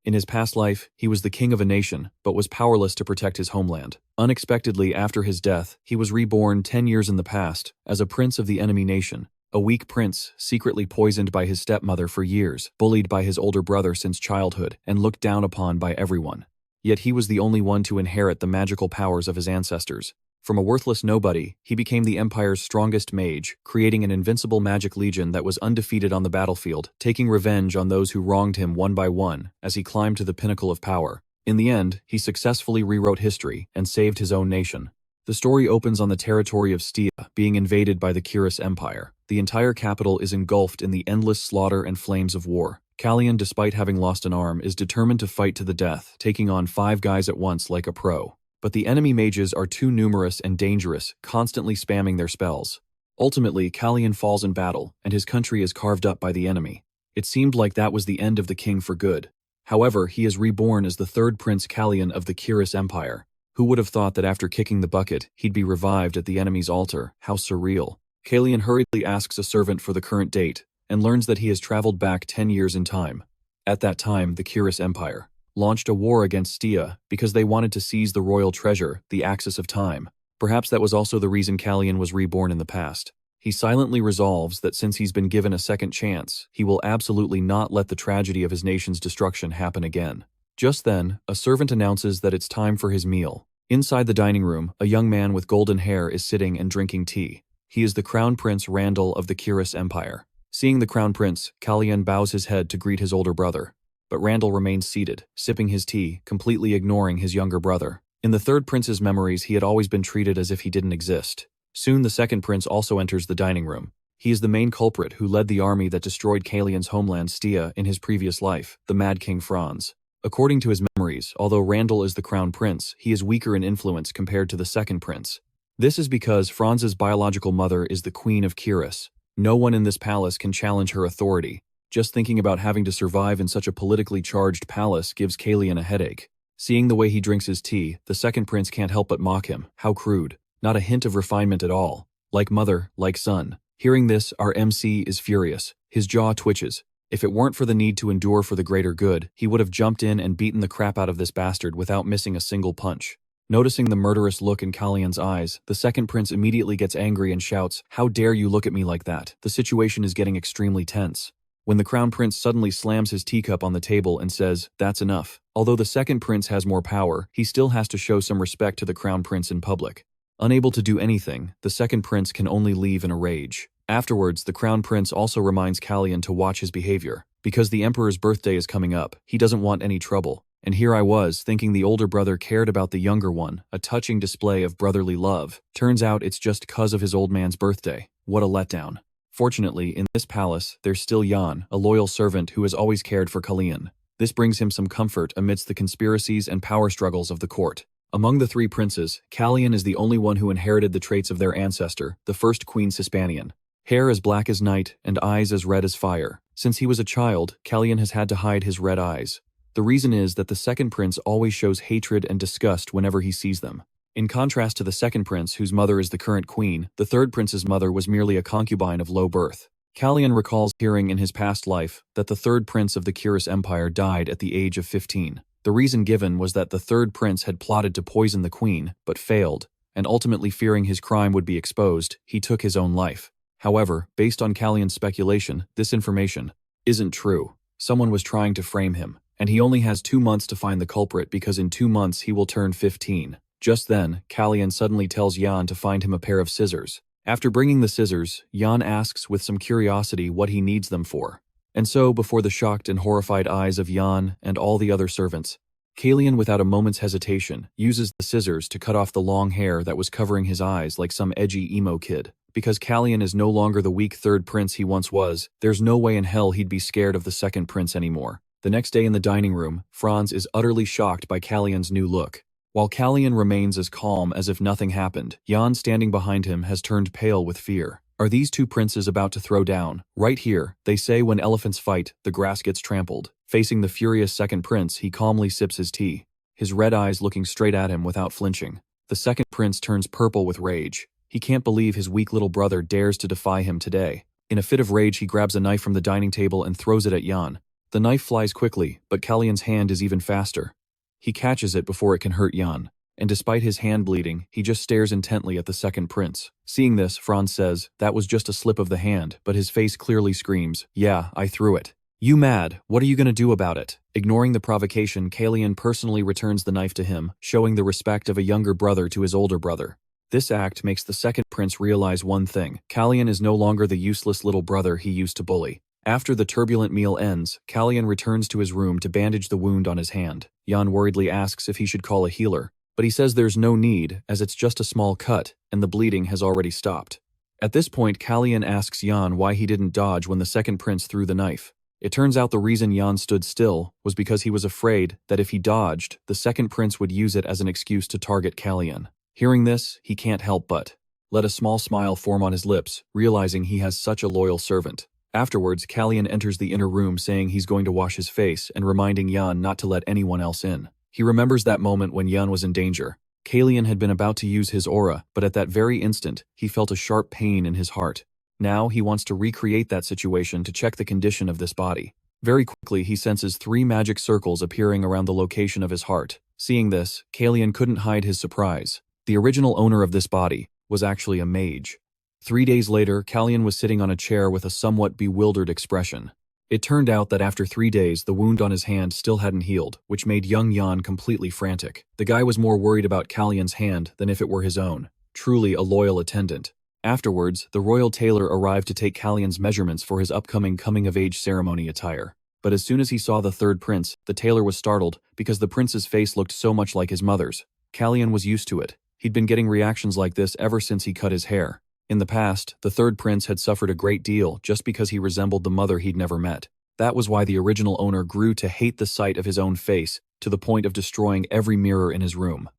In his past life, he was the king of a nation, but was powerless to protect his homeland. Unexpectedly, after his death, he was reborn 10 years in the past, as a prince of the enemy nation. A weak prince, secretly poisoned by his stepmother for years, bullied by his older brother since childhood, and looked down upon by everyone. Yet he was the only one to inherit the magical powers of his ancestors. From a worthless nobody, he became the Empire's strongest mage, creating an invincible magic legion that was undefeated on the battlefield, taking revenge on those who wronged him one by one as he climbed to the pinnacle of power. In the end, he successfully rewrote history and saved his own nation. The story opens on the territory of Stia, being invaded by the Kiris Empire. The entire capital is engulfed in the endless slaughter and flames of war. Calian, despite having lost an arm, is determined to fight to the death, taking on 5 guys at once like a pro. But the enemy mages are too numerous and dangerous, constantly spamming their spells. Ultimately, Calian falls in battle, and his country is carved up by the enemy. It seemed like that was the end of the king for good. However, he is reborn as the 3rd Prince Calian of the Kiris Empire. Who would have thought that after kicking the bucket, he'd be revived at the enemy's altar? How surreal. Calian hurriedly asks a servant for the current date, and learns that he has traveled back 10 years in time. At that time, the Kiris Empire launched a war against Stia because they wanted to seize the royal treasure, the Axis of Time. Perhaps that was also the reason Calian was reborn in the past. He silently resolves that since he's been given a second chance, he will absolutely not let the tragedy of his nation's destruction happen again. Just then, a servant announces that it's time for his meal. Inside the dining room, a young man with golden hair is sitting and drinking tea. He is the Crown Prince Randall of the Kiris Empire. Seeing the Crown Prince, Calian bows his head to greet his older brother. But Randall remains seated, sipping his tea, completely ignoring his younger brother. In the 3rd Prince's memories, he had always been treated as if he didn't exist. Soon the 2nd Prince also enters the dining room. He is the main culprit who led the army that destroyed Calian's homeland Stia in his previous life, the Mad King Franz. According to his memories, although Randall is the Crown Prince, he is weaker in influence compared to the 2nd Prince. This is because Franz's biological mother is the Queen of Kiris. No one in this palace can challenge her authority. Just thinking about having to survive in such a politically charged palace gives Calian a headache. Seeing the way he drinks his tea, the 2nd Prince can't help but mock him. How crude. Not a hint of refinement at all. Like mother, like son. Hearing this, our MC is furious. His jaw twitches. If it weren't for the need to endure for the greater good, he would have jumped in and beaten the crap out of this bastard without missing a single punch. Noticing the murderous look in Calian's eyes, the 2nd Prince immediately gets angry and shouts, "How dare you look at me like that?" The situation is getting extremely tense. When the Crown Prince suddenly slams his teacup on the table and says, "That's enough." Although the 2nd Prince has more power, he still has to show some respect to the Crown Prince in public. Unable to do anything, the 2nd Prince can only leave in a rage. Afterwards, the Crown Prince also reminds Calian to watch his behavior. Because the Emperor's birthday is coming up, he doesn't want any trouble. And here I was, thinking the older brother cared about the younger one, a touching display of brotherly love. Turns out it's just 'cause of his old man's birthday. What a letdown. Fortunately, in this palace, there's still Jan, a loyal servant who has always cared for Calian. This brings him some comfort amidst the conspiracies and power struggles of the court. Among the 3 princes, Calian is the only one who inherited the traits of their ancestor, the first Queen Sispanian. Hair as black as night and eyes as red as fire. Since he was a child, Calian has had to hide his red eyes. The reason is that the 2nd Prince always shows hatred and disgust whenever he sees them. In contrast to the 2nd Prince, whose mother is the current queen, the 3rd Prince's mother was merely a concubine of low birth. Calian recalls hearing in his past life that the 3rd Prince of the Kiris Empire died at the age of 15. The reason given was that the 3rd Prince had plotted to poison the queen, but failed, and ultimately fearing his crime would be exposed, he took his own life. However, based on Calian's speculation, this information isn't true. Someone was trying to frame him, and he only has 2 months to find the culprit because in 2 months he will turn 15. Just then, Calian suddenly tells Jan to find him a pair of scissors. After bringing the scissors, Jan asks with some curiosity what he needs them for. And so, before the shocked and horrified eyes of Jan and all the other servants, Calian, without a moment's hesitation, uses the scissors to cut off the long hair that was covering his eyes like some edgy emo kid. Because Calian is no longer the weak 3rd Prince he once was, there's no way in hell he'd be scared of the 2nd Prince anymore. The next day in the dining room, Franz is utterly shocked by Calian's new look. While Calian remains as calm as if nothing happened, Jan standing behind him has turned pale with fear. Are these 2 princes about to throw down? Right here, they say when elephants fight, the grass gets trampled. Facing the furious 2nd Prince, he calmly sips his tea, his red eyes looking straight at him without flinching. The 2nd Prince turns purple with rage. He can't believe his weak little brother dares to defy him today. In a fit of rage, he grabs a knife from the dining table and throws it at Jan. The The knife flies quickly, but Calian's hand is even faster. He catches it before it can hurt Jan, and despite his hand bleeding, he just stares intently at the second prince. Seeing this, Franz says, "That was just a slip of the hand," but his face clearly screams, "Yeah, I threw it." "You mad? What are you gonna do about it?" Ignoring the provocation, Calian personally returns the knife to him, showing the respect of a younger brother to his older brother. This act makes the second prince realize one thing: Calian is no longer the useless little brother he used to bully. After the turbulent meal ends, Calian returns to his room to bandage the wound on his hand. Jan worriedly asks if he should call a healer, but he says there's no need, as it's just a small cut, and the bleeding has already stopped. At this point, Calian asks Jan why he didn't dodge when the second prince threw the knife. It turns out the reason Jan stood still was because he was afraid that if he dodged, the second prince would use it as an excuse to target Calian. Hearing this, he can't help but let a small smile form on his lips, realizing he has such a loyal servant. Afterwards, Calian enters the inner room saying he's going to wash his face and reminding Jan not to let anyone else in. He remembers that moment when Jan was in danger. Calian had been about to use his aura, but at that very instant, he felt a sharp pain in his heart. Now he wants to recreate that situation to check the condition of this body. Very quickly, he senses 3 magic circles appearing around the location of his heart. Seeing this, Calian couldn't hide his surprise. The original owner of this body was actually a mage. 3 days later, Calian was sitting on a chair with a somewhat bewildered expression. It turned out that after 3 days, the wound on his hand still hadn't healed, which made young Jan completely frantic. The guy was more worried about Calian's hand than if it were his own. Truly a loyal attendant. Afterwards, the royal tailor arrived to take Calian's measurements for his upcoming coming-of-age ceremony attire. But as soon as he saw the third prince, the tailor was startled because the prince's face looked so much like his mother's. Calian was used to it. He'd been getting reactions like this ever since he cut his hair. In the past, the third prince had suffered a great deal just because he resembled the mother he'd never met. That was why the original owner grew to hate the sight of his own face, to the point of destroying every mirror in his room.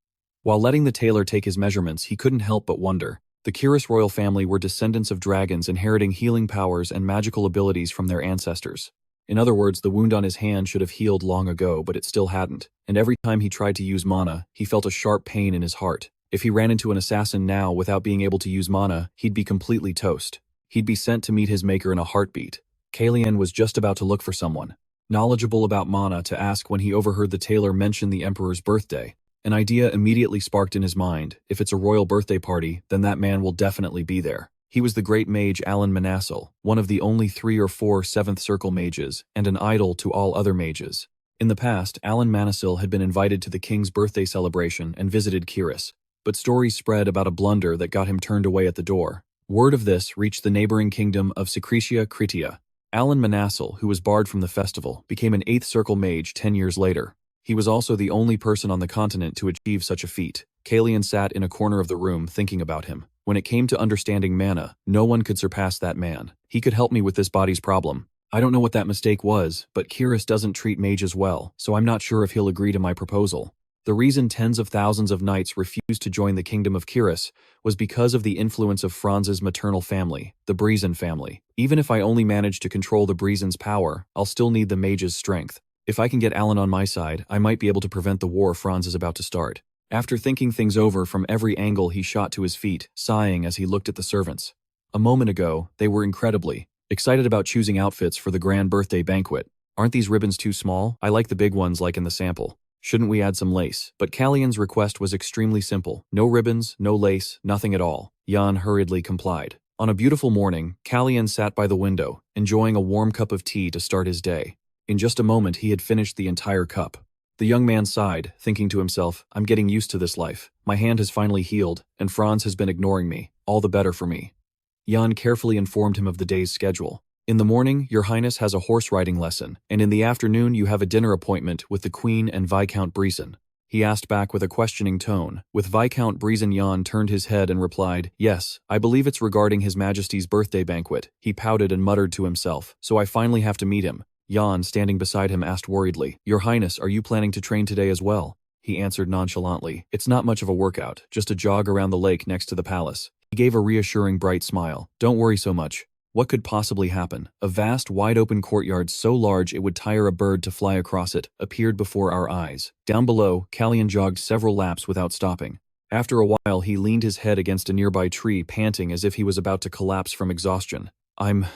While letting the tailor take his measurements, he couldn't help but wonder. The Kiris royal family were descendants of dragons inheriting healing powers and magical abilities from their ancestors. In other words, the wound on his hand should have healed long ago, but it still hadn't, and every time he tried to use mana, he felt a sharp pain in his heart. If he ran into an assassin now without being able to use mana, he'd be completely toast. He'd be sent to meet his maker in a heartbeat. Calian was just about to look for someone knowledgeable about mana to ask when he overheard the tailor mention the emperor's birthday. An idea immediately sparked in his mind. If it's a royal birthday party, then that man will definitely be there. He was the great mage Alan Manassel, one of the only 3 or 4 7th Circle mages, and an idol to all other mages. In the past, Alan Manassel had been invited to the king's birthday celebration and visited Kiris, but stories spread about a blunder that got him turned away at the door. Word of this reached the neighboring kingdom of Secretia Kritia. Alan Manassel, who was barred from the festival, became an 8th Circle mage 10 years later. He was also the only person on the continent to achieve such a feat. Calian sat in a corner of the room thinking about him. When it came to understanding mana, no one could surpass that man. He could help me with this body's problem. I don't know what that mistake was, but Kiris doesn't treat mages well, so I'm not sure if he'll agree to my proposal. The reason tens of thousands of knights refused to join the kingdom of Kiris was because of the influence of Franz's maternal family, the Briesen family. Even if I only manage to control the Briesen's power, I'll still need the mage's strength. If I can get Alan on my side, I might be able to prevent the war Franz is about to start. After thinking things over from every angle, he shot to his feet, sighing as he looked at the servants. A moment ago, they were incredibly excited about choosing outfits for the grand birthday banquet. Aren't these ribbons too small? I like the big ones like in the sample. Shouldn't we add some lace? But Calian's request was extremely simple. No ribbons, no lace, nothing at all. Jan hurriedly complied. On a beautiful morning, Calian sat by the window, enjoying a warm cup of tea to start his day. In just a moment, he had finished the entire cup. The young man sighed, thinking to himself, I'm getting used to this life. My hand has finally healed, and Franz has been ignoring me. All the better for me. Jan carefully informed him of the day's schedule. In the morning, your highness has a horse riding lesson, and in the afternoon you have a dinner appointment with the Queen and Viscount Briesen. He asked back with a questioning tone. With Viscount Briesen, Jan turned his head and replied, Yes, I believe it's regarding His Majesty's birthday banquet. He pouted and muttered to himself, so I finally have to meet him. Jan, standing beside him, asked worriedly, Your Highness, are you planning to train today as well? He answered nonchalantly, It's not much of a workout, just a jog around the lake next to the palace. He gave a reassuring bright smile. Don't worry so much. What could possibly happen? A vast, wide-open courtyard so large it would tire a bird to fly across it appeared before our eyes. Down below, Calian jogged several laps without stopping. After a while, he leaned his head against a nearby tree, panting as if he was about to collapse from exhaustion. I'm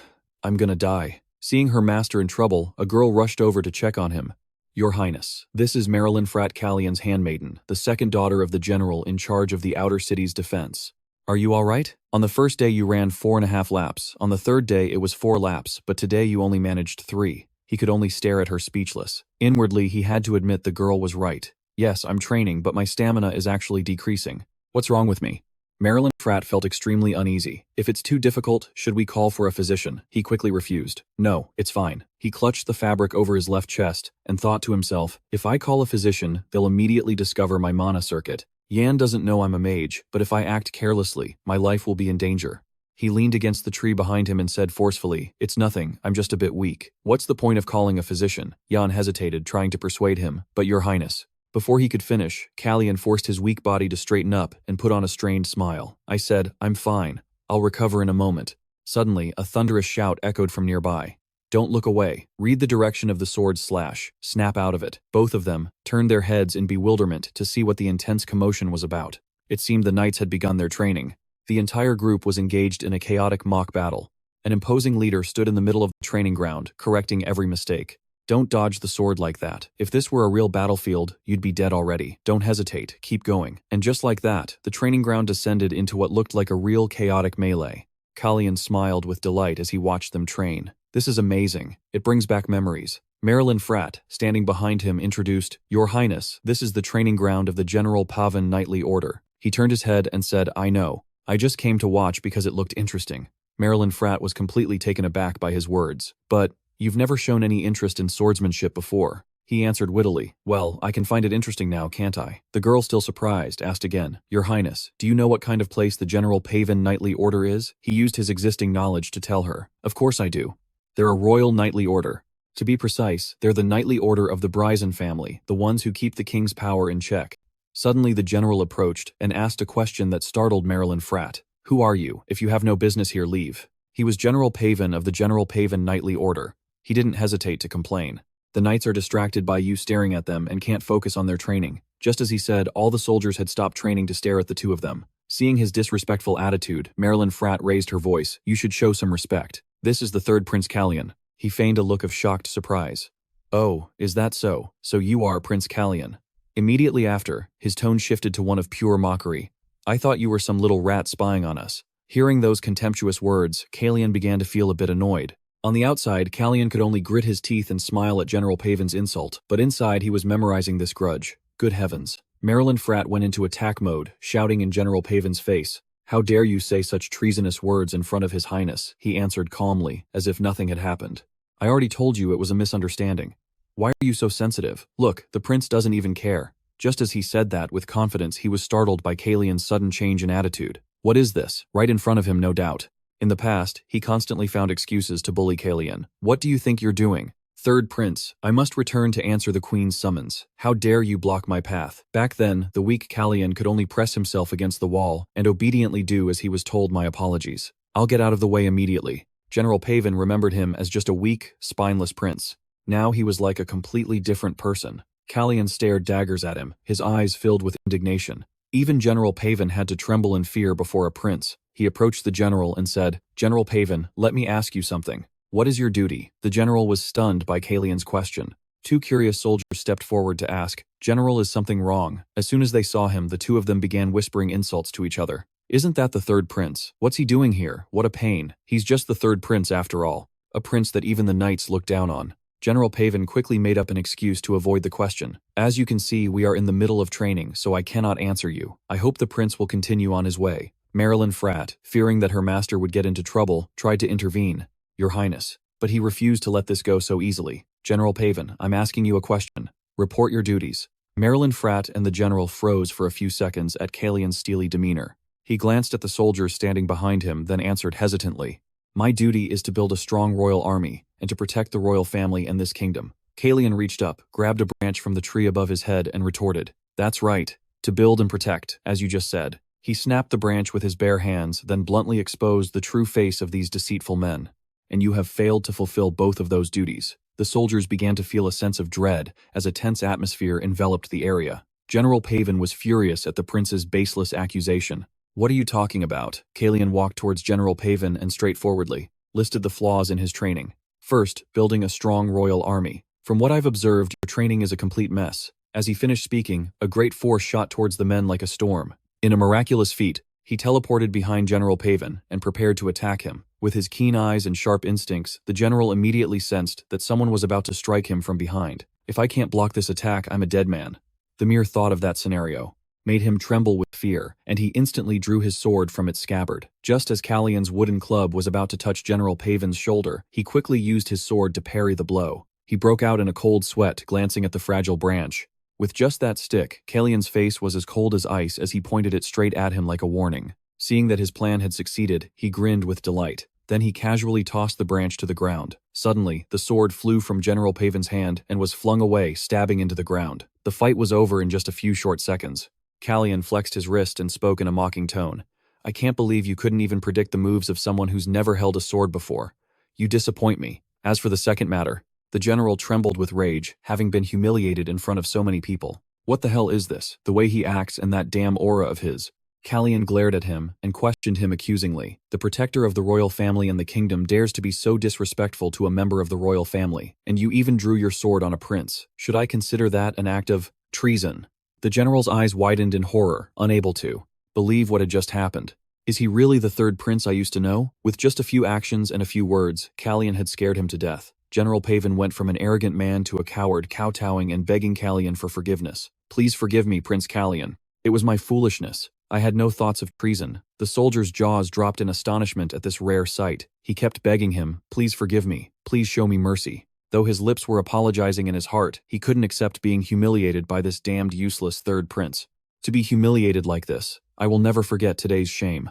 gonna die. Seeing her master in trouble, a girl rushed over to check on him. Your Highness, this is Marilyn Frat Calian's handmaiden, the second daughter of the general in charge of the outer city's defense. Are you all right? On the first day you ran 4.5 laps, on the third day it was 4 laps, but today you only managed 3. He could only stare at her speechless. Inwardly, he had to admit the girl was right. Yes, I'm training, but my stamina is actually decreasing. What's wrong with me? Marilyn Frat felt extremely uneasy. If it's too difficult, should we call for a physician? He quickly refused. No, it's fine. He clutched the fabric over his left chest and thought to himself, if I call a physician, they'll immediately discover my mana circuit. Yan doesn't know I'm a mage, but if I act carelessly, my life will be in danger. He leaned against the tree behind him and said forcefully, it's nothing, I'm just a bit weak. What's the point of calling a physician? Yan hesitated, trying to persuade him, but Your Highness. Before he could finish, Calian forced his weak body to straighten up and put on a strained smile. I said, I'm fine. I'll recover in a moment. Suddenly, a thunderous shout echoed from nearby. Don't look away. Read the direction of the sword's slash. Snap out of it. Both of them turned their heads in bewilderment to see what the intense commotion was about. It seemed the knights had begun their training. The entire group was engaged in a chaotic mock battle. An imposing leader stood in the middle of the training ground, correcting every mistake. Don't dodge the sword like that. If this were a real battlefield, you'd be dead already. Don't hesitate. Keep going. And just like that, the training ground descended into what looked like a real chaotic melee. Calian smiled with delight as he watched them train. This is amazing. It brings back memories. Marilyn Frat, standing behind him, introduced, Your Highness, this is the training ground of the General Pavan Knightly Order. He turned his head and said, I know. I just came to watch because it looked interesting. Marilyn Frat was completely taken aback by his words. But, you've never shown any interest in swordsmanship before. He answered wittily, Well, I can find it interesting now, can't I? The girl, still surprised, asked again, Your Highness, do you know what kind of place the General Pavan Knightly Order is? He used his existing knowledge to tell her. Of course I do. They're a royal knightly order. To be precise, they're the knightly order of the Bryson family, the ones who keep the king's power in check. Suddenly the general approached and asked a question that startled Marilyn Frat. Who are you? If you have no business here, leave. He was General Pavan of the General Pavan Knightly Order. He didn't hesitate to complain. The knights are distracted by you staring at them and can't focus on their training. Just as he said, all the soldiers had stopped training to stare at the two of them. Seeing his disrespectful attitude, Marilyn Frat raised her voice. You should show some respect. This is the third Prince Calian. He feigned a look of shocked surprise. Oh, is that so? So you are Prince Calian. Immediately after, his tone shifted to one of pure mockery. I thought you were some little rat spying on us. Hearing those contemptuous words, Calian began to feel a bit annoyed. On the outside, Calian could only grit his teeth and smile at General Pavan's insult, but inside he was memorizing this grudge. Good heavens. Marilyn Frat went into attack mode, shouting in General Pavan's face. How dare you say such treasonous words in front of His Highness, he answered calmly, as if nothing had happened. I already told you it was a misunderstanding. Why are you so sensitive? Look, the prince doesn't even care. Just as he said that with confidence, he was startled by Calian's sudden change in attitude. What is this? Right in front of him, no doubt. In the past, he constantly found excuses to bully Calian. What do you think you're doing? Third Prince, I must return to answer the Queen's summons. How dare you block my path? Back then, the weak Calian could only press himself against the wall and obediently do as he was told. My apologies. I'll get out of the way immediately. General Pavan remembered him as just a weak, spineless prince. Now he was like a completely different person. Calian stared daggers at him, his eyes filled with indignation. Even General Pavan had to tremble in fear before a prince. He approached the general and said, General Pavan, let me ask you something. What is your duty? The general was stunned by Calian's question. Two curious soldiers stepped forward to ask, General, is something wrong? As soon as they saw him, the two of them began whispering insults to each other. Isn't that the third prince? What's he doing here? What a pain. He's just the third prince after all. A prince that even the knights looked down on. General Pavan quickly made up an excuse to avoid the question. As you can see, we are in the middle of training, so I cannot answer you. I hope the prince will continue on his way. Marilyn Frat, fearing that her master would get into trouble, tried to intervene. Your Highness. But he refused to let this go so easily. General Pavan, I'm asking you a question. Report your duties. Marilyn Frat and the general froze for a few seconds at Calian's steely demeanor. He glanced at the soldiers standing behind him, then answered hesitantly. My duty is to build a strong royal army, and to protect the royal family and this kingdom. Calian reached up, grabbed a branch from the tree above his head, and retorted. That's right. To build and protect, as you just said. He snapped the branch with his bare hands, then bluntly exposed the true face of these deceitful men. And you have failed to fulfill both of those duties. The soldiers began to feel a sense of dread as a tense atmosphere enveloped the area. General Pavan was furious at the prince's baseless accusation. What are you talking about? Calian walked towards General Pavan and straightforwardly listed the flaws in his training. First, building a strong royal army. From what I've observed, your training is a complete mess. As he finished speaking, a great force shot towards the men like a storm. In a miraculous feat, he teleported behind General Paven and prepared to attack him. With his keen eyes and sharp instincts, the general immediately sensed that someone was about to strike him from behind. If I can't block this attack, I'm a dead man. The mere thought of that scenario made him tremble with fear, and he instantly drew his sword from its scabbard. Just as Calian's wooden club was about to touch General Paven's shoulder, he quickly used his sword to parry the blow. He broke out in a cold sweat, glancing at the fragile branch. With just that stick, Calian's face was as cold as ice as he pointed it straight at him like a warning. Seeing that his plan had succeeded, he grinned with delight. Then he casually tossed the branch to the ground. Suddenly, the sword flew from General Paven's hand and was flung away, stabbing into the ground. The fight was over in just a few short seconds. Calian flexed his wrist and spoke in a mocking tone. I can't believe you couldn't even predict the moves of someone who's never held a sword before. You disappoint me. As for the second matter, the general trembled with rage, having been humiliated in front of so many people. What the hell is this? The way he acts and that damn aura of his. Calian glared at him and questioned him accusingly. The protector of the royal family and the kingdom dares to be so disrespectful to a member of the royal family, and you even drew your sword on a prince. Should I consider that an act of treason? The general's eyes widened in horror, unable to believe what had just happened. Is he really the third prince I used to know? With just a few actions and a few words, Calian had scared him to death. General Paven went from an arrogant man to a coward, kowtowing and begging Calian for forgiveness. Please forgive me, Prince Calian. It was my foolishness. I had no thoughts of treason. The soldier's jaws dropped in astonishment at this rare sight. He kept begging him, please forgive me, please show me mercy. Though his lips were apologizing in his heart, he couldn't accept being humiliated by this damned useless third prince. To be humiliated like this, I will never forget today's shame.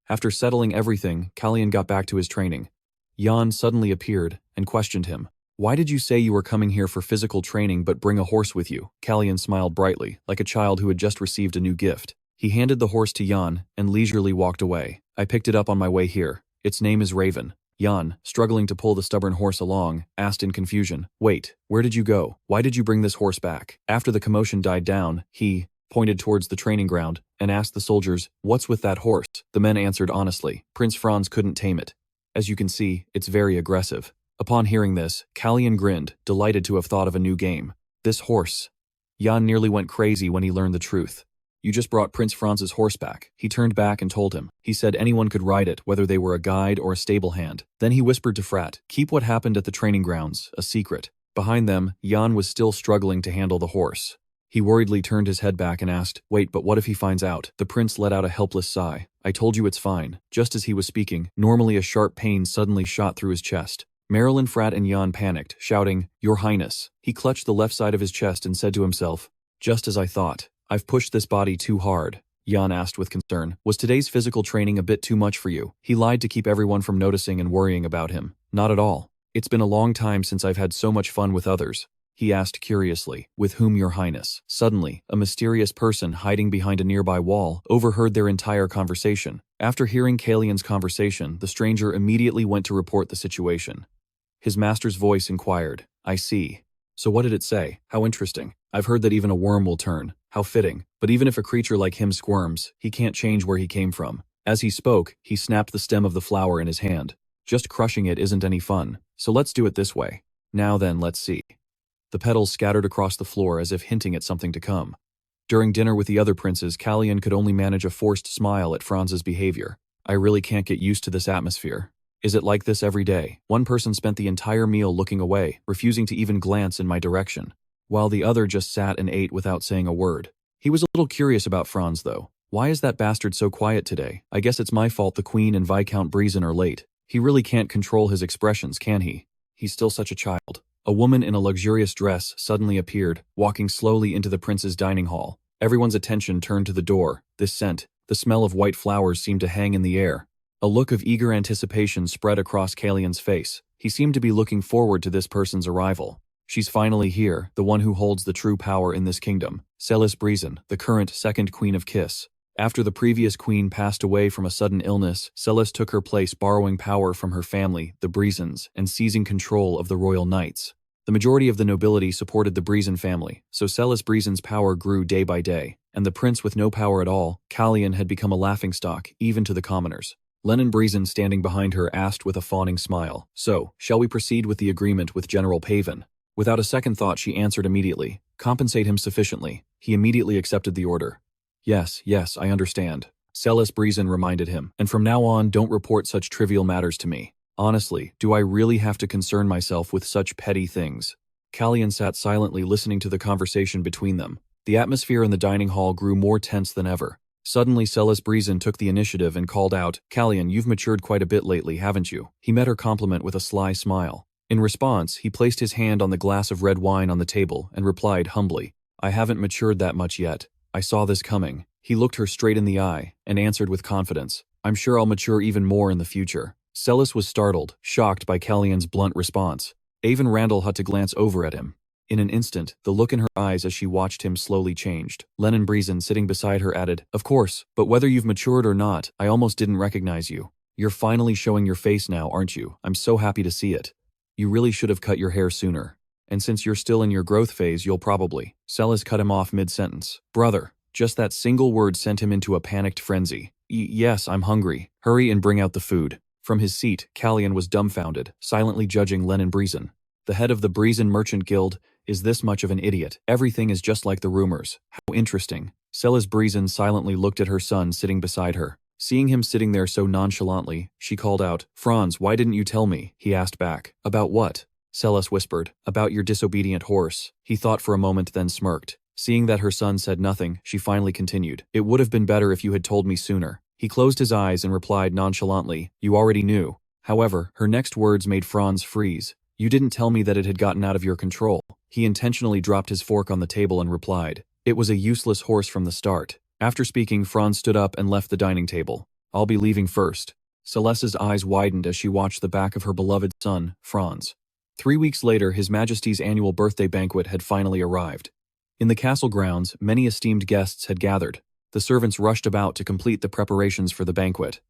After settling everything, Calian got back to his training. Jan suddenly appeared and questioned him. Why did you say you were coming here for physical training but bring a horse with you? Calian smiled brightly, like a child who had just received a new gift. He handed the horse to Jan and leisurely walked away. I picked it up on my way here. Its name is Raven. Jan, struggling to pull the stubborn horse along, asked in confusion, wait, where did you go? Why did you bring this horse back? After the commotion died down, he pointed towards the training ground and asked the soldiers, what's with that horse? The men answered honestly, Prince Franz couldn't tame it. As you can see, it's very aggressive. Upon hearing this, Calian grinned, delighted to have thought of a new game. This horse. Jan nearly went crazy when he learned the truth. You just brought Prince Franz's horse back. He turned back and told him. He said anyone could ride it, whether they were a guide or a stable hand. Then he whispered to Frat, keep what happened at the training grounds a secret. Behind them, Jan was still struggling to handle the horse. He worriedly turned his head back and asked, wait, but what if he finds out? The prince let out a helpless sigh. I told you it's fine. Just as he was speaking, normally a sharp pain suddenly shot through his chest. Marilyn, Frat, and Jan panicked, shouting, Your Highness. He clutched the left side of his chest and said to himself, just as I thought. I've pushed this body too hard. Jan asked with concern. Was today's physical training a bit too much for you? He lied to keep everyone from noticing and worrying about him. Not at all. It's been a long time since I've had so much fun with others. He asked curiously, with whom, Your Highness? Suddenly, a mysterious person hiding behind a nearby wall overheard their entire conversation. After hearing Calian's conversation, the stranger immediately went to report the situation. His master's voice inquired, I see. So what did it say? How interesting. I've heard that even a worm will turn. How fitting. But even if a creature like him squirms, he can't change where he came from. As he spoke, he snapped the stem of the flower in his hand. Just crushing it isn't any fun. So let's do it this way. Now then, let's see. The petals scattered across the floor as if hinting at something to come. During dinner with the other princes, Calian could only manage a forced smile at Franz's behavior. I really can't get used to this atmosphere. Is it like this every day? One person spent the entire meal looking away, refusing to even glance in my direction, while the other just sat and ate without saying a word. He was a little curious about Franz, though. Why is that bastard so quiet today? I guess it's my fault the Queen and Viscount Breezen are late. He really can't control his expressions, can he? He's still such a child. A woman in a luxurious dress suddenly appeared, walking slowly into the prince's dining hall. Everyone's attention turned to the door. This scent, the smell of white flowers seemed to hang in the air. A look of eager anticipation spread across Calian's face. He seemed to be looking forward to this person's arrival. She's finally here, the one who holds the true power in this kingdom. Celis Breezen, the current second queen of Kiss. After the previous queen passed away from a sudden illness, Celis took her place, borrowing power from her family, the Breezens, and seizing control of the royal knights. The majority of the nobility supported the Breezen family, so Celis Breezen's power grew day by day, and the prince with no power at all, Calian, had become a laughingstock, even to the commoners. Lenin Breezen, standing behind her, asked with a fawning smile. So, shall we proceed with the agreement with General Paven? Without a second thought, she answered immediately. Compensate him sufficiently. He immediately accepted the order. Yes, I understand. Celis Breezen reminded him. And from now on, don't report such trivial matters to me. Honestly, do I really have to concern myself with such petty things? Calian sat silently listening to the conversation between them. The atmosphere in the dining hall grew more tense than ever. Suddenly, Celis Breezen took the initiative and called out, Calian, you've matured quite a bit lately, haven't you? He met her compliment with a sly smile. In response, he placed his hand on the glass of red wine on the table and replied humbly, I haven't matured that much yet. I saw this coming. He looked her straight in the eye and answered with confidence, I'm sure I'll mature even more in the future. Celis was startled, shocked by Calian's blunt response. Avon Randall had to glance over at him. In an instant, the look in her eyes as she watched him slowly changed. Lenin Breezen, sitting beside her, added, Of course, but whether you've matured or not, I almost didn't recognize you. You're finally showing your face now, aren't you? I'm so happy to see it. You really should have cut your hair sooner. And since you're still in your growth phase, you'll probably. Celis cut him off mid-sentence. Brother. Just that single word sent him into a panicked frenzy. Yes, I'm hungry. Hurry and bring out the food. From his seat, Calian was dumbfounded, silently judging Lenin Breezen. The head of the Breezen Merchant Guild is this much of an idiot. Everything is just like the rumors. How interesting. Celis Breezen silently looked at her son sitting beside her. Seeing him sitting there so nonchalantly, she called out, Franz, why didn't you tell me? He asked back. About what? Celis whispered. About your disobedient horse. He thought for a moment, then smirked. Seeing that her son said nothing, she finally continued. It would have been better if you had told me sooner. He closed his eyes and replied nonchalantly, You already knew. However, her next words made Franz freeze. You didn't tell me that it had gotten out of your control. He intentionally dropped his fork on the table and replied, It was a useless horse from the start. After speaking, Franz stood up and left the dining table. I'll be leaving first. Celeste's eyes widened as she watched the back of her beloved son, Franz. 3 weeks later, His Majesty's annual birthday banquet had finally arrived. In the castle grounds, many esteemed guests had gathered. The servants rushed about to complete the preparations for the banquet.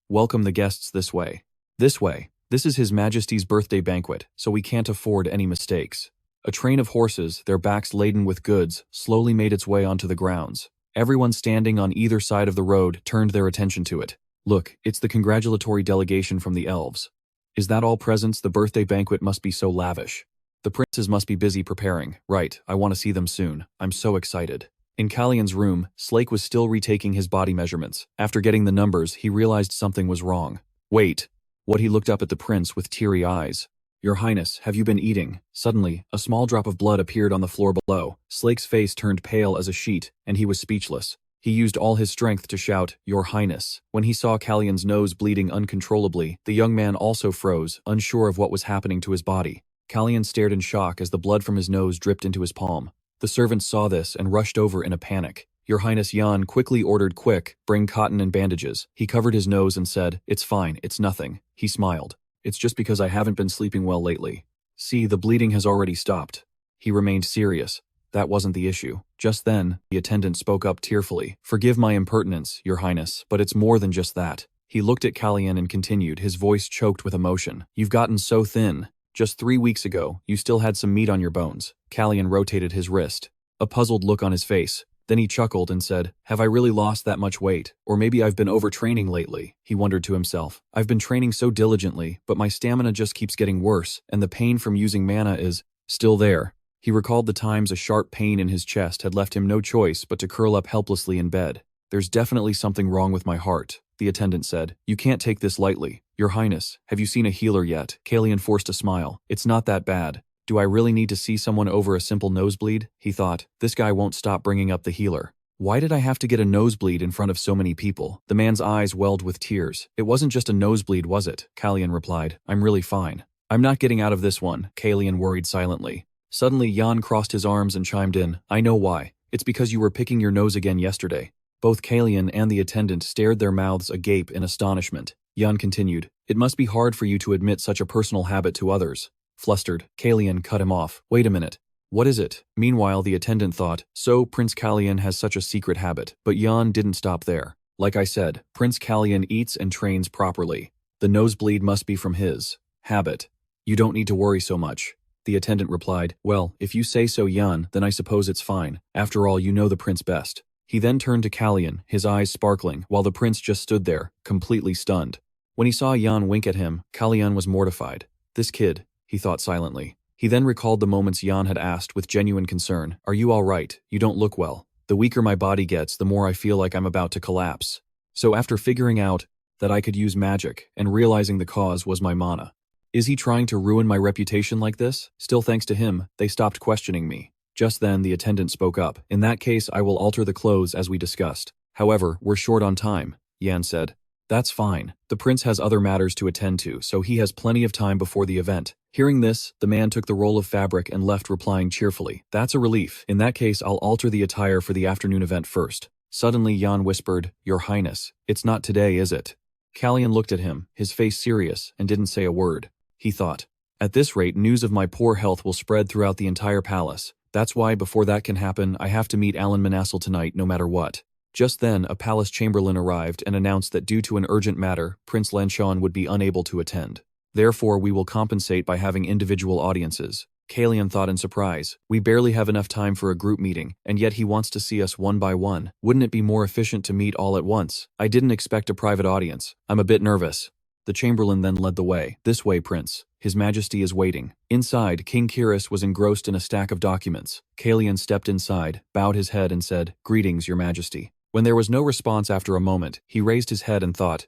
Welcome the guests this way. This way. This is His Majesty's birthday banquet, so we can't afford any mistakes. A train of horses, their backs laden with goods, slowly made its way onto the grounds. Everyone standing on either side of the road turned their attention to it. Look, it's the congratulatory delegation from the elves. Is that all presents? The birthday banquet must be so lavish. The princes must be busy preparing. Right, I want to see them soon. I'm so excited. In Calian's room, Slake was still retaking his body measurements. After getting the numbers, he realized something was wrong. Wait. What? He looked up at the prince with teary eyes. Your Highness, have you been eating? Suddenly, a small drop of blood appeared on the floor below. Slake's face turned pale as a sheet, and he was speechless. He used all his strength to shout, Your Highness. When he saw Calian's nose bleeding uncontrollably, the young man also froze, unsure of what was happening to his body. Calian stared in shock as the blood from his nose dripped into his palm. The servants saw this and rushed over in a panic. Your Highness, Jan quickly ordered, Quick, bring cotton and bandages. He covered his nose and said, It's fine, it's nothing. He smiled. It's just because I haven't been sleeping well lately. See, the bleeding has already stopped. He remained serious. That wasn't the issue. Just then, the attendant spoke up tearfully. Forgive my impertinence, Your Highness, but it's more than just that. He looked at Calian and continued, his voice choked with emotion. You've gotten so thin. Just 3 weeks ago, you still had some meat on your bones. Calian rotated his wrist. A puzzled look on his face. Then he chuckled and said, Have I really lost that much weight? Or maybe I've been overtraining lately, he wondered to himself. I've been training so diligently, but my stamina just keeps getting worse, and the pain from using mana is still there. He recalled the times a sharp pain in his chest had left him no choice but to curl up helplessly in bed. There's definitely something wrong with my heart, the attendant said. You can't take this lightly. Your Highness, have you seen a healer yet? Calian forced a smile. It's not that bad. Do I really need to see someone over a simple nosebleed? He thought. This guy won't stop bringing up the healer. Why did I have to get a nosebleed in front of so many people? The man's eyes welled with tears. It wasn't just a nosebleed, was it? Calian replied. I'm really fine. I'm not getting out of this one, Calian worried silently. Suddenly, Jan crossed his arms and chimed in. I know why. It's because you were picking your nose again yesterday. Both Calian and the attendant stared, their mouths agape in astonishment. Jan continued. It must be hard for you to admit such a personal habit to others. Flustered, Calian cut him off. Wait a minute. What is it? Meanwhile, the attendant thought, so Prince Calian has such a secret habit. But Jan didn't stop there. Like I said, Prince Calian eats and trains properly. The nosebleed must be from his habit. You don't need to worry so much. The attendant replied, Well, if you say so, Jan, then I suppose it's fine. After all, you know the prince best. He then turned to Calian, his eyes sparkling, while the prince just stood there, completely stunned. When he saw Jan wink at him, Calian was mortified. This kid, he thought silently. He then recalled the moments Jan had asked with genuine concern, "Are you all right? You don't look well." The weaker my body gets, the more I feel like I'm about to collapse. So after figuring out that I could use magic and realizing the cause was my mana. Is he trying to ruin my reputation like this? Still thanks to him, they stopped questioning me. Just then the attendant spoke up. "In that case I will alter the clothes as we discussed. However, we're short on time," Jan said. "That's fine. The prince has other matters to attend to, so he has plenty of time before the event." Hearing this, the man took the roll of fabric and left, replying cheerfully, "That's a relief. In that case I'll alter the attire for the afternoon event first." Suddenly Jan whispered, "Your Highness, it's not today, is it?" Calian looked at him, his face serious, and didn't say a word. He thought, "At this rate news of my poor health will spread throughout the entire palace. That's why before that can happen I have to meet Alan Manassel tonight no matter what." Just then a palace chamberlain arrived and announced that due to an urgent matter, Prince Lanchon would be unable to attend. "Therefore we will compensate by having individual audiences." Calian thought in surprise. "We barely have enough time for a group meeting, and yet he wants to see us one by one. Wouldn't it be more efficient to meet all at once? I didn't expect a private audience. I'm a bit nervous." The chamberlain then led the way. "This way, Prince. His Majesty is waiting." Inside, King Kiris was engrossed in a stack of documents. Calian stepped inside, bowed his head and said, "Greetings, Your Majesty." When there was no response after a moment, he raised his head and thought,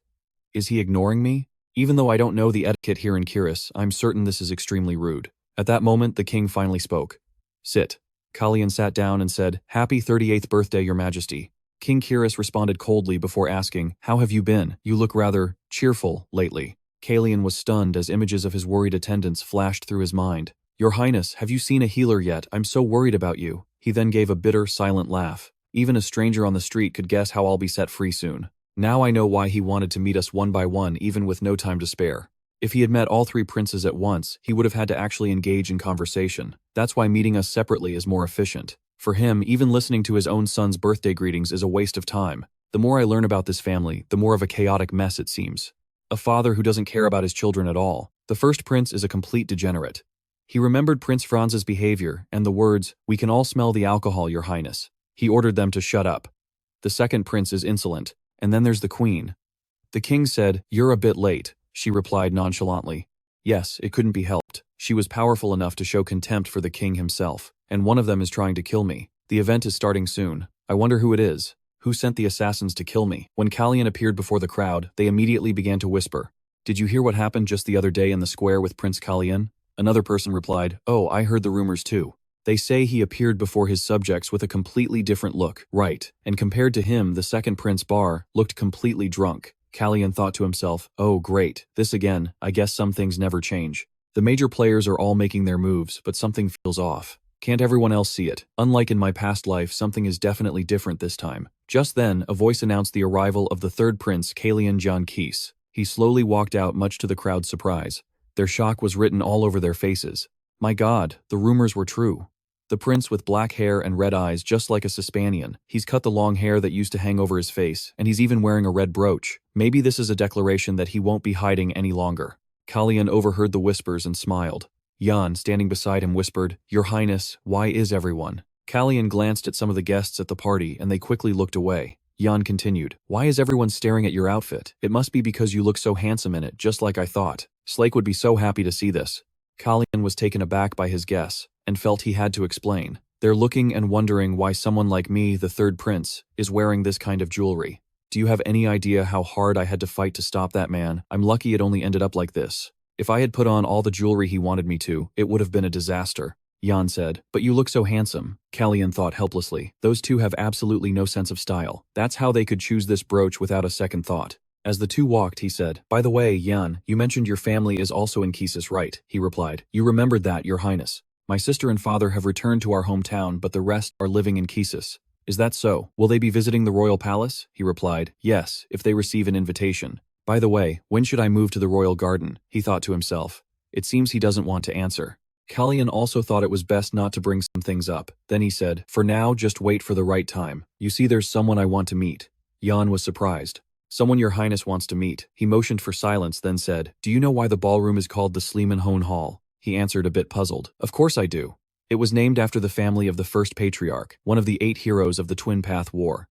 "Is he ignoring me? Even though I don't know the etiquette here in Kiris, I'm certain this is extremely rude." At that moment, the king finally spoke. "Sit." Calian sat down and said, "Happy 38th birthday, Your Majesty." King Kiris responded coldly before asking, "How have you been? You look rather cheerful lately." Calian was stunned as images of his worried attendants flashed through his mind. "Your Highness, have you seen a healer yet? I'm so worried about you." He then gave a bitter, silent laugh. "Even a stranger on the street could guess how I'll be set free soon. Now I know why he wanted to meet us one by one even with no time to spare. If he had met all three princes at once, he would have had to actually engage in conversation. That's why meeting us separately is more efficient. For him, even listening to his own son's birthday greetings is a waste of time. The more I learn about this family, the more of a chaotic mess it seems. A father who doesn't care about his children at all. The first prince is a complete degenerate." He remembered Prince Franz's behavior and the words, "We can all smell the alcohol, Your Highness." He ordered them to shut up. The second prince is insolent. And then there's the queen. The king said, "You're a bit late," she replied nonchalantly. Yes, it couldn't be helped. She was powerful enough to show contempt for the king himself, and one of them is trying to kill me. The event is starting soon. I wonder who it is. Who sent the assassins to kill me? When Calian appeared before the crowd, they immediately began to whisper. "Did you hear what happened just the other day in the square with Prince Calian?" Another person replied, "Oh, I heard the rumors too. They say he appeared before his subjects with a completely different look." Right, and compared to him, the second Prince Bar looked completely drunk. Calian thought to himself, "Oh great, this again, I guess some things never change. The major players are all making their moves, but something feels off. Can't everyone else see it? Unlike in my past life, something is definitely different this time." Just then, a voice announced the arrival of the third prince, Calian John Keese. He slowly walked out, much to the crowd's surprise. Their shock was written all over their faces. My God, the rumors were true. The prince with black hair and red eyes, just like a Sispanian. He's cut the long hair that used to hang over his face, and he's even wearing a red brooch. Maybe this is a declaration that he won't be hiding any longer. Calian overheard the whispers and smiled. Jan, standing beside him, whispered, "Your Highness, why is everyone?" Calian glanced at some of the guests at the party, and they quickly looked away. Jan continued, "Why is everyone staring at your outfit? It must be because you look so handsome in it, just like I thought. Slake would be so happy to see this." Calian was taken aback by his guess, and felt he had to explain. "They're looking and wondering why someone like me, the third prince, is wearing this kind of jewelry. Do you have any idea how hard I had to fight to stop that man? I'm lucky it only ended up like this. If I had put on all the jewelry he wanted me to, it would have been a disaster." Jan said, "But you look so handsome." Calian thought helplessly. Those two have absolutely no sense of style. That's how they could choose this brooch without a second thought. As the two walked, he said, "By the way, Jan, you mentioned your family is also in Kisis, right?" He replied, "You remembered that, Your Highness. My sister and father have returned to our hometown, but the rest are living in Kisis." "Is that so? Will they be visiting the royal palace?" He replied, "Yes, if they receive an invitation. By the way, when should I move to the royal garden?" He thought to himself. It seems he doesn't want to answer. Calian also thought it was best not to bring some things up. Then he said, "For now, just wait for the right time. You see, there's someone I want to meet." Jan was surprised. "Someone Your Highness wants to meet." He motioned for silence, then said, "Do you know why the ballroom is called the Sleeman Hone Hall?" He answered, a bit puzzled. "Of course I do. It was named after the family of the first patriarch, one of the 8 heroes of the Twin Path War.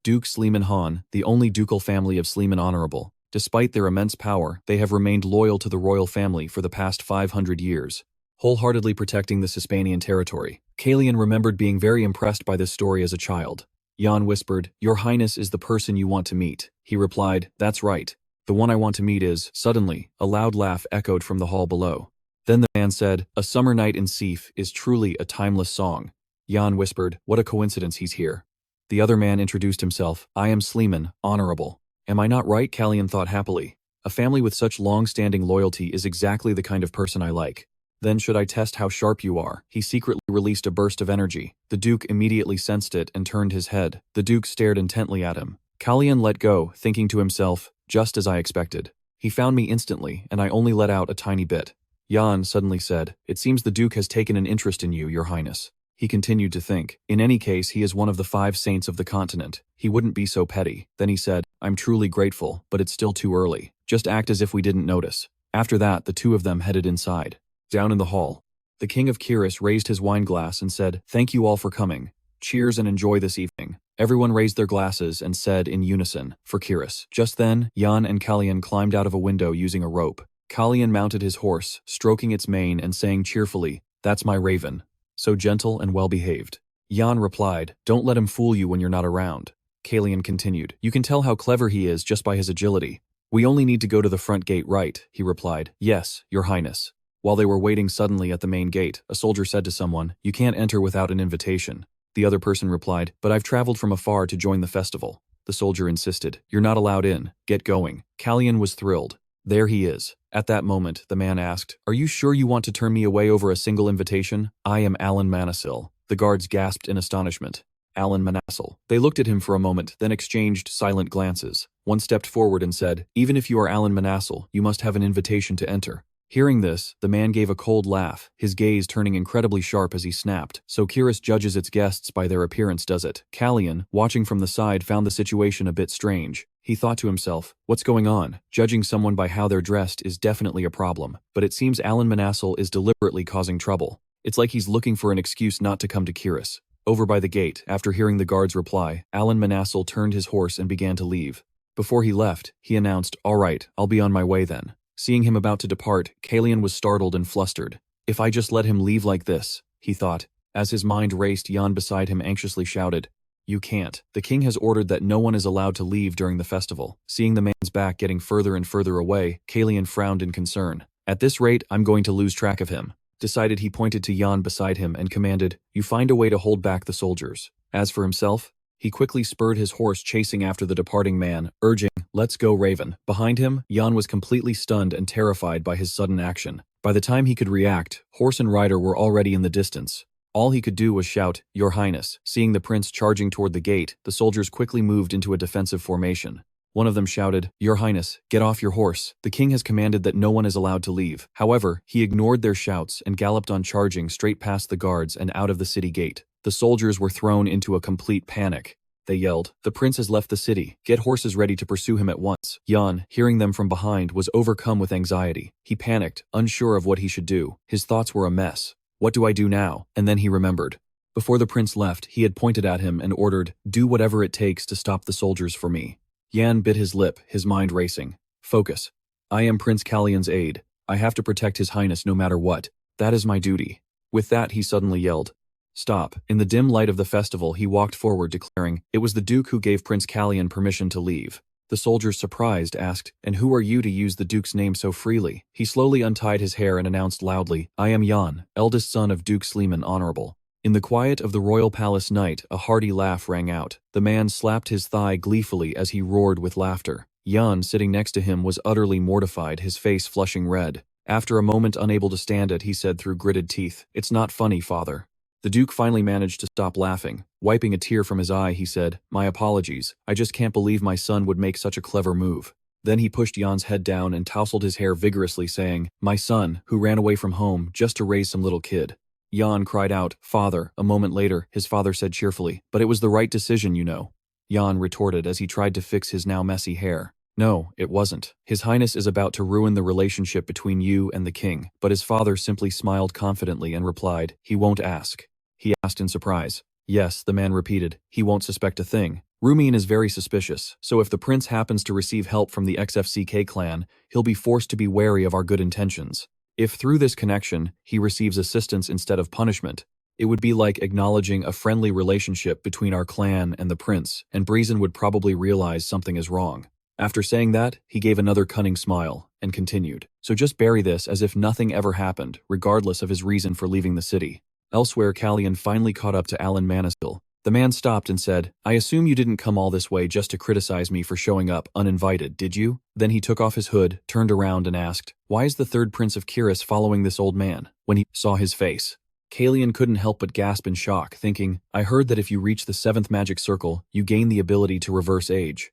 Duke Sleeman Han, the only ducal family of Sleeman Honorable. Despite their immense power, they have remained loyal to the royal family for the past 500 years, wholeheartedly protecting the Sispanian territory. Calian remembered being very impressed by this story as a child. Jan whispered, "Your Highness is the person you want to meet." He replied, "That's right. The one I want to meet is..." Suddenly, a loud laugh echoed from the hall below. Then the man said, "A summer night in Sif is truly a timeless song." Jan whispered, "What a coincidence he's here." The other man introduced himself, "I am Sleeman, Honorable." Am I not right? Calian thought happily. A family with such long-standing loyalty is exactly the kind of person I like. Then should I test how sharp you are? He secretly released a burst of energy. The Duke immediately sensed it and turned his head. The Duke stared intently at him. Calian let go, thinking to himself, just as I expected. He found me instantly, and I only let out a tiny bit. Jan suddenly said, "It seems the Duke has taken an interest in you, Your Highness." He continued to think. In any case, he is one of the 5 saints of the continent. He wouldn't be so petty. Then he said, "I'm truly grateful, but it's still too early. Just act as if we didn't notice." After that, the two of them headed inside. Down in the hall, the King of Kiris raised his wine glass and said, "Thank you all for coming. Cheers and enjoy this evening." Everyone raised their glasses and said in unison, "For Kiris." Just then, Jan and Calian climbed out of a window using a rope. Calian mounted his horse, stroking its mane and saying cheerfully, "That's my raven. So gentle and well-behaved." Jan replied, "Don't let him fool you when you're not around." Calian continued, "You can tell how clever he is just by his agility." "We only need to go to the front gate, right?" he replied. "Yes, Your Highness." While they were waiting, suddenly at the main gate, a soldier said to someone, "You can't enter without an invitation." The other person replied, "But I've traveled from afar to join the festival." The soldier insisted, "You're not allowed in. Get going." Calian was thrilled. "There he is." At that moment, the man asked, "Are you sure you want to turn me away over a single invitation?" "I am Alan Manasil." The guards gasped in astonishment. Alan Manasil. They looked at him for a moment, then exchanged silent glances. One stepped forward and said, "Even if you are Alan Manasil, you must have an invitation to enter." Hearing this, the man gave a cold laugh, his gaze turning incredibly sharp as he snapped. "So Kiris judges its guests by their appearance, does it?" Calian, watching from the side, found the situation a bit strange. He thought to himself, "What's going on? Judging someone by how they're dressed is definitely a problem. But it seems Alan Manasil is deliberately causing trouble. It's like he's looking for an excuse not to come to Kiris." Over by the gate, after hearing the guard's reply, Alan Manasil turned his horse and began to leave. Before he left, he announced, "All right, I'll be on my way then." Seeing him about to depart, Calian was startled and flustered. "If I just let him leave like this," he thought. As his mind raced, Jan beside him anxiously shouted, "You can't. The king has ordered that no one is allowed to leave during the festival." Seeing the man's back getting further and further away, Calian frowned in concern. "At this rate, I'm going to lose track of him." Decided, he pointed to Jan beside him and commanded, "You find a way to hold back the soldiers." As for himself, he quickly spurred his horse chasing after the departing man, urging, "Let's go, Raven." Behind him, Jan was completely stunned and terrified by his sudden action. By the time he could react, horse and rider were already in the distance. All he could do was shout, "Your Highness." Seeing the prince charging toward the gate, the soldiers quickly moved into a defensive formation. One of them shouted, "Your Highness, get off your horse. The king has commanded that no one is allowed to leave." However, he ignored their shouts and galloped on, charging straight past the guards and out of the city gate. The soldiers were thrown into a complete panic. They yelled, "The prince has left the city. Get horses ready to pursue him at once." Jan, hearing them from behind, was overcome with anxiety. He panicked, unsure of what he should do. His thoughts were a mess. What do I do now? And then he remembered. Before the prince left, he had pointed at him and ordered, "Do whatever it takes to stop the soldiers for me." Jan bit his lip, his mind racing. Focus. I am Prince Calian's aide. I have to protect His Highness no matter what. That is my duty. With that, he suddenly yelled, "Stop." In the dim light of the festival, he walked forward, declaring, it was the Duke who gave Prince Calian permission to leave. The soldiers, surprised, asked, "And who are you to use the Duke's name so freely?" He slowly untied his hair and announced loudly, "I am Jan, eldest son of Duke Sleeman Honorable." In the quiet of the royal palace night, a hearty laugh rang out. The man slapped his thigh gleefully as he roared with laughter. Jan, sitting next to him, was utterly mortified, his face flushing red. After a moment, unable to stand it, he said through gritted teeth, "It's not funny, father." The Duke finally managed to stop laughing. Wiping a tear from his eye, he said, "My apologies. I just can't believe my son would make such a clever move." Then he pushed Jan's head down and tousled his hair vigorously, saying, "My son, who ran away from home just to raise some little kid." Jan cried out, "Father." A moment later, his father said cheerfully, "But it was the right decision, you know." Jan retorted as he tried to fix his now messy hair. "No, it wasn't. His Highness is about to ruin the relationship between you and the king." But his father simply smiled confidently and replied, "He won't ask." He asked in surprise, Yes, the man repeated. He won't suspect a thing. Rumin is very suspicious, so if the prince happens to receive help from the XFCK clan, he'll be forced to be wary of our good intentions. If through this connection, he receives assistance instead of punishment, it would be like acknowledging a friendly relationship between our clan and the prince, and Brazen would probably realize something is wrong. After saying that, he gave another cunning smile, and continued. So just bury this as if nothing ever happened, regardless of his reason for leaving the city. Elsewhere, Calian finally caught up to Alan Manisil. The man stopped and said, I assume you didn't come all this way just to criticize me for showing up uninvited, did you? Then he took off his hood, turned around and asked, why is the third prince of Kiris following this old man? When he saw his face, Calian couldn't help but gasp in shock, thinking, I heard that if you reach the 7th magic circle, you gain the ability to reverse age.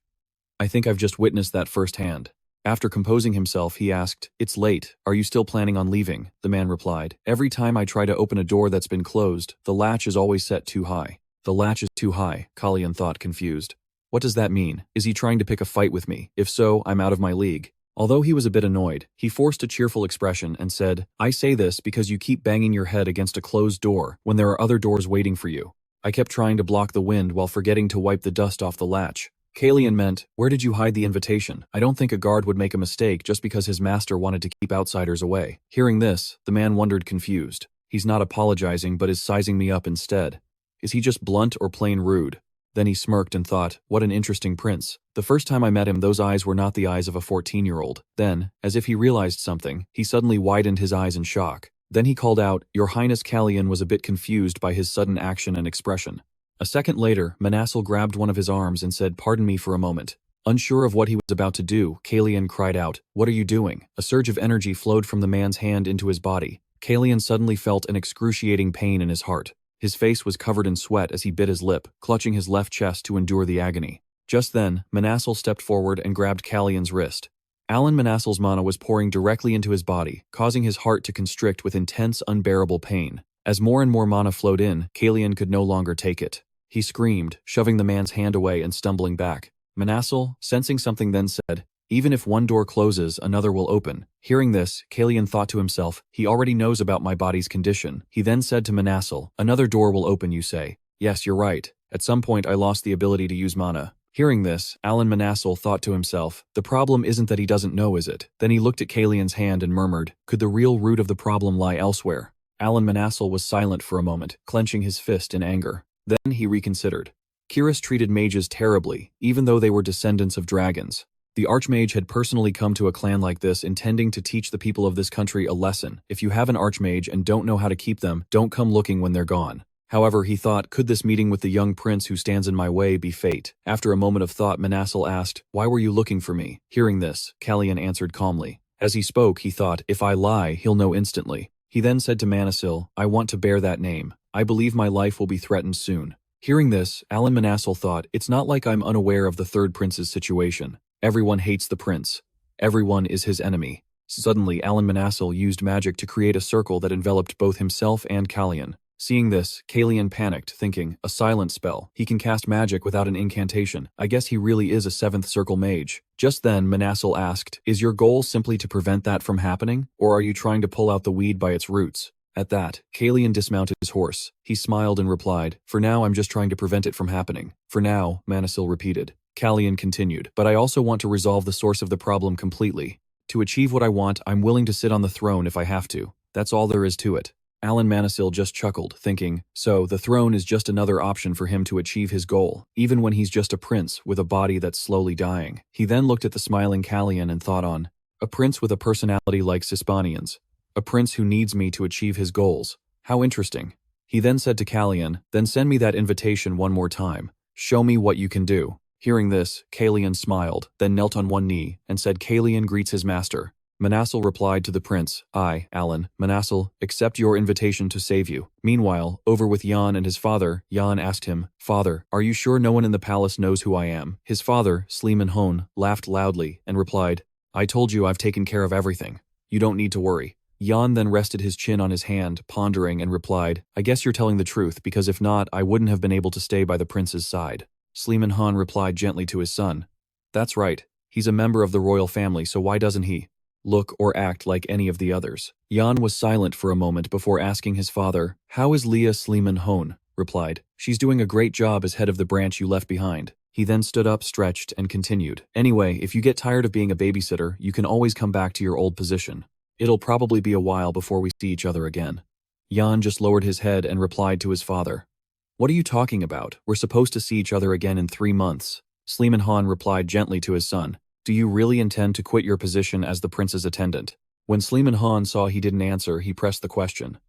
I think I've just witnessed that firsthand. After composing himself, he asked, it's late, are you still planning on leaving? The man replied, every time I try to open a door that's been closed, the latch is always set too high. The latch is too high, Calian thought, confused. What does that mean? Is he trying to pick a fight with me? If so, I'm out of my league. Although he was a bit annoyed, he forced a cheerful expression and said, I say this because you keep banging your head against a closed door when there are other doors waiting for you. I kept trying to block the wind while forgetting to wipe the dust off the latch. Calian meant, where did you hide the invitation? I don't think a guard would make a mistake just because his master wanted to keep outsiders away. Hearing this, the man wondered, confused. He's not apologizing but is sizing me up instead. Is he just blunt or plain rude? Then he smirked and thought, what an interesting prince. The first time I met him, those eyes were not the eyes of a 14-year-old. Then, as if he realized something, he suddenly widened his eyes in shock. Then he called out, Your Highness. Calian was a bit confused by his sudden action and expression. A second later, Manassel grabbed one of his arms and said, pardon me for a moment. Unsure of what he was about to do, Calian cried out, what are you doing? A surge of energy flowed from the man's hand into his body. Calian suddenly felt an excruciating pain in his heart. His face was covered in sweat as he bit his lip, clutching his left chest to endure the agony. Just then, Manassel stepped forward and grabbed Calian's wrist. Alan Manassel's mana was pouring directly into his body, causing his heart to constrict with intense, unbearable pain. As more and more mana flowed in, Calian could no longer take it. He screamed, shoving the man's hand away and stumbling back. Manassel, sensing something, then said, even if one door closes, another will open. Hearing this, Calian thought to himself, he already knows about my body's condition. He then said to Manassel, another door will open, you say? Yes, you're right. At some point I lost the ability to use mana. Hearing this, Alan Manassel thought to himself, the problem isn't that he doesn't know, is it? Then he looked at Calian's hand and murmured, could the real root of the problem lie elsewhere? Alan Manassel was silent for a moment, clenching his fist in anger. Then he reconsidered. Kiris treated mages terribly, even though they were descendants of dragons. The Archmage had personally come to a clan like this intending to teach the people of this country a lesson. If you have an Archmage and don't know how to keep them, don't come looking when they're gone. However, he thought, could this meeting with the young prince who stands in my way be fate? After a moment of thought, Manassel asked, why were you looking for me? Hearing this, Calian answered calmly. As he spoke, he thought, if I lie, he'll know instantly. He then said to Manassel, I want to bear that name. I believe my life will be threatened soon. Hearing this, Alan Manassel thought, it's not like I'm unaware of the third prince's situation. Everyone hates the prince. Everyone is his enemy. Suddenly, Alan Manassel used magic to create a circle that enveloped both himself and Calian. Seeing this, Calian panicked, thinking, a silent spell. He can cast magic without an incantation. I guess he really is a 7th circle mage. Just then, Manassel asked, is your goal simply to prevent that from happening? Or are you trying to pull out the weed by its roots? At that, Calian dismounted his horse. He smiled and replied, for now I'm just trying to prevent it from happening. For now, Manassel repeated. Calian continued, but I also want to resolve the source of the problem completely. To achieve what I want, I'm willing to sit on the throne if I have to. That's all there is to it. Alan Manassel just chuckled, thinking, so the throne is just another option for him to achieve his goal, even when he's just a prince with a body that's slowly dying. He then looked at the smiling Calian and thought on, a prince with a personality like Sispanian's. A prince who needs me to achieve his goals. How interesting. He then said to Calian, then send me that invitation one more time. Show me what you can do. Hearing this, Calian smiled, then knelt on one knee, and said Calian greets his master. Manassel replied to the prince, I, Alan, Manassel, accept your invitation to save you. Meanwhile, over with Jan and his father, Jan asked him, Father, are you sure no one in the palace knows who I am? His father, Sleeman Hone, laughed loudly and replied, I told you I've taken care of everything. You don't need to worry. Jan then rested his chin on his hand, pondering, and replied, I guess you're telling the truth, because if not, I wouldn't have been able to stay by the prince's side. Sleeman Han replied gently to his son, that's right. He's a member of the royal family, so why doesn't he look or act like any of the others? Jan was silent for a moment before asking his father, how is Leah Sleeman Hone? replied. She's doing a great job as head of the branch you left behind. He then stood up, stretched, and continued. Anyway, if you get tired of being a babysitter, you can always come back to your old position. It'll probably be a while before we see each other again. Jan just lowered his head and replied to his father. What are you talking about? We're supposed to see each other again in 3 months. Sleeman Han replied gently to his son. Do you really intend to quit your position as the prince's attendant? When Sleeman Han saw he didn't answer, he pressed the question.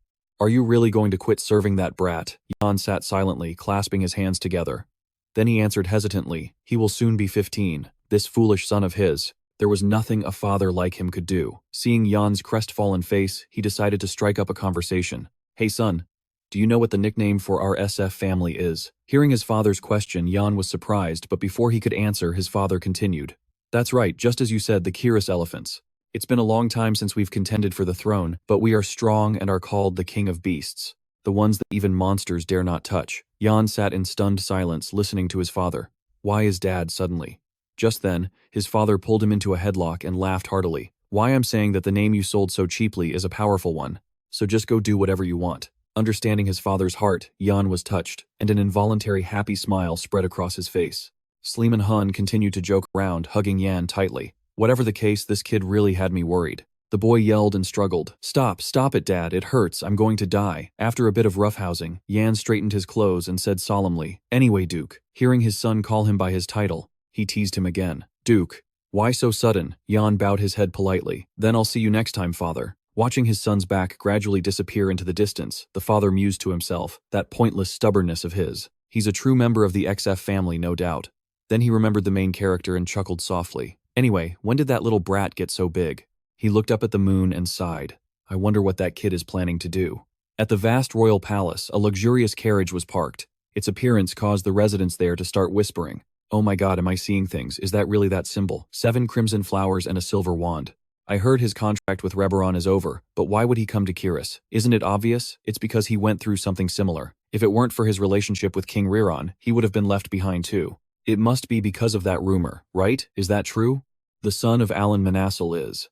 Are you really going to quit serving that brat? Jan sat silently, clasping his hands together. Then he answered hesitantly, he will soon be 15, this foolish son of his. There was nothing a father like him could do. Seeing Jan's crestfallen face, he decided to strike up a conversation. Hey son, do you know what the nickname for our SF family is? Hearing his father's question, Jan was surprised, but before he could answer, his father continued. That's right, just as you said, the Kiris elephants. It's been a long time since we've contended for the throne, but we are strong and are called the King of Beasts, the ones that even monsters dare not touch. Jan sat in stunned silence, listening to his father. Why is Dad suddenly? Just then, his father pulled him into a headlock and laughed heartily. Why I'm saying that the name you sold so cheaply is a powerful one, so just go do whatever you want. Understanding his father's heart, Jan was touched, and an involuntary happy smile spread across his face. Sleeman Han continued to joke around, hugging Jan tightly. Whatever the case, this kid really had me worried. The boy yelled and struggled. Stop it, Dad, it hurts, I'm going to die. After a bit of roughhousing, Jan straightened his clothes and said solemnly, Anyway, Duke. Hearing his son call him by his title, he teased him again. Duke. Why so sudden? Jan bowed his head politely. Then I'll see you next time, father. Watching his son's back gradually disappear into the distance, the father mused to himself, that pointless stubbornness of his. He's a true member of the XF family, no doubt. Then he remembered the main character and chuckled softly. Anyway, when did that little brat get so big? He looked up at the moon and sighed. I wonder what that kid is planning to do. At the vast royal palace, a luxurious carriage was parked. Its appearance caused the residents there to start whispering. Oh my god, am I seeing things? Is that really that symbol? 7 crimson flowers and a silver wand. I heard his contract with Reborn is over, but why would he come to Kiris? Isn't it obvious? It's because he went through something similar. If it weren't for his relationship with King Riron, he would have been left behind too. It must be because of that rumor, right? Is that true? The son of Alan Manassel is.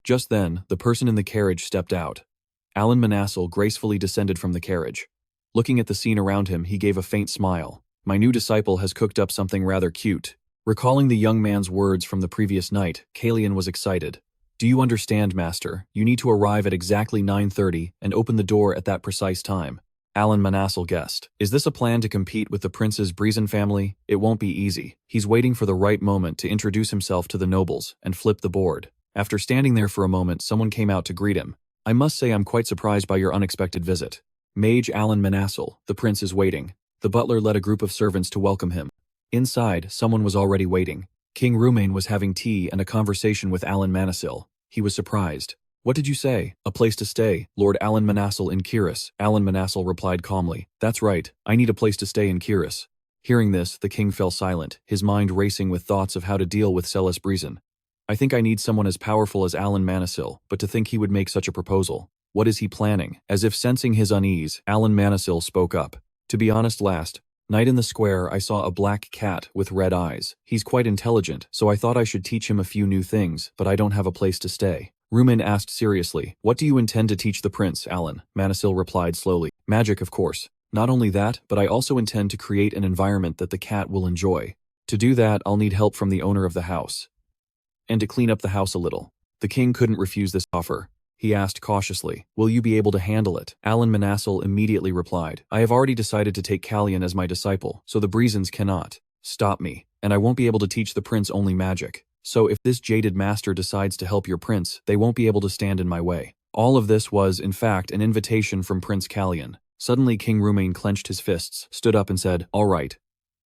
Just then, the person in the carriage stepped out. Alan Manassel gracefully descended from the carriage. Looking at the scene around him, he gave a faint smile. My new disciple has cooked up something rather cute. Recalling the young man's words from the previous night, Calian was excited. Do you understand, Master? You need to arrive at exactly 9:30 and open the door at that precise time. Alan Manassel guessed. Is this a plan to compete with the Prince's Breezen family? It won't be easy. He's waiting for the right moment to introduce himself to the nobles and flip the board. After standing there for a moment, someone came out to greet him. I must say I'm quite surprised by your unexpected visit. Mage Alan Manassel, the prince is waiting. The butler led a group of servants to welcome him. Inside, someone was already waiting. King Rumain was having tea and a conversation with Alan Manassel. He was surprised. What did you say? A place to stay, Lord Alan Manassel in Kiris. Alan Manassel replied calmly. That's right, I need a place to stay in Kiris. Hearing this, the king fell silent, his mind racing with thoughts of how to deal with Celes Breezen. I think I need someone as powerful as Alan Manassel, but to think he would make such a proposal. What is he planning? As if sensing his unease, Alan Manassel spoke up. To be honest, last night in the square I saw a black cat with red eyes. He's quite intelligent, so I thought I should teach him a few new things, but I don't have a place to stay. Rumain asked seriously, What do you intend to teach the prince, Alan? Manassel replied slowly. Magic, of course. Not only that, but I also intend to create an environment that the cat will enjoy. To do that, I'll need help from the owner of the house. And to clean up the house a little. The king couldn't refuse this offer. He asked cautiously, Will you be able to handle it? Alan Manassel immediately replied, I have already decided to take Calian as my disciple, so the Breezens cannot stop me, and I won't be able to teach the prince only magic. So if this jaded master decides to help your prince, they won't be able to stand in my way. All of this was, in fact, an invitation from Prince Calian. Suddenly King Rumain clenched his fists, stood up and said, All right.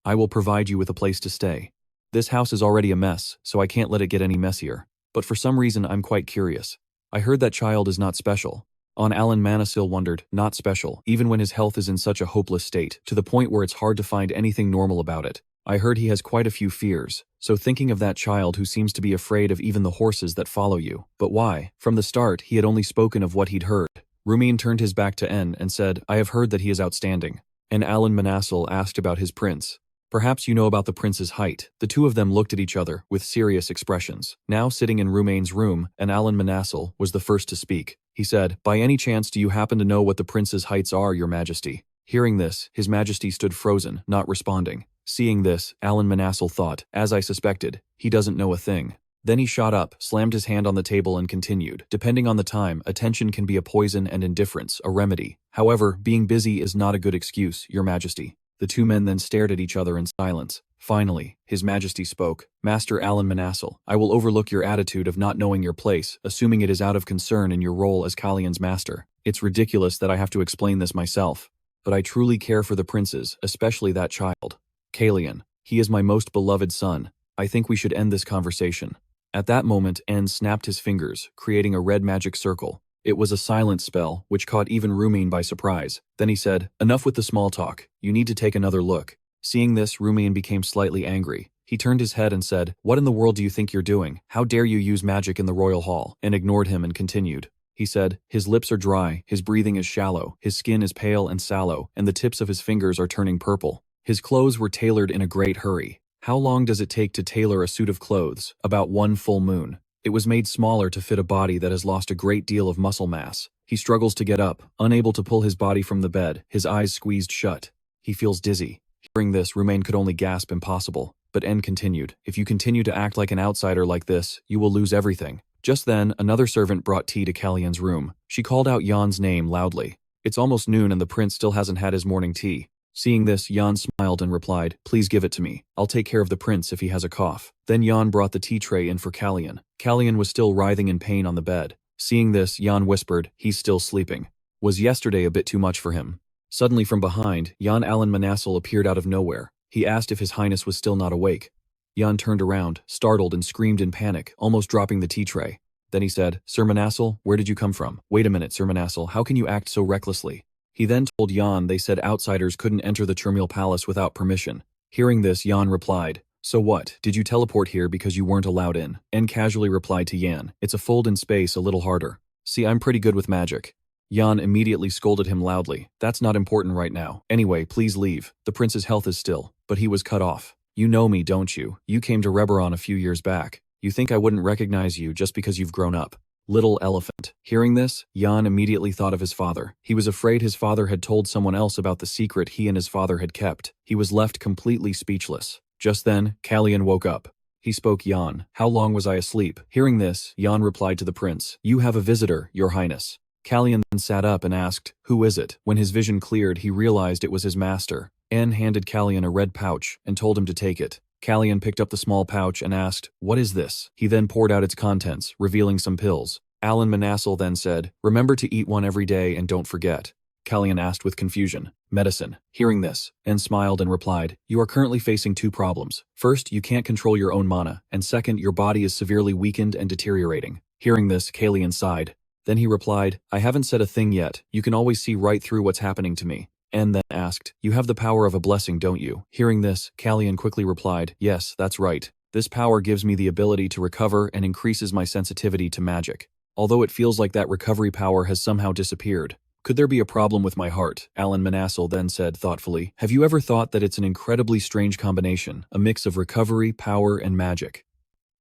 I will provide you with a place to stay. This house is already a mess, so I can't let it get any messier. But for some reason I'm quite curious. I heard that child is not special. On Alan Manassel wondered, not special, even when his health is in such a hopeless state, to the point where it's hard to find anything normal about it. I heard he has quite a few fears, so thinking of that child who seems to be afraid of even the horses that follow you. But why? From the start, he had only spoken of what he'd heard. Rumain turned his back to En and said, I have heard that he is outstanding. And Alan Manassel asked about his prince. Perhaps you know about the prince's height. The two of them looked at each other with serious expressions. Now sitting in Rumain's room, and Alan Manassel was the first to speak. He said, By any chance do you happen to know what the prince's heights are, your majesty? Hearing this, His Majesty stood frozen, not responding. Seeing this, Alan Manassel thought, as I suspected, he doesn't know a thing. Then he shot up, slammed his hand on the table and continued. Depending on the time, attention can be a poison and indifference, a remedy. However, being busy is not a good excuse, Your Majesty. The two men then stared at each other in silence. Finally, His Majesty spoke. Master Alan Manassel, I will overlook your attitude of not knowing your place, assuming it is out of concern in your role as Calian's master. It's ridiculous that I have to explain this myself. But I truly care for the princes, especially that child. Calian. He is my most beloved son. I think we should end this conversation. At that moment, N snapped his fingers, creating a red magic circle. It was a silent spell, which caught even Rumin by surprise. Then he said, enough with the small talk. You need to take another look. Seeing this, Rumin became slightly angry. He turned his head and said, what in the world do you think you're doing? How dare you use magic in the royal hall? And ignored him and continued. He said, his lips are dry, his breathing is shallow, his skin is pale and sallow, and the tips of his fingers are turning purple. His clothes were tailored in a great hurry. How long does it take to tailor a suit of clothes? About 1 full moon. It was made smaller to fit a body that has lost a great deal of muscle mass. He struggles to get up, unable to pull his body from the bed, his eyes squeezed shut. He feels dizzy. Hearing this, Rumain could only gasp impossible. But N continued, if you continue to act like an outsider like this, you will lose everything. Just then, another servant brought tea to Calian's room. She called out Jan's name loudly. It's almost noon and the prince still hasn't had his morning tea. Seeing this, Jan smiled and replied, please give it to me. I'll take care of the prince if he has a cough. Then Jan brought the tea tray in for Calian. Calian was still writhing in pain on the bed. Seeing this, Jan whispered, he's still sleeping. Was yesterday a bit too much for him? Suddenly from behind, Jan Alan Manassel appeared out of nowhere. He asked if His Highness was still not awake. Jan turned around, startled and screamed in panic, almost dropping the tea tray. Then he said, Sir Manassel, where did you come from? Wait a minute, Sir Manassel, how can you act so recklessly? He then told Jan they said outsiders couldn't enter the Turmoil Palace without permission. Hearing this, Jan replied, so what, did you teleport here because you weren't allowed in? And casually replied to Jan, it's a fold in space a little harder. See, I'm pretty good with magic. Jan immediately scolded him loudly, that's not important right now. Anyway, please leave. The prince's health is still. But he was cut off. You know me, don't you? You came to Reborn a few years back. You think I wouldn't recognize you just because you've grown up. Little elephant. Hearing this, Jan immediately thought of his father. He was afraid his father had told someone else about the secret he and his father had kept. He was left completely speechless. Just then, Calian woke up. He spoke Jan. How long was I asleep? Hearing this, Jan replied to the prince, you have a visitor, Your Highness. Calian then sat up and asked, who is it? When his vision cleared, he realized it was his master. Anne handed Calian a red pouch and told him to take it. Calian picked up the small pouch and asked, what is this? He then poured out its contents, revealing some pills. Alan Manassel then said, remember to eat one every day and don't forget. Calian asked with confusion, medicine. Hearing this, Anne smiled and replied, you are currently facing 2 problems. First, you can't control your own mana, and second, your body is severely weakened and deteriorating. Hearing this, Calian sighed. Then he replied, I haven't said a thing yet. You can always see right through what's happening to me. Anne then asked, you have the power of a blessing, don't you? Hearing this, Calian quickly replied, yes, that's right. This power gives me the ability to recover and increases my sensitivity to magic. Although it feels like that recovery power has somehow disappeared. Could there be a problem with my heart? Alan Manassel then said thoughtfully, have you ever thought that it's an incredibly strange combination, a mix of recovery, power, and magic?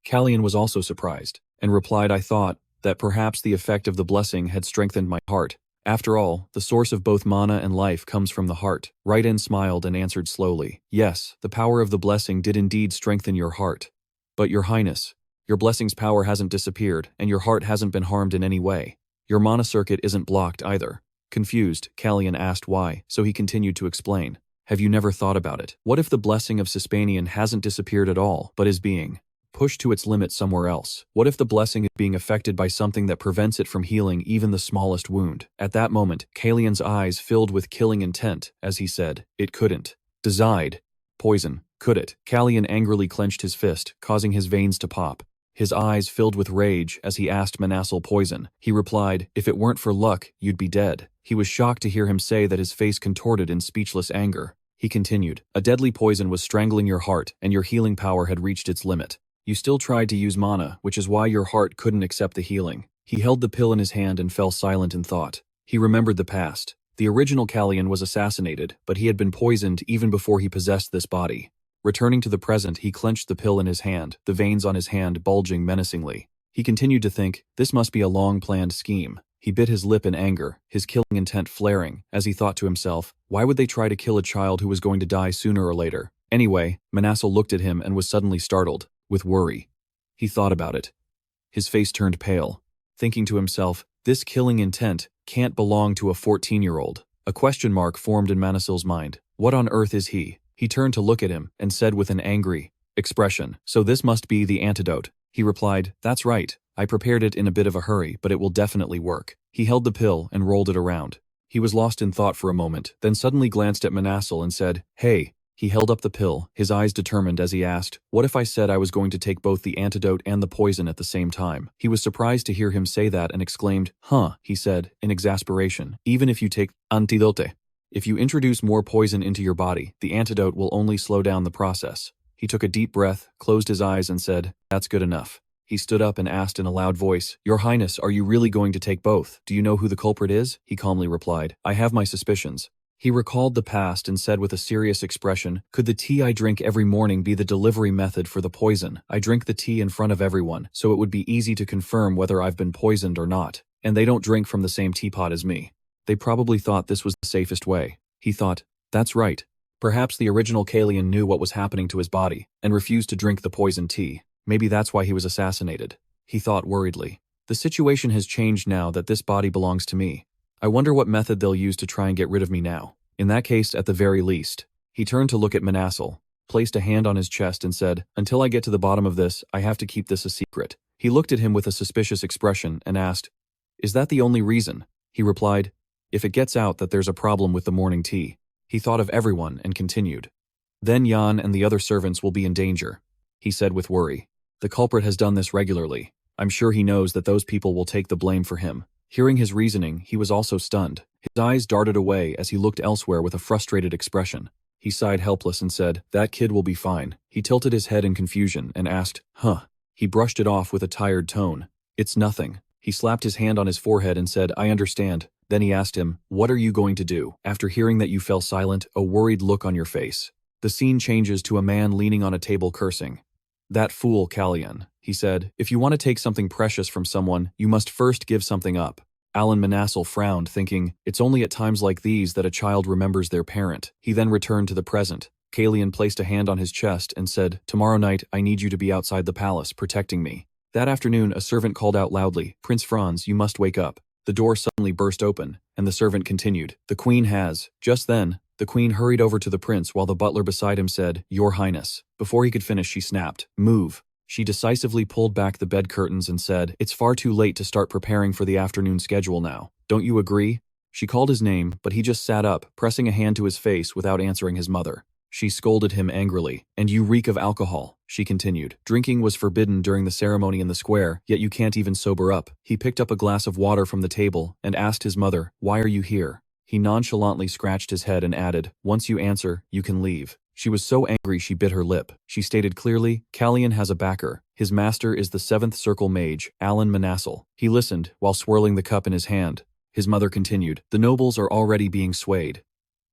Calian was also surprised, and replied, I thought that perhaps the effect of the blessing had strengthened my heart. After all, the source of both mana and life comes from the heart. Right-In smiled and answered slowly, yes, the power of the blessing did indeed strengthen your heart. But Your Highness, your blessing's power hasn't disappeared, and your heart hasn't been harmed in any way. Your mana circuit isn't blocked either. Confused, Calian asked why, so he continued to explain. Have you never thought about it? What if the blessing of Sispanian hasn't disappeared at all, but is being pushed to its limit somewhere else? What if the blessing is being affected by something that prevents it from healing even the smallest wound? At that moment, Calian's eyes filled with killing intent, as he said, it couldn't. Decide. Poison. Could it? Calian angrily clenched his fist, causing his veins to pop. His eyes filled with rage as he asked Manassel poison. He replied, if it weren't for luck, you'd be dead. He was shocked to hear him say that, his face contorted in speechless anger. He continued, a deadly poison was strangling your heart, and your healing power had reached its limit. You still tried to use mana, which is why your heart couldn't accept the healing. He held the pill in his hand and fell silent in thought. He remembered the past. The original Calian was assassinated, but he had been poisoned even before he possessed this body. Returning to the present, he clenched the pill in his hand, the veins on his hand bulging menacingly. He continued to think, this must be a long-planned scheme. He bit his lip in anger, his killing intent flaring, as he thought to himself, why would they try to kill a child who was going to die sooner or later? Anyway, Manasseh looked at him and was suddenly startled, with worry. He thought about it. His face turned pale, thinking to himself, this killing intent can't belong to a 14-year-old. A question mark formed in Manasseh's mind. What on earth is he? He turned to look at him and said with an angry expression, so this must be the antidote. He replied, that's right. I prepared it in a bit of a hurry, but it will definitely work. He held the pill and rolled it around. He was lost in thought for a moment, then suddenly glanced at Manasseh and said, hey. He held up the pill, his eyes determined as he asked, what if I said I was going to take both the antidote and the poison at the same time? He was surprised to hear him say that and exclaimed, he said, in exasperation, even if you take antidote. If you introduce more poison into your body, the antidote will only slow down the process. He took a deep breath, closed his eyes and said, that's good enough. He stood up and asked in a loud voice, Your Highness, are you really going to take both? Do you know who the culprit is? He calmly replied, I have my suspicions. He recalled the past and said with a serious expression, could the tea I drink every morning be the delivery method for the poison? I drink the tea in front of everyone, so it would be easy to confirm whether I've been poisoned or not. And they don't drink from the same teapot as me. They probably thought this was the safest way. He thought, that's right. Perhaps the original Calian knew what was happening to his body and refused to drink the poisoned tea. Maybe that's why he was assassinated. He thought worriedly. The situation has changed now that this body belongs to me. I wonder what method they'll use to try and get rid of me now. In that case, at the very least. He turned to look at Manasseh, placed a hand on his chest and said, until I get to the bottom of this, I have to keep this a secret. He looked at him with a suspicious expression and asked, is that the only reason? He replied, if it gets out that there's a problem with the morning tea. He thought of everyone and continued. Then Jan and the other servants will be in danger. He said with worry. The culprit has done this regularly. I'm sure he knows that those people will take the blame for him. Hearing his reasoning, he was also stunned. His eyes darted away as he looked elsewhere with a frustrated expression. He sighed helpless and said, that kid will be fine. He tilted his head in confusion and asked, He brushed it off with a tired tone. It's nothing. He slapped his hand on his forehead and said, I understand. Then he asked him, what are you going to do? After hearing that you fell silent, a worried look on your face. The scene changes to a man leaning on a table cursing. That fool Calian, he said, if you want to take something precious from someone, you must first give something up. Alan Manasseh frowned, thinking, it's only at times like these that a child remembers their parent. He then returned to the present. Calian placed a hand on his chest and said, tomorrow night I need you to be outside the palace, protecting me. That afternoon a servant called out loudly, Prince Franz, you must wake up. The door suddenly burst open, and the servant continued, the queen has. Just then, the queen hurried over to the prince while the butler beside him said, Your Highness. Before he could finish, she snapped, move. She decisively pulled back the bed curtains and said, it's far too late to start preparing for the afternoon schedule now. Don't you agree? She called his name, but he just sat up, pressing a hand to his face without answering his mother. She scolded him angrily. And you reek of alcohol, she continued. Drinking was forbidden during the ceremony in the square, yet you can't even sober up. He picked up a glass of water from the table and asked his mother, why are you here? He nonchalantly scratched his head and added, once you answer, you can leave. She was so angry she bit her lip. She stated clearly, Calian has a backer. His master is the 7th Circle Mage, Alan Manasseh. He listened, while swirling the cup in his hand. His mother continued, the nobles are already being swayed.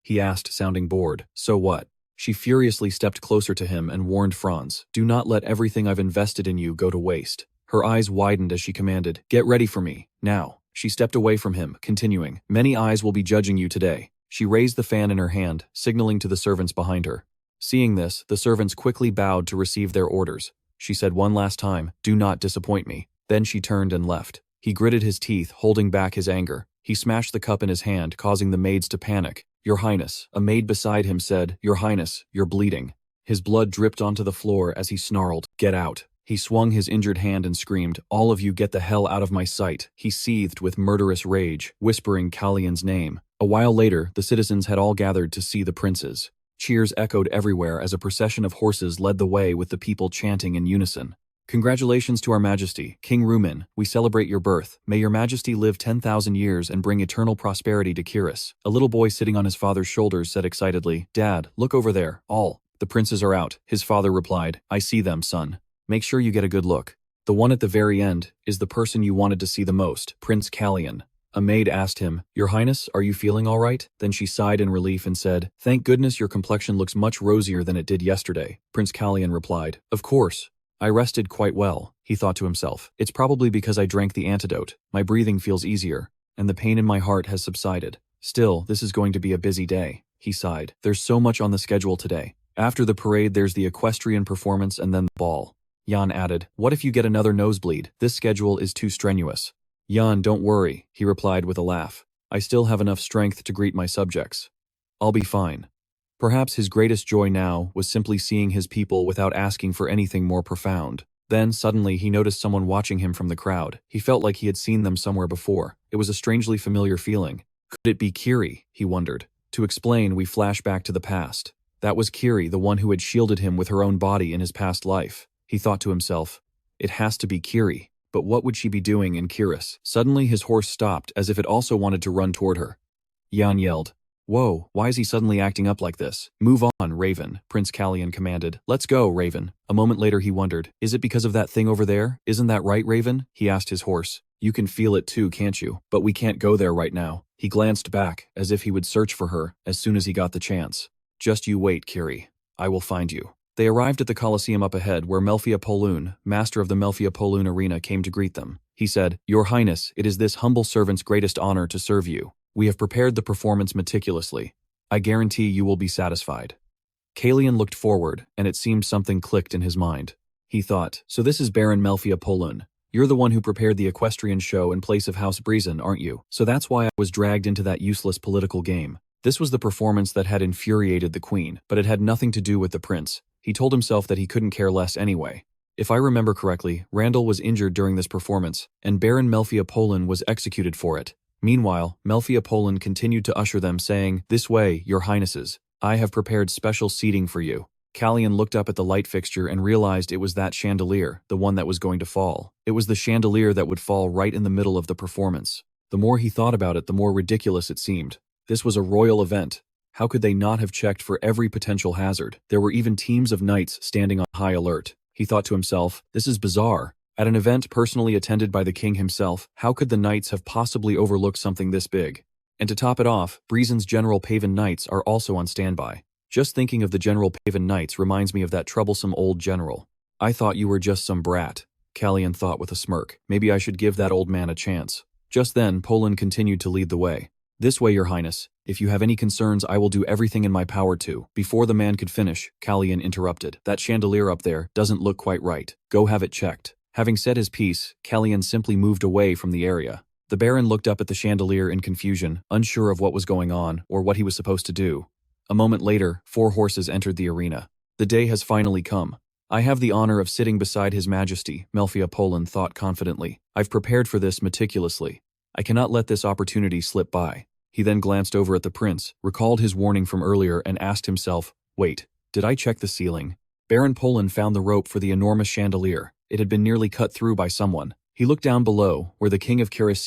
He asked, sounding bored, so what? She furiously stepped closer to him and warned Franz, do not let everything I've invested in you go to waste. Her eyes widened as she commanded, get ready for me, now. She stepped away from him, continuing, many eyes will be judging you today. She raised the fan in her hand, signaling to the servants behind her. Seeing this, the servants quickly bowed to receive their orders. She said one last time, do not disappoint me. Then she turned and left. He gritted his teeth, holding back his anger. He smashed the cup in his hand, causing the maids to panic. Your Highness, a maid beside him said, Your Highness, you're bleeding. His blood dripped onto the floor as he snarled, get out. He swung his injured hand and screamed, all of you get the hell out of my sight. He seethed with murderous rage, whispering Calian's name. A while later, the citizens had all gathered to see the princes. Cheers echoed everywhere as a procession of horses led the way with the people chanting in unison. Congratulations to our Majesty, King Rumin, we celebrate your birth. May your Majesty live 10,000 years and bring eternal prosperity to Kiris. A little boy sitting on his father's shoulders said excitedly, Dad, look over there, all. The princes are out, his father replied, I see them, son. Make sure you get a good look. The one at the very end is the person you wanted to see the most, Prince Calian. A maid asked him, Your Highness, are you feeling all right? Then she sighed in relief and said, Thank goodness your complexion looks much rosier than it did yesterday. Prince Calian replied, Of course. I rested quite well, he thought to himself. It's probably because I drank the antidote. My breathing feels easier. and the pain in my heart has subsided. Still, this is going to be a busy day, he sighed. There's so much on the schedule today. After the parade there's the equestrian performance and then the ball. Jan added, what if you get another nosebleed? This schedule is too strenuous. Jan, don't worry, he replied with a laugh. I still have enough strength to greet my subjects. I'll be fine. Perhaps his greatest joy now was simply seeing his people without asking for anything more profound. Then, suddenly, he noticed someone watching him from the crowd. He felt like he had seen them somewhere before. It was a strangely familiar feeling. Could it be Kiri? He wondered. To explain, we flash back to the past. That was Kiri, the one who had shielded him with her own body in his past life. He thought to himself, it has to be Kiri. But what would she be doing in Kiris? Suddenly his horse stopped as if it also wanted to run toward her. Jan yelled, whoa, why is he suddenly acting up like this? Move on, Raven, Prince Calian commanded. Let's go, Raven. A moment later he wondered, is it because of that thing over there? Isn't that right, Raven? He asked his horse. You can feel it too, can't you? But we can't go there right now. He glanced back, as if he would search for her as soon as he got the chance. Just you wait, Kiri. I will find you. They arrived at the coliseum up ahead where Melfia Polun, master of the Melfia Polun arena, came to greet them. He said, Your Highness, it is this humble servant's greatest honor to serve you. We have prepared the performance meticulously. I guarantee you will be satisfied. Calian looked forward, and it seemed something clicked in his mind. He thought, so this is Baron Melfia Polun. You're the one who prepared the equestrian show in place of House Breezen, aren't you? So that's why I was dragged into that useless political game. This was the performance that had infuriated the queen, but it had nothing to do with the prince. He told himself that he couldn't care less anyway. If I remember correctly, Randall was injured during this performance, and Baron Melfia Polun was executed for it. Meanwhile, Melfia Polun continued to usher them, saying, This way, your highnesses. I have prepared special seating for you. Calian looked up at the light fixture and realized it was that chandelier, the one that was going to fall. It was the chandelier that would fall right in the middle of the performance. The more he thought about it, the more ridiculous it seemed. This was a royal event. How could they not have checked for every potential hazard? There were even teams of knights standing on high alert. He thought to himself, this is bizarre. At an event personally attended by the king himself, how could the knights have possibly overlooked something this big? And to top it off, Breezen's General Paven Knights are also on standby. Just thinking of the General Paven Knights reminds me of that troublesome old general. I thought you were just some brat, Calian thought with a smirk. Maybe I should give that old man a chance. Just then, Poland continued to lead the way. This way, your highness. If you have any concerns, I will do everything in my power to. Before the man could finish, Calian interrupted. That chandelier up there doesn't look quite right. Go have it checked. Having said his piece, Calian simply moved away from the area. The Baron looked up at the chandelier in confusion, unsure of what was going on or what he was supposed to do. A moment later, 4 horses entered the arena. The day has finally come. I have the honor of sitting beside His Majesty, Melfia Poland thought confidently. I've prepared for this meticulously. I cannot let this opportunity slip by. He then glanced over at the prince, recalled his warning from earlier and asked himself, wait, did I check the ceiling? Baron Poland found the rope for the enormous chandelier. It had been nearly cut through by someone. He looked down below, where the king of Kiris,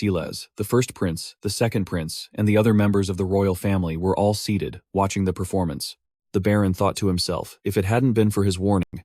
the first prince, the second prince, and the other members of the royal family were all seated, watching the performance. The Baron thought to himself, if it hadn't been for his warning.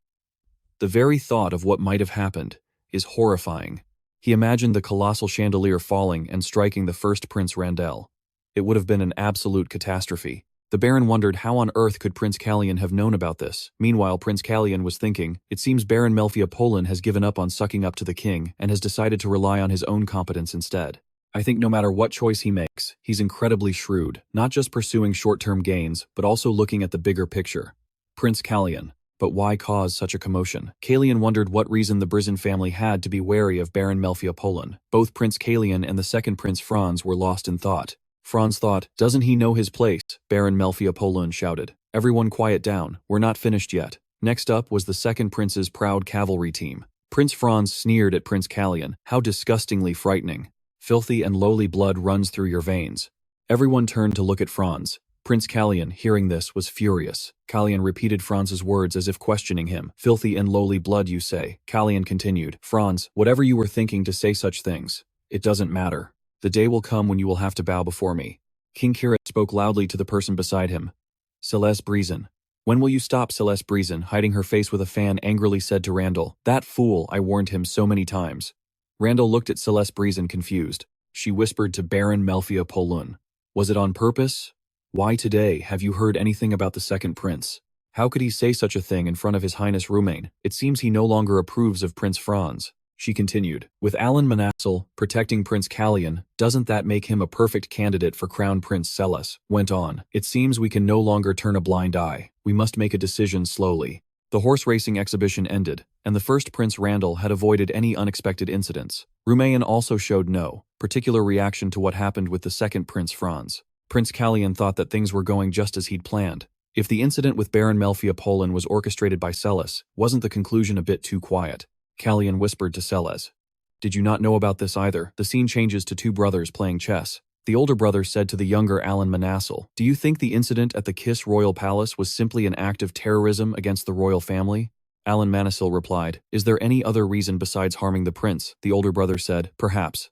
The very thought of what might have happened is horrifying. He imagined the colossal chandelier falling and striking the first Prince Randell. It would have been an absolute catastrophe. The Baron wondered how on earth could Prince Calian have known about this. Meanwhile, Prince Calian was thinking, it seems Baron Melfia Poland has given up on sucking up to the king and has decided to rely on his own competence instead. I think no matter what choice he makes, he's incredibly shrewd, not just pursuing short-term gains, but also looking at the bigger picture. Prince Calian. But why cause such a commotion? Calian wondered what reason the Breezen family had to be wary of Baron Melfia Poland. Both Prince Calian and the second Prince Franz were lost in thought. Franz thought, doesn't he know his place? Baron Melfia Poland shouted. Everyone quiet down, we're not finished yet. Next up was the second prince's proud cavalry team. Prince Franz sneered at Prince Calian. How disgustingly frightening. Filthy and lowly blood runs through your veins. Everyone turned to look at Franz. Prince Calian, hearing this, was furious. Calian repeated Franz's words as if questioning him. Filthy and lowly blood, you say? Calian continued. Franz, whatever you were thinking to say such things, it doesn't matter. The day will come when you will have to bow before me. King Kiris spoke loudly to the person beside him. Celeste Breezen. When will you stop? Celeste Breezen, hiding her face with a fan, angrily said to Randall. That fool, I warned him so many times. Randall looked at Celeste Breezen confused. She whispered to Baron Melfia Poland. Was it on purpose? Why today? Have you heard anything about the second prince? How could he say such a thing in front of His Highness Rumain? It seems he no longer approves of Prince Franz. she continued. With Alan Manassel protecting Prince Calian, doesn't that make him a perfect candidate for Crown Prince Celes? Went on. It seems we can no longer turn a blind eye. We must make a decision slowly. The horse racing exhibition ended, and the first Prince Randall had avoided any unexpected incidents. Rumain also showed no particular reaction to what happened with the second Prince Franz. Prince Calian thought that things were going just as he'd planned. If the incident with Baron Melfia Polan was orchestrated by Celes, wasn't the conclusion a bit too quiet? Calian whispered to Celes. Did you not know about this either? The scene changes to two brothers playing chess. The older brother said to the younger Alan Manassel, do you think the incident at the Kiss Royal Palace was simply an act of terrorism against the royal family? Alan Manassel replied, is there any other reason besides harming the prince? The older brother said, perhaps.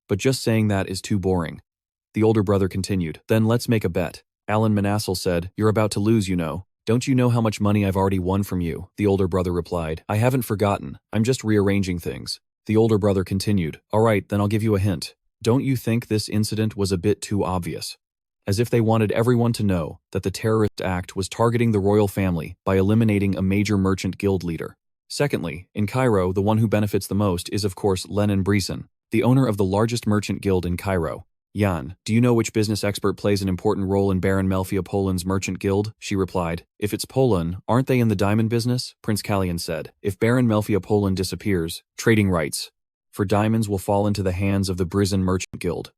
But just saying that is too boring. The older brother continued, then let's make a bet. Alan Manassel said, you're about to lose, you know. Don't you know how much money I've already won from you? The older brother replied, I haven't forgotten. I'm just rearranging things. The older brother continued, all right, then I'll give you a hint. Don't you think this incident was a bit too obvious? As if they wanted everyone to know that the terrorist act was targeting the royal family by eliminating a major merchant guild leader. Secondly, in Cairo, the one who benefits the most is of course Lenin Brison, the owner of the largest merchant guild in Cairo. Jan, do you know which business expert plays an important role in Baron Melfia Polan's merchant guild? She replied. If it's Polan, aren't they in the diamond business? Prince Calian said. If Baron Melfia Polan disappears, trading rights for diamonds will fall into the hands of the Brison merchant guild.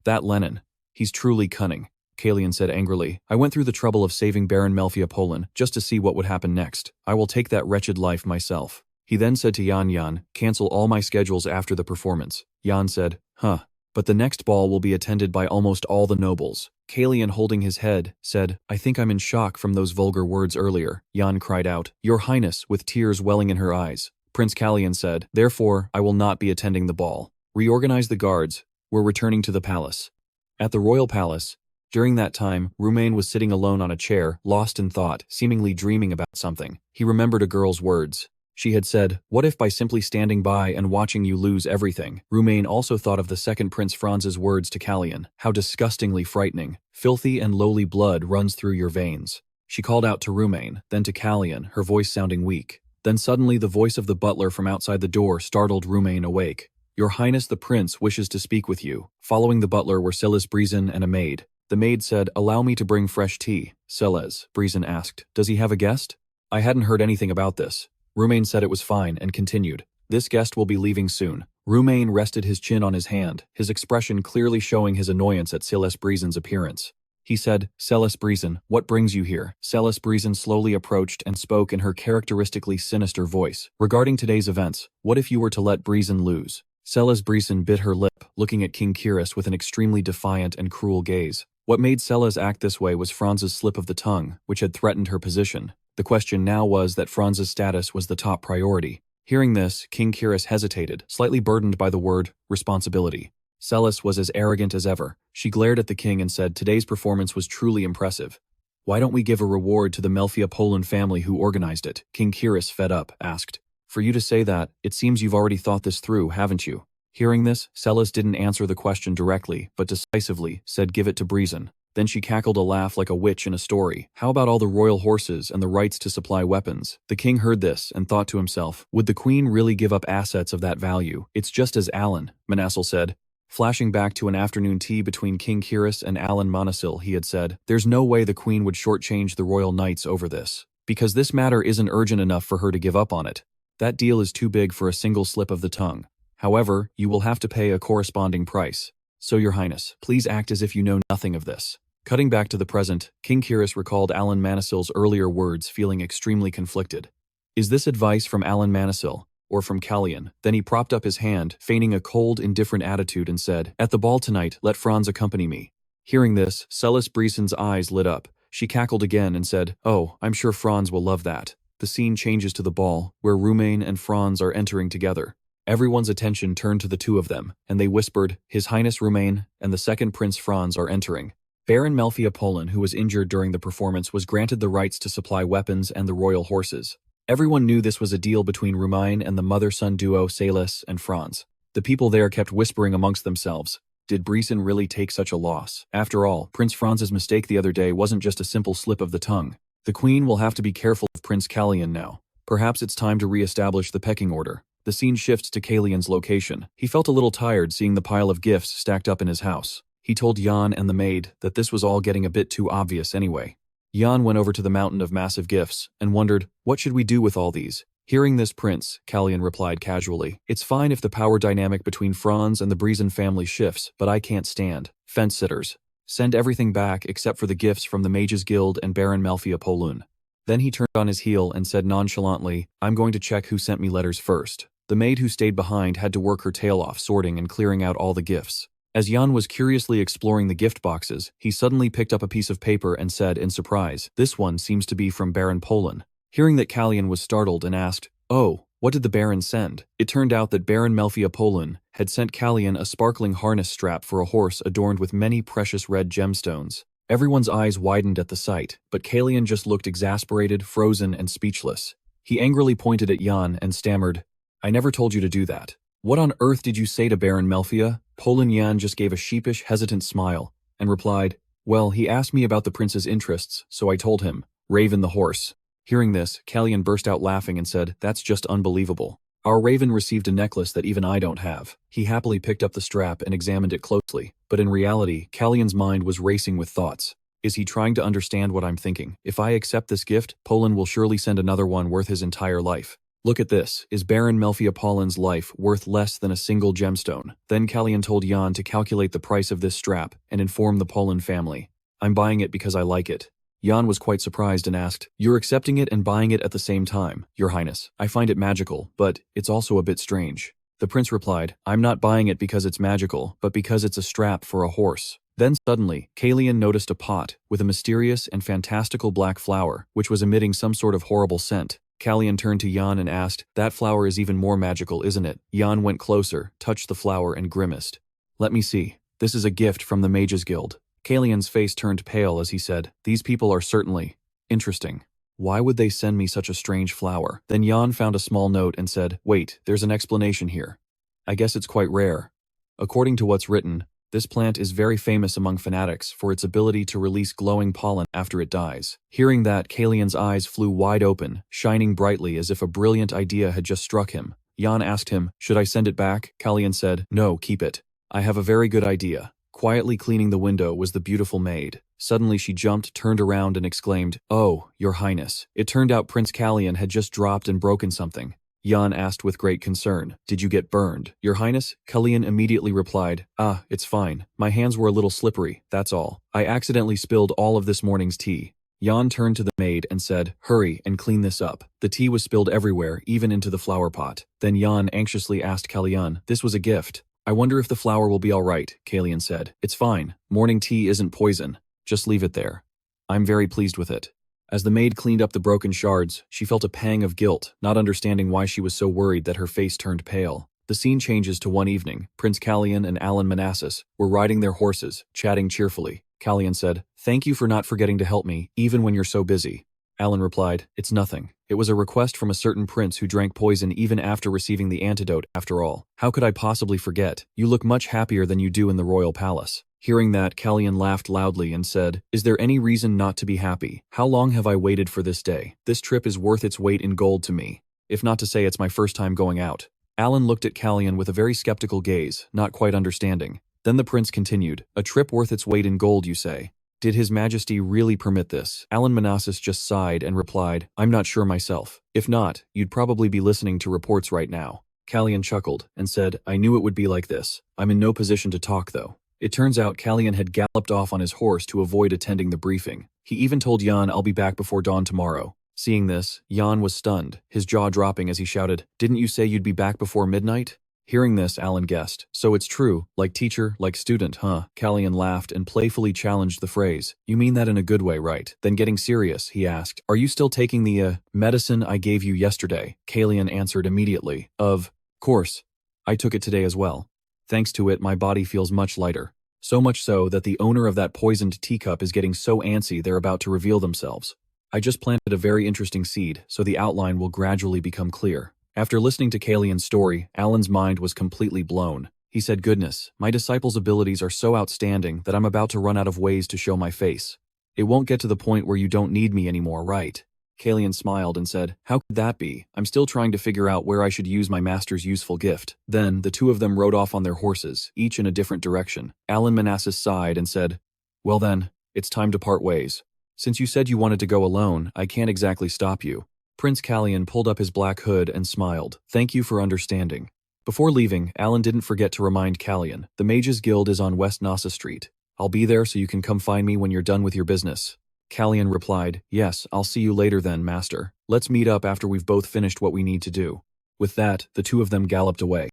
That Lenin, he's truly cunning. Calian said angrily. I went through the trouble of saving Baron Melfia Polan just to see what would happen next. I will take that wretched life myself. He then said to Jan, cancel all my schedules after the performance. Jan said, huh. But the next ball will be attended by almost all the nobles. Calian, holding his head, said, I think I'm in shock from those vulgar words earlier. Jan cried out, Your Highness, with tears welling in her eyes. Prince Calian said, therefore, I will not be attending the ball. Reorganize the guards. We're returning to the palace. At the royal palace, during that time, Rumain was sitting alone on a chair, lost in thought, seemingly dreaming about something. He remembered a girl's words. She had said, what if by simply standing by and watching you lose everything? Rumain also thought of the second Prince Franz's words to Calian. How disgustingly frightening. Filthy and lowly blood runs through your veins. She called out to Rumain, then to Calian, her voice sounding weak. Then suddenly the voice of the butler from outside the door startled Rumain awake. Your Highness the Prince wishes to speak with you. Following the butler were Celes Brison and a maid. The maid said, allow me to bring fresh tea. Celes, Brison asked, does he have a guest? I hadn't heard anything about this. Rumain said it was fine and continued, this guest will be leaving soon. Rumain rested his chin on his hand, his expression clearly showing his annoyance at Celes Brison's appearance. He said, Celes Brison, what brings you here? Celes Brison slowly approached and spoke in her characteristically sinister voice. Regarding today's events, what if you were to let Brison lose? Celes Brison bit her lip, looking at King Kiris with an extremely defiant and cruel gaze. What made Celes act this way was Franz's slip of the tongue, which had threatened her position. The question now was that Franz's status was the top priority. Hearing this, King Kiris hesitated, slightly burdened by the word responsibility. Celes was as arrogant as ever. She glared at the king and said, today's performance was truly impressive. Why don't we give a reward to the Melfia Polan family who organized it? King Kiris, fed up, asked. For you to say that, it seems you've already thought this through, haven't you? Hearing this, Celes didn't answer the question directly, but decisively said give it to Brison. Then she cackled a laugh like a witch in a story. How about all the royal horses and the rights to supply weapons? The king heard this and thought to himself, would the queen really give up assets of that value? It's just as Alan, Manassel said. Flashing back to an afternoon tea between King Kiris and Alan Manassel, he had said, there's no way the queen would shortchange the royal knights over this. Because this matter isn't urgent enough for her to give up on it. That deal is too big for a single slip of the tongue. However, you will have to pay a corresponding price. So your highness, please act as if you know nothing of this. Cutting back to the present, King Kiris recalled Alan Manassil's earlier words, feeling extremely conflicted. Is this advice from Alan Manassil, or from Calian? Then he propped up his hand, feigning a cold, indifferent attitude and said, at the ball tonight, let Franz accompany me. Hearing this, Celes Brison's eyes lit up. She cackled again and said, oh, I'm sure Franz will love that. The scene changes to the ball, where Rumain and Franz are entering together. Everyone's attention turned to the two of them, and they whispered, His Highness Rumain and the second Prince Franz are entering. Baron Melfia Polan, who was injured during the performance, was granted the rights to supply weapons and the royal horses. Everyone knew this was a deal between Rumain and the mother-son duo Celes and Franz. The people there kept whispering amongst themselves, did Brison really take such a loss? After all, Prince Franz's mistake the other day wasn't just a simple slip of the tongue. The queen will have to be careful of Prince Calian now. Perhaps it's time to re-establish the pecking order. The scene shifts to Calian's location. He felt a little tired seeing the pile of gifts stacked up in his house. He told Jan and the maid that this was all getting a bit too obvious anyway. Jan went over to the mountain of massive gifts and wondered, what should we do with all these? Hearing this, Prince, Calian replied casually, it's fine if the power dynamic between Franz and the Breezen family shifts, but I can't stand fence-sitters. Send everything back except for the gifts from the Mages Guild and Baron Melfia Polun. Then he turned on his heel and said nonchalantly, I'm going to check who sent me letters first. The maid who stayed behind had to work her tail off sorting and clearing out all the gifts. As Jan was curiously exploring the gift boxes, he suddenly picked up a piece of paper and said in surprise, this one seems to be from Baron Polun. Hearing that, Calian was startled and asked, oh, what did the Baron send? It turned out that Baron Melfia Polun had sent Calian a sparkling harness strap for a horse adorned with many precious red gemstones. Everyone's eyes widened at the sight, but Calian just looked exasperated, frozen, and speechless. He angrily pointed at Jan and stammered, I never told you to do that. What on earth did you say to Baron Melfia? Polun Jan just gave a sheepish, hesitant smile and replied, well, he asked me about the prince's interests, so I told him, Raven the horse. Hearing this, Calian burst out laughing and said, that's just unbelievable. Our Raven received a necklace that even I don't have. He happily picked up the strap and examined it closely, but in reality, Calian's mind was racing with thoughts. Is he trying to understand what I'm thinking? If I accept this gift, Polun will surely send another one worth his entire life. Look at this. Is Baron Melfia Polun's life worth less than a single gemstone? Then Calian told Jan to calculate the price of this strap and inform the Polun family. I'm buying it because I like it. Jan was quite surprised and asked, you're accepting it and buying it at the same time, Your Highness. I find it magical, but it's also a bit strange. The prince replied, I'm not buying it because it's magical, but because it's a strap for a horse. Then suddenly, Calian noticed a pot with a mysterious and fantastical black flower, which was emitting some sort of horrible scent. Calian turned to Jan and asked, that flower is even more magical, isn't it? Jan went closer, touched the flower and grimaced. Let me see. This is a gift from the Mages Guild. Calian's face turned pale as he said, these people are certainly interesting. Why would they send me such a strange flower? Then Jan found a small note and said, wait, there's an explanation here. I guess it's quite rare. According to what's written, this plant is very famous among fanatics for its ability to release glowing pollen after it dies. Hearing that, Calian's eyes flew wide open, shining brightly as if a brilliant idea had just struck him. Jan asked him, should I send it back? Calian said, no, keep it. I have a very good idea. Quietly cleaning the window was the beautiful maid. Suddenly she jumped, turned around and exclaimed, oh, Your Highness. It turned out Prince Calian had just dropped and broken something. Jan asked with great concern, did you get burned? Your Highness? Calian immediately replied, it's fine. My hands were a little slippery, that's all. I accidentally spilled all of this morning's tea. Jan turned to the maid and said, hurry and clean this up. The tea was spilled everywhere, even into the flower pot. Then Jan anxiously asked Calian, this was a gift. I wonder if the flower will be all right, Calian said. It's fine. Morning tea isn't poison. Just leave it there. I'm very pleased with it. As the maid cleaned up the broken shards, she felt a pang of guilt, not understanding why she was so worried that her face turned pale. The scene changes to one evening. Prince Calian and Alan Manassas were riding their horses, chatting cheerfully. Calian said, thank you for not forgetting to help me, even when you're so busy. Alan replied, it's nothing. It was a request from a certain prince who drank poison even after receiving the antidote after all. How could I possibly forget? You look much happier than you do in the royal palace. Hearing that, Calian laughed loudly and said, is there any reason not to be happy? How long have I waited for this day? This trip is worth its weight in gold to me. If not to say it's my first time going out. Alan looked at Calian with a very skeptical gaze, not quite understanding. Then the prince continued, a trip worth its weight in gold, you say? Did His Majesty really permit this? Alan Manassas just sighed and replied, I'm not sure myself. If not, you'd probably be listening to reports right now. Calian chuckled and said, I knew it would be like this. I'm in no position to talk though. It turns out Calian had galloped off on his horse to avoid attending the briefing. He even told Jan, I'll be back before dawn tomorrow. Seeing this, Jan was stunned, his jaw dropping as he shouted, didn't you say you'd be back before midnight? Hearing this, Alan guessed. So it's true, like teacher, like student, huh? Calian laughed and playfully challenged the phrase. You mean that in a good way, right? Then getting serious, he asked, are you still taking the, medicine I gave you yesterday? Calian answered immediately, of course. I took it today as well. Thanks to it, my body feels much lighter. So much so that the owner of that poisoned teacup is getting so antsy they're about to reveal themselves. I just planted a very interesting seed, so the outline will gradually become clear. After listening to Calian's story, Alan's mind was completely blown. He said, goodness, my disciple's abilities are so outstanding that I'm about to run out of ways to show my face. It won't get to the point where you don't need me anymore, right? Calian smiled and said, "How could that be? I'm still trying to figure out where I should use my master's useful gift." Then, the two of them rode off on their horses, each in a different direction. Alan Manassas sighed and said, "Well then, it's time to part ways. Since you said you wanted to go alone, I can't exactly stop you." Prince Calian pulled up his black hood and smiled. "Thank you for understanding." Before leaving, Alan didn't forget to remind Calian, "The Mages Guild is on West Nasa Street. I'll be there so you can come find me when you're done with your business." Calian replied, "Yes, I'll see you later then, Master. Let's meet up after we've both finished what we need to do." With that, the two of them galloped away.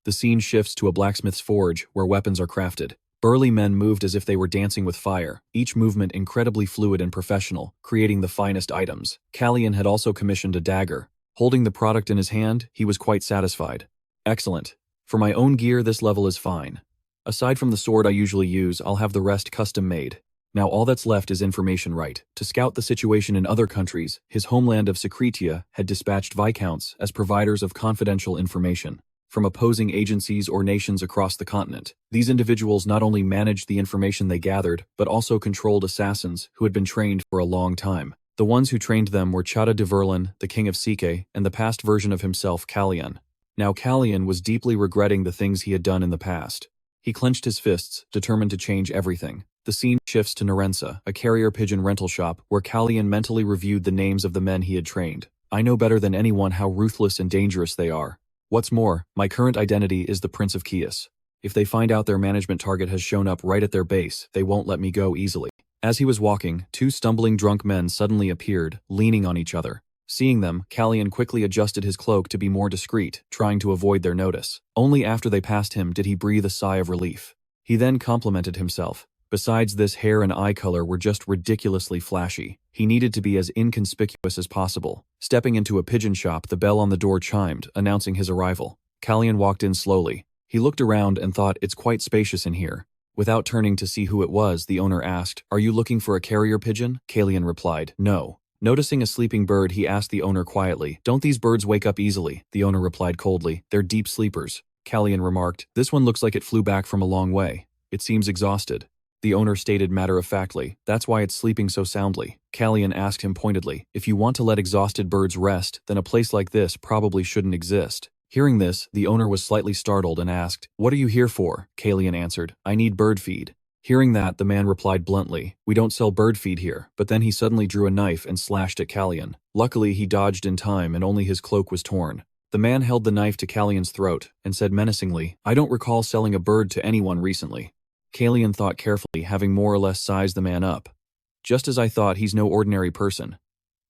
The scene shifts to a blacksmith's forge where weapons are crafted. Burly men moved as if they were dancing with fire, each movement incredibly fluid and professional, creating the finest items. Calian had also commissioned a dagger. Holding the product in his hand, he was quite satisfied. "Excellent. For my own gear, this level is fine. Aside from the sword I usually use, I'll have the rest custom made. Now all that's left is information right. To scout the situation in other countries, his homeland of Secretia had dispatched viscounts as providers of confidential information from opposing agencies or nations across the continent. These individuals not only managed the information they gathered, but also controlled assassins who had been trained for a long time. The ones who trained them were Chada de Verlin, the king of Sike, and the past version of himself, Calian. Now Calian was deeply regretting the things he had done in the past. He clenched his fists, determined to change everything. The scene shifts to Narensa, a carrier pigeon rental shop, where Calian mentally reviewed the names of the men he had trained. "I know better than anyone how ruthless and dangerous they are. What's more, my current identity is the Prince of Kiris. If they find out their management target has shown up right at their base, they won't let me go easily." As he was walking, two stumbling drunk men suddenly appeared, leaning on each other. Seeing them, Calian quickly adjusted his cloak to be more discreet, trying to avoid their notice. Only after they passed him did he breathe a sigh of relief. He then complimented himself. Besides, this hair and eye color were just ridiculously flashy. He needed to be as inconspicuous as possible. Stepping into a pigeon shop, the bell on the door chimed, announcing his arrival. Calian walked in slowly. He looked around and thought, "It's quite spacious in here." Without turning to see who it was, the owner asked, "Are you looking for a carrier pigeon?" Calian replied, "No." Noticing a sleeping bird, he asked the owner quietly, "Don't these birds wake up easily?" The owner replied coldly, "They're deep sleepers." Calian remarked, "This one looks like it flew back from a long way. It seems exhausted." The owner stated matter-of-factly, "That's why it's sleeping so soundly." Calian asked him pointedly, "If you want to let exhausted birds rest, then a place like this probably shouldn't exist." Hearing this, the owner was slightly startled and asked, "What are you here for?" Calian answered, "I need bird feed." Hearing that, the man replied bluntly, "We don't sell bird feed here," but then he suddenly drew a knife and slashed at Calian. Luckily, he dodged in time and only his cloak was torn. The man held the knife to Calian's throat and said menacingly, "I don't recall selling a bird to anyone recently." Calian thought carefully, having more or less sized the man up. "Just as I thought, he's no ordinary person.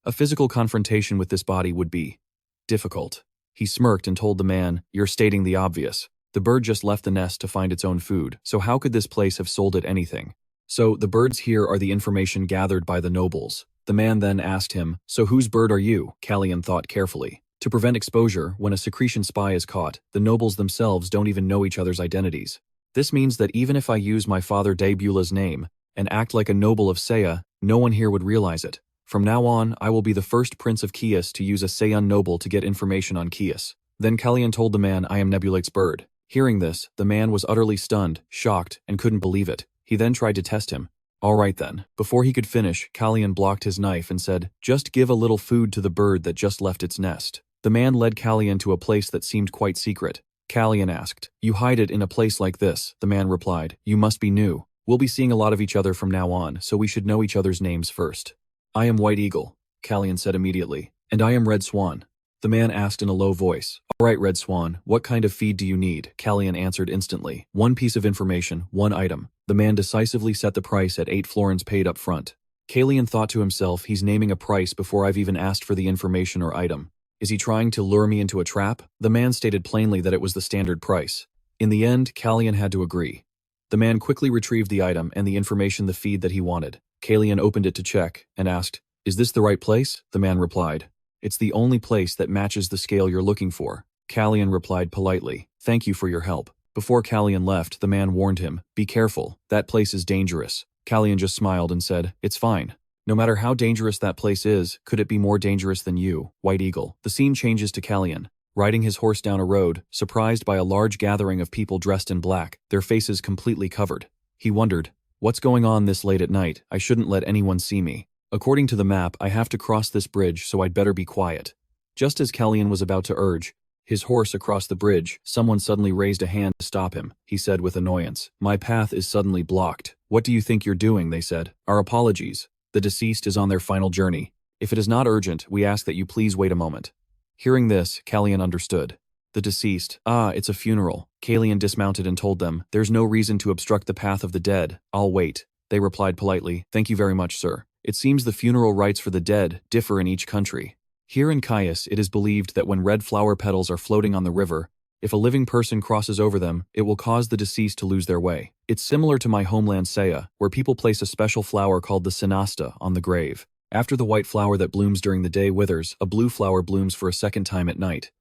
A physical confrontation with this body would be difficult." He smirked and told the man, "You're stating the obvious. The bird just left the nest to find its own food, so how could this place have sold it anything? So the birds here are the information gathered by the nobles." The man then asked him, "So whose bird are you?" Calian thought carefully. To prevent exposure, when a secretion spy is caught, the nobles themselves don't even know each other's identities. This means that even if I use my father Debula's name and act like a noble of Saya, no one here would realize it. From now on, I will be the first prince of Kias to use a Sayan noble to get information on Kias. Then Calian told the man, "I am Nebulate's bird." Hearing this, the man was utterly stunned, shocked, and couldn't believe it. He then tried to test him. "All right then." Before he could finish, Calian blocked his knife and said, "Just give a little food to the bird that just left its nest." The man led Calian to a place that seemed quite secret. Calian asked, "You hide it in a place like this?" The man replied, "You must be new. We'll be seeing a lot of each other from now on, so we should know each other's names first." "I am White Eagle," Calian said immediately. "And I am Red Swan." The man asked in a low voice, "All right, Red Swan, what kind of feed do you need?" Calian answered instantly, "One piece of information, one item." The man decisively set the price at 8 florins paid up front. Calian thought to himself, he's naming a price before I've even asked for the information or item. Is he trying to lure me into a trap? The man stated plainly that it was the standard price. In the end, Calian had to agree. The man quickly retrieved the item and the information, the feed that he wanted. Calian opened it to check and asked, "Is this the right place?" The man replied, "It's the only place that matches the scale you're looking for." Calian replied politely, "Thank you for your help." Before Calian left, the man warned him, "Be careful, that place is dangerous." Calian just smiled and said, "It's fine. No matter how dangerous that place is, could it be more dangerous than you, White Eagle?" The scene changes to Calian, riding his horse down a road, surprised by a large gathering of people dressed in black, their faces completely covered. He wondered, "What's going on this late at night? I shouldn't let anyone see me." According to the map, I have to cross this bridge, so I'd better be quiet. Just as Calian was about to urge his horse across the bridge, someone suddenly raised a hand to stop him. He said with annoyance, "My path is suddenly blocked." "What do you think you're doing?" they said. "Our apologies. The deceased is on their final journey. If it is not urgent, we ask that you please wait a moment." Hearing this, Calian understood. The deceased. It's a funeral. Calian dismounted and told them, "There's no reason to obstruct the path of the dead. I'll wait." They replied politely, "Thank you very much, sir." It seems the funeral rites for the dead differ in each country. Here in Caius, it is believed that when red flower petals are floating on the river, if a living person crosses over them, it will cause the deceased to lose their way. It's similar to my homeland Saya, where people place a special flower called the sinasta on the grave. After the white flower that blooms during the day withers, a blue flower blooms for a second time at night.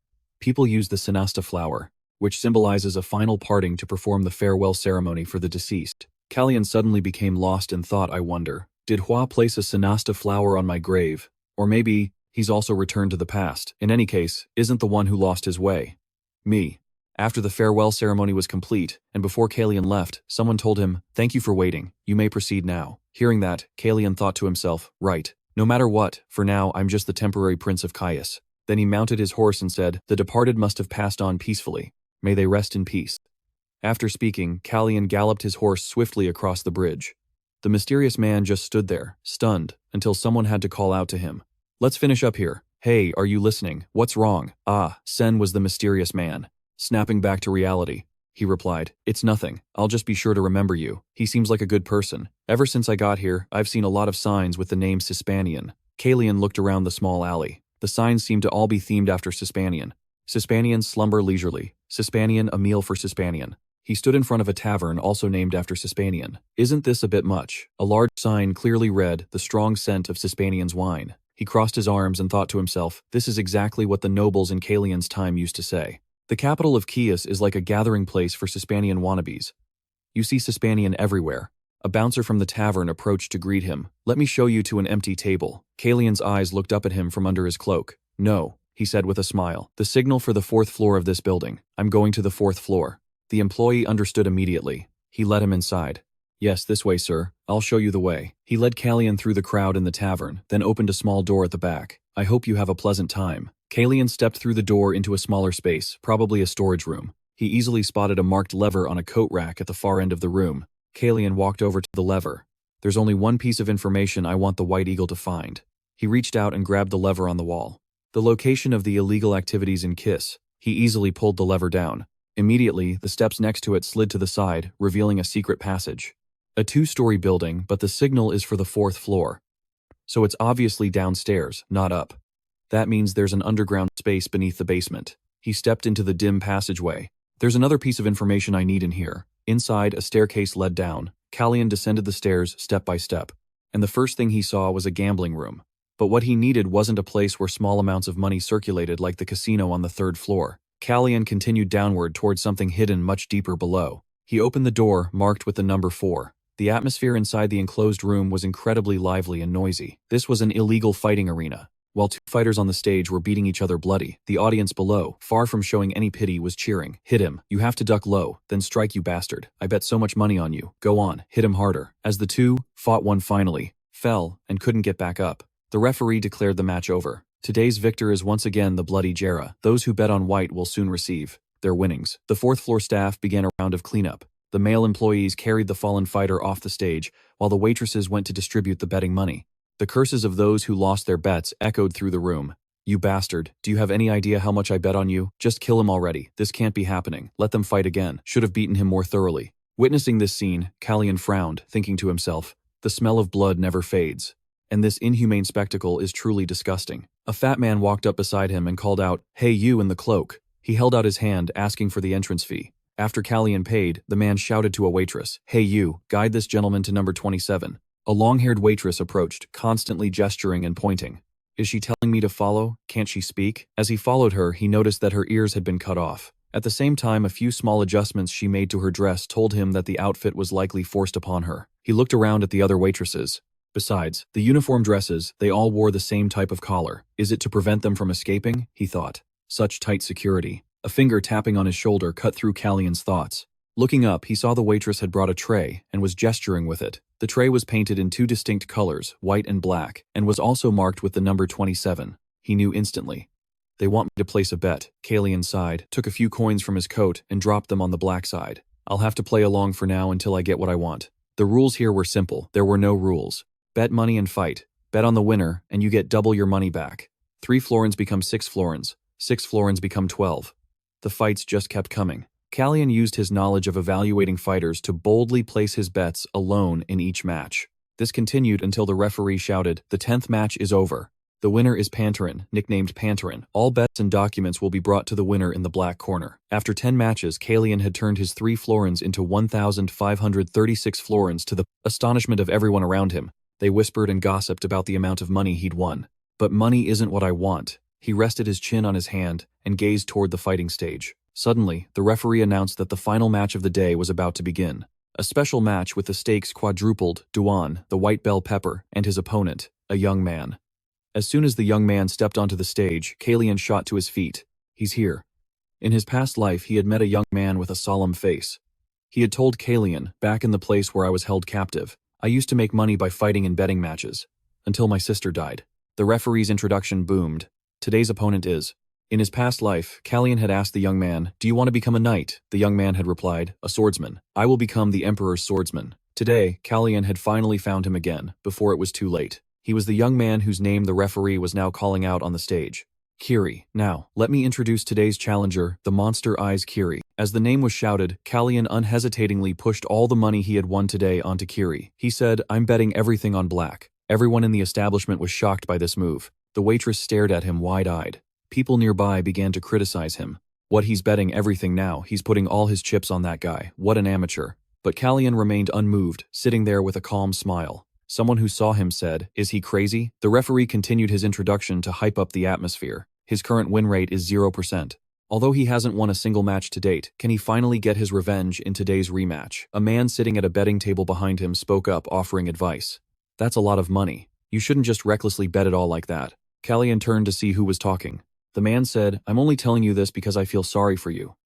People use the sinasta flower, which symbolizes a final parting, to perform the farewell ceremony for the deceased. Calian suddenly became lost in thought. I wonder, did Hua place a sinasta flower on my grave? Or maybe he's also returned to the past. In any case, isn't the one who lost his way me? After the farewell ceremony was complete, and before Calian left, someone told him, "Thank you for waiting. You may proceed now." Hearing that, Calian thought to himself, "Right. No matter what, for now I'm just the temporary prince of Caius." Then he mounted his horse and said, "The departed must have passed on peacefully. May they rest in peace." After speaking, Calian galloped his horse swiftly across the bridge. The mysterious man just stood there, stunned, until someone had to call out to him, "Let's finish up here. Hey, are you listening? What's wrong?" Sen was the mysterious man. Snapping back to reality, he replied, "It's nothing. I'll just be sure to remember you. He seems like a good person. Ever since I got here, I've seen a lot of signs with the name Sispanian." Calian looked around the small alley. The signs seemed to all be themed after Sispanian. Sispanian, slumber leisurely. Sispanian, a meal for Sispanian. He stood in front of a tavern also named after Sispanian. Isn't this a bit much? A large sign clearly read, "The strong scent of Sispanian's wine." He crossed his arms and thought to himself, this is exactly what the nobles in Calian's time used to say. The capital of Caius is like a gathering place for Sispanian wannabes. You see Sispanian everywhere. A bouncer from the tavern approached to greet him. "Let me show you to an empty table." Calian's eyes looked up at him from under his cloak. "No," he said with a smile. "The signal for the 4th floor of this building. I'm going to the 4th floor." The employee understood immediately. He led him inside. "Yes, this way, sir. I'll show you the way." He led Calian through the crowd in the tavern, then opened a small door at the back. "I hope you have a pleasant time." Calian stepped through the door into a smaller space, probably a storage room. He easily spotted a marked lever on a coat rack at the far end of the room. Calian walked over to the lever. "There's only one piece of information I want the White Eagle to find." He reached out and grabbed the lever on the wall. The location of the illegal activities in Kiss. He easily pulled the lever down. Immediately, the steps next to it slid to the side, revealing a secret passage. A 2-story building, but the signal is for the 4th floor. So it's obviously downstairs, not up. That means there's an underground space beneath the basement. He stepped into the dim passageway. "There's another piece of information I need in here." Inside, a staircase led down. Calian descended the stairs step by step, and the first thing he saw was a gambling room. But what he needed wasn't a place where small amounts of money circulated like the casino on the 3rd floor. Calian continued downward towards something hidden much deeper below. He opened the door, marked with the number 4. The atmosphere inside the enclosed room was incredibly lively and noisy. This was an illegal fighting arena. While 2 fighters on the stage were beating each other bloody, the audience below, far from showing any pity, was cheering. "Hit him. You have to duck low, then strike, you bastard. I bet so much money on you. Go on, hit him harder." As the 2 fought, one finally fell and couldn't get back up. The referee declared the match over. Today's victor is once again the Bloody Jera. Those who bet on white will soon receive their winnings. The 4th floor staff began a round of cleanup. The male employees carried the fallen fighter off the stage, while the waitresses went to distribute the betting money. The curses of those who lost their bets echoed through the room. "You bastard, do you have any idea how much I bet on you? Just kill him already. This can't be happening. Let them fight again. Should have beaten him more thoroughly." Witnessing this scene, Calian frowned, thinking to himself, the smell of blood never fades. And this inhumane spectacle is truly disgusting. A fat man walked up beside him and called out, "Hey, you in the cloak." He held out his hand, asking for the entrance fee. After Calian paid, the man shouted to a waitress, "Hey you, guide this gentleman to number 27. A long-haired waitress approached, constantly gesturing and pointing. "Is she telling me to follow? Can't she speak?" As he followed her, he noticed that her ears had been cut off. At the same time, a few small adjustments she made to her dress told him that the outfit was likely forced upon her. He looked around at the other waitresses. Besides, the uniform dresses, they all wore the same type of collar. Is it to prevent them from escaping? He thought. Such tight security. A finger tapping on his shoulder cut through Calian's thoughts. Looking up, he saw the waitress had brought a tray and was gesturing with it. The tray was painted in two distinct colors, white and black, and was also marked with the number 27. He knew instantly. They want me to place a bet. Calian sighed, took a few coins from his coat, and dropped them on the black side. I'll have to play along for now until I get what I want. The rules here were simple. There were no rules. Bet money and fight. Bet on the winner, and you get double your money back. 3 florins become 6 florins. 6 florins become 12. The fights just kept coming. Calian used his knowledge of evaluating fighters to boldly place his bets alone in each match. This continued until the referee shouted, "The 10th match is over. The winner is Panterin, nicknamed Panterin. All bets and documents will be brought to the winner in the black corner." After 10 matches, Calian had turned his 3 florins into 1,536 florins to the astonishment of everyone around him. They whispered and gossiped about the amount of money he'd won. But money isn't what I want. He rested his chin on his hand and gazed toward the fighting stage. Suddenly, the referee announced that the final match of the day was about to begin. A special match with the stakes quadrupled, Duan, the white bell pepper, and his opponent, a young man. As soon as the young man stepped onto the stage, Calian shot to his feet. He's here. In his past life, he had met a young man with a solemn face. He had told Calian, back in the place where I was held captive, I used to make money by fighting in betting matches. Until my sister died. The referee's introduction boomed. Today's opponent is. In his past life, Calian had asked the young man, "Do you want to become a knight?" The young man had replied, "A swordsman. I will become the Emperor's swordsman." Today, Calian had finally found him again, before it was too late. He was the young man whose name the referee was now calling out on the stage. Kiri. Now, let me introduce today's challenger, the Monster Eyes Kiri. As the name was shouted, Calian unhesitatingly pushed all the money he had won today onto Kiri. He said, "I'm betting everything on black." Everyone in the establishment was shocked by this move. The waitress stared at him wide-eyed. People nearby began to criticize him. What, he's betting everything now? He's putting all his chips on that guy. What an amateur. But Calian remained unmoved, sitting there with a calm smile. Someone who saw him said, "Is he crazy?" The referee continued his introduction to hype up the atmosphere. His current win rate is 0%. Although he hasn't won a single match to date, can he finally get his revenge in today's rematch? A man sitting at a betting table behind him spoke up, offering advice. "That's a lot of money. You shouldn't just recklessly bet it all like that." Calian turned to see who was talking. The man said, "I'm only telling you this because I feel sorry for you.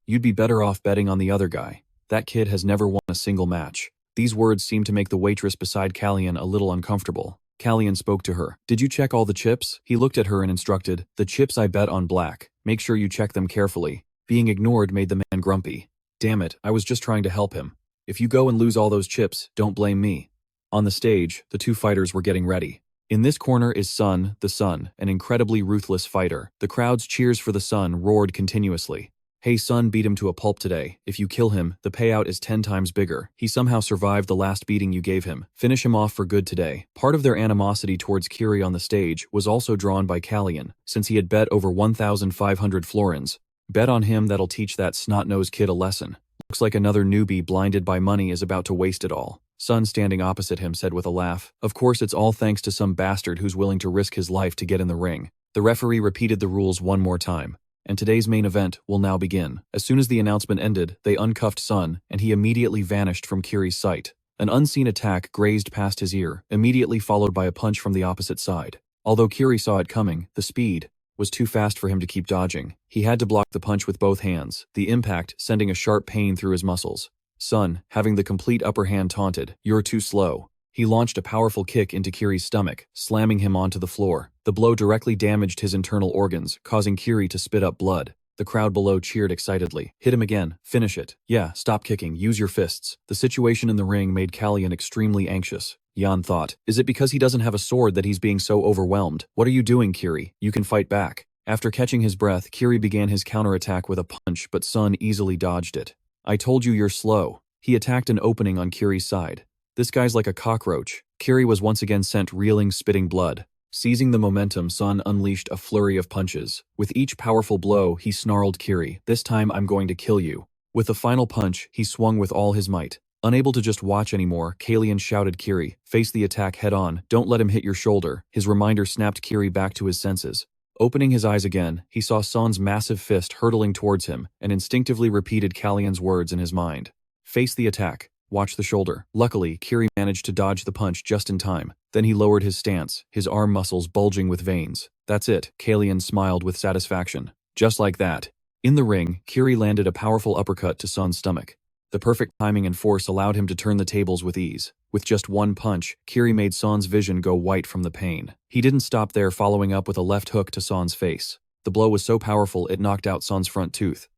You'd be better off betting on the other guy. That kid has never won a single match." These words seemed to make the waitress beside Calian a little uncomfortable. Calian spoke to her. "Did you check all the chips?" He looked at her and instructed, "The chips I bet on black. Make sure you check them carefully." Being ignored made the man grumpy. "Damn it, I was just trying to help him. If you go and lose all those chips, don't blame me." On the stage, the two fighters were getting ready. In this corner is Sun, the Sun, an incredibly ruthless fighter. The crowd's cheers for the Sun roared continuously. "Hey, Sun beat him to a pulp today. If you kill him, the payout is 10 times bigger. He somehow survived the last beating you gave him. Finish him off for good today." Part of their animosity towards Kiri on the stage was also drawn by Calian, since he had bet over 1,500 florins. "Bet on him, that'll teach that snot-nosed kid a lesson. Looks like another newbie blinded by money is about to waste it all." Sun, standing opposite him, said with a laugh, "Of course it's all thanks to some bastard who's willing to risk his life to get in the ring." The referee repeated the rules one more time. And today's main event will now begin. As soon as the announcement ended, they uncuffed Sun, and he immediately vanished from Kiri's sight. An unseen attack grazed past his ear, immediately followed by a punch from the opposite side. Although Kiri saw it coming, the speed was too fast for him to keep dodging. He had to block the punch with both hands, the impact sending a sharp pain through his muscles. Sun, having the complete upper hand, taunted, "You're too slow." He launched a powerful kick into Kiri's stomach, slamming him onto the floor. The blow directly damaged his internal organs, causing Kiri to spit up blood. The crowd below cheered excitedly. "Hit him again. Finish it. Yeah, stop kicking. Use your fists." The situation in the ring made Calian extremely anxious. Jan thought, is it because he doesn't have a sword that he's being so overwhelmed? "What are you doing, Kiri? You can fight back." After catching his breath, Kiri began his counterattack with a punch, but Sun easily dodged it. "I told you you're slow." He attacked an opening on Kiri's side. "This guy's like a cockroach." Kiri was once again sent reeling, spitting blood. Seizing the momentum, Sun unleashed a flurry of punches. With each powerful blow, he snarled Kiri, "This time I'm going to kill you." With the final punch, he swung with all his might. Unable to just watch anymore, Calian shouted, "Kiri, face the attack head on. Don't let him hit your shoulder." His reminder snapped Kiri back to his senses. Opening his eyes again, he saw Sun's massive fist hurtling towards him and instinctively repeated Calian's words in his mind. "Face the attack. Watch the shoulder." Luckily, Kiri managed to dodge the punch just in time. Then he lowered his stance, his arm muscles bulging with veins. "That's it," Calian smiled with satisfaction. Just like that. In the ring, Kiri landed a powerful uppercut to Sun's stomach. The perfect timing and force allowed him to turn the tables with ease. With just one punch, Kiri made Son's vision go white from the pain. He didn't stop there, following up with a left hook to Son's face. The blow was so powerful it knocked out Son's front tooth.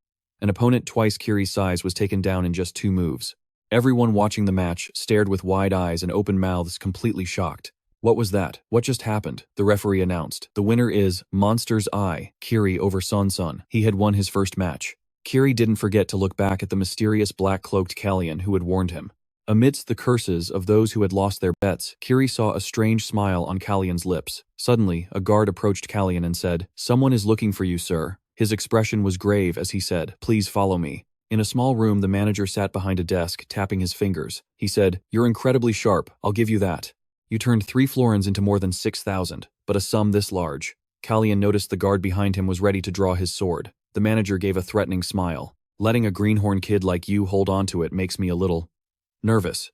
An opponent twice Kiri's size was taken down in just 2 moves. Everyone watching the match stared with wide eyes and open mouths, completely shocked. What was that? What just happened? The referee announced. The winner is Monster's Eye, Kiri over Son. He had won his first match. Kiri didn't forget to look back at the mysterious black-cloaked Calian who had warned him. Amidst the curses of those who had lost their bets, Kiri saw a strange smile on Calian's lips. Suddenly, a guard approached Calian and said, "Someone is looking for you, sir." His expression was grave as he said, "Please follow me." In a small room, the manager sat behind a desk, tapping his fingers. He said, "You're incredibly sharp, I'll give you that. You turned 3 florins into more than 6,000, but a sum this large." Calian noticed the guard behind him was ready to draw his sword. The manager gave a threatening smile. "Letting a greenhorn kid like you hold on to it makes me a little nervous."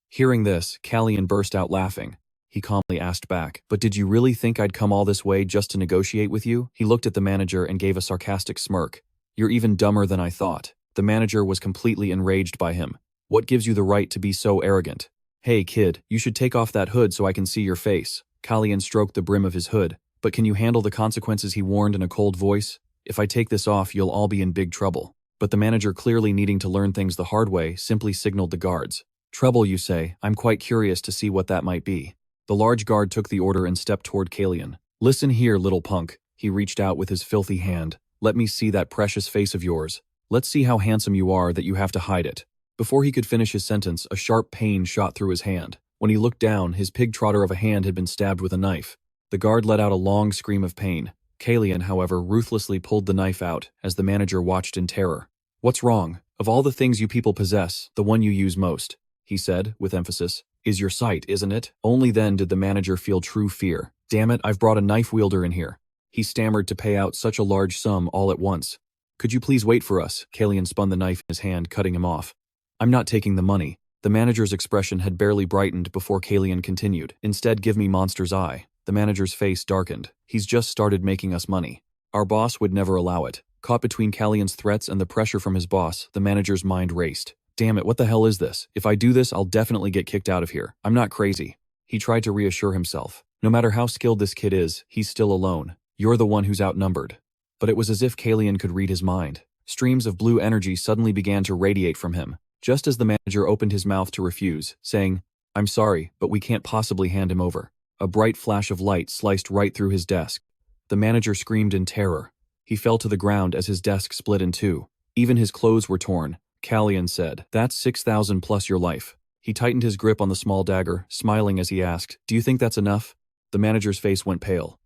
Hearing this, Calian burst out laughing. He calmly asked back, "But did you really think I'd come all this way just to negotiate with you?" He looked at the manager and gave a sarcastic smirk. "You're even dumber than I thought." The manager was completely enraged by him. "What gives you the right to be so arrogant?" "Hey kid, you should take off that hood so I can see your face." Calian stroked the brim of his hood. "But can you handle the consequences?" he warned in a cold voice. "If I take this off, you'll all be in big trouble." But the manager, clearly needing to learn things the hard way, simply signaled the guards. "Trouble, you say? I'm quite curious to see what that might be." The large guard took the order and stepped toward Calian. "Listen here, little punk." He reached out with his filthy hand. "Let me see that precious face of yours. Let's see how handsome you are that you have to hide it." Before he could finish his sentence, a sharp pain shot through his hand. When he looked down, his pig trotter of a hand had been stabbed with a knife. The guard let out a long scream of pain. Calian, however, ruthlessly pulled the knife out as the manager watched in terror. "What's wrong? Of all the things you people possess, the one you use most," he said, with emphasis, "is your sight, isn't it?" Only then did the manager feel true fear. "Damn it, I've brought a knife wielder in here." He stammered to pay out such a large sum all at once. "Could you please wait for us?" Calian spun the knife in his hand, cutting him off. "I'm not taking the money." The manager's expression had barely brightened before Calian continued. "Instead, give me Monster's Eye." The manager's face darkened. "He's just started making us money. Our boss would never allow it." Caught between Calian's threats and the pressure from his boss, the manager's mind raced. "Damn it, what the hell is this? If I do this, I'll definitely get kicked out of here. I'm not crazy." He tried to reassure himself. "No matter how skilled this kid is, he's still alone. You're the one who's outnumbered." But it was as if Calian could read his mind. Streams of blue energy suddenly began to radiate from him, just as the manager opened his mouth to refuse, saying, "I'm sorry, but we can't possibly hand him over." A bright flash of light sliced right through his desk. The manager screamed in terror. He fell to the ground as his desk split in 2. Even his clothes were torn. Calian said, "That's 6,000 plus your life." He tightened his grip on the small dagger, smiling as he asked, "Do you think that's enough?" The manager's face went pale.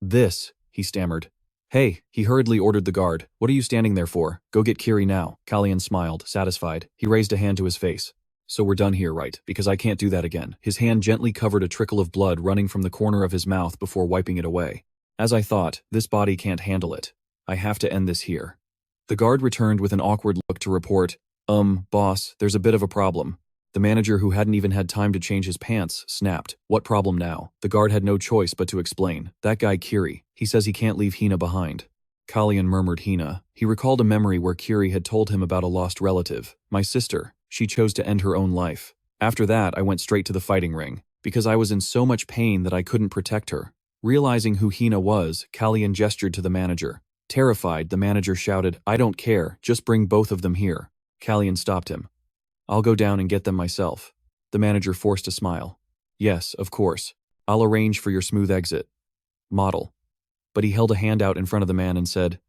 "This," he stammered. "Hey," he hurriedly ordered the guard. "What are you standing there for? Go get Kiri now." Calian smiled, satisfied. He raised a hand to his face. "So we're done here, right? Because I can't do that again." His hand gently covered a trickle of blood running from the corner of his mouth before wiping it away. "As I thought, this body can't handle it. I have to end this here." The guard returned with an awkward look to report, Boss, there's a bit of a problem." The manager, who hadn't even had time to change his pants, snapped. "What problem now?" The guard had no choice but to explain. "That guy Kiri, he says he can't leave Hina behind." Calian murmured Hina. He recalled a memory where Kiri had told him about a lost relative. "My sister. She chose to end her own life. After that, I went straight to the fighting ring, because I was in so much pain that I couldn't protect her." Realizing who Hina was, Calian gestured to the manager. Terrified, the manager shouted, "I don't care, just bring both of them here." Calian stopped him. "I'll go down and get them myself." The manager forced a smile. "Yes, of course. I'll arrange for your smooth exit. Model." But he held a hand out in front of the man and said,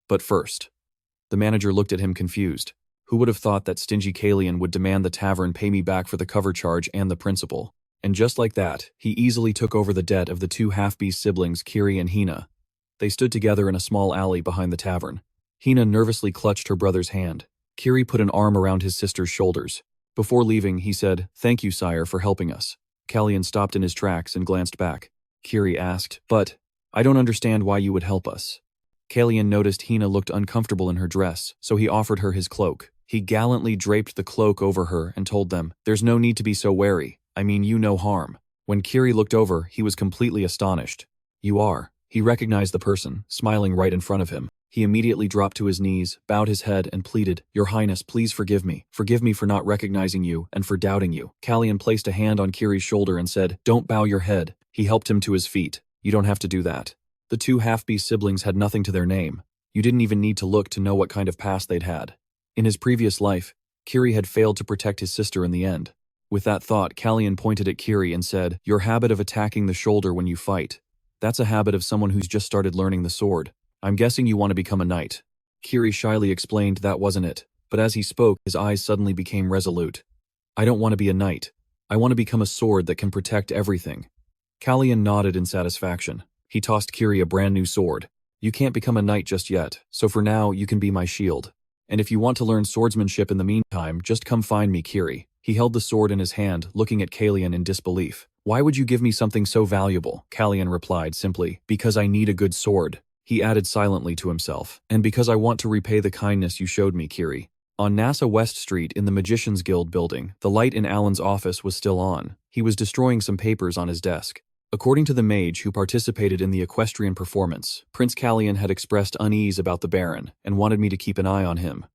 "But first." The manager looked at him confused. Who would have thought that stingy Calian would demand the tavern pay me back for the cover charge and the principal? And just like that, he easily took over the debt of the 2 half-beast siblings, Kiri and Hina. They stood together in a small alley behind the tavern. Hina nervously clutched her brother's hand. Kiri put an arm around his sister's shoulders. Before leaving, he said, "Thank you, sire, for helping us." Calian stopped in his tracks and glanced back. Kiri asked, "But, I don't understand why you would help us." Calian noticed Hina looked uncomfortable in her dress, so he offered her his cloak. He gallantly draped the cloak over her and told them, "There's no need to be so wary. I mean you no harm." When Kiri looked over, he was completely astonished. "You are." He recognized the person, smiling right in front of him. He immediately dropped to his knees, bowed his head, and pleaded, "Your Highness, please forgive me. Forgive me for not recognizing you and for doubting you." Calian placed a hand on Kiri's shoulder and said, "Don't bow your head." He helped him to his feet. "You don't have to do that." The two half-beast siblings had nothing to their name. You didn't even need to look to know what kind of past they'd had. In his previous life, Kiri had failed to protect his sister in the end. With that thought, Calian pointed at Kiri and said, "Your habit of attacking the shoulder when you fight. That's a habit of someone who's just started learning the sword. I'm guessing you want to become a knight." Kiri shyly explained that wasn't it, but as he spoke, his eyes suddenly became resolute. "I don't want to be a knight. I want to become a sword that can protect everything." Calian nodded in satisfaction. He tossed Kiri a brand new sword. "You can't become a knight just yet, so for now you can be my shield. And if you want to learn swordsmanship in the meantime, just come find me, Kiri." He held the sword in his hand, looking at Calian in disbelief. "Why would you give me something so valuable?" Calian replied simply, "Because I need a good sword." He added silently to himself, "And because I want to repay the kindness you showed me, Kiri." On NASA West Street in the Magician's Guild building, the light in Alan's office was still on. He was destroying some papers on his desk. According to the mage who participated in the equestrian performance, Prince Calian had expressed unease about the Baron and wanted me to keep an eye on him.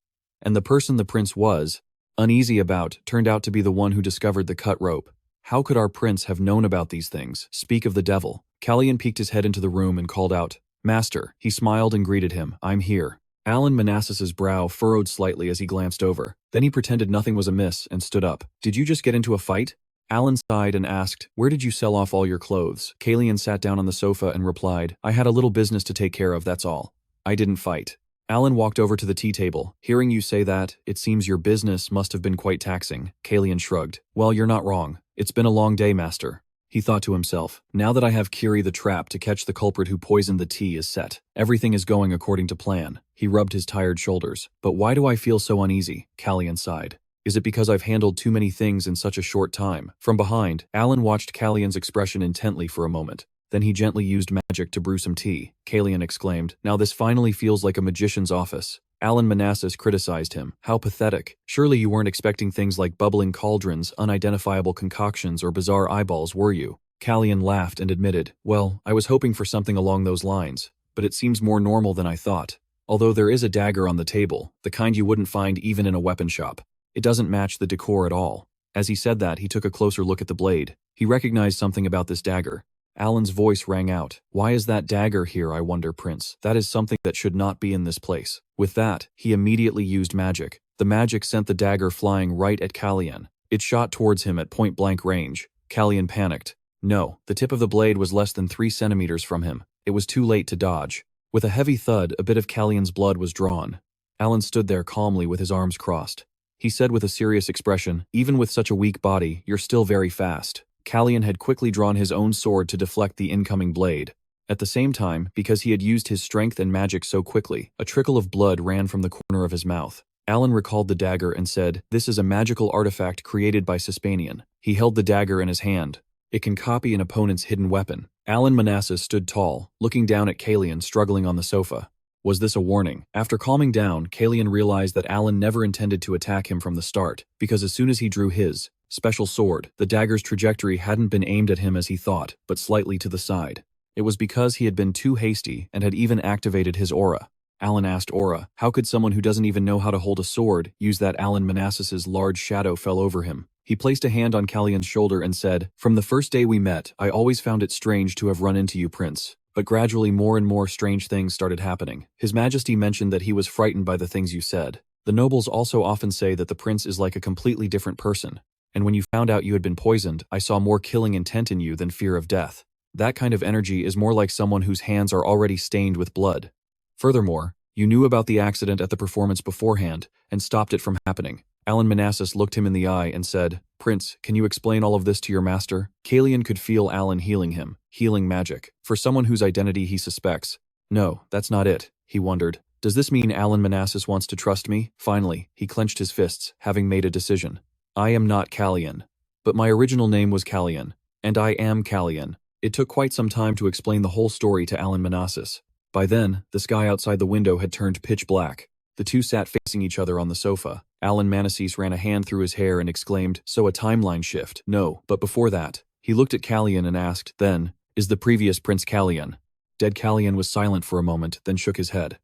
And the person the prince was uneasy about turned out to be the one who discovered the cut rope. How could our prince have known about these things? Speak of the devil. Calian peeked his head into the room and called out, "Master." He smiled and greeted him. "I'm here." Alan Manassas's brow furrowed slightly as he glanced over. Then he pretended nothing was amiss and stood up. "Did you just get into a fight?" Alan sighed and asked, "Where did you sell off all your clothes?" Calian sat down on the sofa and replied, "I had a little business to take care of, that's all. I didn't fight." Alan walked over to the tea table. "Hearing you say that, it seems your business must have been quite taxing." Calian shrugged. "Well, you're not wrong. It's been a long day, master." He thought to himself, "Now that I have Kiri the trap to catch the culprit who poisoned the tea is set. Everything is going according to plan." He rubbed his tired shoulders. "But why do I feel so uneasy?" Calian sighed. "Is it because I've handled too many things in such a short time?" From behind, Alan watched Calian's expression intently for a moment. Then he gently used magic to brew some tea. Calian exclaimed, "Now this finally feels like a magician's office." Alan Manassas criticized him. "How pathetic. Surely you weren't expecting things like bubbling cauldrons, unidentifiable concoctions, or bizarre eyeballs, were you?" Calian laughed and admitted, "Well, I was hoping for something along those lines, but it seems more normal than I thought. Although there is a dagger on the table, the kind you wouldn't find even in a weapon shop. It doesn't match the decor at all." As he said that, he took a closer look at the blade. He recognized something about this dagger. Alan's voice rang out. "Why is that dagger here, I wonder, Prince? That is something that should not be in this place." With that, he immediately used magic. The magic sent the dagger flying right at Calian. It shot towards him at point-blank range. Calian panicked. No, the tip of the blade was less than 3 centimeters from him. It was too late to dodge. With a heavy thud, a bit of Calian's blood was drawn. Alan stood there calmly with his arms crossed. He said with a serious expression, "Even with such a weak body, you're still very fast." Calian had quickly drawn his own sword to deflect the incoming blade. At the same time, because he had used his strength and magic so quickly, a trickle of blood ran from the corner of his mouth. Alan recalled the dagger and said, "This is a magical artifact created by Sispanian." He held the dagger in his hand. "It can copy an opponent's hidden weapon." Alan Manassas stood tall, looking down at Calian struggling on the sofa. Was this a warning? After calming down, Calian realized that Alan never intended to attack him from the start, because as soon as he drew his special sword, the dagger's trajectory hadn't been aimed at him as he thought, but slightly to the side. It was because he had been too hasty and had even activated his aura. Alan asked Aura, how could someone who doesn't even know how to hold a sword use that? Alan Manassas's large shadow fell over him. He placed a hand on Calian's shoulder and said, "From the first day we met, I always found it strange to have run into you, Prince. But gradually more and more strange things started happening. His Majesty mentioned that he was frightened by the things you said. The nobles also often say that the prince is like a completely different person. And when you found out you had been poisoned, I saw more killing intent in you than fear of death. That kind of energy is more like someone whose hands are already stained with blood. Furthermore, you knew about the accident at the performance beforehand and stopped it from happening." Alan Manassas looked him in the eye and said, "Prince, can you explain all of this to your master?" Calian could feel Alan healing him, healing magic, for someone whose identity he suspects. "No, that's not it," he wondered. "Does this mean Alan Manassas wants to trust me?" Finally, he clenched his fists, having made a decision. "I am not Calian. But my original name was Calian, and I am Calian." It took quite some time to explain the whole story to Alan Manassas. By then, the sky outside the window had turned pitch black. The two sat facing each other on the sofa. Alan Manassas ran a hand through his hair and exclaimed, "So a timeline shift?" "No, but before that." He looked at Calian and asked, "Then, is the previous Prince Calian?" Dead Calian was silent for a moment, then shook his head.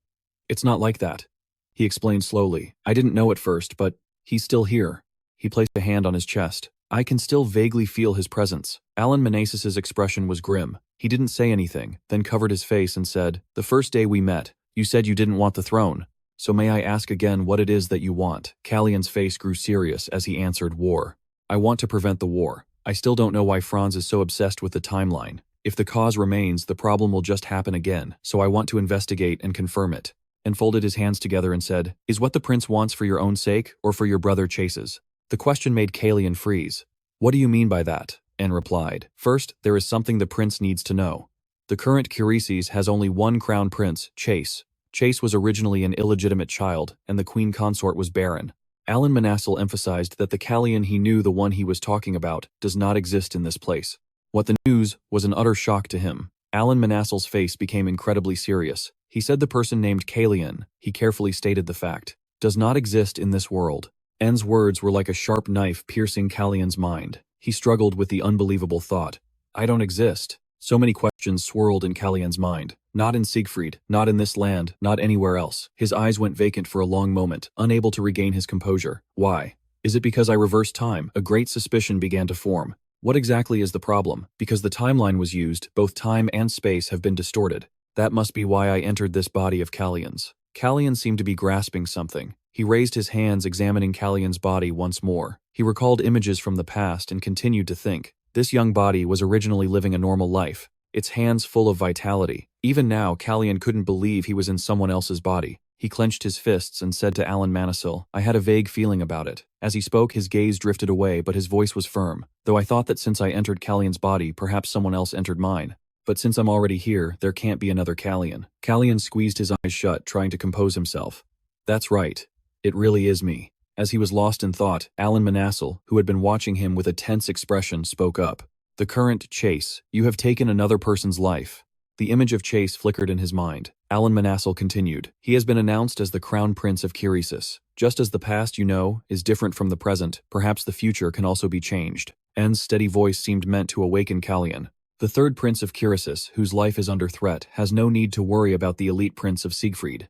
It's not like that. He explained slowly. I didn't know at first, but he's still here. He placed a hand on his chest. I can still vaguely feel his presence. Alan Menasis's expression was grim. He didn't say anything, then covered his face and said, the first day we met, you said you didn't want the throne. So may I ask again what it is that you want? Calian's face grew serious as he answered, war. I want to prevent the war. I still don't know why Franz is so obsessed with the timeline. If the cause remains, the problem will just happen again, so I want to investigate and confirm it. And folded his hands together and said, is what the prince wants for your own sake, or for your brother Chase's? The question made Calian freeze. What do you mean by that? Anne replied. First, there is something the prince needs to know. The current Kiris has only one crown prince, Chase. Chase was originally an illegitimate child, and the queen consort was barren. Alan Manassel emphasized that the Calian he knew, the one he was talking about, does not exist in this place. What the news was an utter shock to him. Alan Manassel's face became incredibly serious. He said the person named Calian, he carefully stated the fact, does not exist in this world. En's words were like a sharp knife piercing Calian's mind. He struggled with the unbelievable thought. I don't exist. So many questions swirled in Calian's mind. Not in Siegfried, not in this land, not anywhere else. His eyes went vacant for a long moment, unable to regain his composure. Why? Is it because I reversed time? A great suspicion began to form. What exactly is the problem? Because the timeline was used, both time and space have been distorted. That must be why I entered this body of Calian's. Calian seemed to be grasping something. He raised his hands, examining Calian's body once more. He recalled images from the past and continued to think. This young body was originally living a normal life, its hands full of vitality. Even now, Calian couldn't believe he was in someone else's body. He clenched his fists and said to Alan Manassel, I had a vague feeling about it. As he spoke, his gaze drifted away, but his voice was firm. Though I thought that since I entered Calian's body, perhaps someone else entered mine. But since I'm already here, there can't be another Calian. Calian squeezed his eyes shut, trying to compose himself. That's right. It really is me. As he was lost in thought, Alan Manassel, who had been watching him with a tense expression, spoke up. The current Chase, you have taken another person's life. The image of Chase flickered in his mind. Alan Manassel continued. He has been announced as the crown prince of Kiris. Just as the past, you know, is different from the present, perhaps the future can also be changed. En's steady voice seemed meant to awaken Calian. The third prince of Kiris, whose life is under threat, has no need to worry about the elite prince of Siegfried.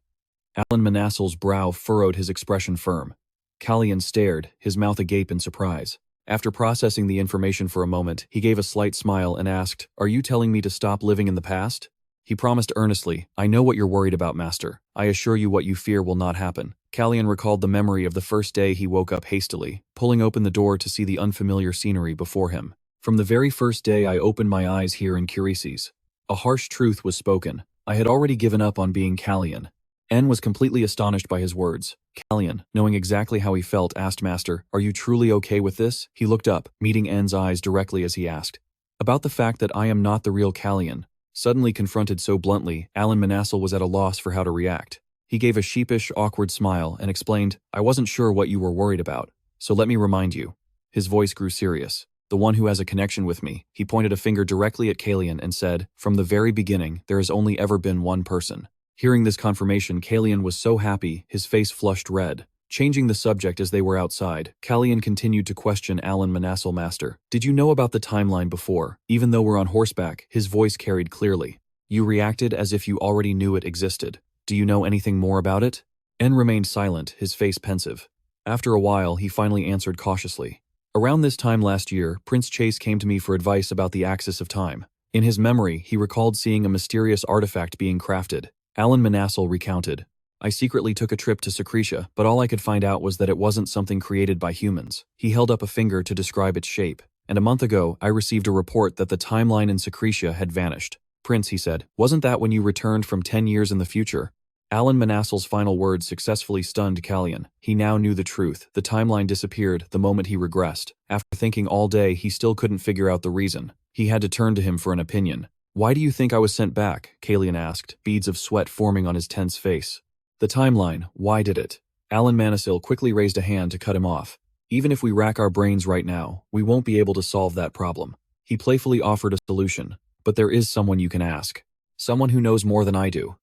Alan Manassel's brow furrowed, his expression firm. Calian stared, his mouth agape in surprise. After processing the information for a moment, he gave a slight smile and asked, Are you telling me to stop living in the past? He promised earnestly, I know what you're worried about, Master. I assure you what you fear will not happen. Calian recalled the memory of the first day he woke up hastily, pulling open the door to see the unfamiliar scenery before him. From the very first day I opened my eyes here in Kiris. A harsh truth was spoken. I had already given up on being Calian. En was completely astonished by his words. Calian, knowing exactly how he felt, asked Master, Are you truly okay with this? He looked up, meeting En's eyes directly as he asked. About the fact that I am not the real Calian. Suddenly confronted so bluntly, Alan Manassel was at a loss for how to react. He gave a sheepish, awkward smile and explained, I wasn't sure what you were worried about, so let me remind you. His voice grew serious. The one who has a connection with me. He pointed a finger directly at Calian and said, From the very beginning, there has only ever been one person. Hearing this confirmation, Calian was so happy, his face flushed red. Changing the subject as they were outside, Calian continued to question Alan Manassel. Master, did you know about the timeline before? Even though we're on horseback, his voice carried clearly. You reacted as if you already knew it existed. Do you know anything more about it? En remained silent, his face pensive. After a while, he finally answered cautiously. Around this time last year, Prince Chase came to me for advice about the axis of time. In his memory, he recalled seeing a mysterious artifact being crafted. Alan Manassel recounted. I secretly took a trip to Secretia, but all I could find out was that it wasn't something created by humans. He held up a finger to describe its shape. And a month ago, I received a report that the timeline in Secretia had vanished. Prince, he said, wasn't that when you returned from 10 years in the future? Alan Manassel's final words successfully stunned Calian. He now knew the truth. The timeline disappeared the moment he regressed. After thinking all day, he still couldn't figure out the reason. He had to turn to him for an opinion. Why do you think I was sent back? Calian asked, beads of sweat forming on his tense face. The timeline, why did it? Alan Manassel quickly raised a hand to cut him off. Even if we rack our brains right now, we won't be able to solve that problem. He playfully offered a solution. But there is someone you can ask. Someone who knows more than I do.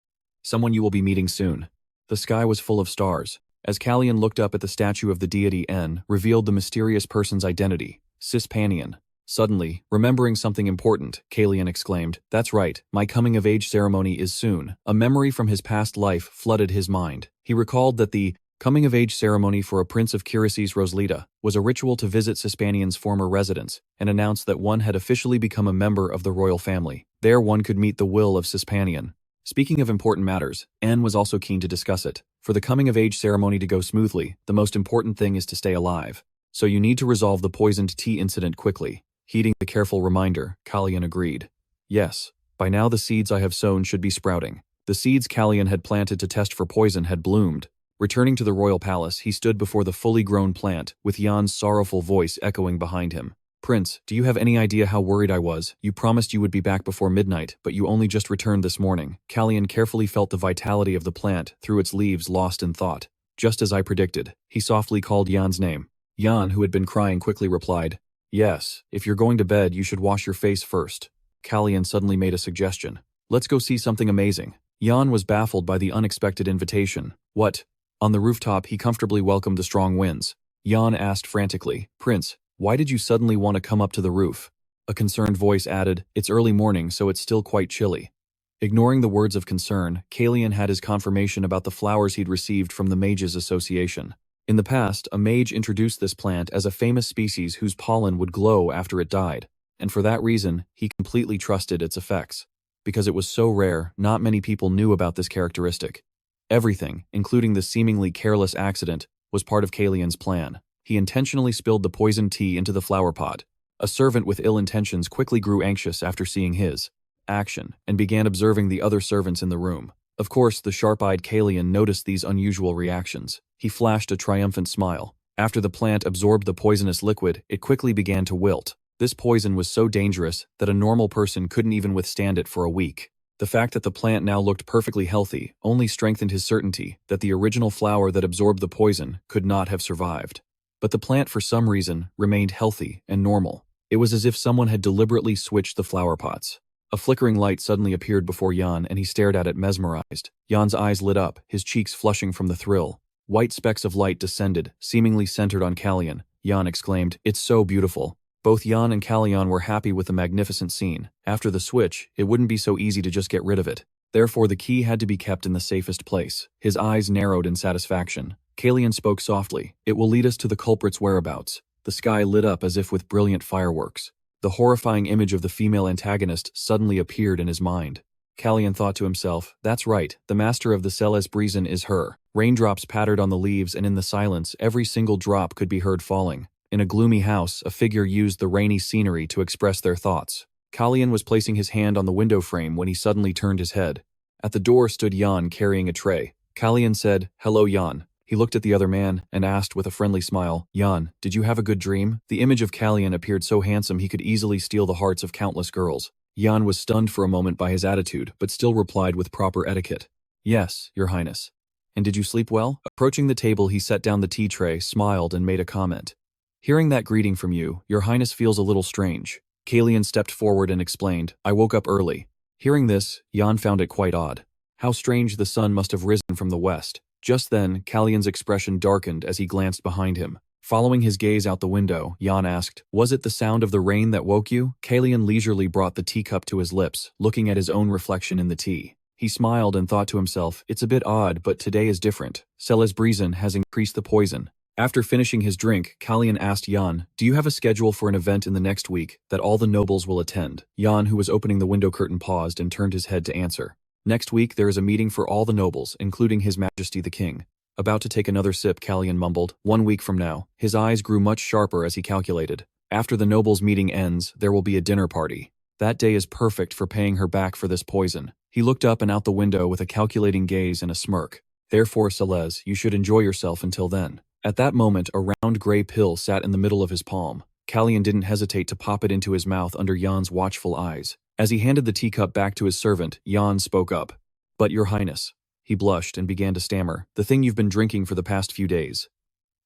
Someone you will be meeting soon. The sky was full of stars. As Calian looked up at the statue of the deity En, revealed the mysterious person's identity, Sispanian. Suddenly, remembering something important, Calian exclaimed, "That's right, my coming-of-age ceremony is soon." A memory from his past life flooded his mind. He recalled that the coming-of-age ceremony for a prince of Kiris Roslita was a ritual to visit Sispanian's former residence and announce that one had officially become a member of the royal family. There one could meet the will of Sispanian. Speaking of important matters, Anne was also keen to discuss it. For the coming-of-age ceremony to go smoothly, the most important thing is to stay alive. So you need to resolve the poisoned tea incident quickly. Heeding the careful reminder, Calian agreed. Yes, by now the seeds I have sown should be sprouting. The seeds Calian had planted to test for poison had bloomed. Returning to the royal palace, he stood before the fully grown plant, with Jan's sorrowful voice echoing behind him. "Prince, do you have any idea how worried I was? You promised you would be back before midnight, but you only just returned this morning." Calian carefully felt the vitality of the plant through its leaves, lost in thought. "Just as I predicted." He softly called Jan's name. Jan, who had been crying, quickly replied, "Yes, if you're going to bed, you should wash your face first." Calian suddenly made a suggestion. "Let's go see something amazing." Jan was baffled by the unexpected invitation. "What?" On the rooftop, he comfortably welcomed the strong winds. Jan asked frantically, "Prince, why did you suddenly want to come up to the roof?" A concerned voice added, "It's early morning, so it's still quite chilly." Ignoring the words of concern, Calian had his confirmation about the flowers he'd received from the Mages Association. In the past, a mage introduced this plant as a famous species whose pollen would glow after it died, and for that reason, he completely trusted its effects. Because it was so rare, not many people knew about this characteristic. Everything, including the seemingly careless accident, was part of Calian's plan. He intentionally spilled the poisoned tea into the flower pot. A servant with ill intentions quickly grew anxious after seeing his action and began observing the other servants in the room. Of course, the sharp-eyed Calian noticed these unusual reactions. He flashed a triumphant smile. After the plant absorbed the poisonous liquid, it quickly began to wilt. This poison was so dangerous that a normal person couldn't even withstand it for a week. The fact that the plant now looked perfectly healthy only strengthened his certainty that the original flower that absorbed the poison could not have survived. But the plant, for some reason, remained healthy and normal. It was as if someone had deliberately switched the flower pots. A flickering light suddenly appeared before Jan, and he stared at it mesmerized. Jan's eyes lit up, his cheeks flushing from the thrill. White specks of light descended, seemingly centered on Calian. Jan exclaimed, "It's so beautiful." Both Jan and Calian were happy with the magnificent scene. After the switch, it wouldn't be so easy to just get rid of it. Therefore, the key had to be kept in the safest place. His eyes narrowed in satisfaction. Calian spoke softly, "It will lead us to the culprit's whereabouts." The sky lit up as if with brilliant fireworks. The horrifying image of the female antagonist suddenly appeared in his mind. Calian thought to himself, "That's right, the master of the SSS-Rank is her." Raindrops pattered on the leaves, and in the silence, every single drop could be heard falling. In a gloomy house, a figure used the rainy scenery to express their thoughts. Calian was placing his hand on the window frame when he suddenly turned his head. At the door stood Jan carrying a tray. Calian said, "Hello, Jan." He looked at the other man and asked with a friendly smile, "Jan, did you have a good dream?" The image of Calian appeared so handsome he could easily steal the hearts of countless girls. Jan was stunned for a moment by his attitude, but still replied with proper etiquette, "Yes, Your Highness." "And did you sleep well?" Approaching the table, he set down the tea tray, smiled, and made a comment. "Hearing that greeting from you, Your Highness feels a little strange." Calian stepped forward and explained, "I woke up early." Hearing this, Jan found it quite odd. How strange the sun must have risen from the west. Just then, Calian's expression darkened as he glanced behind him. Following his gaze out the window, Jan asked, "Was it the sound of the rain that woke you?" Calian leisurely brought the teacup to his lips, looking at his own reflection in the tea. He smiled and thought to himself, "It's a bit odd, but today is different. SSS-Rank has increased the poison." After finishing his drink, Calian asked Jan, "Do you have a schedule for an event in the next week that all the nobles will attend?" Jan, who was opening the window curtain, paused and turned his head to answer. "Next week there is a meeting for all the nobles, including His Majesty the King." About to take another sip, Calian mumbled, "1 week from now." His eyes grew much sharper as he calculated. "After the nobles' meeting ends, there will be a dinner party. That day is perfect for paying her back for this poison." He looked up and out the window with a calculating gaze and a smirk. "Therefore, Celeste, you should enjoy yourself until then." At that moment, a round gray pill sat in the middle of his palm. Calian didn't hesitate to pop it into his mouth under Jan's watchful eyes. As he handed the teacup back to his servant, Jan spoke up. "But Your Highness." He blushed and began to stammer, "The thing you've been drinking for the past few days."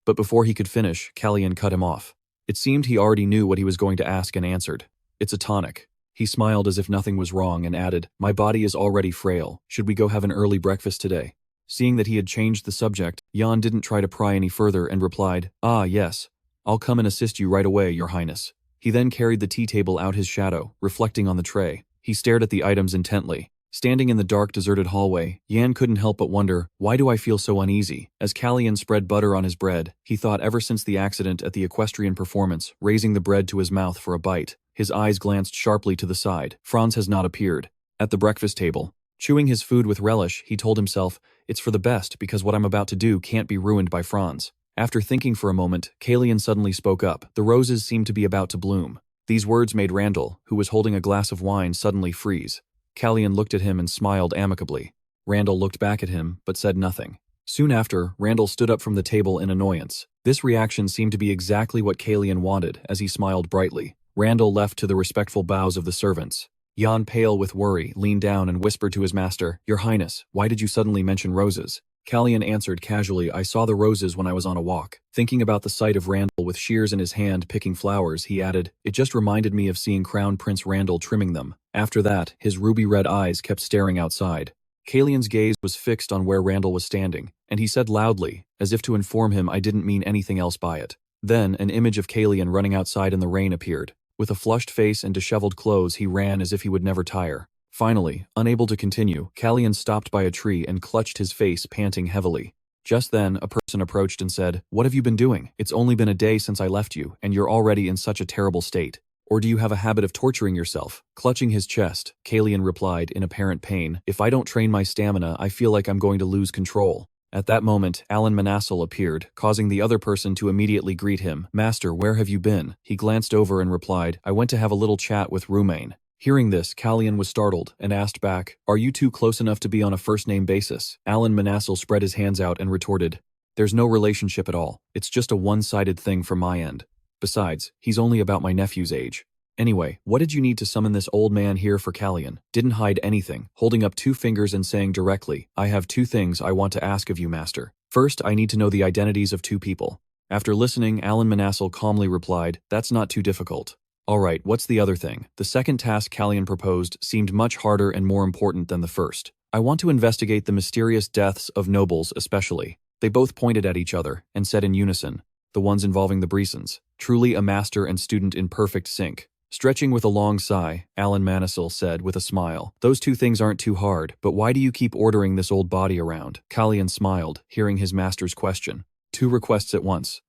But before he could finish, Calian cut him off. It seemed he already knew what he was going to ask and answered. "It's a tonic." He smiled as if nothing was wrong and added, "My body is already frail. Should we go have an early breakfast today?" Seeing that he had changed the subject, Jan didn't try to pry any further and replied, "Ah, yes. I'll come and assist you right away, Your Highness." He then carried the tea table out his shadow, reflecting on the tray. He stared at the items intently. Standing in the dark, deserted hallway, Yan couldn't help but wonder, why do I feel so uneasy? As Calian spread butter on his bread, he thought ever since the accident at the equestrian performance, raising the bread to his mouth for a bite. His eyes glanced sharply to the side. Franz has not appeared. At the breakfast table, chewing his food with relish, he told himself, it's for the best because what I'm about to do can't be ruined by Franz. After thinking for a moment, Calian suddenly spoke up. The roses seemed to be about to bloom. These words made Randall, who was holding a glass of wine, suddenly freeze. Calian looked at him and smiled amicably. Randall looked back at him, but said nothing. Soon after, Randall stood up from the table in annoyance. This reaction seemed to be exactly what Calian wanted, as he smiled brightly. Randall left to the respectful bows of the servants. Jan, pale with worry, leaned down and whispered to his master, Your Highness, why did you suddenly mention roses? Calian answered casually, I saw the roses when I was on a walk. Thinking about the sight of Randall with shears in his hand picking flowers, he added, It just reminded me of seeing Crown Prince Randall trimming them. After that, his ruby-red eyes kept staring outside. Calian's gaze was fixed on where Randall was standing, and he said loudly, as if to inform him I didn't mean anything else by it. Then, an image of Calian running outside in the rain appeared. With a flushed face and disheveled clothes, he ran as if he would never tire. Finally, unable to continue, Calian stopped by a tree and clutched his face, panting heavily. Just then, a person approached and said, What have you been doing? It's only been a day since I left you, and you're already in such a terrible state. Or do you have a habit of torturing yourself? Clutching his chest, Calian replied in apparent pain, If I don't train my stamina, I feel like I'm going to lose control. At that moment, Alan Manassel appeared, causing the other person to immediately greet him. Master, where have you been? He glanced over and replied, I went to have a little chat with Rumain. Hearing this, Calian was startled and asked back, Are you two close enough to be on a first-name basis? Alan Manassel spread his hands out and retorted, There's no relationship at all. It's just a one-sided thing from my end. Besides, he's only about my nephew's age. Anyway, what did you need to summon this old man here for? Calian didn't hide anything, holding up 2 fingers and saying directly, I have 2 things I want to ask of you, master. First, I need to know the identities of 2 people. After listening, Alan Manassel calmly replied, That's not too difficult. Alright, what's the other thing? The second task Calian proposed seemed much harder and more important than the first. I want to investigate the mysterious deaths of nobles especially. They both pointed at each other and said in unison, the ones involving the Brisons. Truly a master and student in perfect sync. Stretching with a long sigh, Alan Manassel said with a smile, Those 2 things aren't too hard, but why do you keep ordering this old body around? Calian smiled, hearing his master's question. 2 requests at once.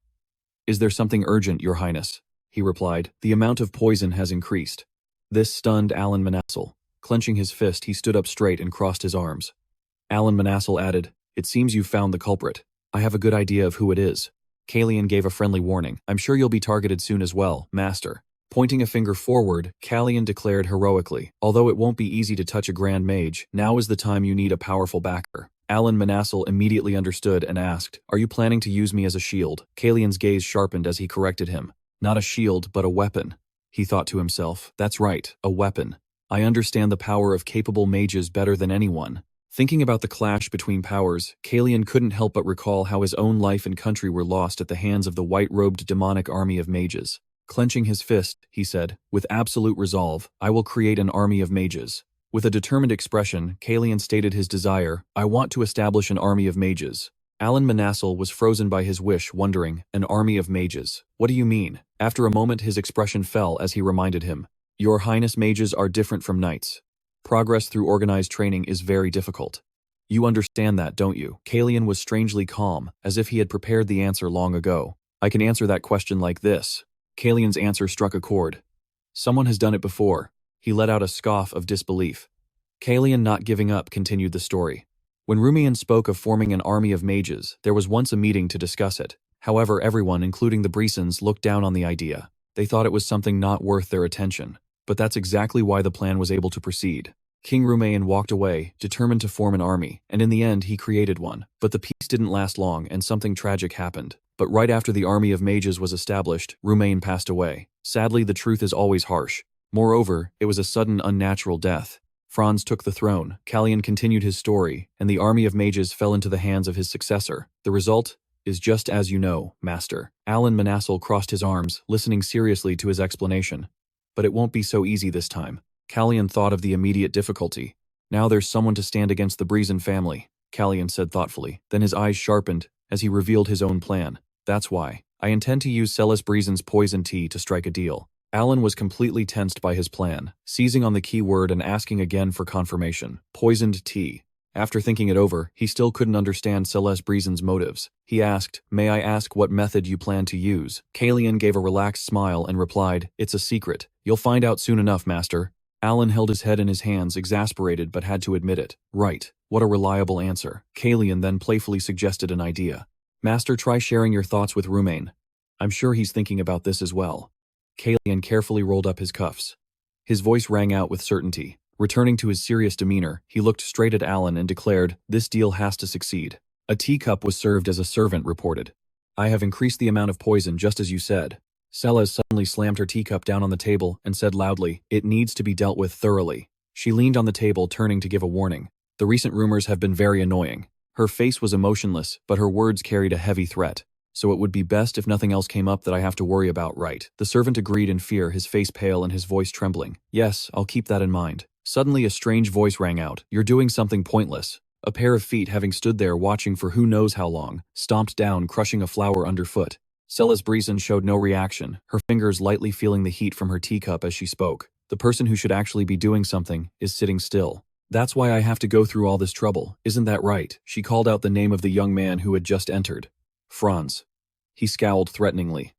Is there something urgent, Your Highness? He replied, The amount of poison has increased. This stunned Alan Manassel. Clenching his fist, he stood up straight and crossed his arms. Alan Manassel added, It seems you've found the culprit. I have a good idea of who it is. Calian gave a friendly warning. I'm sure you'll be targeted soon as well, master. Pointing a finger forward, Calian declared heroically, Although it won't be easy to touch a grand mage, now is the time you need a powerful backer. Alan Manassel immediately understood and asked, Are you planning to use me as a shield? Calian's gaze sharpened as he corrected him. Not a shield, but a weapon. He thought to himself, That's right, a weapon. I understand the power of capable mages better than anyone. Thinking about the clash between powers, Calian couldn't help but recall how his own life and country were lost at the hands of the white-robed demonic army of mages. Clenching his fist, he said, With absolute resolve, I will create an army of mages. With a determined expression, Calian stated his desire, I want to establish an army of mages. Alan Manassel was frozen by his wish, wondering, An army of mages? What do you mean? After a moment his expression fell as he reminded him, Your Highness, mages are different from knights. Progress through organized training is very difficult. You understand that, don't you? Calian was strangely calm, as if he had prepared the answer long ago. I can answer that question like this. Calian's answer struck a chord. Someone has done it before. He let out a scoff of disbelief. Calian, not giving up, continued the story. When Rumian spoke of forming an army of mages, there was once a meeting to discuss it. However, everyone, including the Brisons, looked down on the idea. They thought it was something not worth their attention. But that's exactly why the plan was able to proceed. King Rumain walked away, determined to form an army, and in the end he created one. But the peace didn't last long and something tragic happened. But right after the army of mages was established, Rumain passed away. Sadly, the truth is always harsh. Moreover, it was a sudden, unnatural death. Franz took the throne, Calian continued his story, and the army of mages fell into the hands of his successor. The result is just as you know, master. Alan Manassel crossed his arms, listening seriously to his explanation. But it won't be so easy this time. Calian thought of the immediate difficulty. Now there's someone to stand against the Brison family, Calian said thoughtfully. Then his eyes sharpened as he revealed his own plan. That's why. I intend to use Celis Brison's poison tea to strike a deal. Alan was completely tensed by his plan, seizing on the keyword and asking again for confirmation. Poisoned tea. After thinking it over, he still couldn't understand Celeste-Breezen's motives. He asked, "May I ask what method you plan to use?" Calian gave a relaxed smile and replied, "It's a secret. You'll find out soon enough, Master." Alan held his head in his hands, exasperated but had to admit it. Right. What a reliable answer. Calian then playfully suggested an idea. "Master, try sharing your thoughts with Rumain. I'm sure he's thinking about this as well." Calian carefully rolled up his cuffs. His voice rang out with certainty. Returning to his serious demeanor, he looked straight at Alan and declared, "This deal has to succeed." A teacup was served as a servant reported. "I have increased the amount of poison just as you said." Celeste suddenly slammed her teacup down on the table and said loudly, "It needs to be dealt with thoroughly." She leaned on the table, turning to give a warning. "The recent rumors have been very annoying." Her face was emotionless, but her words carried a heavy threat. "So it would be best if nothing else came up that I have to worry about, right?" The servant agreed in fear, his face pale and his voice trembling. "Yes, I'll keep that in mind." Suddenly a strange voice rang out. "You're doing something pointless." A pair of feet, having stood there watching for who knows how long, stomped down, crushing a flower underfoot. Celeste-Breezen showed no reaction, her fingers lightly feeling the heat from her teacup as she spoke. "The person who should actually be doing something is sitting still. That's why I have to go through all this trouble, isn't that right?" She called out the name of the young man who had just entered. "Franz." He scowled threateningly.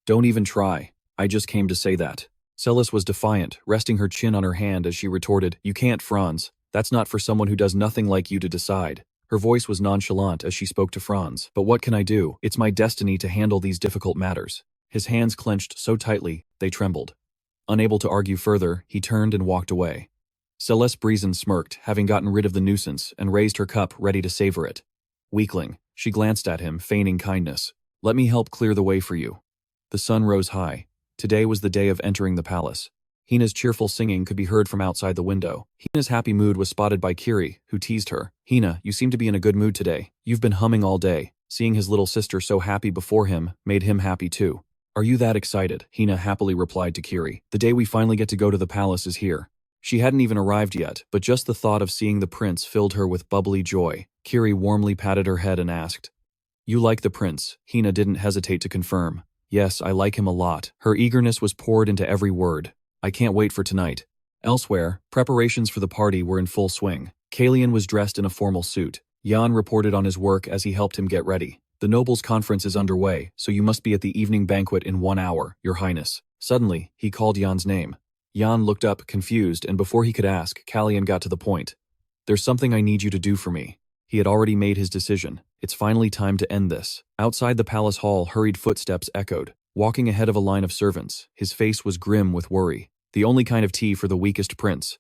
"Don't even try. I just came to say that." Celeste was defiant, resting her chin on her hand as she retorted, "You can't, Franz. That's not for someone who does nothing like you to decide." Her voice was nonchalant as she spoke to Franz. "But what can I do? It's my destiny to handle these difficult matters." His hands clenched so tightly, they trembled. Unable to argue further, he turned and walked away. Celeste-Breezen smirked, having gotten rid of the nuisance, and raised her cup, ready to savor it. "Weakling." She glanced at him, feigning kindness. "Let me help clear the way for you." The sun rose high. Today was the day of entering the palace. Hina's cheerful singing could be heard from outside the window. Hina's happy mood was spotted by Kiri, who teased her. "Hina, you seem to be in a good mood today. You've been humming all day." Seeing his little sister so happy before him made him happy too. "Are you that excited?" Hina happily replied to Kiri. "The day we finally get to go to the palace is here." She hadn't even arrived yet, but just the thought of seeing the prince filled her with bubbly joy. Kiri warmly patted her head and asked, "You like the prince?" Hina didn't hesitate to confirm. "Yes, I like him a lot." Her eagerness was poured into every word. "I can't wait for tonight." Elsewhere, preparations for the party were in full swing. Calian was dressed in a formal suit. Jan reported on his work as he helped him get ready. "The nobles' conference is underway, so you must be at the evening banquet in 1 hour, Your Highness." Suddenly, he called Jan's name. Jan looked up, confused, and before he could ask, Calian got to the point. "There's something I need you to do for me." He had already made his decision. It's finally time to end this. Outside the palace hall, hurried footsteps echoed. Walking ahead of a line of servants, his face was grim with worry. "The only kind of tea for the weakest prince."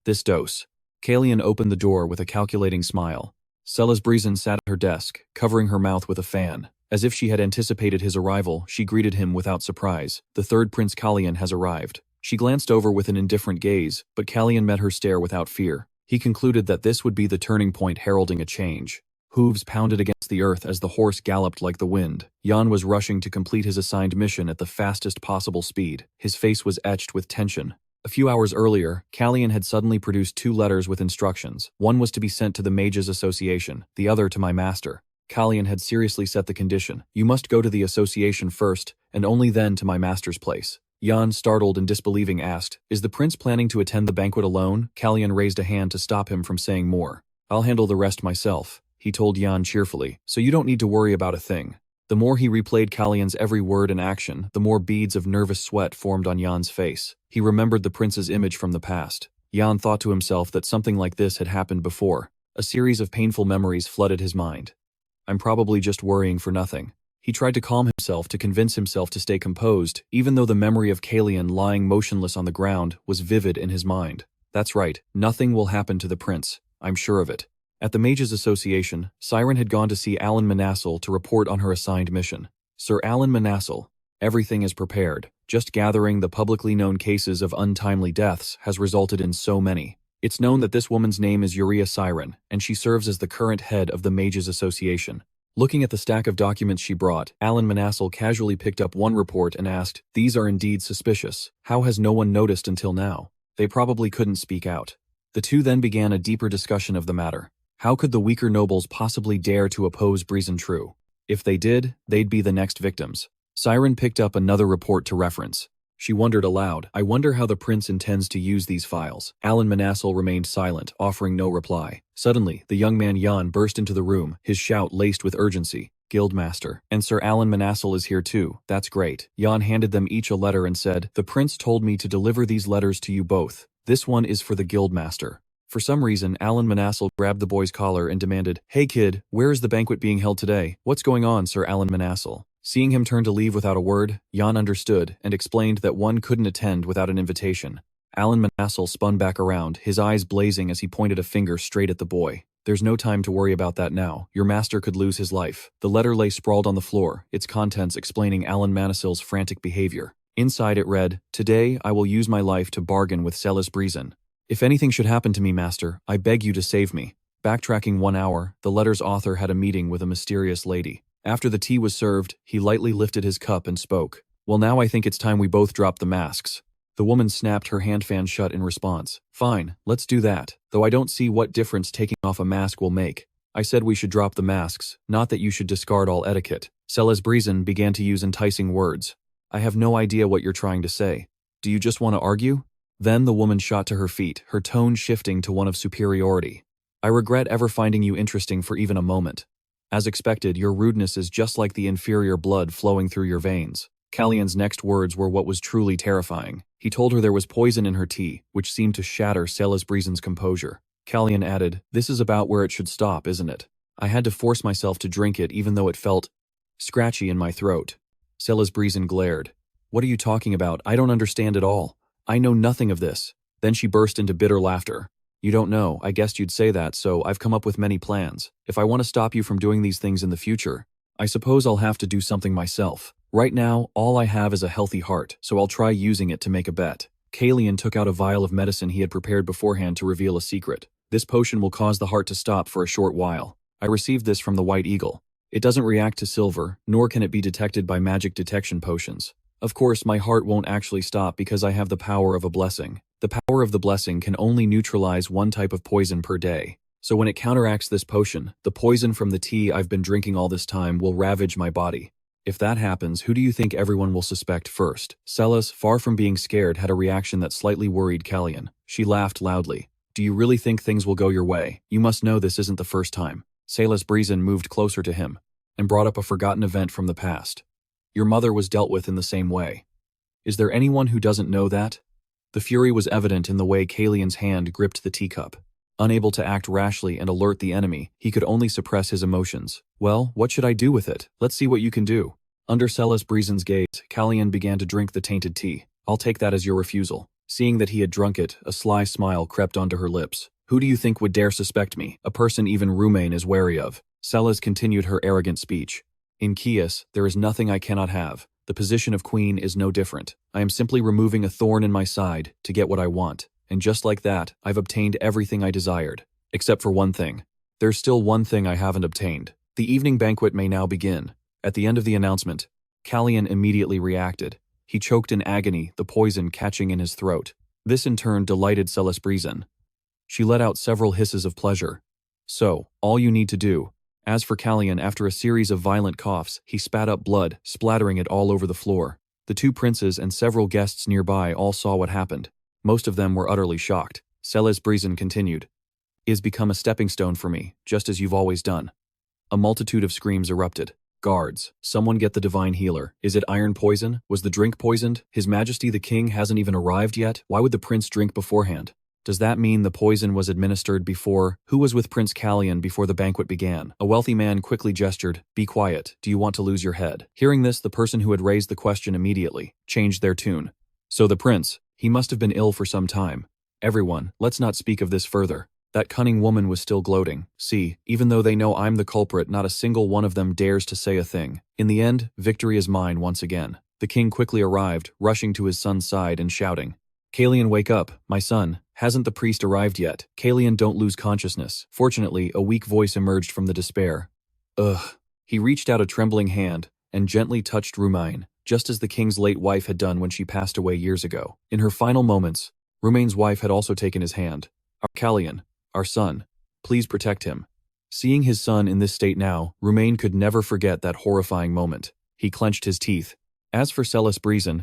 "This dose." Calian opened the door with a calculating smile. Celeste-Breezen sat at her desk, covering her mouth with a fan. As if she had anticipated his arrival, she greeted him without surprise. "The third Prince Calian has arrived." She glanced over with an indifferent gaze, but Calian met her stare without fear. He concluded that this would be the turning point heralding a change. Hooves pounded against the earth as the horse galloped like the wind. Jan was rushing to complete his assigned mission at the fastest possible speed. His face was etched with tension. A few hours earlier, Calian had suddenly produced 2 letters with instructions. One was to be sent to the Mages Association, the other to my master. Calian had seriously set the condition. "You must go to the association first, and only then to my master's place." Jan, startled and disbelieving, asked, "Is the prince planning to attend the banquet alone?" Calian raised a hand to stop him from saying more. "I'll handle the rest myself," he told Jan cheerfully, "so you don't need to worry about a thing." The more he replayed Calian's every word and action, the more beads of nervous sweat formed on Jan's face. He remembered the prince's image from the past. Jan thought to himself that something like this had happened before. A series of painful memories flooded his mind. "I'm probably just worrying for nothing." He tried to calm himself, to convince himself to stay composed, even though the memory of Calian lying motionless on the ground was vivid in his mind. "That's right, nothing will happen to the prince. I'm sure of it." At the Mages Association, Siren had gone to see Alan Manassel to report on her assigned mission. "Sir Alan Manassel, everything is prepared. Just gathering the publicly known cases of untimely deaths has resulted in so many. It's known that this woman's name is Uria Siren, and she serves as the current head of the Mages Association." Looking at the stack of documents she brought, Alan Manassel casually picked up one report and asked, "These are indeed suspicious. How has no one noticed until now?" They probably couldn't speak out. The two then began a deeper discussion of the matter. How could the weaker nobles possibly dare to oppose Breezen True? If they did, they'd be the next victims. Siren picked up another report to reference. She wondered aloud, I wonder how the prince intends to use these files. Alan Manassel remained silent, offering no reply. Suddenly, the young man Jan burst into the room, his shout laced with urgency. Guildmaster. And Sir Alan Manassel is here too. That's great. Jan handed them each a letter and said, the prince told me to deliver these letters to you both. This one is for the Guildmaster. For some reason, Alan Manassel grabbed the boy's collar and demanded, Hey kid, where is the banquet being held today? What's going on, Sir Alan Manassel? Seeing him turn to leave without a word, Jan understood and explained that one couldn't attend without an invitation. Alan Manassel spun back around, his eyes blazing as he pointed a finger straight at the boy. There's no time to worry about that now. Your master could lose his life. The letter lay sprawled on the floor, its contents explaining Alan Manassel's frantic behavior. Inside it read, Today I will use my life to bargain with SSS-Rank. If anything should happen to me, master, I beg you to save me. Backtracking 1 hour, the letter's author had a meeting with a mysterious lady. After the tea was served, he lightly lifted his cup and spoke. Well, now I think it's time we both drop the masks. The woman snapped her hand fan shut in response. Fine, let's do that, though I don't see what difference taking off a mask will make. I said we should drop the masks, not that you should discard all etiquette. SSS-Rank began to use enticing words. I have no idea what you're trying to say. Do you just want to argue? Then the woman shot to her feet, her tone shifting to one of superiority. I regret ever finding you interesting for even a moment. As expected, your rudeness is just like the inferior blood flowing through your veins. Calian's next words were what was truly terrifying. He told her there was poison in her tea, which seemed to shatter SSS-Rank's composure. Calian added, This is about where it should stop, isn't it? I had to force myself to drink it even though it felt scratchy in my throat. SSS-Rank glared. What are you talking about? I don't understand at all. I know nothing of this. Then she burst into bitter laughter. You don't know, I guessed you'd say that, so I've come up with many plans. If I want to stop you from doing these things in the future, I suppose I'll have to do something myself. Right now, all I have is a healthy heart, so I'll try using it to make a bet. Calian took out a vial of medicine he had prepared beforehand to reveal a secret. This potion will cause the heart to stop for a short while. I received this from the White Eagle. It doesn't react to silver, nor can it be detected by magic detection potions. Of course, my heart won't actually stop because I have the power of a blessing. The power of the blessing can only neutralize one type of poison per day. So when it counteracts this potion, the poison from the tea I've been drinking all this time will ravage my body. If that happens, who do you think everyone will suspect first? Celis, far from being scared, had a reaction that slightly worried Calian. She laughed loudly. Do you really think things will go your way? You must know this isn't the first time. SSS-Rank moved closer to him and brought up a forgotten event from the past. Your mother was dealt with in the same way. Is there anyone who doesn't know that? The fury was evident in the way Calian's hand gripped the teacup. Unable to act rashly and alert the enemy, he could only suppress his emotions. Well, what should I do with it? Let's see what you can do. Under SSS-Rank's gaze, Calian began to drink the tainted tea. I'll take that as your refusal. Seeing that he had drunk it, a sly smile crept onto her lips. Who do you think would dare suspect me? A person even Rumain is wary of. Celis continued her arrogant speech. In Kiris, there is nothing I cannot have. The position of queen is no different. I am simply removing a thorn in my side to get what I want. And just like that, I've obtained everything I desired. Except for one thing. There's still one thing I haven't obtained. The evening banquet may now begin. At the end of the announcement, Calian immediately reacted. He choked in agony, the poison catching in his throat. This in turn delighted SSS-Rank. She let out several hisses of pleasure. So, all you need to do. As for Calian, after a series of violent coughs, he spat up blood, splattering it all over the floor. The two princes and several guests nearby all saw what happened. Most of them were utterly shocked. SSS-Rank continued. It has become a stepping stone for me, just as you've always done. A multitude of screams erupted. Guards, someone get the divine healer. Is it iron poison? Was the drink poisoned? His Majesty the King hasn't even arrived yet? Why would the prince drink beforehand? Does that mean the poison was administered before? Who was with Prince Calian before the banquet began? A wealthy man quickly gestured, Be quiet, do you want to lose your head? Hearing this, the person who had raised the question immediately changed their tune. So the prince, he must have been ill for some time. Everyone, let's not speak of this further. That cunning woman was still gloating. See, even though they know I'm the culprit, not a single one of them dares to say a thing. In the end, victory is mine once again. The king quickly arrived, rushing to his son's side and shouting, Calian, wake up, my son. Hasn't the priest arrived yet? Calian, don't lose consciousness. Fortunately, a weak voice emerged from the despair. Ugh. He reached out a trembling hand and gently touched Rumain, just as the king's late wife had done when she passed away years ago. In her final moments, Rumain's wife had also taken his hand. Our Calian, our son, please protect him. Seeing his son in this state now, Rumain could never forget that horrifying moment. He clenched his teeth. As for Celeste,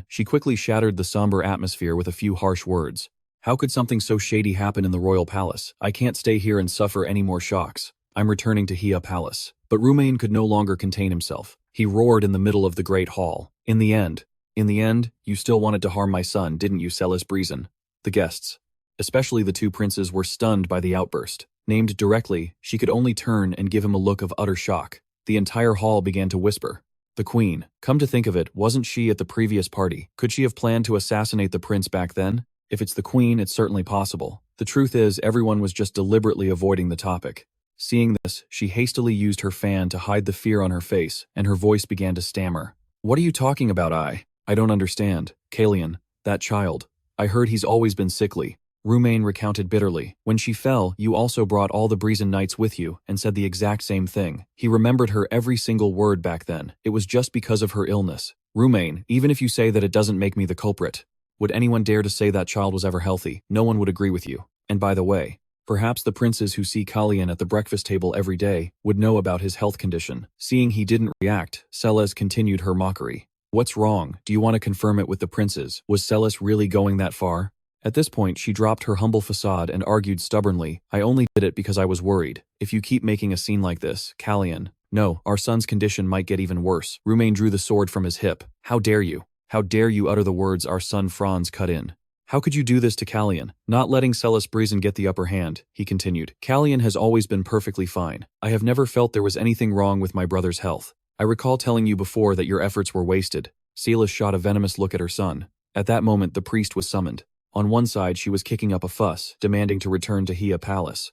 she quickly shattered the somber atmosphere with a few harsh words. How could something so shady happen in the royal palace? I can't stay here and suffer any more shocks. I'm returning to Hia Palace. But Rumain could no longer contain himself. He roared in the middle of the great hall. In the end, you still wanted to harm my son, didn't you, Celeste? The guests, especially the two princes, were stunned by the outburst. Named directly, she could only turn and give him a look of utter shock. The entire hall began to whisper. The queen, come to think of it, wasn't she at the previous party? Could she have planned to assassinate the prince back then? If it's the queen, it's certainly possible. The truth is, everyone was just deliberately avoiding the topic. Seeing this, she hastily used her fan to hide the fear on her face, and her voice began to stammer. What are you talking about? I don't understand. Calian, that child. I heard he's always been sickly. Rumain recounted bitterly. When she fell, you also brought all the Breezen Knights with you and said the exact same thing. He remembered her every single word back then. It was just because of her illness. Rumain, even if you say that, it doesn't make me the culprit. Would anyone dare to say that child was ever healthy? No one would agree with you. And by the way, perhaps the princes who see Calian at the breakfast table every day would know about his health condition. Seeing he didn't react, Celeste continued her mockery. What's wrong? Do you want to confirm it with the princes? Was Celeste really going that far? At this point, she dropped her humble facade and argued stubbornly, I only did it because I was worried. If you keep making a scene like this, Calian, no, our son's condition might get even worse. Rumain drew the sword from his hip. How dare you? How dare you utter the words our son Franz cut in? How could you do this to Calian? Not letting Celeste get the upper hand, he continued. Calian has always been perfectly fine. I have never felt there was anything wrong with my brother's health. I recall telling you before that your efforts were wasted. Celeste shot a venomous look at her son. At that moment, the priest was summoned. On one side, she was kicking up a fuss, demanding to return to Hia Palace.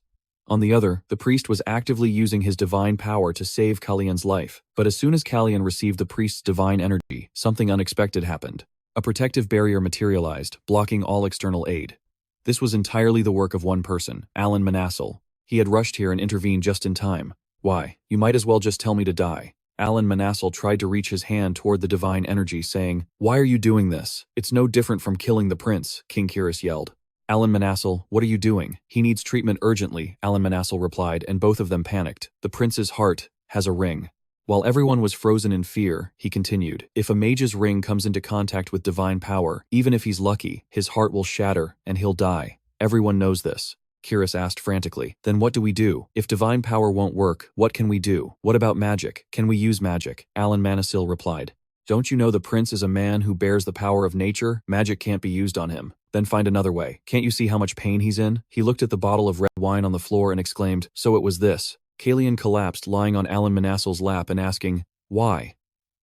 On the other, the priest was actively using his divine power to save Calian's life. But as soon as Calian received the priest's divine energy, something unexpected happened. A protective barrier materialized, blocking all external aid. This was entirely the work of one person, Alan Manassel. He had rushed here and intervened just in time. Why, you might as well just tell me to die. Alan Manassel tried to reach his hand toward the divine energy, saying, Why are you doing this? It's no different from killing the prince, King Kiris yelled. Alan Manassel, what are you doing? He needs treatment urgently, Alan Manassel replied, and both of them panicked. The prince's heart has a ring. While everyone was frozen in fear, he continued, if a mage's ring comes into contact with divine power, even if he's lucky, his heart will shatter and he'll die. Everyone knows this. Kiris asked frantically. Then what do we do? If divine power won't work, what can we do? What about magic? Can we use magic? Alan Manassel replied. Don't you know the prince is a man who bears the power of nature? Magic can't be used on him. Then find another way. Can't you see how much pain he's in? He looked at the bottle of red wine on the floor and exclaimed, so it was this. Calian collapsed, lying on Alan Manassel's lap and asking, Why?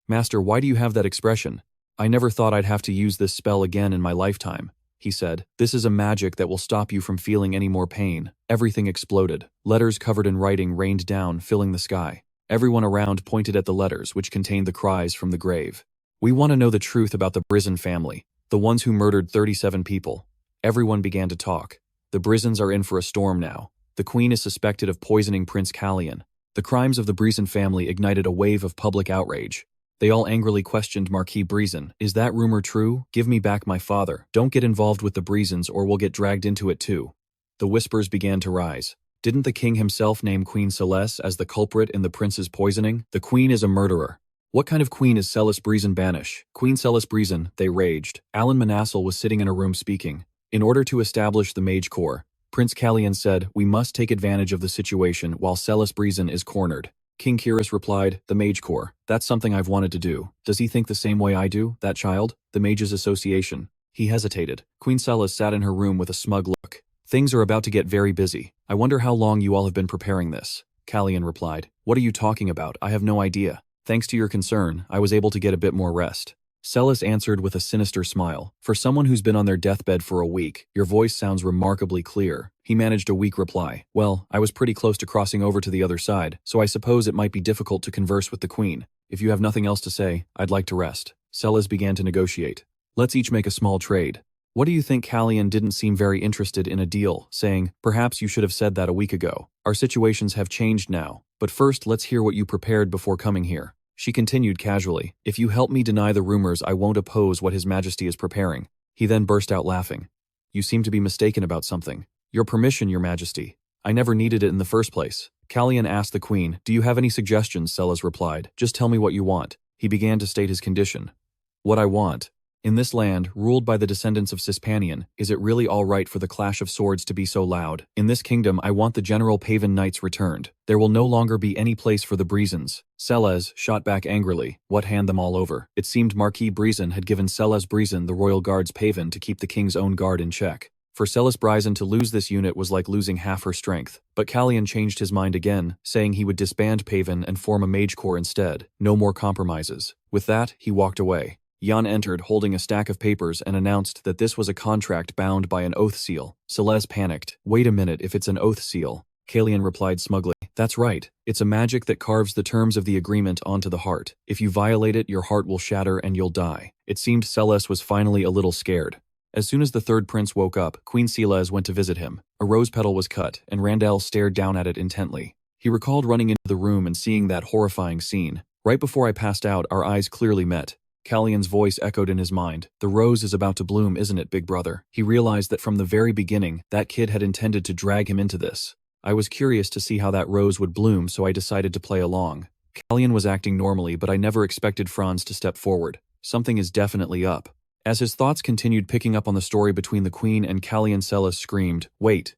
Master, why do you have that expression? I never thought I'd have to use this spell again in my lifetime. He said, This is a magic that will stop you from feeling any more pain. Everything exploded. Letters covered in writing rained down, filling the sky. Everyone around pointed at the letters, which contained the cries from the grave. We want to know the truth about the Brizen family, the ones who murdered 37 people. Everyone began to talk. The Brizens are in for a storm now. The queen is suspected of poisoning Prince Calian. The crimes of the Brizen family ignited a wave of public outrage. They all angrily questioned Marquis Brizen. Is that rumor true? Give me back my father. Don't get involved with the Brizens or we'll get dragged into it too. The whispers began to rise. Didn't the king himself name Queen Celeste as the culprit in the prince's poisoning? The queen is a murderer. What kind of queen is Celeste Brizen banish? Queen Celeste Brizen, they raged. Alan Manassel was sitting in a room speaking. In order to establish the Mage Corps, Prince Calian said, we must take advantage of the situation while Celeste Brizen is cornered. King Kiris replied, the Mage Corps, that's something I've wanted to do. Does he think the same way I do, that child? The Mages Association. He hesitated. Queen Celeste sat in her room with a smug look. Things are about to get very busy. I wonder how long you all have been preparing this. Calian replied, what are you talking about? I have no idea. Thanks to your concern, I was able to get a bit more rest. Celeste answered with a sinister smile. For someone who's been on their deathbed for a week, your voice sounds remarkably clear. He managed a weak reply. Well, I was pretty close to crossing over to the other side, so I suppose it might be difficult to converse with the queen. If you have nothing else to say, I'd like to rest. Celeste began to negotiate. Let's each make a small trade. What do you think? Calian didn't seem very interested in a deal, saying, perhaps you should have said that a week ago. Our situations have changed now, but first let's hear what you prepared before coming here. She continued casually, if you help me deny the rumors, I won't oppose what His Majesty is preparing. He then burst out laughing. You seem to be mistaken about something. Your permission, Your Majesty. I never needed it in the first place. Calian asked the queen, do you have any suggestions? Celeste replied, just tell me what you want. He began to state his condition. What I want. In this land, ruled by the descendants of Sispanian, is it really all right for the clash of swords to be so loud? In this kingdom, I want the General Pavan Knights returned. There will no longer be any place for the Breezens. Celes shot back angrily. What hand them all over? It seemed Marquis Breezen had given Celes Breezen the Royal Guard's Pavan to keep the king's own guard in check. For Celes Breezen to lose this unit was like losing half her strength. But Calian changed his mind again, saying he would disband Pavan and form a mage corps instead. No more compromises. With that, he walked away. Jan entered holding a stack of papers and announced that this was a contract bound by an oath seal. Celes panicked. Wait a minute, if it's an oath seal. Calian replied smugly. That's right. It's a magic that carves the terms of the agreement onto the heart. If you violate it, your heart will shatter and you'll die. It seemed Celes was finally a little scared. As soon as the third prince woke up, Queen Celes went to visit him. A rose petal was cut, and Randall stared down at it intently. He recalled running into the room and seeing that horrifying scene. Right before I passed out, our eyes clearly met. Calian's voice echoed in his mind. The rose is about to bloom, isn't it, big brother? He realized that from the very beginning, that kid had intended to drag him into this. I was curious to see how that rose would bloom, so I decided to play along. Calian was acting normally, but I never expected Franz to step forward. Something is definitely up. As his thoughts continued picking up on the story between the queen and Calian, Celes screamed, Wait,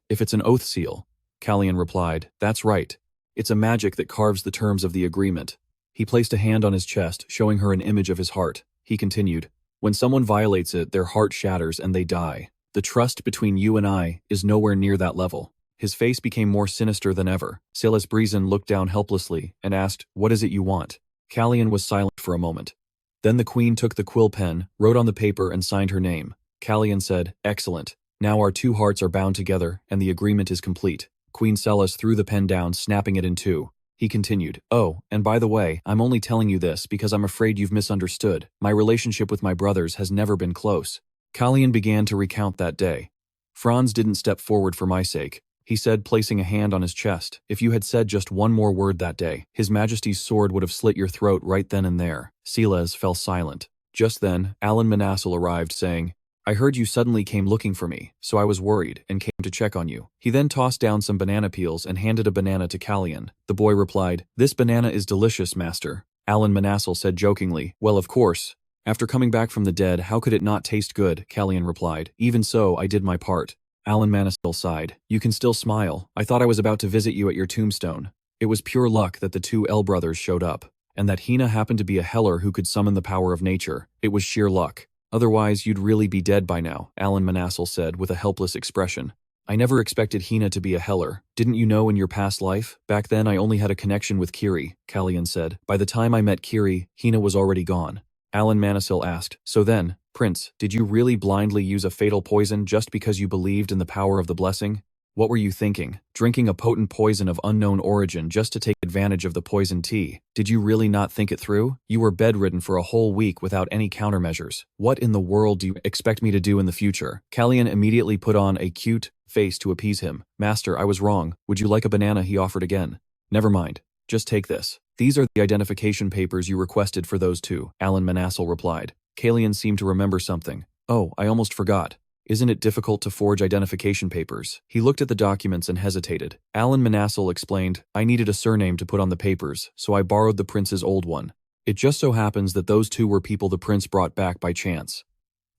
if it's an oath seal. Calian replied, That's right. It's a magic that carves the terms of the agreement. He placed a hand on his chest, showing her an image of his heart. He continued, When someone violates it, their heart shatters and they die. The trust between you and I is nowhere near that level. His face became more sinister than ever. Celes Breezen looked down helplessly and asked, What is it you want? Calian was silent for a moment. Then the queen took the quill pen, wrote on the paper and signed her name. Calian said, Excellent. Now our two hearts are bound together and the agreement is complete. Queen Celes threw the pen down, snapping it in two. He continued, Oh, and by the way, I'm only telling you this because I'm afraid you've misunderstood. My relationship with my brothers has never been close. Calian began to recount that day. Franz didn't step forward for my sake. He said, placing a hand on his chest, If you had said just one more word that day, His Majesty's sword would have slit your throat right then and there. Celes fell silent. Just then, Alan Manassel arrived, saying, I heard you suddenly came looking for me, so I was worried and came to check on you. He then tossed down some banana peels and handed a banana to Calian. The boy replied, This banana is delicious, master. Alan Manassel said jokingly, Well, of course. After coming back from the dead, how could it not taste good? Calian replied, Even so, I did my part. Alan Manassel sighed. You can still smile. I thought I was about to visit you at your tombstone. It was pure luck that the two L brothers showed up, and that Hina happened to be a heller who could summon the power of nature. It was sheer luck. Otherwise, you'd really be dead by now, Alan Manassel said with a helpless expression. I never expected Hina to be a heller. Didn't you know in your past life? Back then I only had a connection with Kiri, Calian said. By the time I met Kiri, Hina was already gone. Alan Manassel asked, So then, Prince, did you really blindly use a fatal poison just because you believed in the power of the blessing? What were you thinking? Drinking a potent poison of unknown origin just to take advantage of the poison tea? Did you really not think it through? You were bedridden for a whole week without any countermeasures. What in the world do you expect me to do in the future? Calian immediately put on a cute face to appease him. Master, I was wrong. Would you like a banana? He offered again. Never mind. Just take this. These are the identification papers you requested for those two, Alan Manassel replied. Calian seemed to remember something. Oh, I almost forgot. Isn't it difficult to forge identification papers? He looked at the documents and hesitated. Alan Manassel explained, I needed a surname to put on the papers, so I borrowed the prince's old one. It just so happens that those two were people the prince brought back by chance.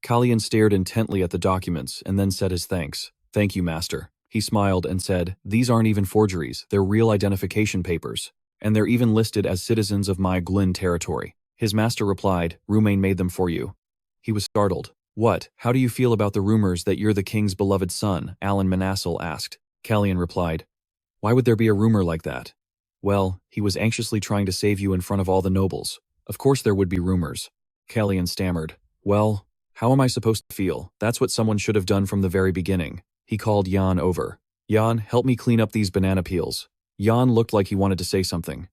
Calian stared intently at the documents and then said his thanks. Thank you, master. He smiled and said, These aren't even forgeries, they're real identification papers. And they're even listed as citizens of my Glyn territory. His master replied, Rumain made them for you. He was startled. What? How do you feel about the rumors that you're the king's beloved son? Alan Manassel asked. Calian replied, Why would there be a rumor like that? Well, he was anxiously trying to save you in front of all the nobles. Of course there would be rumors. Calian stammered. Well, how am I supposed to feel? That's what someone should have done from the very beginning. He called Jan over. Jan, help me clean up these banana peels. Jan looked like he wanted to say something.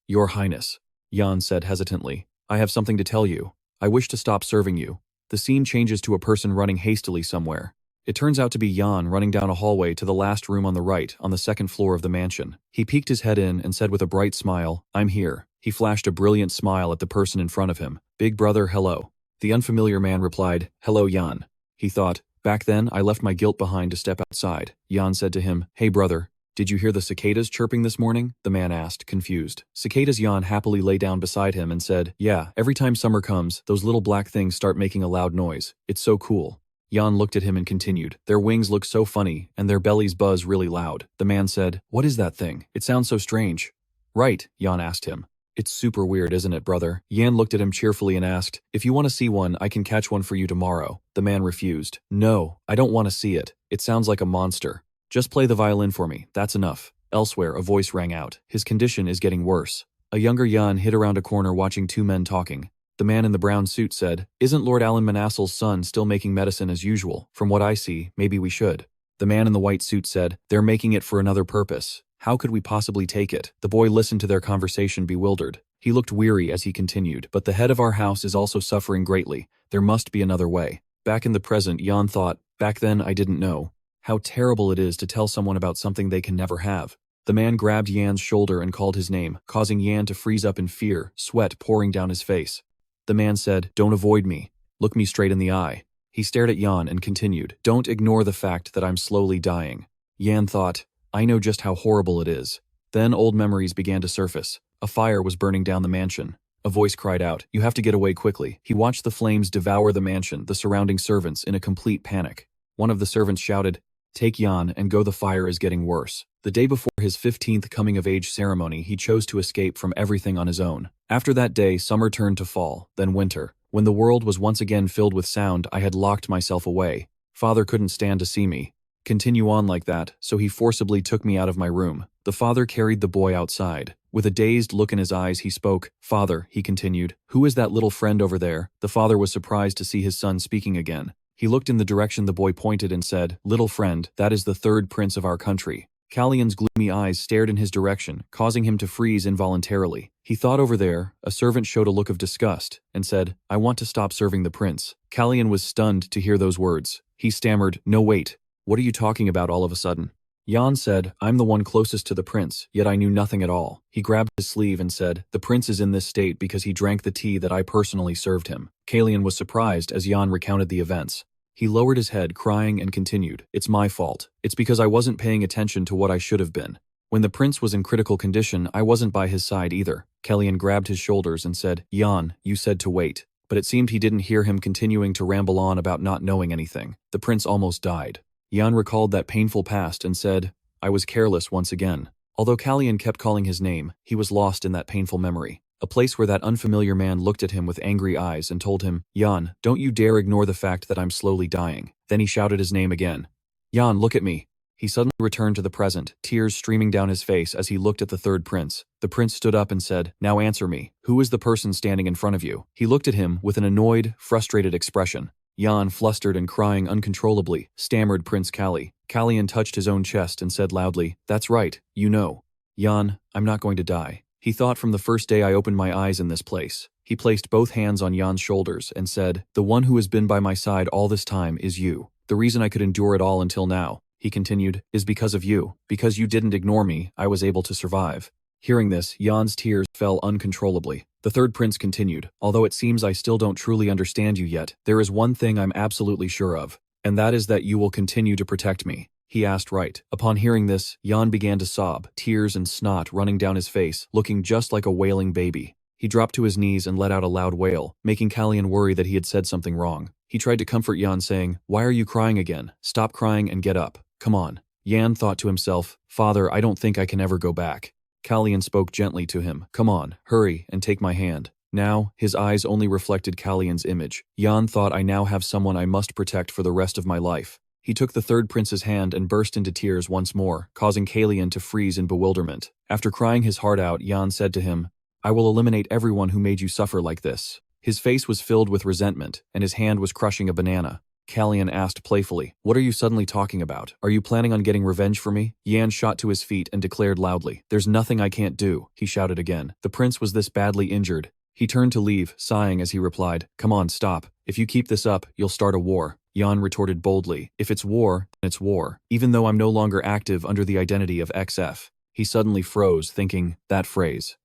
Your Highness, Jan said hesitantly, I have something to tell you. I wish to stop serving you. The scene changes to a person running hastily somewhere. It turns out to be Jan running down a hallway to the last room on the right, on the second floor of the mansion. He peeked his head in and said with a bright smile, I'm here. He flashed a brilliant smile at the person in front of him. Big brother, hello. The unfamiliar man replied, Hello, Jan. He thought, back then I left my guilt behind to step outside. Jan said to him, Hey brother, Did you hear the cicadas chirping this morning? The man asked, confused. Cicadas. Yan happily lay down beside him and said, yeah, every time summer comes, those little black things start making a loud noise. It's so cool. Yan looked at him and continued, their wings look so funny, and their bellies buzz really loud. The man said, what is that thing? It sounds so strange. Right, Yan asked him. It's super weird, isn't it, brother? Yan looked at him cheerfully and asked, if you want to see one, I can catch one for you tomorrow. The man refused. No, I don't want to see it. It sounds like a monster. Just play the violin for me, that's enough. Elsewhere, a voice rang out. His condition is getting worse. A younger Yan hid around a corner watching two men talking. The man in the brown suit said, isn't Lord Alan Manassel's son still making medicine as usual? From what I see, maybe we should. The man in the white suit said, they're making it for another purpose. How could we possibly take it? The boy listened to their conversation bewildered. He looked weary as he continued, but the head of our house is also suffering greatly. There must be another way. Back in the present, Yan thought, back then I didn't know. How terrible it is to tell someone about something they can never have. The man grabbed Yan's shoulder and called his name, causing Yan to freeze up in fear, sweat pouring down his face. The man said, don't avoid me. Look me straight in the eye. He stared at Yan and continued, don't ignore the fact that I'm slowly dying. Yan thought, I know just how horrible it is. Then old memories began to surface. A fire was burning down the mansion. A voice cried out, you have to get away quickly. He watched the flames devour the mansion, the surrounding servants in a complete panic. One of the servants shouted, take Yan and go, the fire is getting worse. The day before his 15th coming-of-age ceremony, he chose to escape from everything on his own. After that day, summer turned to fall, then winter. When the world was once again filled with sound, I had locked myself away. Father couldn't stand to see me continue on like that, so he forcibly took me out of my room. The father carried the boy outside. With a dazed look in his eyes, he spoke. Father, he continued, who is that little friend over there? The father was surprised to see his son speaking again. He looked in the direction the boy pointed and said, little friend, that is the third prince of our country. Calian's gloomy eyes stared in his direction, causing him to freeze involuntarily. He thought over there. A servant showed a look of disgust and said, I want to stop serving the prince. Calian was stunned to hear those words. He stammered, no wait. What are you talking about all of a sudden? Yan said, I'm the one closest to the prince, yet I knew nothing at all. He grabbed his sleeve and said, the prince is in this state because he drank the tea that I personally served him. Calian was surprised as Yan recounted the events. He lowered his head, crying, and continued, it's my fault. It's because I wasn't paying attention to what I should have been. When the prince was in critical condition, I wasn't by his side either. Calian grabbed his shoulders and said, Yan, you said to wait. But it seemed he didn't hear him continuing to ramble on about not knowing anything. The prince almost died. Yan recalled that painful past and said, I was careless once again. Although Calian kept calling his name, he was lost in that painful memory. A place where that unfamiliar man looked at him with angry eyes and told him, Yan, don't you dare ignore the fact that I'm slowly dying. Then he shouted his name again. Yan, look at me. He suddenly returned to the present, tears streaming down his face as he looked at the third prince. The prince stood up and said, now answer me. Who is the person standing in front of you? He looked at him with an annoyed, frustrated expression. Yan, flustered and crying uncontrollably, stammered Prince Cali. Calian touched his own chest and said loudly, that's right, you know. Yan, I'm not going to die. He thought from the first day I opened my eyes in this place. He placed both hands on Yan's shoulders and said, the one who has been by my side all this time is you. The reason I could endure it all until now, he continued, is because of you. Because you didn't ignore me, I was able to survive. Hearing this, Yan's tears fell uncontrollably. The third prince continued, although it seems I still don't truly understand you yet, there is one thing I'm absolutely sure of, and that is that you will continue to protect me. He asked right. Upon hearing this, Yan began to sob, tears and snot running down his face, looking just like a wailing baby. He dropped to his knees and let out a loud wail, making Calian worry that he had said something wrong. He tried to comfort Yan, saying, why are you crying again? Stop crying and get up. Come on. Yan thought to himself, Father, I don't think I can ever go back. Calian spoke gently to him. Come on, hurry, and take my hand. Now, his eyes only reflected Calian's image. Yan thought, I now have someone I must protect for the rest of my life. He took the third prince's hand and burst into tears once more, causing Calian to freeze in bewilderment. After crying his heart out, Yan said to him, I will eliminate everyone who made you suffer like this. His face was filled with resentment, and his hand was crushing a banana. Calian asked playfully, what are you suddenly talking about? Are you planning on getting revenge for me? Yan shot to his feet and declared loudly, there's nothing I can't do, he shouted again. The prince was this badly injured. He turned to leave, sighing as he replied, come on, stop. If you keep this up, you'll start a war. Yan retorted boldly, if it's war, then it's war. Even though I'm no longer active under the identity of XF. He suddenly froze, thinking, that phrase.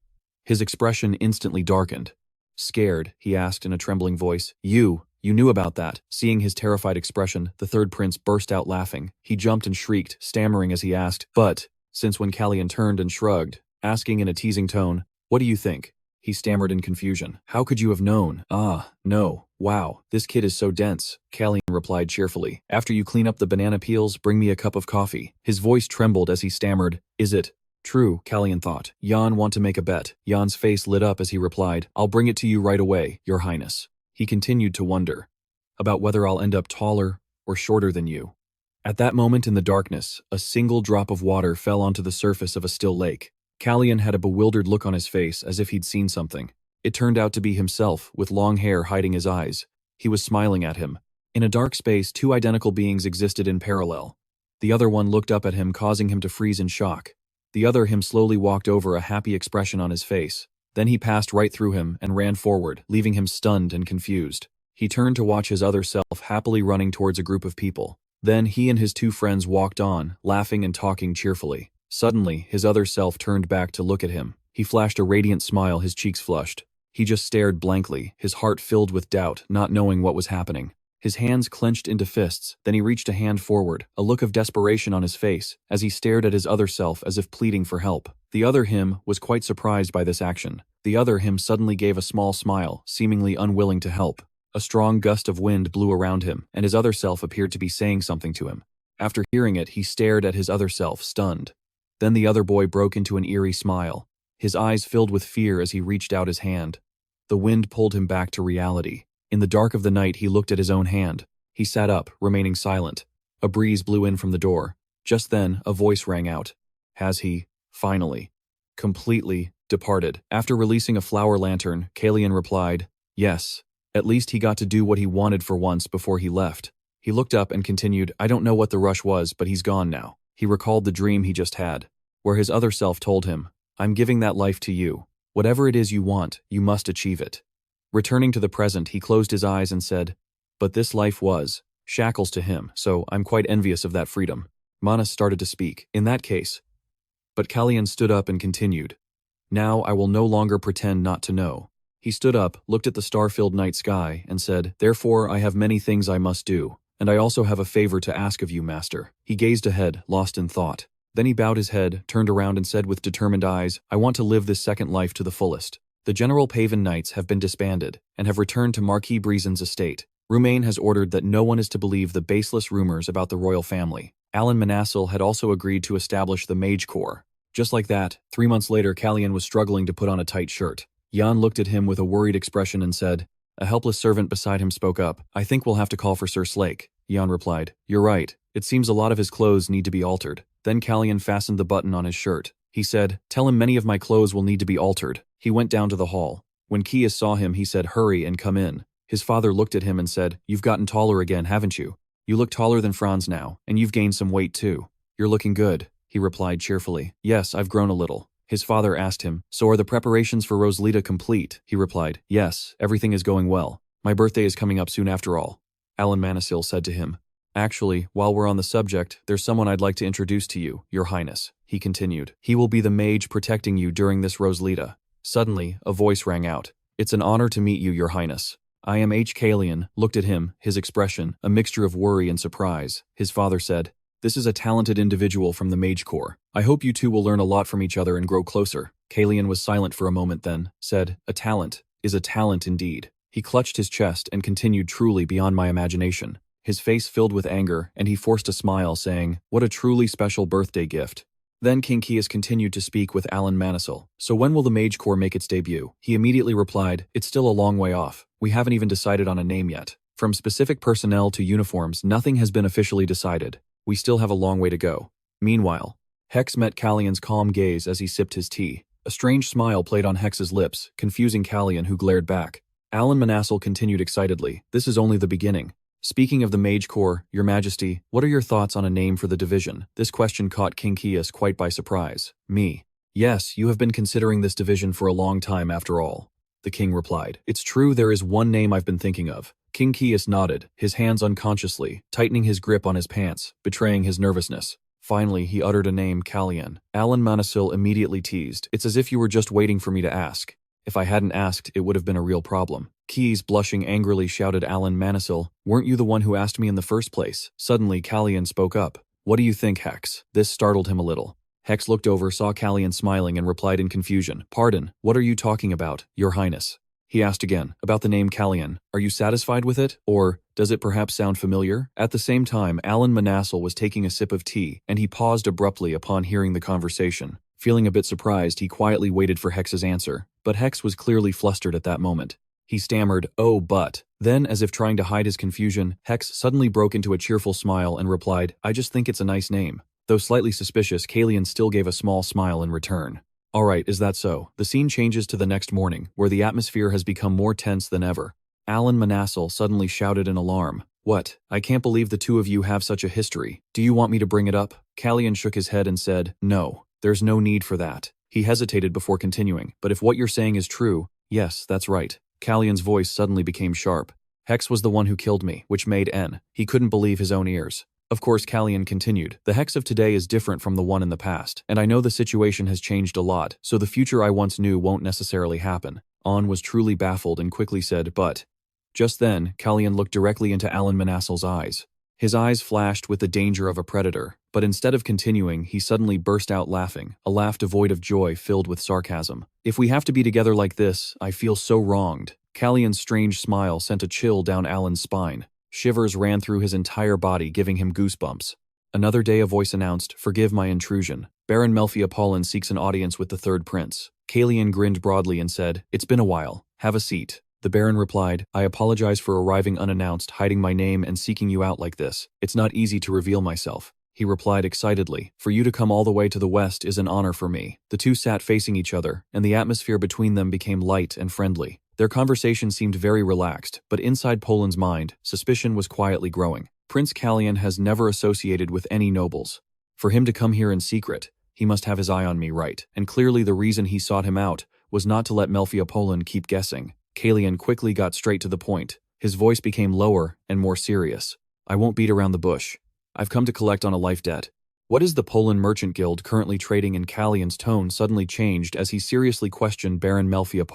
His expression instantly darkened. Scared, he asked in a trembling voice, You knew about that. Seeing his terrified expression, the third prince burst out laughing. He jumped and shrieked, stammering as he asked, but, since when Calian turned and shrugged, asking in a teasing tone, "What do you think?" He stammered in confusion. "How could you have known?" "Ah, no. Wow, this kid is so dense," Calian replied cheerfully. "After you clean up the banana peels, bring me a cup of coffee." His voice trembled as he stammered, "Is it true?" Calian thought. "Jan want to make a bet." Jan's face lit up as he replied, "I'll bring it to you right away, Your Highness." He continued to wonder about whether I'll end up taller or shorter than you. At that moment in the darkness, a single drop of water fell onto the surface of a still lake. Calian had a bewildered look on his face as if he'd seen something. It turned out to be himself, with long hair hiding his eyes. He was smiling at him. In a dark space, two identical beings existed in parallel. The other one looked up at him, causing him to freeze in shock. The other him slowly walked over, a happy expression on his face. Then he passed right through him and ran forward, leaving him stunned and confused. He turned to watch his other self happily running towards a group of people. Then he and his two friends walked on, laughing and talking cheerfully. Suddenly, his other self turned back to look at him. He flashed a radiant smile, his cheeks flushed. He just stared blankly, his heart filled with doubt, not knowing what was happening. His hands clenched into fists, then he reached a hand forward, a look of desperation on his face, as he stared at his other self as if pleading for help. The other him was quite surprised by this action. The other him suddenly gave a small smile, seemingly unwilling to help. A strong gust of wind blew around him, and his other self appeared to be saying something to him. After hearing it, he stared at his other self, stunned. Then the other boy broke into an eerie smile. His eyes filled with fear as he reached out his hand. The wind pulled him back to reality. In the dark of the night, he looked at his own hand. He sat up, remaining silent. A breeze blew in from the door. Just then, a voice rang out. Has he, finally, completely departed? After releasing a flower lantern, Calian replied, "Yes. At least he got to do what he wanted for once before he left." He looked up and continued, "I don't know what the rush was, but he's gone now." He recalled the dream he just had, where his other self told him, "I'm giving that life to you. Whatever it is you want, you must achieve it." Returning to the present, he closed his eyes and said, "But this life was shackles to him, so I'm quite envious of that freedom." Manas started to speak. "In that case." But Calian stood up and continued, "Now I will no longer pretend not to know." He stood up, looked at the star-filled night sky, and said, "Therefore I have many things I must do, and I also have a favor to ask of you, master." He gazed ahead, lost in thought. Then he bowed his head, turned around and said with determined eyes, "I want to live this second life to the fullest." The General Paven Knights have been disbanded, and have returned to Marquis Breezen's estate. Romain has ordered that no one is to believe the baseless rumors about the royal family. Alan Manassil had also agreed to establish the Mage Corps. Just like that, 3 months later, Calian was struggling to put on a tight shirt. Jan looked at him with a worried expression and said, A helpless servant beside him spoke up. "I think we'll have to call for Sir Slake." Jan replied, "You're right. It seems a lot of his clothes need to be altered." Then Calian fastened the button on his shirt. He said, "Tell him many of my clothes will need to be altered." He went down to the hall. When Kiris saw him, he said, "Hurry and come in." His father looked at him and said, "You've gotten taller again, haven't you? You look taller than Franz now, and you've gained some weight too." "You're looking good," he replied cheerfully. "Yes, I've grown a little." His father asked him, "So are the preparations for Rosalita complete?" He replied, "Yes, everything is going well. My birthday is coming up soon after all." Alan Manassil said to him, "Actually, while we're on the subject, there's someone I'd like to introduce to you, Your Highness," he continued. "He will be the mage protecting you during this Rosalita." Suddenly, a voice rang out. "It's an honor to meet you, Your Highness." I am Calian looked at him, his expression, a mixture of worry and surprise. His father said, "This is a talented individual from the Mage Corps. I hope you two will learn a lot from each other and grow closer." Calian was silent for a moment, then said, "A talent is a talent indeed." He clutched his chest and continued, "Truly beyond my imagination." His face filled with anger, and he forced a smile, saying, "What a truly special birthday gift." Then King Kiris continued to speak with Alan Manassil. "So when will the Mage Corps make its debut?" He immediately replied, "It's still a long way off. We haven't even decided on a name yet. From specific personnel to uniforms, nothing has been officially decided. We still have a long way to go." Meanwhile, Hex met Calian's calm gaze as he sipped his tea. A strange smile played on Hex's lips, confusing Calian, who glared back. Alan Manassil continued excitedly, "This is only the beginning. Speaking of the Mage Corps, Your Majesty, what are your thoughts on a name for the division?" This question caught King Kiris quite by surprise. "Me? Yes, you have been considering this division for a long time after all," the king replied. "It's true, there is one name I've been thinking of." King Kiris nodded, his hands unconsciously, tightening his grip on his pants, betraying his nervousness. Finally, he uttered a name, Calian. Alan Manassil immediately teased, "It's as if you were just waiting for me to ask." "If I hadn't asked, it would have been a real problem." Kiris, blushing angrily, shouted, "Alan Manassil, weren't you the one who asked me in the first place?" Suddenly, Calian spoke up. "What do you think, Hex?" This startled him a little. Hex looked over, saw Calian smiling, and replied in confusion. Pardon, what are you talking about, Your Highness? He asked again, about the name Calian. Are you satisfied with it, or does it perhaps sound familiar? At the same time, Alan Manassel was taking a sip of tea, and he paused abruptly upon hearing the conversation. Feeling a bit surprised, he quietly waited for Hex's answer, but Hex was clearly flustered at that moment. He stammered, "Oh, but..." Then, as if trying to hide his confusion, Hex suddenly broke into a cheerful smile and replied, "I just think it's a nice name." Though slightly suspicious, Calian still gave a small smile in return. Alright, is that so? The scene changes to the next morning, where the atmosphere has become more tense than ever. Alan Manassel suddenly shouted in alarm. What? I can't believe the two of you have such a history. Do you want me to bring it up? Calian shook his head and said, No, there's no need for that. He hesitated before continuing, but if what you're saying is true, yes, that's right. Calian's voice suddenly became sharp. Hex was the one who killed me, which made N. He couldn't believe his own ears. Of course, Calian continued, the Hex of today is different from the one in the past, and I know the situation has changed a lot, so the future I once knew won't necessarily happen. An was truly baffled and quickly said, but... Just then, Calian looked directly into Alan Manassel's eyes. His eyes flashed with the danger of a predator, but instead of continuing, he suddenly burst out laughing, a laugh devoid of joy filled with sarcasm. If we have to be together like this, I feel so wronged. Calian's strange smile sent a chill down Alan's spine. Shivers ran through his entire body, giving him goosebumps. Another day, a voice announced, Forgive my intrusion. Baron Melfia seeks an audience with the third prince. Calian grinned broadly and said, It's been a while. Have a seat. The Baron replied, I apologize for arriving unannounced, hiding my name and seeking you out like this. It's not easy to reveal myself. He replied excitedly, For you to come all the way to the west is an honor for me. The two sat facing each other, and the atmosphere between them became light and friendly. Their conversation seemed very relaxed, but inside Poland's mind, suspicion was quietly growing. Prince Calian has never associated with any nobles. For him to come here in secret, he must have his eye on me, right? And clearly the reason he sought him out was not to let Melfia keep guessing. Calian quickly got straight to the point. His voice became lower and more serious. I won't beat around the bush. I've come to collect on a life debt. What is the Poland Merchant Guild currently trading? In Calian's tone suddenly changed as he seriously questioned Baron Melfia.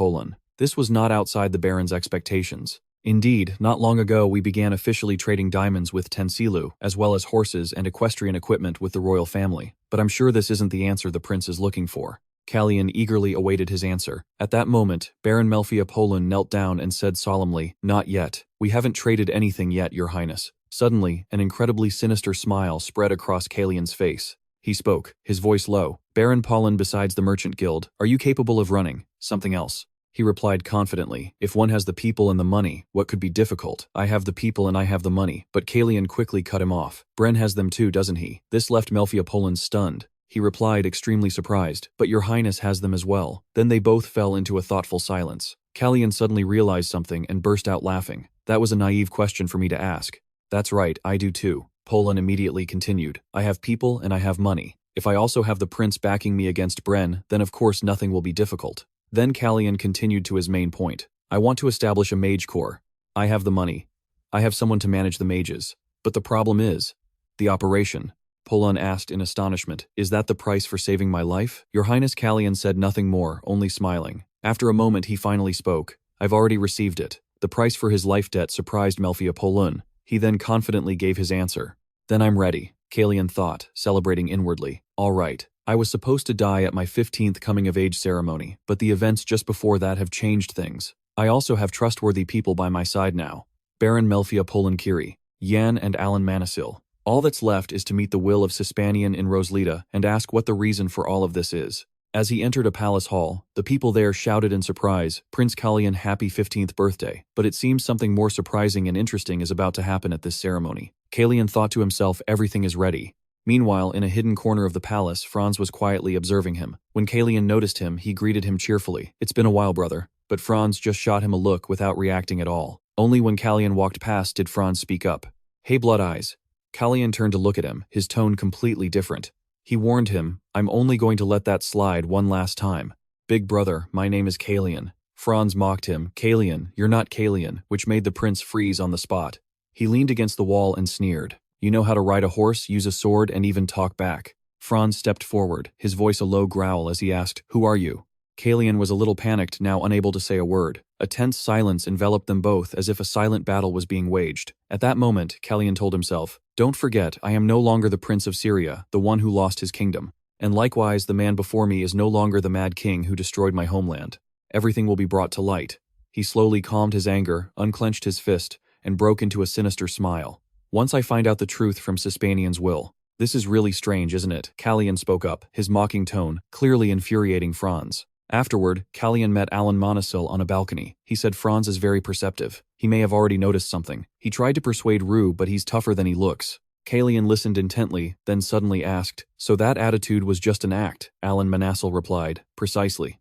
This was not outside the Baron's expectations. Indeed, not long ago we began officially trading diamonds with Tensilu, as well as horses and equestrian equipment with the royal family. But I'm sure this isn't the answer the prince is looking for. Calian eagerly awaited his answer. At that moment, Baron Melfia knelt down and said solemnly, Not yet. We haven't traded anything yet, Your Highness. Suddenly, an incredibly sinister smile spread across Calian's face. He spoke, his voice low. Baron Poland, besides the Merchant Guild, are you capable of running something else? He replied confidently, If one has the people and the money, what could be difficult? I have the people and I have the money. But Calian quickly cut him off. Bren has them too, doesn't he? This left Melfia stunned. He replied, extremely surprised, But Your Highness has them as well. Then they both fell into a thoughtful silence. Calian suddenly realized something and burst out laughing. That was a naive question for me to ask. That's right, I do too. Poland immediately continued, I have people and I have money. If I also have the prince backing me against Bren, then of course nothing will be difficult. Then Calian continued to his main point. I want to establish a mage corps. I have the money. I have someone to manage the mages. But the problem is the operation. Poland asked in astonishment, Is that the price for saving my life? Your Highness. Calian said nothing more, only smiling. After a moment he finally spoke. I've already received it. The price for his life debt surprised Melfia. He then confidently gave his answer. Then I'm ready, Calian thought, celebrating inwardly. All right. I was supposed to die at my 15th coming-of-age ceremony, but the events just before that have changed things. I also have trustworthy people by my side now. Baron Melfia Kiri, Yan and Alan Manasil. All that's left is to meet the will of Sispanian in Roslita and ask what the reason for all of this is. As he entered a palace hall, the people there shouted in surprise, Prince Calian, happy 15th birthday. But it seems something more surprising and interesting is about to happen at this ceremony. Calian thought to himself, everything is ready. Meanwhile, in a hidden corner of the palace, Franz was quietly observing him. When Calian noticed him, he greeted him cheerfully. It's been a while, brother. But Franz just shot him a look without reacting at all. Only when Calian walked past did Franz speak up. Hey, Blood Eyes. Calian turned to look at him, his tone completely different. He warned him, I'm only going to let that slide one last time. Big brother, my name is Calian. Franz mocked him, Calian, you're not Calian, which made the prince freeze on the spot. He leaned against the wall and sneered. You know how to ride a horse, use a sword, and even talk back. Franz stepped forward, his voice a low growl as he asked, Who are you? Calian was a little panicked, now unable to say a word. A tense silence enveloped them both as if a silent battle was being waged. At that moment, Calian told himself, Don't forget, I am no longer the Prince of Syria, the one who lost his kingdom. And likewise, the man before me is no longer the mad king who destroyed my homeland. Everything will be brought to light. He slowly calmed his anger, unclenched his fist, and broke into a sinister smile. Once I find out the truth from Sispanian's will. This is really strange, isn't it? Calian spoke up, his mocking tone clearly infuriating Franz. Afterward, Calian met Alan Monasil on a balcony. He said Franz is very perceptive. He may have already noticed something. He tried to persuade Rue, but he's tougher than he looks. Calian listened intently, then suddenly asked, "So that attitude was just an act?" Alan Monasil replied, "Precisely.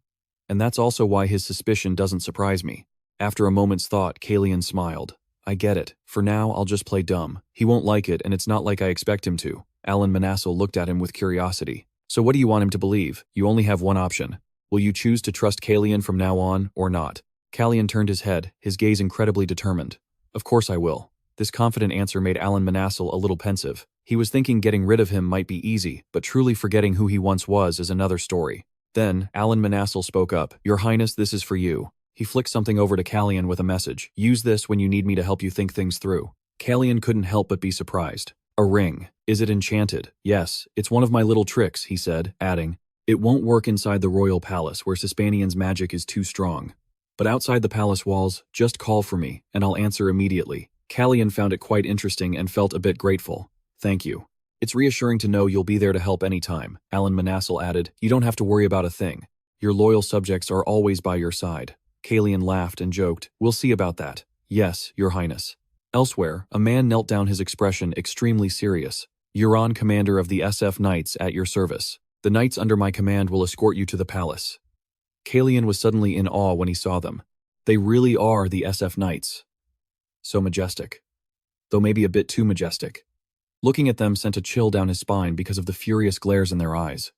And that's also why his suspicion doesn't surprise me." After a moment's thought, Calian smiled. "I get it. For now, I'll just play dumb. He won't like it, and it's not like I expect him to." Alan Monasil looked at him with curiosity. "So what do you want him to believe? You only have one option. Will you choose to trust Calian from now on, or not?" Calian turned his head, his gaze incredibly determined. "Of course I will." This confident answer made Alan Monasil a little pensive. He was thinking getting rid of him might be easy, but truly forgetting who he once was is another story. Then, Alan Monasil spoke up. "Your Highness, this is for you." He flicked something over to Calian with a message. "Use this when you need me to help you think things through." Calian couldn't help but be surprised. "A ring. Is it enchanted?" "Yes, it's one of my little tricks," he said, adding, "It won't work inside the royal palace where Sispanian's magic is too strong. But outside the palace walls, just call for me, and I'll answer immediately." Calian found it quite interesting and felt a bit grateful. "Thank you. It's reassuring to know you'll be there to help any time," Alan Monasil added. "You don't have to worry about a thing. Your loyal subjects are always by your side." Calian laughed and joked, "We'll see about that." "Yes, Your Highness." Elsewhere, a man knelt down, his expression extremely serious. "Euron, commander of the SF Knights, at your service. The knights under my command will escort you to the palace." Calian was suddenly in awe when he saw them. They really are the SF Knights. So majestic. Though maybe a bit too majestic. Looking at them sent a chill down his spine because of the furious glares in their eyes.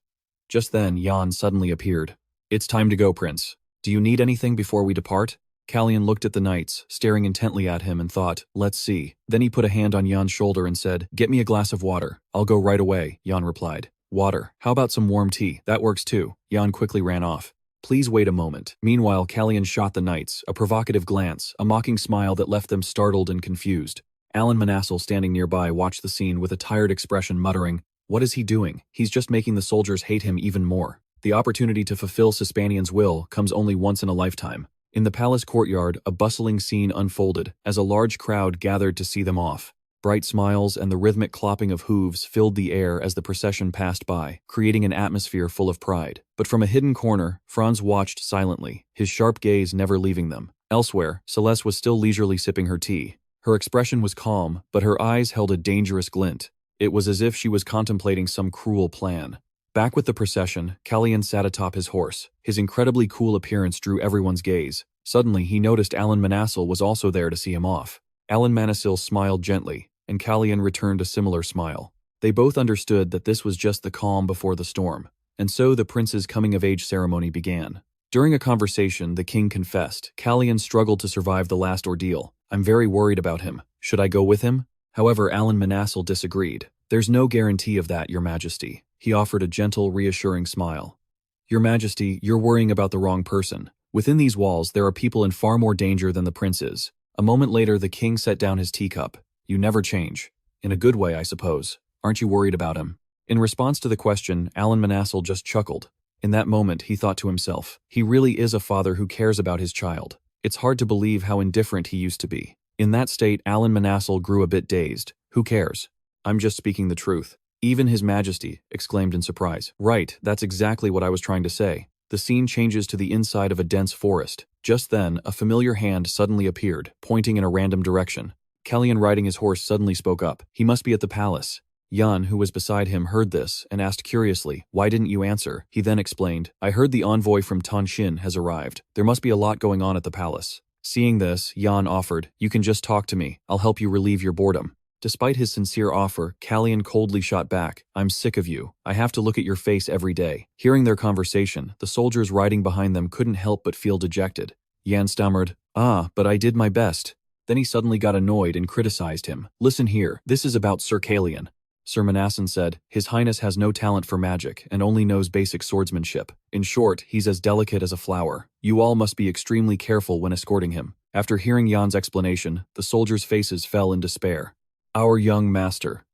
Just then, Jan suddenly appeared. "It's time to go, Prince. Do you need anything before we depart?" Calian looked at the knights, staring intently at him, and thought, "Let's see." Then he put a hand on Jan's shoulder and said, "Get me a glass of water." "I'll go right away," Jan replied. "Water. How about some warm tea? That works too." Jan quickly ran off. "Please wait a moment." Meanwhile, Calian shot the knights, a provocative glance, a mocking smile that left them startled and confused. Alan Monasil, standing nearby, watched the scene with a tired expression, muttering, "What is he doing? He's just making the soldiers hate him even more." The opportunity to fulfill Sispanian's will comes only once in a lifetime. In the palace courtyard, a bustling scene unfolded as a large crowd gathered to see them off. Bright smiles and the rhythmic clopping of hooves filled the air as the procession passed by, creating an atmosphere full of pride. But from a hidden corner, Franz watched silently, his sharp gaze never leaving them. Elsewhere, Celeste was still leisurely sipping her tea. Her expression was calm, but her eyes held a dangerous glint. It was as if she was contemplating some cruel plan. Back with the procession, Calian sat atop his horse. His incredibly cool appearance drew everyone's gaze. Suddenly, he noticed Alan Monasil was also there to see him off. Alan Monasil smiled gently, and Calian returned a similar smile. They both understood that this was just the calm before the storm, and so the prince's coming-of-age ceremony began. During a conversation, the king confessed. Calian struggled to survive the last ordeal. "I'm very worried about him. Should I go with him?" However, Alan Monasil disagreed. "There's no guarantee of that, Your Majesty." He offered a gentle, reassuring smile. "Your Majesty, you're worrying about the wrong person. Within these walls, there are people in far more danger than the prince is." A moment later, the king set down his teacup. "You never change. In a good way, I suppose. Aren't you worried about him?" In response to the question, Alan Monasil just chuckled. In that moment, he thought to himself, he really is a father who cares about his child. It's hard to believe how indifferent he used to be. In that state, Alan Monasil grew a bit dazed. "Who cares? I'm just speaking the truth." "Even His Majesty," exclaimed in surprise. "Right, that's exactly what I was trying to say." The scene changes to the inside of a dense forest. Just then, a familiar hand suddenly appeared, pointing in a random direction. Calian, riding his horse, suddenly spoke up. "He must be at the palace." Jan, who was beside him, heard this and asked curiously, "Why didn't you answer?" He then explained, "I heard the envoy from Tanshin has arrived. There must be a lot going on at the palace." Seeing this, Jan offered, "You can just talk to me. I'll help you relieve your boredom." Despite his sincere offer, Calian coldly shot back, "I'm sick of you. I have to look at your face every day." Hearing their conversation, the soldiers riding behind them couldn't help but feel dejected. Jan stammered, But I did my best." Then he suddenly got annoyed and criticized him. "Listen here, this is about Sir Calian." Sir Manassan said, "His Highness has no talent for magic and only knows basic swordsmanship. In short, he's as delicate as a flower. You all must be extremely careful when escorting him." After hearing Jan's explanation, the soldiers' faces fell in despair. "Our young master.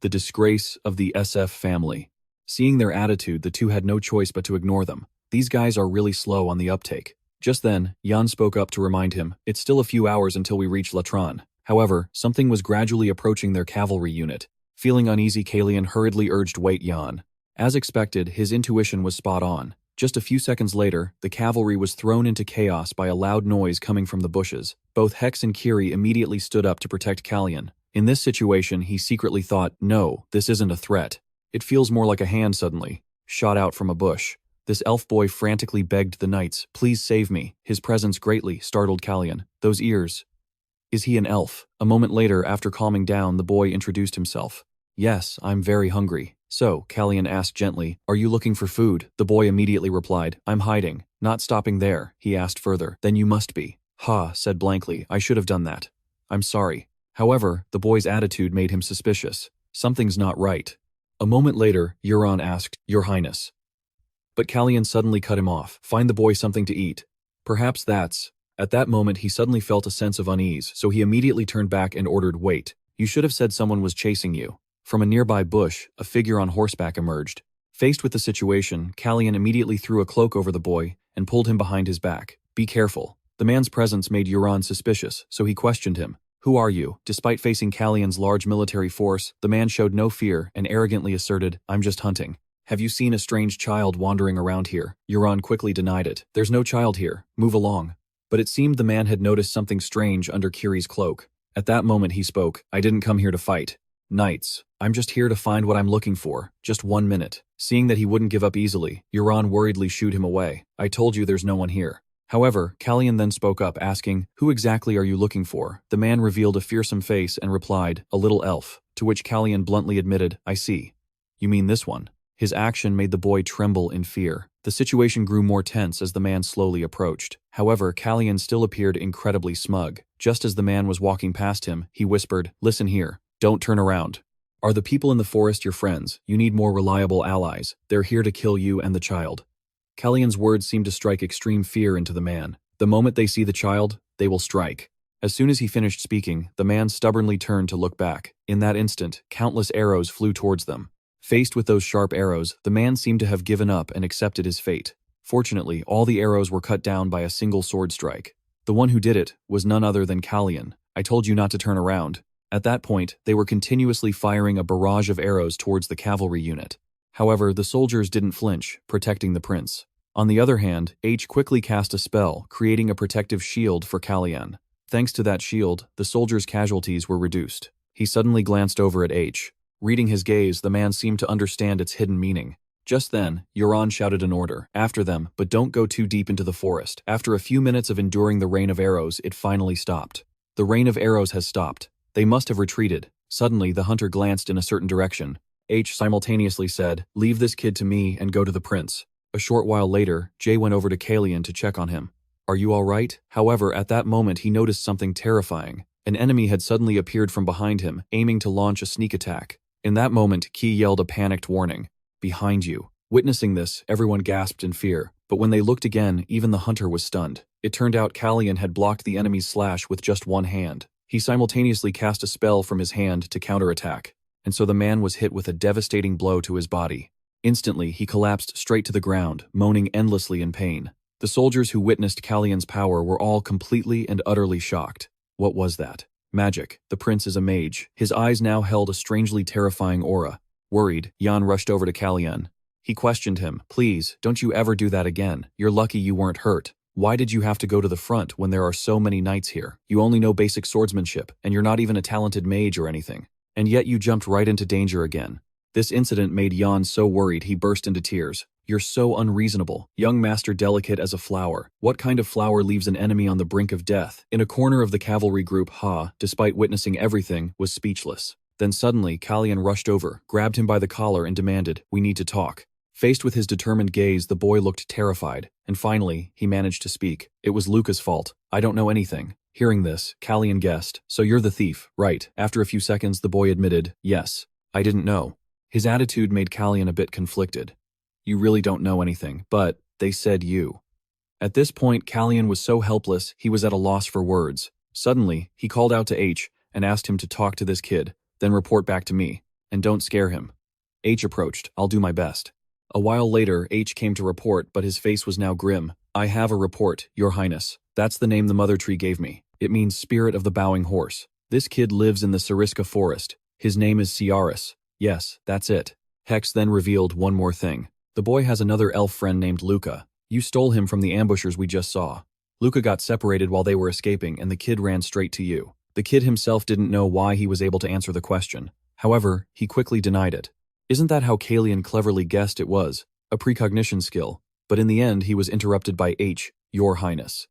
The disgrace of the SF family." Seeing their attitude, the two had no choice but to ignore them. These guys are really slow on the uptake. Just then, Jan spoke up to remind him, it's still a few hours until we reach Latran. However, something was gradually approaching their cavalry unit. Feeling uneasy, Calian hurriedly urged, wait, Jan. As expected, his intuition was spot on. Just a few seconds later, the cavalry was thrown into chaos by a loud noise coming from the bushes. Both Hex and Kiri immediately stood up to protect Calian. In this situation, he secretly thought, no, this isn't a threat. It feels more like a hand suddenly shot out from a bush. This elf boy frantically begged the knights, please save me. His presence greatly startled Calian. Those ears. Is he an elf? A moment later, after calming down, the boy introduced himself. Yes, I'm very hungry. So, Calian asked gently, are you looking for food? The boy immediately replied, I'm hiding. Not stopping there, he asked further. Then you must be. Ha, said blankly, I should have done that. I'm sorry. However, the boy's attitude made him suspicious. Something's not right. A moment later, Euron asked, Your Highness. But Calian suddenly cut him off. Find the boy something to eat. Perhaps that's. At that moment, he suddenly felt a sense of unease, so he immediately turned back and ordered, wait. You should have said someone was chasing you. From a nearby bush, a figure on horseback emerged. Faced with the situation, Calian immediately threw a cloak over the boy and pulled him behind his back. Be careful. The man's presence made Euron suspicious, so he questioned him. Who are you? Despite facing Calian's large military force, the man showed no fear and arrogantly asserted, I'm just hunting. Have you seen a strange child wandering around here? Euron quickly denied it. There's no child here. Move along. But it seemed the man had noticed something strange under Kiri's cloak. At that moment he spoke, I didn't come here to fight. Knights, I'm just here to find what I'm looking for. Just 1 minute. Seeing that he wouldn't give up easily, Euron worriedly shooed him away. I told you there's no one here. However, Calian then spoke up, asking, who exactly are you looking for? The man revealed a fearsome face and replied, a little elf, to which Calian bluntly admitted, I see. You mean this one? His action made the boy tremble in fear. The situation grew more tense as the man slowly approached. However, Calian still appeared incredibly smug. Just as the man was walking past him, he whispered, listen here, don't turn around. Are the people in the forest your friends? You need more reliable allies. They're here to kill you and the child. Calian's words seemed to strike extreme fear into the man. The moment they see the child, they will strike. As soon as he finished speaking, the man stubbornly turned to look back. In that instant, countless arrows flew towards them. Faced with those sharp arrows, the man seemed to have given up and accepted his fate. Fortunately, all the arrows were cut down by a single sword strike. The one who did it was none other than Calian. I told you not to turn around. At that point, they were continuously firing a barrage of arrows towards the cavalry unit. However, the soldiers didn't flinch, protecting the prince. On the other hand, H quickly cast a spell, creating a protective shield for Calian. Thanks to that shield, the soldiers' casualties were reduced. He suddenly glanced over at H. Reading his gaze, the man seemed to understand its hidden meaning. Just then, Euron shouted an order, after them, but don't go too deep into the forest. After a few minutes of enduring the rain of arrows, it finally stopped. The rain of arrows has stopped. They must have retreated. Suddenly, the hunter glanced in a certain direction. H simultaneously said, leave this kid to me and go to the prince. A short while later, Jay went over to Calian to check on him. Are you all right? However, at that moment he noticed something terrifying. An enemy had suddenly appeared from behind him, aiming to launch a sneak attack. In that moment, Ki yelled a panicked warning. Behind you. Witnessing this, everyone gasped in fear. But when they looked again, even the hunter was stunned. It turned out Calian had blocked the enemy's slash with just one hand. He simultaneously cast a spell from his hand to counterattack. And so the man was hit with a devastating blow to his body. Instantly, he collapsed straight to the ground, moaning endlessly in pain. The soldiers who witnessed Calian's power were all completely and utterly shocked. What was that? Magic. The prince is a mage. His eyes now held a strangely terrifying aura. Worried, Jan rushed over to Calian. He questioned him. Please, don't you ever do that again. You're lucky you weren't hurt. Why did you have to go to the front when there are so many knights here? You only know basic swordsmanship, and you're not even a talented mage or anything. And yet you jumped right into danger again. This incident made Jan so worried he burst into tears. You're so unreasonable. Young master delicate as a flower. What kind of flower leaves an enemy on the brink of death? In a corner of the cavalry group, Ha, despite witnessing everything, was speechless. Then suddenly, Calian rushed over, grabbed him by the collar and demanded, we need to talk. Faced with his determined gaze, the boy looked terrified. And finally, he managed to speak. It was Luca's fault. I don't know anything. Hearing this, Calian guessed. So you're the thief, right? After a few seconds, the boy admitted, yes. I didn't know. His attitude made Calian a bit conflicted. You really don't know anything, but they said you. At this point, Calian was so helpless, he was at a loss for words. Suddenly, he called out to H and asked him to talk to this kid, then report back to me. And don't scare him. H approached. I'll do my best. A while later, H came to report, but his face was now grim. I have a report, Your Highness. That's the name the Mother Tree gave me. It means Spirit of the Bowing Horse. This kid lives in the Sariska Forest. His name is Ciaris. Yes, that's it. Hex then revealed one more thing. The boy has another elf friend named Luca. You stole him from the ambushers we just saw. Luca got separated while they were escaping, and the kid ran straight to you. The kid himself didn't know why he was able to answer the question. However, he quickly denied it. Isn't that how Calian cleverly guessed it was? A precognition skill. But in the end, he was interrupted by H, Your Highness.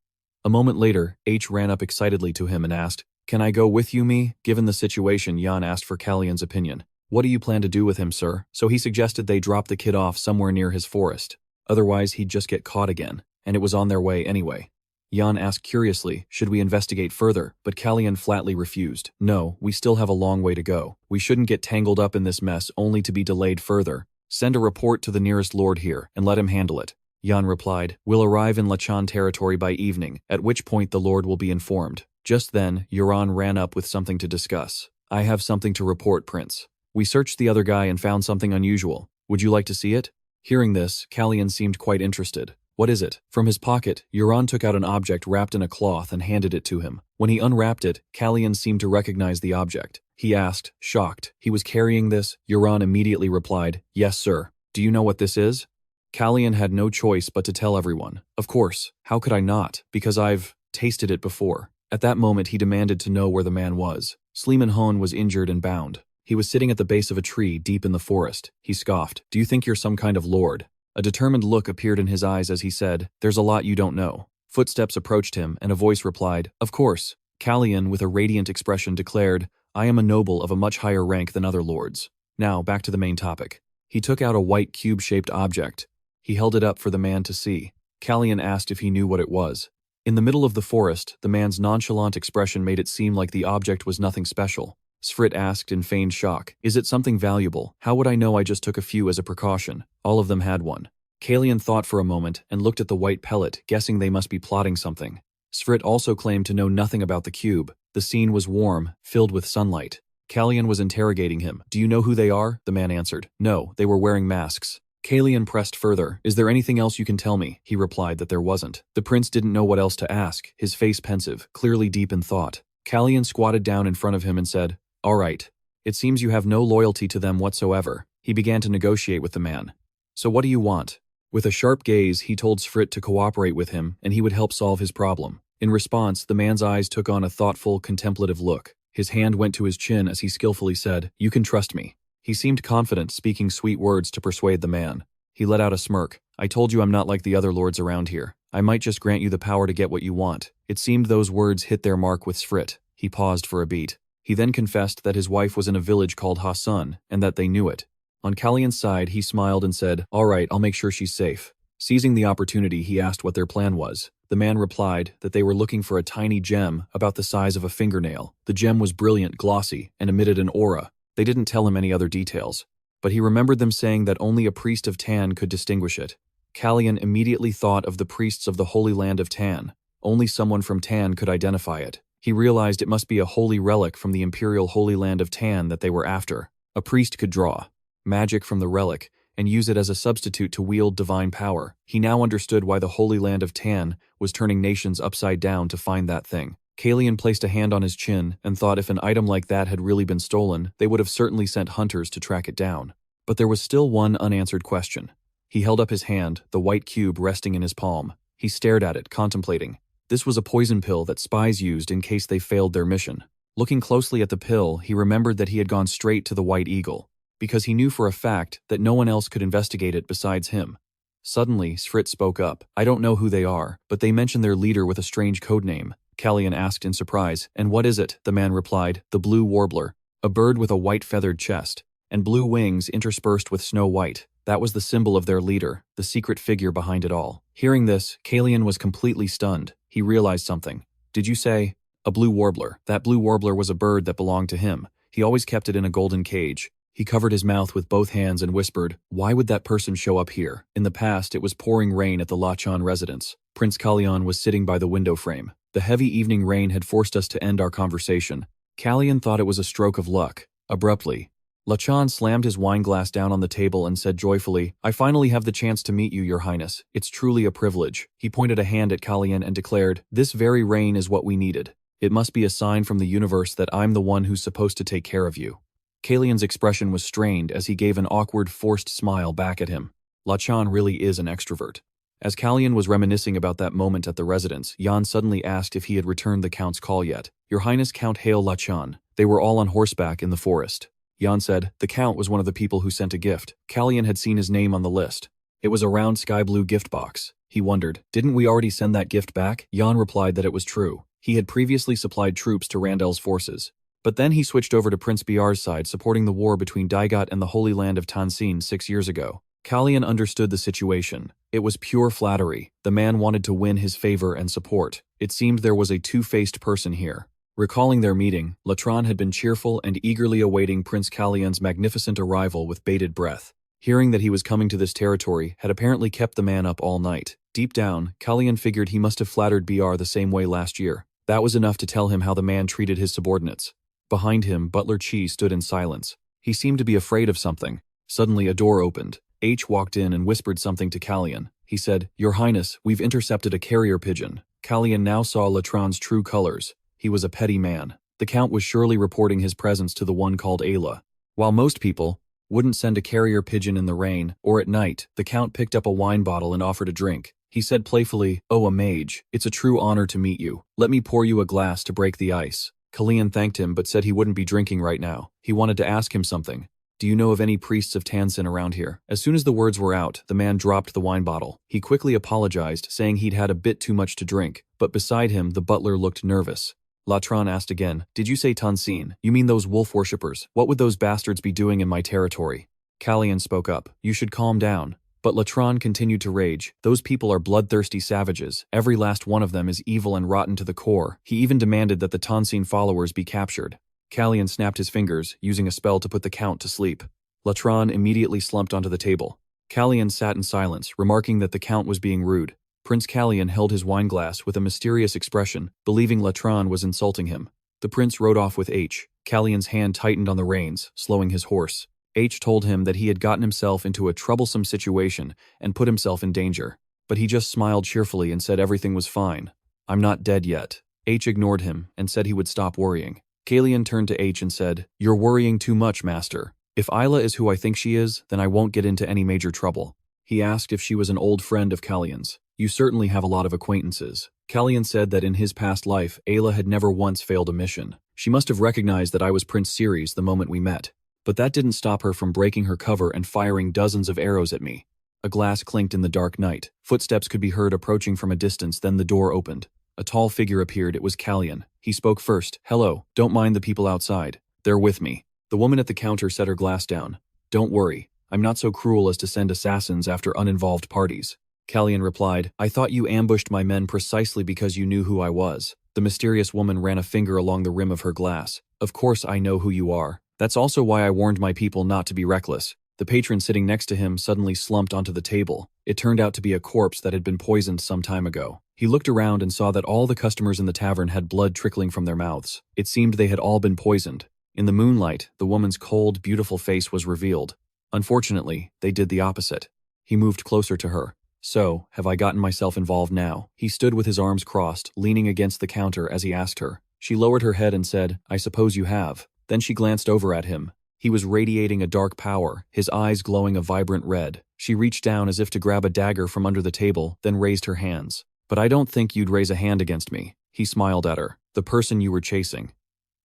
A moment later, H ran up excitedly to him and asked, Can I go with you, me? Given the situation, Jan asked for Calian's opinion. What do you plan to do with him, sir? So he suggested they drop the kid off somewhere near his forest. Otherwise, he'd just get caught again, and it was on their way anyway. Jan asked curiously, should we investigate further, but Calian flatly refused. No, we still have a long way to go. We shouldn't get tangled up in this mess only to be delayed further. Send a report to the nearest lord here, and let him handle it. Jan replied, We'll arrive in Lachan territory by evening, at which point the lord will be informed. Just then, Euron ran up with something to discuss. I have something to report, Prince. We searched the other guy and found something unusual. Would you like to see it? Hearing this, Calian seemed quite interested. What is it? From his pocket, Euron took out an object wrapped in a cloth and handed it to him. When he unwrapped it, Calian seemed to recognize the object. He asked, shocked. He was carrying this? Euron immediately replied, Yes, sir. Do you know what this is? Calian had no choice but to tell everyone. Of course. How could I not? Because I've tasted it before. At that moment, he demanded to know where the man was. Sleeman Hone was injured and bound. He was sitting at the base of a tree deep in the forest. He scoffed. Do you think you're some kind of lord? A determined look appeared in his eyes as he said, There's a lot you don't know. Footsteps approached him, and a voice replied, Of course. Calian, with a radiant expression, declared, I am a noble of a much higher rank than other lords. Now, back to the main topic. He took out a white cube-shaped object. He held it up for the man to see. Calian asked if he knew what it was. In the middle of the forest, the man's nonchalant expression made it seem like the object was nothing special. Sfrit asked in feigned shock, Is it something valuable? How would I know I just took a few as a precaution? All of them had one. Calian thought for a moment and looked at the white pellet, guessing they must be plotting something. Sfrit also claimed to know nothing about the cube. The scene was warm, filled with sunlight. Calian was interrogating him. Do you know who they are? The man answered. No, they were wearing masks. Calian pressed further. Is there anything else you can tell me? He replied that there wasn't. The prince didn't know what else to ask, his face pensive, clearly deep in thought. Calian squatted down in front of him and said, All right. It seems you have no loyalty to them whatsoever. He began to negotiate with the man. So what do you want? With a sharp gaze, he told Sfrit to cooperate with him and he would help solve his problem. In response, the man's eyes took on a thoughtful, contemplative look. His hand went to his chin as he skillfully said, You can trust me. He seemed confident, speaking sweet words to persuade the man. He let out a smirk. I told you I'm not like the other lords around here. I might just grant you the power to get what you want. It seemed those words hit their mark with Sfrit. He paused for a beat. He then confessed that his wife was in a village called Hassan, and that they knew it. On Calian's side, he smiled and said, All right, I'll make sure she's safe. Seizing the opportunity, he asked what their plan was. The man replied that they were looking for a tiny gem about the size of a fingernail. The gem was brilliant, glossy, and emitted an aura. They didn't tell him any other details, but he remembered them saying that only a priest of Tan could distinguish it. Calian immediately thought of the priests of the Holy Land of Tan. Only someone from Tan could identify it. He realized it must be a holy relic from the Imperial Holy Land of Tan that they were after. A priest could draw magic from the relic and use it as a substitute to wield divine power. He now understood why the Holy Land of Tan was turning nations upside down to find that thing. Calian placed a hand on his chin and thought if an item like that had really been stolen, they would have certainly sent hunters to track it down. But there was still one unanswered question. He held up his hand, the white cube resting in his palm. He stared at it, contemplating. This was a poison pill that spies used in case they failed their mission. Looking closely at the pill, he remembered that he had gone straight to the White Eagle, because he knew for a fact that no one else could investigate it besides him. Suddenly, Sfrit spoke up. I don't know who they are, but they mentioned their leader with a strange codename. Calian asked in surprise, And what is it? The man replied, The Blue Warbler, a bird with a white feathered chest, and blue wings interspersed with snow white. That was the symbol of their leader, the secret figure behind it all. Hearing this, Calian was completely stunned. He realized something. Did you say, a blue warbler? That blue warbler was a bird that belonged to him. He always kept it in a golden cage. He covered his mouth with both hands and whispered, Why would that person show up here? In the past, it was pouring rain at the Lachan residence. Prince Calian was sitting by the window frame. The heavy evening rain had forced us to end our conversation. Calian thought it was a stroke of luck. Abruptly, Lachan slammed his wineglass down on the table and said joyfully, I finally have the chance to meet you, Your Highness. It's truly a privilege. He pointed a hand at Calian and declared, this very rain is what we needed. It must be a sign from the universe that I'm the one who's supposed to take care of you. Calian's expression was strained as he gave an awkward, forced smile back at him. Lachan really is an extrovert. As Calian was reminiscing about that moment at the residence, Jan suddenly asked if he had returned the Count's call yet. Your Highness, Count Hail Lachan. They were all on horseback in the forest. Jan said, the Count was one of the people who sent a gift. Calian had seen his name on the list. It was a round sky-blue gift box. He wondered, didn't we already send that gift back? Jan replied that it was true. He had previously supplied troops to Randel's forces. But then he switched over to Prince Biar's side, supporting the war between Daigat and the Holy Land of Tansin 6 years ago. Calian understood the situation. It was pure flattery. The man wanted to win his favor and support. It seemed there was a two-faced person here. Recalling their meeting, Latran had been cheerful and eagerly awaiting Prince Calian's magnificent arrival with bated breath. Hearing that he was coming to this territory had apparently kept the man up all night. Deep down, Calian figured he must have flattered Biar the same way last year. That was enough to tell him how the man treated his subordinates. Behind him, Butler Chi stood in silence. He seemed to be afraid of something. Suddenly, a door opened. H walked in and whispered something to Calian. He said, Your Highness, we've intercepted a carrier pigeon. Calian now saw Latran's true colors. He was a petty man. The Count was surely reporting his presence to the one called Ayla. While most people wouldn't send a carrier pigeon in the rain or at night, the Count picked up a wine bottle and offered a drink. He said playfully, Oh, a mage, it's a true honor to meet you. Let me pour you a glass to break the ice. Calian thanked him but said he wouldn't be drinking right now. He wanted to ask him something. Do you know of any priests of Tansin around here? As soon as the words were out, the man dropped the wine bottle. He quickly apologized, saying he'd had a bit too much to drink, but beside him the butler looked nervous. Latran asked again, Did you say Tansin? You mean those wolf worshippers? What would those bastards be doing in my territory? Calian spoke up. You should calm down. But Latran continued to rage. Those people are bloodthirsty savages. Every last one of them is evil and rotten to the core. He even demanded that the Tansin followers be captured. Calian snapped his fingers, using a spell to put the Count to sleep. Latran immediately slumped onto the table. Calian sat in silence, remarking that the Count was being rude. Prince Calian held his wineglass with a mysterious expression, believing Latran was insulting him. The prince rode off with H. Calian's hand tightened on the reins, slowing his horse. H told him that he had gotten himself into a troublesome situation and put himself in danger. But he just smiled cheerfully and said everything was fine. I'm not dead yet. H ignored him and said he would stop worrying. Calian turned to H and said, You're worrying too much, master. If Isla is who I think she is, then I won't get into any major trouble. He asked if she was an old friend of Calian's. You certainly have a lot of acquaintances. Calian said that in his past life, Ayla had never once failed a mission. She must have recognized that I was Prince Ceres the moment we met. But that didn't stop her from breaking her cover and firing dozens of arrows at me. A glass clinked in the dark night. Footsteps could be heard approaching from a distance, then the door opened. A tall figure appeared. It was Calian. He spoke first. Hello, don't mind the people outside. They're with me. The woman at the counter set her glass down. Don't worry. I'm not so cruel as to send assassins after uninvolved parties. Calian replied, I thought you ambushed my men precisely because you knew who I was. The mysterious woman ran a finger along the rim of her glass. Of course I know who you are. That's also why I warned my people not to be reckless. The patron sitting next to him suddenly slumped onto the table. It turned out to be a corpse that had been poisoned some time ago. He looked around and saw that all the customers in the tavern had blood trickling from their mouths. It seemed they had all been poisoned. In the moonlight, the woman's cold, beautiful face was revealed. Unfortunately, they did the opposite. He moved closer to her. So, have I gotten myself involved now? He stood with his arms crossed, leaning against the counter as he asked her. She lowered her head and said, I suppose you have. Then she glanced over at him. He was radiating a dark power, his eyes glowing a vibrant red. She reached down as if to grab a dagger from under the table, then raised her hands. But I don't think you'd raise a hand against me. He smiled at her. The person you were chasing.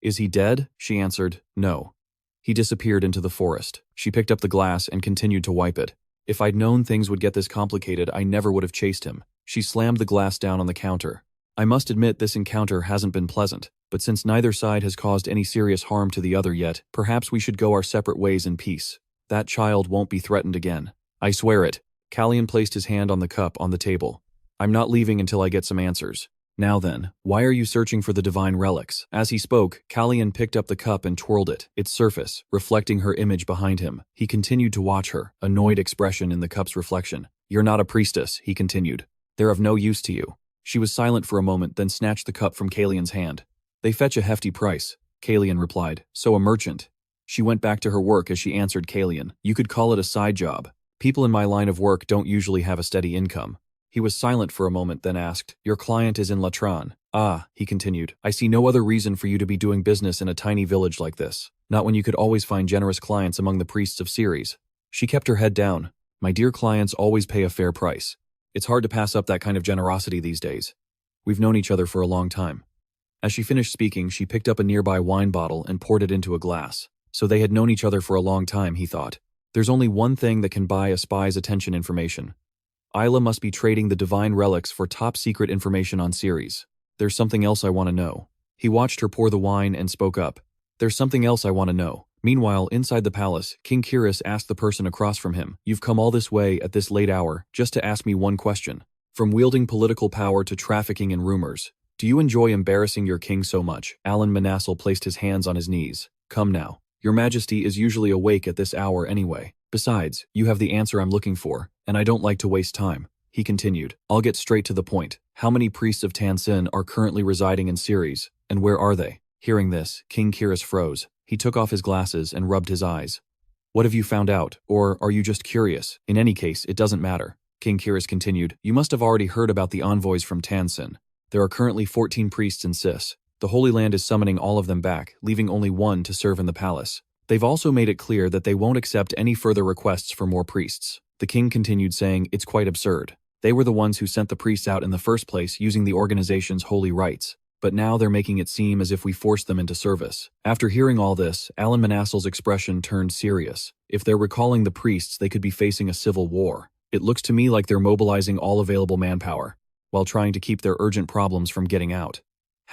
Is he dead? She answered, no. He disappeared into the forest. She picked up the glass and continued to wipe it. If I'd known things would get this complicated, I never would have chased him. She slammed the glass down on the counter. I must admit this encounter hasn't been pleasant, but since neither side has caused any serious harm to the other yet, perhaps we should go our separate ways in peace. That child won't be threatened again. I swear it. Calian placed his hand on the cup on the table. I'm not leaving until I get some answers. Now then, why are you searching for the divine relics? As he spoke, Calian picked up the cup and twirled it, its surface, reflecting her image behind him. He continued to watch her, annoyed expression in the cup's reflection. You're not a priestess, he continued. They're of no use to you. She was silent for a moment, then snatched the cup from Calian's hand. They fetch a hefty price, Calian replied. So a merchant. She went back to her work as she answered Calian. You could call it a side job. People in my line of work don't usually have a steady income. He was silent for a moment, then asked, Your client is in Latran. Ah, he continued, I see no other reason for you to be doing business in a tiny village like this. Not when you could always find generous clients among the priests of Ceres. She kept her head down. My dear clients always pay a fair price. It's hard to pass up that kind of generosity these days. We've known each other for a long time. As she finished speaking, she picked up a nearby wine bottle and poured it into a glass. So they had known each other for a long time, he thought. There's only one thing that can buy a spy's attention: information. Isla must be trading the divine relics for top-secret information on Ceres. There's something else I want to know. He watched her pour the wine and spoke up. There's something else I want to know. Meanwhile, inside the palace, King Kiris asked the person across from him, You've come all this way at this late hour just to ask me one question. From wielding political power to trafficking in rumors, do you enjoy embarrassing your king so much? Alan Manassel placed his hands on his knees. Come now. Your Majesty is usually awake at this hour anyway. Besides, you have the answer I'm looking for, and I don't like to waste time. He continued, I'll get straight to the point. How many priests of Tansin are currently residing in Ceres, and where are they? Hearing this, King Kiris froze. He took off his glasses and rubbed his eyes. What have you found out, or are you just curious? In any case, it doesn't matter. King Kiris continued, You must have already heard about the envoys from Tansin. There are currently 14 priests in Sis. The Holy Land is summoning all of them back, leaving only one to serve in the palace. They've also made it clear that they won't accept any further requests for more priests. The king continued, saying, It's quite absurd. They were the ones who sent the priests out in the first place using the organization's holy rites. But now they're making it seem as if we forced them into service. After hearing all this, Alan Manassel's expression turned serious. If they're recalling the priests, they could be facing a civil war. It looks to me like they're mobilizing all available manpower, while trying to keep their urgent problems from getting out.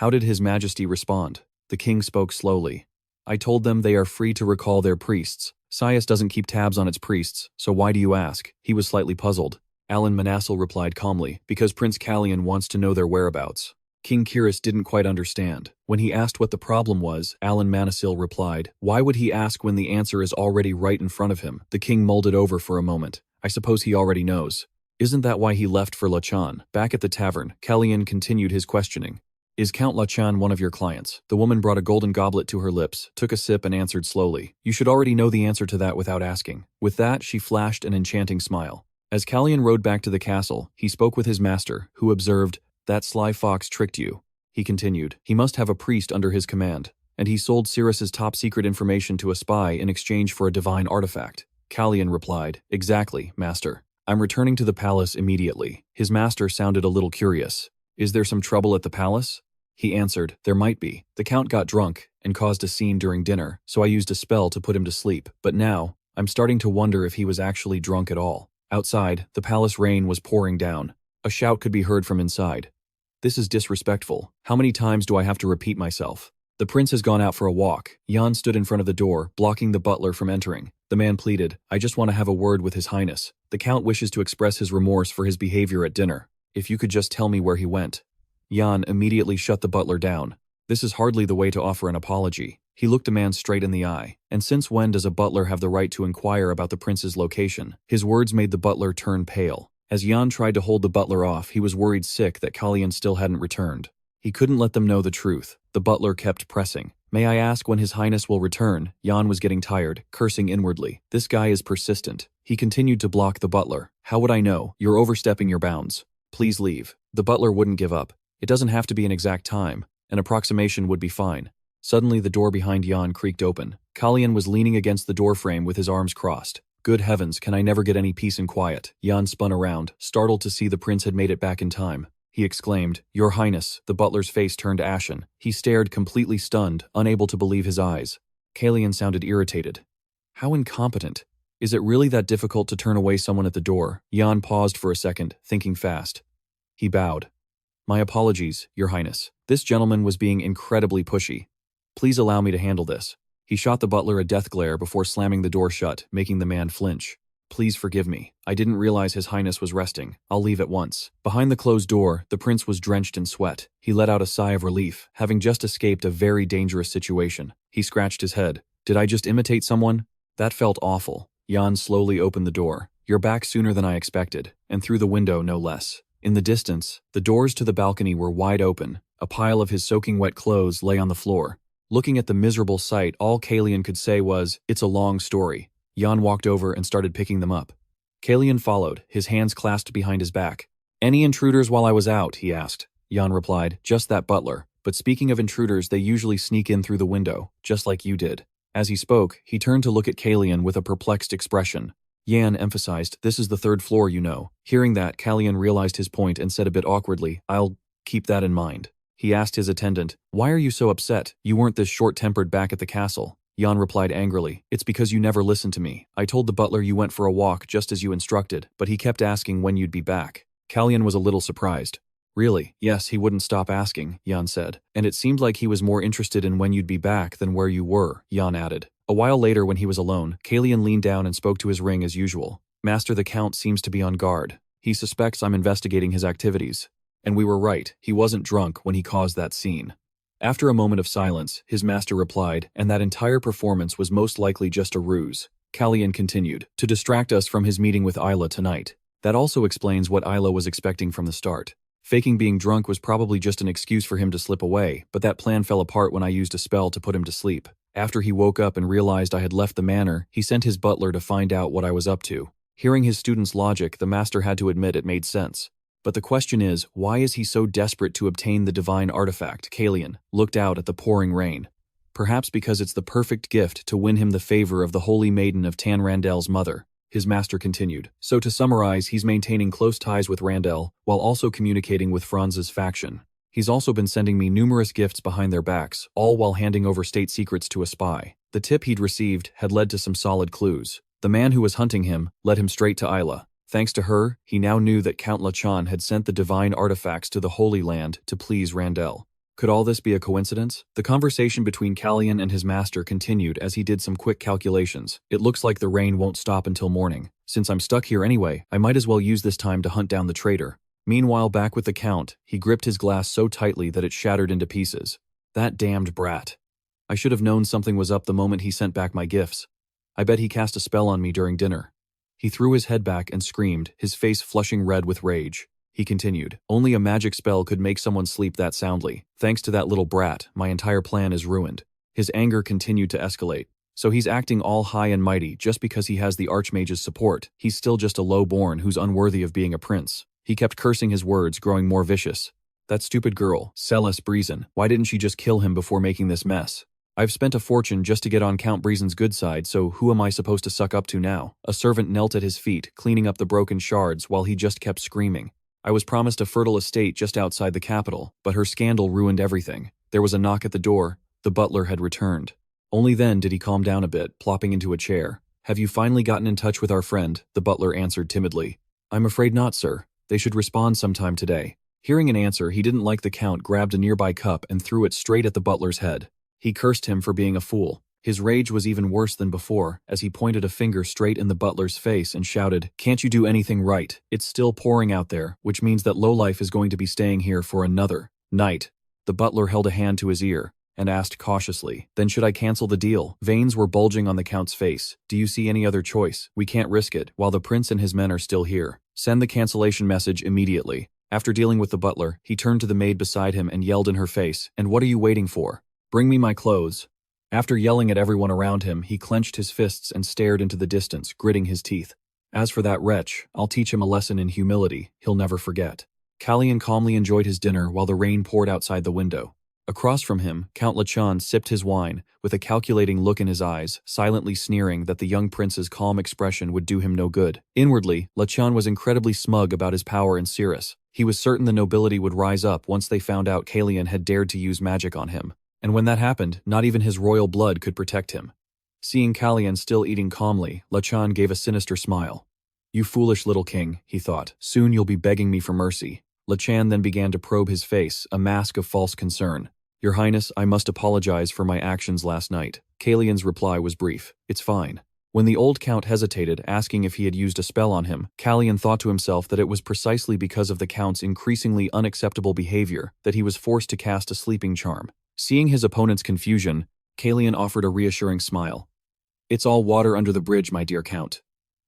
How did His Majesty respond? The king spoke slowly. I told them they are free to recall their priests. Sias doesn't keep tabs on its priests, so why do you ask? He was slightly puzzled. Alan Manassel replied calmly, because Prince Calian wants to know their whereabouts. King Kiris didn't quite understand. When he asked what the problem was, Alan Manassel replied, Why would he ask when the answer is already right in front of him? The king mulled it over for a moment. I suppose he already knows. Isn't that why he left for Lachan? Back at the tavern, Calian continued his questioning. Is Count Lachan one of your clients? The woman brought a golden goblet to her lips, took a sip and answered slowly. You should already know the answer to that without asking. With that, she flashed an enchanting smile. As Calian rode back to the castle, he spoke with his master, who observed, That sly fox tricked you. He continued, He must have a priest under his command, and he sold Ceres's top-secret information to a spy in exchange for a divine artifact. Calian replied, Exactly, master. I'm returning to the palace immediately. His master sounded a little curious. Is there some trouble at the palace? He answered, There might be. The count got drunk and caused a scene during dinner, so I used a spell to put him to sleep. But now, I'm starting to wonder if he was actually drunk at all. Outside, the palace rain was pouring down. A shout could be heard from inside. This is disrespectful. How many times do I have to repeat myself? The prince has gone out for a walk. Jan stood in front of the door, blocking the butler from entering. The man pleaded, I just want to have a word with His Highness. The count wishes to express his remorse for his behavior at dinner. If you could just tell me where he went. Jan immediately shut the butler down. This is hardly the way to offer an apology. He looked the man straight in the eye. And since when does a butler have the right to inquire about the prince's location? His words made the butler turn pale. As Jan tried to hold the butler off, he was worried sick that Calian still hadn't returned. He couldn't let them know the truth. The butler kept pressing. May I ask when His Highness will return? Jan was getting tired, cursing inwardly. This guy is persistent. He continued to block the butler. How would I know? You're overstepping your bounds. Please leave. The butler wouldn't give up. It doesn't have to be an exact time. An approximation would be fine. Suddenly the door behind Jan creaked open. Calian was leaning against the doorframe with his arms crossed. Good heavens, can I never get any peace and quiet? Jan spun around, startled to see the prince had made it back in time. He exclaimed, Your Highness. The butler's face turned ashen. He stared completely stunned, unable to believe his eyes. Calian sounded irritated. How incompetent. Is it really that difficult to turn away someone at the door? Jan paused for a second, thinking fast. He bowed. My apologies, Your Highness. This gentleman was being incredibly pushy. Please allow me to handle this. He shot the butler a death glare before slamming the door shut, making the man flinch. Please forgive me. I didn't realize His Highness was resting. I'll leave at once. Behind the closed door, the prince was drenched in sweat. He let out a sigh of relief, having just escaped a very dangerous situation. He scratched his head. Did I just imitate someone? That felt awful. Jan slowly opened the door. You're back sooner than I expected, and through the window no less. In the distance, the doors to the balcony were wide open. A pile of his soaking wet clothes lay on the floor. Looking at the miserable sight, all Calian could say was, "It's a long story." Jan walked over and started picking them up. Calian followed, his hands clasped behind his back. "Any intruders while I was out?" he asked. Jan replied, "Just that butler. But speaking of intruders, they usually sneak in through the window, just like you did." As he spoke, he turned to look at Calian with a perplexed expression. Jan emphasized, "This is the 3rd floor, you know." Hearing that, Calian realized his point and said a bit awkwardly, "I'll keep that in mind." He asked his attendant, "Why are you so upset? You weren't this short-tempered back at the castle." Jan replied angrily, "It's because you never listened to me. I told the butler you went for a walk just as you instructed, but he kept asking when you'd be back." Calian was a little surprised. "Really?" "Yes, he wouldn't stop asking," Jan said. "And it seemed like he was more interested in when you'd be back than where you were," Jan added. A while later, when he was alone, Calian leaned down and spoke to his ring as usual. "Master, the Count seems to be on guard. He suspects I'm investigating his activities." And we were right, he wasn't drunk when he caused that scene. After a moment of silence, his master replied, "And that entire performance was most likely just a ruse." Calian continued, "To distract us from his meeting with Isla tonight. That also explains what Isla was expecting from the start. Faking being drunk was probably just an excuse for him to slip away, but that plan fell apart when I used a spell to put him to sleep. After he woke up and realized I had left the manor, he sent his butler to find out what I was up to." Hearing his student's logic, the master had to admit it made sense. But the question is, why is he so desperate to obtain the divine artifact? Calian looked out at the pouring rain. Perhaps because it's the perfect gift to win him the favor of the holy maiden of Tan Randell's mother. His master continued. "So to summarize, he's maintaining close ties with Randell, while also communicating with Franz's faction. He's also been sending me numerous gifts behind their backs, all while handing over state secrets to a spy." The tip he'd received had led to some solid clues. The man who was hunting him led him straight to Isla. Thanks to her, he now knew that Count Lachan had sent the divine artifacts to the Holy Land to please Randell. Could all this be a coincidence? The conversation between Calian and his master continued as he did some quick calculations. "It looks like the rain won't stop until morning. Since I'm stuck here anyway, I might as well use this time to hunt down the traitor." Meanwhile, back with the Count, he gripped his glass so tightly that it shattered into pieces. "That damned brat. I should have known something was up the moment he sent back my gifts. I bet he cast a spell on me during dinner." He threw his head back and screamed, his face flushing red with rage. He continued, "Only a magic spell could make someone sleep that soundly. Thanks to that little brat, my entire plan is ruined." His anger continued to escalate. "So he's acting all high and mighty just because he has the Archmage's support. He's still just a low-born who's unworthy of being a prince." He kept cursing his words, growing more vicious. "That stupid girl, Celes Breezen, why didn't she just kill him before making this mess? I've spent a fortune just to get on Count Breezen's good side, so who am I supposed to suck up to now?" A servant knelt at his feet, cleaning up the broken shards while he just kept screaming. "I was promised a fertile estate just outside the capital, but her scandal ruined everything." There was a knock at the door. The butler had returned. Only then did he calm down a bit, plopping into a chair. "Have you finally gotten in touch with our friend?" the butler answered timidly. "I'm afraid not, sir. They should respond sometime today." Hearing an answer he didn't like, the Count grabbed a nearby cup and threw it straight at the butler's head. He cursed him for being a fool. His rage was even worse than before, as he pointed a finger straight in the butler's face and shouted, "Can't you do anything right? It's still pouring out there, which means that lowlife is going to be staying here for another night." The butler held a hand to his ear and asked cautiously, "Then should I cancel the deal?" Veins were bulging on the Count's face. "Do you see any other choice? We can't risk it, while the prince and his men are still here. Send the cancellation message immediately." After dealing with the butler, he turned to the maid beside him and yelled in her face, "And what are you waiting for? Bring me my clothes." After yelling at everyone around him, he clenched his fists and stared into the distance, gritting his teeth. "As for that wretch, I'll teach him a lesson in humility he'll never forget." Calian calmly enjoyed his dinner while the rain poured outside the window. Across from him, Count Lachan sipped his wine, with a calculating look in his eyes, silently sneering that the young prince's calm expression would do him no good. Inwardly, Lachan was incredibly smug about his power in Cirrus. He was certain the nobility would rise up once they found out Calian had dared to use magic on him. And when that happened, not even his royal blood could protect him. Seeing Calian still eating calmly, Lachan gave a sinister smile. "You foolish little king," he thought. "Soon you'll be begging me for mercy." Lachan then began to probe his face, a mask of false concern. "Your Highness, I must apologize for my actions last night." Calian's reply was brief. "It's fine." When the old Count hesitated, asking if he had used a spell on him, Calian thought to himself that it was precisely because of the Count's increasingly unacceptable behavior that he was forced to cast a sleeping charm. Seeing his opponent's confusion, Calian offered a reassuring smile. "It's all water under the bridge, my dear Count.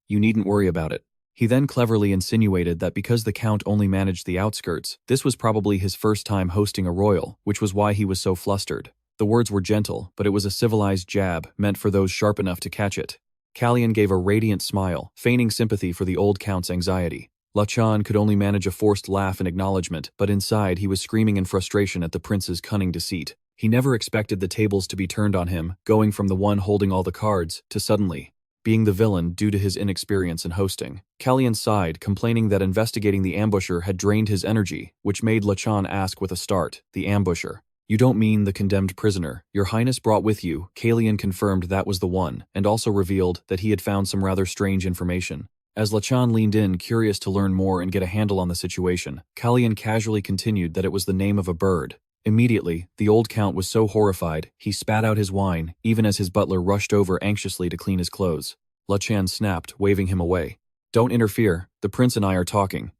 You needn't worry about it." He then cleverly insinuated that because the Count only managed the outskirts, this was probably his first time hosting a royal, which was why he was so flustered. The words were gentle, but it was a civilized jab meant for those sharp enough to catch it. Calian gave a radiant smile, feigning sympathy for the old count's anxiety. Lachan could only manage a forced laugh in acknowledgement, but inside he was screaming in frustration at the prince's cunning deceit. He never expected the tables to be turned on him, going from the one holding all the cards to suddenly being the villain due to his inexperience in hosting. Calian sighed, complaining that investigating the ambusher had drained his energy, which made Lachan ask with a start, "The ambusher? You don't mean the condemned prisoner Your Highness brought with you?" Calian confirmed that was the one, and also revealed that he had found some rather strange information. As Lachan leaned in, curious to learn more and get a handle on the situation, Calian casually continued that it was the name of a bird. Immediately, the old count was so horrified, he spat out his wine, even as his butler rushed over anxiously to clean his clothes. Lachan snapped, waving him away. "Don't interfere, the prince and I are talking."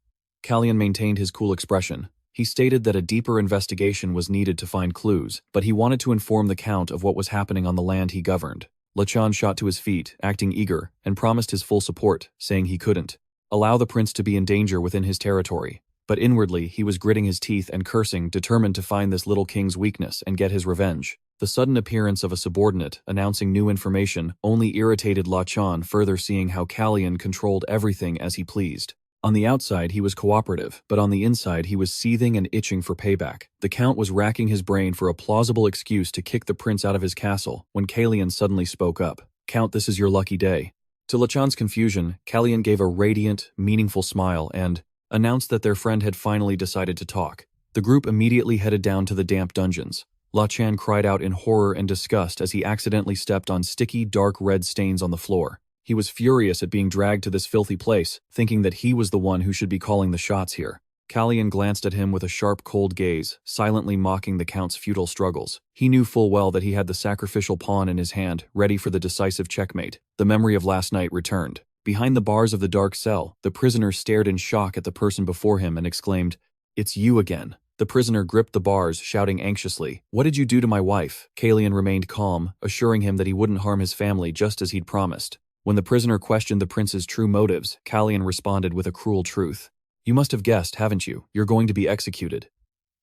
Calian maintained his cool expression. He stated that a deeper investigation was needed to find clues, but he wanted to inform the count of what was happening on the land he governed. Lachan shot to his feet, acting eager, and promised his full support, saying he couldn't allow the prince to be in danger within his territory. But inwardly, he was gritting his teeth and cursing, determined to find this little king's weakness and get his revenge. The sudden appearance of a subordinate, announcing new information, only irritated Lachan, further seeing how Calian controlled everything as he pleased. On the outside, he was cooperative, but on the inside, he was seething and itching for payback. The count was racking his brain for a plausible excuse to kick the prince out of his castle, when Calian suddenly spoke up. "Count, this is your lucky day." To Lachan's confusion, Calian gave a radiant, meaningful smile and announced that their friend had finally decided to talk. The group immediately headed down to the damp dungeons. Lachan cried out in horror and disgust as he accidentally stepped on sticky, dark red stains on the floor. He was furious at being dragged to this filthy place, thinking that he was the one who should be calling the shots here. Calian glanced at him with a sharp, cold gaze, silently mocking the count's futile struggles. He knew full well that he had the sacrificial pawn in his hand, ready for the decisive checkmate. The memory of last night returned. Behind the bars of the dark cell, the prisoner stared in shock at the person before him and exclaimed, "It's you again." The prisoner gripped the bars, shouting anxiously, "What did you do to my wife?" Calian remained calm, assuring him that he wouldn't harm his family just as he'd promised. When the prisoner questioned the prince's true motives, Calian responded with a cruel truth. "You must have guessed, haven't you? You're going to be executed."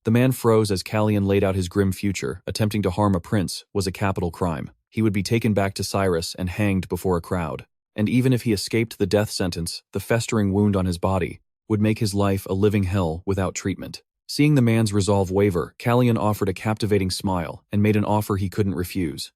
The man froze as Calian laid out his grim future. Attempting to harm a prince was a capital crime. He would be taken back to Cyrus and hanged before a crowd. And even if he escaped the death sentence, the festering wound on his body would make his life a living hell without treatment. Seeing the man's resolve waver, Calian offered a captivating smile and made an offer he couldn't refuse.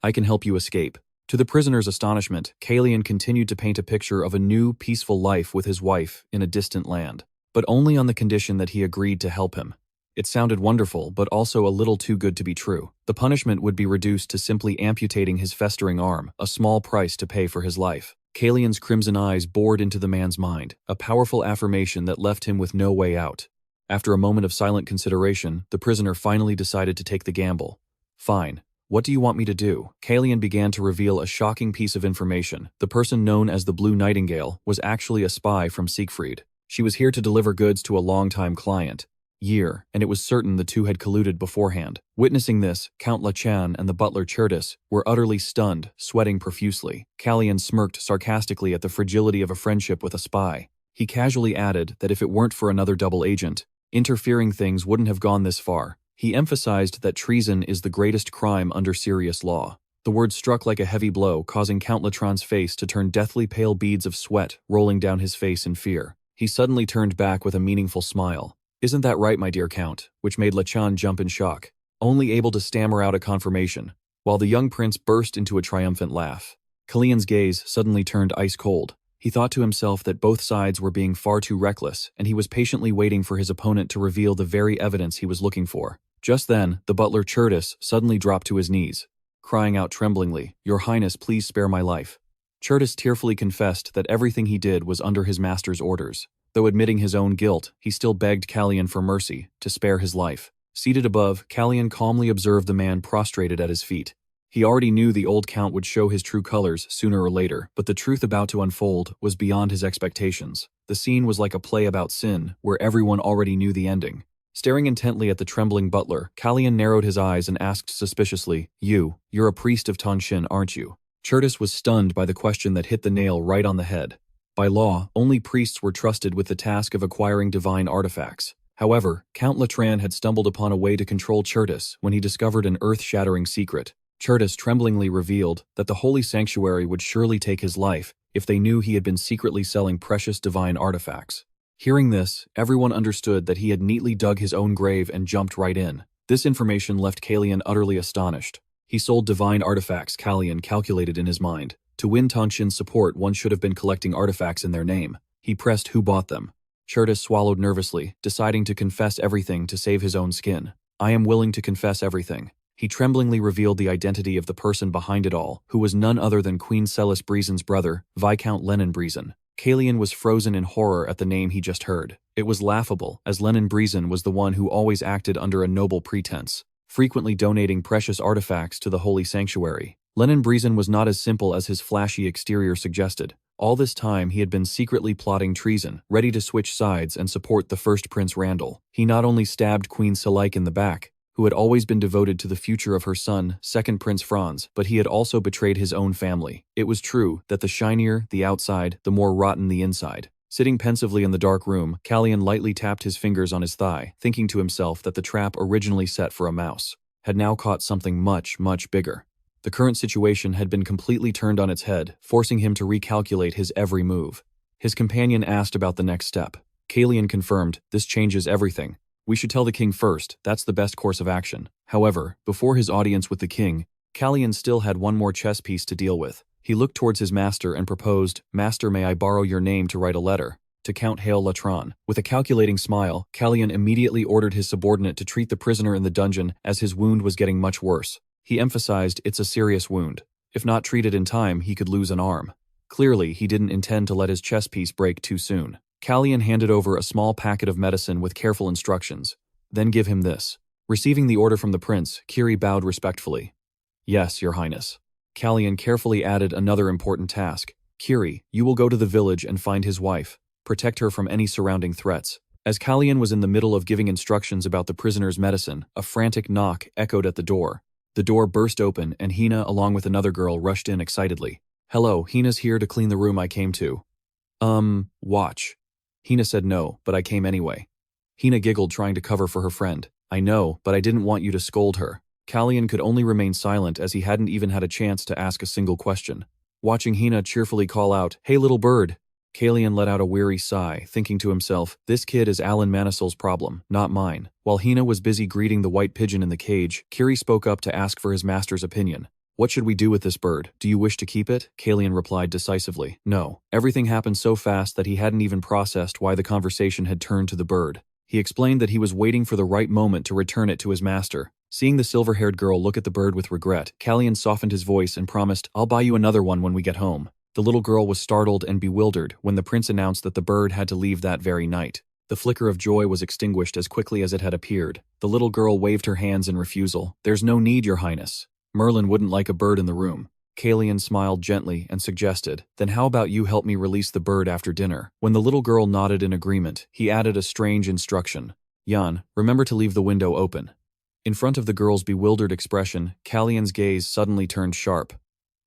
"I can help you escape." To the prisoner's astonishment, Calian continued to paint a picture of a new, peaceful life with his wife in a distant land, but only on the condition that he agreed to help him. It sounded wonderful, but also a little too good to be true. The punishment would be reduced to simply amputating his festering arm, a small price to pay for his life. Calian's crimson eyes bored into the man's mind, a powerful affirmation that left him with no way out. After a moment of silent consideration, the prisoner finally decided to take the gamble. "Fine. What do you want me to do?" Calian began to reveal a shocking piece of information. The person known as the Blue Nightingale was actually a spy from Siegfried. She was here to deliver goods to a longtime client. And it was certain the two had colluded beforehand. Witnessing this, Count Lachan and the butler Curtis were utterly stunned, sweating profusely. Calian smirked sarcastically at the fragility of a friendship with a spy. He casually added that if it weren't for another double agent, interfering things wouldn't have gone this far. He emphasized that treason is the greatest crime under serious law. The word struck like a heavy blow, causing Count Lachan's face to turn deathly pale, beads of sweat rolling down his face in fear. He suddenly turned back with a meaningful smile. "Isn't that right, my dear Count?" which made Lachan jump in shock, only able to stammer out a confirmation, while the young prince burst into a triumphant laugh. Calian's gaze suddenly turned ice cold. He thought to himself that both sides were being far too reckless, and he was patiently waiting for his opponent to reveal the very evidence he was looking for. Just then, the butler Curtis suddenly dropped to his knees, crying out tremblingly, "Your Highness, please spare my life." Curtis tearfully confessed that everything he did was under his master's orders. Though admitting his own guilt, he still begged Calian for mercy, to spare his life. Seated above, Calian calmly observed the man prostrated at his feet. He already knew the old count would show his true colors sooner or later, but the truth about to unfold was beyond his expectations. The scene was like a play about sin, where everyone already knew the ending. Staring intently at the trembling butler, Calian narrowed his eyes and asked suspiciously, You're a priest of Tonshin, aren't you?" Curtis was stunned by the question that hit the nail right on the head. By law, only priests were trusted with the task of acquiring divine artifacts. However, Count Latran had stumbled upon a way to control Curtis when he discovered an earth-shattering secret. Curtis tremblingly revealed that the holy sanctuary would surely take his life if they knew he had been secretly selling precious divine artifacts. Hearing this, everyone understood that he had neatly dug his own grave and jumped right in. This information left Calian utterly astonished. He sold divine artifacts, Calian calculated in his mind. To win Tongshin's support, one should have been collecting artifacts in their name. He pressed who bought them. Curtis swallowed nervously, deciding to confess everything to save his own skin. I am willing to confess everything. He tremblingly revealed the identity of the person behind it all, who was none other than Queen Celis Breezen's brother, Viscount Lennon Breezen. Calian was frozen in horror at the name he just heard. It was laughable, as Lennon Breezen was the one who always acted under a noble pretense, frequently donating precious artifacts to the holy sanctuary. Lennon Breezen was not as simple as his flashy exterior suggested. All this time he had been secretly plotting treason, ready to switch sides and support the first Prince Randall. He not only stabbed Queen Sispanian in the back, who had always been devoted to the future of her son, second Prince Franz, but he had also betrayed his own family. It was true that the shinier the outside, the more rotten the inside. Sitting pensively in the dark room, Calian lightly tapped his fingers on his thigh, thinking to himself that the trap originally set for a mouse had now caught something much, much bigger. The current situation had been completely turned on its head, forcing him to recalculate his every move. His companion asked about the next step. Calian confirmed, "This changes everything. We should tell the king first, that's the best course of action." However, before his audience with the king, Calian still had one more chess piece to deal with. He looked towards his master and proposed, "Master, may I borrow your name to write a letter to Count Hale Latran?" With a calculating smile, Calian immediately ordered his subordinate to treat the prisoner in the dungeon as his wound was getting much worse. He emphasized, "It's a serious wound. If not treated in time, he could lose an arm." Clearly, he didn't intend to let his chess piece break too soon. Calian handed over a small packet of medicine with careful instructions. "Then give him this." Receiving the order from the prince, Kiri bowed respectfully. "Yes, your highness." Calian carefully added another important task. "Kiri, you will go to the village and find his wife. Protect her from any surrounding threats." As Calian was in the middle of giving instructions about the prisoner's medicine, a frantic knock echoed at the door. The door burst open and Hina, along with another girl, rushed in excitedly. "Hello, Hina's here to clean the room I came to." Watch." Hina said no, but I came anyway. Hina giggled, trying to cover for her friend. "I know, but I didn't want you to scold her." Calian could only remain silent as he hadn't even had a chance to ask a single question. Watching Hina cheerfully call out, "Hey little bird," Calian let out a weary sigh, thinking to himself, "This kid is Alan Manisol's problem, not mine." While Hina was busy greeting the white pigeon in the cage, Kiri spoke up to ask for his master's opinion. "What should we do with this bird? Do you wish to keep it?" Calian replied decisively, "No." Everything happened so fast that he hadn't even processed why the conversation had turned to the bird. He explained that he was waiting for the right moment to return it to his master. Seeing the silver-haired girl look at the bird with regret, Calian softened his voice and promised, "I'll buy you another one when we get home." The little girl was startled and bewildered when the prince announced that the bird had to leave that very night. The flicker of joy was extinguished as quickly as it had appeared. The little girl waved her hands in refusal. "There's no need, your highness. Merlin wouldn't like a bird in the room." Calian smiled gently and suggested, "Then how about you help me release the bird after dinner?" When the little girl nodded in agreement, he added a strange instruction. "Jan, remember to leave the window open." In front of the girl's bewildered expression, Calian's gaze suddenly turned sharp.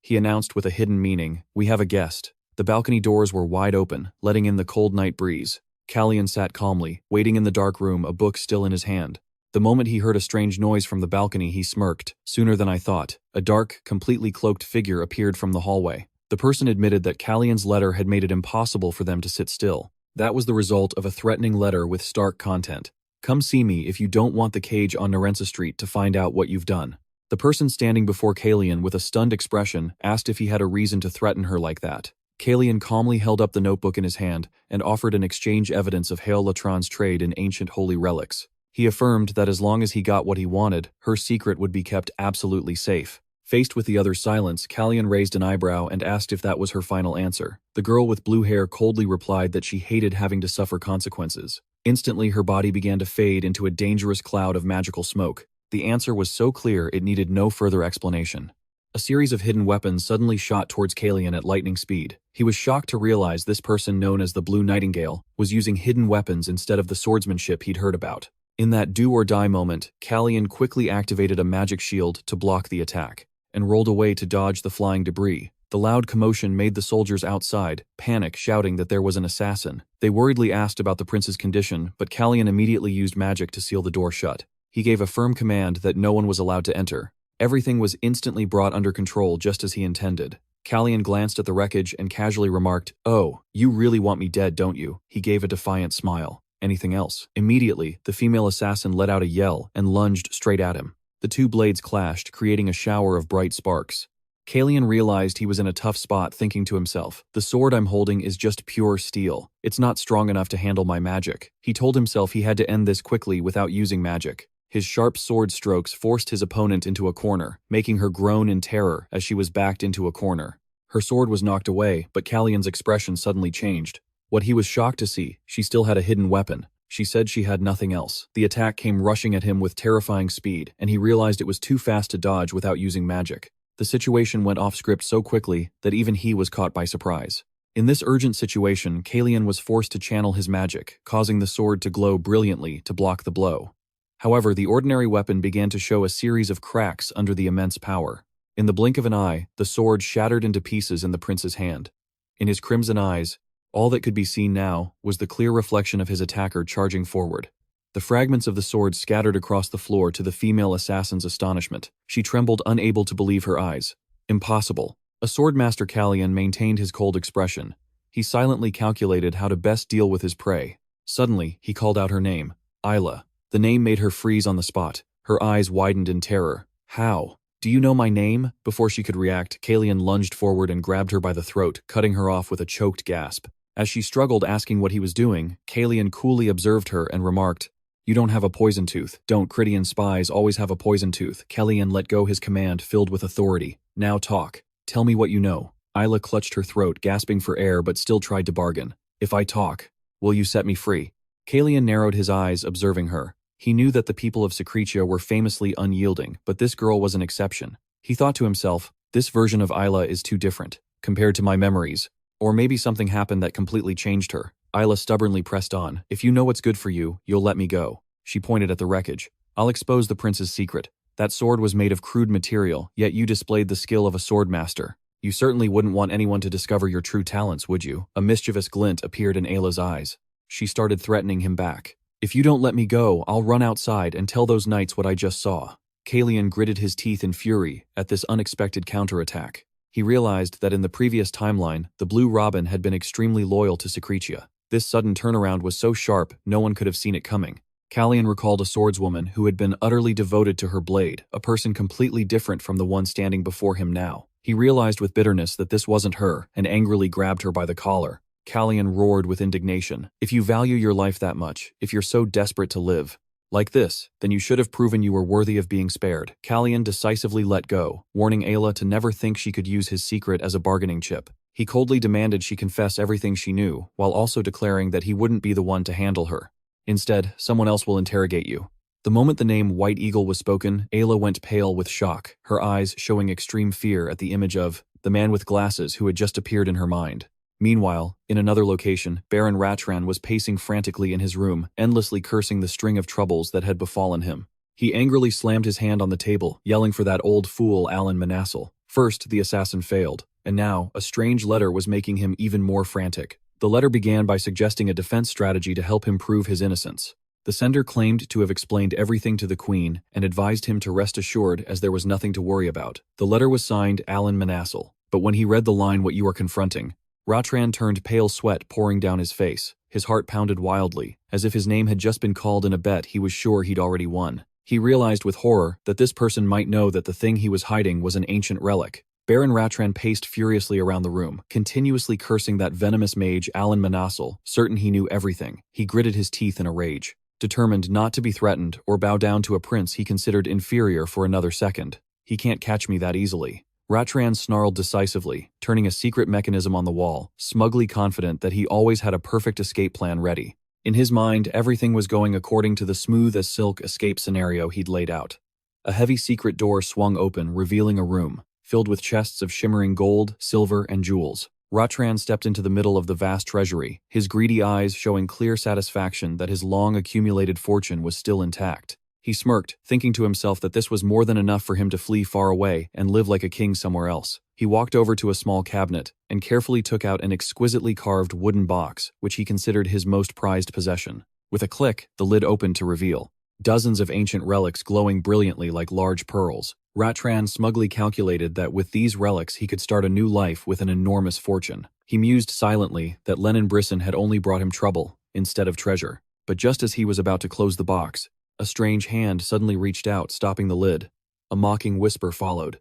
He announced with a hidden meaning, "We have a guest." The balcony doors were wide open, letting in the cold night breeze. Calian sat calmly, waiting in the dark room, a book still in his hand. The moment he heard a strange noise from the balcony, he smirked. "Sooner than I thought." A dark, completely cloaked figure appeared from the hallway. The person admitted that Calian's letter had made it impossible for them to sit still. That was the result of a threatening letter with stark content. "Come see me if you don't want the cage on Narenza Street to find out what you've done." The person standing before Calian with a stunned expression asked if he had a reason to threaten her like that. Calian calmly held up the notebook in his hand and offered in exchange evidence of Hale Latran's trade in ancient holy relics. He affirmed that as long as he got what he wanted, her secret would be kept absolutely safe. Faced with the other's silence, Calian raised an eyebrow and asked if that was her final answer. The girl with blue hair coldly replied that she hated having to suffer consequences. Instantly, her body began to fade into a dangerous cloud of magical smoke. The answer was so clear it needed no further explanation. A series of hidden weapons suddenly shot towards Calian at lightning speed. He was shocked to realize this person, known as the Blue Nightingale, was using hidden weapons instead of the swordsmanship he'd heard about. In that do-or-die moment, Calian quickly activated a magic shield to block the attack, and rolled away to dodge the flying debris. The loud commotion made the soldiers outside panic, shouting that there was an assassin. They worriedly asked about the prince's condition, but Calian immediately used magic to seal the door shut. He gave a firm command that no one was allowed to enter. Everything was instantly brought under control just as he intended. Calian glanced at the wreckage and casually remarked, "Oh, you really want me dead, don't you?" He gave a defiant smile. "Anything else?" Immediately, the female assassin let out a yell and lunged straight at him. The two blades clashed, creating a shower of bright sparks. Calian realized he was in a tough spot, thinking to himself, "The sword I'm holding is just pure steel. It's not strong enough to handle my magic." He told himself he had to end this quickly without using magic. His sharp sword strokes forced his opponent into a corner, making her groan in terror as she was backed into a corner. Her sword was knocked away, but Calian's expression suddenly changed. What he was shocked to see, she still had a hidden weapon. She said she had nothing else. The attack came rushing at him with terrifying speed, and he realized it was too fast to dodge without using magic. The situation went off script so quickly that even he was caught by surprise. In this urgent situation, Calian was forced to channel his magic, causing the sword to glow brilliantly to block the blow. However, the ordinary weapon began to show a series of cracks under the immense power. In the blink of an eye, the sword shattered into pieces in the prince's hand. In his crimson eyes, all that could be seen now was the clear reflection of his attacker charging forward. The fragments of the sword scattered across the floor to the female assassin's astonishment. She trembled, unable to believe her eyes. Impossible. A swordmaster Calian maintained his cold expression. He silently calculated how to best deal with his prey. Suddenly, he called out her name, Isla. The name made her freeze on the spot. Her eyes widened in terror. "How? Do you know my name?" Before she could react, Calian lunged forward and grabbed her by the throat, cutting her off with a choked gasp. As she struggled, asking what he was doing, Calian coolly observed her and remarked, "You don't have a poison tooth. Don't Critian spies always have a poison tooth?" Calian let go his command, filled with authority. "Now talk. Tell me what you know." Isla clutched her throat, gasping for air, but still tried to bargain. "If I talk, will you set me free?" Calian narrowed his eyes, observing her. He knew that the people of Secretia were famously unyielding, but this girl was an exception. He thought to himself, this version of Isla is too different, compared to my memories. Or maybe something happened that completely changed her. Isla stubbornly pressed on. "If you know what's good for you, you'll let me go." She pointed at the wreckage. "I'll expose the prince's secret. That sword was made of crude material, yet you displayed the skill of a swordmaster. You certainly wouldn't want anyone to discover your true talents, would you?" A mischievous glint appeared in Ayla's eyes. She started threatening him back. "If you don't let me go, I'll run outside and tell those knights what I just saw." Calian gritted his teeth in fury at this unexpected counterattack. He realized that in the previous timeline, the Blue Robin had been extremely loyal to Secretia. This sudden turnaround was so sharp, no one could have seen it coming. Calian recalled a swordswoman who had been utterly devoted to her blade, a person completely different from the one standing before him now. He realized with bitterness that this wasn't her, and angrily grabbed her by the collar. Calian roared with indignation. "If you value your life that much, if you're so desperate to live like this, then you should have proven you were worthy of being spared." Calian decisively let go, warning Ayla to never think she could use his secret as a bargaining chip. He coldly demanded she confess everything she knew, while also declaring that he wouldn't be the one to handle her. "Instead, someone else will interrogate you." The moment the name White Eagle was spoken, Ayla went pale with shock, her eyes showing extreme fear at the image of the man with glasses who had just appeared in her mind. Meanwhile, in another location, Baron Ratran was pacing frantically in his room, endlessly cursing the string of troubles that had befallen him. He angrily slammed his hand on the table, yelling for that old fool Alan Manassel. First, the assassin failed, and now, a strange letter was making him even more frantic. The letter began by suggesting a defense strategy to help him prove his innocence. The sender claimed to have explained everything to the Queen and advised him to rest assured as there was nothing to worry about. The letter was signed Alan Manassel, but when he read the line "what you are confronting," Ratran turned pale, sweat pouring down his face. His heart pounded wildly, as if his name had just been called in a bet he was sure he'd already won. He realized with horror that this person might know that the thing he was hiding was an ancient relic. Baron Ratran paced furiously around the room, continuously cursing that venomous mage Alan Manassel, certain he knew everything. He gritted his teeth in a rage, determined not to be threatened or bow down to a prince he considered inferior for another second. "He can't catch me that easily." Ratran snarled decisively, turning a secret mechanism on the wall, smugly confident that he always had a perfect escape plan ready. In his mind, everything was going according to the smooth-as-silk escape scenario he'd laid out. A heavy secret door swung open, revealing a room filled with chests of shimmering gold, silver, and jewels. Ratran stepped into the middle of the vast treasury, his greedy eyes showing clear satisfaction that his long-accumulated fortune was still intact. He smirked, thinking to himself that this was more than enough for him to flee far away and live like a king somewhere else. He walked over to a small cabinet and carefully took out an exquisitely carved wooden box, which he considered his most prized possession. With a click, the lid opened to reveal dozens of ancient relics glowing brilliantly like large pearls. Ratran smugly calculated that with these relics he could start a new life with an enormous fortune. He mused silently that Lenin Brisson had only brought him trouble instead of treasure. But just as he was about to close the box, a strange hand suddenly reached out, stopping the lid. A mocking whisper followed.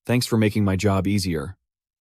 "Thanks for making my job easier."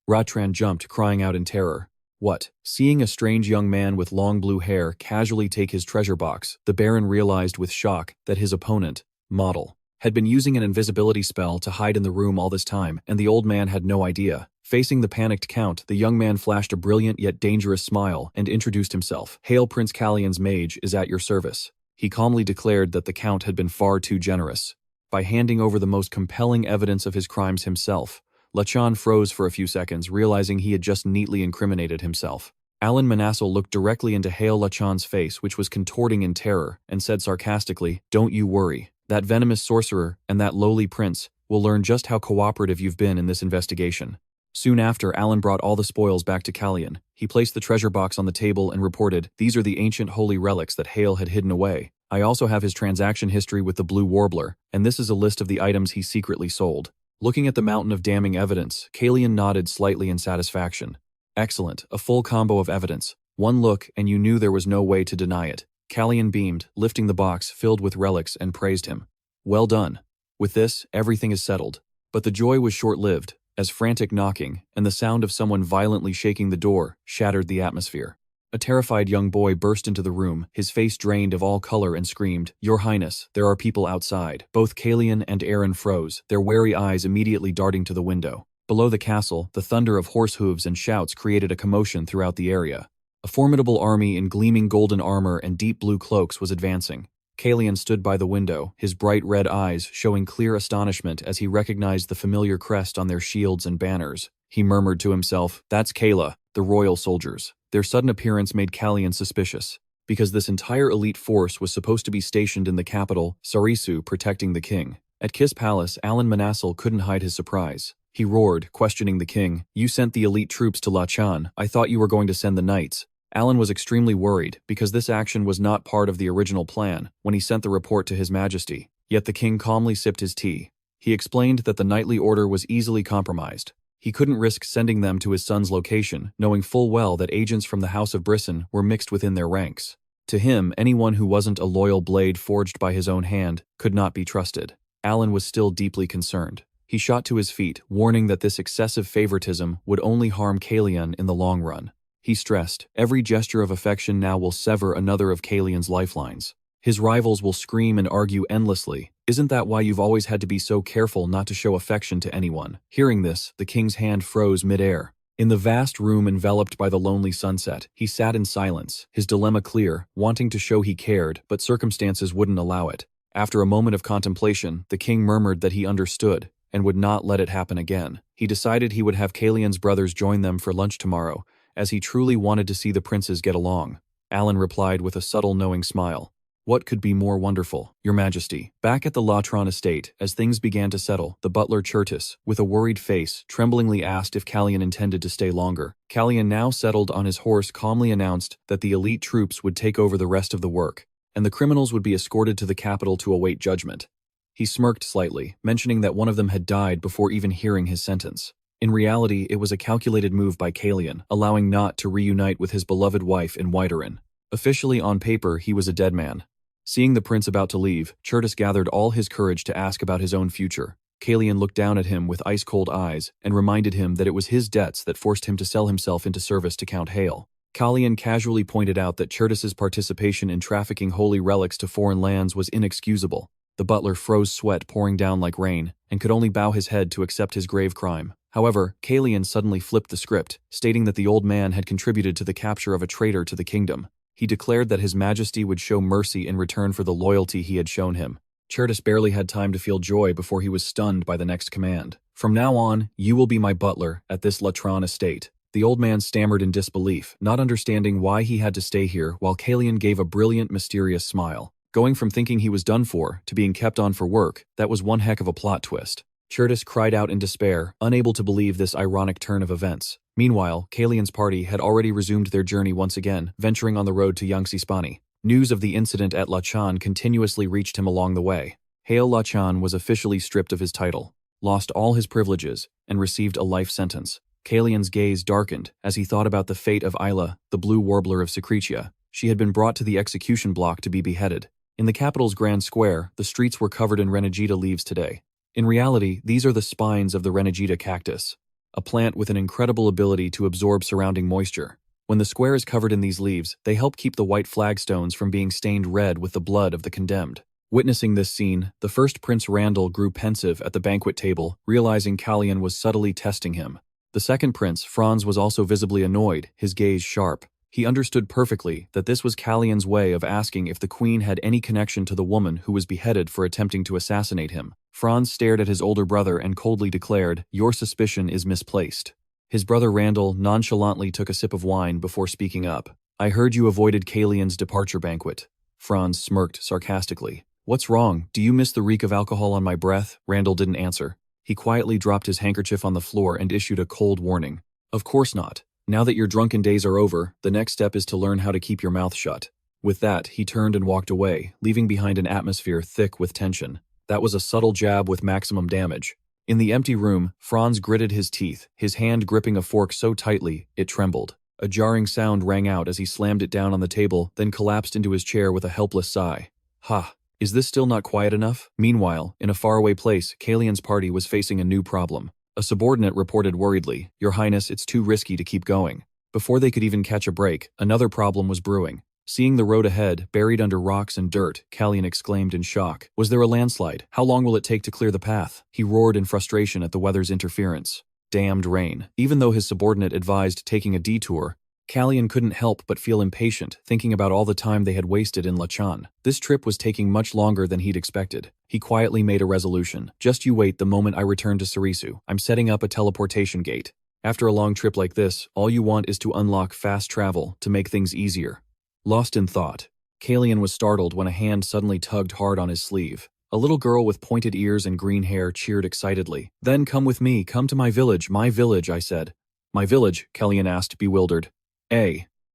Ratran jumped, crying out in terror. What? Seeing a strange young man with long blue hair casually take his treasure box, the Baron realized with shock that his opponent, Model, had been using an invisibility spell to hide in the room all this time, and the old man had no idea. Facing the panicked Count, the young man flashed a brilliant yet dangerous smile and introduced himself. "Hail, Prince Calian's mage is at your service." He calmly declared that the Count had been far too generous. By handing over the most compelling evidence of his crimes himself, Lachan froze for a few seconds, realizing he had just neatly incriminated himself. Alan Manassel looked directly into Hail Lachan's face, which was contorting in terror, and said sarcastically, "Don't you worry. That venomous sorcerer and that lowly prince will learn just how cooperative you've been in this investigation." Soon after, Alan brought all the spoils back to Calian. He placed the treasure box on the table and reported, "These are the ancient holy relics that Hale had hidden away. I also have his transaction history with the Blue Warbler, and this is a list of the items he secretly sold." Looking at the mountain of damning evidence, Calian nodded slightly in satisfaction. "Excellent, a full combo of evidence. One look and you knew there was no way to deny it." Calian beamed, lifting the box filled with relics, and praised him. "Well done. With this, everything is settled." But the joy was short-lived, as frantic knocking and the sound of someone violently shaking the door shattered the atmosphere. A terrified young boy burst into the room, his face drained of all color, and screamed, "Your Highness, there are people outside." Both Calian and Aaron froze, their wary eyes immediately darting to the window. Below the castle, the thunder of horse hooves and shouts created a commotion throughout the area. A formidable army in gleaming golden armor and deep blue cloaks was advancing. Calian stood by the window, his bright red eyes showing clear astonishment as he recognized the familiar crest on their shields and banners. He murmured to himself, "That's Kayla, the royal soldiers." Their sudden appearance made Calian suspicious, because this entire elite force was supposed to be stationed in the capital, Sarisu, protecting the king. At Kiss Palace, Alan Manassel couldn't hide his surprise. He roared, questioning the king, "You sent the elite troops to Lachan. I thought you were going to send the knights." Alan was extremely worried, because this action was not part of the original plan when he sent the report to His Majesty. Yet the king calmly sipped his tea. He explained that the knightly order was easily compromised. He couldn't risk sending them to his son's location, knowing full well that agents from the House of Brisson were mixed within their ranks. To him, anyone who wasn't a loyal blade forged by his own hand could not be trusted. Alan was still deeply concerned. He shot to his feet, warning that this excessive favoritism would only harm Calian in the long run. He stressed, "Every gesture of affection now will sever another of Calian's lifelines. His rivals will scream and argue endlessly. Isn't that why you've always had to be so careful not to show affection to anyone?" Hearing this, the king's hand froze mid-air. In the vast room enveloped by the lonely sunset, he sat in silence, his dilemma clear, wanting to show he cared, but circumstances wouldn't allow it. After a moment of contemplation, the king murmured that he understood and would not let it happen again. He decided he would have Calian's brothers join them for lunch tomorrow, as he truly wanted to see the princes get along. Alan replied with a subtle knowing smile. "What could be more wonderful, Your Majesty?" Back at the Latron estate, as things began to settle, the butler Chertus, with a worried face, tremblingly asked if Calian intended to stay longer. Calian, now settled on his horse, calmly announced that the elite troops would take over the rest of the work, and the criminals would be escorted to the capital to await judgment. He smirked slightly, mentioning that one of them had died before even hearing his sentence. In reality, it was a calculated move by Calian, allowing Not to reunite with his beloved wife in Whiterin. Officially, on paper, he was a dead man. Seeing the prince about to leave, Chertus gathered all his courage to ask about his own future. Calian looked down at him with ice-cold eyes and reminded him that it was his debts that forced him to sell himself into service to Count Hale. Calian casually pointed out that Chertus's participation in trafficking holy relics to foreign lands was inexcusable. The butler froze, sweat pouring down like rain, and could only bow his head to accept his grave crime. However, Calian suddenly flipped the script, stating that the old man had contributed to the capture of a traitor to the kingdom. He declared that His Majesty would show mercy in return for the loyalty he had shown him. Chertus barely had time to feel joy before he was stunned by the next command. "From now on, you will be my butler at this Latron estate." The old man stammered in disbelief, not understanding why he had to stay here, while Calian gave a brilliant, mysterious smile. Going from thinking he was done for to being kept on for work, that was one heck of a plot twist. Curtis cried out in despair, unable to believe this ironic turn of events. Meanwhile, Calian's party had already resumed their journey once again, venturing on the road to Young Sispani. News of the incident at Lachan continuously reached him along the way. Hale Lachan was officially stripped of his title, lost all his privileges, and received a life sentence. Calian's gaze darkened as he thought about the fate of Isla, the blue warbler of Secretia. She had been brought to the execution block to be beheaded. In the capital's grand square, the streets were covered in Renegita leaves today. In reality, these are the spines of the Renegita cactus, a plant with an incredible ability to absorb surrounding moisture. When the square is covered in these leaves, they help keep the white flagstones from being stained red with the blood of the condemned. Witnessing this scene, the first Prince Randall grew pensive at the banquet table, realizing Calian was subtly testing him. The second prince, Franz, was also visibly annoyed, his gaze sharp. He understood perfectly that this was Calian's way of asking if the queen had any connection to the woman who was beheaded for attempting to assassinate him. Franz stared at his older brother and coldly declared, "Your suspicion is misplaced." His brother Randall nonchalantly took a sip of wine before speaking up. "I heard you avoided Calian's departure banquet." Franz smirked sarcastically. "What's wrong? Do you miss the reek of alcohol on my breath?" Randall didn't answer. He quietly dropped his handkerchief on the floor and issued a cold warning. "Of course not. Now that your drunken days are over, the next step is to learn how to keep your mouth shut." With that, he turned and walked away, leaving behind an atmosphere thick with tension. That was a subtle jab with maximum damage. In the empty room, Franz gritted his teeth, his hand gripping a fork so tightly, it trembled. A jarring sound rang out as he slammed it down on the table, then collapsed into his chair with a helpless sigh. "Ha! Is this still not quiet enough?" Meanwhile, in a faraway place, Calian's party was facing a new problem. A subordinate reported worriedly, "Your Highness, it's too risky to keep going." Before they could even catch a break, another problem was brewing. Seeing the road ahead, buried under rocks and dirt, Calian exclaimed in shock. "Was there a landslide? How long will it take to clear the path?" He roared in frustration at the weather's interference. Damned rain. Even though his subordinate advised taking a detour, Calian couldn't help but feel impatient, thinking about all the time they had wasted in Lachan. This trip was taking much longer than he'd expected. He quietly made a resolution. "Just you wait the moment I return to Sarisu. I'm setting up a teleportation gate. After a long trip like this, all you want is to unlock fast travel to make things easier." Lost in thought, Calian was startled when a hand suddenly tugged hard on his sleeve. A little girl with pointed ears and green hair cheered excitedly. "Then come with me, come to my village, I said. "My village?" Calian asked, bewildered.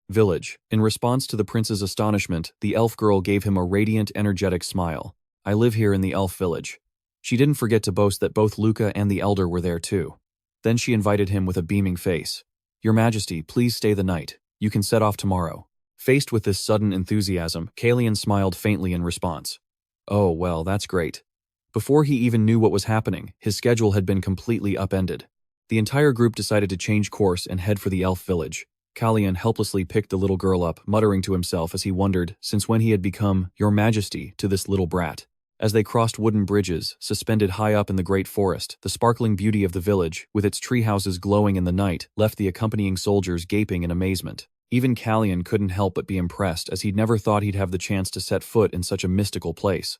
Village. In response to the prince's astonishment, the elf girl gave him a radiant, energetic smile. "I live here in the elf village." She didn't forget to boast that both Luca and the elder were there too. Then she invited him with a beaming face. "Your Majesty, please stay the night. You can set off tomorrow." Faced with this sudden enthusiasm, Calian smiled faintly in response. "Oh, well, that's great." Before he even knew what was happening, his schedule had been completely upended. The entire group decided to change course and head for the elf village. Calian helplessly picked the little girl up, muttering to himself as he wondered since when he had become "Your Majesty" to this little brat. As they crossed wooden bridges, suspended high up in the great forest, the sparkling beauty of the village, with its tree houses glowing in the night, left the accompanying soldiers gaping in amazement. Even Calian couldn't help but be impressed, as he'd never thought he'd have the chance to set foot in such a mystical place.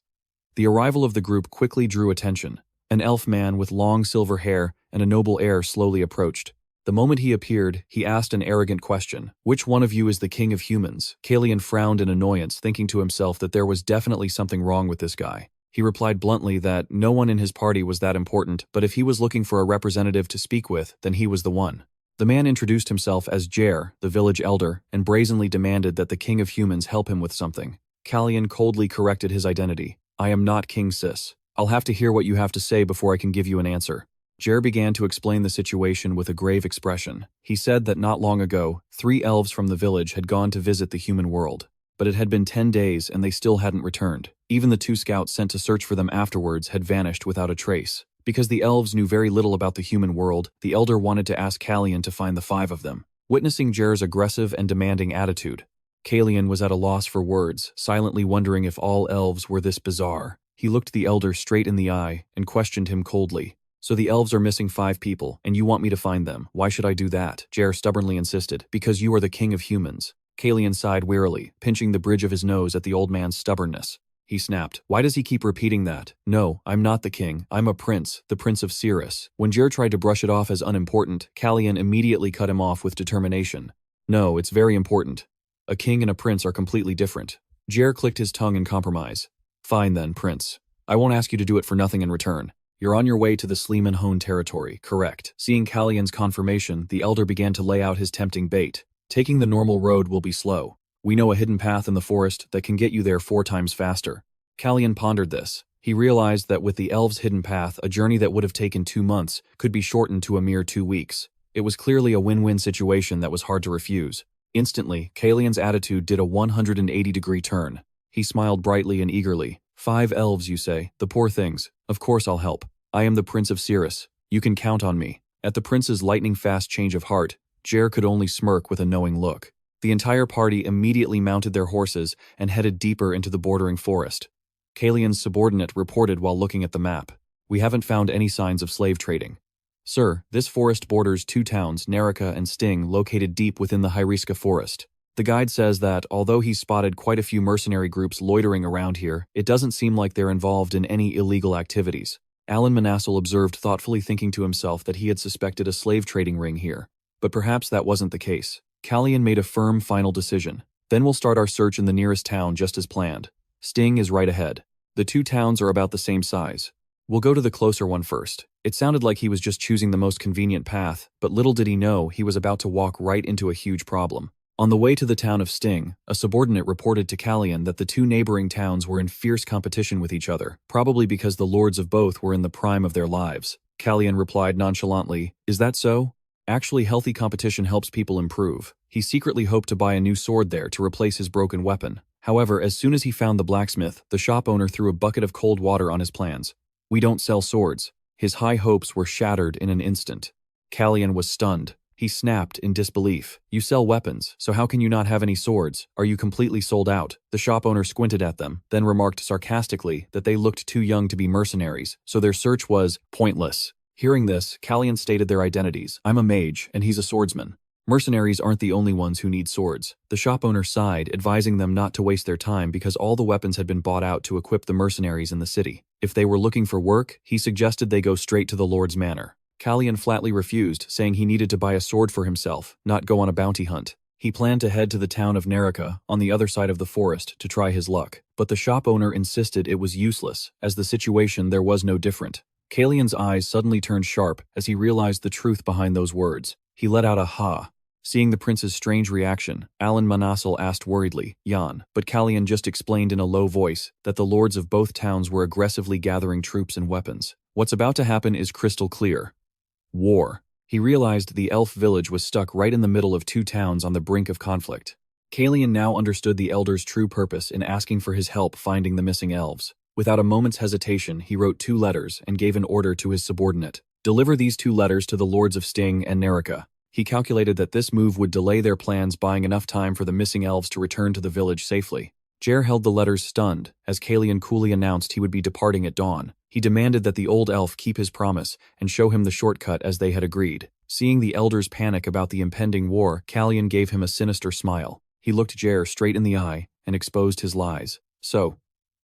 The arrival of the group quickly drew attention. An elf man with long silver hair and a noble air slowly approached. The moment he appeared, he asked an arrogant question. "Which one of you is the king of humans?" Calian frowned in annoyance, thinking to himself that there was definitely something wrong with this guy. He replied bluntly that no one in his party was that important, but if he was looking for a representative to speak with, then he was the one. The man introduced himself as Jer, the village elder, and brazenly demanded that the king of humans help him with something. Calian coldly corrected his identity. "I am not King Sis. I'll have to hear what you have to say before I can give you an answer." Jer began to explain the situation with a grave expression. He said that not long ago, 3 elves from the village had gone to visit the human world. But it had been 10 days and they still hadn't returned. Even the 2 scouts sent to search for them afterwards had vanished without a trace. Because the elves knew very little about the human world, the elder wanted to ask Calian to find the 5 of them. Witnessing Jer's aggressive and demanding attitude, Calian was at a loss for words, silently wondering if all elves were this bizarre. He looked the elder straight in the eye and questioned him coldly. "So the elves are missing 5 people, and you want me to find them. Why should I do that?" Jer stubbornly insisted. "Because you are the king of humans." Calian sighed wearily, pinching the bridge of his nose at the old man's stubbornness. He snapped. "Why does he keep repeating that? No, I'm not the king. I'm a prince, the Prince of Cirrus." When Jer tried to brush it off as unimportant, Calian immediately cut him off with determination. "No, it's very important. A king and a prince are completely different. Jer clicked his tongue in compromise. Fine then, Prince. I won't ask you to do it for nothing in return. You're on your way to the Sleeman Hone territory, correct? Seeing Calian's confirmation, the elder began to lay out his tempting bait. Taking the normal road will be slow. We know a hidden path in the forest that can get you there 4 times faster. Calian pondered this. He realized that with the elves' hidden path, a journey that would have taken 2 months could be shortened to a mere 2 weeks. It was clearly a win-win situation that was hard to refuse. Instantly, Calian's attitude did a 180-degree turn. He smiled brightly and eagerly. 5 elves, you say? The poor things. Of course I'll help. I am the Prince of Cirrus. You can count on me. At the prince's lightning-fast change of heart, Jer could only smirk with a knowing look. The entire party immediately mounted their horses and headed deeper into the bordering forest. Calian's subordinate reported while looking at the map. We haven't found any signs of slave trading. Sir, this forest borders 2 towns, Nerika and Sting, located deep within the Hyriska forest. The guide says that, although he's spotted quite a few mercenary groups loitering around here, it doesn't seem like they're involved in any illegal activities. Alan Manassel observed, thoughtfully, thinking to himself that he had suspected a slave trading ring here. But perhaps that wasn't the case. Calian made a firm, final decision. Then we'll start our search in the nearest town just as planned. Sting is right ahead. The 2 towns are about the same size. We'll go to the closer one first. It sounded like he was just choosing the most convenient path, but little did he know he was about to walk right into a huge problem. On the way to the town of Sting, a subordinate reported to Calian that the 2 neighboring towns were in fierce competition with each other, probably because the lords of both were in the prime of their lives. Calian replied nonchalantly, "Is that so? Actually, healthy competition helps people improve." He secretly hoped to buy a new sword there to replace his broken weapon. However, as soon as he found the blacksmith, the shop owner threw a bucket of cold water on his plans. "We don't sell swords." His high hopes were shattered in an instant. Calian was stunned. He snapped in disbelief. "You sell weapons, so how can you not have any swords? Are you completely sold out?" The shop owner squinted at them, then remarked sarcastically that they looked too young to be mercenaries, so their search was pointless. Hearing this, Calian stated their identities. "I'm a mage, and he's a swordsman. Mercenaries aren't the only ones who need swords." The shop owner sighed, advising them not to waste their time because all the weapons had been bought out to equip the mercenaries in the city. If they were looking for work, he suggested they go straight to the Lord's Manor. Calian flatly refused, saying he needed to buy a sword for himself, not go on a bounty hunt. He planned to head to the town of Nerika, on the other side of the forest, to try his luck. But the shop owner insisted it was useless, as the situation there was no different. Calian's eyes suddenly turned sharp as he realized the truth behind those words. He let out a "ha." Seeing the prince's strange reaction, Alan Manassel asked worriedly, "Jan?" But Calian just explained in a low voice that the lords of both towns were aggressively gathering troops and weapons. What's about to happen is crystal clear. War. He realized the elf village was stuck right in the middle of 2 towns on the brink of conflict. Calian now understood the elder's true purpose in asking for his help finding the missing elves. Without a moment's hesitation, he wrote 2 letters and gave an order to his subordinate. "Deliver these 2 letters to the lords of Sting and Nerika." He calculated that this move would delay their plans, buying enough time for the missing elves to return to the village safely. Jer held the letters stunned, as Calian coolly announced he would be departing at dawn. He demanded that the old elf keep his promise and show him the shortcut as they had agreed. Seeing the elder's panic about the impending war, Calian gave him a sinister smile. He looked Jer straight in the eye and exposed his lies. "So,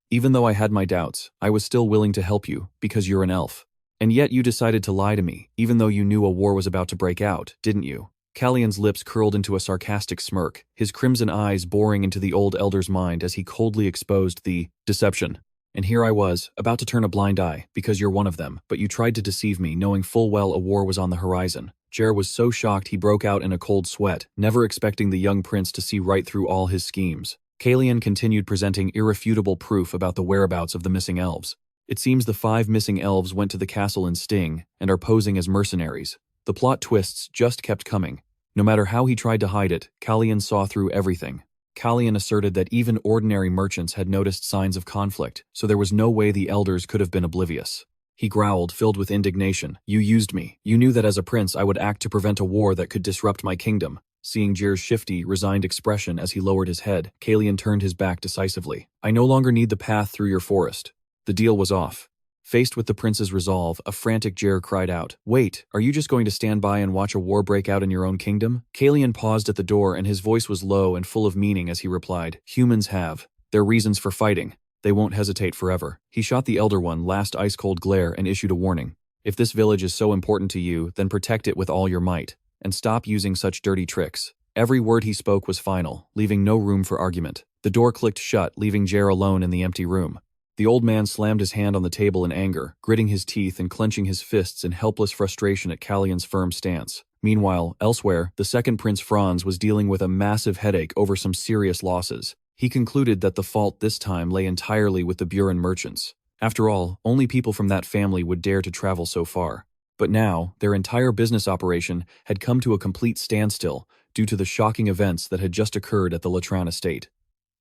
even though I had my doubts, I was still willing to help you, because you're an elf. And yet you decided to lie to me, even though you knew a war was about to break out, didn't you?" Calian's lips curled into a sarcastic smirk, his crimson eyes boring into the old elder's mind as he coldly exposed the deception. "And here I was, about to turn a blind eye, because you're one of them, but you tried to deceive me, knowing full well a war was on the horizon." Jer was so shocked he broke out in a cold sweat, never expecting the young prince to see right through all his schemes. Calian continued presenting irrefutable proof about the whereabouts of the missing elves. "It seems the 5 missing elves went to the castle in Sting and are posing as mercenaries." The plot twists just kept coming. No matter how he tried to hide it, Calian saw through everything. Calian asserted that even ordinary merchants had noticed signs of conflict, so there was no way the elders could have been oblivious. He growled, filled with indignation. "You used me. You knew that as a prince I would act to prevent a war that could disrupt my kingdom." Seeing Jer's shifty, resigned expression as he lowered his head, Calian turned his back decisively. "I no longer need the path through your forest." The deal was off. Faced with the prince's resolve, a frantic Jer cried out, "Wait, are you just going to stand by and watch a war break out in your own kingdom?" Calian paused at the door and his voice was low and full of meaning as he replied, "Humans have their reasons for fighting. They won't hesitate forever." He shot the Elder One last ice-cold glare and issued a warning. "If this village is so important to you, then protect it with all your might. And stop using such dirty tricks." Every word he spoke was final, leaving no room for argument. The door clicked shut, leaving Jer alone in the empty room. The old man slammed his hand on the table in anger, gritting his teeth and clenching his fists in helpless frustration at Calian's firm stance. Meanwhile, elsewhere, the second Prince Franz was dealing with a massive headache over some serious losses. He concluded that the fault this time lay entirely with the Buren merchants. After all, only people from that family would dare to travel so far. But now, their entire business operation had come to a complete standstill due to the shocking events that had just occurred at the Latran estate.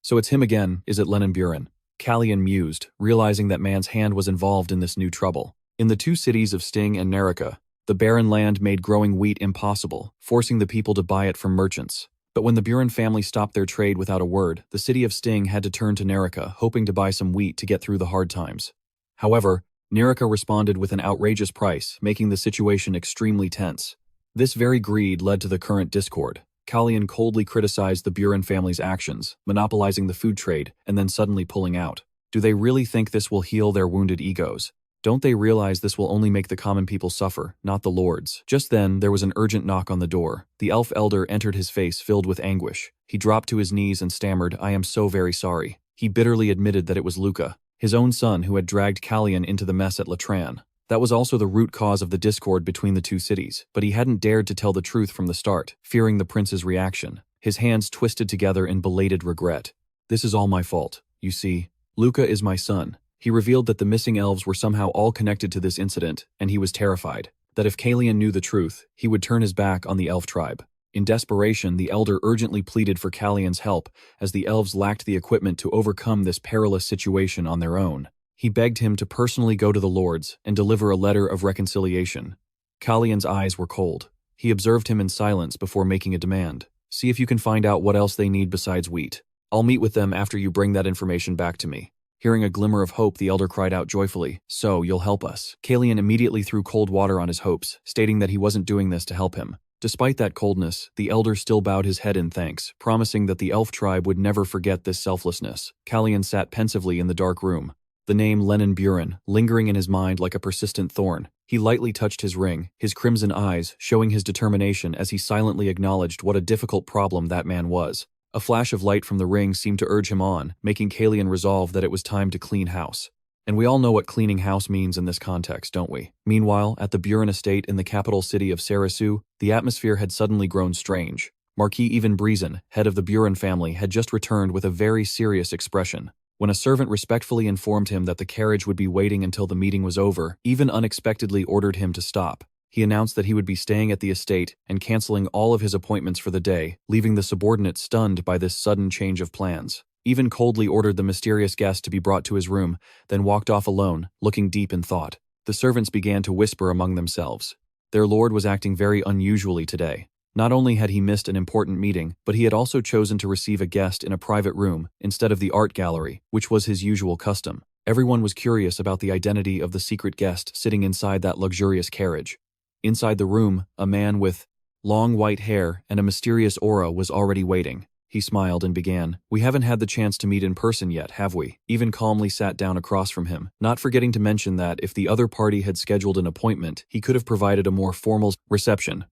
So it's him again, is it Lennon Buren? Calian mused, realizing that man's hand was involved in this new trouble. In the two cities of Sting and Narika, the barren land made growing wheat impossible, forcing the people to buy it from merchants. But when the Buren family stopped their trade without a word, the city of Sting had to turn to Narika, hoping to buy some wheat to get through the hard times. However, Narika responded with an outrageous price, making the situation extremely tense. This very greed led to the current discord. Calian coldly criticized the Buren family's actions, monopolizing the food trade, and then suddenly pulling out. Do they really think this will heal their wounded egos? Don't they realize this will only make the common people suffer, not the lords? Just then, there was an urgent knock on the door. The elf elder entered, his face filled with anguish. He dropped to his knees and stammered, "I am so very sorry." He bitterly admitted that it was Luca, his own son, who had dragged Calian into the mess at Latran. That was also the root cause of the discord between the two cities, but he hadn't dared to tell the truth from the start, fearing the prince's reaction. His hands twisted together in belated regret. "This is all my fault. You see, Luca is my son." He revealed that the missing elves were somehow all connected to this incident, and he was terrified that if Calian knew the truth, he would turn his back on the elf tribe. In desperation, the elder urgently pleaded for Calian's help, as the elves lacked the equipment to overcome this perilous situation on their own. He begged him to personally go to the lords and deliver a letter of reconciliation. Calian's eyes were cold. He observed him in silence before making a demand. "See if you can find out what else they need besides wheat. I'll meet with them after you bring that information back to me." Hearing a glimmer of hope, the elder cried out joyfully, "So, you'll help us." Calian immediately threw cold water on his hopes, stating that he wasn't doing this to help him. Despite that coldness, the elder still bowed his head in thanks, promising that the elf tribe would never forget this selflessness. Calian sat pensively in the dark room, the name Lennon Buren lingering in his mind like a persistent thorn. He lightly touched his ring, his crimson eyes showing his determination as he silently acknowledged what a difficult problem that man was. A flash of light from the ring seemed to urge him on, making Calian resolve that it was time to clean house. And we all know what cleaning house means in this context, don't we? Meanwhile, at the Buren estate in the capital city of Sarasu, the atmosphere had suddenly grown strange. Marquis Even Breezen, head of the Buren family, had just returned with a very serious expression. When a servant respectfully informed him that the carriage would be waiting until the meeting was over, Even unexpectedly ordered him to stop. He announced that he would be staying at the estate and canceling all of his appointments for the day, leaving the subordinates stunned by this sudden change of plans. Even coldly ordered the mysterious guest to be brought to his room, then walked off alone, looking deep in thought. The servants began to whisper among themselves. Their lord was acting very unusually today. Not only had he missed an important meeting, but he had also chosen to receive a guest in a private room instead of the art gallery, which was his usual custom. Everyone was curious about the identity of the secret guest sitting inside that luxurious carriage. Inside the room, a man with long white hair and a mysterious aura was already waiting. He smiled and began, "We haven't had the chance to meet in person yet, have we?" Even calmly sat down across from him, not forgetting to mention that if the other party had scheduled an appointment, he could have provided a more formal reception.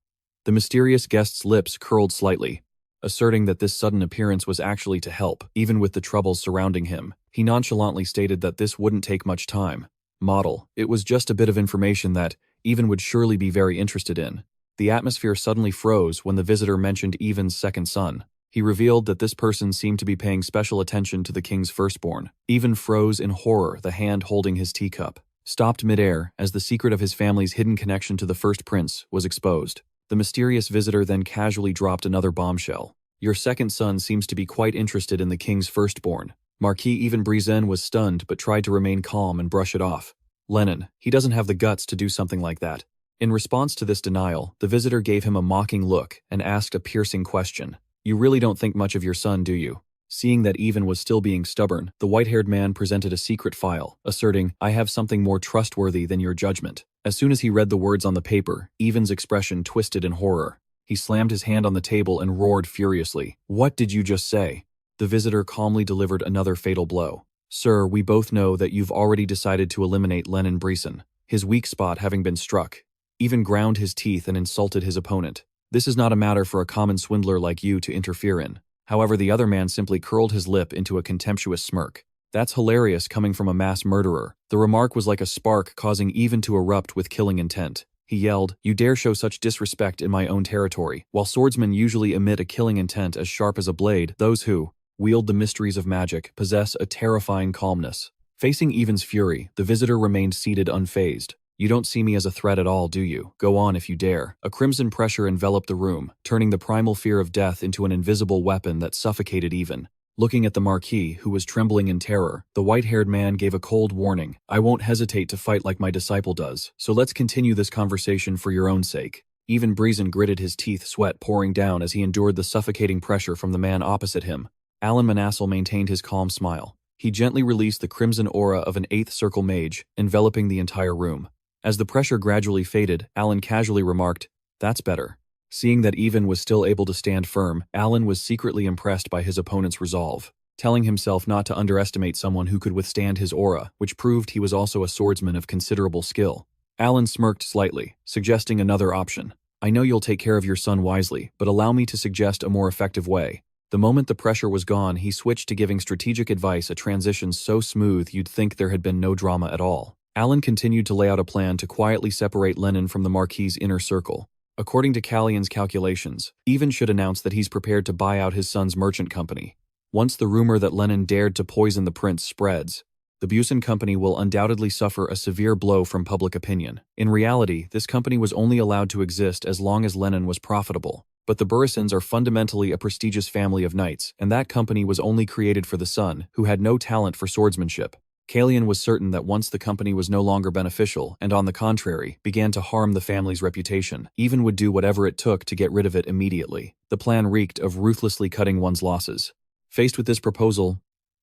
The mysterious guest's lips curled slightly, asserting that this sudden appearance was actually to help, even with the troubles surrounding him. He nonchalantly stated that this wouldn't take much time. Model, it was just a bit of information that Even would surely be very interested in. The atmosphere suddenly froze when the visitor mentioned Even's second son. He revealed that this person seemed to be paying special attention to the king's firstborn. Even froze in horror, the hand holding his teacup. Stopped midair as the secret of his family's hidden connection to the first prince was exposed. The mysterious visitor then casually dropped another bombshell. "Your second son seems to be quite interested in the king's firstborn." Marquis Even Breezen was stunned but tried to remain calm and brush it off. "Lennon, he doesn't have the guts to do something like that." In response to this denial, the visitor gave him a mocking look and asked a piercing question. "You really don't think much of your son, do you?" Seeing that Even was still being stubborn, the white-haired man presented a secret file, asserting, "I have something more trustworthy than your judgment." As soon as he read the words on the paper, Even's expression twisted in horror. He slammed his hand on the table and roared furiously. "What did you just say?" The visitor calmly delivered another fatal blow. "Sir, we both know that you've already decided to eliminate Lennon Breeson, his weak spot having been struck." Even ground his teeth and insulted his opponent. "This is not a matter for a common swindler like you to interfere in. However, the other man simply curled his lip into a contemptuous smirk. That's hilarious coming from a mass murderer. The remark was like a spark causing Even to erupt with killing intent. He yelled, "You dare show such disrespect in my own territory." While swordsmen usually emit a killing intent as sharp as a blade, those who wield the mysteries of magic possess a terrifying calmness. Facing Even's fury, the visitor remained seated unfazed. "You don't see me as a threat at all, do you? Go on if you dare." A crimson pressure enveloped the room, turning the primal fear of death into an invisible weapon that suffocated Even. Looking at the Marquis, who was trembling in terror, the white-haired man gave a cold warning. "I won't hesitate to fight like my disciple does, so let's continue this conversation for your own sake." Even Breezen gritted his teeth, sweat pouring down as he endured the suffocating pressure from the man opposite him. Alan Manassel maintained his calm smile. He gently released the crimson aura of an 8th circle mage, enveloping the entire room. As the pressure gradually faded, Alan casually remarked, "That's better." Seeing that Even was still able to stand firm, Alan was secretly impressed by his opponent's resolve, telling himself not to underestimate someone who could withstand his aura, which proved he was also a swordsman of considerable skill. Alan smirked slightly, suggesting another option. "I know you'll take care of your son wisely, but allow me to suggest a more effective way." The moment the pressure was gone, he switched to giving strategic advice, a transition so smooth you'd think there had been no drama at all. Alan continued to lay out a plan to quietly separate Lennon from the Marquis's inner circle. According to Calian's calculations, Even should announce that he's prepared to buy out his son's merchant company. Once the rumor that Lennon dared to poison the prince spreads, the Busen company will undoubtedly suffer a severe blow from public opinion. In reality, this company was only allowed to exist as long as Lennon was profitable. But the Burisons are fundamentally a prestigious family of knights, and that company was only created for the son, who had no talent for swordsmanship. Calian was certain that once the company was no longer beneficial and, on the contrary, began to harm the family's reputation, Even would do whatever it took to get rid of it immediately. The plan reeked of ruthlessly cutting one's losses. Faced with this proposal,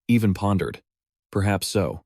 Even pondered. Perhaps so.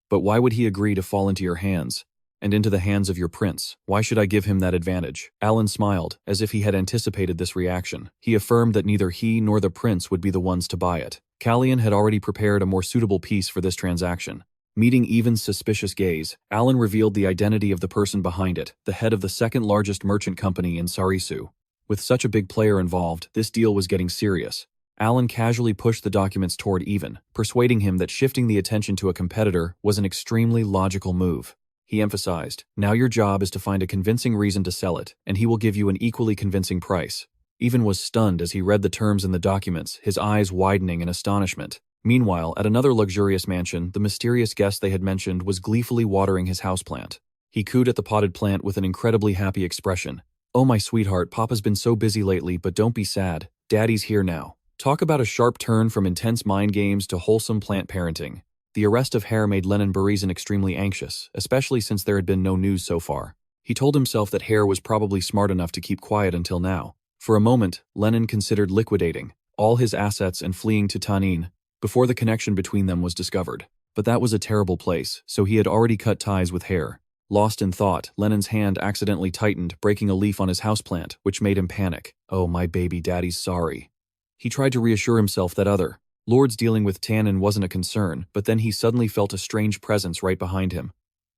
But why would he agree to fall into your hands? And into the hands of your prince? Why should I give him that advantage? Alan smiled, as if he had anticipated this reaction. He affirmed that neither he nor the prince would be the ones to buy it. Calian had already prepared a more suitable piece for this transaction. Meeting Even's suspicious gaze, Alan revealed the identity of the person behind it, the head of the second largest merchant company in Sarisu. With such a big player involved, this deal was getting serious. Alan casually pushed the documents toward Even, persuading him that shifting the attention to a competitor was an extremely logical move. He emphasized, "Now your job is to find a convincing reason to sell it, and he will give you an equally convincing price." Even was stunned as he read the terms in the documents, his eyes widening in astonishment. Meanwhile, at another luxurious mansion, the mysterious guest they had mentioned was gleefully watering his houseplant. He cooed at the potted plant with an incredibly happy expression. "Oh my sweetheart, Papa's been so busy lately, but don't be sad. Daddy's here now." Talk about a sharp turn from intense mind games to wholesome plant parenting. The arrest of Hare made Lennon Berezin extremely anxious, especially since there had been no news so far. He told himself that Hare was probably smart enough to keep quiet until now. For a moment, Lennon considered liquidating all his assets and fleeing to Tanin before the connection between them was discovered. But that was a terrible place, so he had already cut ties with Hare. Lost in thought, Lennon's hand accidentally tightened, breaking a leaf on his houseplant, which made him panic. "Oh, my baby daddy's sorry." He tried to reassure himself that other lords dealing with Tanin wasn't a concern, but then he suddenly felt a strange presence right behind him.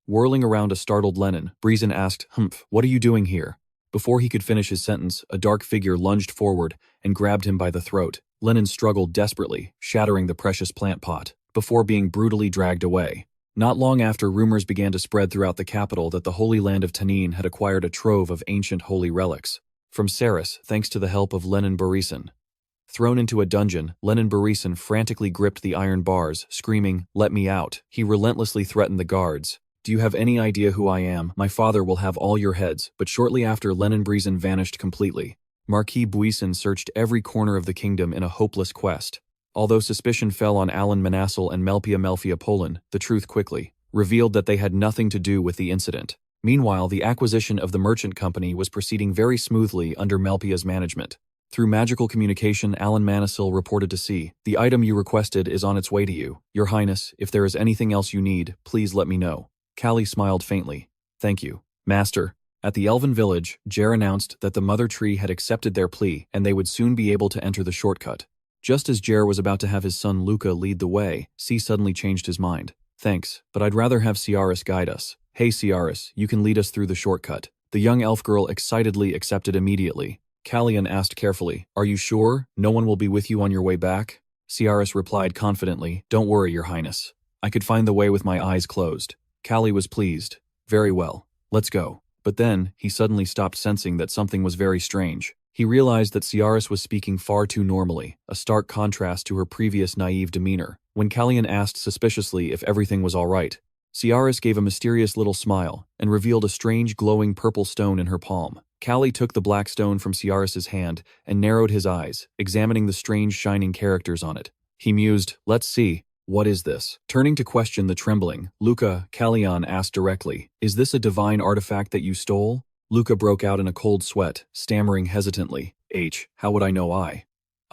Whirling around a startled Lennon, Breezen asked, "Humph, what are you doing here?" Before he could finish his sentence, a dark figure lunged forward and grabbed him by the throat. Lennon struggled desperately, shattering the precious plant pot, before being brutally dragged away. Not long after, rumors began to spread throughout the capital that the Holy Land of Tanin had acquired a trove of ancient holy relics from Saris, thanks to the help of Lennon Berezin. Thrown into a dungeon, Lennon Berezin frantically gripped the iron bars, screaming, "Let me out." He relentlessly threatened the guards. "Do you have any idea who I am? My father will have all your heads." But shortly after, Lennon Berezin vanished completely. Marquis Buisen searched every corner of the kingdom in a hopeless quest. Although suspicion fell on Alan Manassel and Melpia Poland, the truth quickly revealed that they had nothing to do with the incident. Meanwhile, the acquisition of the merchant company was proceeding very smoothly under Melpia's management. Through magical communication, Alan Manassel reported to see, "The item you requested is on its way to you. Your Highness, if there is anything else you need, please let me know." Callie smiled faintly. "Thank you, Master." At the Elven village, Jer announced that the Mother Tree had accepted their plea and they would soon be able to enter the shortcut. Just as Jer was about to have his son Luca lead the way, C suddenly changed his mind. "Thanks, but I'd rather have Ciaris guide us." "Hey Ciaris, you can lead us through the shortcut." The young elf girl excitedly accepted immediately. Calian asked carefully, "Are you sure? No one will be with you on your way back?" Ciaris replied confidently, "Don't worry, Your Highness. I could find the way with my eyes closed." Callie was pleased. "Very well. Let's go." But then, he suddenly stopped, sensing that something was very strange. He realized that Ciaris was speaking far too normally, a stark contrast to her previous naive demeanor. When Calian asked suspiciously if everything was all right, Ciaris gave a mysterious little smile and revealed a strange glowing purple stone in her palm. Callie took the black stone from Ciaris's hand and narrowed his eyes, examining the strange shining characters on it. He mused, "Let's see. What is this?" Turning to question the trembling, Luca, Calian asked directly, "Is this a divine artifact that you stole?" Luca broke out in a cold sweat, stammering hesitantly, How would I know I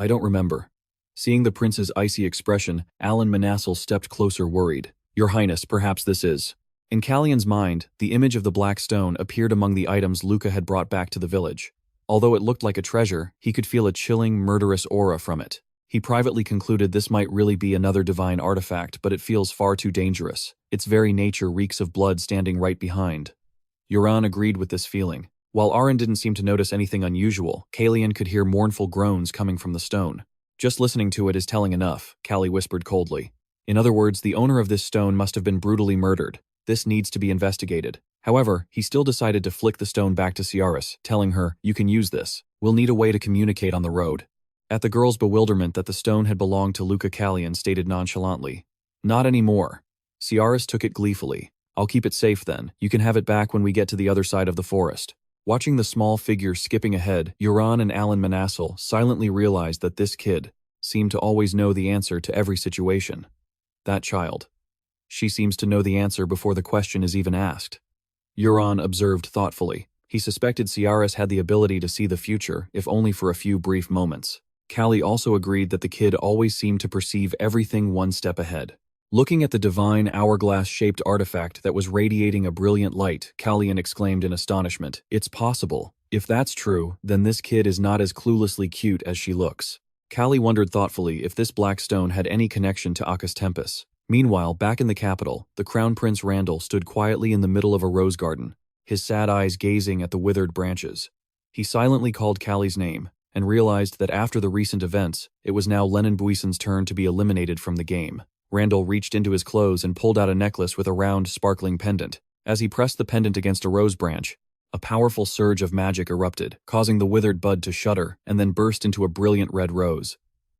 don't remember." Seeing the prince's icy expression, Alan Manassel stepped closer, worried. "Your Highness, perhaps this is..." In Calian's mind, the image of the black stone appeared among the items Luca had brought back to the village. Although it looked like a treasure, he could feel a chilling, murderous aura from it. He privately concluded this might really be another divine artifact, but it feels far too dangerous. Its very nature reeks of blood standing right behind. Euron agreed with this feeling. While Aron didn't seem to notice anything unusual, Calian could hear mournful groans coming from the stone. "Just listening to it is telling enough," Callie whispered coldly. "In other words, the owner of this stone must have been brutally murdered. This needs to be investigated." However, he still decided to flick the stone back to Ciaris, telling her, "You can use this. We'll need a way to communicate on the road." At the girl's bewilderment that the stone had belonged to Luca, Calian stated nonchalantly, "Not anymore." Ciaris took it gleefully. "I'll keep it safe then. You can have it back when we get to the other side of the forest." Watching the small figure skipping ahead, Euron and Alan Manassel silently realized that this kid seemed to always know the answer to every situation. That child. She seems to know the answer before the question is even asked. Euron observed thoughtfully. He suspected Ciaris had the ability to see the future, if only for a few brief moments. Callie also agreed that the kid always seemed to perceive everything one step ahead. Looking at the divine hourglass-shaped artifact that was radiating a brilliant light, Calian exclaimed in astonishment, "It's possible. If that's true, then this kid is not as cluelessly cute as she looks." Callie wondered thoughtfully if this black stone had any connection to Acus Tempus. Meanwhile, back in the capital, the Crown Prince Randall stood quietly in the middle of a rose garden, his sad eyes gazing at the withered branches. He silently called Callie's name, and realized that after the recent events, it was now Lennon Buisson's turn to be eliminated from the game. Randall reached into his clothes and pulled out a necklace with a round, sparkling pendant. As he pressed the pendant against a rose branch, a powerful surge of magic erupted, causing the withered bud to shudder and then burst into a brilliant red rose.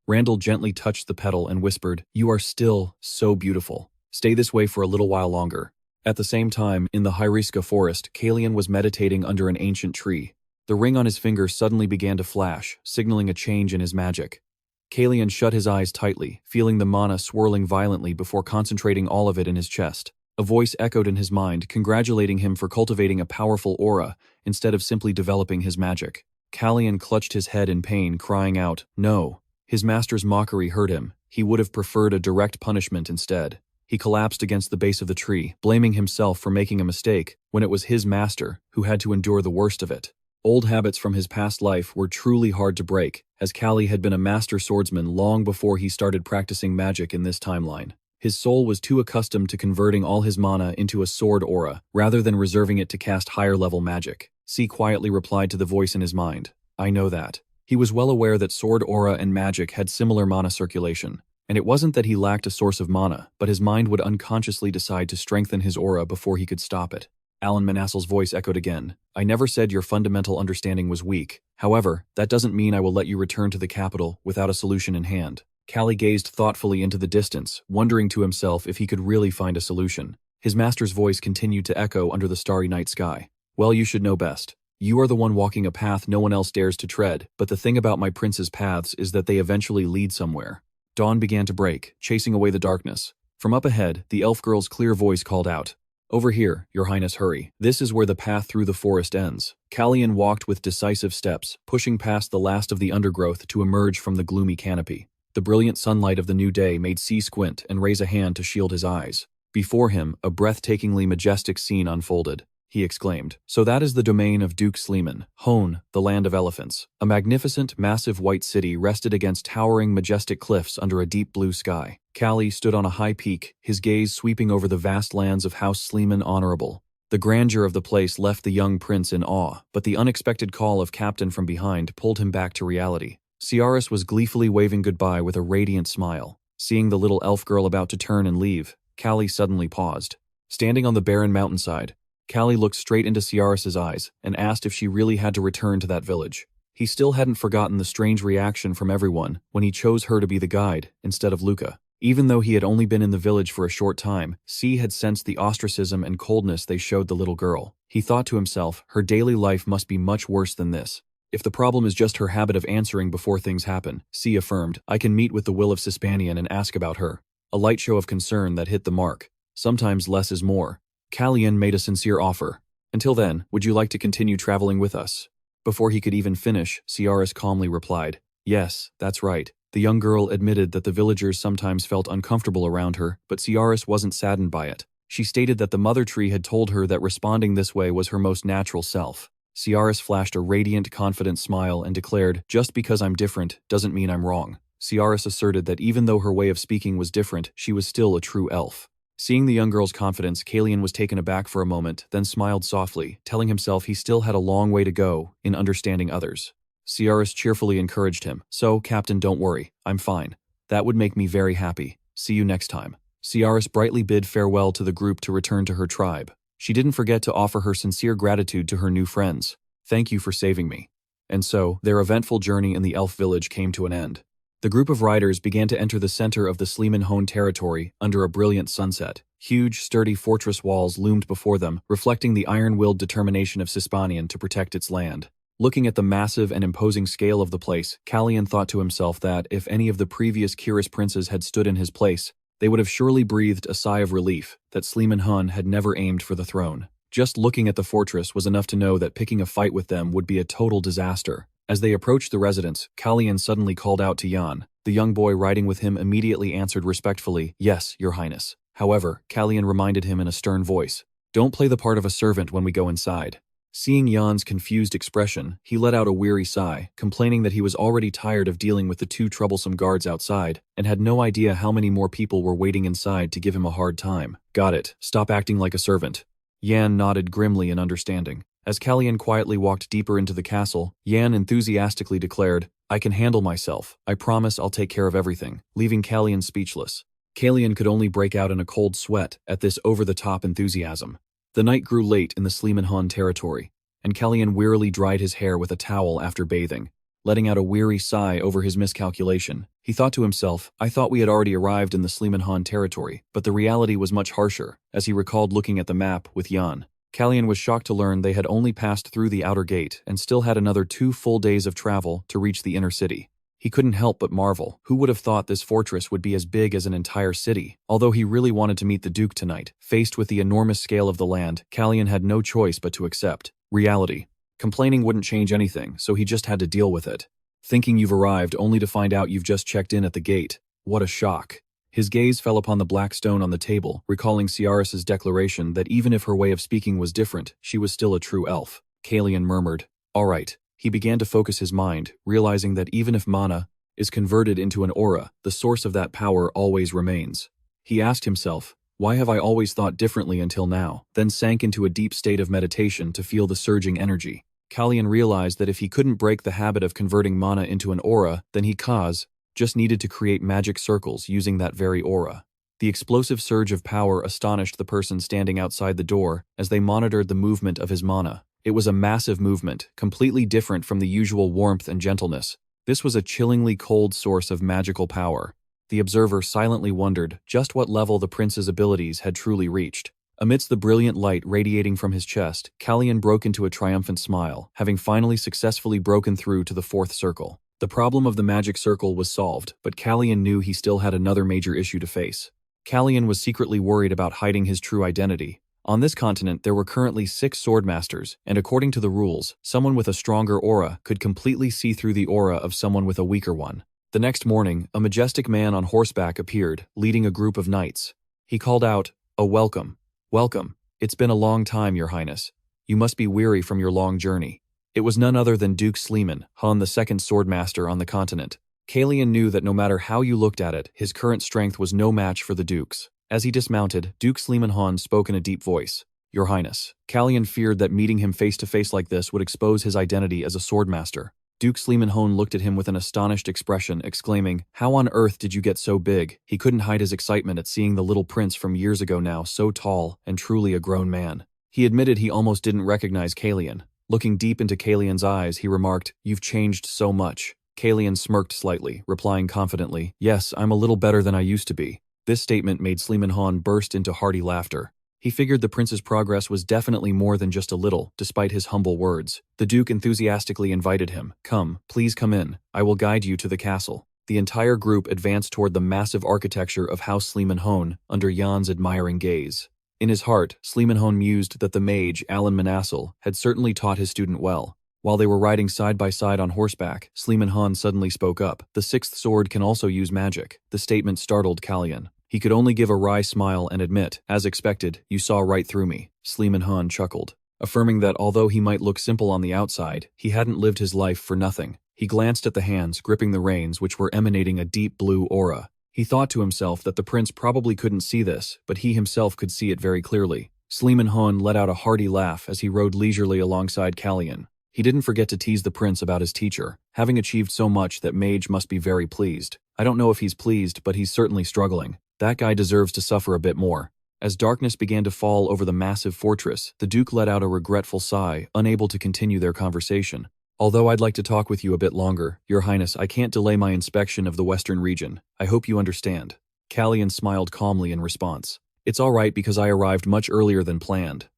Randall gently touched the petal and whispered, "You are still so beautiful. Stay this way for a little while longer." At the same time, in the Hyriska forest, Calian was meditating under an ancient tree. The ring on his finger suddenly began to flash, signaling a change in his magic. Calian shut his eyes tightly, feeling the mana swirling violently before concentrating all of it in his chest. A voice echoed in his mind, congratulating him for cultivating a powerful aura instead of simply developing his magic. Calian clutched his head in pain, crying out, "No." His master's mockery hurt him. He would have preferred a direct punishment instead. He collapsed against the base of the tree, blaming himself for making a mistake when it was his master who had to endure the worst of it. Old habits from his past life were truly hard to break, as Callie had been a master swordsman long before he started practicing magic in this timeline. His soul was too accustomed to converting all his mana into a sword aura, rather than reserving it to cast higher-level magic. C quietly replied to the voice in his mind, "I know that." He was well aware that sword aura and magic had similar mana circulation, and it wasn't that he lacked a source of mana, but his mind would unconsciously decide to strengthen his aura before he could stop it. Alan Manassel's voice echoed again, "I never said your fundamental understanding was weak. However, that doesn't mean I will let you return to the capital without a solution in hand." Callie gazed thoughtfully into the distance, wondering to himself if he could really find a solution. His master's voice continued to echo under the starry night sky. "Well, you should know best. You are the one walking a path no one else dares to tread, but the thing about my prince's paths is that they eventually lead somewhere." Dawn began to break, chasing away the darkness. From up ahead, the elf girl's clear voice called out, "Over here, Your Highness, hurry. This is where the path through the forest ends." Calian walked with decisive steps, pushing past the last of the undergrowth to emerge from the gloomy canopy. The brilliant sunlight of the new day made C squint and raise a hand to shield his eyes. Before him, a breathtakingly majestic scene unfolded. He exclaimed, "So that is the domain of Duke Sleeman, Hone, the land of elephants." A magnificent, massive white city rested against towering, majestic cliffs under a deep blue sky. Callie stood on a high peak, his gaze sweeping over the vast lands of House Sleeman Honorable. The grandeur of the place left the young prince in awe, but the unexpected call of Captain from behind pulled him back to reality. Ciaris was gleefully waving goodbye with a radiant smile. Seeing the little elf girl about to turn and leave, Callie suddenly paused. Standing on the barren mountainside, Callie looked straight into Ciaris's eyes and asked if she really had to return to that village. He still hadn't forgotten the strange reaction from everyone when he chose her to be the guide instead of Luca. Even though he had only been in the village for a short time, C had sensed the ostracism and coldness they showed the little girl. He thought to himself, her daily life must be much worse than this. If the problem is just her habit of answering before things happen, C affirmed, I can meet with the Will of Sispanian and ask about her. A light show of concern that hit the mark. Sometimes less is more. Calian made a sincere offer. Until then, would you like to continue traveling with us? Before he could even finish, Ciaris calmly replied, yes, that's right. The young girl admitted that the villagers sometimes felt uncomfortable around her, but Ciaris wasn't saddened by it. She stated that the mother tree had told her that responding this way was her most natural self. Ciaris flashed a radiant, confident smile and declared, just because I'm different doesn't mean I'm wrong. Ciaris asserted that even though her way of speaking was different, she was still a true elf. Seeing the young girl's confidence, Calian was taken aback for a moment, then smiled softly, telling himself he still had a long way to go in understanding others. Ciaris cheerfully encouraged him, so, Captain, don't worry, I'm fine. That would make me very happy. See you next time. Ciaris brightly bid farewell to the group to return to her tribe. She didn't forget to offer her sincere gratitude to her new friends. Thank you for saving me. And so, their eventful journey in the elf village came to an end. The group of riders began to enter the center of the Sleeman-Hone territory under a brilliant sunset. Huge, sturdy fortress walls loomed before them, reflecting the iron-willed determination of Sispanian to protect its land. Looking at the massive and imposing scale of the place, Calian thought to himself that if any of the previous Kiris princes had stood in his place, they would have surely breathed a sigh of relief that Sleeman-Hone had never aimed for the throne. Just looking at the fortress was enough to know that picking a fight with them would be a total disaster. As they approached the residence, Calian suddenly called out to Jan. The young boy riding with him immediately answered respectfully, yes, your highness. However, Calian reminded him in a stern voice, don't play the part of a servant when we go inside. Seeing Jan's confused expression, he let out a weary sigh, complaining that he was already tired of dealing with the two troublesome guards outside, and had no idea how many more people were waiting inside to give him a hard time. Got it, stop acting like a servant. Jan nodded grimly in understanding. As Calian quietly walked deeper into the castle, Jan enthusiastically declared, I can handle myself. I promise I'll take care of everything, leaving Calian speechless. Calian could only break out in a cold sweat at this over-the-top enthusiasm. The night grew late in the Sleeman-Hone territory, and Calian wearily dried his hair with a towel after bathing. Letting out a weary sigh over his miscalculation, he thought to himself, I thought we had already arrived in the Sleeman-Hone territory, but the reality was much harsher, as he recalled looking at the map with Jan. Calian was shocked to learn they had only passed through the outer gate and still had another 2 full days of travel to reach the inner city. He couldn't help but marvel. Who would have thought this fortress would be as big as an entire city? Although he really wanted to meet the Duke tonight, faced with the enormous scale of the land, Calian had no choice but to accept reality. Complaining wouldn't change anything, so he just had to deal with it. Thinking you've arrived only to find out you've just checked in at the gate. What a shock. His gaze fell upon the black stone on the table, recalling Ciaris's declaration that even if her way of speaking was different, she was still a true elf. Calian murmured, all right. He began to focus his mind, realizing that even if mana is converted into an aura, the source of that power always remains. He asked himself, why have I always thought differently until now? Then sank into a deep state of meditation to feel the surging energy. Calian realized that if he couldn't break the habit of converting mana into an aura, then he just needed to create magic circles using that very aura. The explosive surge of power astonished the person standing outside the door as they monitored the movement of his mana. It was a massive movement, completely different from the usual warmth and gentleness. This was a chillingly cold source of magical power. The observer silently wondered just what level the prince's abilities had truly reached. Amidst the brilliant light radiating from his chest, Calian broke into a triumphant smile, having finally successfully broken through to the 4th circle. The problem of the magic circle was solved, but Calian knew he still had another major issue to face. Calian was secretly worried about hiding his true identity. On this continent, there were currently 6 swordmasters, and according to the rules, someone with a stronger aura could completely see through the aura of someone with a weaker one. The next morning, a majestic man on horseback appeared, leading a group of knights. He called out, "Oh, welcome. Welcome. It's been a long time, your highness. You must be weary from your long journey." It was none other than Duke Sleeman-Hone, the 2nd swordmaster on the continent. Calian knew that no matter how you looked at it, his current strength was no match for the Duke's. As he dismounted, Duke Sleeman-Hone spoke in a deep voice. Your Highness. Calian feared that meeting him face to face like this would expose his identity as a swordmaster. Duke Sleemanhone looked at him with an astonished expression, exclaiming, "How on earth did you get so big?" He couldn't hide his excitement at seeing the little prince from years ago now so tall and truly a grown man. He admitted he almost didn't recognize Calian. Looking deep into Calian's eyes, he remarked, "You've changed so much." Calian smirked slightly, replying confidently, "Yes, I'm a little better than I used to be." This statement made Sleemanhone burst into hearty laughter. He figured the prince's progress was definitely more than just a little, despite his humble words. The Duke enthusiastically invited him. "Come, please come in. I will guide you to the castle." The entire group advanced toward the massive architecture of House Sleemanhone under Jan's admiring gaze. In his heart, Sleemanhone mused that the mage, Alan Manassel, had certainly taught his student well. While they were riding side by side on horseback, Sleemanhone suddenly spoke up. "The sixth sword can also use magic." The statement startled Calian. He could only give a wry smile and admit, "As expected, you saw right through me." Sleemanhone chuckled, affirming that although he might look simple on the outside, he hadn't lived his life for nothing. He glanced at the hands gripping the reins, which were emanating a deep blue aura. He thought to himself that the prince probably couldn't see this, but he himself could see it very clearly. Sleemanhone let out a hearty laugh as he rode leisurely alongside Calian. He didn't forget to tease the prince about his teacher, having achieved so much that Mage must be very pleased. I don't know if he's pleased, but he's certainly struggling. That guy deserves to suffer a bit more. As darkness began to fall over the massive fortress, the Duke let out a regretful sigh, unable to continue their conversation. "Although I'd like to talk with you a bit longer, Your Highness, I can't delay my inspection of the western region. I hope you understand." Calian smiled calmly in response. "It's all right because I arrived much earlier than planned."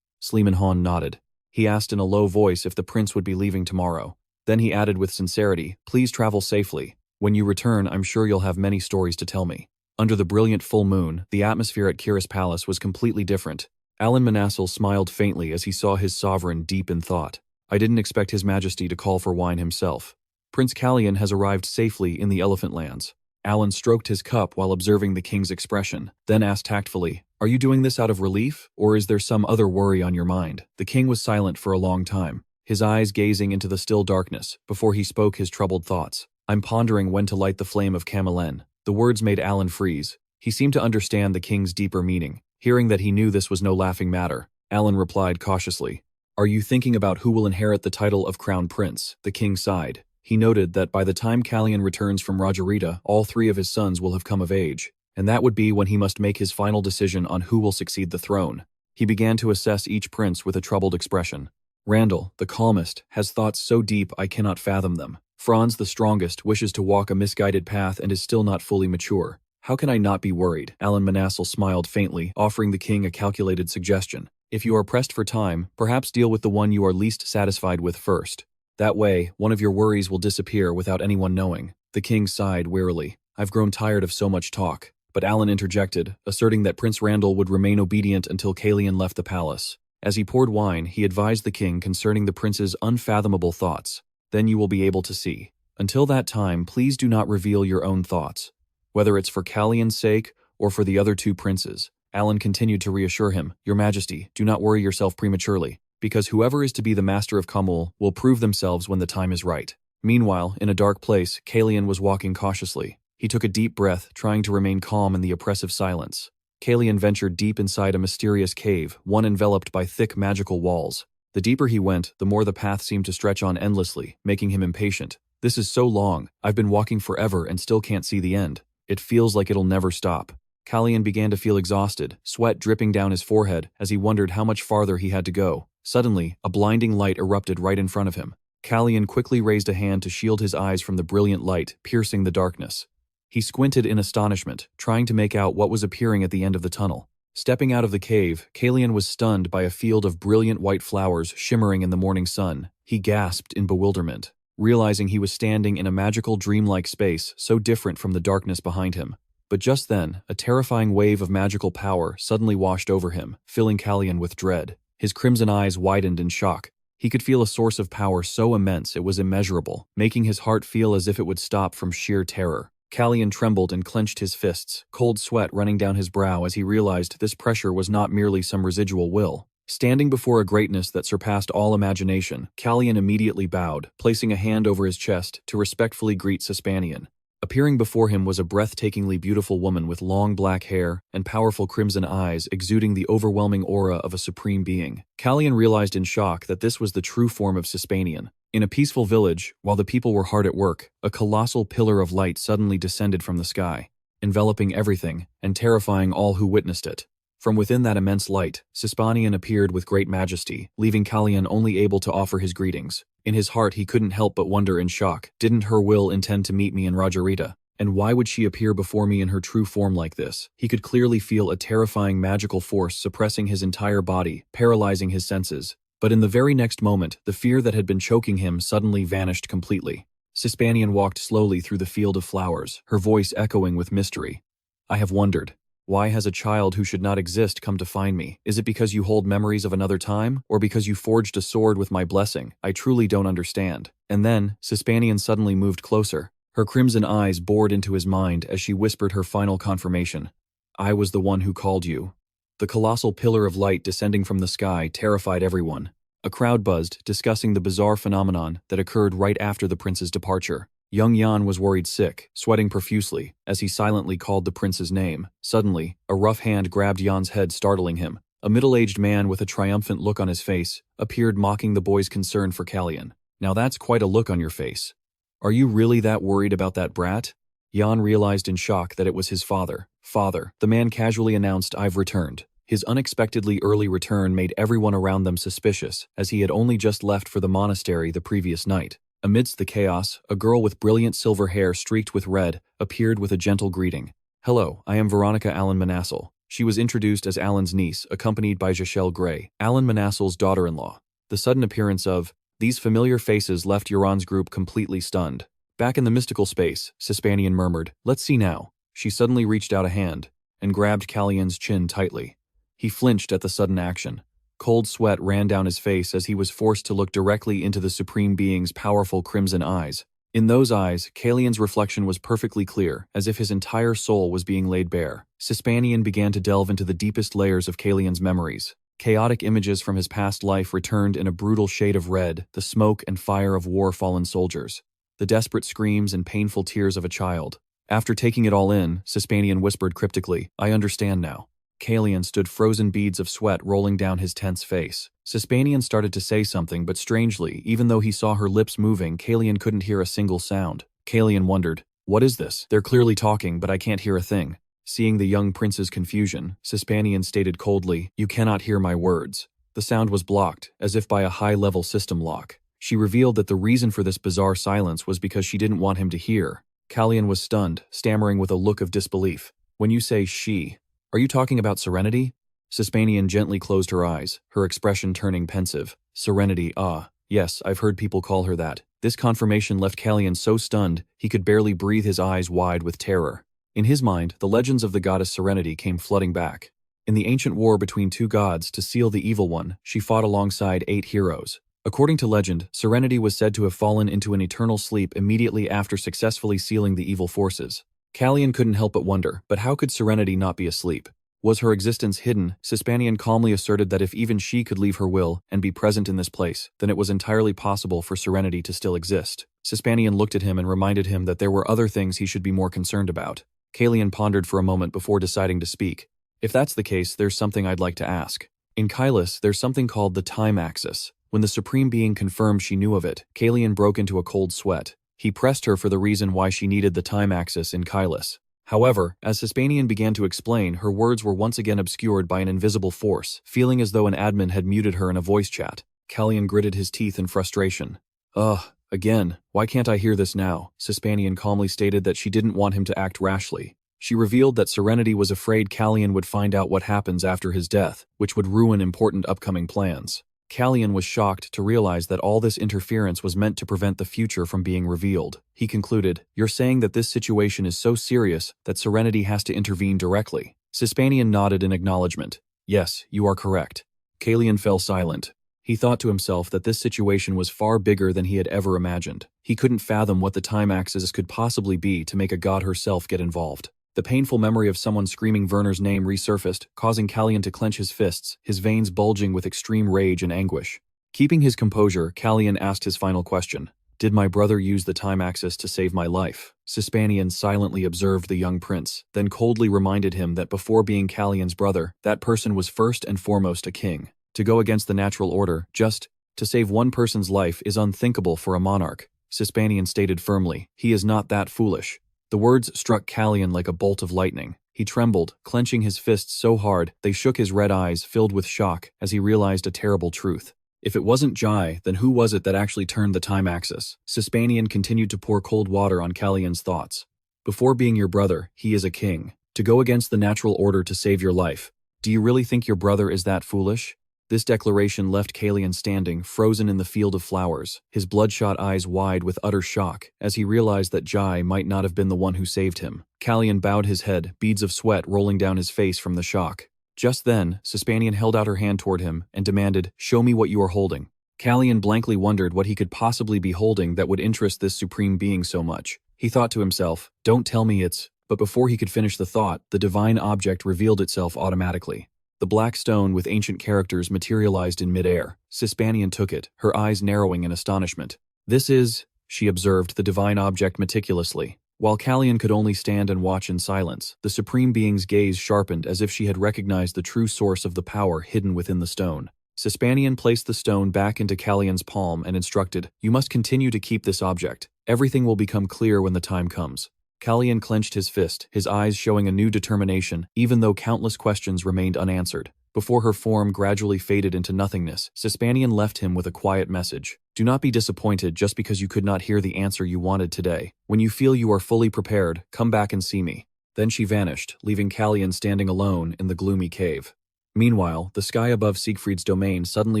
Sleemanhone nodded. He asked in a low voice if the prince would be leaving tomorrow. Then he added with sincerity, "Please travel safely. When you return, I'm sure you'll have many stories to tell me." Under the brilliant full moon, the atmosphere at Kiris Palace was completely different. Alan Manassel smiled faintly as he saw his sovereign deep in thought. "I didn't expect His Majesty to call for wine himself. Prince Calian has arrived safely in the Elephant Lands." Alan stroked his cup while observing the king's expression, then asked tactfully, "Are you doing this out of relief, or is there some other worry on your mind?" The king was silent for a long time, his eyes gazing into the still darkness, before he spoke his troubled thoughts. "I'm pondering when to light the flame of Camelen." The words made Alan freeze. He seemed to understand the king's deeper meaning. Hearing that he knew this was no laughing matter, Alan replied cautiously, "Are you thinking about who will inherit the title of Crown Prince?" The king sighed. He noted that by the time Calian returns from Rajarita, all three of his sons will have come of age, and that would be when he must make his final decision on who will succeed the throne. He began to assess each prince with a troubled expression. Randall, the calmest, has thoughts so deep I cannot fathom them. Franz, the strongest, wishes to walk a misguided path and is still not fully mature. How can I not be worried? Alan Manassel smiled faintly, offering the king a calculated suggestion. If you are pressed for time, perhaps deal with the one you are least satisfied with first. That way, one of your worries will disappear without anyone knowing. The king sighed wearily. "I've grown tired of so much talk." But Alan interjected, asserting that Prince Randall would remain obedient until Calian left the palace. As he poured wine, he advised the king concerning the prince's unfathomable thoughts. "Then you will be able to see. Until that time, please do not reveal your own thoughts. Whether it's for Calian's sake or for the other two princes." Alan continued to reassure him, "Your Majesty, do not worry yourself prematurely, because whoever is to be the master of Kamul will prove themselves when the time is right." Meanwhile, in a dark place, Calian was walking cautiously. He took a deep breath, trying to remain calm in the oppressive silence. Calian ventured deep inside a mysterious cave, one enveloped by thick magical walls. The deeper he went, the more the path seemed to stretch on endlessly, making him impatient. "This is so long. I've been walking forever and still can't see the end. It feels like it'll never stop." Calian began to feel exhausted, sweat dripping down his forehead as he wondered how much farther he had to go. Suddenly, a blinding light erupted right in front of him. Calian quickly raised a hand to shield his eyes from the brilliant light, piercing the darkness. He squinted in astonishment, trying to make out what was appearing at the end of the tunnel. Stepping out of the cave, Calian was stunned by a field of brilliant white flowers shimmering in the morning sun. He gasped in bewilderment, realizing he was standing in a magical dreamlike space so different from the darkness behind him. But just then, a terrifying wave of magical power suddenly washed over him, filling Calian with dread. His crimson eyes widened in shock. He could feel a source of power so immense it was immeasurable, making his heart feel as if it would stop from sheer terror. Calian trembled and clenched his fists, cold sweat running down his brow as he realized this pressure was not merely some residual will. Standing before a greatness that surpassed all imagination, Calian immediately bowed, placing a hand over his chest to respectfully greet Sispanian. Appearing before him was a breathtakingly beautiful woman with long black hair and powerful crimson eyes exuding the overwhelming aura of a supreme being. Calian realized in shock that this was the true form of Sispanian. In a peaceful village, while the people were hard at work, a colossal pillar of light suddenly descended from the sky, enveloping everything and terrifying all who witnessed it. From within that immense light, Sispanian appeared with great majesty, leaving Calian only able to offer his greetings. In his heart he couldn't help but wonder in shock, didn't her will intend to meet me in Rajarita? And why would she appear before me in her true form like this? He could clearly feel a terrifying magical force suppressing his entire body, paralyzing his senses. But in the very next moment, the fear that had been choking him suddenly vanished completely. Sispanian walked slowly through the field of flowers, her voice echoing with mystery. I have wondered. Why has a child who should not exist come to find me? Is it because you hold memories of another time? Or because you forged a sword with my blessing? I truly don't understand. And then, Sispanian suddenly moved closer. Her crimson eyes bored into his mind as she whispered her final confirmation. I was the one who called you. The colossal pillar of light descending from the sky terrified everyone. A crowd buzzed, discussing the bizarre phenomenon that occurred right after the prince's departure. Young Jan was worried sick, sweating profusely, as he silently called the prince's name. Suddenly, a rough hand grabbed Jan's head, startling him. A middle-aged man with a triumphant look on his face appeared, mocking the boy's concern for Calian. Now that's quite a look on your face. Are you really that worried about that brat? Jan realized in shock that it was his father. Father, the man casually announced, I've returned. His unexpectedly early return made everyone around them suspicious, as he had only just left for the monastery the previous night. Amidst the chaos, a girl with brilliant silver hair streaked with red appeared with a gentle greeting. Hello, I am Veronica Allen Manassel. She was introduced as Alan's niece, accompanied by Jachelle Gray, Alan Manassel's daughter-in-law. The sudden appearance of these familiar faces left Euron's group completely stunned. Back in the mystical space, Sispanian murmured, Let's see now. She suddenly reached out a hand and grabbed Calian's chin tightly. He flinched at the sudden action. Cold sweat ran down his face as he was forced to look directly into the Supreme Being's powerful crimson eyes. In those eyes, Calian's reflection was perfectly clear, as if his entire soul was being laid bare. Sispanian began to delve into the deepest layers of Calian's memories. Chaotic images from his past life returned in a brutal shade of red, the smoke and fire of war-fallen soldiers, the desperate screams and painful tears of a child. After taking it all in, Sispanian whispered cryptically, I understand now. Calian stood, frozen beads of sweat rolling down his tense face. Sispanian started to say something, but strangely, even though he saw her lips moving, Calian couldn't hear a single sound. Calian wondered, what is this? They're clearly talking, but I can't hear a thing. Seeing the young prince's confusion, Sispanian stated coldly, You cannot hear my words. The sound was blocked, as if by a high-level system lock. She revealed that the reason for this bizarre silence was because she didn't want him to hear. Calian was stunned, stammering with a look of disbelief. When you say she, are you talking about Serenity? Sispanian gently closed her eyes, her expression turning pensive. Serenity, ah. Yes, I've heard people call her that. This confirmation left Calian so stunned, he could barely breathe, his eyes wide with terror. In his mind, the legends of the goddess Serenity came flooding back. In the ancient war between two gods to seal the evil one, she fought alongside 8 heroes. According to legend, Serenity was said to have fallen into an eternal sleep immediately after successfully sealing the evil forces. Calian couldn't help but wonder, but how could Serenity not be asleep? Was her existence hidden? Sispanian calmly asserted that if even she could leave her will and be present in this place, then it was entirely possible for Serenity to still exist. Sispanian looked at him and reminded him that there were other things he should be more concerned about. Calian pondered for a moment before deciding to speak. If that's the case, there's something I'd like to ask. In Kailas, there's something called the time axis. When the Supreme Being confirmed she knew of it, Calian broke into a cold sweat. He pressed her for the reason why she needed the time axis in Kailas. However, as Sispanian began to explain, her words were once again obscured by an invisible force, feeling as though an admin had muted her in a voice chat. Calian gritted his teeth in frustration. Ugh, again, why can't I hear this now? Sispanian calmly stated that she didn't want him to act rashly. She revealed that Serenity was afraid Calian would find out what happens after his death, which would ruin important upcoming plans. Calian was shocked to realize that all this interference was meant to prevent the future from being revealed. He concluded, You're saying that this situation is so serious that Serenity has to intervene directly. Sispanian nodded in acknowledgement. Yes, you are correct. Calian fell silent. He thought to himself that this situation was far bigger than he had ever imagined. He couldn't fathom what the time axis could possibly be to make a god herself get involved. The painful memory of someone screaming Werner's name resurfaced, causing Calian to clench his fists, his veins bulging with extreme rage and anguish. Keeping his composure, Calian asked his final question. Did my brother use the time axis to save my life? Sispanian silently observed the young prince, then coldly reminded him that before being Calian's brother, that person was first and foremost a king. To go against the natural order, just to save one person's life, is unthinkable for a monarch. Sispanian stated firmly, he is not that foolish. The words struck Calian like a bolt of lightning. He trembled, clenching his fists so hard they shook his red eyes, filled with shock, as he realized a terrible truth. If it wasn't Jai, then who was it that actually turned the time axis? Sispanian continued to pour cold water on Calian's thoughts. Before being your brother, he is a king. To go against the natural order to save your life. Do you really think your brother is that foolish? This declaration left Calian standing, frozen in the field of flowers, his bloodshot eyes wide with utter shock, as he realized that Jai might not have been the one who saved him. Calian bowed his head, beads of sweat rolling down his face from the shock. Just then, Sispanian held out her hand toward him and demanded, "Show me what you are holding." Calian blankly wondered what he could possibly be holding that would interest this supreme being so much. He thought to himself, "Don't tell me it's..." But before he could finish the thought, the divine object revealed itself automatically. The black stone with ancient characters materialized in midair. Sispanian took it, her eyes narrowing in astonishment. "This is..." she observed the divine object meticulously. While Calian could only stand and watch in silence, the supreme being's gaze sharpened as if she had recognized the true source of the power hidden within the stone. Sispanian placed the stone back into Calian's palm and instructed, "You must continue to keep this object. Everything will become clear when the time comes." Calian clenched his fist, his eyes showing a new determination, even though countless questions remained unanswered. Before her form gradually faded into nothingness, Sispanian left him with a quiet message. "Do not be disappointed just because you could not hear the answer you wanted today. When you feel you are fully prepared, come back and see me." Then she vanished, leaving Calian standing alone in the gloomy cave. Meanwhile, the sky above Siegfried's domain suddenly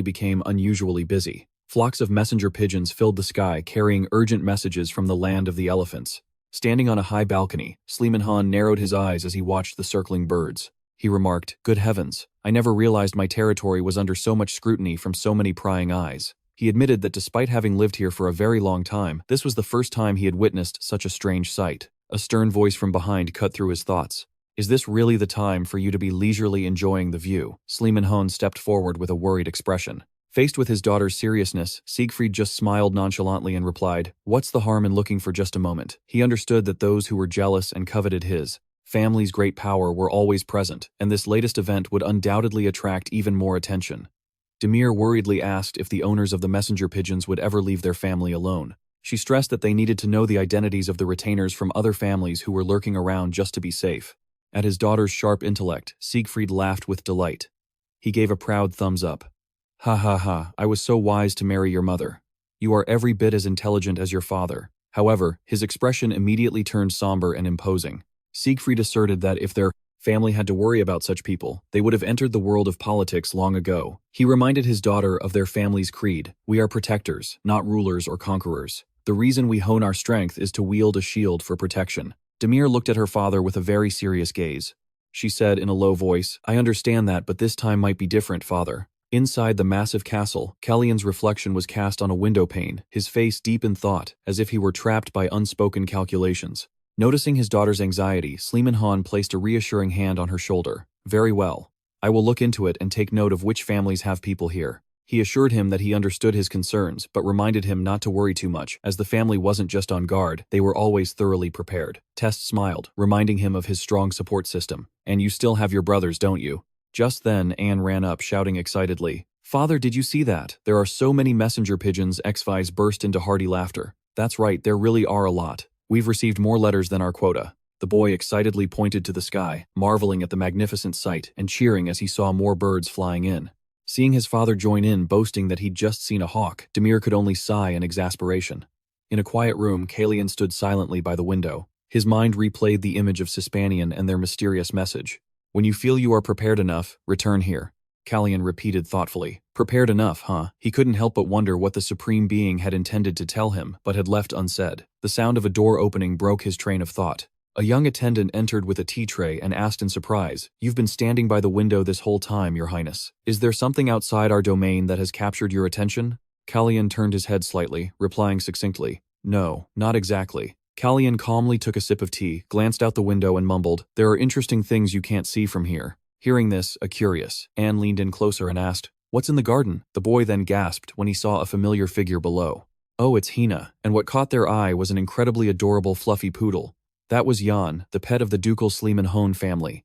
became unusually busy. Flocks of messenger pigeons filled the sky, carrying urgent messages from the land of the elephants. Standing on a high balcony, Schliemann narrowed his eyes as he watched the circling birds. He remarked, "Good heavens, I never realized my territory was under so much scrutiny from so many prying eyes." He admitted that despite having lived here for a very long time, this was the first time he had witnessed such a strange sight. A stern voice from behind cut through his thoughts. "Is this really the time for you to be leisurely enjoying the view?" Schliemann stepped forward with a worried expression. Faced with his daughter's seriousness, Siegfried just smiled nonchalantly and replied, "What's the harm in looking for just a moment?" He understood that those who were jealous and coveted his family's great power were always present, and this latest event would undoubtedly attract even more attention. Demir worriedly asked if the owners of the messenger pigeons would ever leave their family alone. She stressed that they needed to know the identities of the retainers from other families who were lurking around just to be safe. At his daughter's sharp intellect, Siegfried laughed with delight. He gave a proud thumbs up. "Ha ha ha, I was so wise to marry your mother. You are every bit as intelligent as your father." However, his expression immediately turned somber and imposing. Siegfried asserted that if their family had to worry about such people, they would have entered the world of politics long ago. He reminded his daughter of their family's creed: "We are protectors, not rulers or conquerors. The reason we hone our strength is to wield a shield for protection." Demir looked at her father with a very serious gaze. She said in a low voice, "I understand that, but this time might be different, father." Inside the massive castle, Calian's reflection was cast on a window pane, his face deep in thought, as if he were trapped by unspoken calculations. Noticing his daughter's anxiety, Schliemann placed a reassuring hand on her shoulder. "Very well. I will look into it and take note of which families have people here." He assured him that he understood his concerns, but reminded him not to worry too much, as the family wasn't just on guard, they were always thoroughly prepared. Test smiled, reminding him of his strong support system. "And you still have your brothers, don't you?" Just then, Anne ran up, shouting excitedly, "Father, did you see that? There are so many messenger pigeons." X-Vi's burst into hearty laughter. "That's right, there really are a lot. We've received more letters than our quota." The boy excitedly pointed to the sky, marveling at the magnificent sight and cheering as he saw more birds flying in. Seeing his father join in, boasting that he'd just seen a hawk, Demir could only sigh in exasperation. In a quiet room, Calian stood silently by the window. His mind replayed the image of Sispanian and their mysterious message. "When you feel you are prepared enough, return here," Calian repeated thoughtfully. Prepared enough, huh? He couldn't help but wonder what the Supreme Being had intended to tell him, but had left unsaid. The sound of a door opening broke his train of thought. A young attendant entered with a tea tray and asked in surprise, "You've been standing by the window this whole time, Your Highness. Is there something outside our domain that has captured your attention?" Calian turned his head slightly, replying succinctly, "No, not exactly." Calian calmly took a sip of tea, glanced out the window and mumbled, "There are interesting things you can't see from here." Hearing this, a curious, Anne leaned in closer and asked, "What's in the garden?" The boy then gasped when he saw a familiar figure below. Oh, it's Hina, and what caught their eye was an incredibly adorable fluffy poodle. That was Jan, the pet of the ducal Sleeman-Hone family.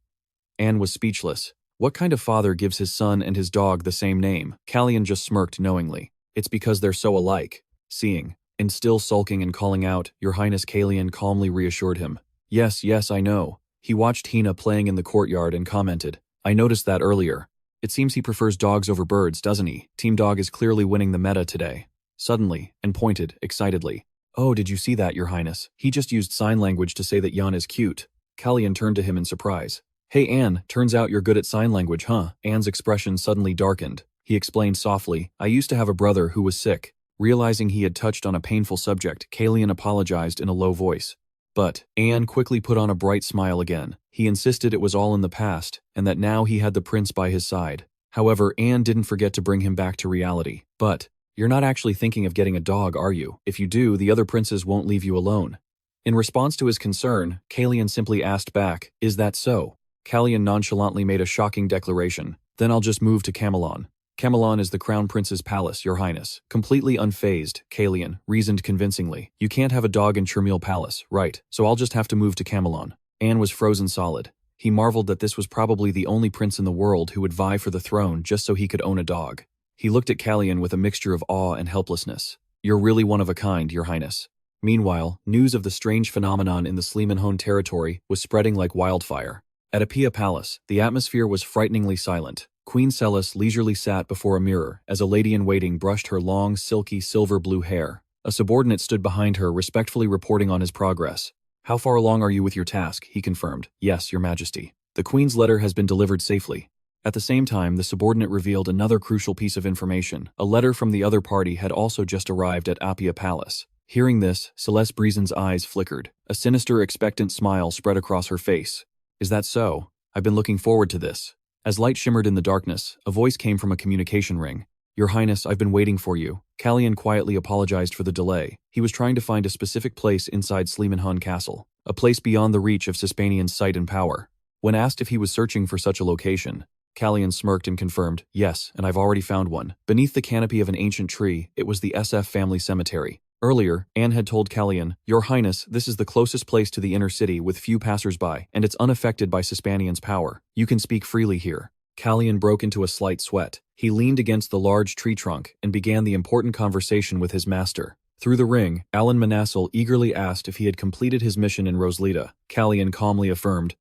Anne was speechless. What kind of father gives his son and his dog the same name? Calian just smirked knowingly. It's because they're so alike. Seeing, and still sulking and calling out, "Your Highness," Calian calmly reassured him. Yes, yes, I know. He watched Hina playing in the courtyard and commented, "I noticed that earlier. It seems he prefers dogs over birds, doesn't he? Team Dog is clearly winning the meta today." Suddenly, and pointed, excitedly. "Oh, did you see that, Your Highness? He just used sign language to say that Jan is cute." Calian turned to him in surprise. "Hey Anne, turns out you're good at sign language, huh?" Anne's expression suddenly darkened. He explained softly, "I used to have a brother who was sick." Realizing he had touched on a painful subject, Calian apologized in a low voice. But Anne quickly put on a bright smile again. He insisted it was all in the past, and that now he had the prince by his side. However, Anne didn't forget to bring him back to reality. "But you're not actually thinking of getting a dog, are you? If you do, the other princes won't leave you alone." In response to his concern, Calian simply asked back, "Is that so?" Calian nonchalantly made a shocking declaration. "Then I'll just move to Camelon." "Camelon is the crown prince's palace, Your Highness." Completely unfazed, Calian reasoned convincingly. "You can't have a dog in Chermil Palace, right? So I'll just have to move to Camelon." Anne was frozen solid. He marveled that this was probably the only prince in the world who would vie for the throne just so he could own a dog. He looked at Calian with a mixture of awe and helplessness. "You're really one of a kind, Your Highness." Meanwhile, news of the strange phenomenon in the Sleeman-Hone territory was spreading like wildfire. At Apia Palace, the atmosphere was frighteningly silent. Queen Celis leisurely sat before a mirror as a lady-in-waiting brushed her long, silky, silver-blue hair. A subordinate stood behind her, respectfully reporting on his progress. "How far along are you with your task?" he confirmed. "Yes, Your Majesty. The Queen's letter has been delivered safely." At the same time, the subordinate revealed another crucial piece of information. A letter from the other party had also just arrived at Apia Palace. Hearing this, Celeste Breezen's eyes flickered. A sinister, expectant smile spread across her face. "Is that so? I've been looking forward to this." As light shimmered in the darkness, a voice came from a communication ring. "Your Highness, I've been waiting for you." Calian quietly apologized for the delay. He was trying to find a specific place inside Sleeman-Hone Castle, a place beyond the reach of Sispanian's sight and power. When asked if he was searching for such a location, Calian smirked and confirmed, "Yes, and I've already found one. Beneath the canopy of an ancient tree, it was the SF family cemetery." Earlier, Anne had told Calian, "Your Highness, this is the closest place to the inner city with few passers-by, and it's unaffected by Sispanian's power. You can speak freely here." Calian broke into a slight sweat. He leaned against the large tree trunk and began the important conversation with his master. Through the ring, Alan Manassel eagerly asked if he had completed his mission in Roslita. Calian calmly affirmed,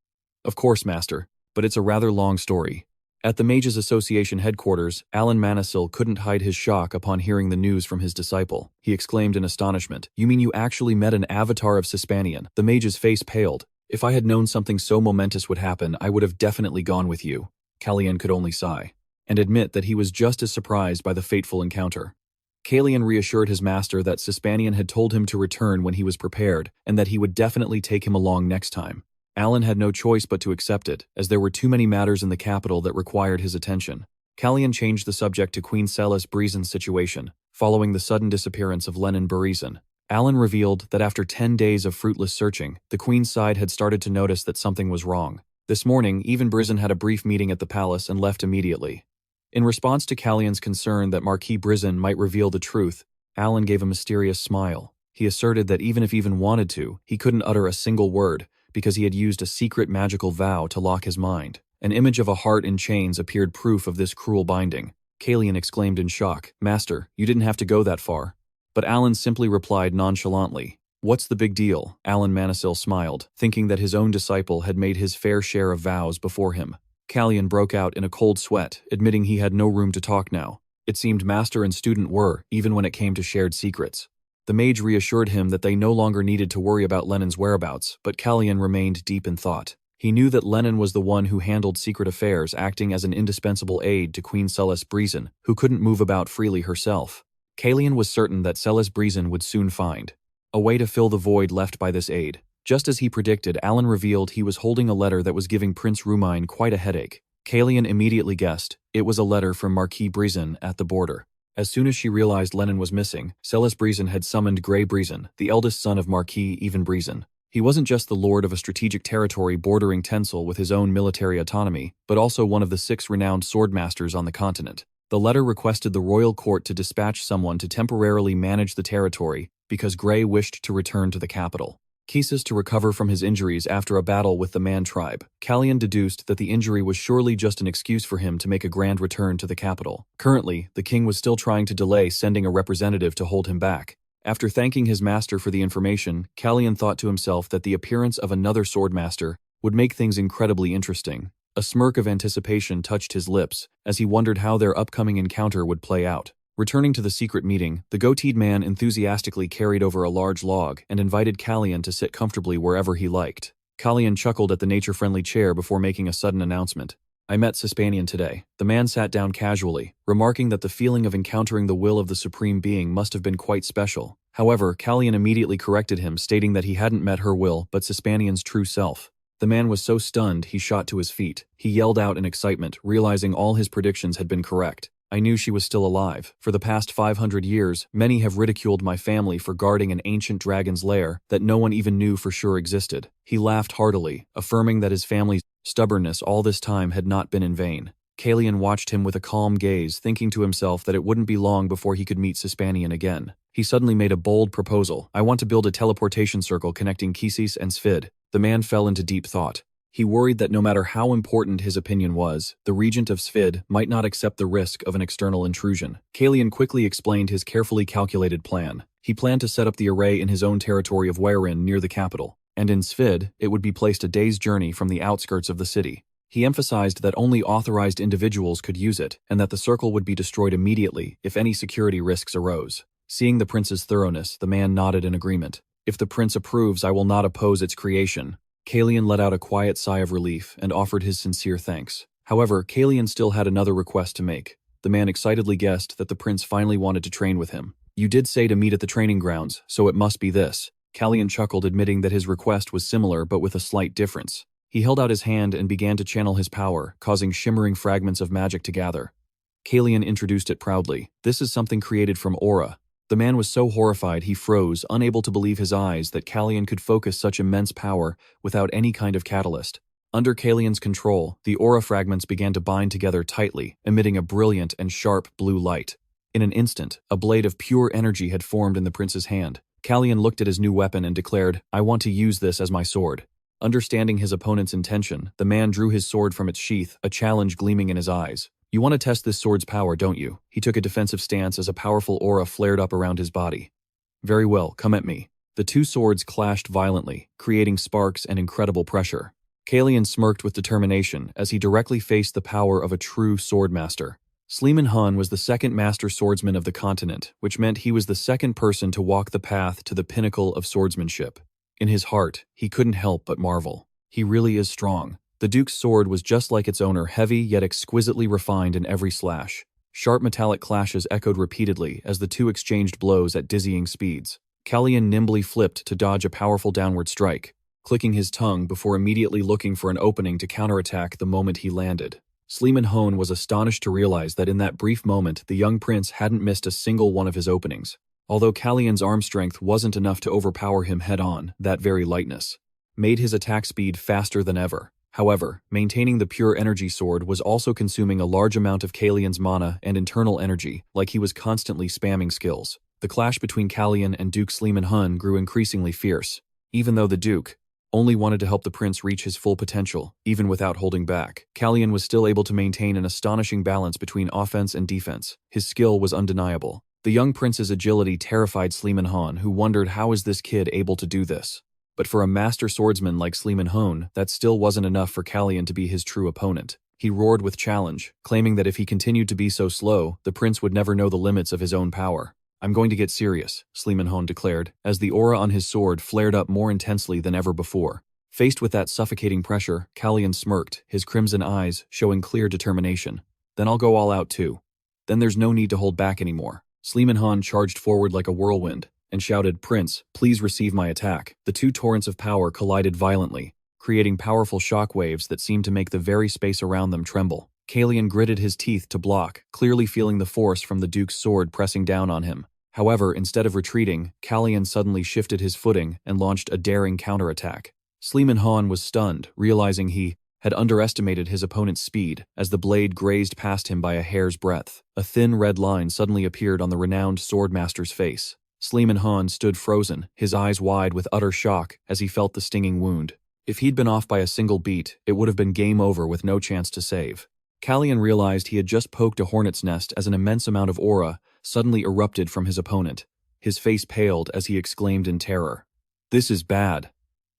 "Of course, Master, but it's a rather long story." At the Mages Association headquarters, Alan Manassel couldn't hide his shock upon hearing the news from his disciple. He exclaimed in astonishment, "You mean you actually met an avatar of Sispanian?" The mage's face paled. "If I had known something so momentous would happen, I would have definitely gone with you." Calian could only sigh and admit that he was just as surprised by the fateful encounter. Calian reassured his master that Sispanian had told him to return when he was prepared and that he would definitely take him along next time. Alan had no choice but to accept it, as there were too many matters in the capital that required his attention. Calian changed the subject to Queen Celis Breezen's situation, following the sudden disappearance of Lenin Breezen. Alan revealed that after 10 days of fruitless searching, the Queen's side had started to notice that something was wrong. This morning, even Breezen had a brief meeting at the palace and left immediately. In response to Calian's concern that Marquis Breezen might reveal the truth, Alan gave a mysterious smile. He asserted that even if he even wanted to, he couldn't utter a single word, because he had used a secret magical vow to lock his mind. An image of a heart in chains appeared proof of this cruel binding. Calian exclaimed in shock, "Master, you didn't have to go that far." But Alan simply replied nonchalantly, "What's the big deal?" Alan Manassel smiled, thinking that his own disciple had made his fair share of vows before him. Calian broke out in a cold sweat, admitting he had no room to talk now. It seemed master and student were, even when it came to shared secrets. The mage reassured him that they no longer needed to worry about Lenin's whereabouts, but Calian remained deep in thought. He knew that Lenin was the one who handled secret affairs, acting as an indispensable aide to Queen Celis Breezen, who couldn't move about freely herself. Calian was certain that Celis Breezen would soon find a way to fill the void left by this aide. Just as he predicted, Alan revealed he was holding a letter that was giving Prince Rumine quite a headache. Calian immediately guessed it was a letter from Marquis Breezen at the border. As soon as she realized Lenin was missing, Celis Breezen had summoned Grey Breezen, the eldest son of Marquis Even Breezen. He wasn't just the lord of a strategic territory bordering Tencel with his own military autonomy, but also one of the 6 renowned swordmasters on the continent. The letter requested the royal court to dispatch someone to temporarily manage the territory because Grey wished to return to the capital. Kiris to recover from his injuries after a battle with the Man tribe. Calian deduced that the injury was surely just an excuse for him to make a grand return to the capital. Currently, the king was still trying to delay sending a representative to hold him back. After thanking his master for the information, Calian thought to himself that the appearance of another swordmaster would make things incredibly interesting. A smirk of anticipation touched his lips as he wondered how their upcoming encounter would play out. Returning to the secret meeting, the goateed man enthusiastically carried over a large log and invited Calian to sit comfortably wherever he liked. Calian chuckled at the nature-friendly chair before making a sudden announcement. "I met Sispanian today." The man sat down casually, remarking that the feeling of encountering the will of the Supreme Being must have been quite special. However, Calian immediately corrected him, stating that he hadn't met her will but Sispanian's true self. The man was so stunned he shot to his feet. He yelled out in excitement, realizing all his predictions had been correct. "I knew she was still alive. For the past 500 years, many have ridiculed my family for guarding an ancient dragon's lair that no one even knew for sure existed." He laughed heartily, affirming that his family's stubbornness all this time had not been in vain. Calian watched him with a calm gaze, thinking to himself that it wouldn't be long before he could meet Sispanian again. He suddenly made a bold proposal. "I want to build a teleportation circle connecting Kiris and Svid." The man fell into deep thought. He worried that no matter how important his opinion was, the regent of Svid might not accept the risk of an external intrusion. Calian quickly explained his carefully calculated plan. He planned to set up the array in his own territory of Weirin near the capital, and in Svid, it would be placed a day's journey from the outskirts of the city. He emphasized that only authorized individuals could use it, and that the circle would be destroyed immediately if any security risks arose. Seeing the prince's thoroughness, the man nodded in agreement. "If the prince approves, I will not oppose its creation." Calian let out a quiet sigh of relief and offered his sincere thanks. However, Calian still had another request to make. The man excitedly guessed that the prince finally wanted to train with him. "You did say to meet at the training grounds, so it must be this." Calian chuckled, admitting that his request was similar but with a slight difference. He held out his hand and began to channel his power, causing shimmering fragments of magic to gather. Calian introduced it proudly. "This is something created from aura." The man was so horrified he froze, unable to believe his eyes that Calian could focus such immense power without any kind of catalyst. Under Calian's control, the aura fragments began to bind together tightly, emitting a brilliant and sharp blue light. In an instant, a blade of pure energy had formed in the prince's hand. Calian looked at his new weapon and declared, "I want to use this as my sword." Understanding his opponent's intention, the man drew his sword from its sheath, a challenge gleaming in his eyes. "You want to test this sword's power, don't you?" He took a defensive stance as a powerful aura flared up around his body. "Very well, come at me." The two swords clashed violently, creating sparks and incredible pressure. Calian smirked with determination as he directly faced the power of a true swordmaster. Sleeman Han was the second master swordsman of the continent, which meant he was the second person to walk the path to the pinnacle of swordsmanship. In his heart, he couldn't help but marvel. He really is strong. The Duke's sword was just like its owner, heavy yet exquisitely refined in every slash. Sharp metallic clashes echoed repeatedly as the two exchanged blows at dizzying speeds. Calian nimbly flipped to dodge a powerful downward strike, clicking his tongue before immediately looking for an opening to counterattack the moment he landed. Sleeman Han was astonished to realize that in that brief moment, the young prince hadn't missed a single one of his openings. Although Calian's arm strength wasn't enough to overpower him head-on, that very lightness made his attack speed faster than ever. However, maintaining the pure energy sword was also consuming a large amount of Calian's mana and internal energy, like he was constantly spamming skills. The clash between Calian and Duke Sleeman Hun grew increasingly fierce. Even though the Duke only wanted to help the prince reach his full potential, even without holding back, Calian was still able to maintain an astonishing balance between offense and defense. His skill was undeniable. The young prince's agility terrified Sleeman Han, who wondered how is this kid able to do this. But for a master swordsman like Sleeman Han, that still wasn't enough for Calian to be his true opponent. He roared with challenge, claiming that if he continued to be so slow, the prince would never know the limits of his own power. "I'm going to get serious," Sleeman Han declared, as the aura on his sword flared up more intensely than ever before. Faced with that suffocating pressure, Calian smirked, his crimson eyes showing clear determination. "Then I'll go all out too. Then there's no need to hold back anymore." Sleeman Han charged forward like a whirlwind and shouted, "Prince, please receive my attack." The two torrents of power collided violently, creating powerful shock waves that seemed to make the very space around them tremble. Calian gritted his teeth to block, clearly feeling the force from the Duke's sword pressing down on him. However, instead of retreating, Calian suddenly shifted his footing and launched a daring counterattack. Sleeman Han was stunned, realizing he had underestimated his opponent's speed as the blade grazed past him by a hair's breadth. A thin red line suddenly appeared on the renowned swordmaster's face. Sleeman Han stood frozen, his eyes wide with utter shock as he felt the stinging wound. If he'd been off by a single beat, it would have been game over with no chance to save. Calian realized he had just poked a hornet's nest as an immense amount of aura suddenly erupted from his opponent. His face paled as he exclaimed in terror. "This is bad."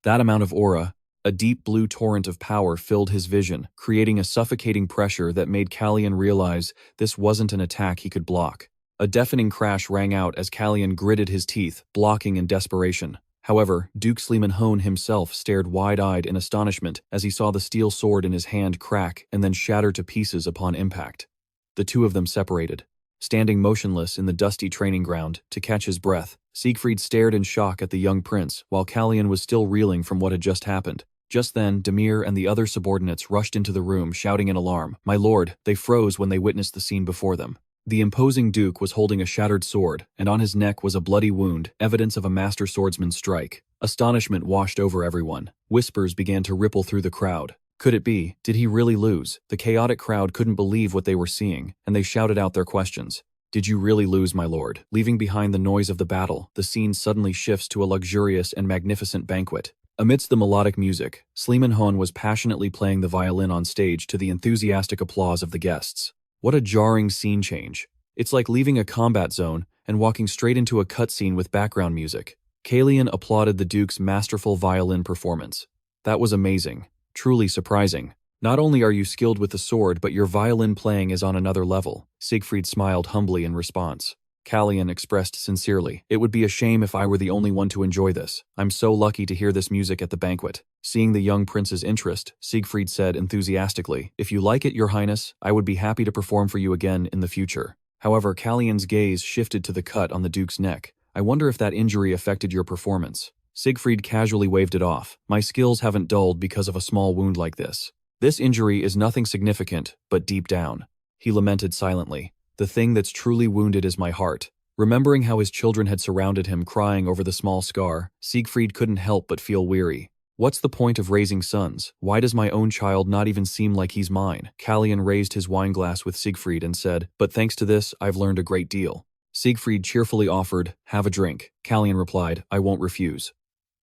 That amount of aura, a deep blue torrent of power, filled his vision, creating a suffocating pressure that made Calian realize this wasn't an attack he could block. A deafening crash rang out as Calian gritted his teeth, blocking in desperation. However, Duke Sleeman Hone himself stared wide-eyed in astonishment as he saw the steel sword in his hand crack and then shatter to pieces upon impact. The two of them separated. Standing motionless in the dusty training ground to catch his breath, Siegfried stared in shock at the young prince while Calian was still reeling from what had just happened. Just then, Demir and the other subordinates rushed into the room shouting in alarm. "My lord!" They froze when they witnessed the scene before them. The imposing duke was holding a shattered sword, and on his neck was a bloody wound, evidence of a master swordsman's strike. Astonishment washed over everyone. Whispers began to ripple through the crowd. Could it be? Did he really lose? The chaotic crowd couldn't believe what they were seeing, and they shouted out their questions. "Did you really lose, my lord?" Leaving behind the noise of the battle, the scene suddenly shifts to a luxurious and magnificent banquet. Amidst the melodic music, Sleeman Hone was passionately playing the violin on stage to the enthusiastic applause of the guests. What a jarring scene change. It's like leaving a combat zone and walking straight into a cutscene with background music. Calian applauded the Duke's masterful violin performance. "That was amazing. Truly surprising. Not only are you skilled with the sword, but your violin playing is on another level." Siegfried smiled humbly in response. Calian expressed sincerely, "It would be a shame if I were the only one to enjoy this. I'm so lucky to hear this music at the banquet." Seeing the young prince's interest, Siegfried said enthusiastically, "If you like it, your highness, I would be happy to perform for you again in the future." However, Calian's gaze shifted to the cut on the duke's neck. "I wonder if that injury affected your performance." Siegfried casually waved it off. "My skills haven't dulled because of a small wound like this. This injury is nothing significant, but deep down." He lamented silently. "The thing that's truly wounded is my heart." Remembering how his children had surrounded him crying over the small scar, Siegfried couldn't help but feel weary. What's the point of raising sons? Why does my own child not even seem like he's mine? Calian raised his wineglass with Siegfried and said, "But thanks to this, I've learned a great deal." Siegfried cheerfully offered, "Have a drink." Calian replied, "I won't refuse."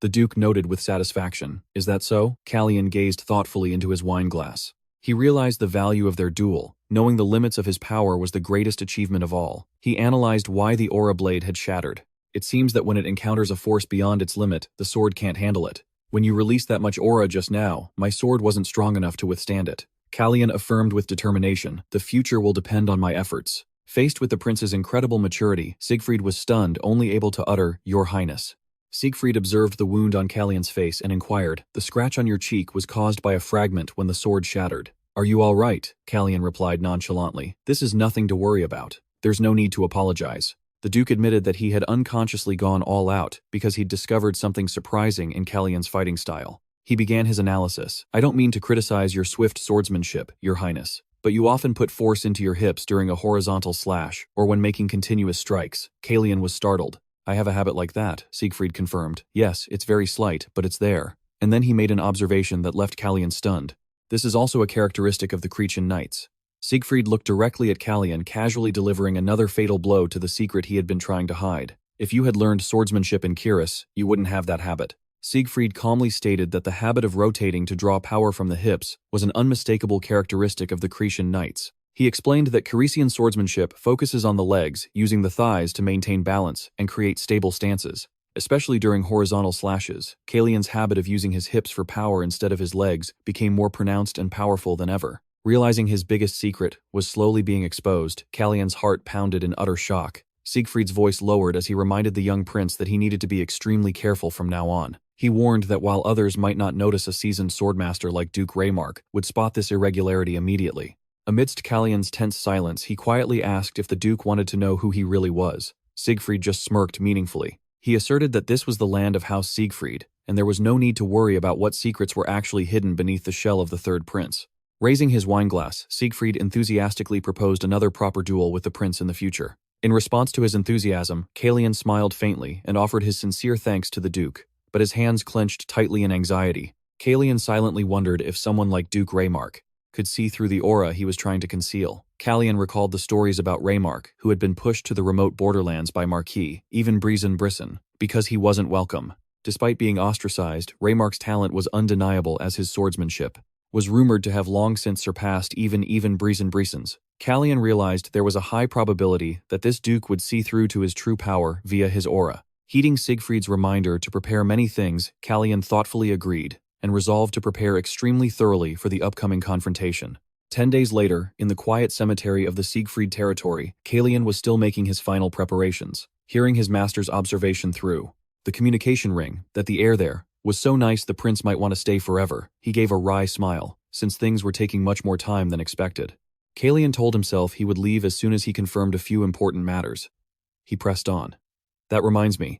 The Duke noted with satisfaction. "Is that so?" Calian gazed thoughtfully into his wineglass. He realized the value of their duel. Knowing the limits of his power was the greatest achievement of all. He analyzed why the aura blade had shattered. It seems that when it encounters a force beyond its limit, the sword can't handle it. "When you released that much aura just now, my sword wasn't strong enough to withstand it." Calian affirmed with determination, "The future will depend on my efforts." Faced with the prince's incredible maturity, Siegfried was stunned, only able to utter, "Your Highness." Siegfried observed the wound on Calian's face and inquired, "The scratch on your cheek was caused by a fragment when the sword shattered." "Are you all right?" Calian replied nonchalantly. "This is nothing to worry about. There's no need to apologize." The Duke admitted that he had unconsciously gone all out because he'd discovered something surprising in Calian's fighting style. He began his analysis. "I don't mean to criticize your swift swordsmanship, Your Highness, but you often put force into your hips during a horizontal slash or when making continuous strikes." Calian was startled. "I have a habit like that," Siegfried confirmed. "Yes, it's very slight, but it's there." And then he made an observation that left Calian stunned. "This is also a characteristic of the Cretan Knights." Siegfried looked directly at Calian, casually delivering another fatal blow to the secret he had been trying to hide. "If you had learned swordsmanship in Kiris, you wouldn't have that habit." Siegfried calmly stated that the habit of rotating to draw power from the hips was an unmistakable characteristic of the Cretan Knights. He explained that Kirisian swordsmanship focuses on the legs, using the thighs to maintain balance and create stable stances. Especially during horizontal slashes, Calian's habit of using his hips for power instead of his legs became more pronounced and powerful than ever. Realizing his biggest secret was slowly being exposed, Calian's heart pounded in utter shock. Siegfried's voice lowered as he reminded the young prince that he needed to be extremely careful from now on. He warned that while others might not notice, a seasoned swordmaster like Duke Raymark would spot this irregularity immediately. Amidst Calian's tense silence, he quietly asked if the Duke wanted to know who he really was. Siegfried just smirked meaningfully. He asserted that this was the land of House Siegfried, and there was no need to worry about what secrets were actually hidden beneath the shell of the third prince. Raising his wineglass, Siegfried enthusiastically proposed another proper duel with the prince in the future. In response to his enthusiasm, Calian smiled faintly and offered his sincere thanks to the Duke, but his hands clenched tightly in anxiety. Calian silently wondered if someone like Duke Raymark could see through the aura he was trying to conceal. Calian recalled the stories about Raymark, who had been pushed to the remote borderlands by Marquis, even Brisson, because he wasn't welcome. Despite being ostracized, Raymark's talent was undeniable, as his swordsmanship was rumored to have long since surpassed even Brisson's. Calian realized there was a high probability that this duke would see through to his true power via his aura. Heeding Siegfried's reminder to prepare many things, Calian thoughtfully agreed and resolved to prepare extremely thoroughly for the upcoming confrontation. 10 days later, in the quiet cemetery of the Siegfried territory, Calian was still making his final preparations. Hearing his master's observation through the communication ring that the air there was so nice the prince might want to stay forever, he gave a wry smile, since things were taking much more time than expected. Calian told himself he would leave as soon as he confirmed a few important matters. He pressed on. That reminds me.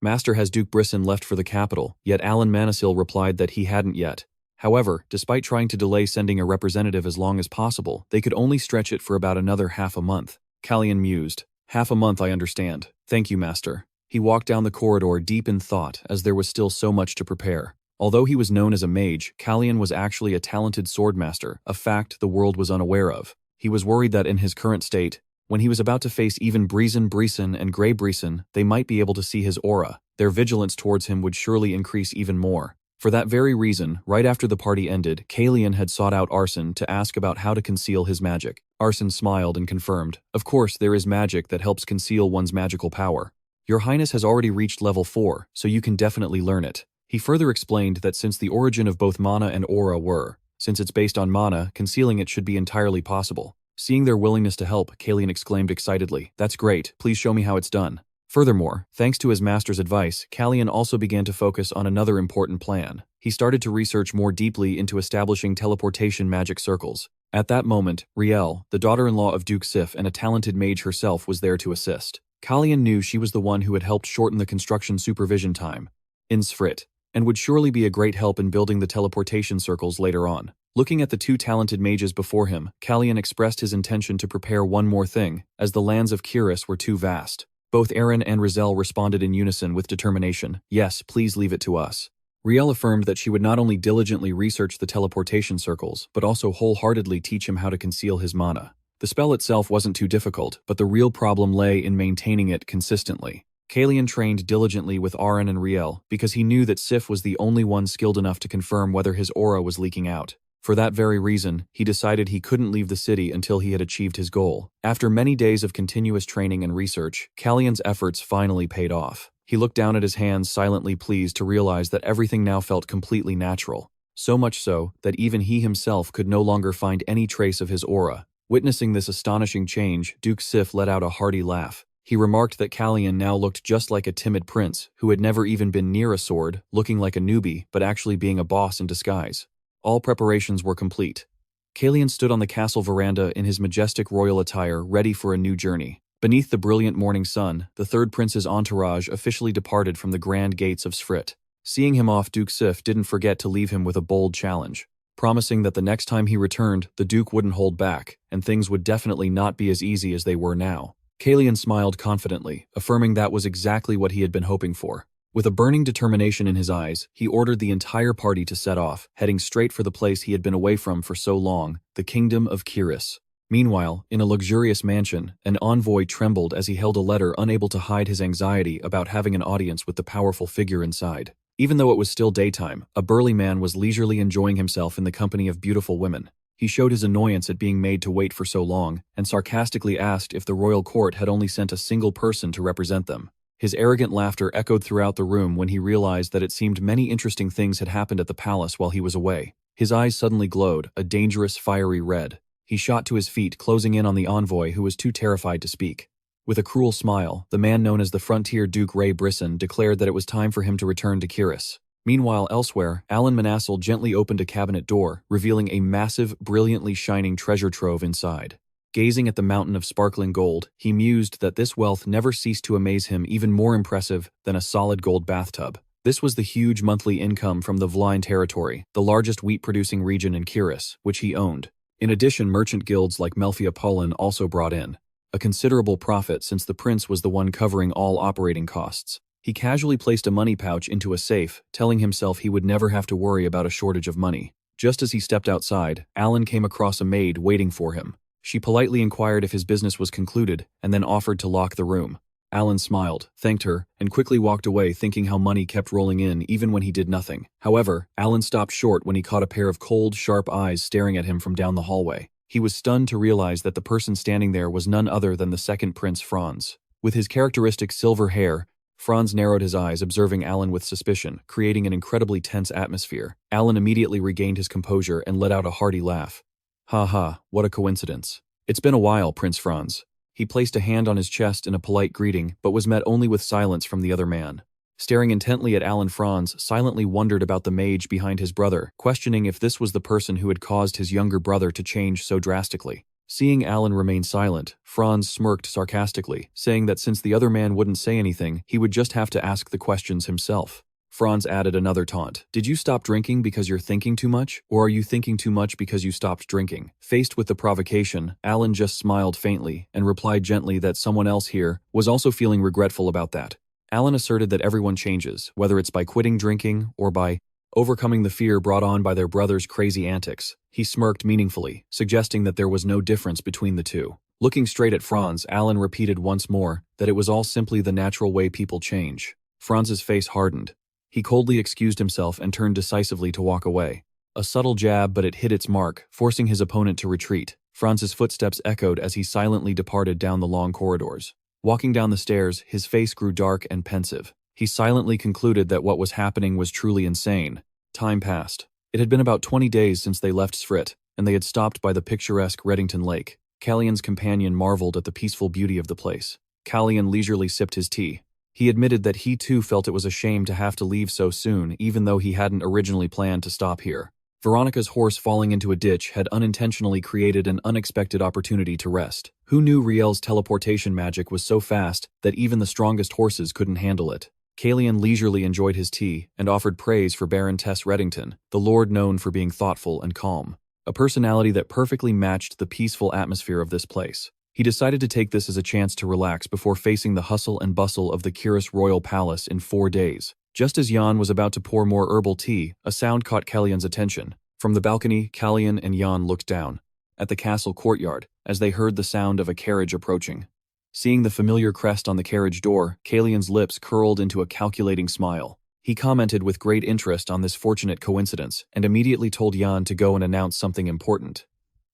Master has Duke Brisson left for the capital, yet Alan Manasil replied that he hadn't yet. However, despite trying to delay sending a representative as long as possible, they could only stretch it for about another half a month. Calian mused. Half a month, I understand. Thank you, Master. He walked down the corridor deep in thought, as there was still so much to prepare. Although he was known as a mage, Calian was actually a talented swordmaster, a fact the world was unaware of. He was worried that in his current state, when he was about to face even Brisson and Grey Brisson, they might be able to see his aura. Their vigilance towards him would surely increase even more. For that very reason, right after the party ended, Calian had sought out Arson to ask about how to conceal his magic. Arson smiled and confirmed, "Of course, there is magic that helps conceal one's magical power. Your Highness has already reached level 4, so you can definitely learn it." He further explained that since the origin of both mana and aura since it's based on mana, concealing it should be entirely possible. Seeing their willingness to help, Calian exclaimed excitedly, "That's great, please show me how it's done." Furthermore, thanks to his master's advice, Calian also began to focus on another important plan. He started to research more deeply into establishing teleportation magic circles. At that moment, Riel, the daughter-in-law of Duke Sif and a talented mage herself, was there to assist. Calian knew she was the one who had helped shorten the construction supervision time in Sfrit, and would surely be a great help in building the teleportation circles later on. Looking at the two talented mages before him, Calian expressed his intention to prepare one more thing, as the lands of Kiris were too vast. Both Aaron and Rizel responded in unison with determination. "Yes, please leave it to us." Riel affirmed that she would not only diligently research the teleportation circles, but also wholeheartedly teach him how to conceal his mana. The spell itself wasn't too difficult, but the real problem lay in maintaining it consistently. Calian trained diligently with Aaron and Riel because he knew that Sif was the only one skilled enough to confirm whether his aura was leaking out. For that very reason, he decided he couldn't leave the city until he had achieved his goal. After many days of continuous training and research, Calian's efforts finally paid off. He looked down at his hands, silently pleased to realize that everything now felt completely natural. So much so that even he himself could no longer find any trace of his aura. Witnessing this astonishing change, Duke Sif let out a hearty laugh. He remarked that Calian now looked just like a timid prince who had never even been near a sword, looking like a newbie but actually being a boss in disguise. All preparations were complete. Calian stood on the castle veranda in his majestic royal attire, ready for a new journey. Beneath the brilliant morning sun, the third prince's entourage officially departed from the grand gates of Sfrit. Seeing him off, Duke Sif didn't forget to leave him with a bold challenge, promising that the next time he returned, the Duke wouldn't hold back, and things would definitely not be as easy as they were now. Calian smiled confidently, affirming that was exactly what he had been hoping for. With a burning determination in his eyes, he ordered the entire party to set off, heading straight for the place he had been away from for so long, the kingdom of Kiris. Meanwhile, in a luxurious mansion, an envoy trembled as he held a letter, unable to hide his anxiety about having an audience with the powerful figure inside. Even though it was still daytime, a burly man was leisurely enjoying himself in the company of beautiful women. He showed his annoyance at being made to wait for so long, and sarcastically asked if the royal court had only sent a single person to represent them. His arrogant laughter echoed throughout the room when he realized that it seemed many interesting things had happened at the palace while he was away. His eyes suddenly glowed, a dangerous, fiery red. He shot to his feet, closing in on the envoy who was too terrified to speak. With a cruel smile, the man known as the Frontier Duke Ray Brisson declared that it was time for him to return to Kiris. Meanwhile, elsewhere, Alan Manassel gently opened a cabinet door, revealing a massive, brilliantly shining treasure trove inside. Gazing at the mountain of sparkling gold, he mused that this wealth never ceased to amaze him, even more impressive than a solid gold bathtub. This was the huge monthly income from the Vline territory, the largest wheat-producing region in Kiris, which he owned. In addition, merchant guilds like Melfia Pollin also brought in a considerable profit, since the prince was the one covering all operating costs. He casually placed a money pouch into a safe, telling himself he would never have to worry about a shortage of money. Just as he stepped outside, Alan came across a maid waiting for him. She politely inquired if his business was concluded, and then offered to lock the room. Alan smiled, thanked her, and quickly walked away thinking how money kept rolling in even when he did nothing. However, Alan stopped short when he caught a pair of cold, sharp eyes staring at him from down the hallway. He was stunned to realize that the person standing there was none other than the second prince, Franz. With his characteristic silver hair, Franz narrowed his eyes, observing Alan with suspicion, creating an incredibly tense atmosphere. Alan immediately regained his composure and let out a hearty laugh. "Ha ha, what a coincidence. It's been a while, Prince Franz." He placed a hand on his chest in a polite greeting, but was met only with silence from the other man. Staring intently at Alan, Franz silently wondered about the mage behind his brother, questioning if this was the person who had caused his younger brother to change so drastically. Seeing Alan remain silent, Franz smirked sarcastically, saying that since the other man wouldn't say anything, he would just have to ask the questions himself. Franz added another taunt. "Did you stop drinking because you're thinking too much, or are you thinking too much because you stopped drinking?" Faced with the provocation, Alan just smiled faintly and replied gently that someone else here was also feeling regretful about that. Alan asserted that everyone changes, whether it's by quitting drinking or by overcoming the fear brought on by their brother's crazy antics. He smirked meaningfully, suggesting that there was no difference between the two. Looking straight at Franz, Alan repeated once more that it was all simply the natural way people change. Franz's face hardened. He coldly excused himself and turned decisively to walk away. A subtle jab, but it hit its mark, forcing his opponent to retreat. Franz's footsteps echoed as he silently departed down the long corridors. Walking down the stairs, his face grew dark and pensive. He silently concluded that what was happening was truly insane. Time passed. It had been about 20 days since they left Svrit, and they had stopped by the picturesque Reddington Lake. Calian's companion marveled at the peaceful beauty of the place. Calian leisurely sipped his tea. He admitted that he too felt it was a shame to have to leave so soon, even though he hadn't originally planned to stop here. Veronica's horse falling into a ditch had unintentionally created an unexpected opportunity to rest. Who knew Riel's teleportation magic was so fast that even the strongest horses couldn't handle it? Calian leisurely enjoyed his tea and offered praise for Baron Tess Reddington, the lord known for being thoughtful and calm, a personality that perfectly matched the peaceful atmosphere of this place. He decided to take this as a chance to relax before facing the hustle and bustle of the Kiris royal palace in 4 days. Just as Jan was about to pour more herbal tea, a sound caught Calian's attention. From the balcony, Calian and Jan looked down at the castle courtyard as they heard the sound of a carriage approaching. Seeing the familiar crest on the carriage door, Calian's lips curled into a calculating smile. He commented with great interest on this fortunate coincidence and immediately told Jan to go and announce something important.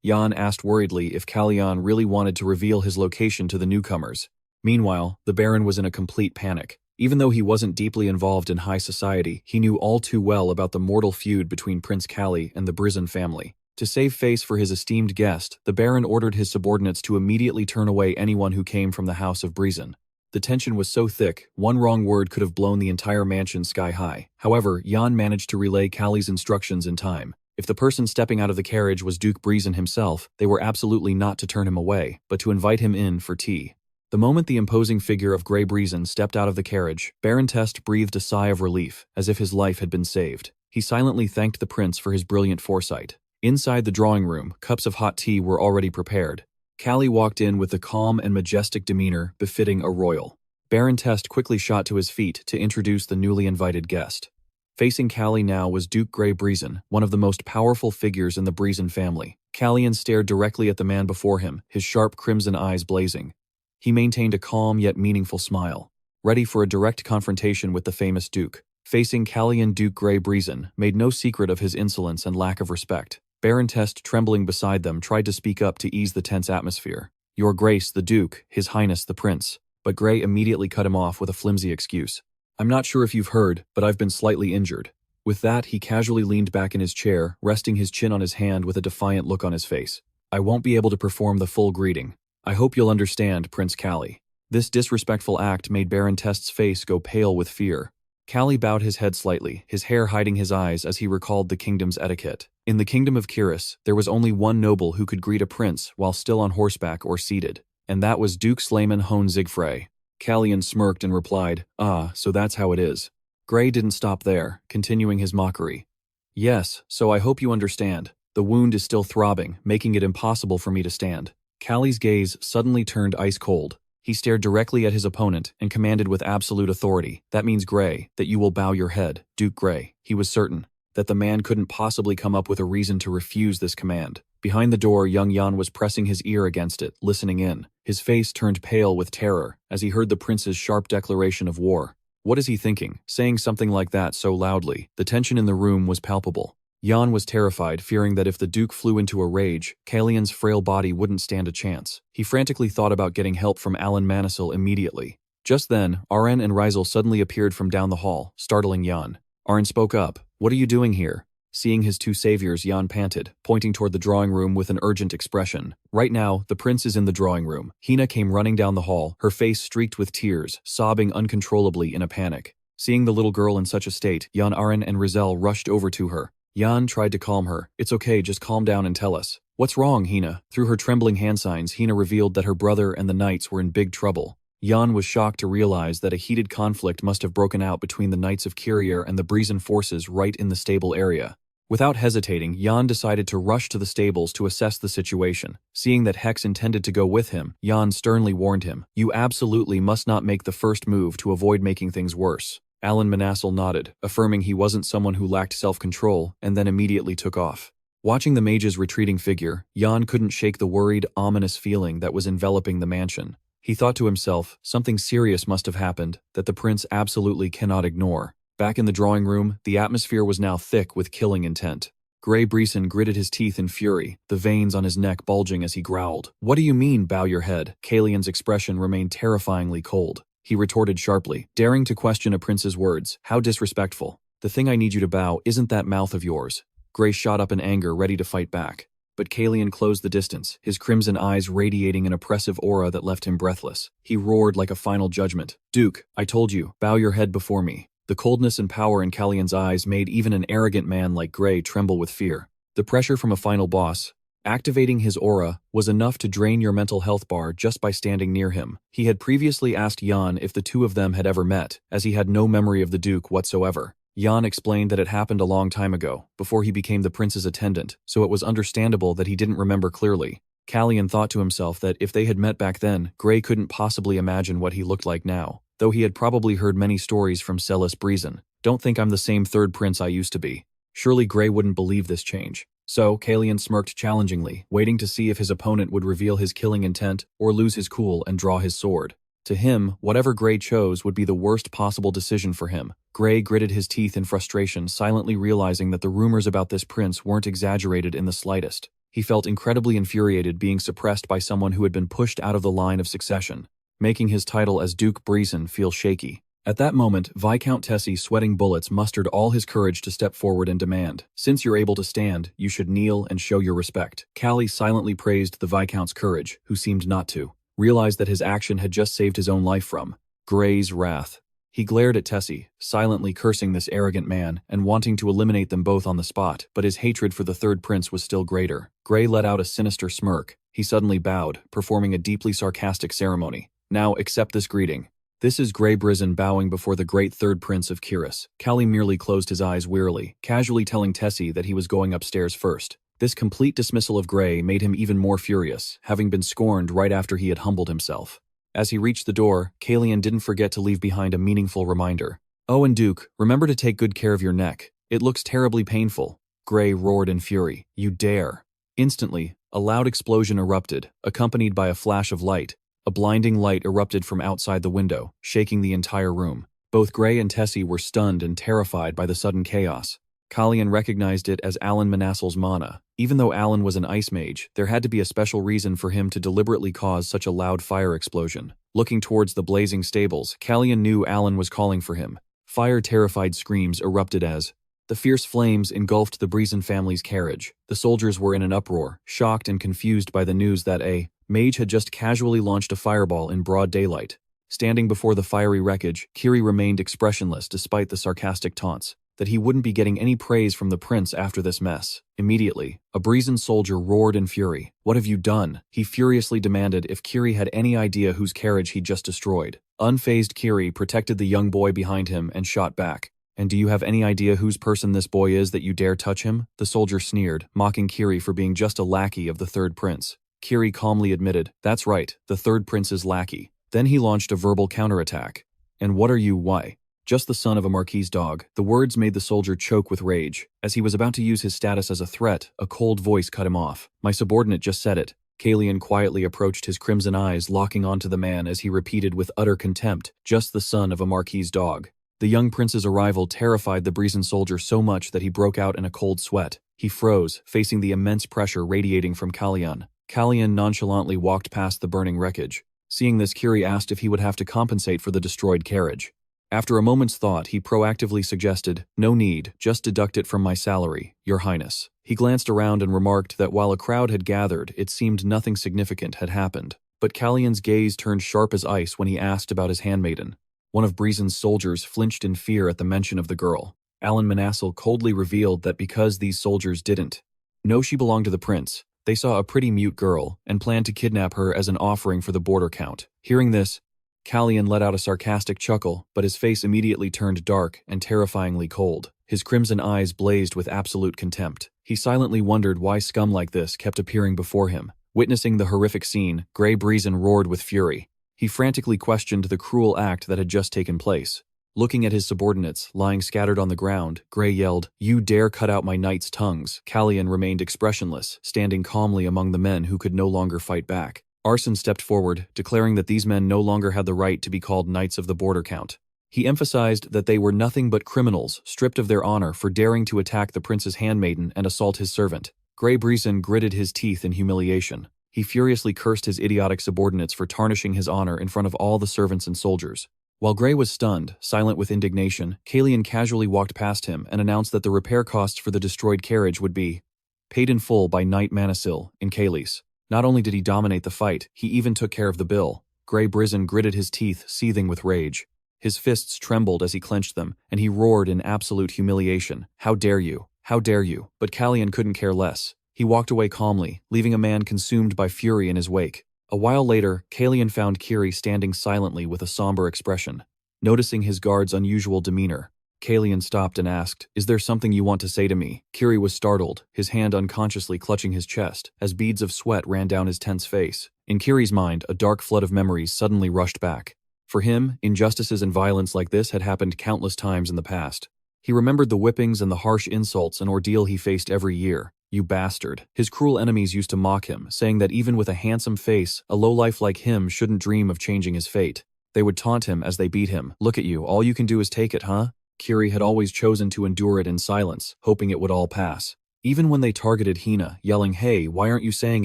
Jan asked worriedly if Calian really wanted to reveal his location to the newcomers. Meanwhile, the Baron was in a complete panic. Even though he wasn't deeply involved in high society, he knew all too well about the mortal feud between Prince Cali and the Brizan family. To save face for his esteemed guest, the Baron ordered his subordinates to immediately turn away anyone who came from the house of Brizan. The tension was so thick, one wrong word could have blown the entire mansion sky high. However, Jan managed to relay Cali's instructions in time. If the person stepping out of the carriage was Duke Brizan himself, they were absolutely not to turn him away, but to invite him in for tea. The moment the imposing figure of Grey Brizan stepped out of the carriage, Baron Test breathed a sigh of relief, as if his life had been saved. He silently thanked the prince for his brilliant foresight. Inside the drawing room, cups of hot tea were already prepared. Cali walked in with the calm and majestic demeanor befitting a royal. Baron Test quickly shot to his feet to introduce the newly invited guest. Facing Cali now was Duke Grey Brizan, one of the most powerful figures in the Brizan family. Calian stared directly at the man before him, his sharp crimson eyes blazing. He maintained a calm yet meaningful smile, ready for a direct confrontation with the famous Duke. Facing Calian, Duke Grey Brizan made no secret of his insolence and lack of respect. Baron Test, trembling beside them, tried to speak up to ease the tense atmosphere. "Your Grace, the Duke, His Highness the Prince." But Grey immediately cut him off with a flimsy excuse. "I'm not sure if you've heard, but I've been slightly injured." With that, he casually leaned back in his chair, resting his chin on his hand with a defiant look on his face. "I won't be able to perform the full greeting. I hope you'll understand, Prince Cali." This disrespectful act made Baron Test's face go pale with fear. Cali bowed his head slightly, his hair hiding his eyes as he recalled the kingdom's etiquette. In the kingdom of Kiris, there was only one noble who could greet a prince while still on horseback or seated, and that was Duke Slayman Hone Zigfrey. Calian smirked and replied, "Ah, so that's how it is." Grey didn't stop there, continuing his mockery. "Yes, so I hope you understand. The wound is still throbbing, making it impossible for me to stand." Cali's gaze suddenly turned ice cold. He stared directly at his opponent and commanded with absolute authority. That means, Gray, that you will bow your head, Duke Gray. He was certain that the man couldn't possibly come up with a reason to refuse this command. Behind the door, young Jan was pressing his ear against it, listening in. His face turned pale with terror as he heard the prince's sharp declaration of war. What is he thinking, saying something like that so loudly? The tension in the room was palpable. Jan was terrified, fearing that if the Duke flew into a rage, Calian's frail body wouldn't stand a chance. He frantically thought about getting help from Alan Manisil immediately. Just then, Aren and Rizel suddenly appeared from down the hall, startling Jan. Aren spoke up. What are you doing here? Seeing his two saviors, Jan panted, pointing toward the drawing room with an urgent expression. Right now, the prince is in the drawing room. Hina came running down the hall, her face streaked with tears, sobbing uncontrollably in a panic. Seeing the little girl in such a state, Jan, Aren, and Rizel rushed over to her. Jan tried to calm her. It's okay, just calm down and tell us. What's wrong, Hina? Through her trembling hand signs, Hina revealed that her brother and the knights were in big trouble. Jan was shocked to realize that a heated conflict must have broken out between the Knights of Kyrier and the Breezen forces right in the stable area. Without hesitating, Jan decided to rush to the stables to assess the situation. Seeing that Hex intended to go with him, Jan sternly warned him, "You absolutely must not make the first move to avoid making things worse." Alan Manassel nodded, affirming he wasn't someone who lacked self-control, and then immediately took off. Watching the mage's retreating figure, Jan couldn't shake the worried, ominous feeling that was enveloping the mansion. He thought to himself, something serious must have happened that the prince absolutely cannot ignore. Back in the drawing room, the atmosphere was now thick with killing intent. Gray Breeson gritted his teeth in fury, the veins on his neck bulging as he growled. "What do you mean, bow your head?" Calian's expression remained terrifyingly cold. He retorted sharply, daring to question a prince's words. "How disrespectful. The thing I need you to bow isn't that mouth of yours." Gray shot up in anger, ready to fight back. But Calian closed the distance, his crimson eyes radiating an oppressive aura that left him breathless. He roared like a final judgment. "Duke, I told you, bow your head before me." The coldness and power in Calian's eyes made even an arrogant man like Gray tremble with fear. The pressure from a final boss, activating his aura, was enough to drain your mental health bar just by standing near him. He had previously asked Jan if the two of them had ever met, as he had no memory of the Duke whatsoever. Jan explained that it happened a long time ago, before he became the prince's attendant, so it was understandable that he didn't remember clearly. Calian thought to himself that if they had met back then, Gray couldn't possibly imagine what he looked like now, though he had probably heard many stories from Celis Breezen. "Don't think I'm the same third prince I used to be." Surely Gray wouldn't believe this change. So, Calian smirked challengingly, waiting to see if his opponent would reveal his killing intent or lose his cool and draw his sword. To him, whatever Gray chose would be the worst possible decision for him. Gray gritted his teeth in frustration, silently realizing that the rumors about this prince weren't exaggerated in the slightest. He felt incredibly infuriated being suppressed by someone who had been pushed out of the line of succession, making his title as Duke Breeson feel shaky. At that moment, Viscount Tessie, sweating bullets, mustered all his courage to step forward and demand, "Since you're able to stand, you should kneel and show your respect." Callie silently praised the Viscount's courage, who seemed not to realize that his action had just saved his own life from Gray's wrath. He glared at Tessie, silently cursing this arrogant man and wanting to eliminate them both on the spot, but his hatred for the third prince was still greater. Gray let out a sinister smirk. He suddenly bowed, performing a deeply sarcastic ceremony. "Now accept this greeting." "This is Gray Breeson bowing before the great third prince of Kiris." Callie merely closed his eyes wearily, casually telling Tessie that he was going upstairs first. This complete dismissal of Gray made him even more furious, having been scorned right after he had humbled himself. As he reached the door, Calian didn't forget to leave behind a meaningful reminder. "Oh, and Duke, remember to take good care of your neck. It looks terribly painful." Gray roared in fury. "You dare." Instantly, a loud explosion erupted, accompanied by a flash of light. A blinding light erupted from outside the window, shaking the entire room. Both Gray and Tessie were stunned and terrified by the sudden chaos. Calian recognized it as Alan Manassel's mana. Even though Alan was an ice mage, there had to be a special reason for him to deliberately cause such a loud fire explosion. Looking towards the blazing stables, Calian knew Alan was calling for him. Fire-terrified screams erupted as the fierce flames engulfed the Breeson family's carriage. The soldiers were in an uproar, shocked and confused by the news that a Mage had just casually launched a fireball in broad daylight. Standing before the fiery wreckage, Kiri remained expressionless despite the sarcastic taunts that he wouldn't be getting any praise from the prince after this mess. Immediately, a Breezen soldier roared in fury. "What have you done?" He furiously demanded if Kiri had any idea whose carriage he'd just destroyed. Unfazed, Kiri protected the young boy behind him and shot back. "And do you have any idea whose person this boy is that you dare touch him?" The soldier sneered, mocking Kiri for being just a lackey of the third prince. Kiri calmly admitted, "That's right, the third prince's lackey." Then he launched a verbal counterattack. And what are you, why? Just the son of a marquis dog. The words made the soldier choke with rage. As he was about to use his status as a threat, a cold voice cut him off. My subordinate just said it. Calian quietly approached, his crimson eyes locking onto the man as he repeated with utter contempt, just the son of a marquis dog. The young prince's arrival terrified the brazen soldier so much that he broke out in a cold sweat. He froze, facing the immense pressure radiating from Calian. Calian nonchalantly walked past the burning wreckage. Seeing this, Kiri asked if he would have to compensate for the destroyed carriage. After a moment's thought, he proactively suggested, "No need, just deduct it from my salary, Your Highness." He glanced around and remarked that while a crowd had gathered, it seemed nothing significant had happened. But Calian's gaze turned sharp as ice when he asked about his handmaiden. One of Breezen's soldiers flinched in fear at the mention of the girl. Alan Manassel coldly revealed that because these soldiers didn't know she belonged to the prince, they saw a pretty mute girl and planned to kidnap her as an offering for the border count. Hearing this, Calian let out a sarcastic chuckle, but his face immediately turned dark and terrifyingly cold. His crimson eyes blazed with absolute contempt. He silently wondered why scum like this kept appearing before him. Witnessing the horrific scene, Grey Breezen roared with fury. He frantically questioned the cruel act that had just taken place. Looking at his subordinates, lying scattered on the ground, Grey yelled, "You dare cut out my knights' tongues." Calian remained expressionless, standing calmly among the men who could no longer fight back. Arson stepped forward, declaring that these men no longer had the right to be called Knights of the Border Count. He emphasized that they were nothing but criminals, stripped of their honor for daring to attack the prince's handmaiden and assault his servant. Grey Breezen gritted his teeth in humiliation. He furiously cursed his idiotic subordinates for tarnishing his honor in front of all the servants and soldiers. While Grey was stunned, silent with indignation, Calian casually walked past him and announced that the repair costs for the destroyed carriage would be paid in full by Knight Manasil in Kalis. Not only did he dominate the fight, he even took care of the bill. Grey Breezen gritted his teeth, seething with rage. His fists trembled as he clenched them, and he roared in absolute humiliation. "How dare you? How dare you?" But Calian couldn't care less. He walked away calmly, leaving a man consumed by fury in his wake. A while later, Calian found Kiri standing silently with a somber expression. Noticing his guard's unusual demeanor, Calian stopped and asked, "Is there something you want to say to me?" Kiri was startled, his hand unconsciously clutching his chest, as beads of sweat ran down his tense face. In Kiri's mind, a dark flood of memories suddenly rushed back. For him, injustices and violence like this had happened countless times in the past. He remembered the whippings and the harsh insults and ordeal he faced every year. "You bastard." His cruel enemies used to mock him, saying that even with a handsome face, a lowlife like him shouldn't dream of changing his fate. They would taunt him as they beat him. "Look at you, all you can do is take it, huh?" Kiri had always chosen to endure it in silence, hoping it would all pass. Even when they targeted Hina, yelling, "Hey, why aren't you saying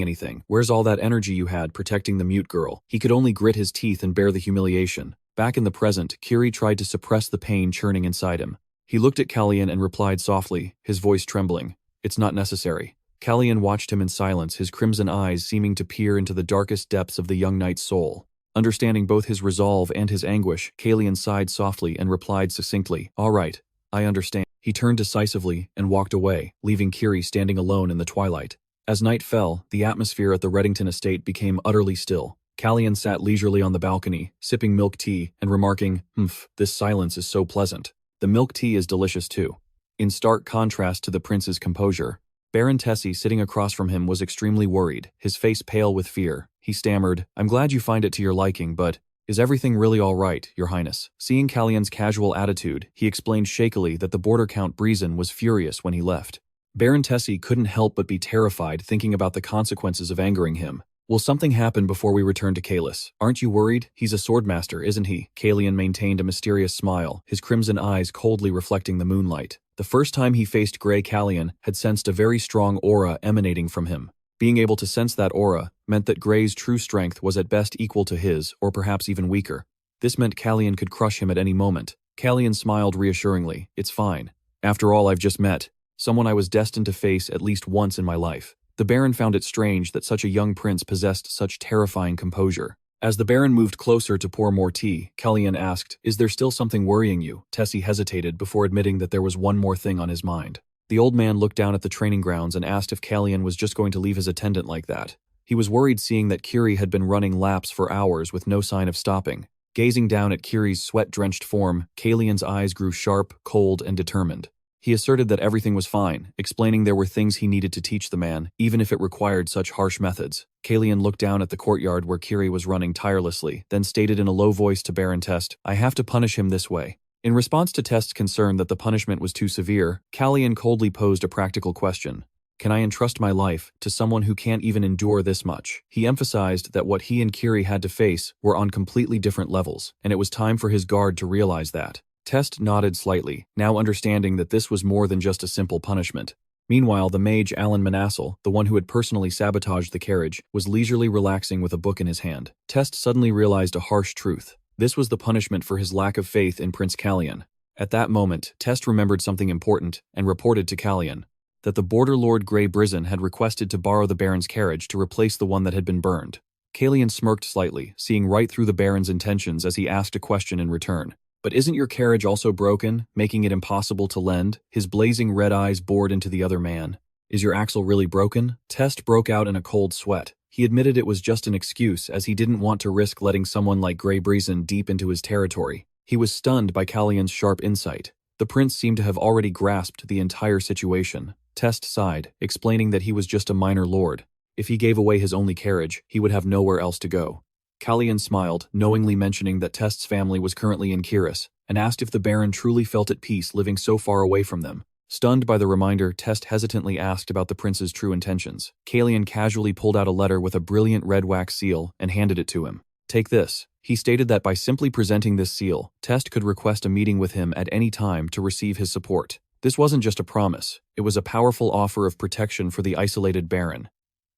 anything? Where's all that energy you had protecting the mute girl?" He could only grit his teeth and bear the humiliation. Back in the present, Kiri tried to suppress the pain churning inside him. He looked at Calian and replied softly, his voice trembling, "It's not necessary." Calian watched him in silence, his crimson eyes seeming to peer into the darkest depths of the young knight's soul. Understanding both his resolve and his anguish, Calian sighed softly and replied succinctly, "All right, I understand." He turned decisively and walked away, leaving Kiri standing alone in the twilight. As night fell, the atmosphere at the Reddington estate became utterly still. Calian sat leisurely on the balcony, sipping milk tea and remarking, "This silence is so pleasant. The milk tea is delicious too." In stark contrast to the prince's composure, Baron Tessie, sitting across from him, was extremely worried, his face pale with fear. He stammered, "I'm glad you find it to your liking, but is everything really all right, Your Highness?" Seeing Calian's casual attitude, he explained shakily that the border count Breezen was furious when he left. Baron Tessie couldn't help but be terrified thinking about the consequences of angering him. "Will something happen before we return to Kalis? Aren't you worried? He's a swordmaster, isn't he?" Calian maintained a mysterious smile, his crimson eyes coldly reflecting the moonlight. The first time he faced Grey, Calian had sensed a very strong aura emanating from him. Being able to sense that aura meant that Grey's true strength was at best equal to his, or perhaps even weaker. This meant Calian could crush him at any moment. Calian smiled reassuringly. "It's fine. After all, I've just met someone I was destined to face at least once in my life." The Baron found it strange that such a young prince possessed such terrifying composure. As the Baron moved closer to pour more tea, Calian asked, "Is there still something worrying you?" Tessie hesitated before admitting that there was one more thing on his mind. The old man looked down at the training grounds and asked if Calian was just going to leave his attendant like that. He was worried seeing that Kiri had been running laps for hours with no sign of stopping. Gazing down at Kiri's sweat-drenched form, Calian's eyes grew sharp, cold, and determined. He asserted that everything was fine, explaining there were things he needed to teach the man, even if it required such harsh methods. Calian looked down at the courtyard where Kiri was running tirelessly, then stated in a low voice to Baron Test, "I have to punish him this way." In response to Test's concern that the punishment was too severe, Calian coldly posed a practical question. Can I entrust my life to someone who can't even endure this much? He emphasized that what he and Kiri had to face were on completely different levels, and it was time for his guard to realize that. Test nodded slightly, now understanding that this was more than just a simple punishment. Meanwhile, the mage Alan Manassel, the one who had personally sabotaged the carriage, was leisurely relaxing with a book in his hand. Test suddenly realized a harsh truth. This was the punishment for his lack of faith in Prince Calian. At that moment, Test remembered something important and reported to Calian that the border lord Grey Brison had requested to borrow the Baron's carriage to replace the one that had been burned. Calian smirked slightly, seeing right through the Baron's intentions as he asked a question in return. "But isn't your carriage also broken, making it impossible to lend?" His blazing red eyes bored into the other man. "Is your axle really broken?" Test broke out in a cold sweat. He admitted it was just an excuse, as he didn't want to risk letting someone like Grey Brison deep into his territory. He was stunned by Calian's sharp insight. The prince seemed to have already grasped the entire situation. Test sighed, explaining that he was just a minor lord. If he gave away his only carriage, he would have nowhere else to go. Calian smiled, knowingly mentioning that Test's family was currently in Kiris, and asked if the Baron truly felt at peace living so far away from them. Stunned by the reminder, Test hesitantly asked about the prince's true intentions. Calian casually pulled out a letter with a brilliant red wax seal and handed it to him. "Take this." He stated that by simply presenting this seal, Test could request a meeting with him at any time to receive his support. This wasn't just a promise, it was a powerful offer of protection for the isolated Baron.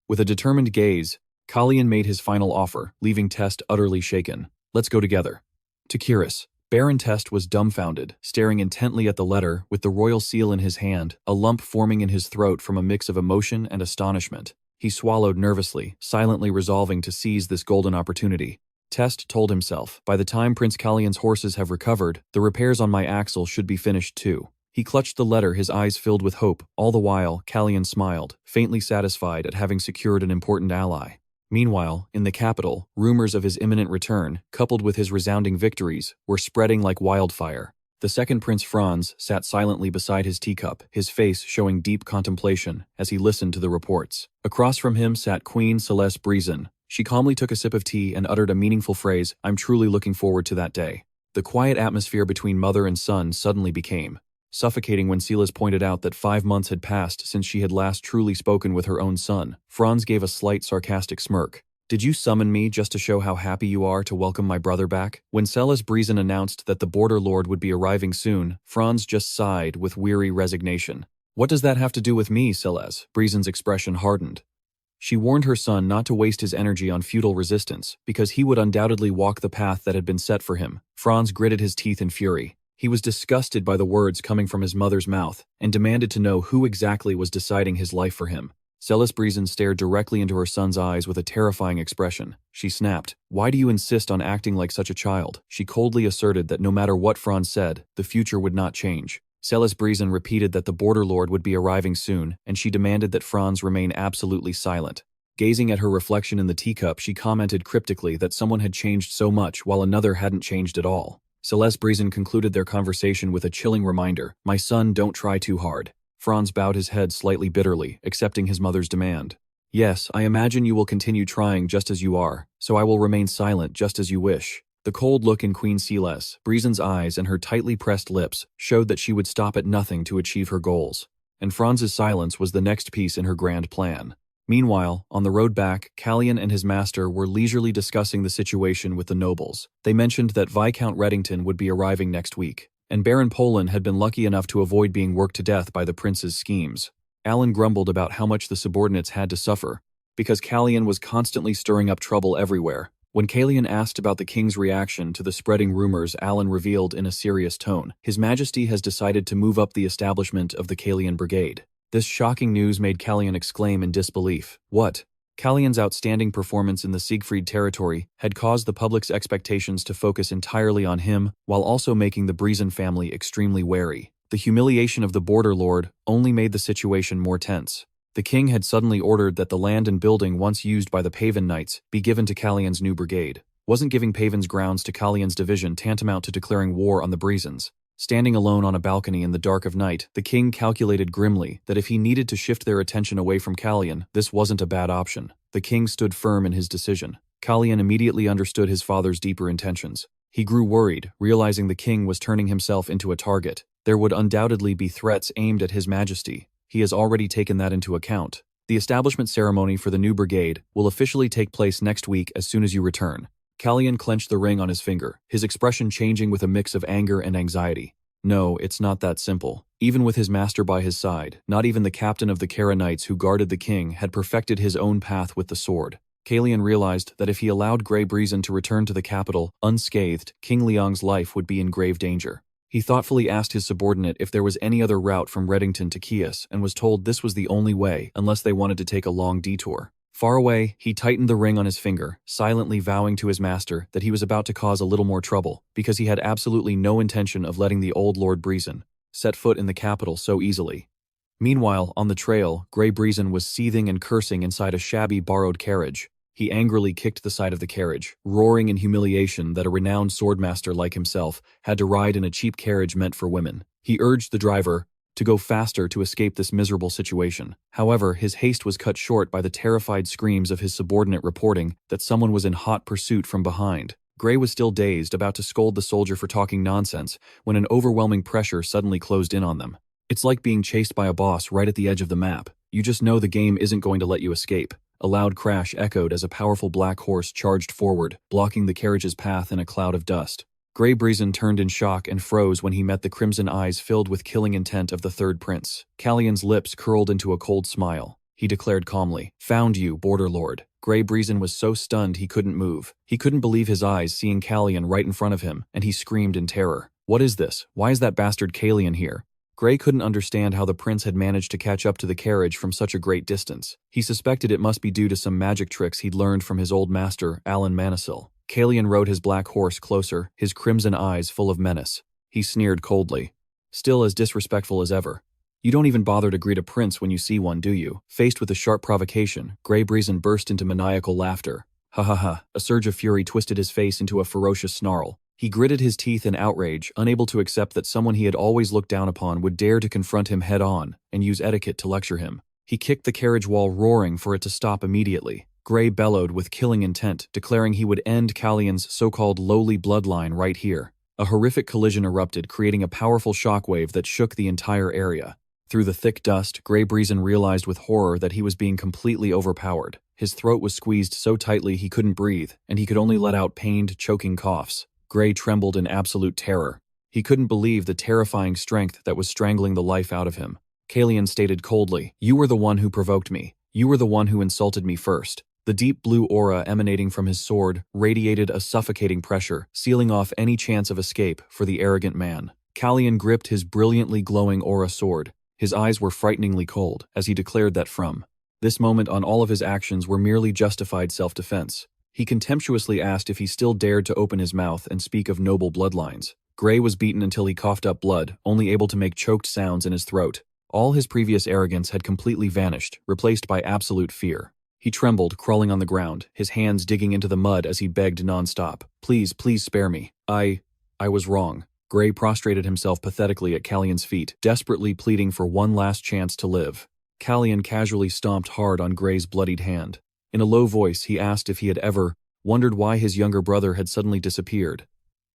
With a determined gaze, Calian made his final offer, leaving Test utterly shaken. "Let's go together." To Kiris. Baron Test was dumbfounded, staring intently at the letter with the royal seal in his hand, a lump forming in his throat from a mix of emotion and astonishment. He swallowed nervously, silently resolving to seize this golden opportunity. Test told himself, by the time Prince Calian's horses have recovered, the repairs on my axle should be finished too. He clutched the letter, his eyes filled with hope. All the while, Calian smiled, faintly satisfied at having secured an important ally. Meanwhile, in the capital, rumors of his imminent return, coupled with his resounding victories, were spreading like wildfire. The second Prince Franz sat silently beside his teacup, his face showing deep contemplation as he listened to the reports. Across from him sat Queen Sispanian. She calmly took a sip of tea and uttered a meaningful phrase, "I'm truly looking forward to that day." The quiet atmosphere between mother and son suddenly became suffocating when Silas pointed out that 5 months had passed since she had last truly spoken with her own son. Franz gave a slight sarcastic smirk. "Did you summon me just to show how happy you are to welcome my brother back?" When Brison announced that the border lord would be arriving soon, Franz just sighed with weary resignation. "What does that have to do with me, Silas?" Brison's expression hardened. She warned her son not to waste his energy on futile resistance, because he would undoubtedly walk the path that had been set for him. Franz gritted his teeth in fury. He was disgusted by the words coming from his mother's mouth and demanded to know who exactly was deciding his life for him. Brison stared directly into her son's eyes with a terrifying expression. She snapped, "Why do you insist on acting like such a child?" She coldly asserted that no matter what Franz said, the future would not change. Brison repeated that the border lord would be arriving soon, and she demanded that Franz remain absolutely silent. Gazing at her reflection in the teacup, she commented cryptically that someone had changed so much while another hadn't changed at all. Brison concluded their conversation with a chilling reminder, "My son, don't try too hard." Franz bowed his head slightly bitterly, accepting his mother's demand. "Yes, I imagine you will continue trying just as you are, so I will remain silent just as you wish." The cold look in Queen Brison's eyes and her tightly pressed lips showed that she would stop at nothing to achieve her goals. And Franz's silence was the next piece in her grand plan. Meanwhile, on the road back, Calian and his master were leisurely discussing the situation with the nobles. They mentioned that Viscount Reddington would be arriving next week, and Baron Poland had been lucky enough to avoid being worked to death by the prince's schemes. Alan grumbled about how much the subordinates had to suffer, because Calian was constantly stirring up trouble everywhere. When Calian asked about the king's reaction to the spreading rumors, Alan revealed in a serious tone, "His Majesty has decided to move up the establishment of the Calian Brigade." This shocking news made Calian exclaim in disbelief. What? Calian's outstanding performance in the Siegfried territory had caused the public's expectations to focus entirely on him, while also making the Brison family extremely wary. The humiliation of the border lord only made the situation more tense. The king had suddenly ordered that the land and building once used by the Pavan Knights be given to Calian's new brigade. Wasn't giving Pavan's grounds to Calian's division tantamount to declaring war on the Brisons? Standing alone on a balcony in the dark of night, the king calculated grimly that if he needed to shift their attention away from Calian, this wasn't a bad option. The king stood firm in his decision. Calian immediately understood his father's deeper intentions. He grew worried, realizing the king was turning himself into a target. There would undoubtedly be threats aimed at his majesty. He has already taken that into account. The establishment ceremony for the new brigade will officially take place next week as soon as you return. Calian clenched the ring on his finger, his expression changing with a mix of anger and anxiety. No, it's not that simple. Even with his master by his side, not even the captain of the Kara Knights who guarded the king had perfected his own path with the sword. Calian realized that if he allowed Grey Breezen to return to the capital unscathed, King Liang's life would be in grave danger. He thoughtfully asked his subordinate if there was any other route from Reddington to Kias and was told this was the only way unless they wanted to take a long detour. Far away, he tightened the ring on his finger, silently vowing to his master that he was about to cause a little more trouble, because he had absolutely no intention of letting the old Lord Breezen set foot in the capital so easily. Meanwhile, on the trail, Grey Breezen was seething and cursing inside a shabby borrowed carriage. He angrily kicked the side of the carriage, roaring in humiliation that a renowned swordmaster like himself had to ride in a cheap carriage meant for women. He urged the driver to go faster to escape this miserable situation. However, his haste was cut short by the terrified screams of his subordinate reporting that someone was in hot pursuit from behind. Grey was still dazed, about to scold the soldier for talking nonsense, when an overwhelming pressure suddenly closed in on them. It's like being chased by a boss right at the edge of the map. You just know the game isn't going to let you escape. A loud crash echoed as a powerful black horse charged forward, blocking the carriage's path in a cloud of dust. Grey Breezen turned in shock and froze when he met the crimson eyes filled with killing intent of the third prince. Calian's lips curled into a cold smile. He declared calmly, "Found you, Border Lord." Grey Breezen was so stunned he couldn't move. He couldn't believe his eyes seeing Calian right in front of him, and he screamed in terror. "What is this? Why is that bastard Calian here?" Grey couldn't understand how the prince had managed to catch up to the carriage from such a great distance. He suspected it must be due to some magic tricks he'd learned from his old master, Alan Manisil. Calian rode his black horse closer, his crimson eyes full of menace. He sneered coldly, still as disrespectful as ever. "You don't even bother to greet a prince when you see one, do you?" Faced with a sharp provocation, Grey Breezen burst into maniacal laughter. Ha ha ha. A surge of fury twisted his face into a ferocious snarl. He gritted his teeth in outrage, unable to accept that someone he had always looked down upon would dare to confront him head-on and use etiquette to lecture him. He kicked the carriage wall, roaring for it to stop immediately. Grey bellowed with killing intent, declaring he would end Calian's so-called lowly bloodline right here. A horrific collision erupted, creating a powerful shockwave that shook the entire area. Through the thick dust, Grey Breezen realized with horror that he was being completely overpowered. His throat was squeezed so tightly he couldn't breathe, and he could only let out pained, choking coughs. Grey trembled in absolute terror. He couldn't believe the terrifying strength that was strangling the life out of him. Calian stated coldly, "You were the one who provoked me. You were the one who insulted me first." The deep blue aura emanating from his sword radiated a suffocating pressure, sealing off any chance of escape for the arrogant man. Calian gripped his brilliantly glowing aura sword. His eyes were frighteningly cold, as he declared that from this moment on all of his actions were merely justified self-defense. He contemptuously asked if he still dared to open his mouth and speak of noble bloodlines. Grey was beaten until he coughed up blood, only able to make choked sounds in his throat. All his previous arrogance had completely vanished, replaced by absolute fear. He trembled, crawling on the ground, his hands digging into the mud as he begged nonstop. "Please, please spare me. I was wrong." Grey prostrated himself pathetically at Calian's feet, desperately pleading for one last chance to live. Calian casually stomped hard on Grey's bloodied hand. In a low voice, he asked if he had ever wondered why his younger brother had suddenly disappeared.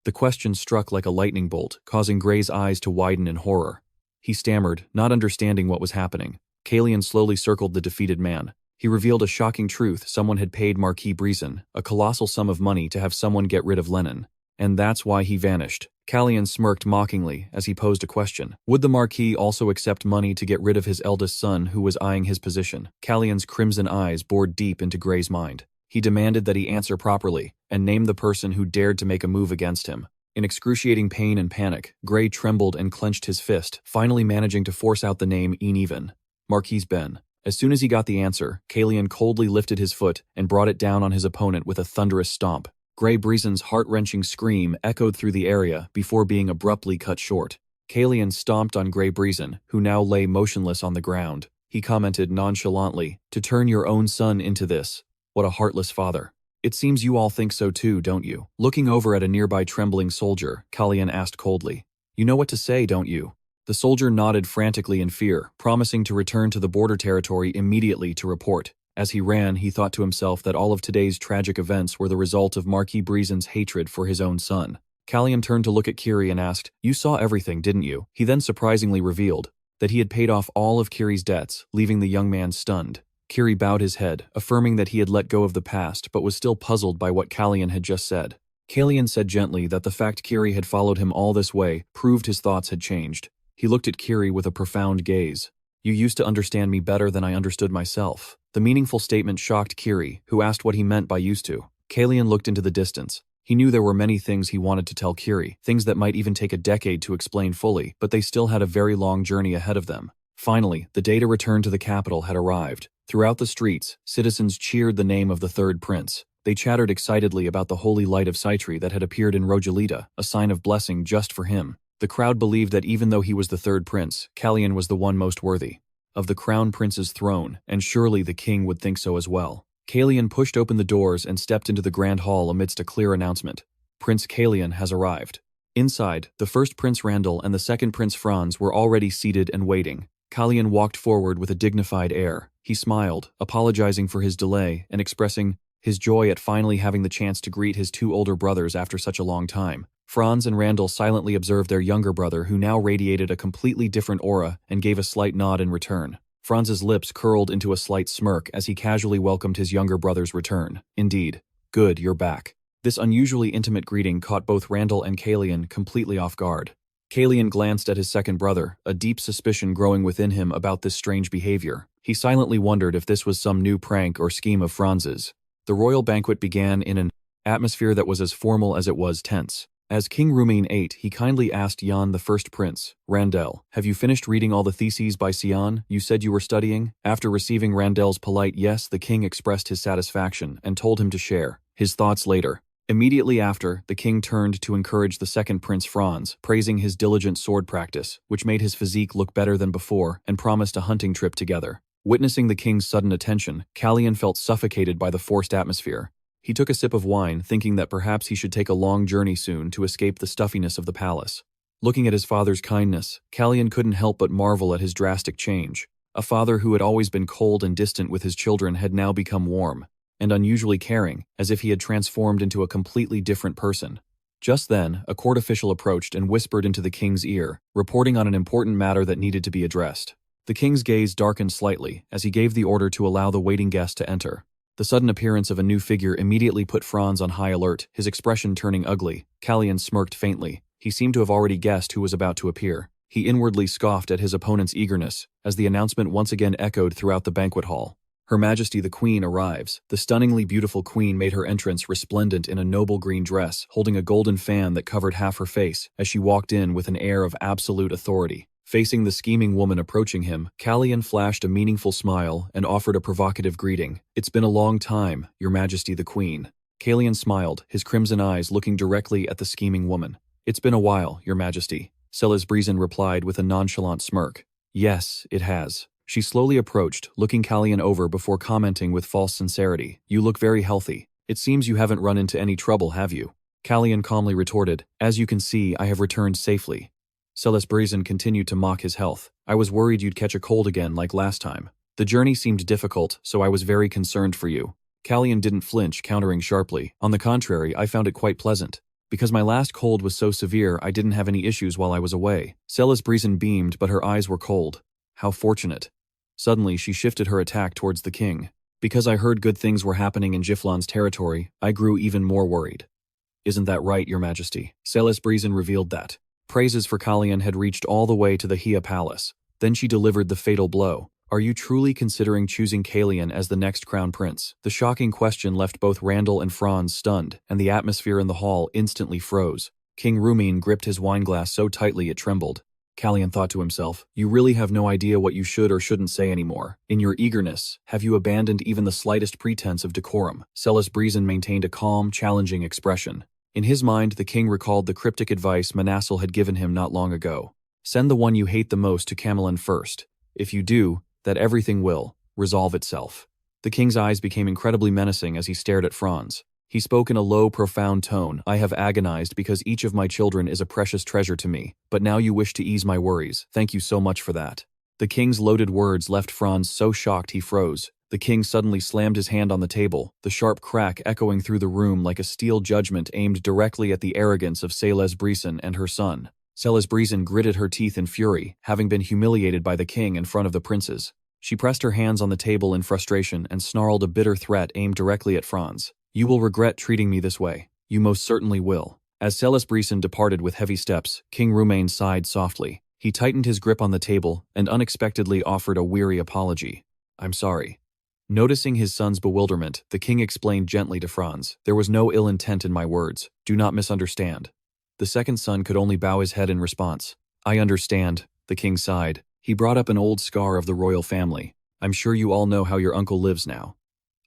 The question struck like a lightning bolt, causing Grey's eyes to widen in horror. He stammered, not understanding what was happening. Calian slowly circled the defeated man. He revealed a shocking truth: someone had paid Marquis Breezen a colossal sum of money to have someone get rid of Lennon. And that's why he vanished. Calian smirked mockingly as he posed a question. Would the Marquis also accept money to get rid of his eldest son who was eyeing his position? Calian's crimson eyes bored deep into Grey's mind. He demanded that he answer properly and name the person who dared to make a move against him. In excruciating pain and panic, Grey trembled and clenched his fist, finally managing to force out the name Eneven. Marquis Ben. As soon as he got the answer, Calian coldly lifted his foot and brought it down on his opponent with a thunderous stomp. Grey Breezen's heart-wrenching scream echoed through the area before being abruptly cut short. Calian stomped on Grey Breezen, who now lay motionless on the ground. He commented nonchalantly, "To turn your own son into this. What a heartless father. It seems you all think so too, don't you?" Looking over at a nearby trembling soldier, Calian asked coldly, You know what to say, don't you? The soldier nodded frantically in fear, promising to return to the border territory immediately to report. As he ran, he thought to himself that all of today's tragic events were the result of Marquis Breezen's hatred for his own son. Calian turned to look at Kiri and asked, "You saw everything, didn't you?" He then surprisingly revealed that he had paid off all of Kiri's debts, leaving the young man stunned. Kiri bowed his head, affirming that he had let go of the past but was still puzzled by what Calian had just said. Calian said gently that the fact Kiri had followed him all this way proved his thoughts had changed. He looked at Kiri with a profound gaze. "You used to understand me better than I understood myself." The meaningful statement shocked Kiri, who asked what he meant by used to. Calian looked into the distance. He knew there were many things he wanted to tell Kiri, things that might even take a decade to explain fully, but they still had a very long journey ahead of them. Finally, the day to return to the capital had arrived. Throughout the streets, citizens cheered the name of the third prince. They chattered excitedly about the holy light of Citri that had appeared in Rogelita, a sign of blessing just for him. The crowd believed that even though he was the third prince, Calian was the one most worthy of the crown prince's throne, and surely the king would think so as well. Calian pushed open the doors and stepped into the grand hall amidst a clear announcement. Prince Calian has arrived. Inside, the first Prince Randall and the second Prince Franz were already seated and waiting. Calian walked forward with a dignified air. He smiled, apologizing for his delay and expressing his joy at finally having the chance to greet his two older brothers after such a long time. Franz and Randall silently observed their younger brother, who now radiated a completely different aura, and gave a slight nod in return. Franz's lips curled into a slight smirk as he casually welcomed his younger brother's return. "Indeed. Good, you're back." This unusually intimate greeting caught both Randall and Calian completely off guard. Calian glanced at his second brother, a deep suspicion growing within him about this strange behavior. He silently wondered if this was some new prank or scheme of Franz's. The royal banquet began in an atmosphere that was as formal as it was tense. As King Rumain ate, he kindly asked Jan, the first prince, "Randell, have you finished reading all the theses by Sion you said you were studying?" After receiving Randell's polite yes, the king expressed his satisfaction and told him to share his thoughts later. Immediately after, the king turned to encourage the second prince Franz, praising his diligent sword practice, which made his physique look better than before, and promised a hunting trip together. Witnessing the king's sudden attention, Calian felt suffocated by the forced atmosphere. He took a sip of wine, thinking that perhaps he should take a long journey soon to escape the stuffiness of the palace. Looking at his father's kindness, Calian couldn't help but marvel at his drastic change. A father who had always been cold and distant with his children had now become warm and unusually caring, as if he had transformed into a completely different person. Just then, a court official approached and whispered into the king's ear, reporting on an important matter that needed to be addressed. The king's gaze darkened slightly as he gave the order to allow the waiting guest to enter. The sudden appearance of a new figure immediately put Franz on high alert, his expression turning ugly. Calian smirked faintly. He seemed to have already guessed who was about to appear. He inwardly scoffed at his opponent's eagerness, as the announcement once again echoed throughout the banquet hall. Her Majesty the Queen arrives. The stunningly beautiful queen made her entrance resplendent in a noble green dress, holding a golden fan that covered half her face as she walked in with an air of absolute authority. Facing the scheming woman approaching him, Calian flashed a meaningful smile and offered a provocative greeting. "It's been a long time, Your Majesty the Queen." Calian smiled, his crimson eyes looking directly at the scheming woman. "It's been a while, Your Majesty," Breezen replied with a nonchalant smirk. "Yes, it has." She slowly approached, looking Calian over before commenting with false sincerity. "You look very healthy. It seems you haven't run into any trouble, have you?" Calian calmly retorted, "As you can see, I have returned safely." Breezen continued to mock his health. "I was worried you'd catch a cold again like last time. The journey seemed difficult, so I was very concerned for you." Calian didn't flinch, countering sharply. "On the contrary, I found it quite pleasant. Because my last cold was so severe, I didn't have any issues while I was away." Breezen beamed, but her eyes were cold. "How fortunate." Suddenly, she shifted her attack towards the king. "Because I heard good things were happening in Giflan's territory, I grew even more worried." "Isn't that right, Your Majesty?" Breezen revealed that praises for Calian had reached all the way to the Hia Palace. Then she delivered the fatal blow. "Are you truly considering choosing Calian as the next crown prince?" The shocking question left both Randall and Franz stunned, and the atmosphere in the hall instantly froze. King Rumain gripped his wineglass so tightly it trembled. Calian thought to himself, "You really have no idea what you should or shouldn't say anymore. In your eagerness, have you abandoned even the slightest pretense of decorum?" Breezen maintained a calm, challenging expression. In his mind, the king recalled the cryptic advice Manassel had given him not long ago. "Send the one you hate the most to Camelin first. If you do, that everything will resolve itself." The king's eyes became incredibly menacing as he stared at Franz. He spoke in a low, profound tone. I have agonized because each of my children is a precious treasure to me, but now you wish to ease my worries. Thank you so much for that. The king's loaded words left Franz so shocked he froze. The king suddenly slammed his hand on the table, the sharp crack echoing through the room like a steel judgment aimed directly at the arrogance of Celesbrisen and her son. Celesbrisen gritted her teeth in fury, having been humiliated by the king in front of the princes. She pressed her hands on the table in frustration and snarled a bitter threat aimed directly at Franz. You will regret treating me this way. You most certainly will. As Celesbrisen departed with heavy steps, King Rumain sighed softly. He tightened his grip on the table and unexpectedly offered a weary apology. I'm sorry. Noticing his son's bewilderment, the king explained gently to Franz, there was no ill intent in my words. Do not misunderstand. The second son could only bow his head in response. I understand, the king sighed. He brought up an old scar of the royal family. I'm sure you all know how your uncle lives now.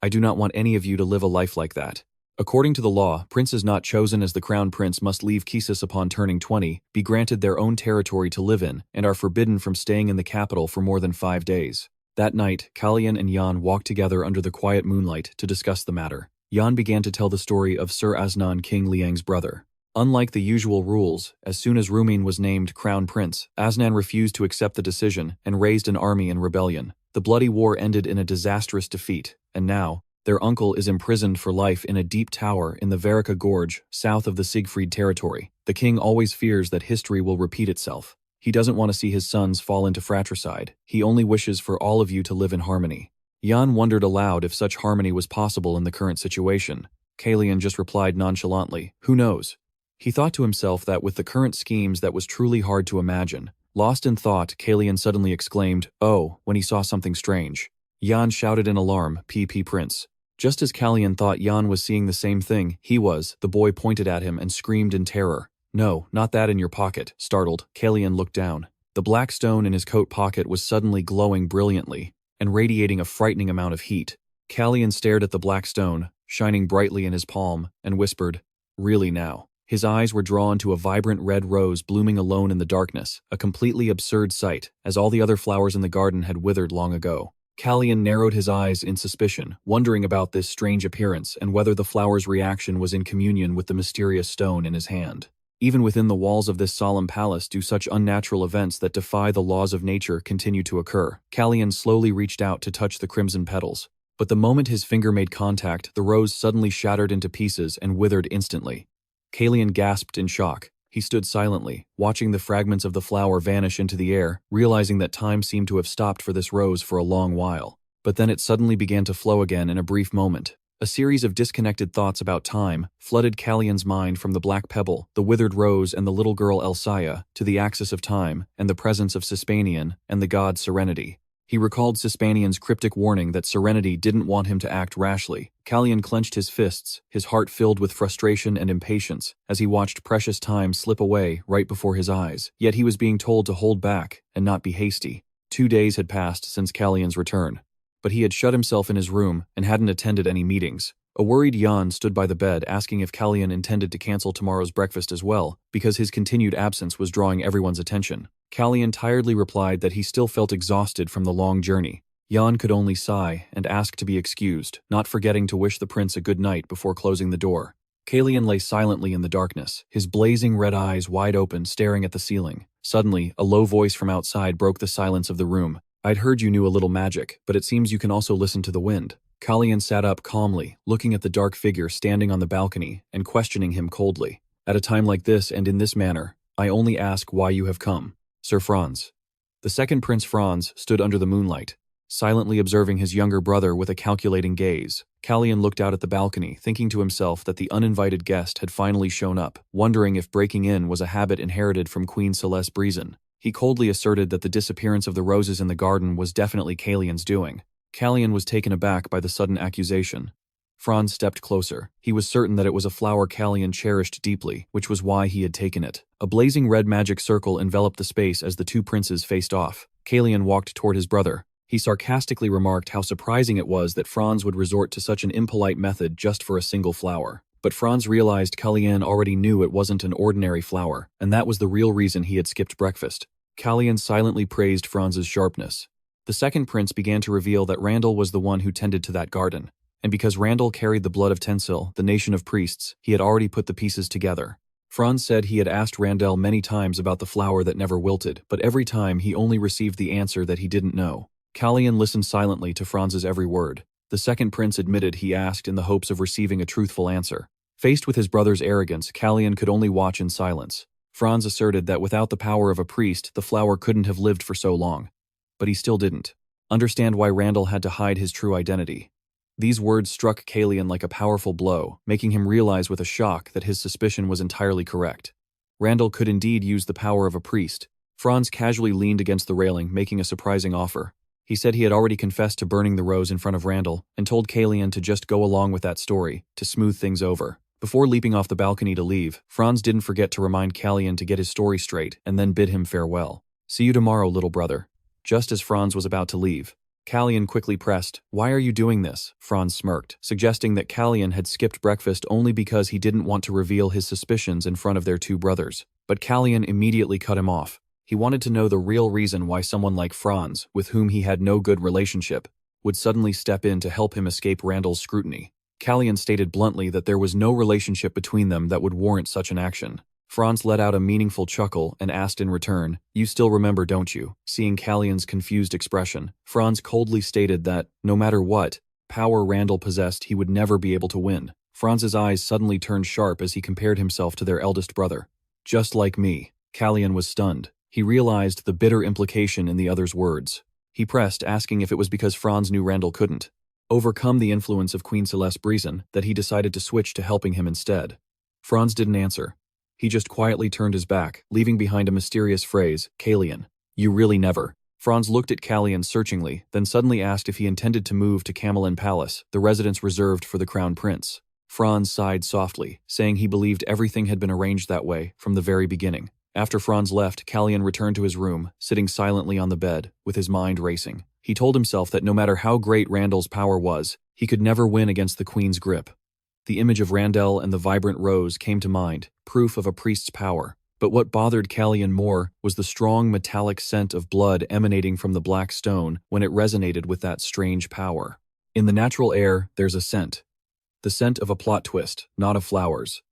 I do not want any of you to live a life like that. According to the law, princes not chosen as the crown prince must leave Kisis upon turning 20, be granted their own territory to live in, and are forbidden from staying in the capital for more than 5 days. That night, Calian and Jan walked together under the quiet moonlight to discuss the matter. Jan began to tell the story of Sir Asnan, King Liang's brother. Unlike the usual rules, as soon as Rumain was named crown prince, Asnan refused to accept the decision and raised an army in rebellion. The bloody war ended in a disastrous defeat, and now, their uncle is imprisoned for life in a deep tower in the Verica Gorge, south of the Siegfried territory. The king always fears that history will repeat itself. He doesn't want to see his sons fall into fratricide. He only wishes for all of you to live in harmony. Jan wondered aloud if such harmony was possible in the current situation. Calian just replied nonchalantly, who knows? He thought to himself that with the current schemes that was truly hard to imagine. Lost in thought, Calian suddenly exclaimed, oh, when he saw something strange. Jan shouted in alarm, PP Prince. Just as Calian thought Jan was seeing the same thing, the boy pointed at him and screamed in terror. No, not that in your pocket. Startled, Calian looked down. The black stone in his coat pocket was suddenly glowing brilliantly and radiating a frightening amount of heat. Calian stared at the black stone, shining brightly in his palm, and whispered, really now. His eyes were drawn to a vibrant red rose blooming alone in the darkness, a completely absurd sight, as all the other flowers in the garden had withered long ago. Calian narrowed his eyes in suspicion, wondering about this strange appearance and whether the flower's reaction was in communion with the mysterious stone in his hand. Even within the walls of this solemn palace do such unnatural events that defy the laws of nature continue to occur. Calian slowly reached out to touch the crimson petals, but the moment his finger made contact, the rose suddenly shattered into pieces and withered instantly. Calian gasped in shock. He stood silently, watching the fragments of the flower vanish into the air, realizing that time seemed to have stopped for this rose for a long while. But then it suddenly began to flow again in a brief moment. A series of disconnected thoughts about time flooded Calian's mind from the black pebble, the withered rose and the little girl Elsaya, to the axis of time and the presence of Sispanian and the god Serenity. He recalled Sispanian's cryptic warning that Serenity didn't want him to act rashly. Calian clenched his fists, his heart filled with frustration and impatience, as he watched precious time slip away right before his eyes. Yet he was being told to hold back and not be hasty. 2 days had passed since Calian's return, but he had shut himself in his room and hadn't attended any meetings. A worried Jan stood by the bed asking if Calian intended to cancel tomorrow's breakfast as well, because his continued absence was drawing everyone's attention. Calian tiredly replied that he still felt exhausted from the long journey. Jan could only sigh and ask to be excused, not forgetting to wish the prince a good night before closing the door. Calian lay silently in the darkness, his blazing red eyes wide open staring at the ceiling. Suddenly, a low voice from outside broke the silence of the room. I'd heard you knew a little magic, but it seems you can also listen to the wind. Calian sat up calmly, looking at the dark figure standing on the balcony and questioning him coldly. At a time like this and in this manner, I only ask why you have come. Sir Franz. The second Prince Franz stood under the moonlight, silently observing his younger brother with a calculating gaze. Calian looked out at the balcony, thinking to himself that the uninvited guest had finally shown up, wondering if breaking in was a habit inherited from Queen Celesbrisen. He coldly asserted that the disappearance of the roses in the garden was definitely Calian's doing. Calian was taken aback by the sudden accusation. Franz stepped closer. He was certain that it was a flower Calian cherished deeply, which was why he had taken it. A blazing red magic circle enveloped the space as the two princes faced off. Calian walked toward his brother. He sarcastically remarked how surprising it was that Franz would resort to such an impolite method just for a single flower. But Franz realized Calian already knew it wasn't an ordinary flower, and that was the real reason he had skipped breakfast. Calian silently praised Franz's sharpness. The second prince began to reveal that Randall was the one who tended to that garden. And because Randall carried the blood of Tensil, the nation of priests, he had already put the pieces together. Franz said he had asked Randall many times about the flower that never wilted, but every time he only received the answer that he didn't know. Calian listened silently to Franz's every word. The second prince admitted he asked in the hopes of receiving a truthful answer. Faced with his brother's arrogance, Calian could only watch in silence. Franz asserted that without the power of a priest, the flower couldn't have lived for so long. But he still didn't understand why Randall had to hide his true identity. These words struck Calian like a powerful blow, making him realize with a shock that his suspicion was entirely correct. Randall could indeed use the power of a priest. Franz casually leaned against the railing, making a surprising offer. He said he had already confessed to burning the rose in front of Randall, and told Calian to just go along with that story, to smooth things over. Before leaping off the balcony to leave, Franz didn't forget to remind Calian to get his story straight, and then bid him farewell. "See you tomorrow, little brother." Just as Franz was about to leave, Calian quickly pressed, "Why are you doing this?" Franz smirked, suggesting that Calian had skipped breakfast only because he didn't want to reveal his suspicions in front of their two brothers. But Calian immediately cut him off. He wanted to know the real reason why someone like Franz, with whom he had no good relationship, would suddenly step in to help him escape Randall's scrutiny. Calian stated bluntly that there was no relationship between them that would warrant such an action. Franz let out a meaningful chuckle and asked in return, "You still remember, don't you?" Seeing Calian's confused expression, Franz coldly stated that, no matter what power Randall possessed, he would never be able to win. Franz's eyes suddenly turned sharp as he compared himself to their eldest brother. "Just like me." Calian was stunned. He realized the bitter implication in the other's words. He pressed, asking if it was because Franz knew Randall couldn't overcome the influence of Queen Sispanian that he decided to switch to helping him instead. Franz didn't answer. He just quietly turned his back, leaving behind a mysterious phrase, "Calian, you really never." Franz looked at Calian searchingly, then suddenly asked if he intended to move to Calian Palace, the residence reserved for the crown prince. Franz sighed softly, saying he believed everything had been arranged that way from the very beginning. After Franz left, Calian returned to his room, sitting silently on the bed, with his mind racing. He told himself that no matter how great Randall's power was, he could never win against the Queen's grip. The image of Randall and the vibrant rose came to mind, proof of a priest's power. But what bothered Calian more was the strong metallic scent of blood emanating from the black stone when it resonated with that strange power. In the natural air, there's a scent. The scent of a plot twist, not of flowers.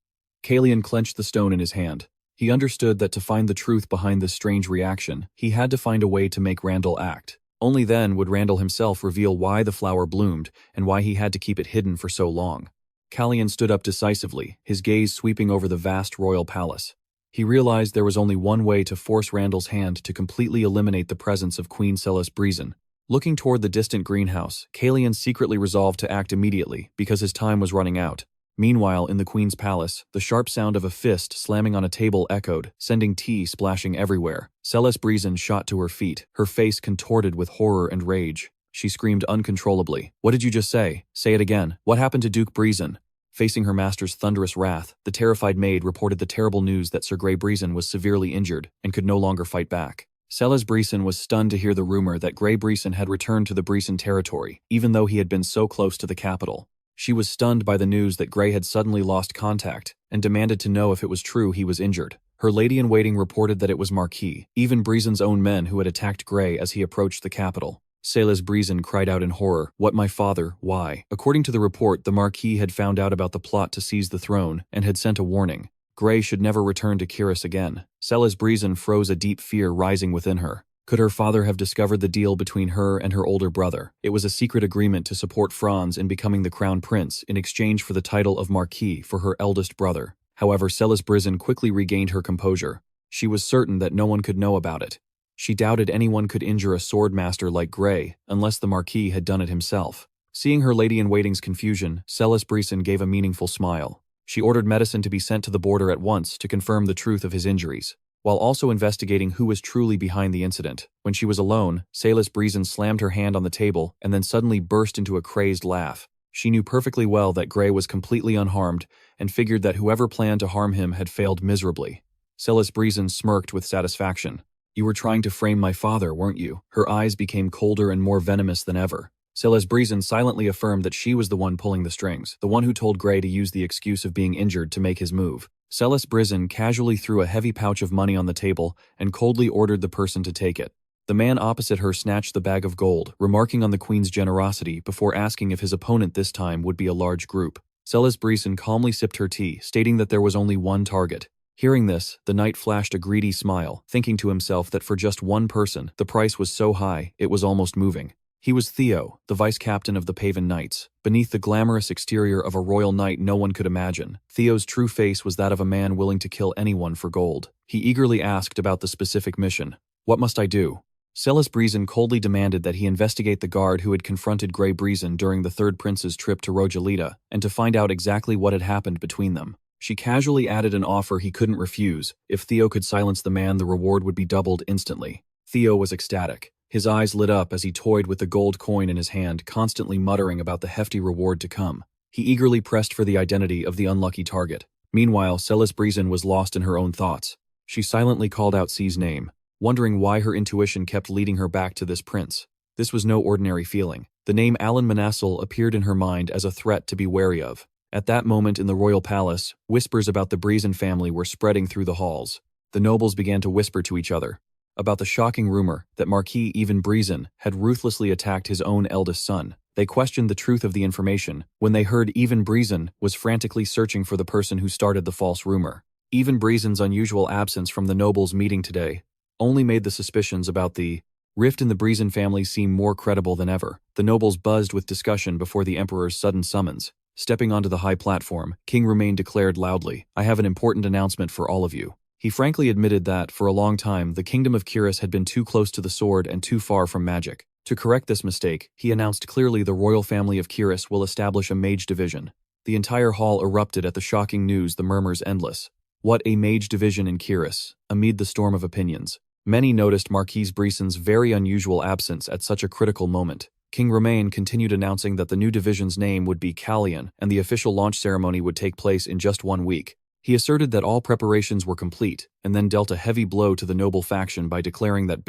Calian clenched the stone in his hand. He understood that to find the truth behind this strange reaction, he had to find a way to make Randall act. Only then would Randall himself reveal why the flower bloomed and why he had to keep it hidden for so long. Calian stood up decisively, his gaze sweeping over the vast royal palace. He realized there was only one way to force Randall's hand to completely eliminate the presence of Queen Sispanian. Looking toward the distant greenhouse, Calian secretly resolved to act immediately because his time was running out. Meanwhile, in the Queen's palace, the sharp sound of a fist slamming on a table echoed, sending tea splashing everywhere. Sispanian shot to her feet, her face contorted with horror and rage. She screamed uncontrollably. "What did you just say? Say it again. What happened to Duke Breezen?" Facing her master's thunderous wrath, the terrified maid reported the terrible news that Sir Grey Breezen was severely injured and could no longer fight back. Sispanian was stunned to hear the rumor that Grey Breezen had returned to the Breezen territory, even though he had been so close to the capital. She was stunned by the news that Grey had suddenly lost contact, and demanded to know if it was true he was injured. Her lady-in-waiting reported that it was Marquis, even Breezen's own men who had attacked Grey as he approached the capital. Sispanian cried out in horror, "What, my father? Why?" According to the report, the Marquis had found out about the plot to seize the throne, and had sent a warning. Grey should never return to Kiris again. Sispanian froze a deep fear rising within her. Could her father have discovered the deal between her and her older brother? It was a secret agreement to support Franz in becoming the crown prince in exchange for the title of Marquis for her eldest brother. However, Sispanian quickly regained her composure. She was certain that no one could know about it. She doubted anyone could injure a sword master like Grey, unless the Marquis had done it himself. Seeing her lady-in-waiting's confusion, Sispanian gave a meaningful smile. She ordered medicine to be sent to the border at once to confirm the truth of his injuries, while also investigating who was truly behind the incident. When she was alone, Sispanian slammed her hand on the table and then suddenly burst into a crazed laugh. She knew perfectly well that Grey was completely unharmed and figured that whoever planned to harm him had failed miserably. Sispanian smirked with satisfaction. "You were trying to frame my father, weren't you?" Her eyes became colder and more venomous than ever. Sispanian silently affirmed that she was the one pulling the strings, the one who told Grey to use the excuse of being injured to make his move. Sispanian casually threw a heavy pouch of money on the table and coldly ordered the person to take it. The man opposite her snatched the bag of gold, remarking on the queen's generosity before asking if his opponent this time would be a large group. SSS-Rank calmly sipped her tea, stating that there was only one target. Hearing this, the knight flashed a greedy smile, thinking to himself that for just one person, the price was so high, it was almost moving. He was Theo, the vice-captain of the Paven Knights. Beneath the glamorous exterior of a royal knight no one could imagine, Theo's true face was that of a man willing to kill anyone for gold. He eagerly asked about the specific mission. "What must I do?" SSS-Rank coldly demanded that he investigate the guard who had confronted Grey Breezen during the Third Prince's trip to Rojalita, and to find out exactly what had happened between them. She casually added an offer he couldn't refuse. If Theo could silence the man, the reward would be doubled instantly. Theo was ecstatic. His eyes lit up as he toyed with the gold coin in his hand, constantly muttering about the hefty reward to come. He eagerly pressed for the identity of the unlucky target. Meanwhile, SSS-Rank was lost in her own thoughts. She silently called out C's name, wondering why her intuition kept leading her back to this prince. This was no ordinary feeling. The name Alan Manassel appeared in her mind as a threat to be wary of. At that moment in the royal palace, whispers about the Breezen family were spreading through the halls. The nobles began to whisper to each other about the shocking rumor that Marquis Even Breezen had ruthlessly attacked his own eldest son. They questioned the truth of the information when they heard Even Breezen was frantically searching for the person who started the false rumor. Even Breezen's unusual absence from the nobles' meeting today only made the suspicions about the rift in the Breezen family seem more credible than ever. The nobles buzzed with discussion before the emperor's sudden summons. Stepping onto the high platform, King Romain declared loudly, "I have an important announcement for all of you." He frankly admitted that, for a long time, the kingdom of Kiris had been too close to the sword and too far from magic. To correct this mistake, he announced clearly the royal family of Kiris will establish a mage division. The entire hall erupted at the shocking news, the murmurs endless. What a mage division in Kiris, amid the storm of opinions. Many noticed Marquis Breezen's very unusual absence at such a critical moment. King Romain continued announcing that the new division's name would be Calian, and the official launch ceremony would take place in just 1 week. He asserted that all preparations were complete, and then dealt a heavy blow to the noble faction by declaring that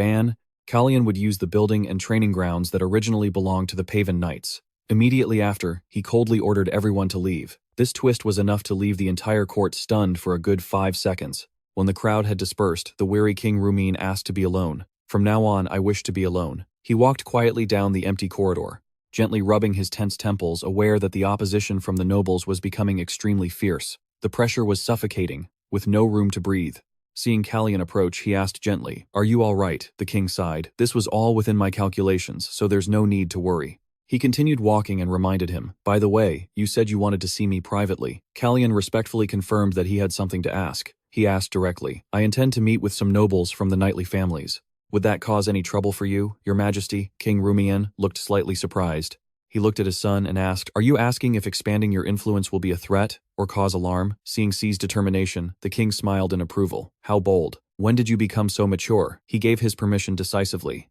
Calian would use the building and training grounds that originally belonged to the Paven Knights. Immediately after, he coldly ordered everyone to leave. This twist was enough to leave the entire court stunned for a good 5 seconds. When the crowd had dispersed, the weary King Romain asked to be alone. "From now on, I wish to be alone." He walked quietly down the empty corridor, gently rubbing his tense temples, aware that the opposition from the nobles was becoming extremely fierce. The pressure was suffocating, with no room to breathe. Seeing Calian approach, he asked gently, "Are you all right?" The king sighed. "This was all within my calculations, so there's no need to worry." He continued walking and reminded him, "By the way, you said you wanted to see me privately." Calian respectfully confirmed that he had something to ask. He asked directly, "I intend to meet with some nobles from the knightly families. Would that cause any trouble for you, your majesty?" King Romain looked slightly surprised. He looked at his son and asked, "Are you asking if expanding your influence will be a threat or cause alarm?" Seeing C's determination, the king smiled in approval. "How bold. When did you become so mature?" He gave his permission decisively.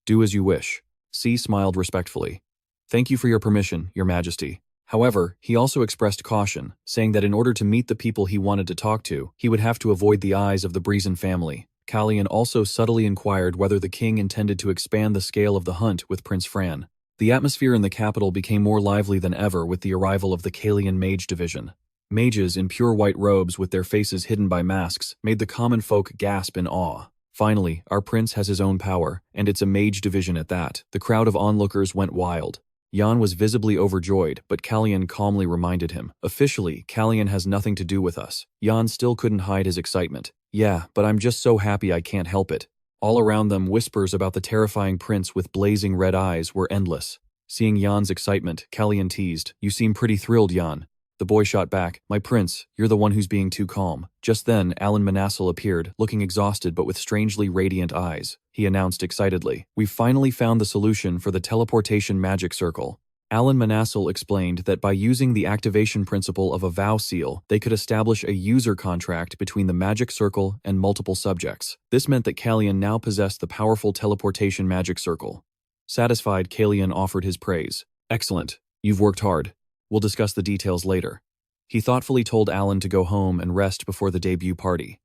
"Do as you wish." C smiled respectfully. "Thank you for your permission, your majesty." However, he also expressed caution, saying that in order to meet the people he wanted to talk to, he would have to avoid the eyes of the Breezen family. Calian also subtly inquired whether the king intended to expand the scale of the hunt with Prince Franz. The atmosphere in the capital became more lively than ever with the arrival of the Calian Mage division. Mages in pure white robes with their faces hidden by masks made the common folk gasp in awe. "Finally, our prince has his own power, and it's a mage division at that." The crowd of onlookers went wild. Jan was visibly overjoyed, but Calian calmly reminded him, "Officially, Calian has nothing to do with us." Jan still couldn't hide his excitement. "Yeah, but I'm just so happy I can't help it." All around them, whispers about the terrifying prince with blazing red eyes were endless. Seeing Jan's excitement, Calian teased, "You seem pretty thrilled, Jan." The boy shot back, "My prince, you're the one who's being too calm." Just then, Alan Manassel appeared, looking exhausted but with strangely radiant eyes. He announced excitedly, "We've finally found the solution for the teleportation magic circle." Alan Manassel explained that by using the activation principle of a vow seal, they could establish a user contract between the magic circle and multiple subjects. This meant that Calian now possessed the powerful teleportation magic circle. Satisfied, Calian offered his praise. "Excellent. You've worked hard. We'll discuss the details later." He thoughtfully told Alan to go home and rest before the debut party.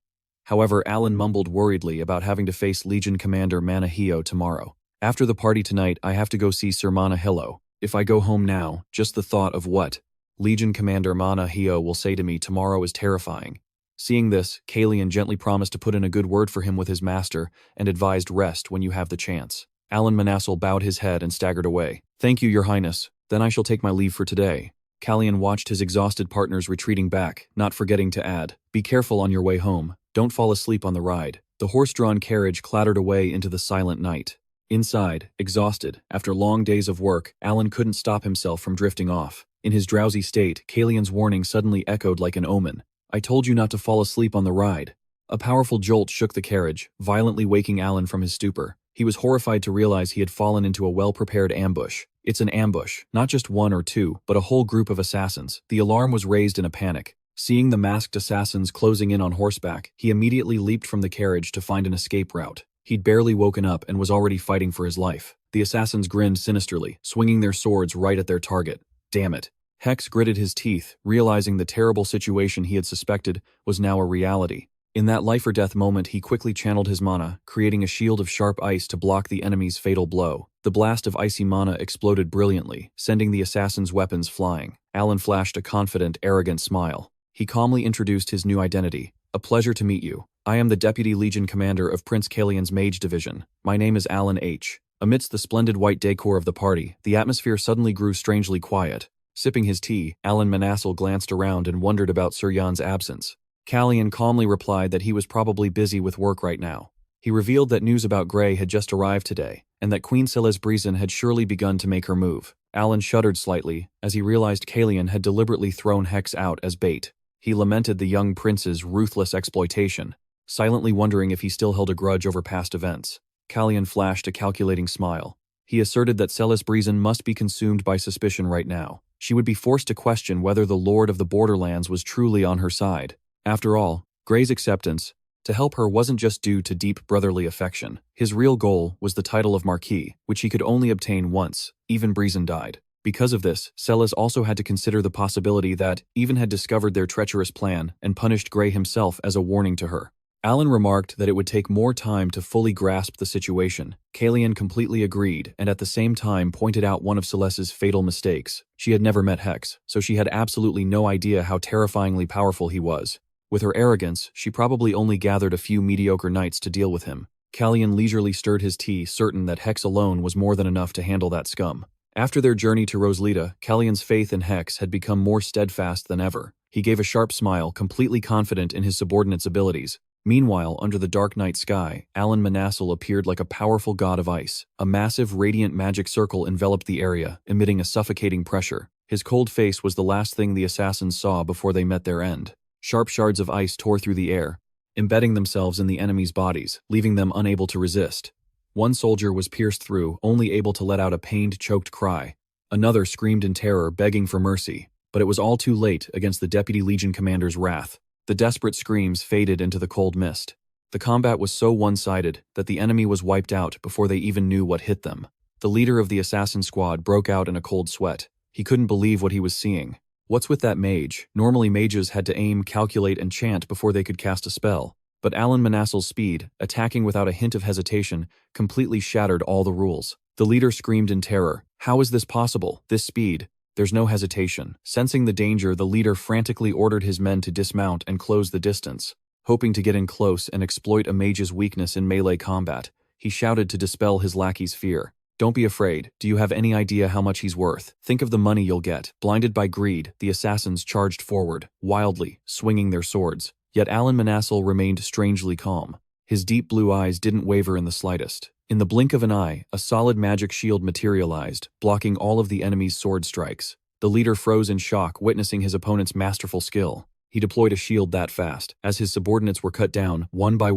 However, Alan mumbled worriedly about having to face Legion Commander Manahio tomorrow. "After the party tonight, I have to go see Sir Manahilo. If I go home now, just the thought of what Legion Commander Manahio will say to me tomorrow is terrifying." Seeing this, Calian gently promised to put in a good word for him with his master and advised rest when you have the chance. Alan Manassel bowed his head and staggered away. Thank you, Your Highness. Then I shall take my leave for today. Calian watched his exhausted partners retreating back, not forgetting to add, be careful on your way home. Don't fall asleep on the ride. The horse-drawn carriage clattered away into the silent night. Inside, exhausted, after long days of work, Alan couldn't stop himself from drifting off. In his drowsy state, Calian's warning suddenly echoed like an omen. I told you not to fall asleep on the ride. A powerful jolt shook the carriage, violently waking Alan from his stupor. He was horrified to realize he had fallen into a well-prepared ambush. It's an ambush, not just one or two, but a whole group of assassins. The alarm was raised in a panic. Seeing the masked assassins closing in on horseback, he immediately leaped from the carriage to find an escape route. He'd barely woken up and was already fighting for his life. The assassins grinned sinisterly, swinging their swords right at their target. Damn it. Hex gritted his teeth, realizing the terrible situation he had suspected was now a reality. In that life-or-death moment, he quickly channeled his mana, creating a shield of sharp ice to block the enemy's fatal blow. The blast of icy mana exploded brilliantly, sending the assassin's weapons flying. Alan flashed a confident, arrogant smile. He calmly introduced his new identity. A pleasure to meet you. I am the Deputy Legion Commander of Prince Calian's Mage Division. My name is Alan H. Amidst the splendid white decor of the party, the atmosphere suddenly grew strangely quiet. Sipping his tea, Alan Manassel glanced around and wondered about Sir Jan's absence. Calian calmly replied that he was probably busy with work right now. He revealed that news about Grey had just arrived today, and that Queen Sispanian had surely begun to make her move. Alan shuddered slightly as he realized Calian had deliberately thrown Hex out as bait. He lamented the young prince's ruthless exploitation, silently wondering if he still held a grudge over past events. Calian flashed a calculating smile. He asserted that Sispanian must be consumed by suspicion right now. She would be forced to question whether the Lord of the Borderlands was truly on her side. After all, Grey's acceptance to help her wasn't just due to deep brotherly affection. His real goal was the title of Marquis, which he could only obtain once. Even Breezen died. Because of this, Celes also had to consider the possibility that Even had discovered their treacherous plan and punished Grey himself as a warning to her. Alan remarked that it would take more time to fully grasp the situation. Calian completely agreed and at the same time pointed out one of Celeste's fatal mistakes. She had never met Hex, so she had absolutely no idea how terrifyingly powerful he was. With her arrogance, she probably only gathered a few mediocre knights to deal with him. Calian leisurely stirred his tea, certain that Hex alone was more than enough to handle that scum. After their journey to Rosalita, Calian's faith in Hex had become more steadfast than ever. He gave a sharp smile, completely confident in his subordinate's abilities. Meanwhile, under the dark night sky, Alan Manassel appeared like a powerful god of ice. A massive, radiant magic circle enveloped the area, emitting a suffocating pressure. His cold face was the last thing the assassins saw before they met their end. Sharp shards of ice tore through the air, embedding themselves in the enemy's bodies, leaving them unable to resist. One soldier was pierced through, only able to let out a pained, choked cry. Another screamed in terror, begging for mercy. But it was all too late against the Deputy Legion Commander's wrath. The desperate screams faded into the cold mist. The combat was so one-sided that the enemy was wiped out before they even knew what hit them. The leader of the assassin squad broke out in a cold sweat. He couldn't believe what he was seeing. What's with that mage? Normally mages had to aim, calculate, and chant before they could cast a spell. But Alan Manassel's speed, attacking without a hint of hesitation, completely shattered all the rules. The leader screamed in terror. How is this possible? This speed? There's no hesitation. Sensing the danger, the leader frantically ordered his men to dismount and close the distance. Hoping to get in close and exploit a mage's weakness in melee combat, he shouted to dispel his lackey's fear. Don't be afraid. Do you have any idea how much he's worth? Think of the money you'll get. Blinded by greed, the assassins charged forward, wildly, swinging their swords. Yet Alan Manassel remained strangely calm. His deep blue eyes didn't waver in the slightest. In the blink of an eye, a solid magic shield materialized, blocking all of the enemy's sword strikes. The leader froze in shock, witnessing his opponent's masterful skill. He deployed a shield that fast. As his subordinates were cut down, one by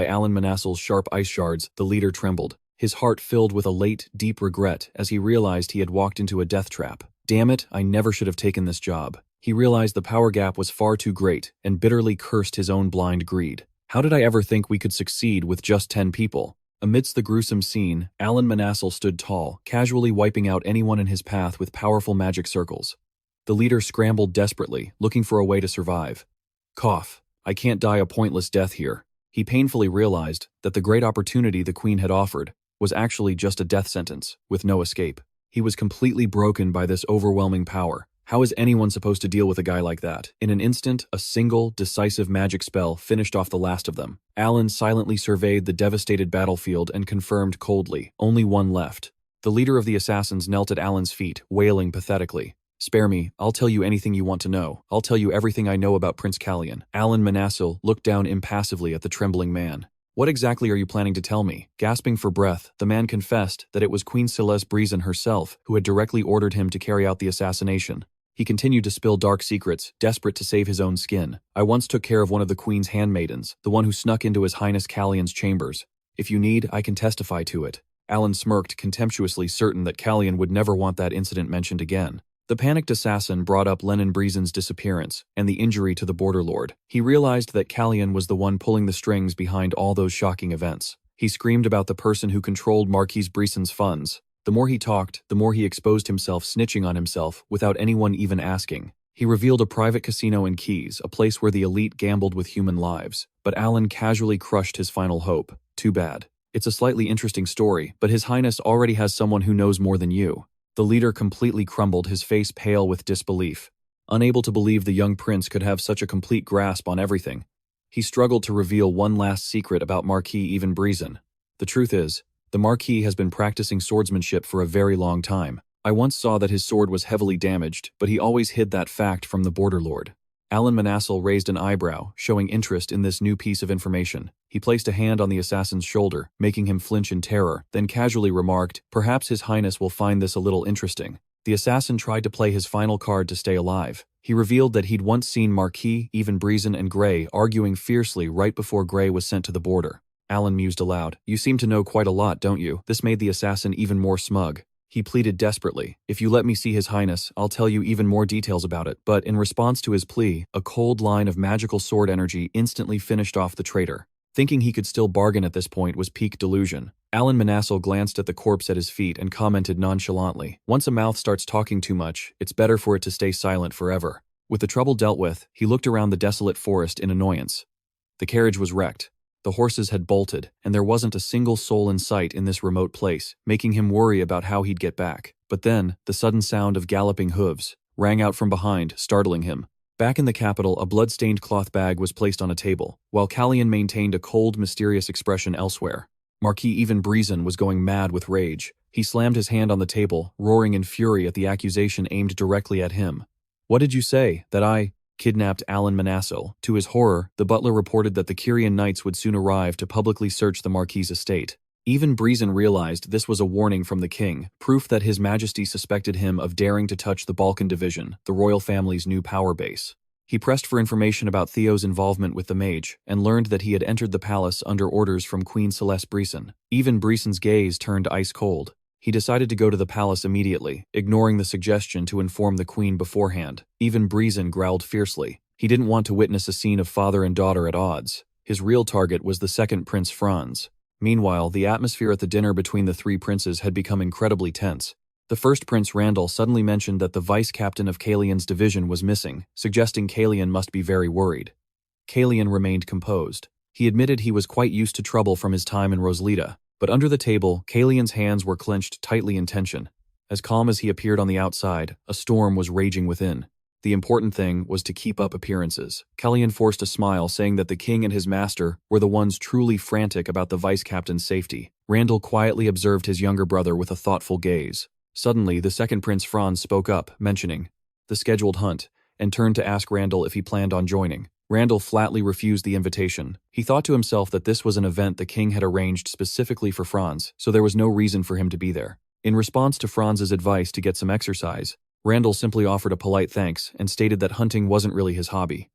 Alan Manassel's sharp ice shards, the leader trembled. His heart filled with a late, deep regret as he realized he had walked into a death trap. Damn it, I never should have taken this job. He realized the power gap was far too great and bitterly cursed his own blind greed. How did I ever think we could succeed with just 10 people? Amidst the gruesome scene, Alan Manassel stood tall, casually wiping out anyone in his path with powerful magic circles. The leader scrambled desperately, looking for a way to survive. Cough. I can't die a pointless death here. He painfully realized that the great opportunity the Queen had offered was actually just a death sentence, with no escape. He was completely broken by this overwhelming power. How is anyone supposed to deal with a guy like that? In an instant, a single, decisive magic spell finished off the last of them. Alan silently surveyed the devastated battlefield and confirmed coldly, only one left. The leader of the assassins knelt at Alan's feet, wailing pathetically. Spare me, I'll tell you anything you want to know. I'll tell you everything I know about Prince Calian. Alan Manassil looked down impassively at the trembling man. What exactly are you planning to tell me? Gasping for breath, the man confessed that it was Queen Sispanian herself who had directly ordered him to carry out the assassination. He continued to spill dark secrets, desperate to save his own skin. I once took care of one of the Queen's handmaidens, the one who snuck into His Highness Calian's chambers. If you need, I can testify to it. Alan smirked, contemptuously, certain that Calian would never want that incident mentioned again. The panicked assassin brought up Lennon Breezen's disappearance and the injury to the Border Lord. He realized that Calian was the one pulling the strings behind all those shocking events. He screamed about the person who controlled Marquis Breezen's funds. The more he talked, the more he exposed himself, snitching on himself without anyone even asking. He revealed a private casino in Keys, a place where the elite gambled with human lives. But Alan casually crushed his final hope. Too bad. It's a slightly interesting story, but His Highness already has someone who knows more than you. The leader completely crumbled, his face pale with disbelief. Unable to believe the young prince could have such a complete grasp on everything, he struggled to reveal one last secret about Marquis Breezen. The truth is, the Marquis has been practicing swordsmanship for a very long time. I once saw that his sword was heavily damaged, but he always hid that fact from the Border Lord. Alan Manassil raised an eyebrow, showing interest in this new piece of information. He placed a hand on the assassin's shoulder, making him flinch in terror, then casually remarked, "Perhaps His Highness will find this a little interesting." The assassin tried to play his final card to stay alive. He revealed that he'd once seen Marquis Breezen and Grey arguing fiercely right before Grey was sent to the border. Alan mused aloud. "You seem to know quite a lot, don't you?" This made the assassin even more smug. He pleaded desperately, "If you let me see His Highness, I'll tell you even more details about it." But in response to his plea, a cold line of magical sword energy instantly finished off the traitor. Thinking he could still bargain at this point was peak delusion. Alan Manassil glanced at the corpse at his feet and commented nonchalantly, "Once a mouth starts talking too much, it's better for it to stay silent forever." With the trouble dealt with, he looked around the desolate forest in annoyance. The carriage was wrecked. The horses had bolted, and there wasn't a single soul in sight in this remote place, making him worry about how he'd get back. But then, the sudden sound of galloping hooves rang out from behind, startling him. Back in the capital, a blood-stained cloth bag was placed on a table, while Calian maintained a cold, mysterious expression elsewhere. Marquis Breezen was going mad with rage. He slammed his hand on the table, roaring in fury at the accusation aimed directly at him. "What did you say? That I kidnapped Alan Manassil?" To his horror, the butler reported that the Kyrian knights would soon arrive to publicly search the Marquis' estate. Even Breezen realized this was a warning from the king, proof that His Majesty suspected him of daring to touch the Balkan division, the royal family's new power base. He pressed for information about Theo's involvement with the Mage, and learned that he had entered the palace under orders from Queen Sispanian. Even Breezen's gaze turned ice cold. He decided to go to the palace immediately, ignoring the suggestion to inform the queen beforehand. Even Breezen growled fiercely. He didn't want to witness a scene of father and daughter at odds. His real target was the second prince, Franz. Meanwhile, the atmosphere at the dinner between the three princes had become incredibly tense. The first prince, Randall, suddenly mentioned that the vice-captain of Calian's division was missing, suggesting Calian must be very worried. Calian remained composed. He admitted he was quite used to trouble from his time in Rosalita. But under the table, Calian's hands were clenched tightly in tension. As calm as he appeared on the outside, a storm was raging within. The important thing was to keep up appearances. Calian forced a smile, saying that the king and his master were the ones truly frantic about the vice-captain's safety. Randall quietly observed his younger brother with a thoughtful gaze. Suddenly, the second prince, Franz, spoke up, mentioning the scheduled hunt, and turned to ask Randall if he planned on joining. Randall flatly refused the invitation. He thought to himself that this was an event the king had arranged specifically for Franz, so there was no reason for him to be there. In response to Franz's advice to get some exercise, Randall simply offered a polite thanks and stated that hunting wasn't really his hobby.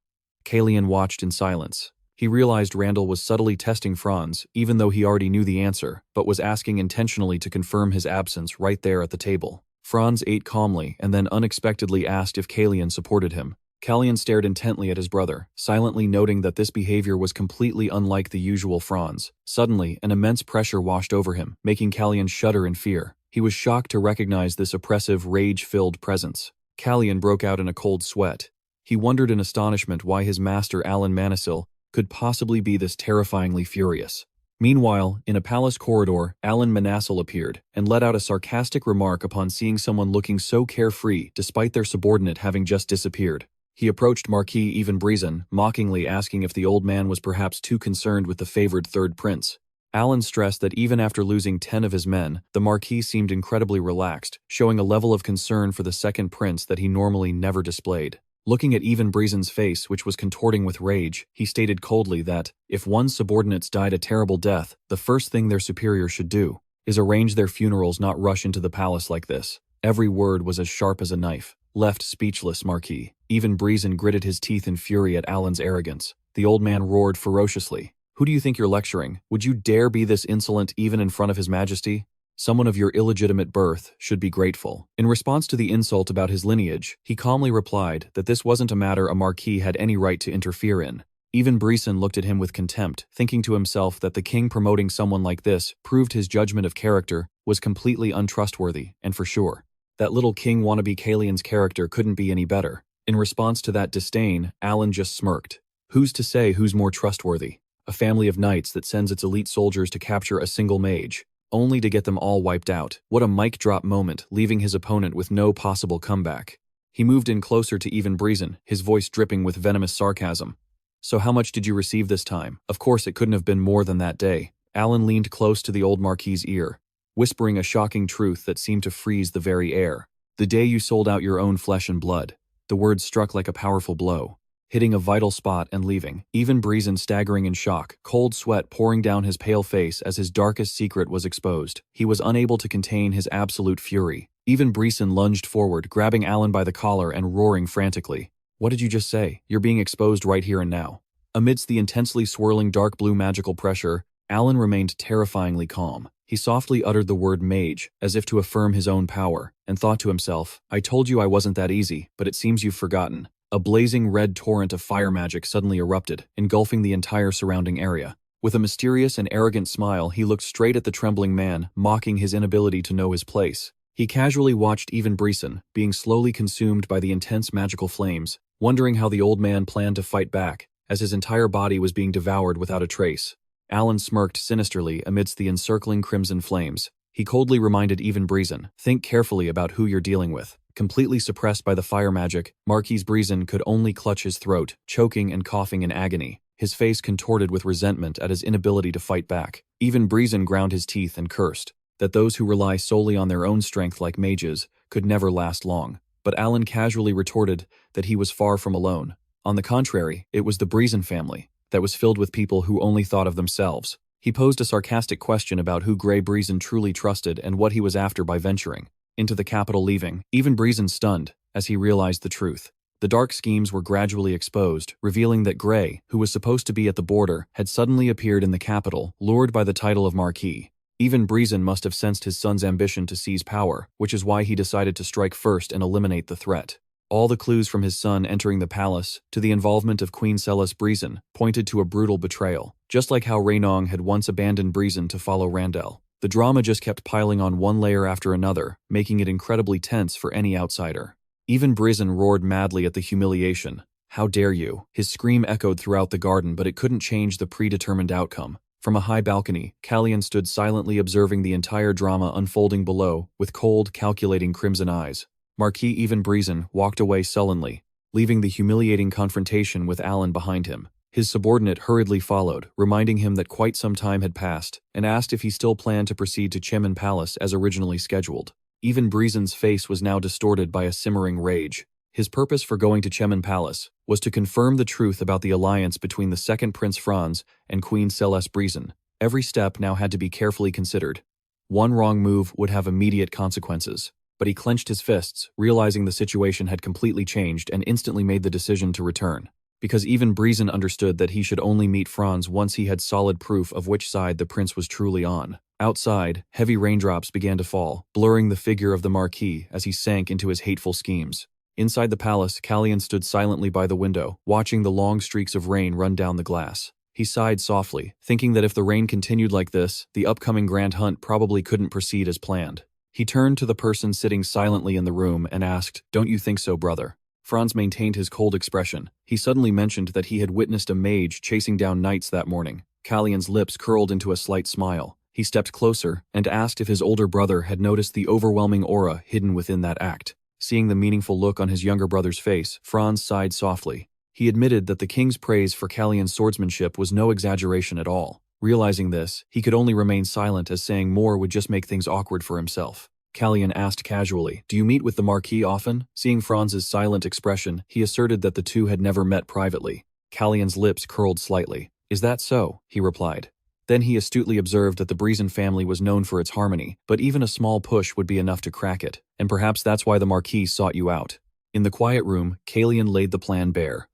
Calian watched in silence. He realized Randall was subtly testing Franz, even though he already knew the answer, but was asking intentionally to confirm his absence right there at the table. Franz ate calmly and then unexpectedly asked if Calian supported him. Calian stared intently at his brother, silently noting that this behavior was completely unlike the usual Franz. Suddenly, an immense pressure washed over him, making Calian shudder in fear. He was shocked to recognize this oppressive, rage-filled presence. Calian broke out in a cold sweat. He wondered in astonishment why his master Alan Manassil could possibly be this terrifyingly furious. Meanwhile, in a palace corridor, Alan Manassel appeared and let out a sarcastic remark upon seeing someone looking so carefree despite their subordinate having just disappeared. He approached Marquis Even Breezen, mockingly asking if the old man was perhaps too concerned with the favored third prince. Alan stressed that even after losing 10 of his men, the Marquis seemed incredibly relaxed, showing a level of concern for the second prince that he normally never displayed. Looking at Even Breezen's face, which was contorting with rage, he stated coldly that, if one's subordinates died a terrible death, the first thing their superior should do is arrange their funerals, not rush into the palace like this. Every word was as sharp as a knife. Left speechless, Marquis Even Breezen gritted his teeth in fury at Alan's arrogance. The old man roared ferociously. Who do you think you're lecturing? Would you dare be this insolent even in front of His Majesty? Someone of your illegitimate birth should be grateful. In response to the insult about his lineage, he calmly replied that this wasn't a matter a marquis had any right to interfere in. Even Breezen looked at him with contempt, thinking to himself that the king promoting someone like this proved his judgment of character was completely untrustworthy, and for sure, that little king wannabe Calian's character couldn't be any better. In response to that disdain, Alan just smirked. Who's to say who's more trustworthy? A family of knights that sends its elite soldiers to capture a single mage, only to get them all wiped out. What a mic drop moment, leaving his opponent with no possible comeback. He moved in closer to Even Breezen, his voice dripping with venomous sarcasm. So how much did you receive this time? Of course it couldn't have been more than that day. Alan leaned close to the old Marquis's ear, whispering a shocking truth that seemed to freeze the very air. The day you sold out your own flesh and blood. The words struck like a powerful blow, hitting a vital spot and leaving Even Breezen staggering in shock, cold sweat pouring down his pale face as his darkest secret was exposed. He was unable to contain his absolute fury. Even Breezen lunged forward, grabbing Alan by the collar and roaring frantically. What did you just say? You're being exposed right here and now. Amidst the intensely swirling dark blue magical pressure, Alan remained terrifyingly calm. He softly uttered the word mage, as if to affirm his own power, and thought to himself, I told you I wasn't that easy, but it seems you've forgotten. A blazing red torrent of fire magic suddenly erupted, engulfing the entire surrounding area. With a mysterious and arrogant smile, he looked straight at the trembling man, mocking his inability to know his place. He casually watched Even Breezen, being slowly consumed by the intense magical flames, wondering how the old man planned to fight back, as his entire body was being devoured without a trace. Alan smirked sinisterly amidst the encircling crimson flames. He coldly reminded Even Breezen, think carefully about who you're dealing with. Completely suppressed by the fire magic, Marquis Breezen could only clutch his throat, choking and coughing in agony, his face contorted with resentment at his inability to fight back. Even Breezen ground his teeth and cursed that those who rely solely on their own strength like mages could never last long. But Alan casually retorted that he was far from alone. On the contrary, it was the Breezen family that was filled with people who only thought of themselves. He posed a sarcastic question about who Grey Breezen truly trusted and what he was after by venturing into the capital, leaving Even Breezen stunned as he realized the truth. The dark schemes were gradually exposed, revealing that Grey, who was supposed to be at the border, had suddenly appeared in the capital, lured by the title of Marquis. Even Breezen must have sensed his son's ambition to seize power, which is why he decided to strike first and eliminate the threat. All the clues from his son entering the palace to the involvement of Queen Breezen pointed to a brutal betrayal, just like how Raynong had once abandoned Breezen to follow Randell. The drama just kept piling on one layer after another, making it incredibly tense for any outsider. Even Breezen roared madly at the humiliation. How dare you? His scream echoed throughout the garden, but it couldn't change the predetermined outcome. From a high balcony, Calian stood silently observing the entire drama unfolding below, with cold, calculating crimson eyes. Marquis Even Breezen walked away sullenly, leaving the humiliating confrontation with Alan behind him. His subordinate hurriedly followed, reminding him that quite some time had passed, and asked if he still planned to proceed to Chemin Palace as originally scheduled. Even Breezen's face was now distorted by a simmering rage. His purpose for going to Chemin Palace was to confirm the truth about the alliance between the second Prince Franz and Queen Breezen. Every step now had to be carefully considered. One wrong move would have immediate consequences. But he clenched his fists, realizing the situation had completely changed, and instantly made the decision to return. Because even Breezen understood that he should only meet Franz once he had solid proof of which side the prince was truly on. Outside, heavy raindrops began to fall, blurring the figure of the Marquis as he sank into his hateful schemes. Inside the palace, Calian stood silently by the window, watching the long streaks of rain run down the glass. He sighed softly, thinking that if the rain continued like this, the upcoming grand hunt probably couldn't proceed as planned. He turned to the person sitting silently in the room and asked, "Don't you think so, brother?" Franz maintained his cold expression. He suddenly mentioned that he had witnessed a mage chasing down knights that morning. Calian's lips curled into a slight smile. He stepped closer and asked if his older brother had noticed the overwhelming aura hidden within that act. Seeing the meaningful look on his younger brother's face, Franz sighed softly. He admitted that the king's praise for Calian's swordsmanship was no exaggeration at all. Realizing this, he could only remain silent, as saying more would just make things awkward for himself. Calian asked casually, "Do you meet with the Marquis often?" Seeing Franz's silent expression, he asserted that the two had never met privately. Calian's lips curled slightly. "Is that so?" he replied. Then he astutely observed that the Breezen family was known for its harmony, but even a small push would be enough to crack it, and perhaps that's why the Marquis sought you out. In the quiet room, Calian laid the plan bare.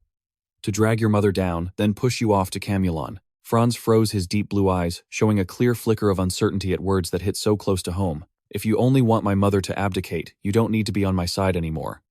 To drag your mother down, then push you off to Camulon. Franz froze his deep blue eyes, showing a clear flicker of uncertainty at words that hit so close to home. "If you only want my mother to abdicate, you don't need to be on my side anymore.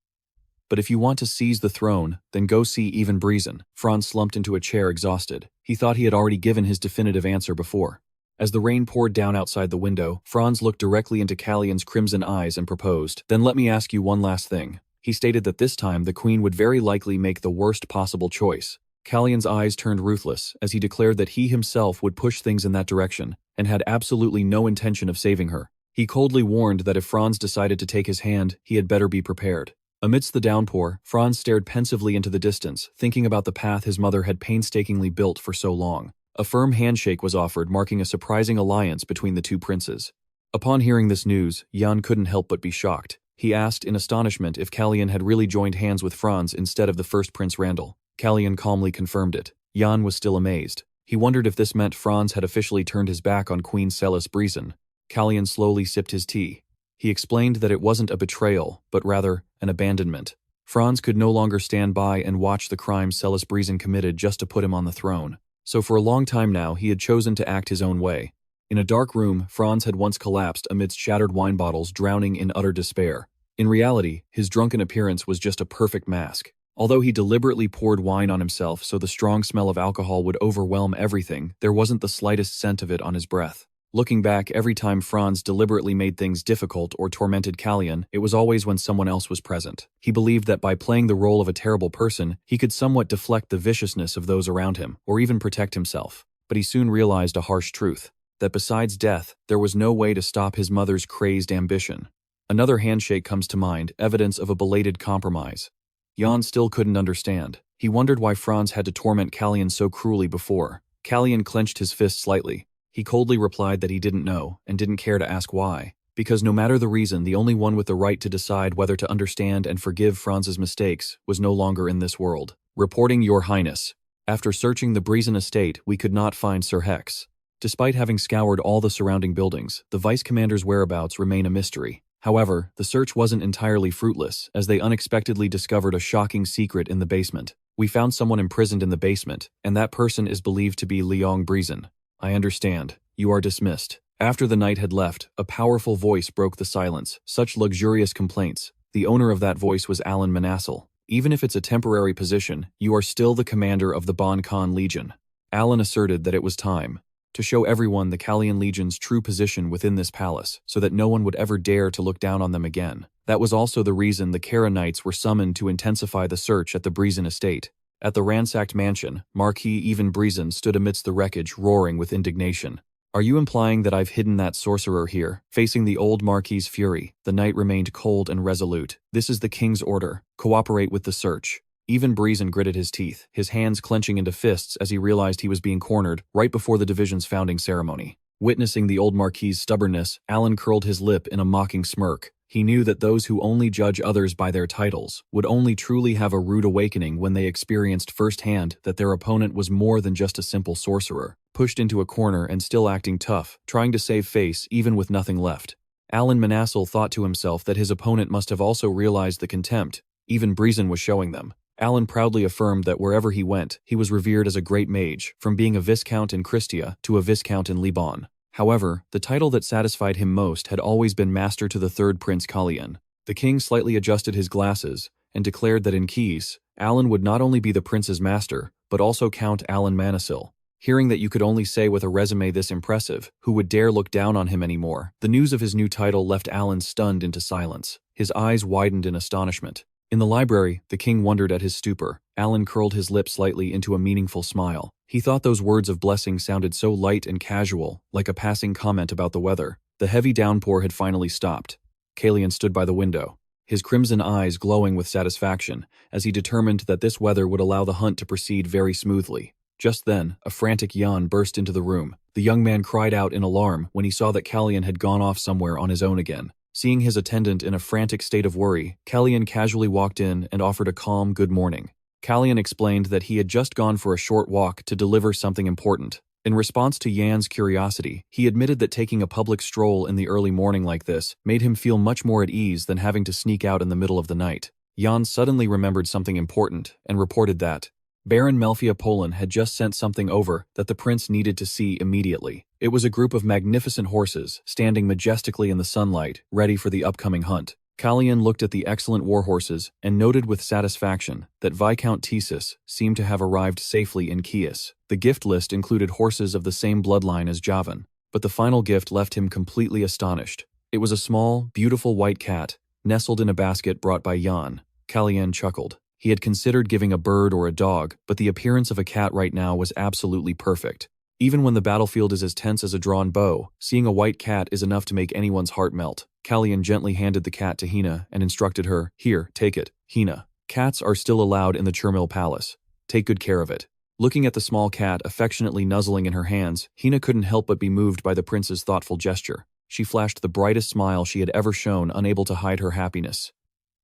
But if you want to seize the throne, then go see even Breezen." Franz slumped into a chair, exhausted. He thought he had already given his definitive answer before. As the rain poured down outside the window, Franz looked directly into Calian's crimson eyes and proposed, "Then let me ask you one last thing." He stated that this time the queen would very likely make the worst possible choice. Calian's eyes turned ruthless as he declared that he himself would push things in that direction and had absolutely no intention of saving her. He coldly warned that if Franz decided to take his hand, he had better be prepared. Amidst the downpour, Franz stared pensively into the distance, thinking about the path his mother had painstakingly built for so long. A firm handshake was offered, marking a surprising alliance between the two princes. Upon hearing this news, Jan couldn't help but be shocked. He asked in astonishment if Calian had really joined hands with Franz instead of the first Prince Randall. Calian calmly confirmed it. Jan was still amazed. He wondered if this meant Franz had officially turned his back on Queen Breezen. Calian slowly sipped his tea. He explained that it wasn't a betrayal, but rather an abandonment. Franz could no longer stand by and watch the crimes Breezen committed just to put him on the throne. So for a long time now, he had chosen to act his own way. In a dark room, Franz had once collapsed amidst shattered wine bottles, drowning in utter despair. In reality, his drunken appearance was just a perfect mask. Although he deliberately poured wine on himself so the strong smell of alcohol would overwhelm everything, there wasn't the slightest scent of it on his breath. Looking back, every time Franz deliberately made things difficult or tormented Calian, it was always when someone else was present. He believed that by playing the role of a terrible person, he could somewhat deflect the viciousness of those around him, or even protect himself. But he soon realized a harsh truth, that besides death, there was no way to stop his mother's crazed ambition. Another handshake comes to mind, evidence of a belated compromise. Jan still couldn't understand. He wondered why Franz had to torment Calian so cruelly before. Calian clenched his fist slightly. He coldly replied that he didn't know, and didn't care to ask why. Because no matter the reason, the only one with the right to decide whether to understand and forgive Franz's mistakes was no longer in this world. Reporting, Your Highness. After searching the Breezen estate, we could not find Sir Hex. Despite having scoured all the surrounding buildings, the Vice Commander's whereabouts remain a mystery. However, the search wasn't entirely fruitless, as they unexpectedly discovered a shocking secret in the basement. "We found someone imprisoned in the basement, and that person is believed to be Leong Breezen." "I understand. You are dismissed." After the knight had left, a powerful voice broke the silence. Such luxurious complaints. The owner of that voice was Alan Manassel. "Even if it's a temporary position, you are still the commander of the Bon Khan Legion." Alan asserted that it was time to show everyone the Calian Legion's true position within this palace, so that no one would ever dare to look down on them again. That was also the reason the Kara Knights were summoned to intensify the search at the Breezen estate. At the ransacked mansion, Marquis Even Breezen stood amidst the wreckage, roaring with indignation. "Are you implying that I've hidden that sorcerer here?" Facing the old Marquis's fury, the knight remained cold and resolute. "This is the king's order. Cooperate with the search." Even Breezen gritted his teeth, his hands clenching into fists as he realized he was being cornered right before the division's founding ceremony. Witnessing the old Marquis's stubbornness, Alan curled his lip in a mocking smirk. He knew that those who only judge others by their titles would only truly have a rude awakening when they experienced firsthand that their opponent was more than just a simple sorcerer, pushed into a corner and still acting tough, trying to save face even with nothing left. Alan Manassel thought to himself that his opponent must have also realized the contempt Even Breezen was showing them. Alan proudly affirmed that wherever he went, he was revered as a great mage, from being a viscount in Christia to a viscount in Liban. However, the title that satisfied him most had always been Master to the Third Prince Calian. The king slightly adjusted his glasses and declared that in Keys, Alan would not only be the prince's master, but also Count Alan Manassel. Hearing that you could only say with a resume this impressive, who would dare look down on him anymore, the news of his new title left Alan stunned into silence. His eyes widened in astonishment. In the library, the king wondered at his stupor. Alan curled his lips slightly into a meaningful smile. He thought those words of blessing sounded so light and casual, like a passing comment about the weather. The heavy downpour had finally stopped. Calian stood by the window, his crimson eyes glowing with satisfaction, as he determined that this weather would allow the hunt to proceed very smoothly. Just then, a frantic yawn burst into the room. The young man cried out in alarm when he saw that Calian had gone off somewhere on his own again. Seeing his attendant in a frantic state of worry, Calian casually walked in and offered a calm good morning. Calian explained that he had just gone for a short walk to deliver something important. In response to Yan's curiosity, he admitted that taking a public stroll in the early morning like this made him feel much more at ease than having to sneak out in the middle of the night. Yan suddenly remembered something important and reported that Baron Melfia Polan had just sent something over that the prince needed to see immediately. It was a group of magnificent horses standing majestically in the sunlight, ready for the upcoming hunt. Calian looked at the excellent war horses and noted with satisfaction that Viscount Thesis seemed to have arrived safely in Chios. The gift list included horses of the same bloodline as Javan, but the final gift left him completely astonished. It was a small, beautiful white cat, nestled in a basket brought by Yan. Calian chuckled. He had considered giving a bird or a dog, but the appearance of a cat right now was absolutely perfect. Even when the battlefield is as tense as a drawn bow, seeing a white cat is enough to make anyone's heart melt. Calian gently handed the cat to Hina and instructed her, "Here, take it, Hina. Cats are still allowed in the Churmil Palace. Take good care of it." Looking at the small cat affectionately nuzzling in her hands, Hina couldn't help but be moved by the prince's thoughtful gesture. She flashed the brightest smile she had ever shown, unable to hide her happiness.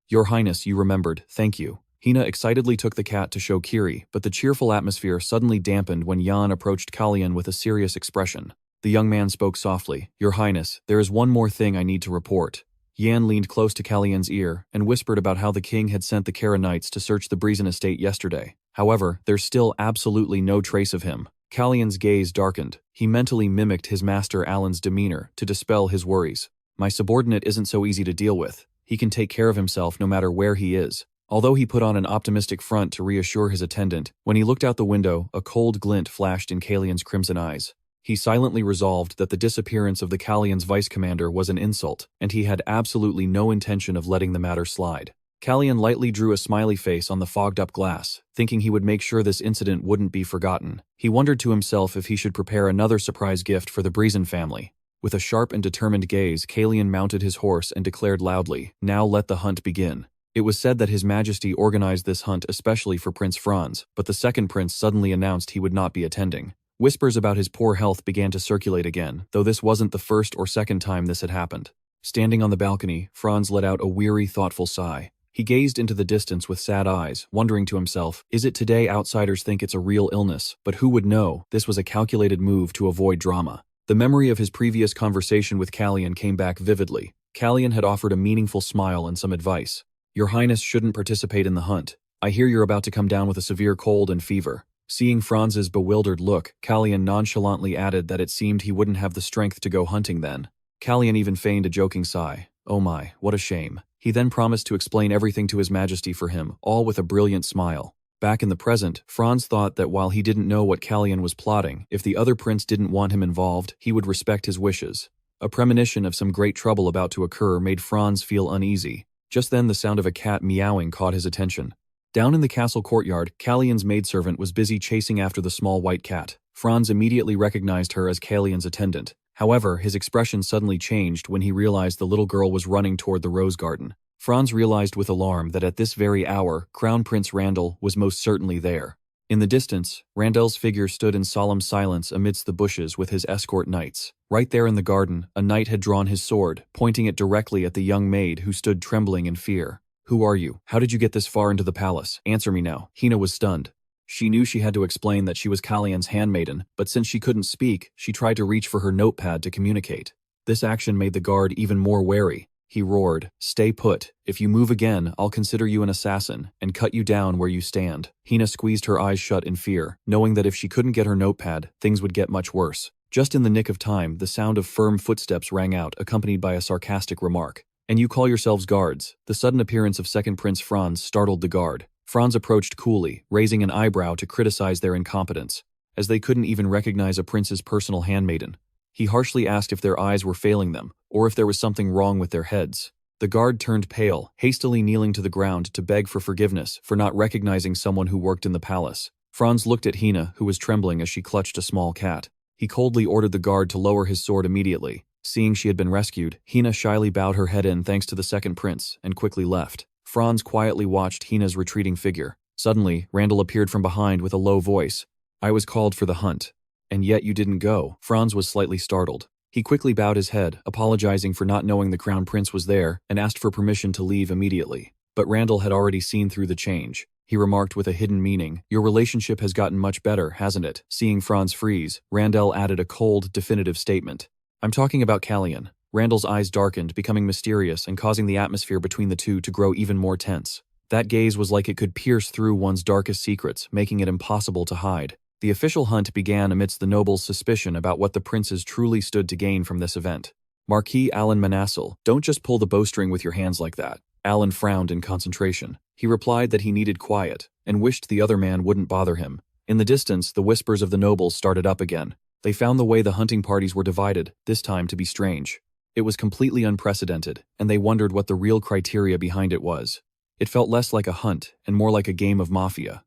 "Your Highness, you remembered, thank you." Hina excitedly took the cat to show Kiri, but the cheerful atmosphere suddenly dampened when Yan approached Calian with a serious expression. The young man spoke softly. "Your Highness, there is one more thing I need to report." Yan leaned close to Calian's ear and whispered about how the king had sent the Kara Knights to search the Breezen estate yesterday. However, there's still absolutely no trace of him. Calian's gaze darkened. He mentally mimicked his master Alan's demeanor to dispel his worries. "My subordinate isn't so easy to deal with. He can take care of himself no matter where he is." Although he put on an optimistic front to reassure his attendant, when he looked out the window, a cold glint flashed in Calian's crimson eyes. He silently resolved that the disappearance of the Calian's vice-commander was an insult, and he had absolutely no intention of letting the matter slide. Calian lightly drew a smiley face on the fogged-up glass, thinking he would make sure this incident wouldn't be forgotten. He wondered to himself if he should prepare another surprise gift for the Breezen family. With a sharp and determined gaze, Calian mounted his horse and declared loudly, "Now let the hunt begin." It was said that His Majesty organized this hunt especially for Prince Franz, but the second prince suddenly announced he would not be attending. Whispers about his poor health began to circulate again, though this wasn't the first or second time this had happened. Standing on the balcony, Franz let out a weary, thoughtful sigh. He gazed into the distance with sad eyes, wondering to himself, is it today outsiders think it's a real illness, but who would know this was a calculated move to avoid drama? The memory of his previous conversation with Calian came back vividly. Calian had offered a meaningful smile and some advice. "Your Highness shouldn't participate in the hunt. I hear you're about to come down with a severe cold and fever." Seeing Franz's bewildered look, Calian nonchalantly added that it seemed he wouldn't have the strength to go hunting then. Calian even feigned a joking sigh. "Oh my, what a shame." He then promised to explain everything to His Majesty for him, all with a brilliant smile. Back in the present, Franz thought that while he didn't know what Calian was plotting, if the other prince didn't want him involved, he would respect his wishes. A premonition of some great trouble about to occur made Franz feel uneasy. Just then the sound of a cat meowing caught his attention. Down in the castle courtyard, Calian's maidservant was busy chasing after the small white cat. Franz immediately recognized her as Calian's attendant. However, his expression suddenly changed when he realized the little girl was running toward the rose garden. Franz realized with alarm that at this very hour, Crown Prince Randall was most certainly there. In the distance, Randall's figure stood in solemn silence amidst the bushes with his escort knights. Right there in the garden, a knight had drawn his sword, pointing it directly at the young maid who stood trembling in fear. "Who are you? How did you get this far into the palace? Answer me now." Hina was stunned. She knew she had to explain that she was Calian's handmaiden, but since she couldn't speak, she tried to reach for her notepad to communicate. This action made the guard even more wary. He roared, "Stay put. If you move again, I'll consider you an assassin and cut you down where you stand." Hina squeezed her eyes shut in fear, knowing that if she couldn't get her notepad, things would get much worse. Just in the nick of time, the sound of firm footsteps rang out, accompanied by a sarcastic remark. "And you call yourselves guards?" The sudden appearance of second Prince Franz startled the guard. Franz approached coolly, raising an eyebrow to criticize their incompetence, as they couldn't even recognize a prince's personal handmaiden. He harshly asked if their eyes were failing them, or if there was something wrong with their heads. The guard turned pale, hastily kneeling to the ground to beg for forgiveness for not recognizing someone who worked in the palace. Franz looked at Hina, who was trembling as she clutched a small cat. He coldly ordered the guard to lower his sword immediately. Seeing she had been rescued, Hina shyly bowed her head in thanks to the second prince and quickly left. Franz quietly watched Hina's retreating figure. Suddenly, Randall appeared from behind with a low voice. "I was called for the hunt. And yet you didn't go." Franz was slightly startled. He quickly bowed his head, apologizing for not knowing the crown prince was there, and asked for permission to leave immediately. But Randall had already seen through the change. He remarked with a hidden meaning, "Your relationship has gotten much better, hasn't it?" Seeing Franz freeze, Randall added a cold, definitive statement. "I'm talking about Calian." Randall's eyes darkened, becoming mysterious and causing the atmosphere between the two to grow even more tense. That gaze was like it could pierce through one's darkest secrets, making it impossible to hide. The official hunt began amidst the nobles' suspicion about what the princes truly stood to gain from this event. Marquis Alan Manassel, "Don't just pull the bowstring with your hands like that." Alan frowned in concentration. He replied that he needed quiet, and wished the other man wouldn't bother him. In the distance, the whispers of the nobles started up again. They found the way the hunting parties were divided, this time to be strange. It was completely unprecedented, and they wondered what the real criteria behind it was. It felt less like a hunt, and more like a game of mafia.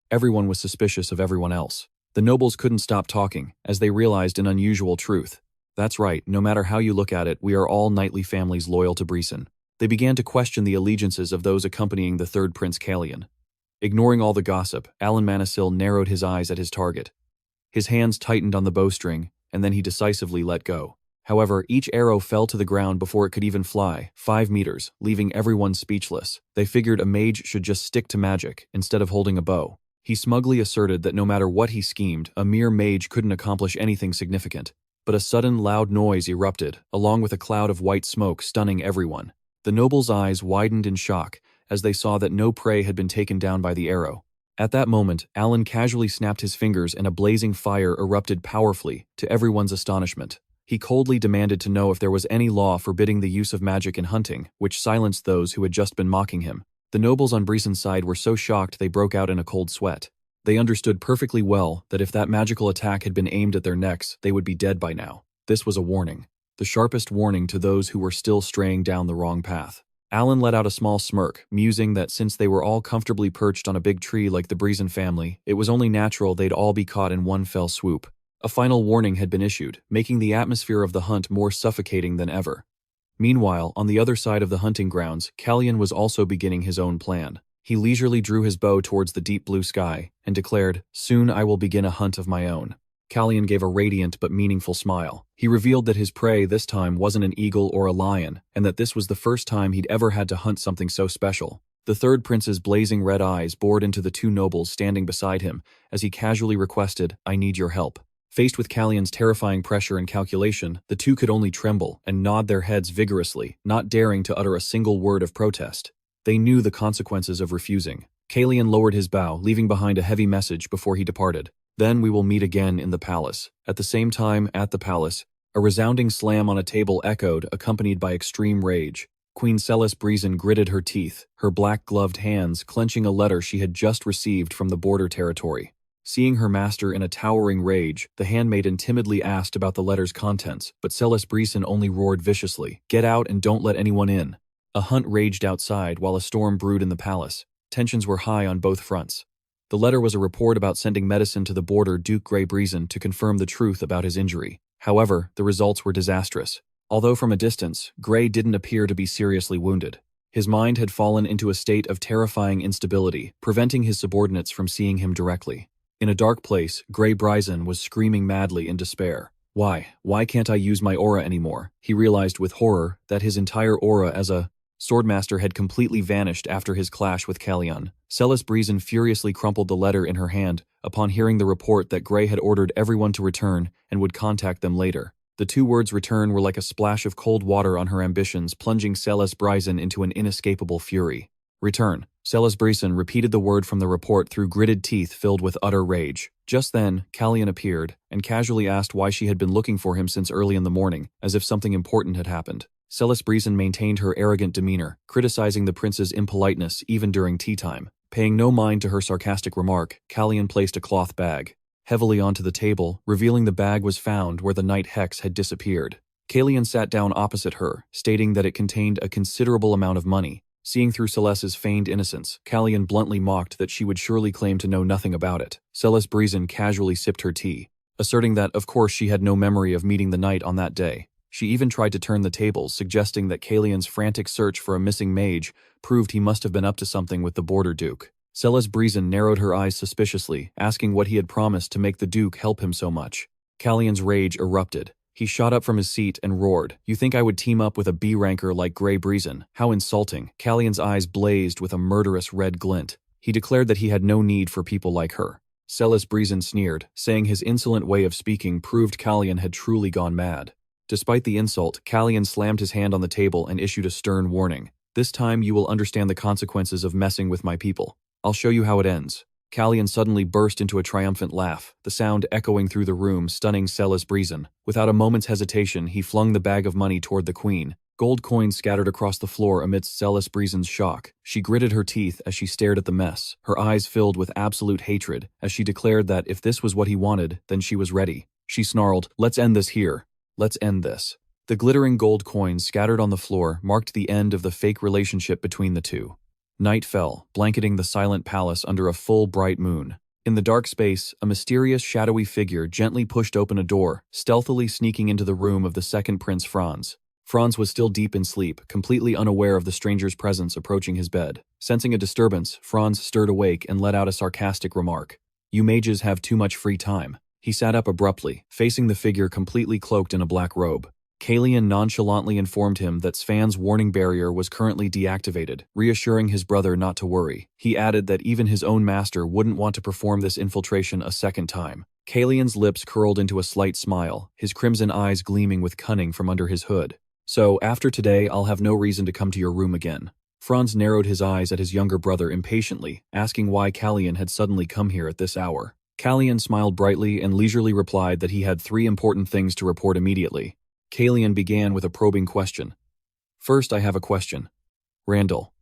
Everyone was suspicious of everyone else. The nobles couldn't stop talking, as they realized an unusual truth. That's right, no matter how you look at it, we are all knightly families loyal to Brisson. They began to question the allegiances of those accompanying the third Prince Calian. Ignoring all the gossip, Alan Manassel narrowed his eyes at his target. His hands tightened on the bowstring, and then he decisively let go. However, each arrow fell to the ground before it could even fly, 5 meters, leaving everyone speechless. They figured a mage should just stick to magic, instead of holding a bow. He smugly asserted that no matter what he schemed, a mere mage couldn't accomplish anything significant. But a sudden loud noise erupted, along with a cloud of white smoke stunning everyone. The nobles' eyes widened in shock as they saw that no prey had been taken down by the arrow. At that moment, Alan casually snapped his fingers and a blazing fire erupted powerfully, to everyone's astonishment. He coldly demanded to know if there was any law forbidding the use of magic in hunting, which silenced those who had just been mocking him. The nobles on Brisson's side were so shocked they broke out in a cold sweat. They understood perfectly well that if that magical attack had been aimed at their necks, they would be dead by now. This was a warning. The sharpest warning to those who were still straying down the wrong path. Alan let out a small smirk, musing that since they were all comfortably perched on a big tree like the Brisson family, it was only natural they'd all be caught in one fell swoop. A final warning had been issued, making the atmosphere of the hunt more suffocating than ever. Meanwhile, on the other side of the hunting grounds, Calian was also beginning his own plan. He leisurely drew his bow towards the deep blue sky and declared, "Soon I will begin a hunt of my own." Calian gave a radiant but meaningful smile. He revealed that his prey this time wasn't an eagle or a lion, and that this was the first time he'd ever had to hunt something so special. The third prince's blazing red eyes bored into the two nobles standing beside him as he casually requested, "I need your help." Faced with Calian's terrifying pressure and calculation, the two could only tremble and nod their heads vigorously, not daring to utter a single word of protest. They knew the consequences of refusing. Calian lowered his bow, leaving behind a heavy message before he departed. "Then we will meet again in the palace." At the same time, at the palace, a resounding slam on a table echoed, accompanied by extreme rage. Queen Sispanian gritted her teeth, her black-gloved hands clenching a letter she had just received from the border territory. Seeing her master in a towering rage, the handmaiden timidly asked about the letter's contents, but Sispanian only roared viciously, "Get out and don't let anyone in." A hunt raged outside while a storm brewed in the palace. Tensions were high on both fronts. The letter was a report about sending medicine to the border Duke Grey Brisson to confirm the truth about his injury. However, the results were disastrous. Although from a distance, Grey didn't appear to be seriously wounded. His mind had fallen into a state of terrifying instability, preventing his subordinates from seeing him directly. In a dark place, Grey Brisson was screaming madly in despair. Why can't I use my aura anymore?" He realized with horror that his entire aura as a swordmaster had completely vanished after his clash with Calian. Sispanian furiously crumpled the letter in her hand upon hearing the report that Grey had ordered everyone to return and would contact them later. The two words "return" were like a splash of cold water on her ambitions, plunging Sispanian into an inescapable fury. "Return." Sispanian repeated the word from the report through gritted teeth filled with utter rage. Just then, Calian appeared and casually asked why she had been looking for him since early in the morning, as if something important had happened. Sispanian maintained her arrogant demeanor, criticizing the prince's impoliteness even during tea time. Paying no mind to her sarcastic remark, Calian placed a cloth bag heavily onto the table, revealing the bag was found where the night hex had disappeared. Calian sat down opposite her, stating that it contained a considerable amount of money. Seeing through Celeste's feigned innocence, Calian bluntly mocked that she would surely claim to know nothing about it. Celeste casually sipped her tea, asserting that, of course, she had no memory of meeting the knight on that day. She even tried to turn the tables, suggesting that Calian's frantic search for a missing mage proved he must have been up to something with the border duke. Celeste narrowed her eyes suspiciously, asking what he had promised to make the duke help him so much. Calian's rage erupted. He shot up from his seat and roared, "You think I would team up with a B-ranker like Grey Breezen? How insulting." Calian's eyes blazed with a murderous red glint. He declared that he had no need for people like her. Celeste sneered, saying his insolent way of speaking proved Calian had truly gone mad. Despite the insult, Calian slammed his hand on the table and issued a stern warning. "This time you will understand the consequences of messing with my people. I'll show you how it ends." Calian suddenly burst into a triumphant laugh, the sound echoing through the room, stunning Celeste. Without a moment's hesitation, he flung the bag of money toward the queen. Gold coins scattered across the floor amidst Celeste's shock. She gritted her teeth as she stared at the mess, her eyes filled with absolute hatred, as she declared that if this was what he wanted, then she was ready. She snarled, "Let's end this here. Let's end this." The glittering gold coins scattered on the floor marked the end of the fake relationship between the two. Night fell, blanketing the silent palace under a full bright moon. In the dark space, a mysterious shadowy figure gently pushed open a door, stealthily sneaking into the room of the second Prince Franz. Franz was still deep in sleep, completely unaware of the stranger's presence approaching his bed. Sensing a disturbance, Franz stirred awake and let out a sarcastic remark. "You mages have too much free time." He sat up abruptly, facing the figure completely cloaked in a black robe. Calian nonchalantly informed him that Svan's warning barrier was currently deactivated, reassuring his brother not to worry. He added that even his own master wouldn't want to perform this infiltration a second time. Calian's lips curled into a slight smile, his crimson eyes gleaming with cunning from under his hood. "So, after today, I'll have no reason to come to your room again." Franz narrowed his eyes at his younger brother impatiently, asking why Calian had suddenly come here at this hour. Calian smiled brightly and leisurely replied that he had 3 important things to report immediately. Calian began with a probing question. "First, I have a question. Randall.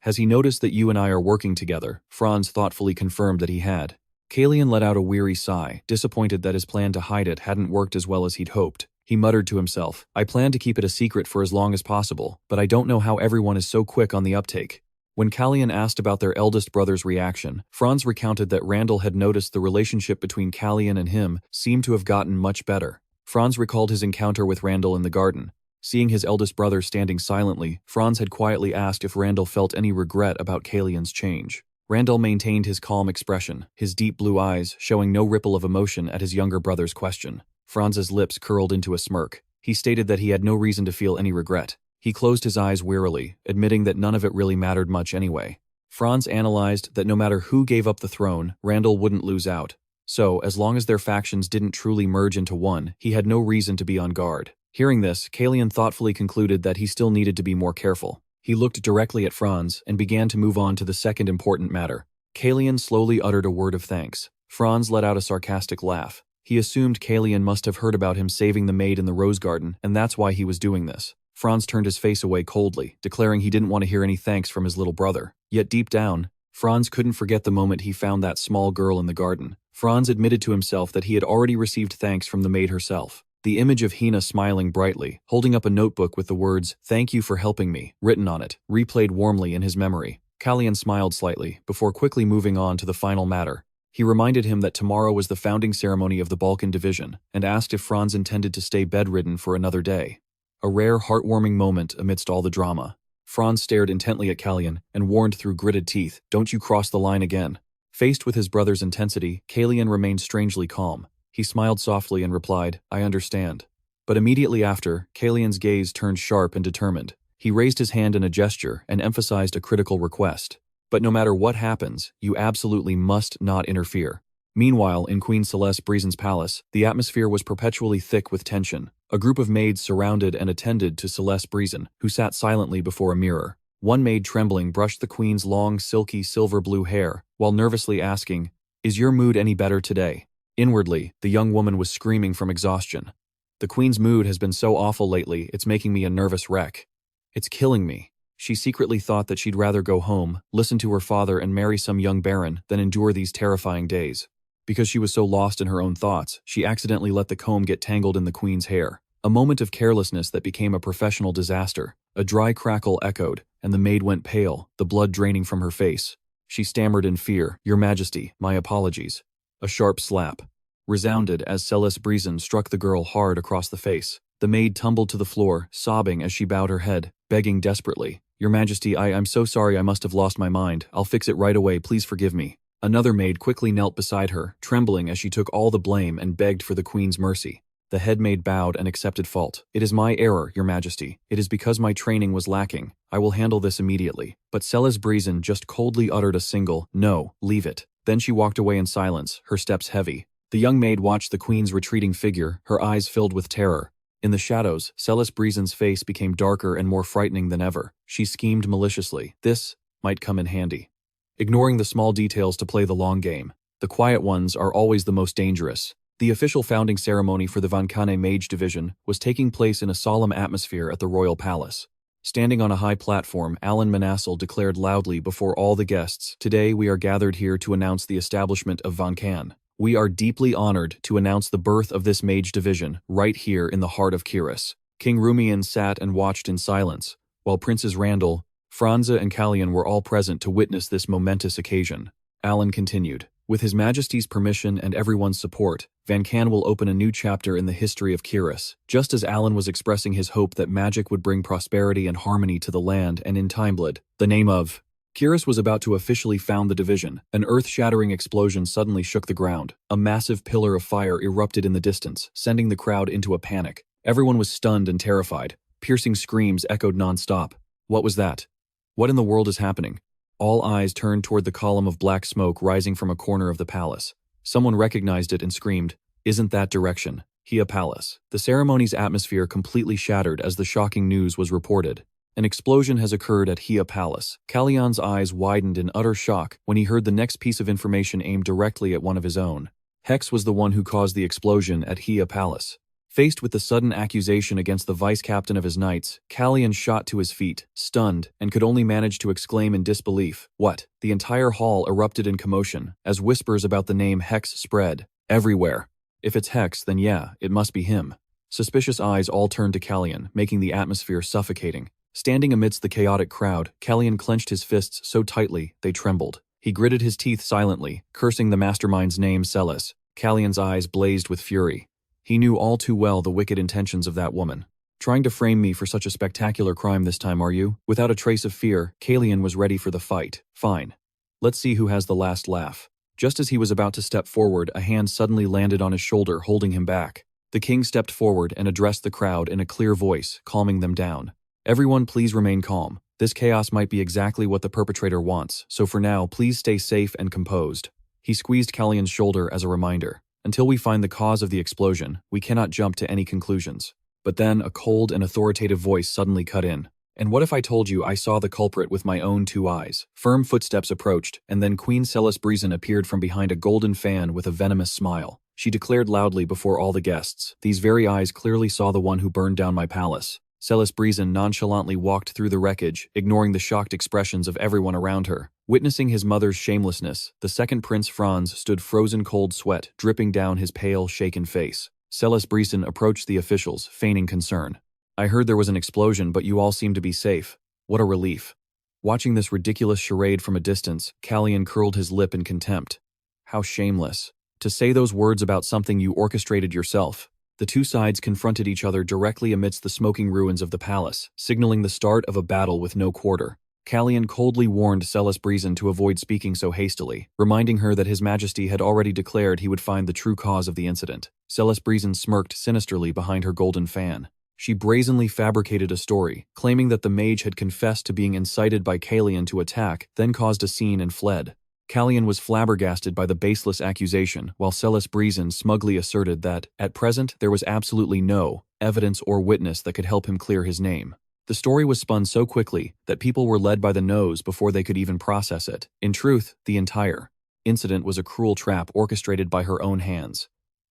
Has he noticed that you and I are working together?" Franz thoughtfully confirmed that he had. Calian let out a weary sigh, disappointed that his plan to hide it hadn't worked as well as he'd hoped. He muttered to himself, "I plan to keep it a secret for as long as possible, but I don't know how everyone is so quick on the uptake." When Calian asked about their eldest brother's reaction, Franz recounted that Randall had noticed the relationship between Calian and him seemed to have gotten much better. Franz recalled his encounter with Randall in the garden. Seeing his eldest brother standing silently, Franz had quietly asked if Randall felt any regret about Calian's change. Randall maintained his calm expression, his deep blue eyes showing no ripple of emotion at his younger brother's question. Franz's lips curled into a smirk. He stated that he had no reason to feel any regret. He closed his eyes wearily, admitting that none of it really mattered much anyway. Franz analyzed that no matter who gave up the throne, Randall wouldn't lose out. So, as long as their factions didn't truly merge into one, he had no reason to be on guard. Hearing this, Calian thoughtfully concluded that he still needed to be more careful. He looked directly at Franz and began to move on to the second important matter. Calian slowly uttered a word of thanks. Franz let out a sarcastic laugh. He assumed Calian must have heard about him saving the maid in the rose garden, and that's why he was doing this. Franz turned his face away coldly, declaring he didn't want to hear any thanks from his little brother. Yet deep down, Franz couldn't forget the moment he found that small girl in the garden. Franz admitted to himself that he had already received thanks from the maid herself. The image of Hina smiling brightly, holding up a notebook with the words, "Thank you for helping me," written on it, replayed warmly in his memory. Calian smiled slightly, before quickly moving on to the final matter. He reminded him that tomorrow was the founding ceremony of the Balkan Division, and asked if Franz intended to stay bedridden for another day. A rare, heartwarming moment amidst all the drama. Franz stared intently at Calian and warned through gritted teeth, "Don't you cross the line again." Faced with his brother's intensity, Calian remained strangely calm. He smiled softly and replied, "I understand." But immediately after, Calian's gaze turned sharp and determined. He raised his hand in a gesture and emphasized a critical request. "But no matter what happens, you absolutely must not interfere." Meanwhile, in Queen Sispanian's palace, the atmosphere was perpetually thick with tension. A group of maids surrounded and attended to Sispanian, who sat silently before a mirror. One maid, trembling, brushed the queen's long, silky, silver-blue hair, while nervously asking, "Is your mood any better today?" Inwardly, the young woman was screaming from exhaustion. "The queen's mood has been so awful lately, it's making me a nervous wreck. It's killing me." She secretly thought that she'd rather go home, listen to her father and marry some young baron than endure these terrifying days. Because she was so lost in her own thoughts, she accidentally let the comb get tangled in the queen's hair. A moment of carelessness that became a professional disaster. A dry crackle echoed, and the maid went pale, the blood draining from her face. She stammered in fear, "Your Majesty, my apologies." A sharp slap resounded as Celeste-Breezin struck the girl hard across the face. The maid tumbled to the floor, sobbing as she bowed her head, begging desperately, "Your Majesty, I'm so sorry, I must have lost my mind. I'll fix it right away, please forgive me." Another maid quickly knelt beside her, trembling as she took all the blame and begged for the queen's mercy. The head maid bowed and accepted fault. "It is my error, Your Majesty. It is because my training was lacking. I will handle this immediately." But Celeste-Breezin just coldly uttered a single, "No, leave it." Then she walked away in silence, her steps heavy. The young maid watched the queen's retreating figure, her eyes filled with terror. In the shadows, Celeste-Breezin's face became darker and more frightening than ever. She schemed maliciously. This might come in handy. Ignoring the small details to play the long game. The quiet ones are always the most dangerous. The official founding ceremony for the Vankane Mage Division was taking place in a solemn atmosphere at the royal palace. Standing on a high platform, Alan Manassel declared loudly before all the guests, "Today we are gathered here to announce the establishment of Vankan. We are deeply honored to announce the birth of this mage division right here in the heart of Kiris." King Rumian sat and watched in silence, while Princes Randall, Franz and Calian were all present to witness this momentous occasion. Alan continued, "With His Majesty's permission and everyone's support, Vankan will open a new chapter in the history of Kiris." Just as Alan was expressing his hope that magic would bring prosperity and harmony to the land and in Timeblood, the name of Kiris was about to officially found the division. An earth-shattering explosion suddenly shook the ground. A massive pillar of fire erupted in the distance, sending the crowd into a panic. Everyone was stunned and terrified. Piercing screams echoed non-stop. What was that? What in the world is happening? All eyes turned toward the column of black smoke rising from a corner of the palace. Someone recognized it and screamed, "Isn't that direction? Hia Palace." The ceremony's atmosphere completely shattered as the shocking news was reported. An explosion has occurred at Hia Palace. Calian's eyes widened in utter shock when he heard the next piece of information aimed directly at one of his own. Hex was the one who caused the explosion at Hia Palace. Faced with the sudden accusation against the vice-captain of his knights, Calian shot to his feet, stunned, and could only manage to exclaim in disbelief, "What?" The entire hall erupted in commotion, as whispers about the name Hex spread everywhere. If it's Hex, then yeah, it must be him. Suspicious eyes all turned to Calian, making the atmosphere suffocating. Standing amidst the chaotic crowd, Calian clenched his fists so tightly they trembled. He gritted his teeth silently, cursing the mastermind's name Celis. Calian's eyes blazed with fury. He knew all too well the wicked intentions of that woman. "Trying to frame me for such a spectacular crime this time, are you?" Without a trace of fear, Calian was ready for the fight. "Fine. Let's see who has the last laugh." Just as he was about to step forward, a hand suddenly landed on his shoulder, holding him back. The king stepped forward and addressed the crowd in a clear voice, calming them down. "Everyone please remain calm. This chaos might be exactly what the perpetrator wants, so for now, please stay safe and composed." He squeezed Calian's shoulder as a reminder. "Until we find the cause of the explosion, we cannot jump to any conclusions." But then a cold and authoritative voice suddenly cut in. "And what if I told you I saw the culprit with my own 2 eyes?" Firm footsteps approached, and then Queen Celeste-Breezin appeared from behind a golden fan with a venomous smile. She declared loudly before all the guests, "These very eyes clearly saw the one who burned down my palace." Celeste-Breezin nonchalantly walked through the wreckage, ignoring the shocked expressions of everyone around her. Witnessing his mother's shamelessness, the second Prince Franz stood frozen cold sweat dripping down his pale, shaken face. Celeste-Breezin approached the officials, feigning concern. "I heard there was an explosion, but you all seem to be safe. What a relief." Watching this ridiculous charade from a distance, Calian curled his lip in contempt. How shameless. To say those words about something you orchestrated yourself. The 2 sides confronted each other directly amidst the smoking ruins of the palace, signaling the start of a battle with no quarter. Calian coldly warned Celeste-Breezin to avoid speaking so hastily, reminding her that His Majesty had already declared he would find the true cause of the incident. Celeste-Breezin smirked sinisterly behind her golden fan. She brazenly fabricated a story, claiming that the mage had confessed to being incited by Calian to attack, then caused a scene and fled. Calian was flabbergasted by the baseless accusation, while Celeste-Breezin smugly asserted that, at present, there was absolutely no evidence or witness that could help him clear his name. The story was spun so quickly that people were led by the nose before they could even process it. In truth, the entire incident was a cruel trap orchestrated by her own hands.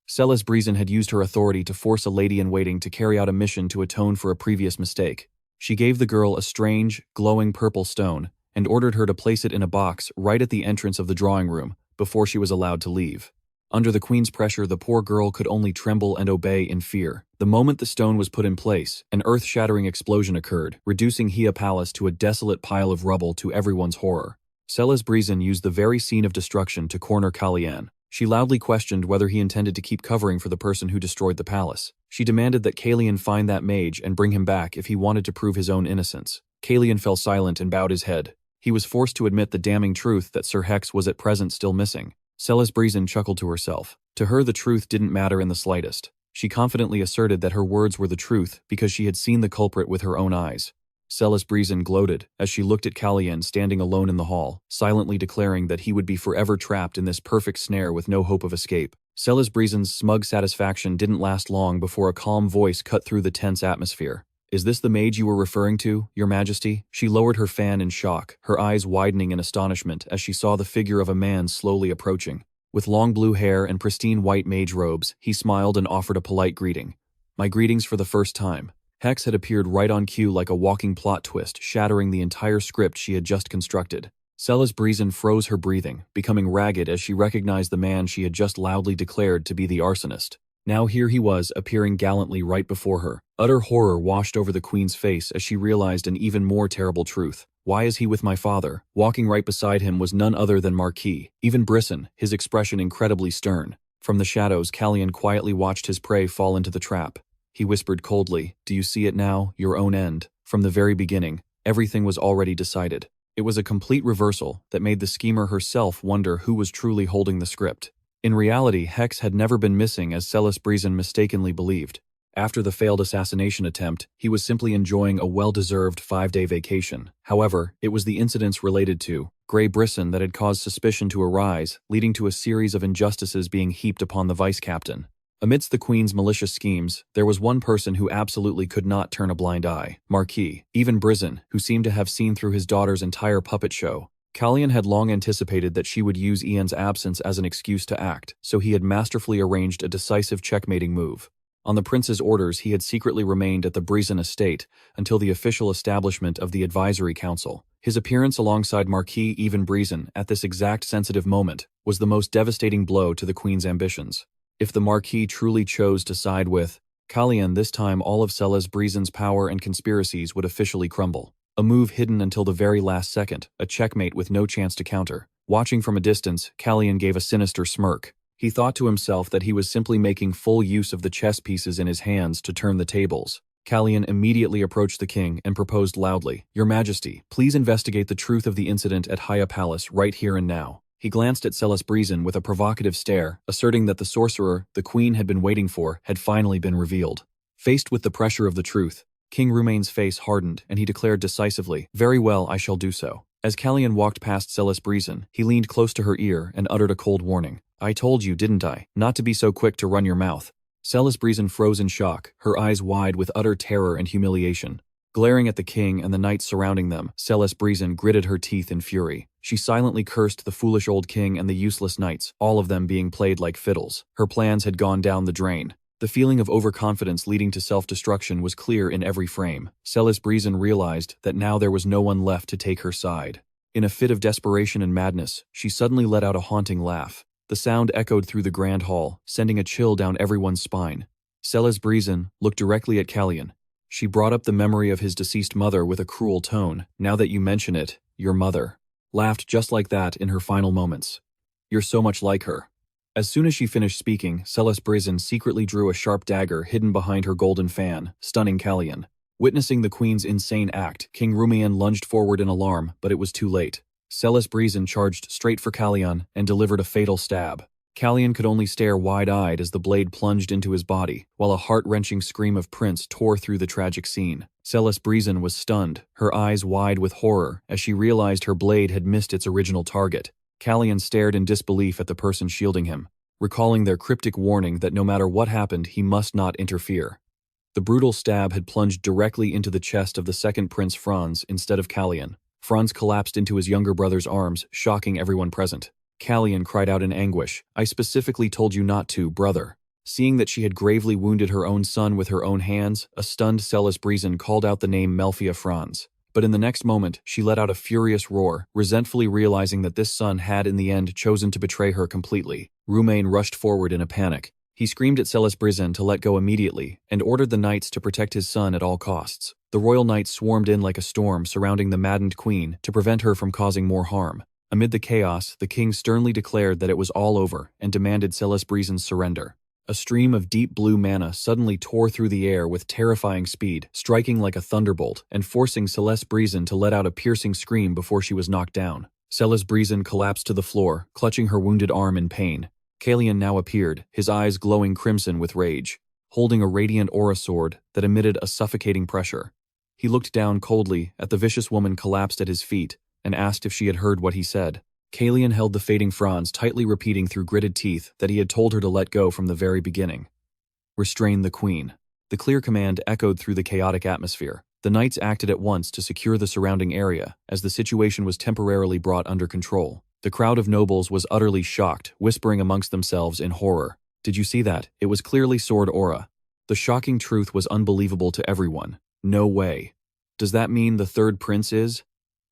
Celeste-Breezin had used her authority to force a lady-in-waiting to carry out a mission to atone for a previous mistake. She gave the girl a strange, glowing purple stone, and ordered her to place it in a box right at the entrance of the drawing room before she was allowed to leave. Under the queen's pressure, the poor girl could only tremble and obey in fear. The moment the stone was put in place, an earth-shattering explosion occurred, reducing Hia Palace to a desolate pile of rubble to everyone's horror. Celesbrizin used the very scene of destruction to corner Calian. She loudly questioned whether he intended to keep covering for the person who destroyed the palace. She demanded that Calian find that mage and bring him back if he wanted to prove his own innocence. Calian fell silent and bowed his head. He was forced to admit the damning truth that Sir Hex was at present still missing. Celesbrizin chuckled to herself. To her, the truth didn't matter in the slightest. She confidently asserted that her words were the truth because she had seen the culprit with her own eyes. Celesbrizin gloated as she looked at Calian standing alone in the hall, silently declaring that he would be forever trapped in this perfect snare with no hope of escape. Celesbrizin's smug satisfaction didn't last long before a calm voice cut through the tense atmosphere. "Is this the mage you were referring to, Your Majesty?" She lowered her fan in shock, her eyes widening in astonishment as she saw the figure of a man slowly approaching. With long blue hair and pristine white mage robes, he smiled and offered a polite greeting. "My greetings for the first time." Hex had appeared right on cue like a walking plot twist, shattering the entire script she had just constructed. Celesbrizin froze her breathing, becoming ragged as she recognized the man she had just loudly declared to be the arsonist. Now here he was, appearing gallantly right before her. Utter horror washed over the queen's face as she realized an even more terrible truth. "Why is he with my father?" Walking right beside him was none other than Marquis, even Brisson, his expression incredibly stern. From the shadows, Calian quietly watched his prey fall into the trap. He whispered coldly, "Do you see it now? Your own end." From the very beginning, everything was already decided. It was a complete reversal that made the schemer herself wonder who was truly holding the script. In reality, Hex had never been missing as Celesbrizin mistakenly believed. After the failed assassination attempt, he was simply enjoying a well-deserved 5-day vacation. However, it was the incidents related to Grey Brisson that had caused suspicion to arise, leading to a series of injustices being heaped upon the vice-captain. Amidst the Queen's malicious schemes, there was one person who absolutely could not turn a blind eye: Marquis, even Brisson, who seemed to have seen through his daughter's entire puppet show. Calian had long anticipated that she would use Ian's absence as an excuse to act, so he had masterfully arranged a decisive checkmating move. On the prince's orders, he had secretly remained at the Brisson estate until the official establishment of the Advisory Council. His appearance alongside Marquis Even Brisson at this exact sensitive moment was the most devastating blow to the Queen's ambitions. If the Marquis truly chose to side with Calian, this time all of Celesbrizin's power and conspiracies would officially crumble. A move hidden until the very last second, a checkmate with no chance to counter. Watching from a distance, Calian gave a sinister smirk. He thought to himself that he was simply making full use of the chess pieces in his hands to turn the tables. Calian immediately approached the king and proposed loudly, "Your Majesty, please investigate the truth of the incident at Hia Palace right here and now." He glanced at Celesbrizin with a provocative stare, asserting that the sorcerer the queen had been waiting for had finally been revealed. Faced with the pressure of the truth, King Rumain's face hardened and he declared decisively, "Very well, I shall do so." As Calian walked past Celesbrizin, he leaned close to her ear and uttered a cold warning. "I told you, didn't I, not to be so quick to run your mouth." Celesbrizin froze in shock, her eyes wide with utter terror and humiliation. Glaring at the king and the knights surrounding them, Celesbrizin gritted her teeth in fury. She silently cursed the foolish old king and the useless knights, all of them being played like fiddles. Her plans had gone down the drain. The feeling of overconfidence leading to self-destruction was clear in every frame. Celesbrizin realized that now there was no one left to take her side. In a fit of desperation and madness, she suddenly let out a haunting laugh. The sound echoed through the grand hall, sending a chill down everyone's spine. Celesbrizin looked directly at Calian. She brought up the memory of his deceased mother with a cruel tone. "Now that you mention it, your mother." Laughed just like that in her final moments. "You're so much like her." As soon as she finished speaking, Celesbrizin secretly drew a sharp dagger hidden behind her golden fan, stunning Calian. Witnessing the queen's insane act, King Rumain lunged forward in alarm, but it was too late. Celesbrizin charged straight for Calian and delivered a fatal stab. Calian could only stare wide-eyed as the blade plunged into his body, while a heart-wrenching scream of Prince tore through the tragic scene. Celesbrizin was stunned, her eyes wide with horror, as she realized her blade had missed its original target. Calian stared in disbelief at the person shielding him, recalling their cryptic warning that no matter what happened, he must not interfere. The brutal stab had plunged directly into the chest of the second Prince Franz instead of Calian. Franz collapsed into his younger brother's arms, shocking everyone present. Calian cried out in anguish, "I specifically told you not to, brother." Seeing that she had gravely wounded her own son with her own hands, a stunned Celesbrizin called out the name Melfia Franz. But in the next moment, she let out a furious roar, resentfully realizing that this son had in the end chosen to betray her completely. Roumain rushed forward in a panic. He screamed at SSS-Rank to let go immediately and ordered the knights to protect his son at all costs. The royal knights swarmed in like a storm surrounding the maddened queen to prevent her from causing more harm. Amid the chaos, the king sternly declared that it was all over and demanded SSS-Rank's surrender. A stream of deep blue mana suddenly tore through the air with terrifying speed, striking like a thunderbolt and forcing SSS-Rank to let out a piercing scream before she was knocked down. SSS-Rank collapsed to the floor, clutching her wounded arm in pain. Calian now appeared, his eyes glowing crimson with rage, holding a radiant aura sword that emitted a suffocating pressure. He looked down coldly at the vicious woman collapsed at his feet and asked if she had heard what he said. Calian held the fading Franz, tightly repeating through gritted teeth that he had told her to let go from the very beginning. Restrain the queen. The clear command echoed through the chaotic atmosphere. The knights acted at once to secure the surrounding area as the situation was temporarily brought under control. The crowd of nobles was utterly shocked, whispering amongst themselves in horror. Did you see that? It was clearly sword aura. The shocking truth was unbelievable to everyone. No way. Does that mean the third prince is?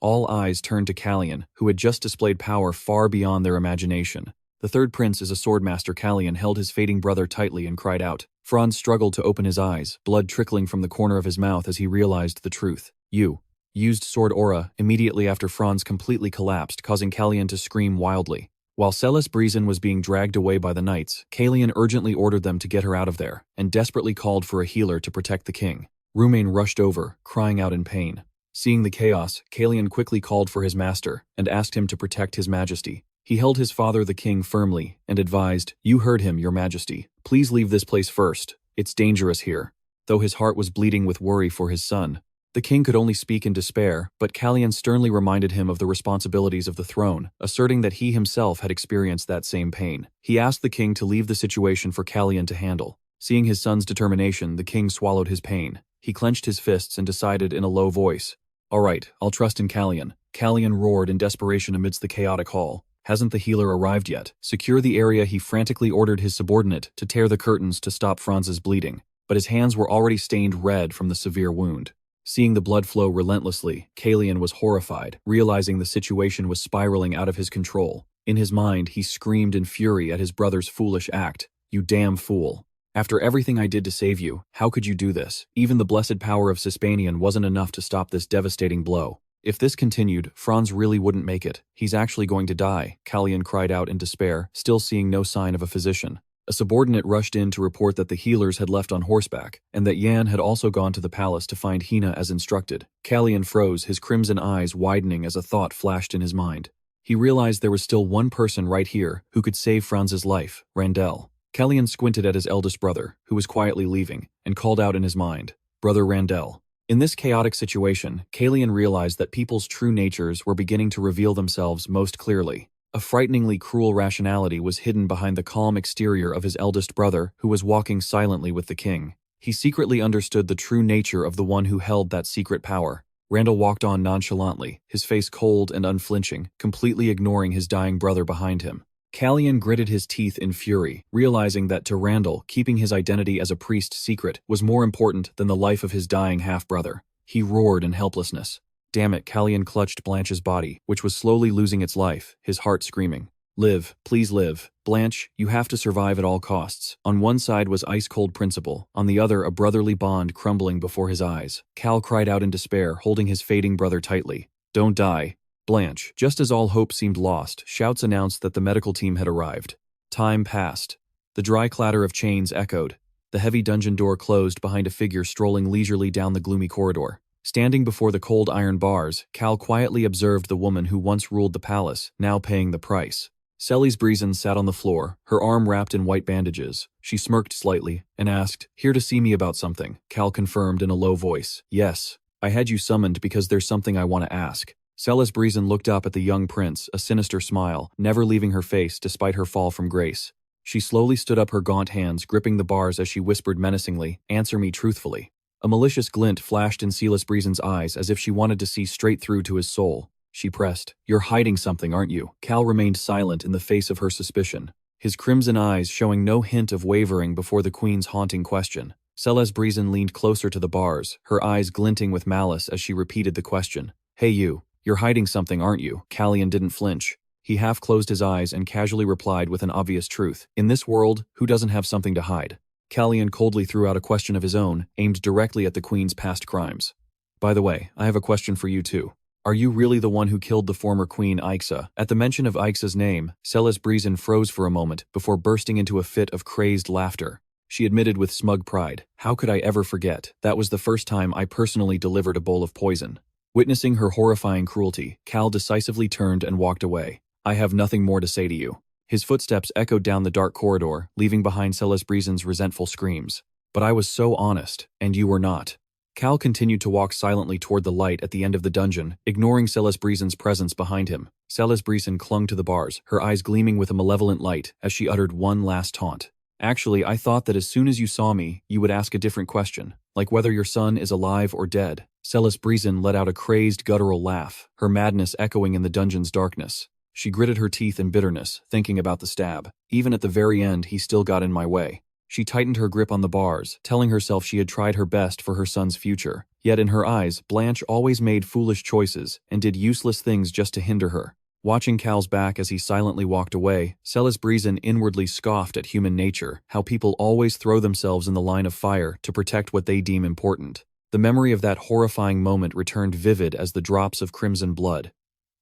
All eyes turned to Calian, who had just displayed power far beyond their imagination. The third prince is a swordmaster. Calian held his fading brother tightly and cried out. Franz struggled to open his eyes, blood trickling from the corner of his mouth as he realized the truth. You used sword aura immediately after Franz completely collapsed, causing Calian to scream wildly. While SSS-Rank was being dragged away by the knights, Calian urgently ordered them to get her out of there, and desperately called for a healer to protect the king. Roumain rushed over, crying out in pain. Seeing the chaos, Calian quickly called for his master and asked him to protect his majesty. He held his father the king firmly and advised, "You heard him, your majesty. Please leave this place first. It's dangerous here." Though his heart was bleeding with worry for his son, the king could only speak in despair, but Calian sternly reminded him of the responsibilities of the throne, asserting that he himself had experienced that same pain. He asked the king to leave the situation for Calian to handle. Seeing his son's determination, the king swallowed his pain. He clenched his fists and decided in a low voice, "All right, I'll trust in Calian." Calian roared in desperation amidst the chaotic hall. Hasn't the healer arrived yet? Secure the area. He frantically ordered his subordinate to tear the curtains to stop Franz's bleeding, but his hands were already stained red from the severe wound. Seeing the blood flow relentlessly, Calian was horrified, realizing the situation was spiraling out of his control. In his mind, he screamed in fury at his brother's foolish act. "You damn fool. After everything I did to save you, how could you do this? Even the blessed power of Sispanian wasn't enough to stop this devastating blow. If this continued, Franz really wouldn't make it. He's actually going to die," Calian cried out in despair, still seeing no sign of a physician. A subordinate rushed in to report that the healers had left on horseback, and that Yan had also gone to the palace to find Hina as instructed. Calian froze, his crimson eyes widening as a thought flashed in his mind. He realized there was still one person right here who could save Franz's life, Randell. Calian squinted at his eldest brother, who was quietly leaving, and called out in his mind, "Brother Randell." In this chaotic situation, Calian realized that people's true natures were beginning to reveal themselves most clearly. A frighteningly cruel rationality was hidden behind the calm exterior of his eldest brother, who was walking silently with the king. He secretly understood the true nature of the one who held that secret power. Randall walked on nonchalantly, his face cold and unflinching, completely ignoring his dying brother behind him. Calian gritted his teeth in fury, realizing that to Randall, keeping his identity as a priest secret was more important than the life of his dying half-brother. He roared in helplessness. Damn it, Calian clutched Blanche's body, which was slowly losing its life, his heart screaming. "Live, please live. Blanche, you have to survive at all costs." On one side was ice-cold principle, on the other a brotherly bond crumbling before his eyes. Cal cried out in despair, holding his fading brother tightly. "Don't die, Blanche." Just as all hope seemed lost, shouts announced that the medical team had arrived. Time passed. The dry clatter of chains echoed. The heavy dungeon door closed behind a figure strolling leisurely down the gloomy corridor. Standing before the cold iron bars, Cal quietly observed the woman who once ruled the palace, now paying the price. SSS-Rank sat on the floor, her arm wrapped in white bandages. She smirked slightly and asked, "Here to see me about something?" Cal confirmed in a low voice, "Yes. I had you summoned because there's something I want to ask." SSS-Rank looked up at the young prince, a sinister smile, never leaving her face despite her fall from grace. She slowly stood up, her gaunt hands gripping the bars as she whispered menacingly, "Answer me truthfully." A malicious glint flashed in SSS-Rank's eyes as if she wanted to see straight through to his soul. She pressed, "You're hiding something, aren't you?" Cal remained silent in the face of her suspicion, his crimson eyes showing no hint of wavering before the queen's haunting question. SSS-Rank leaned closer to the bars, her eyes glinting with malice as she repeated the question. "Hey you, you're hiding something, aren't you?" Calian didn't flinch. He half closed his eyes and casually replied with an obvious truth. In this world, who doesn't have something to hide? Calian coldly threw out a question of his own, aimed directly at the Queen's past crimes. By the way, I have a question for you too. Are you really the one who killed the former Queen Aixa? At the mention of Aixa's name, Celesbrisen froze for a moment before bursting into a fit of crazed laughter. She admitted with smug pride, "How could I ever forget? That was the first time I personally delivered a bowl of poison." Witnessing her horrifying cruelty, Cal decisively turned and walked away. "I have nothing more to say to you." His footsteps echoed down the dark corridor, leaving behind Celesbrisen's resentful screams. "But I was so honest, and you were not." Cal continued to walk silently toward the light at the end of the dungeon, ignoring Celesbrisen's presence behind him. Celesbrisen clung to the bars, her eyes gleaming with a malevolent light as she uttered one last taunt. "Actually, I thought that as soon as you saw me, you would ask a different question, like whether your son is alive or dead." Celesbrisen let out a crazed, guttural laugh, her madness echoing in the dungeon's darkness. She gritted her teeth in bitterness, thinking about the stab. Even at the very end, he still got in my way. She tightened her grip on the bars, telling herself she had tried her best for her son's future. Yet in her eyes, Blanche always made foolish choices and did useless things just to hinder her. Watching Cal's back as he silently walked away, Celesbrisen inwardly scoffed at human nature, how people always throw themselves in the line of fire to protect what they deem important. The memory of that horrifying moment returned vivid as the drops of crimson blood.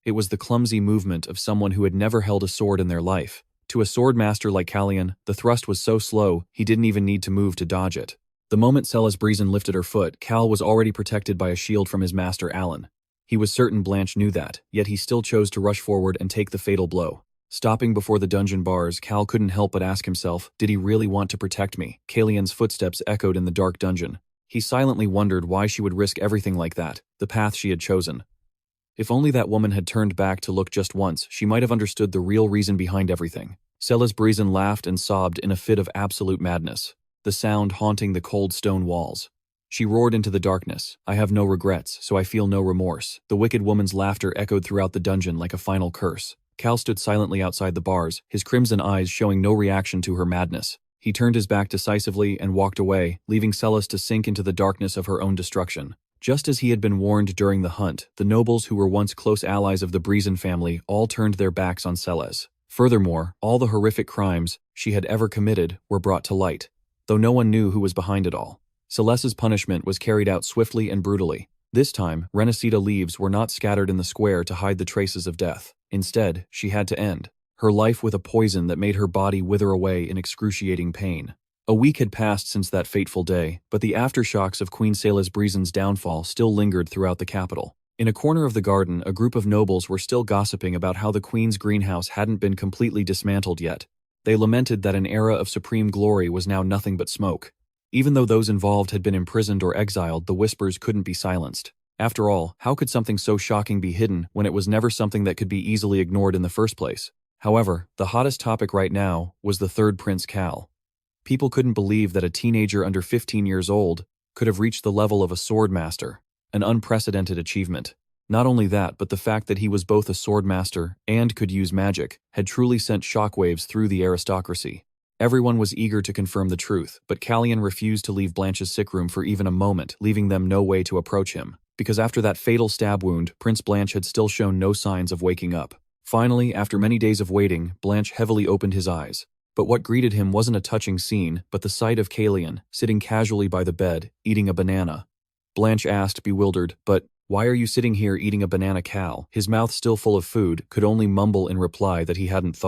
It was the clumsy movement of someone who had never held a sword in their life. To a sword master like Calian, the thrust was so slow, he didn't even need to move to dodge it. The moment Celesbrisen lifted her foot, Cal was already protected by a shield from his master Alan. He was certain Blanche knew that, yet he still chose to rush forward and take the fatal blow. Stopping before the dungeon bars, Cal couldn't help but ask himself, did he really want to protect me? Calian's footsteps echoed in the dark dungeon. He silently wondered why she would risk everything like that, the path she had chosen. If only that woman had turned back to look just once, she might have understood the real reason behind everything. Celesbrisen laughed and sobbed in a fit of absolute madness, the sound haunting the cold stone walls. She roared into the darkness, "I have no regrets, so I feel no remorse." The wicked woman's laughter echoed throughout the dungeon like a final curse. Cal stood silently outside the bars, his crimson eyes showing no reaction to her madness. He turned his back decisively and walked away, leaving Celes to sink into the darkness of her own destruction. Just as he had been warned during the hunt, the nobles who were once close allies of the Brisen family all turned their backs on Celes. Furthermore, all the horrific crimes she had ever committed were brought to light, though no one knew who was behind it all. Celes's punishment was carried out swiftly and brutally. This time, Renacida leaves were not scattered in the square to hide the traces of death. Instead, she had to end her life with a poison that made her body wither away in excruciating pain. A week had passed since that fateful day, but the aftershocks of Queen Celesbrisen's downfall still lingered throughout the capital. In a corner of the garden, a group of nobles were still gossiping about how the Queen's greenhouse hadn't been completely dismantled yet. They lamented that an era of supreme glory was now nothing but smoke. Even though those involved had been imprisoned or exiled, the whispers couldn't be silenced. After all, how could something so shocking be hidden when it was never something that could be easily ignored in the first place? However, the hottest topic right now was the third Prince Cal. People couldn't believe that a teenager under 15 years old could have reached the level of a sword master, an unprecedented achievement. Not only that, but the fact that he was both a sword master and could use magic had truly sent shockwaves through the aristocracy. Everyone was eager to confirm the truth, but Calian refused to leave Blanche's sick room for even a moment, leaving them no way to approach him. Because after that fatal stab wound, Prince Blanche had still shown no signs of waking up. Finally, after many days of waiting, Blanche heavily opened his eyes. But what greeted him wasn't a touching scene, but the sight of Calian, sitting casually by the bed, eating a banana. Blanche asked, bewildered, "But why are you sitting here eating a banana?" Cal, his mouth still full of food, could only mumble in reply that he hadn't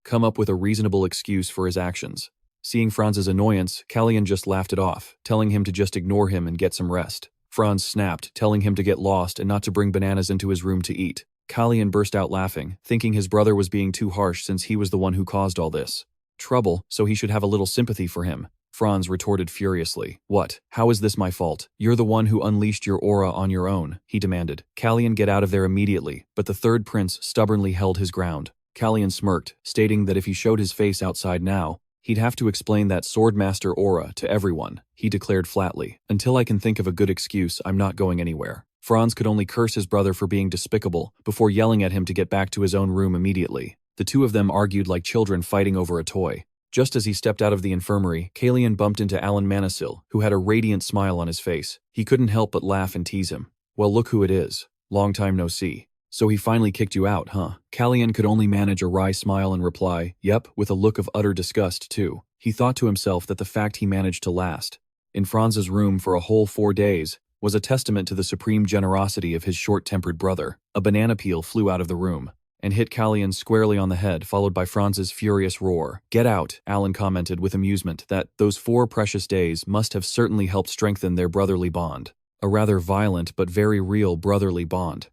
come up with a reasonable excuse for his actions. Seeing Franz's annoyance, Calian just laughed it off, telling him to just ignore him and get some rest. Franz snapped, telling him to get lost and not to bring bananas into his room to eat. Calian burst out laughing, thinking his brother was being too harsh since he was the one who caused all this trouble, so he should have a little sympathy for him. Franz retorted furiously. "What? How is this my fault? You're the one who unleashed your aura on your own," he demanded. Calian, "Get out of there immediately," but the third prince stubbornly held his ground. Calian smirked, stating that if he showed his face outside now, he'd have to explain that swordmaster aura to everyone. He declared flatly, "Until I can think of a good excuse, I'm not going anywhere." Franz could only curse his brother for being despicable, before yelling at him to get back to his own room immediately. The two of them argued like children fighting over a toy. Just as he stepped out of the infirmary, Calian bumped into Alan Manisil, who had a radiant smile on his face. He couldn't help but laugh and tease him. "Well, look who it is. Long time no see." So he finally kicked you out, huh? Calian could only manage a wry smile and reply, yep, with a look of utter disgust, too. He thought to himself that the fact he managed to last in Franz's room for a whole 4 days was a testament to the supreme generosity of his short-tempered brother. A banana peel flew out of the room and hit Calian squarely on the head, followed by Franz's furious roar. Get out, Alan commented with amusement that those 4 precious days must have certainly helped strengthen their brotherly bond. A rather violent but very real brotherly bond.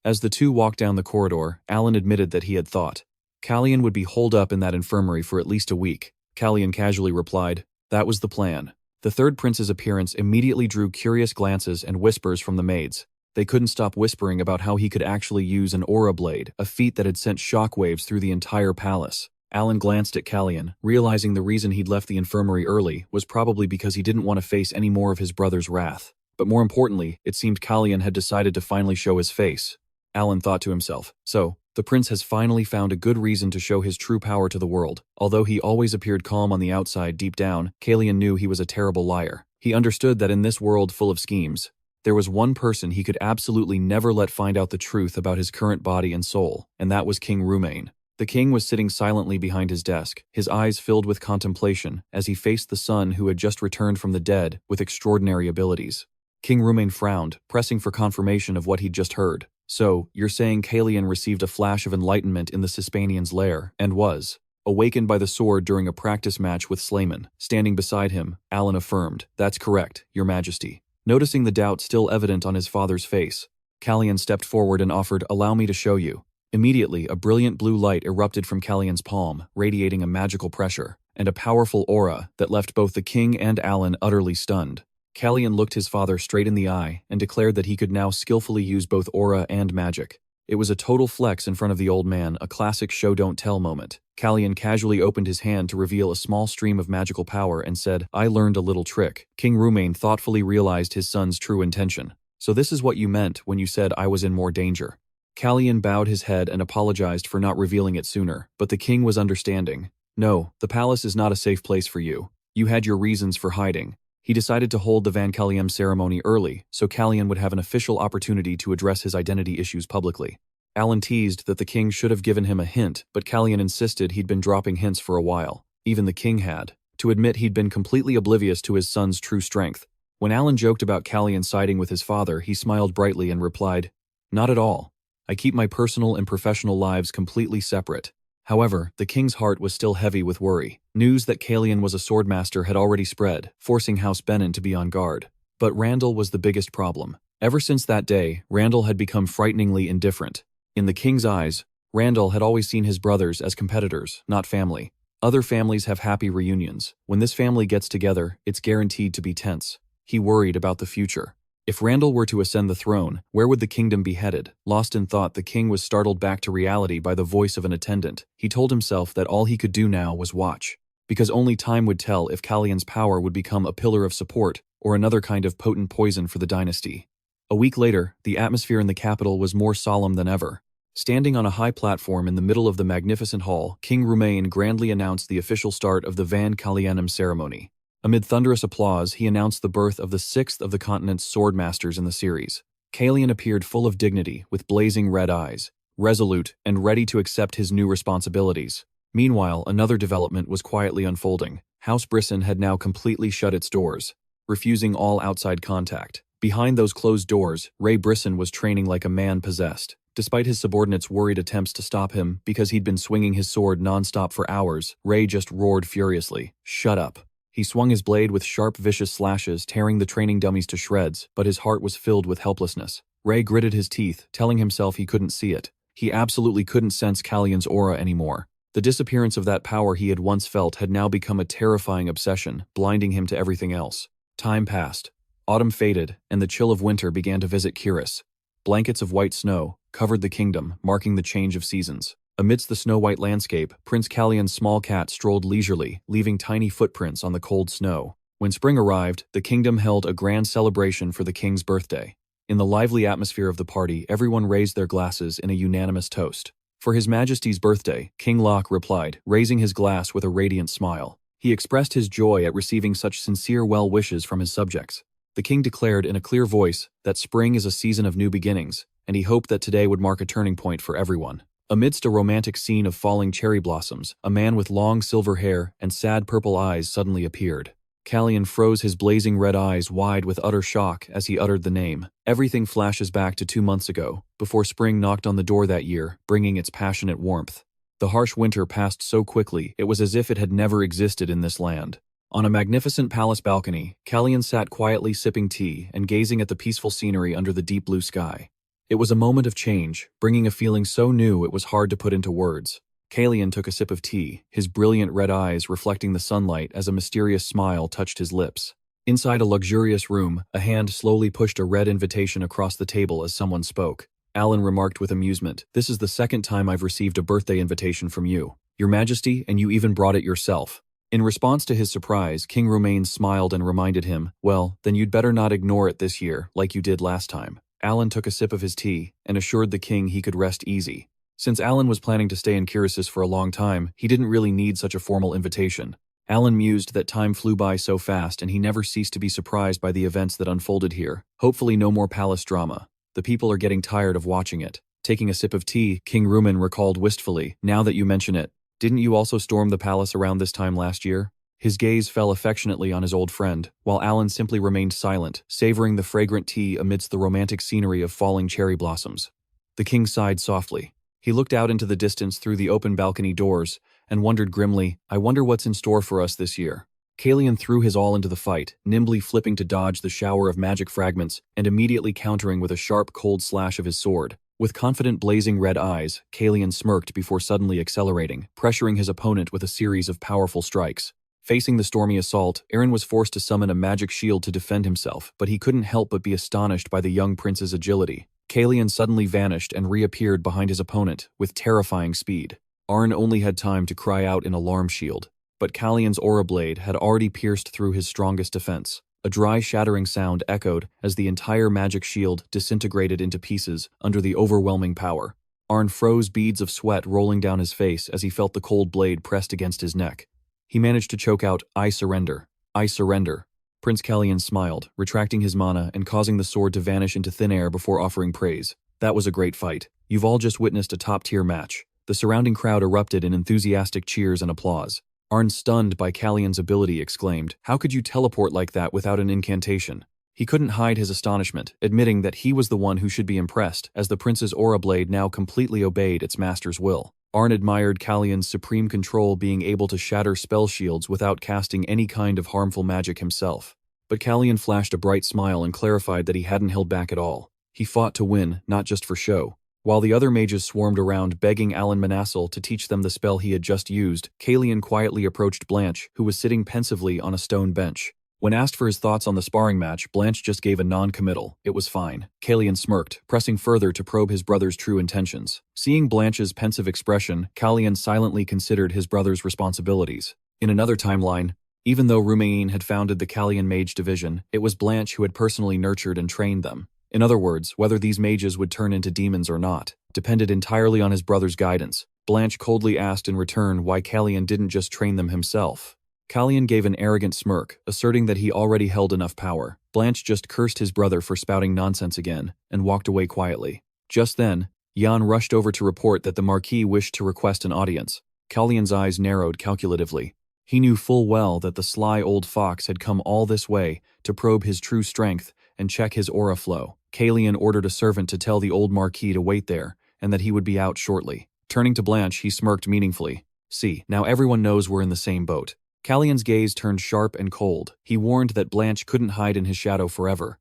As the two walked down the corridor, Alan admitted that he had thought Calian would be holed up in that infirmary for at least a week. Calian casually replied, that was the plan. The third prince's appearance immediately drew curious glances and whispers from the maids. They couldn't stop whispering about how he could actually use an aura blade, a feat that had sent shockwaves through the entire palace. Alan glanced at Calian, realizing the reason he'd left the infirmary early was probably because he didn't want to face any more of his brother's wrath. But more importantly, it seemed Calian had decided to finally show his face. Alan thought to himself, so, the prince has finally found a good reason to show his true power to the world. Although he always appeared calm on the outside, deep down, Calian knew he was a terrible liar. He understood that in this world full of schemes, there was one person he could absolutely never let find out the truth about his current body and soul, and that was King Rumain. The king was sitting silently behind his desk, his eyes filled with contemplation as he faced the son who had just returned from the dead with extraordinary abilities. King Rumain frowned, pressing for confirmation of what he'd just heard. So, you're saying Calian received a flash of enlightenment in the Sispanian's lair, and was awakened by the sword during a practice match with Slayman. Standing beside him, Alan affirmed, that's correct, your majesty. Noticing the doubt still evident on his father's face, Calian stepped forward and offered, allow me to show you. Immediately, a brilliant blue light erupted from Calian's palm, radiating a magical pressure, and a powerful aura that left both the king and Alan utterly stunned. Calian looked his father straight in the eye and declared that he could now skillfully use both aura and magic. It was a total flex in front of the old man, a classic show-don't-tell moment. Calian casually opened his hand to reveal a small stream of magical power and said, I learned a little trick. King Rumain thoughtfully realized his son's true intention. So this is what you meant when you said I was in more danger. Calian bowed his head and apologized for not revealing it sooner, but the king was understanding. No, the palace is not a safe place for you. You had your reasons for hiding. He decided to hold the Van Caliam ceremony early, so Calian would have an official opportunity to address his identity issues publicly. Alan teased that the king should have given him a hint, but Calian insisted he'd been dropping hints for a while. Even the king had to admit he'd been completely oblivious to his son's true strength. When Alan joked about Calian siding with his father, he smiled brightly and replied, not at all. I keep my personal and professional lives completely separate. However, the king's heart was still heavy with worry. News that Calian was a swordmaster had already spread, forcing House Benin to be on guard. But Randall was the biggest problem. Ever since that day, Randall had become frighteningly indifferent. In the king's eyes, Randall had always seen his brothers as competitors, not family. Other families have happy reunions. When this family gets together, it's guaranteed to be tense. He worried about the future. If Randall were to ascend the throne, where would the kingdom be headed? Lost in thought, the king was startled back to reality by the voice of an attendant. He told himself that all he could do now was watch, because only time would tell if Calian's power would become a pillar of support or another kind of potent poison for the dynasty. A week later, the atmosphere in the capital was more solemn than ever. Standing on a high platform in the middle of the magnificent hall, King Rumain grandly announced the official start of the Van Calianum ceremony. Amid thunderous applause, he announced the birth of the 6th of the continent's swordmasters in the series. Calian appeared full of dignity, with blazing red eyes, resolute and ready to accept his new responsibilities. Meanwhile, another development was quietly unfolding. House Brisson had now completely shut its doors, refusing all outside contact. Behind those closed doors, Ray Brisson was training like a man possessed. Despite his subordinates' worried attempts to stop him because he'd been swinging his sword non-stop for hours, Ray just roared furiously, "Shut up." He swung his blade with sharp, vicious slashes, tearing the training dummies to shreds, but his heart was filled with helplessness. Ray gritted his teeth, telling himself he couldn't see it. He absolutely couldn't sense Calian's aura anymore. The disappearance of that power he had once felt had now become a terrifying obsession, blinding him to everything else. Time passed. Autumn faded, and the chill of winter began to visit Kiris. Blankets of white snow covered the kingdom, marking the change of seasons. Amidst the snow-white landscape, Prince Calian's small cat strolled leisurely, leaving tiny footprints on the cold snow. When spring arrived, the kingdom held a grand celebration for the king's birthday. In the lively atmosphere of the party, everyone raised their glasses in a unanimous toast. For His Majesty's birthday, King Locke replied, raising his glass with a radiant smile. He expressed his joy at receiving such sincere well wishes from his subjects. The king declared in a clear voice that spring is a season of new beginnings, and he hoped that today would mark a turning point for everyone. Amidst a romantic scene of falling cherry blossoms, a man with long silver hair and sad purple eyes suddenly appeared. Calian froze his blazing red eyes wide with utter shock as he uttered the name. Everything flashes back to 2 months ago, before spring knocked on the door that year, bringing its passionate warmth. The harsh winter passed so quickly, it was as if it had never existed in this land. On a magnificent palace balcony, Calian sat quietly sipping tea and gazing at the peaceful scenery under the deep blue sky. It was a moment of change, bringing a feeling so new it was hard to put into words. Calian took a sip of tea, his brilliant red eyes reflecting the sunlight as a mysterious smile touched his lips. Inside a luxurious room, a hand slowly pushed a red invitation across the table as someone spoke. Alan remarked with amusement, "This is the second time I've received a birthday invitation from you, Your Majesty, and you even brought it yourself." In response to his surprise, King Romain smiled and reminded him, "Well, then you'd better not ignore it this year, like you did last time." Alan took a sip of his tea and assured the king he could rest easy. Since Alan was planning to stay in Kiris for a long time, he didn't really need such a formal invitation. Alan mused that time flew by so fast and he never ceased to be surprised by the events that unfolded here. Hopefully no more palace drama. The people are getting tired of watching it. Taking a sip of tea, King Rumen recalled wistfully, "Now that you mention it, didn't you also storm the palace around this time last year?" His gaze fell affectionately on his old friend, while Alan simply remained silent, savoring the fragrant tea amidst the romantic scenery of falling cherry blossoms. The king sighed softly. He looked out into the distance through the open balcony doors and wondered grimly, "I wonder what's in store for us this year." Calian threw his all into the fight, nimbly flipping to dodge the shower of magic fragments and immediately countering with a sharp, cold slash of his sword. With confident blazing red eyes, Calian smirked before suddenly accelerating, pressuring his opponent with a series of powerful strikes. Facing the stormy assault, Aaron was forced to summon a magic shield to defend himself, but he couldn't help but be astonished by the young prince's agility. Calian suddenly vanished and reappeared behind his opponent with terrifying speed. Arn only had time to cry out in alarm shield, but Calian's aura blade had already pierced through his strongest defense. A dry shattering sound echoed as the entire magic shield disintegrated into pieces under the overwhelming power. Arn froze, beads of sweat rolling down his face as he felt the cold blade pressed against his neck. He managed to choke out, "I surrender. I surrender." Prince Calian smiled, retracting his mana and causing the sword to vanish into thin air before offering praise. "That was a great fight. You've all just witnessed a top-tier match." The surrounding crowd erupted in enthusiastic cheers and applause. Arn, stunned by Calian's ability, exclaimed, "How could you teleport like that without an incantation?" He couldn't hide his astonishment, admitting that he was the one who should be impressed, as the prince's aura blade now completely obeyed its master's will. Arn admired Calian's supreme control, being able to shatter spell shields without casting any kind of harmful magic himself. But Calian flashed a bright smile and clarified that he hadn't held back at all. He fought to win, not just for show. While the other mages swarmed around begging Alan Manassel to teach them the spell he had just used, Calian quietly approached Blanche, who was sitting pensively on a stone bench. When asked for his thoughts on the sparring match, Blanche just gave a non-committal. "It was fine." Calian smirked, pressing further to probe his brother's true intentions. Seeing Blanche's pensive expression, Calian silently considered his brother's responsibilities. In another timeline, even though Rumain had founded the Calian Mage division, it was Blanche who had personally nurtured and trained them. In other words, whether these mages would turn into demons or not depended entirely on his brother's guidance. Blanche coldly asked in return why Calian didn't just train them himself. Calian gave an arrogant smirk, asserting that he already held enough power. Blanche just cursed his brother for spouting nonsense again, and walked away quietly. Just then, Jan rushed over to report that the Marquis wished to request an audience. Calian's eyes narrowed calculatively. He knew full well that the sly old fox had come all this way to probe his true strength and check his aura flow. Calian ordered a servant to tell the old Marquis to wait there, and that he would be out shortly. Turning to Blanche, he smirked meaningfully. "See, now everyone knows we're in the same boat." Calian's gaze turned sharp and cold. He warned that Blanche couldn't hide in his shadow forever,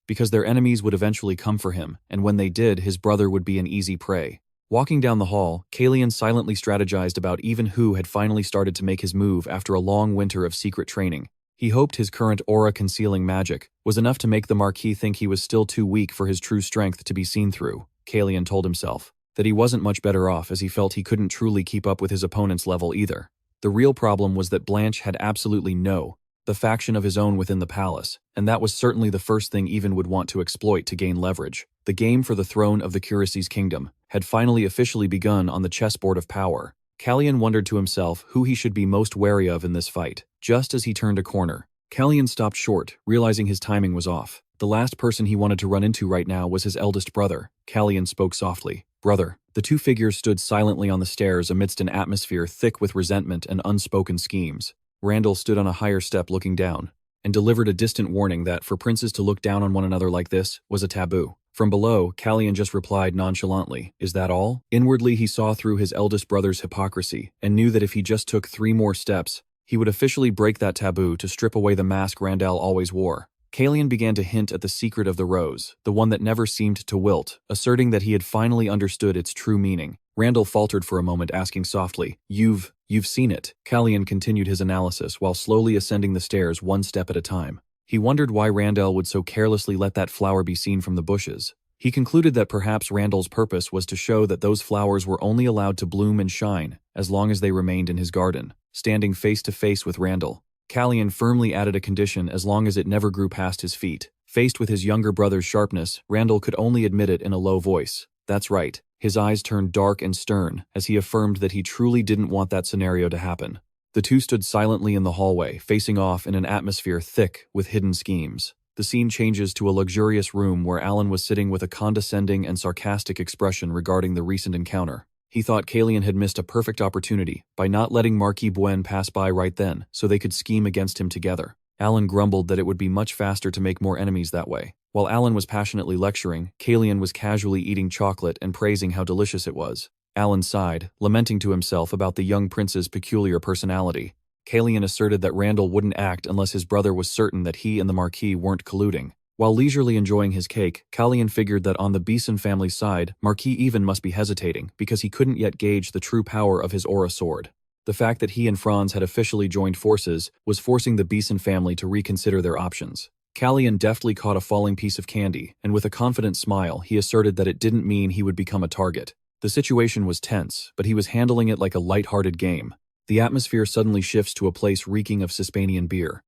because their enemies would eventually come for him, and when they did, his brother would be an easy prey. Walking down the hall, Calian silently strategized about even who had finally started to make his move after a long winter of secret training. He hoped his current aura-concealing magic was enough to make the Marquis think he was still too weak for his true strength to be seen through. Calian told himself that he wasn't much better off, as he felt he couldn't truly keep up with his opponent's level either. The real problem was that Blanche had absolutely the faction of his own within the palace, and that was certainly the first thing Even would want to exploit to gain leverage. The game for the throne of the Kiris kingdom had finally officially begun on the chessboard of power. Calian wondered to himself who he should be most wary of in this fight. Just as he turned a corner, Calian stopped short, realizing his timing was off. The last person he wanted to run into right now was his eldest brother. Calian spoke softly. "Brother." The two figures stood silently on the stairs amidst an atmosphere thick with resentment and unspoken schemes. Randall stood on a higher step looking down, and delivered a distant warning that for princes to look down on one another like this was a taboo. From below, Calian just replied nonchalantly, "Is that all?" Inwardly he saw through his eldest brother's hypocrisy, and knew that if he just took 3 more steps, he would officially break that taboo to strip away the mask Randall always wore. Calian began to hint at the secret of the rose, the one that never seemed to wilt, asserting that he had finally understood its true meaning. Randall faltered for a moment, asking softly, You've seen it." Calian continued his analysis while slowly ascending the stairs 1 step at a time. He wondered why Randall would so carelessly let that flower be seen from the bushes. He concluded that perhaps Randall's purpose was to show that those flowers were only allowed to bloom and shine as long as they remained in his garden. Standing face to face with Randall, Calian firmly added a condition as long as it never grew past his feet. Faced with his younger brother's sharpness, Randall could only admit it in a low voice. "That's right." His eyes turned dark and stern as he affirmed that he truly didn't want that scenario to happen. The two stood silently in the hallway, facing off in an atmosphere thick with hidden schemes. The scene changes to a luxurious room where Alan was sitting with a condescending and sarcastic expression regarding the recent encounter. He thought Calian had missed a perfect opportunity by not letting Marquis Buen pass by right then so they could scheme against him together. Alan grumbled that it would be much faster to make more enemies that way. While Alan was passionately lecturing, Calian was casually eating chocolate and praising how delicious it was. Alan sighed, lamenting to himself about the young prince's peculiar personality. Calian asserted that Randall wouldn't act unless his brother was certain that he and the Marquis weren't colluding. While leisurely enjoying his cake, Calian figured that on the Beeson family's side, Marquis even must be hesitating because he couldn't yet gauge the true power of his aura sword. The fact that he and Franz had officially joined forces was forcing the Beeson family to reconsider their options. Calian deftly caught a falling piece of candy, and with a confident smile, he asserted that it didn't mean he would become a target. The situation was tense, but he was handling it like a light-hearted game. The atmosphere suddenly shifts to a place reeking of Sispanian beer.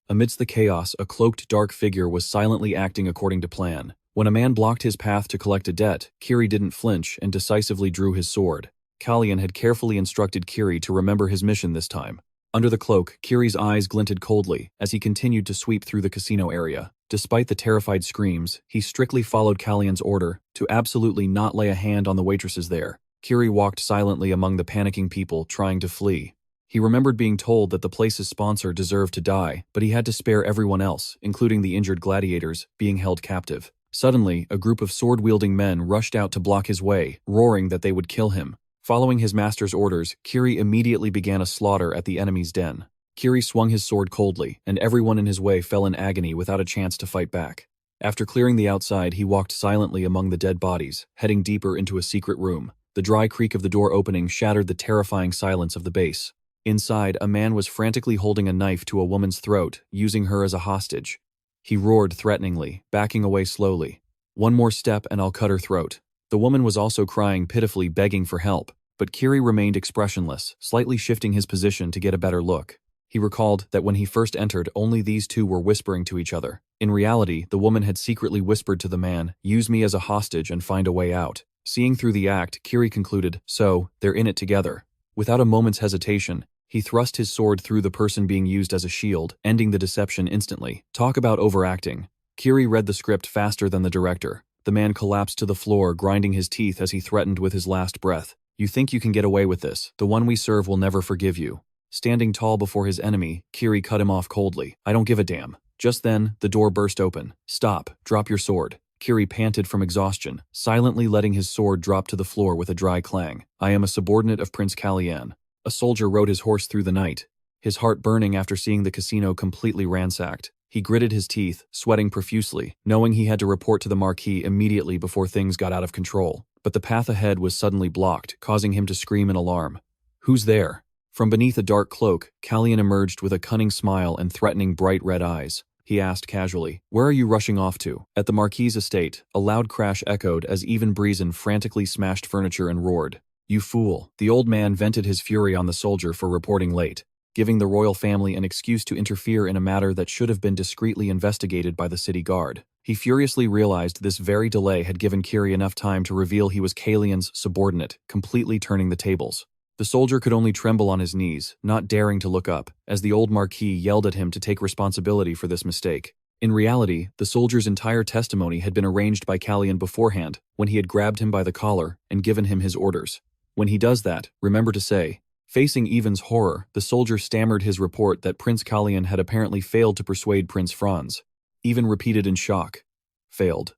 Amidst the chaos, a cloaked dark figure was silently acting according to plan. When a man blocked his path to collect a debt, Kiri didn't flinch and decisively drew his sword. Calian had carefully instructed Kiri to remember his mission this time. Under the cloak, Kiri's eyes glinted coldly as he continued to sweep through the casino area. Despite the terrified screams, he strictly followed Calian's order to absolutely not lay a hand on the waitresses there. Kiri walked silently among the panicking people trying to flee. He remembered being told that the place's sponsor deserved to die, but he had to spare everyone else, including the injured gladiators, being held captive. Suddenly, a group of sword-wielding men rushed out to block his way, roaring that they would kill him. Following his master's orders, Kiri immediately began a slaughter at the enemy's den. Kiri swung his sword coldly, and everyone in his way fell in agony without a chance to fight back. After clearing the outside, he walked silently among the dead bodies, heading deeper into a secret room. The dry creak of the door opening shattered the terrifying silence of the base. Inside, a man was frantically holding a knife to a woman's throat, using her as a hostage. He roared threateningly, backing away slowly. "One more step and I'll cut her throat." The woman was also crying pitifully, begging for help, but Kiri remained expressionless, slightly shifting his position to get a better look. He recalled that when he first entered, only these two were whispering to each other. In reality, the woman had secretly whispered to the man, "Use me as a hostage and find a way out." Seeing through the act, Kiri concluded, so, they're in it together. Without a moment's hesitation, he thrust his sword through the person being used as a shield, ending the deception instantly. Talk about overacting. Kiri read the script faster than the director. The man collapsed to the floor, grinding his teeth as he threatened with his last breath. "You think you can get away with this? The one we serve will never forgive you." Standing tall before his enemy, Kiri cut him off coldly. "I don't give a damn." Just then, the door burst open. "Stop. Drop your sword." Kiri panted from exhaustion, silently letting his sword drop to the floor with a dry clang. "I am a subordinate of Prince Calian." A soldier rode his horse through the night, his heart burning after seeing the casino completely ransacked. He gritted his teeth, sweating profusely, knowing he had to report to the Marquis immediately before things got out of control. But the path ahead was suddenly blocked, causing him to scream in alarm. "Who's there?" From beneath a dark cloak, Calian emerged with a cunning smile and threatening bright red eyes. He asked casually, "Where are you rushing off to?" At the Marquis' estate, a loud crash echoed as even Breezen frantically smashed furniture and roared. "You fool." The old man vented his fury on the soldier for reporting late, giving the royal family an excuse to interfere in a matter that should have been discreetly investigated by the city guard. He furiously realized this very delay had given Kiri enough time to reveal he was Calian's subordinate, completely turning the tables. The soldier could only tremble on his knees, not daring to look up, as the old Marquis yelled at him to take responsibility for this mistake. In reality, the soldier's entire testimony had been arranged by Calian beforehand, when he had grabbed him by the collar and given him his orders. When he does that, remember to say. Facing Ivan's horror, the soldier stammered his report that Prince Calian had apparently failed to persuade Prince Franz. Ivan repeated in shock. Failed.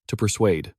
To persuade.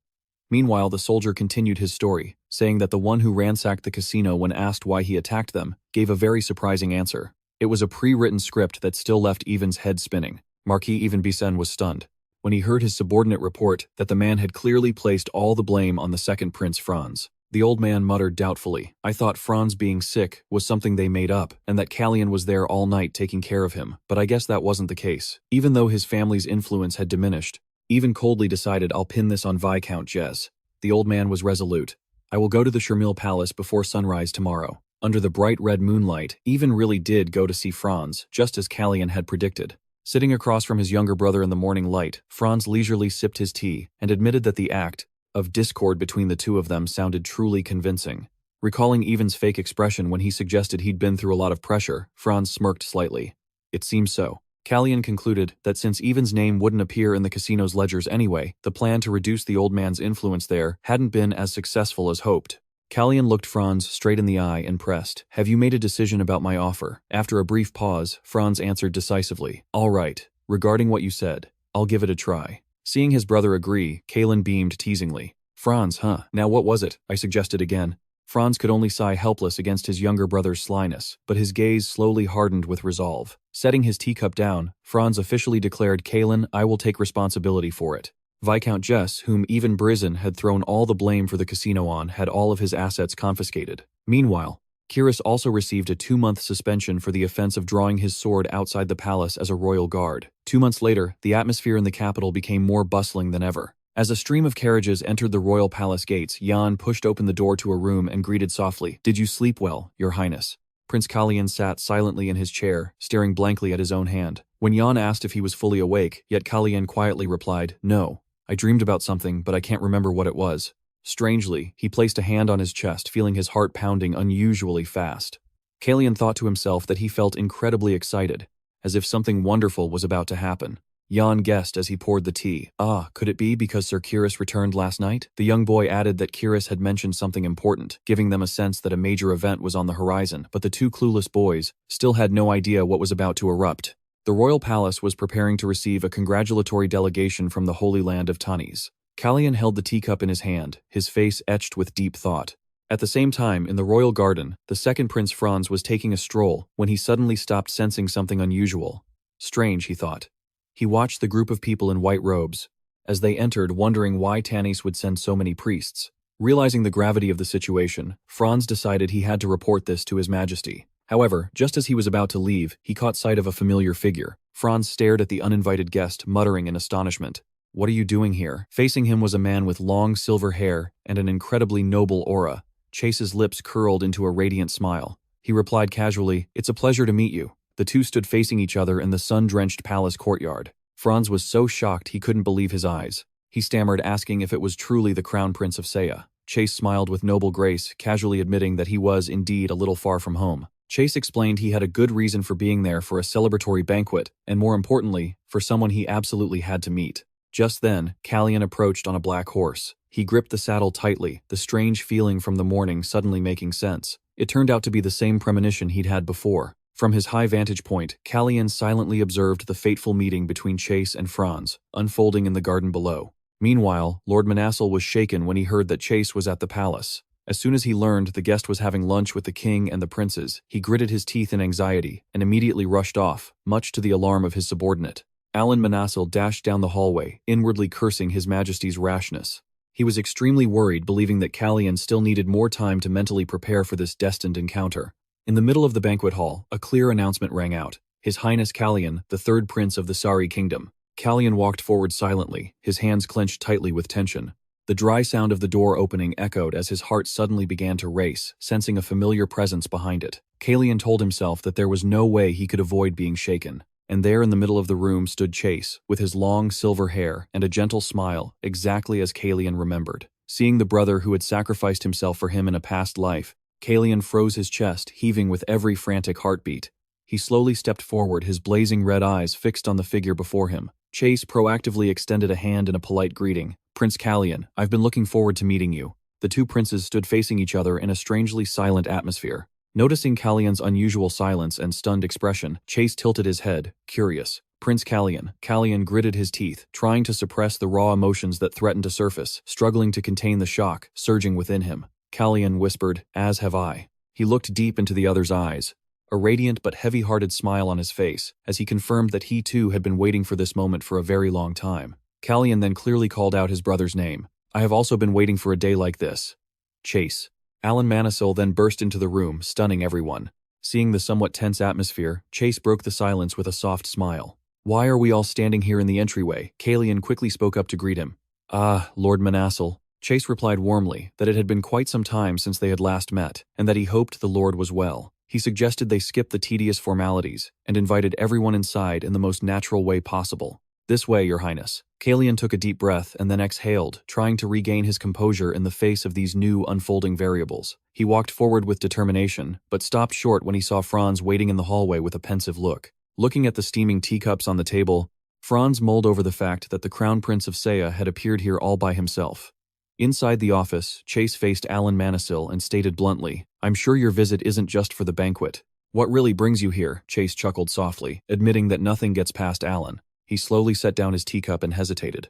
Meanwhile, the soldier continued his story, saying that the one who ransacked the casino when asked why he attacked them, gave a very surprising answer. It was a pre-written script that still left Ivan's head spinning. Marquis Ivan Bisen was stunned when he heard his subordinate report that the man had clearly placed all the blame on the second Prince Franz. The old man muttered doubtfully, I thought Franz being sick was something they made up, and that Calian was there all night taking care of him, but I guess that wasn't the case. Even though his family's influence had diminished, Ivan coldly decided I'll pin this on Viscount Jez. The old man was resolute. I will go to the Shermil Palace before sunrise tomorrow. Under the bright red moonlight, Ivan really did go to see Franz, just as Calian had predicted. Sitting across from his younger brother in the morning light, Franz leisurely sipped his tea and admitted that the act of discord between the two of them sounded truly convincing. Recalling Ivan's fake expression when he suggested he'd been through a lot of pressure, Franz smirked slightly. It seems so. Calian concluded that since Ivan's name wouldn't appear in the casino's ledgers anyway, the plan to reduce the old man's influence there hadn't been as successful as hoped. Calian looked Franz straight in the eye and pressed, Have you made a decision about my offer? After a brief pause, Franz answered decisively, All right. Regarding what you said, I'll give it a try. Seeing his brother agree, Calian beamed teasingly. Franz, huh? Now what was it? I suggested again. Franz could only sigh helpless against his younger brother's slyness, but his gaze slowly hardened with resolve. Setting his teacup down, Franz officially declared, Calian, I will take responsibility for it. Viscount Jess, whom even Brizin had thrown all the blame for the casino on, had all of his assets confiscated. Meanwhile, Kiris also received a 2-month suspension for the offense of drawing his sword outside the palace as a royal guard. 2 months later, the atmosphere in the capital became more bustling than ever. As a stream of carriages entered the royal palace gates, Jan pushed open the door to a room and greeted softly, Did you sleep well, Your Highness? Prince Calian sat silently in his chair, staring blankly at his own hand. When Jan asked if he was fully awake, yet Calian quietly replied, No. I dreamed about something, but I can't remember what it was. Strangely, he placed a hand on his chest, feeling his heart pounding unusually fast. Calian thought to himself that he felt incredibly excited, as if something wonderful was about to happen. Jan guessed as he poured the tea. Could it be because Sir Kiris returned last night? The young boy added that Kiris had mentioned something important, giving them a sense that a major event was on the horizon, but the two clueless boys still had no idea what was about to erupt. The royal palace was preparing to receive a congratulatory delegation from the Holy Land of Tanis. Calian held the teacup in his hand, his face etched with deep thought. At the same time, in the royal garden, the second Prince Franz was taking a stroll when he suddenly stopped, sensing something unusual. Strange, he thought. He watched the group of people in white robes as they entered, wondering why Tanis would send so many priests. Realizing the gravity of the situation, Franz decided he had to report this to His Majesty. However, just as he was about to leave, he caught sight of a familiar figure. Franz stared at the uninvited guest, muttering in astonishment. What are you doing here? Facing him was a man with long silver hair and an incredibly noble aura. Chase's lips curled into a radiant smile. He replied casually, It's a pleasure to meet you. The two stood facing each other in the sun-drenched palace courtyard. Franz was so shocked he couldn't believe his eyes. He stammered, asking if it was truly the Crown Prince of Saya. Chase smiled with noble grace, casually admitting that he was indeed a little far from home. Chase explained he had a good reason for being there, for a celebratory banquet, and more importantly, for someone he absolutely had to meet. Just then, Calian approached on a black horse. He gripped the saddle tightly, the strange feeling from the morning suddenly making sense. It turned out to be the same premonition he'd had before. From his high vantage point, Calian silently observed the fateful meeting between Chase and Franz, unfolding in the garden below. Meanwhile, Lord Manassel was shaken when he heard that Chase was at the palace. As soon as he learned the guest was having lunch with the king and the princes, he gritted his teeth in anxiety and immediately rushed off, much to the alarm of his subordinate. Alan Manassel dashed down the hallway, inwardly cursing His Majesty's rashness. He was extremely worried, believing that Calian still needed more time to mentally prepare for this destined encounter. In the middle of the banquet hall, a clear announcement rang out. His Highness Calian, the third prince of the Sari kingdom. Calian walked forward silently, his hands clenched tightly with tension. The dry sound of the door opening echoed as his heart suddenly began to race, sensing a familiar presence behind it. Calian told himself that there was no way he could avoid being shaken. And there in the middle of the room stood Chase, with his long silver hair and a gentle smile, exactly as Calian remembered. Seeing the brother who had sacrificed himself for him in a past life, Calian froze his chest, heaving with every frantic heartbeat. He slowly stepped forward, his blazing red eyes fixed on the figure before him. Chase proactively extended a hand in a polite greeting. "Prince Calian, I've been looking forward to meeting you." The two princes stood facing each other in a strangely silent atmosphere. Noticing Calian's unusual silence and stunned expression, Chase tilted his head, curious. "Prince Calian." Calian gritted his teeth, trying to suppress the raw emotions that threatened to surface, struggling to contain the shock surging within him. Calian whispered, "As have I." He looked deep into the other's eyes, a radiant but heavy-hearted smile on his face, as he confirmed that he too had been waiting for this moment for a very long time. Calian then clearly called out his brother's name. "I have also been waiting for a day like this. Chase." Alan Manisil then burst into the room, stunning everyone. Seeing the somewhat tense atmosphere, Chase broke the silence with a soft smile. "Why are we all standing here in the entryway?" Calian quickly spoke up to greet him. "Ah, Lord Manisil." Chase replied warmly that it had been quite some time since they had last met, and that he hoped the Lord was well. He suggested they skip the tedious formalities, and invited everyone inside in the most natural way possible. "This way, Your Highness." Calian took a deep breath and then exhaled, trying to regain his composure in the face of these new, unfolding variables. He walked forward with determination, but stopped short when he saw Franz waiting in the hallway with a pensive look. Looking at the steaming teacups on the table, Franz mulled over the fact that the Crown Prince of Saya had appeared here all by himself. Inside the office, Chase faced Alan Manisil and stated bluntly, "I'm sure your visit isn't just for the banquet." "What really brings you here?" Chase chuckled softly, admitting that nothing gets past Alan. He slowly set down his teacup and hesitated.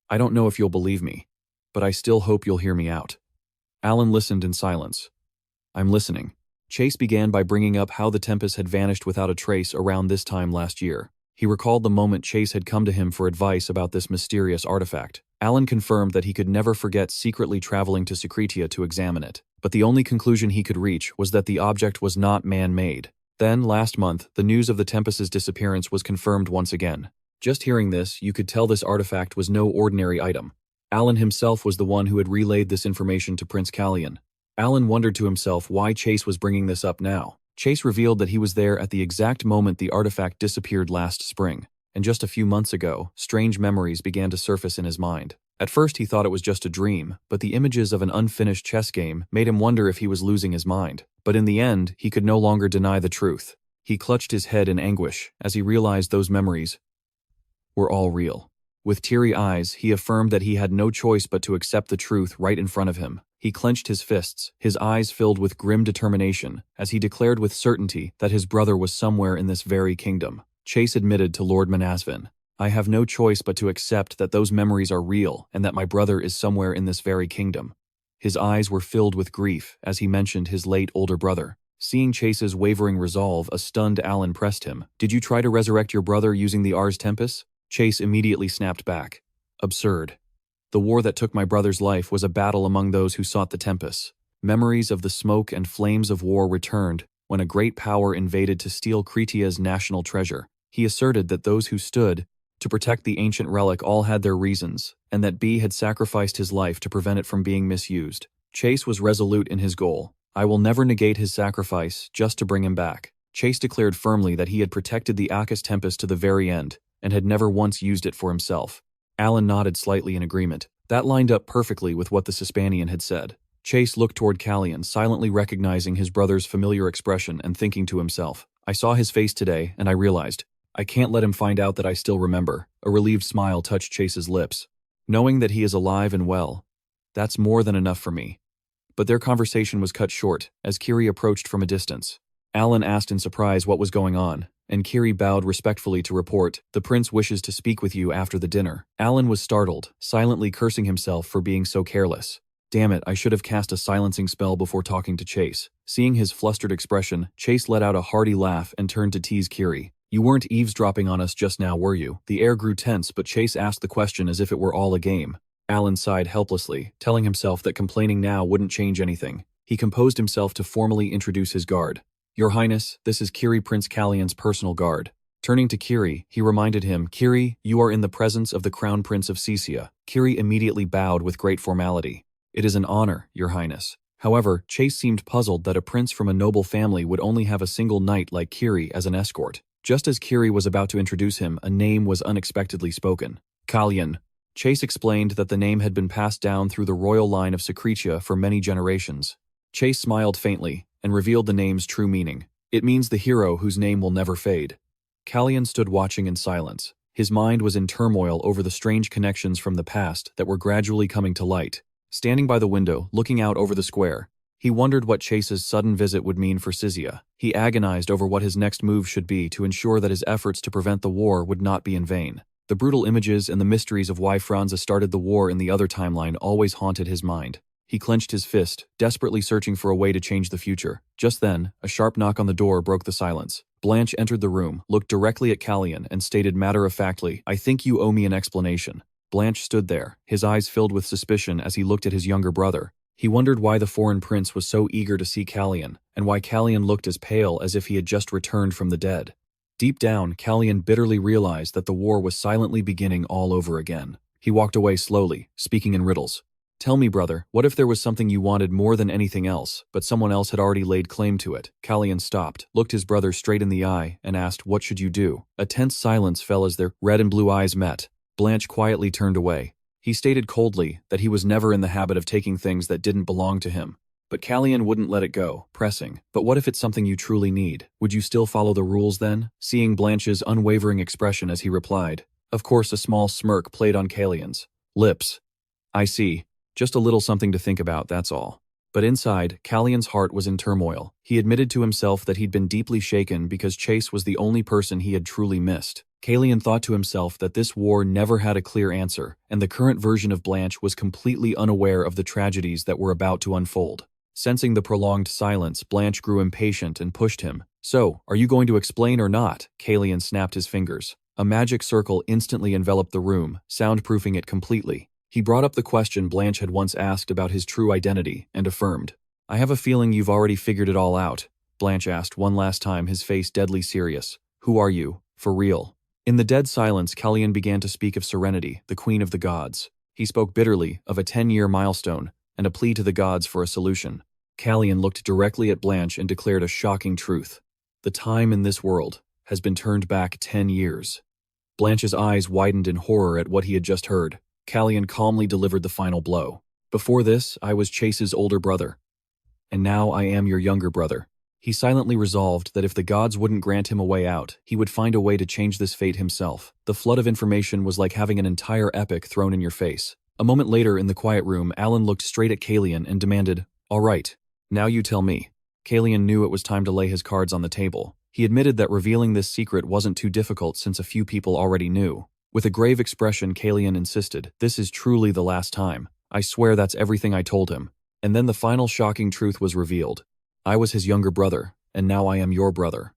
"I don't know if you'll believe me, but I still hope you'll hear me out." Alan listened in silence. "I'm listening." Chase began by bringing up how the Tempest had vanished without a trace around this time last year. He recalled the moment Chase had come to him for advice about this mysterious artifact. Alan confirmed that he could never forget secretly traveling to Secretia to examine it, but the only conclusion he could reach was that the object was not man-made. Then, last month, the news of the Tempest's disappearance was confirmed once again. Just hearing this, you could tell this artifact was no ordinary item. Alan himself was the one who had relayed this information to Prince Calian. Alan wondered to himself why Chase was bringing this up now. Chase revealed that he was there at the exact moment the artifact disappeared last spring, and just a few months ago, strange memories began to surface in his mind. At first he thought it was just a dream, but the images of an unfinished chess game made him wonder if he was losing his mind. But in the end, he could no longer deny the truth. He clutched his head in anguish as he realized those memories were all real. With teary eyes, he affirmed that he had no choice but to accept the truth right in front of him. He clenched his fists, his eyes filled with grim determination, as he declared with certainty that his brother was somewhere in this very kingdom. Chase admitted to Lord Manasvin, "I have no choice but to accept that those memories are real and that my brother is somewhere in this very kingdom." His eyes were filled with grief as he mentioned his late older brother. Seeing Chase's wavering resolve, a stunned Alan pressed him. "Did you try to resurrect your brother using the Ars Tempus?" Chase immediately snapped back. "Absurd. The war that took my brother's life was a battle among those who sought the Tempest." Memories of the smoke and flames of war returned when a great power invaded to steal Cretia's national treasure. He asserted that those who stood to protect the ancient relic all had their reasons, and that B had sacrificed his life to prevent it from being misused. Chase was resolute in his goal. "I will never negate his sacrifice just to bring him back." Chase declared firmly that he had protected the Arcus Tempest to the very end, and had never once used it for himself. Alan nodded slightly in agreement. That lined up perfectly with what the Sispanian had said. Chase looked toward Calian, silently recognizing his brother's familiar expression and thinking to himself, "I saw his face today, and I realized, I can't let him find out that I still remember." A relieved smile touched Chase's lips. "Knowing that he is alive and well, that's more than enough for me." But their conversation was cut short, as Kiri approached from a distance. Alan asked in surprise what was going on, and Kiri bowed respectfully to report, "The prince wishes to speak with you after the dinner." Alan was startled, silently cursing himself for being so careless. "Damn it, I should have cast a silencing spell before talking to Chase." Seeing his flustered expression, Chase let out a hearty laugh and turned to tease Kiri. "You weren't eavesdropping on us just now, were you?" The air grew tense, but Chase asked the question as if it were all a game. Alan sighed helplessly, telling himself that complaining now wouldn't change anything. He composed himself to formally introduce his guard. "Your Highness, this is Kiri, Prince Calian's personal guard." Turning to Kiri, he reminded him, "Kiri, you are in the presence of the Crown Prince of Cesia." Kiri immediately bowed with great formality. "It is an honor, Your Highness." However, Chase seemed puzzled that a prince from a noble family would only have a single knight like Kiri as an escort. Just as Kiri was about to introduce him, a name was unexpectedly spoken. "Calian." Chase explained that the name had been passed down through the royal line of Secretia for many generations. Chase smiled faintly and revealed the name's true meaning. It means the hero whose name will never fade. Calian stood watching in silence. His mind was in turmoil over the strange connections from the past that were gradually coming to light. Standing by the window, looking out over the square, he wondered what Chase's sudden visit would mean for Sizia. He agonized over what his next move should be to ensure that his efforts to prevent the war would not be in vain. The brutal images and the mysteries of why Franz started the war in the other timeline always haunted his mind. He clenched his fist, desperately searching for a way to change the future. Just then, a sharp knock on the door broke the silence. Blanche entered the room, looked directly at Calian, and stated matter-of-factly, "I think you owe me an explanation." Blanche stood there, his eyes filled with suspicion as he looked at his younger brother. He wondered why the foreign prince was so eager to see Calian, and why Calian looked as pale as if he had just returned from the dead. Deep down, Calian bitterly realized that the war was silently beginning all over again. He walked away slowly, speaking in riddles. "Tell me, brother, what if there was something you wanted more than anything else, but someone else had already laid claim to it?" Calian stopped, looked his brother straight in the eye, and asked, "What should you do?" A tense silence fell as their red and blue eyes met. Blanche quietly turned away. He stated coldly that he was never in the habit of taking things that didn't belong to him. But Calian wouldn't let it go, pressing, "But what if it's something you truly need? Would you still follow the rules then?" Seeing Blanche's unwavering expression as he replied, of course a small smirk played on Calian's lips. "I see. Just a little something to think about, that's all." But inside, Calian's heart was in turmoil. He admitted to himself that he'd been deeply shaken because Chase was the only person he had truly missed. Calian thought to himself that this war never had a clear answer, and the current version of Blanche was completely unaware of the tragedies that were about to unfold. Sensing the prolonged silence, Blanche grew impatient and pushed him. "So, are you going to explain or not?" Calian snapped his fingers. A magic circle instantly enveloped the room, soundproofing it completely. He brought up the question Blanche had once asked about his true identity, and affirmed. "I have a feeling you've already figured it all out," Blanche asked one last time, his face deadly serious. "Who are you, for real?" In the dead silence, Calian began to speak of Serenity, the queen of the gods. He spoke bitterly of a 10-year milestone, and a plea to the gods for a solution. Calian looked directly at Blanche and declared a shocking truth. "The time in this world has been turned back 10 years. Blanche's eyes widened in horror at what he had just heard. Calian calmly delivered the final blow. "Before this, I was Chase's older brother. And now I am your younger brother." He silently resolved that if the gods wouldn't grant him a way out, he would find a way to change this fate himself. The flood of information was like having an entire epic thrown in your face. A moment later, in the quiet room, Alan looked straight at Calian and demanded, "All right, now you tell me." Calian knew it was time to lay his cards on the table. He admitted that revealing this secret wasn't too difficult since a few people already knew. With a grave expression, Calian insisted, "This is truly the last time. I swear that's everything I told him." And then the final shocking truth was revealed. "I was his younger brother, and now I am your brother."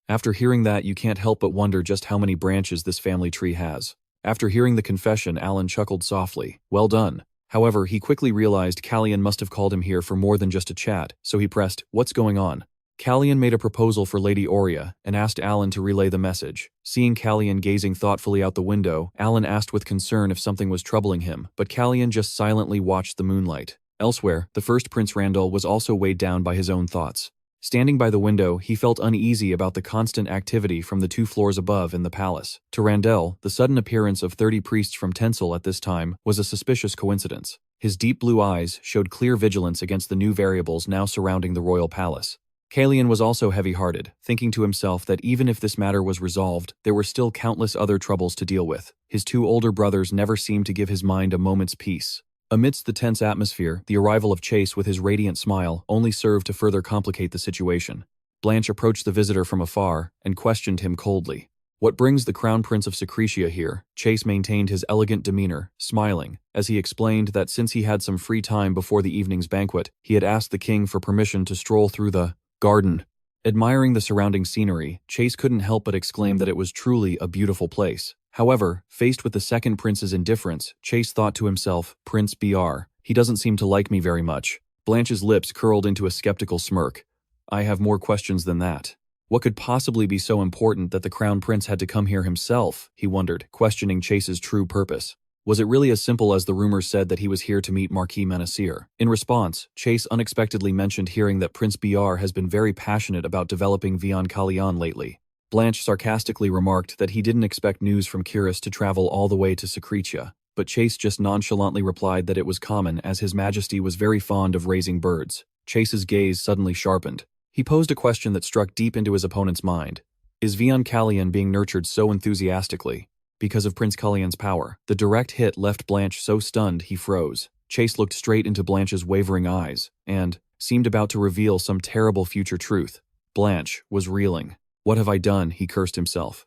After hearing that, you can't help but wonder just how many branches this family tree has. After hearing the confession, Alan chuckled softly. Well done. However, he quickly realized Calian must have called him here for more than just a chat, so he pressed, "What's going on?" Calian made a proposal for Lady Aurea and asked Alan to relay the message. Seeing Calian gazing thoughtfully out the window, Alan asked with concern if something was troubling him, but Calian just silently watched the moonlight. Elsewhere, the first Prince Randall was also weighed down by his own thoughts. Standing by the window, he felt uneasy about the constant activity from the 2 floors above in the palace. To Randall, the sudden appearance of 30 priests from Tencel at this time was a suspicious coincidence. His deep blue eyes showed clear vigilance against the new variables now surrounding the royal palace. Calian was also heavy-hearted, thinking to himself that even if this matter was resolved, there were still countless other troubles to deal with. His 2 older brothers never seemed to give his mind a moment's peace. Amidst the tense atmosphere, the arrival of Chase with his radiant smile only served to further complicate the situation. Blanche approached the visitor from afar and questioned him coldly. "What brings the Crown Prince of Secretia here?" Chase maintained his elegant demeanor, smiling, as he explained that since he had some free time before the evening's banquet, he had asked the king for permission to stroll through the garden. Admiring the surrounding scenery, Chase couldn't help but exclaim that it was truly a beautiful place. However, faced with the second prince's indifference, Chase thought to himself, "Prince BR, he doesn't seem to like me very much." Blanche's lips curled into a skeptical smirk. "I have more questions than that. What could possibly be so important that the Crown Prince had to come here himself?" he wondered, questioning Chase's true purpose. Was it really as simple as the rumors said that he was here to meet Marquis Menasir? In response, Chase unexpectedly mentioned hearing that Prince BR has been very passionate about developing Vion Calian lately. Blanche sarcastically remarked that he didn't expect news from Kiris to travel all the way to Secretia, but Chase just nonchalantly replied that it was common as His Majesty was very fond of raising birds. Chase's gaze suddenly sharpened. He posed a question that struck deep into his opponent's mind. Is Calian being nurtured so enthusiastically? Because of Prince Calian's power, the direct hit left Blanche so stunned he froze. Chase looked straight into Blanche's wavering eyes and seemed about to reveal some terrible future truth. Blanche was reeling. What have I done? He cursed himself.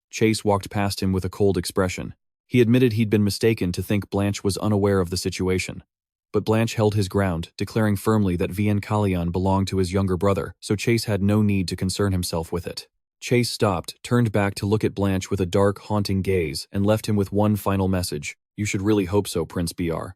Chase walked past him with a cold expression. He admitted he'd been mistaken to think Blanche was unaware of the situation. But Blanche held his ground, declaring firmly that Calian belonged to his younger brother, so Chase had no need to concern himself with it. Chase stopped, turned back to look at Blanche with a dark, haunting gaze, and left him with one final message. You should really hope so, Prince Br.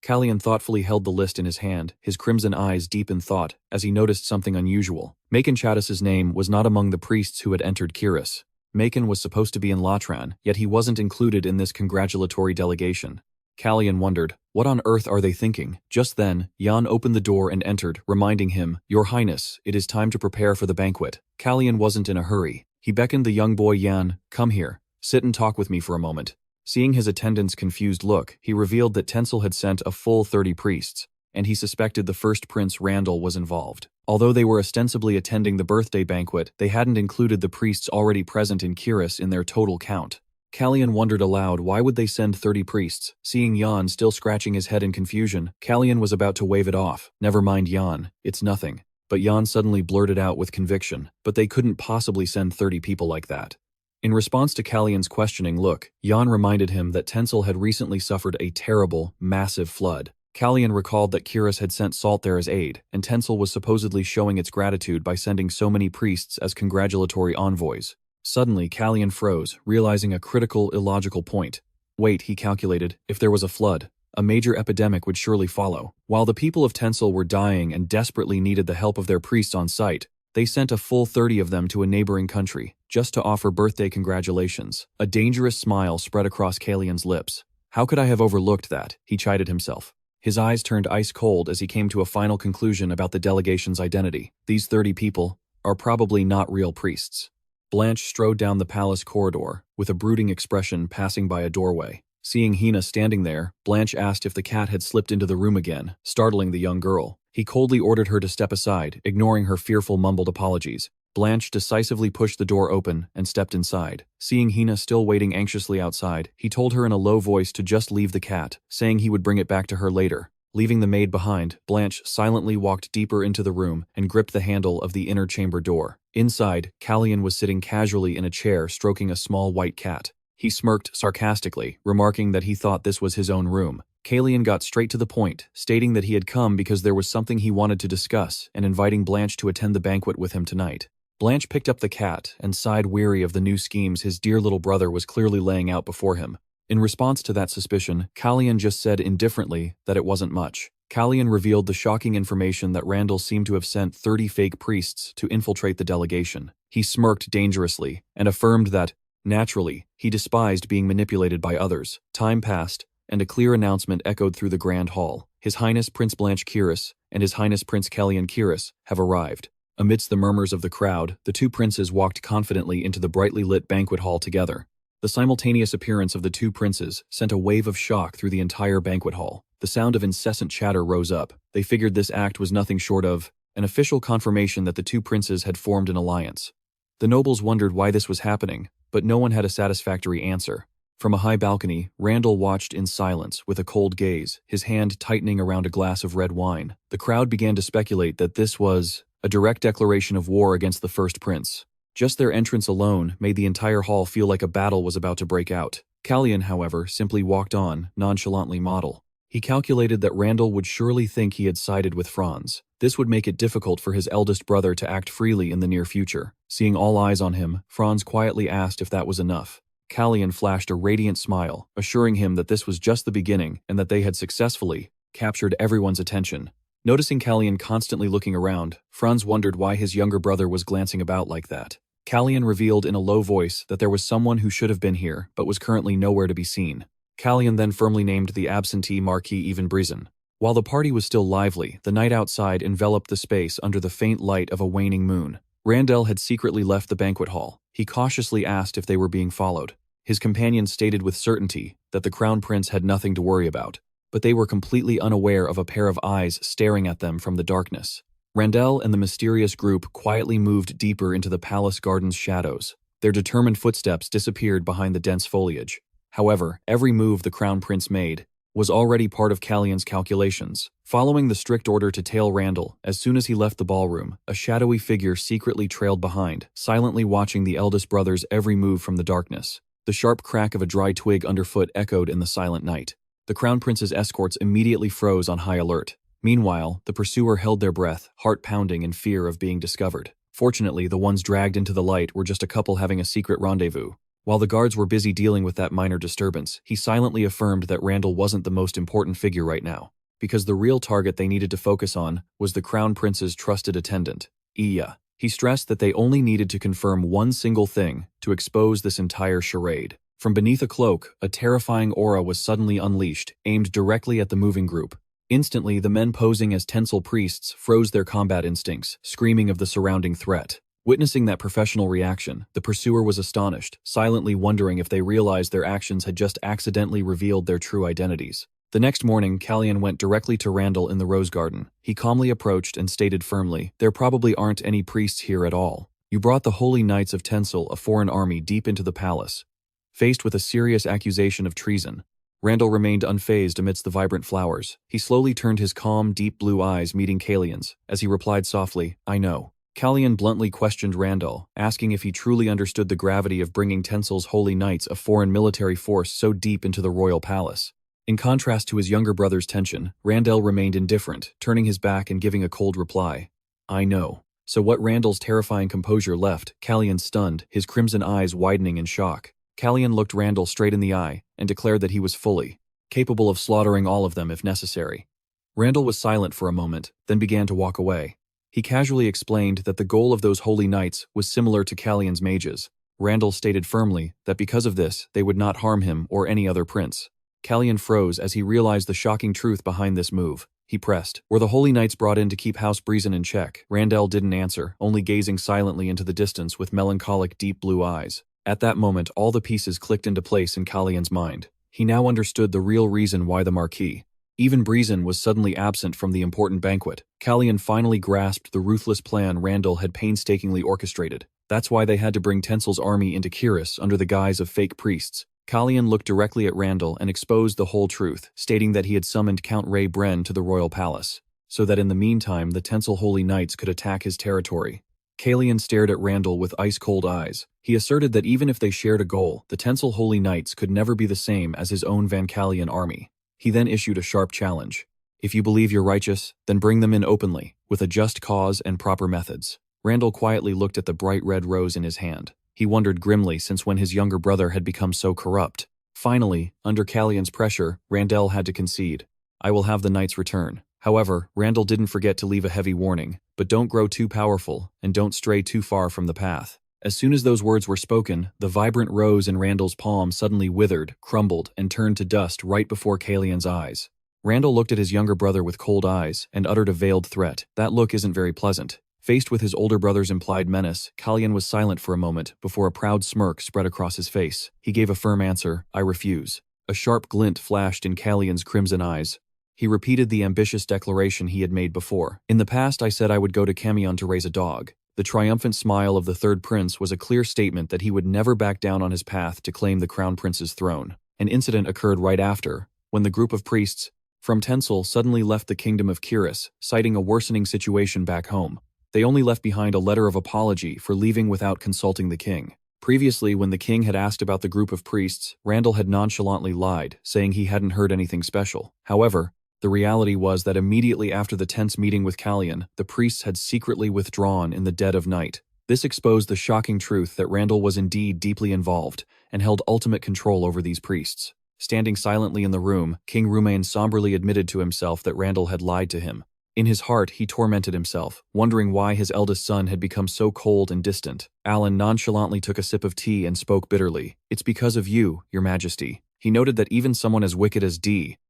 Calian thoughtfully held the list in his hand, his crimson eyes deep in thought, as he noticed something unusual. Macon Chattis's name was not among the priests who had entered Kiris. Macon was supposed to be in Latran, yet he wasn't included in this congratulatory delegation. Calian wondered, what on earth are they thinking? Just then, Jan opened the door and entered, reminding him, Your Highness, it is time to prepare for the banquet. Calian wasn't in a hurry. He beckoned the young boy Jan, come here, sit and talk with me for a moment. Seeing his attendant's confused look, he revealed that Tencel had sent a full 30 priests, and he suspected the first Prince Randall was involved. Although they were ostensibly attending the birthday banquet, they hadn't included the priests already present in Kiris in their total count. Calian wondered aloud why would they send 30 priests. Seeing Jan still scratching his head in confusion, Calian was about to wave it off. Never mind Jan, it's nothing. But Jan suddenly blurted out with conviction, but they couldn't possibly send 30 people like that. In response to Calian's questioning look, Jan reminded him that Tencel had recently suffered a terrible, massive flood. Calian recalled that Kiris had sent salt there as aid, and Tencel was supposedly showing its gratitude by sending so many priests as congratulatory envoys. Suddenly, Calian froze, realizing a critical, illogical point. Wait, he calculated, if there was a flood, a major epidemic would surely follow. While the people of Tencel were dying and desperately needed the help of their priests on site, they sent a full 30 of them to a neighboring country, just to offer birthday congratulations. A dangerous smile spread across Calian's lips. How could I have overlooked that? He chided himself. His eyes turned ice cold as he came to a final conclusion about the delegation's identity. These 30 people are probably not real priests. Blanche strode down the palace corridor, with a brooding expression passing by a doorway. Seeing Hina standing there, Blanche asked if the cat had slipped into the room again, startling the young girl. He coldly ordered her to step aside, ignoring her fearful mumbled apologies. Blanche decisively pushed the door open and stepped inside. Seeing Hina still waiting anxiously outside, he told her in a low voice to just leave the cat, saying he would bring it back to her later. Leaving the maid behind, Blanche silently walked deeper into the room and gripped the handle of the inner chamber door. Inside, Calian was sitting casually in a chair stroking a small white cat. He smirked sarcastically, remarking that he thought this was his own room. Calian got straight to the point, stating that he had come because there was something he wanted to discuss and inviting Blanche to attend the banquet with him tonight. Blanche picked up the cat and sighed weary of the new schemes his dear little brother was clearly laying out before him. In response to that suspicion, Calian just said indifferently that it wasn't much. Calian revealed the shocking information that Randall seemed to have sent 30 fake priests to infiltrate the delegation. He smirked dangerously and affirmed that, naturally, he despised being manipulated by others. Time passed, and a clear announcement echoed through the grand hall. His Highness Prince Blanche Kiris and His Highness Prince Calian Kiris have arrived. Amidst the murmurs of the crowd, the two princes walked confidently into the brightly lit banquet hall together. The simultaneous appearance of the two princes sent a wave of shock through the entire banquet hall. The sound of incessant chatter rose up. They figured this act was nothing short of an official confirmation that the two princes had formed an alliance. The nobles wondered why this was happening, but no one had a satisfactory answer. From a high balcony, Randall watched in silence with a cold gaze, his hand tightening around a glass of red wine. The crowd began to speculate that this was a direct declaration of war against the first prince. Just their entrance alone made the entire hall feel like a battle was about to break out. Calian, however, simply walked on, nonchalantly model. He calculated that Randall would surely think he had sided with Franz. This would make it difficult for his eldest brother to act freely in the near future. Seeing all eyes on him, Franz quietly asked if that was enough. Calian flashed a radiant smile, assuring him that this was just the beginning and that they had successfully captured everyone's attention. Noticing Calian constantly looking around, Franz wondered why his younger brother was glancing about like that. Calian revealed in a low voice that there was someone who should have been here, but was currently nowhere to be seen. Calian then firmly named the absentee Marquis Evenbrisen. While the party was still lively, the night outside enveloped the space under the faint light of a waning moon. Randall had secretly left the banquet hall. He cautiously asked if they were being followed. His companion stated with certainty that the Crown Prince had nothing to worry about. but they were completely unaware of a pair of eyes staring at them from the darkness. Randall and the mysterious group quietly moved deeper into the palace garden's shadows. Their determined footsteps disappeared behind the dense foliage. However, every move the Crown Prince made was already part of Calian's calculations. Following the strict order to tail Randall, as soon as he left the ballroom, a shadowy figure secretly trailed behind, silently watching the eldest brother's every move from the darkness. The sharp crack of a dry twig underfoot echoed in the silent night. The Crown Prince's escorts immediately froze on high alert. Meanwhile, the pursuer held their breath, heart pounding in fear of being discovered. Fortunately, the ones dragged into the light were just a couple having a secret rendezvous. While the guards were busy dealing with that minor disturbance, he silently affirmed that Randall wasn't the most important figure right now, because the real target they needed to focus on was the Crown Prince's trusted attendant, Iya. He stressed that they only needed to confirm one single thing to expose this entire charade. From beneath a cloak, a terrifying aura was suddenly unleashed, aimed directly at the moving group. Instantly, the men posing as Tencel priests froze their combat instincts, screaming of the surrounding threat. Witnessing that professional reaction, the pursuer was astonished, silently wondering if they realized their actions had just accidentally revealed their true identities. The next morning, Calian went directly to Randall in the Rose Garden. He calmly approached and stated firmly, "There probably aren't any priests here at all. You brought the Holy Knights of Tencel, a foreign army, deep into the palace." Faced with a serious accusation of treason, Randall remained unfazed amidst the vibrant flowers. He slowly turned his calm, deep blue eyes meeting Calian's, as he replied softly, "I know." Calian bluntly questioned Randall, asking if he truly understood the gravity of bringing Tencel's Holy Knights, a foreign military force, so deep into the royal palace. In contrast to his younger brother's tension, Randall remained indifferent, turning his back and giving a cold reply. "I know." So what Randall's terrifying composure left, Calian stunned, his crimson eyes widening in shock. Calian looked Randall straight in the eye and declared that he was fully capable of slaughtering all of them if necessary. Randall was silent for a moment, then began to walk away. He casually explained that the goal of those Holy Knights was similar to Calian's mages. Randall stated firmly that because of this, they would not harm him or any other prince. Calian froze as he realized the shocking truth behind this move. He pressed, "Were the Holy Knights brought in to keep House Breezen in check?" Randall didn't answer, only gazing silently into the distance with melancholic deep blue eyes. At that moment, all the pieces clicked into place in Calian's mind. He now understood the real reason why the Marquis, even Breezen, was suddenly absent from the important banquet. Calian finally grasped the ruthless plan Randall had painstakingly orchestrated. That's why they had to bring Tencel's army into Kiris under the guise of fake priests. Calian looked directly at Randall and exposed the whole truth, stating that he had summoned Count Ray Bren to the royal palace, so that in the meantime the Tencel Holy Knights could attack his territory. Calian stared at Randall with ice-cold eyes. He asserted that even if they shared a goal, the Tencel Holy Knights could never be the same as his own Vancalian army. He then issued a sharp challenge. "If you believe you're righteous, then bring them in openly, with a just cause and proper methods." Randall quietly looked at the bright red rose in his hand. He wondered grimly since when his younger brother had become so corrupt. Finally, under Calian's pressure, Randall had to concede. "I will have the knights return." However, Randall didn't forget to leave a heavy warning, "But don't grow too powerful, and don't stray too far from the path." As soon as those words were spoken, the vibrant rose in Randall's palm suddenly withered, crumbled, and turned to dust right before Calian's eyes. Randall looked at his younger brother with cold eyes and uttered a veiled threat. That look isn't very pleasant. Faced with his older brother's implied menace, Calian was silent for a moment before a proud smirk spread across his face. He gave a firm answer, "I refuse." A sharp glint flashed in Calian's crimson eyes. He repeated the ambitious declaration he had made before. "In the past I said I would go to Camion to raise a dog." The triumphant smile of the third prince was a clear statement that he would never back down on his path to claim the crown prince's throne. An incident occurred right after, when the group of priests from Tencel suddenly left the kingdom of Kiris, citing a worsening situation back home. They only left behind a letter of apology for leaving without consulting the king. Previously, when the king had asked about the group of priests, Randall had nonchalantly lied, saying he hadn't heard anything special. However, the reality was that immediately after the tense meeting with Calian, the priests had secretly withdrawn in the dead of night. This exposed the shocking truth that Randall was indeed deeply involved and held ultimate control over these priests. Standing silently in the room, King Rumain somberly admitted to himself that Randall had lied to him. In his heart, he tormented himself, wondering why his eldest son had become so cold and distant. Alan nonchalantly took a sip of tea and spoke bitterly. "It's because of you, your majesty." He noted that even someone as wicked as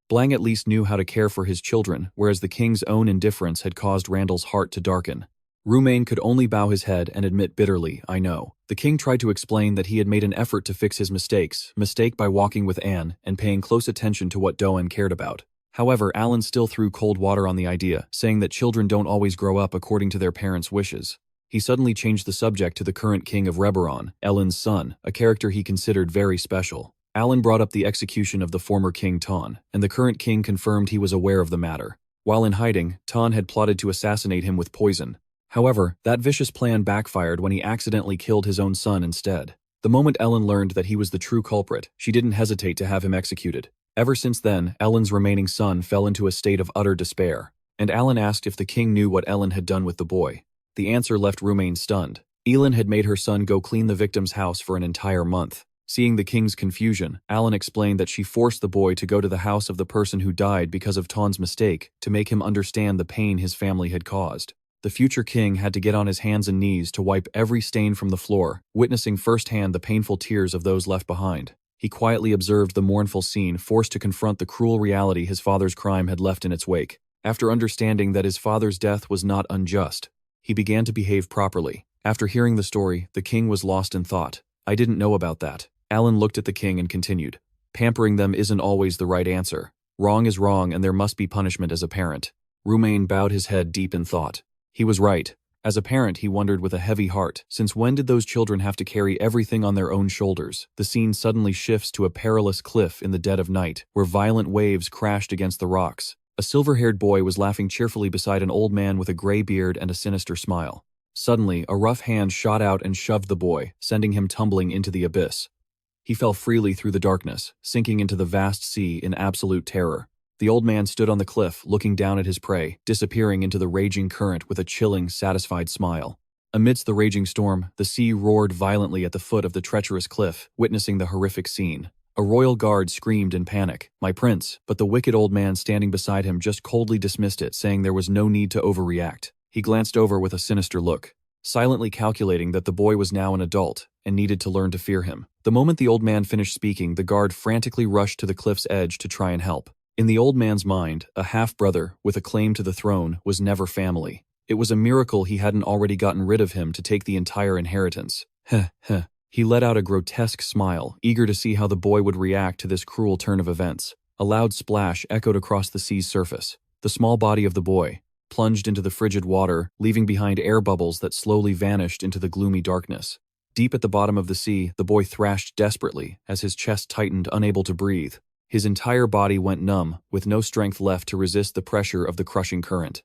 Blang at least knew how to care for his children, whereas the king's own indifference had caused Randall's heart to darken. Rumain could only bow his head and admit bitterly, "I know." The king tried to explain that he had made an effort to fix his mistake by walking with Anne and paying close attention to what Doan cared about. However, Alan still threw cold water on the idea, saying that children don't always grow up according to their parents' wishes. He suddenly changed the subject to the current king of Reborn, Elend's son, a character he considered very special. Alan brought up the execution of the former king Ton, and the current king confirmed he was aware of the matter. While in hiding, Ton had plotted to assassinate him with poison. However, that vicious plan backfired when he accidentally killed his own son instead. The moment Ellen learned that he was the true culprit, she didn't hesitate to have him executed. Ever since then, Ellen's remaining son fell into a state of utter despair, and Alan asked if the king knew what Ellen had done with the boy. The answer left Rumain stunned. Elin had made her son go clean the victim's house for an entire month. Seeing the king's confusion, Alan explained that she forced the boy to go to the house of the person who died because of Ton's mistake to make him understand the pain his family had caused. The future king had to get on his hands and knees to wipe every stain from the floor, witnessing firsthand the painful tears of those left behind. He quietly observed the mournful scene, forced to confront the cruel reality his father's crime had left in its wake. After understanding that his father's death was not unjust, he began to behave properly. After hearing the story, the king was lost in thought. I didn't know about that. Alan looked at the king and continued. Pampering them isn't always the right answer. Wrong is wrong and there must be punishment as a parent. Rumain bowed his head deep in thought. He was right. As a parent, he wondered with a heavy heart, since when did those children have to carry everything on their own shoulders? The scene suddenly shifts to a perilous cliff in the dead of night, where violent waves crashed against the rocks. A silver-haired boy was laughing cheerfully beside an old man with a gray beard and a sinister smile. Suddenly, a rough hand shot out and shoved the boy, sending him tumbling into the abyss. He fell freely through the darkness, sinking into the vast sea in absolute terror. The old man stood on the cliff, looking down at his prey, disappearing into the raging current with a chilling, satisfied smile. Amidst the raging storm, the sea roared violently at the foot of the treacherous cliff, witnessing the horrific scene. A royal guard screamed in panic, "My prince," but the wicked old man standing beside him just coldly dismissed it, saying there was no need to overreact. He glanced over with a sinister look, silently calculating that the boy was now an adult and needed to learn to fear him. The moment the old man finished speaking, the guard frantically rushed to the cliff's edge to try and help. In the old man's mind, a half-brother with a claim to the throne was never family. It was a miracle he hadn't already gotten rid of him to take the entire inheritance. Heh heh. He let out a grotesque smile, eager to see how the boy would react to this cruel turn of events. A loud splash echoed across the sea's surface. The small body of the boy plunged into the frigid water, leaving behind air bubbles that slowly vanished into the gloomy darkness. Deep at the bottom of the sea, the boy thrashed desperately as his chest tightened, unable to breathe. His entire body went numb, with no strength left to resist the pressure of the crushing current.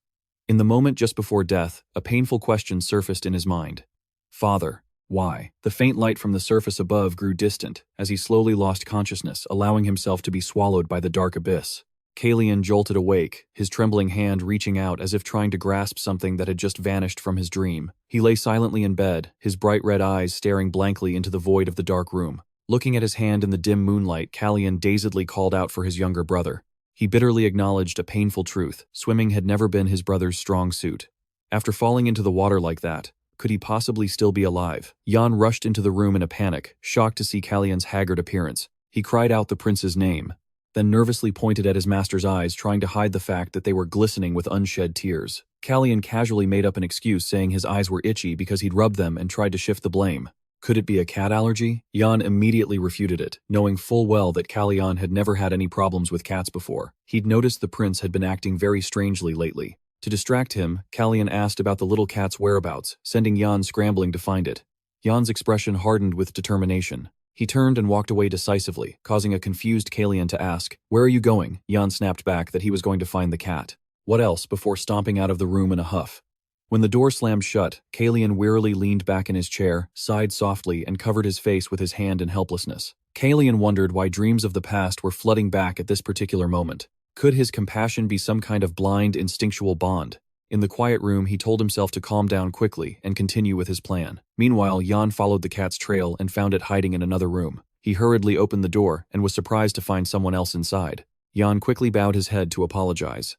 In the moment just before death, a painful question surfaced in his mind. Father. Why? The faint light from the surface above grew distant as he slowly lost consciousness, allowing himself to be swallowed by the dark abyss. Calian jolted awake, his trembling hand reaching out as if trying to grasp something that had just vanished from his dream. He lay silently in bed, his bright red eyes staring blankly into the void of the dark room. Looking at his hand in the dim moonlight, Calian dazedly called out for his younger brother. He bitterly acknowledged a painful truth. Swimming had never been his brother's strong suit. After falling into the water like that, could he possibly still be alive? Jan rushed into the room in a panic, shocked to see Calian's haggard appearance. He cried out the prince's name, then nervously pointed at his master's eyes, trying to hide the fact that they were glistening with unshed tears. Calian casually made up an excuse, saying his eyes were itchy because he'd rubbed them and tried to shift the blame. Could it be a cat allergy? Jan immediately refuted it, knowing full well that Calian had never had any problems with cats before. He'd noticed the prince had been acting very strangely lately. To distract him, Calian asked about the little cat's whereabouts, sending Jan scrambling to find it. Jan's expression hardened with determination. He turned and walked away decisively, causing a confused Calian to ask, "Where are you going?" Jan snapped back that he was going to find the cat. What else, before stomping out of the room in a huff. When the door slammed shut, Calian wearily leaned back in his chair, sighed softly, and covered his face with his hand in helplessness. Calian wondered why dreams of the past were flooding back at this particular moment. Could his compassion be some kind of blind, instinctual bond? In the quiet room, he told himself to calm down quickly and continue with his plan. Meanwhile, Jan followed the cat's trail and found it hiding in another room. He hurriedly opened the door and was surprised to find someone else inside. Jan quickly bowed his head to apologize.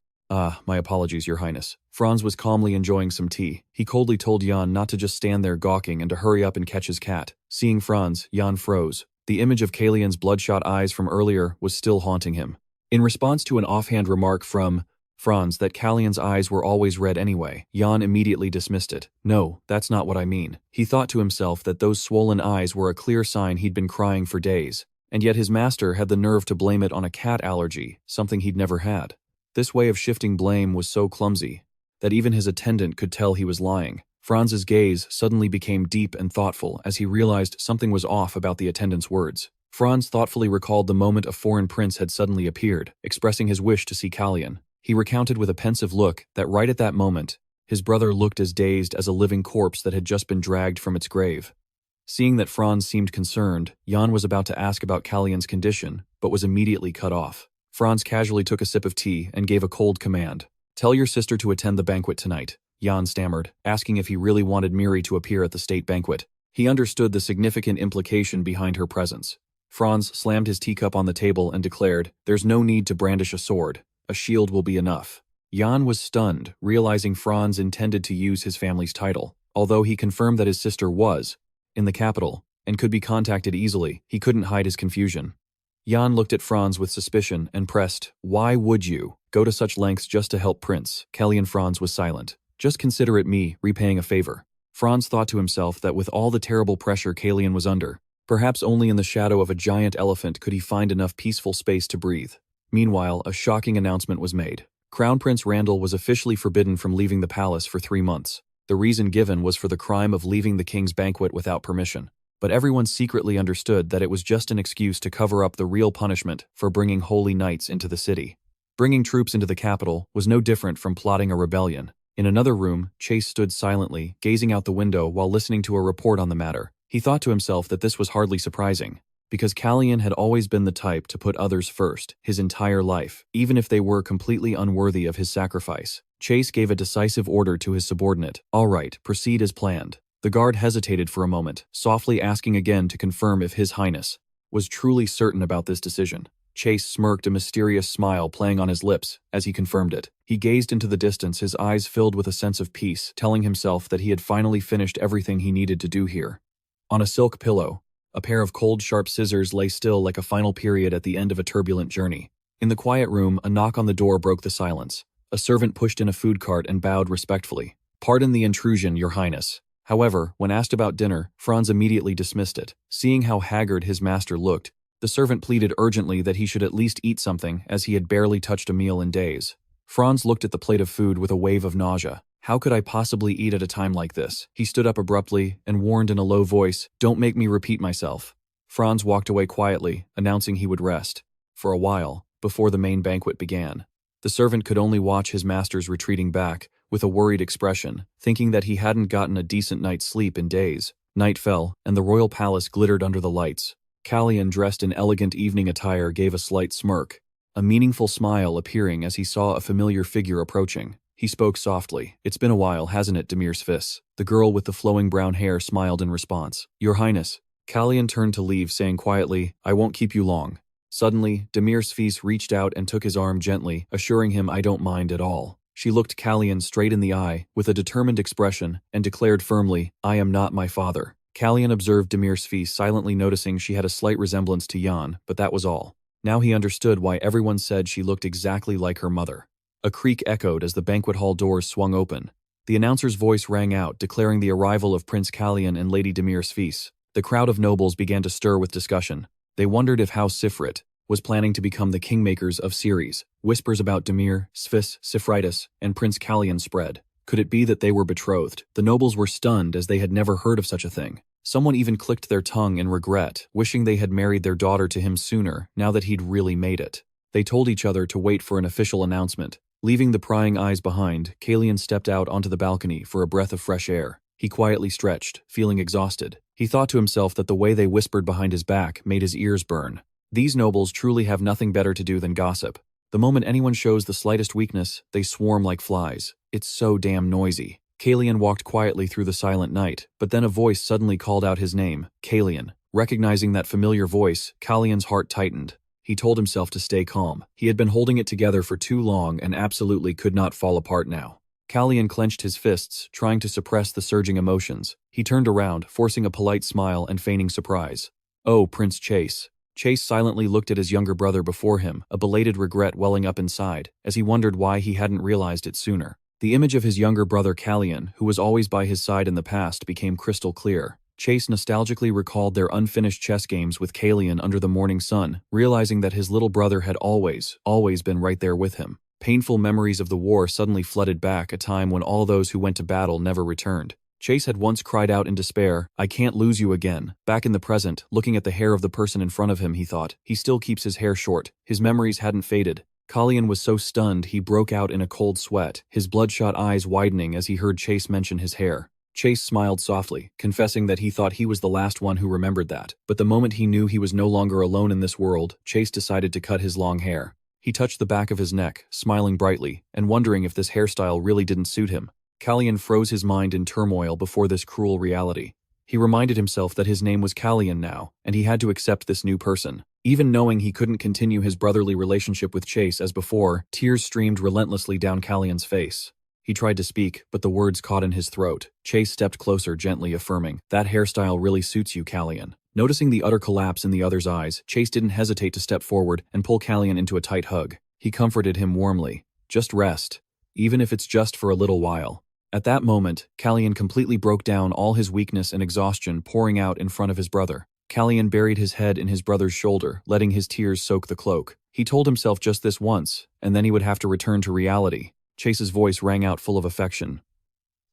My apologies, Your Highness." Franz was calmly enjoying some tea. He coldly told Jan not to just stand there gawking and to hurry up and catch his cat. Seeing Franz, Jan froze. The image of Calian's bloodshot eyes from earlier was still haunting him. In response to an offhand remark from Franz that Calian's eyes were always red anyway, Jan immediately dismissed it. "No, that's not what I mean." He thought to himself that those swollen eyes were a clear sign he'd been crying for days. And yet his master had the nerve to blame it on a cat allergy, something he'd never had. This way of shifting blame was so clumsy that even his attendant could tell he was lying. Franz's gaze suddenly became deep and thoughtful as he realized something was off about the attendant's words. Franz thoughtfully recalled the moment a foreign prince had suddenly appeared, expressing his wish to see Calian. He recounted with a pensive look that right at that moment, his brother looked as dazed as a living corpse that had just been dragged from its grave. Seeing that Franz seemed concerned, Jan was about to ask about Calian's condition, but was immediately cut off. Franz casually took a sip of tea and gave a cold command. "Tell your sister to attend the banquet tonight," Jan stammered, asking if he really wanted Miri to appear at the state banquet. He understood the significant implication behind her presence. Franz slammed his teacup on the table and declared, "There's no need to brandish a sword. A shield will be enough." Jan was stunned, realizing Franz intended to use his family's title. Although he confirmed that his sister was in the capital and could be contacted easily, he couldn't hide his confusion. Jan looked at Franz with suspicion and pressed, "Why would you go to such lengths just to help Prince Calian?" Franz was silent. "Just consider it me repaying a favor." Franz thought to himself that with all the terrible pressure Calian was under, perhaps only in the shadow of a giant elephant could he find enough peaceful space to breathe. Meanwhile, a shocking announcement was made. Crown Prince Randall was officially forbidden from leaving the palace for 3 months. The reason given was for the crime of leaving the king's banquet without permission. But everyone secretly understood that it was just an excuse to cover up the real punishment for bringing holy knights into the city. Bringing troops into the capital was no different from plotting a rebellion. In another room, Chase stood silently, gazing out the window while listening to a report on the matter. He thought to himself that this was hardly surprising, because Calian had always been the type to put others first, his entire life, even if they were completely unworthy of his sacrifice. Chase gave a decisive order to his subordinate. "All right, proceed as planned." The guard hesitated for a moment, softly asking again to confirm if His Highness was truly certain about this decision. Chase smirked, a mysterious smile playing on his lips as he confirmed it. He gazed into the distance, his eyes filled with a sense of peace, telling himself that he had finally finished everything he needed to do here. On a silk pillow, a pair of cold, sharp scissors lay still like a final period at the end of a turbulent journey. In the quiet room, a knock on the door broke the silence. A servant pushed in a food cart and bowed respectfully. "Pardon the intrusion, Your Highness." However, when asked about dinner, Franz immediately dismissed it. Seeing how haggard his master looked, the servant pleaded urgently that he should at least eat something, as he had barely touched a meal in days. Franz looked at the plate of food with a wave of nausea. "How could I possibly eat at a time like this?" He stood up abruptly and warned in a low voice, "Don't make me repeat myself." Franz walked away quietly, announcing he would rest for a while before the main banquet began. The servant could only watch his master's retreating back with a worried expression, thinking that he hadn't gotten a decent night's sleep in days. Night fell, and the royal palace glittered under the lights. Calian, dressed in elegant evening attire, gave a slight smirk, a meaningful smile appearing as he saw a familiar figure approaching. He spoke softly. "It's been a while, hasn't it, Demir Sviss?" The girl with the flowing brown hair smiled in response. "Your Highness." Calian turned to leave, saying quietly, "I won't keep you long." Suddenly, Demir Sviss reached out and took his arm gently, assuring him, "I don't mind at all." She looked Calian straight in the eye, with a determined expression, and declared firmly, "I am not my father." Calian observed Demir Sviss, silently noticing she had a slight resemblance to Jan, but that was all. Now he understood why everyone said she looked exactly like her mother. A creak echoed as the banquet hall doors swung open. The announcer's voice rang out, declaring the arrival of Prince Calian and Lady Demir Sviss. The crowd of nobles began to stir with discussion. They wondered if House Sifrit was planning to become the kingmakers of Ceres. Whispers about Demir, Sviss, Sifritus, and Prince Calian spread. Could it be that they were betrothed? The nobles were stunned, as they had never heard of such a thing. Someone even clicked their tongue in regret, wishing they had married their daughter to him sooner, now that he'd really made it. They told each other to wait for an official announcement. Leaving the prying eyes behind, Calian stepped out onto the balcony for a breath of fresh air. He quietly stretched, feeling exhausted. He thought to himself that the way they whispered behind his back made his ears burn. These nobles truly have nothing better to do than gossip. The moment anyone shows the slightest weakness, they swarm like flies. It's so damn noisy. Calian walked quietly through the silent night, but then a voice suddenly called out his name, Calian. Recognizing that familiar voice, Calian's heart tightened. He told himself to stay calm. He had been holding it together for too long and absolutely could not fall apart now. Calian clenched his fists, trying to suppress the surging emotions. He turned around, forcing a polite smile and feigning surprise. "Oh, Prince Chase." Chase silently looked at his younger brother before him, a belated regret welling up inside, as he wondered why he hadn't realized it sooner. The image of his younger brother Calian, who was always by his side in the past, became crystal clear. Chase nostalgically recalled their unfinished chess games with Calian under the morning sun, realizing that his little brother had always been right there with him. Painful memories of the war suddenly flooded back, a time when all those who went to battle never returned. Chase had once cried out in despair, "I can't lose you again." Back in the present, looking at the hair of the person in front of him, he thought, he still keeps his hair short. His memories hadn't faded. Calian was so stunned he broke out in a cold sweat, his bloodshot eyes widening as he heard Chase mention his hair. Chase smiled softly, confessing that he thought he was the last one who remembered that. But the moment he knew he was no longer alone in this world, Chase decided to cut his long hair. He touched the back of his neck, smiling brightly, and wondering if this hairstyle really didn't suit him. Calian froze his mind in turmoil before this cruel reality. He reminded himself that his name was Calian now, and he had to accept this new person. Even knowing he couldn't continue his brotherly relationship with Chase as before, tears streamed relentlessly down Calian's face. He tried to speak, but the words caught in his throat. Chase stepped closer, gently affirming, "That hairstyle really suits you, Calian." Noticing the utter collapse in the other's eyes, Chase didn't hesitate to step forward and pull Calian into a tight hug. He comforted him warmly. "Just rest, even if it's just for a little while." At that moment, Calian completely broke down, all his weakness and exhaustion pouring out in front of his brother. Calian buried his head in his brother's shoulder, letting his tears soak the cloak. He told himself just this once, and then he would have to return to reality. Chase's voice rang out full of affection.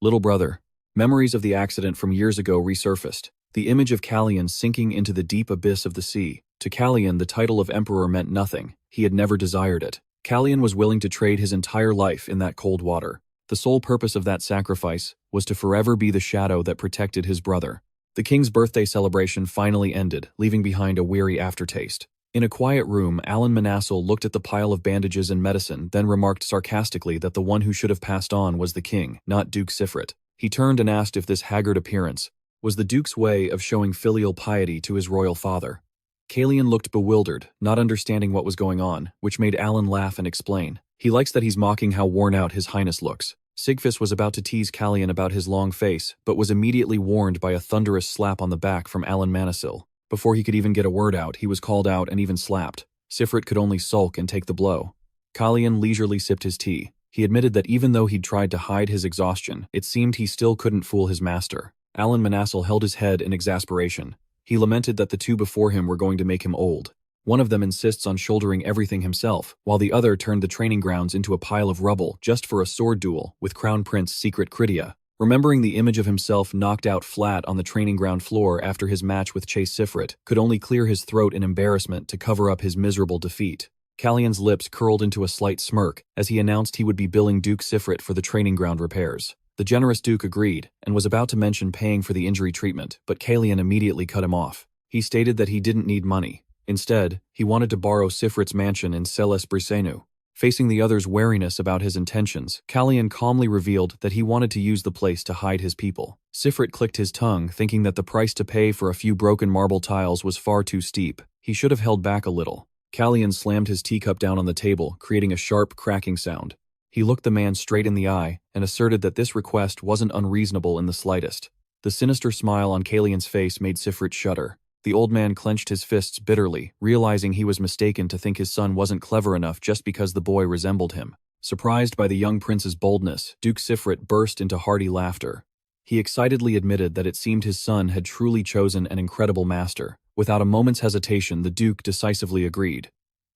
"Little brother." Memories of the accident from years ago resurfaced. The image of Calian sinking into the deep abyss of the sea. To Calian, the title of emperor meant nothing. He had never desired it. Calian was willing to trade his entire life in that cold water. The sole purpose of that sacrifice was to forever be the shadow that protected his brother. The king's birthday celebration finally ended, leaving behind a weary aftertaste. In a quiet room, Alan Manassel looked at the pile of bandages and medicine, then remarked sarcastically that the one who should have passed on was the king, not Duke Sifrit. He turned and asked if this haggard appearance was the Duke's way of showing filial piety to his royal father. Calian looked bewildered, not understanding what was going on, which made Alan laugh and explain. "He likes that he's mocking how worn out His Highness looks." Sigfus was about to tease Calian about his long face, but was immediately warned by a thunderous slap on the back from Alan Manassel. Before he could even get a word out, he was called out and even slapped. Sifrit could only sulk and take the blow. Calian leisurely sipped his tea. He admitted that even though he'd tried to hide his exhaustion, it seemed he still couldn't fool his master. Alan Manassel held his head in exasperation. He lamented that the two before him were going to make him old. One of them insists on shouldering everything himself, while the other turned the training grounds into a pile of rubble just for a sword duel with Crown Prince Secret Critia. Remembering the image of himself knocked out flat on the training ground floor after his match with Chase Sifrit could only clear his throat in embarrassment to cover up his miserable defeat. Calian's lips curled into a slight smirk as he announced he would be billing Duke Sifrit for the training ground repairs. The generous Duke agreed and was about to mention paying for the injury treatment, but Calian immediately cut him off. He stated that he didn't need money. Instead, he wanted to borrow Sifrit's mansion in Seles-Brisenu. Facing the other's wariness about his intentions, Calian calmly revealed that he wanted to use the place to hide his people. Sifrit clicked his tongue, thinking that the price to pay for a few broken marble tiles was far too steep. He should have held back a little. Calian slammed his teacup down on the table, creating a sharp, cracking sound. He looked the man straight in the eye and asserted that this request wasn't unreasonable in the slightest. The sinister smile on Calian's face made Sifrit shudder. The old man clenched his fists bitterly, realizing he was mistaken to think his son wasn't clever enough just because the boy resembled him. Surprised by the young prince's boldness, Duke Sifrit burst into hearty laughter. He excitedly admitted that it seemed his son had truly chosen an incredible master. Without a moment's hesitation, the Duke decisively agreed.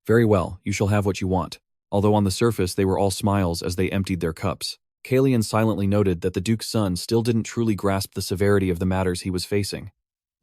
"Very well, you shall have what you want." Although on the surface they were all smiles as they emptied their cups. Calian silently noted that the Duke's son still didn't truly grasp the severity of the matters he was facing.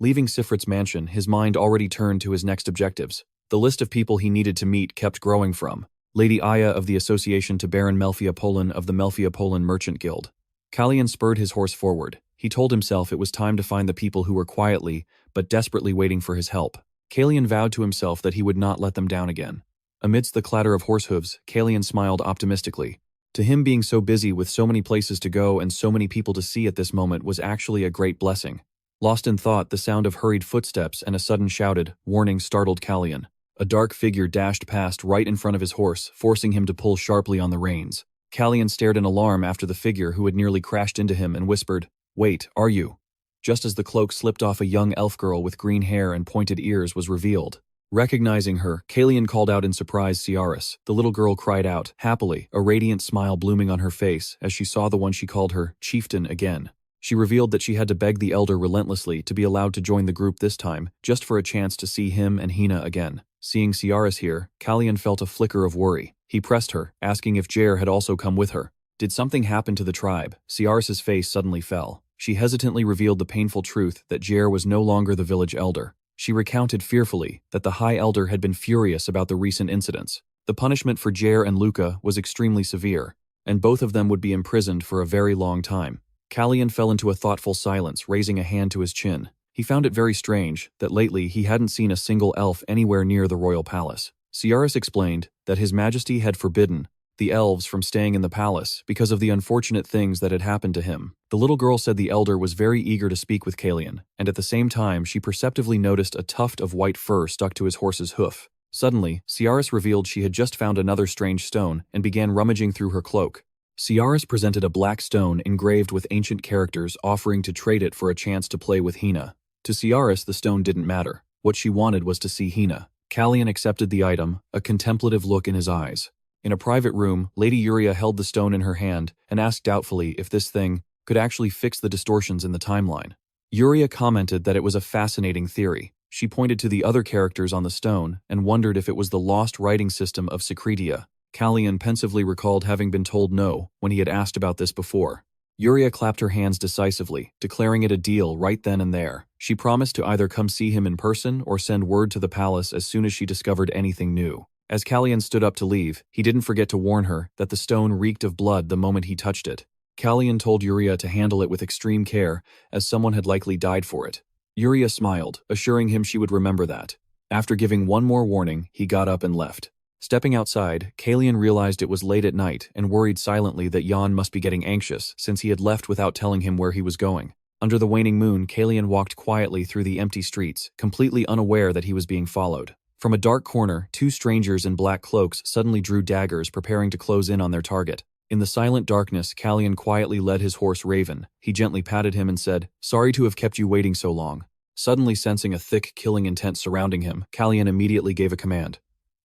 Leaving Sifrit's mansion, his mind already turned to his next objectives. The list of people he needed to meet kept growing from Lady Aya of the Association to Baron Melfiopolan of the Melfiopolan Merchant Guild. Calian spurred his horse forward. He told himself it was time to find the people who were quietly, but desperately waiting for his help. Calian vowed to himself that he would not let them down again. Amidst the clatter of horse hooves, Calian smiled optimistically. To him, being so busy with so many places to go and so many people to see at this moment was actually a great blessing. Lost in thought, the sound of hurried footsteps and a sudden shouted warning startled Calian. A dark figure dashed past right in front of his horse, forcing him to pull sharply on the reins. Calian stared in alarm after the figure who had nearly crashed into him and whispered, "Wait, are you?" Just as the cloak slipped off, a young elf girl with green hair and pointed ears was revealed. Recognizing her, Calian called out in surprise, "Ciaris." The little girl cried out, happily, a radiant smile blooming on her face as she saw the one she called her chieftain again. She revealed that she had to beg the elder relentlessly to be allowed to join the group this time, just for a chance to see him and Hina again. Seeing Ciaris here, Calian felt a flicker of worry. He pressed her, asking if Jair had also come with her. Did something happen to the tribe? Ciaris's face suddenly fell. She hesitantly revealed the painful truth that Jair was no longer the village elder. She recounted fearfully that the High Elder had been furious about the recent incidents. The punishment for Jair and Luca was extremely severe, and both of them would be imprisoned for a very long time. Calian fell into a thoughtful silence, raising a hand to his chin. He found it very strange that lately he hadn't seen a single elf anywhere near the royal palace. Ciaris explained that His Majesty had forbidden the elves from staying in the palace because of the unfortunate things that had happened to him. The little girl said the elder was very eager to speak with Calian, and at the same time she perceptibly noticed a tuft of white fur stuck to his horse's hoof. Suddenly, Ciaris revealed she had just found another strange stone and began rummaging through her cloak. Ciaris presented a black stone engraved with ancient characters, offering to trade it for a chance to play with Hina. To Ciaris, the stone didn't matter. What she wanted was to see Hina. Calian accepted the item, a contemplative look in his eyes. In a private room, Lady Yuria held the stone in her hand and asked doubtfully if this thing could actually fix the distortions in the timeline. Yuria commented that it was a fascinating theory. She pointed to the other characters on the stone and wondered if it was the lost writing system of Secretia. Calian pensively recalled having been told no when he had asked about this before. Yuria clapped her hands decisively, declaring it a deal right then and there. She promised to either come see him in person or send word to the palace as soon as she discovered anything new. As Calian stood up to leave, he didn't forget to warn her that the stone reeked of blood the moment he touched it. Calian told Yuria to handle it with extreme care, as someone had likely died for it. Yuria smiled, assuring him she would remember that. After giving one more warning, he got up and left. Stepping outside, Calian realized it was late at night and worried silently that Jan must be getting anxious since he had left without telling him where he was going. Under the waning moon, Calian walked quietly through the empty streets, completely unaware that he was being followed. From a dark corner, two strangers in black cloaks suddenly drew daggers, preparing to close in on their target. In the silent darkness, Calian quietly led his horse Raven. He gently patted him and said, "Sorry to have kept you waiting so long." Suddenly sensing a thick, killing intent surrounding him, Calian immediately gave a command.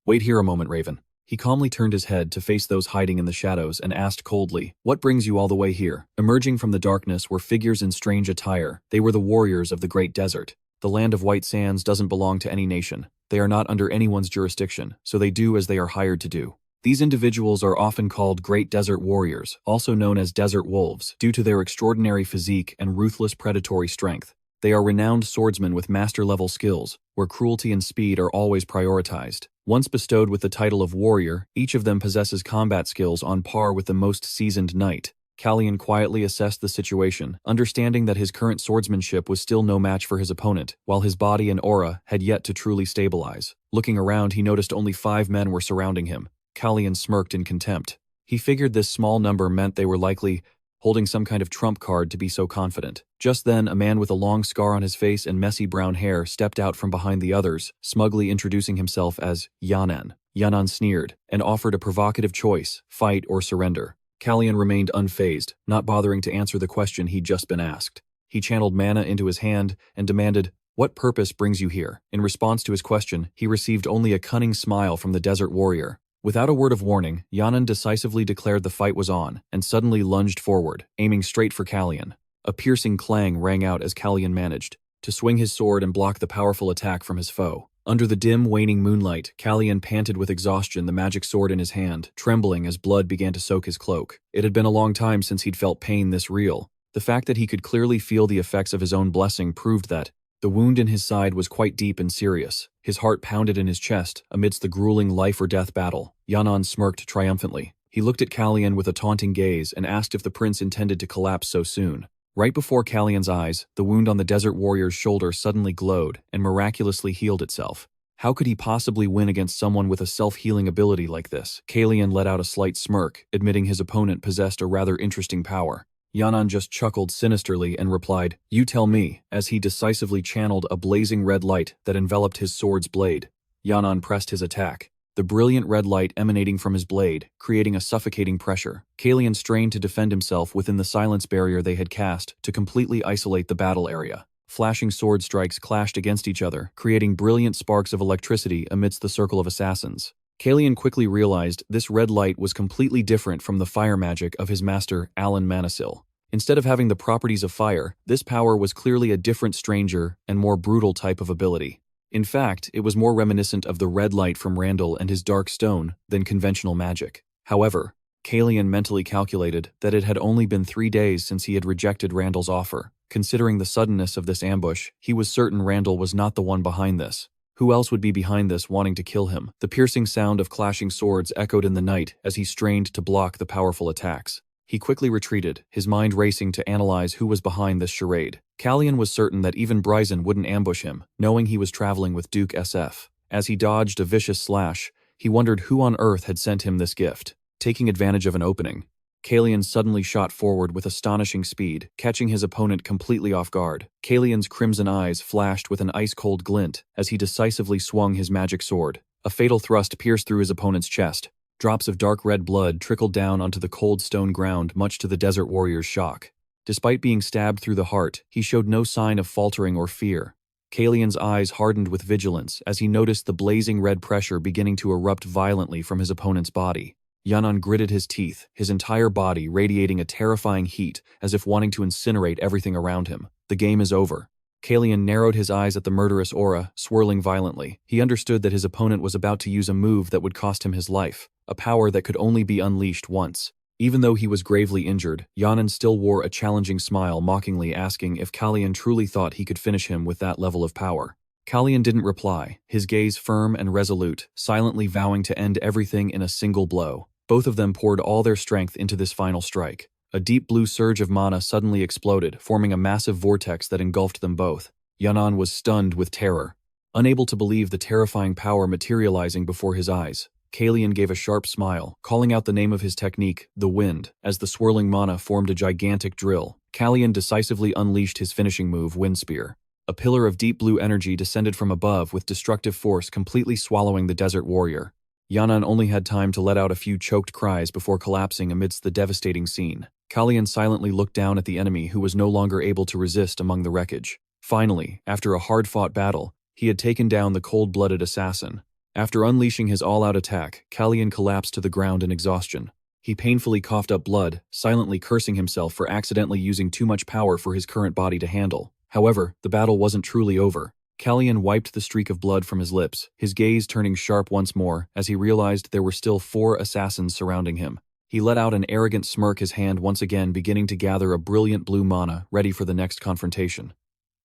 "Wait here a moment, Raven." He calmly turned his head to face those hiding in the shadows and asked coldly, "What brings you all the way here?" Emerging from the darkness were figures in strange attire. They were the warriors of the Great Desert. The land of white sands doesn't belong to any nation. They are not under anyone's jurisdiction, so they do as they are hired to do. These individuals are often called Great Desert Warriors, also known as Desert Wolves, due to their extraordinary physique and ruthless predatory strength. They are renowned swordsmen with master-level skills, where cruelty and speed are always prioritized. Once bestowed with the title of warrior, each of them possesses combat skills on par with the most seasoned knight. Calian quietly assessed the situation, understanding that his current swordsmanship was still no match for his opponent, while his body and aura had yet to truly stabilize. Looking around, he noticed only 5 men were surrounding him. Calian smirked in contempt. He figured this small number meant they were likely holding some kind of trump card to be so confident. Just then, a man with a long scar on his face and messy brown hair stepped out from behind the others, smugly introducing himself as Yanan. Yanan sneered and offered a provocative choice: fight or surrender. Calian remained unfazed, not bothering to answer the question he'd just been asked. He channeled mana into his hand and demanded, "What purpose brings you here?" In response to his question, he received only a cunning smile from the desert warrior. Without a word of warning, Yanan decisively declared the fight was on, and suddenly lunged forward, aiming straight for Calian. A piercing clang rang out as Calian managed to swing his sword and block the powerful attack from his foe. Under the dim, waning moonlight, Calian panted with exhaustion, the magic sword in his hand, trembling as blood began to soak his cloak. It had been a long time since he'd felt pain this real. The fact that he could clearly feel the effects of his own blessing proved that the wound in his side was quite deep and serious. His heart pounded in his chest amidst the grueling life-or-death battle. Yanan smirked triumphantly. He looked at Calian with a taunting gaze and asked if the prince intended to collapse so soon. Right before Calian's eyes, the wound on the desert warrior's shoulder suddenly glowed and miraculously healed itself. How could he possibly win against someone with a self-healing ability like this? Calian let out a slight smirk, admitting his opponent possessed a rather interesting power. Yanan just chuckled sinisterly and replied, "You tell me," as he decisively channeled a blazing red light that enveloped his sword's blade. Yanan pressed his attack, the brilliant red light emanating from his blade, creating a suffocating pressure. Calian strained to defend himself within the silence barrier they had cast to completely isolate the battle area. Flashing sword strikes clashed against each other, creating brilliant sparks of electricity amidst the circle of assassins. Calian quickly realized this red light was completely different from the fire magic of his master, Alan Manasil. Instead of having the properties of fire, this power was clearly a different, stranger, and more brutal type of ability. In fact, it was more reminiscent of the red light from Randall and his dark stone than conventional magic. However, Calian mentally calculated that it had only been 3 days since he had rejected Randall's offer. Considering the suddenness of this ambush, he was certain Randall was not the one behind this. Who else would be behind this, wanting to kill him? The piercing sound of clashing swords echoed in the night as he strained to block the powerful attacks. He quickly retreated, his mind racing to analyze who was behind this charade. Calian was certain that even Bryson wouldn't ambush him, knowing he was traveling with Duke SF. As he dodged a vicious slash, he wondered who on earth had sent him this gift. Taking advantage of an opening, Calian suddenly shot forward with astonishing speed, catching his opponent completely off guard. Calian's crimson eyes flashed with an ice-cold glint as he decisively swung his magic sword. A fatal thrust pierced through his opponent's chest. Drops of dark red blood trickled down onto the cold stone ground, much to the desert warrior's shock. Despite being stabbed through the heart, he showed no sign of faltering or fear. Calian's eyes hardened with vigilance as he noticed the blazing red pressure beginning to erupt violently from his opponent's body. Yanan gritted his teeth, his entire body radiating a terrifying heat as if wanting to incinerate everything around him. The game is over. Calian narrowed his eyes at the murderous aura, swirling violently. He understood that his opponent was about to use a move that would cost him his life, a power that could only be unleashed once. Even though he was gravely injured, Yanan still wore a challenging smile, mockingly asking if Calian truly thought he could finish him with that level of power. Calian didn't reply, his gaze firm and resolute, silently vowing to end everything in a single blow. Both of them poured all their strength into this final strike. A deep blue surge of mana suddenly exploded, forming a massive vortex that engulfed them both. Yanan was stunned with terror, unable to believe the terrifying power materializing before his eyes. Calian gave a sharp smile, calling out the name of his technique, the wind, as the swirling mana formed a gigantic drill. Calian decisively unleashed his finishing move, Wind Spear. A pillar of deep blue energy descended from above with destructive force, completely swallowing the desert warrior. Yanan only had time to let out a few choked cries before collapsing amidst the devastating scene. Calian silently looked down at the enemy who was no longer able to resist among the wreckage. Finally, after a hard-fought battle, he had taken down the cold-blooded assassin. After unleashing his all-out attack, Calian collapsed to the ground in exhaustion. He painfully coughed up blood, silently cursing himself for accidentally using too much power for his current body to handle. However, the battle wasn't truly over. Calian wiped the streak of blood from his lips, his gaze turning sharp once more as he realized there were still 4 assassins surrounding him. He let out an arrogant smirk, his hand once again beginning to gather a brilliant blue mana, ready for the next confrontation.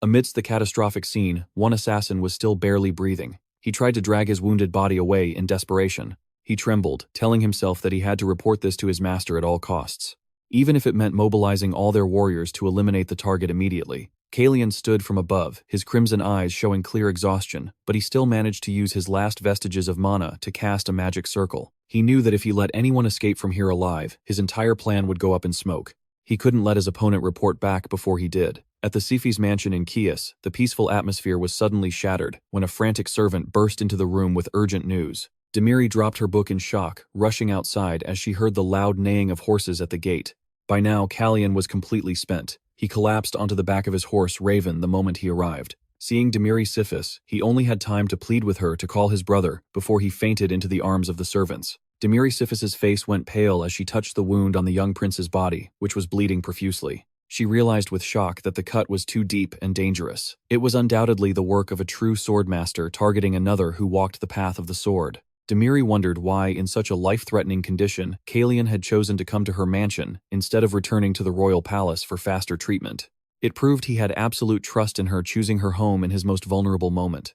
Amidst the catastrophic scene, one assassin was still barely breathing. He tried to drag his wounded body away in desperation. He trembled, telling himself that he had to report this to his master at all costs, even if it meant mobilizing all their warriors to eliminate the target immediately. Calian stood from above, his crimson eyes showing clear exhaustion, but he still managed to use his last vestiges of mana to cast a magic circle. He knew that if he let anyone escape from here alive, his entire plan would go up in smoke. He couldn't let his opponent report back before he did. At the Sifi's mansion in Kiris, the peaceful atmosphere was suddenly shattered when a frantic servant burst into the room with urgent news. Demiri dropped her book in shock, rushing outside as she heard the loud neighing of horses at the gate. By now, Calian was completely spent. He collapsed onto the back of his horse, Raven, the moment he arrived. Seeing Demiri Sifis, he only had time to plead with her to call his brother before he fainted into the arms of the servants. Demiri Sifis's face went pale as she touched the wound on the young prince's body, which was bleeding profusely. She realized with shock that the cut was too deep and dangerous. It was undoubtedly the work of a true swordmaster targeting another who walked the path of the sword. Demiri wondered why, in such a life-threatening condition, Calian had chosen to come to her mansion instead of returning to the royal palace for faster treatment. It proved he had absolute trust in her, choosing her home in his most vulnerable moment.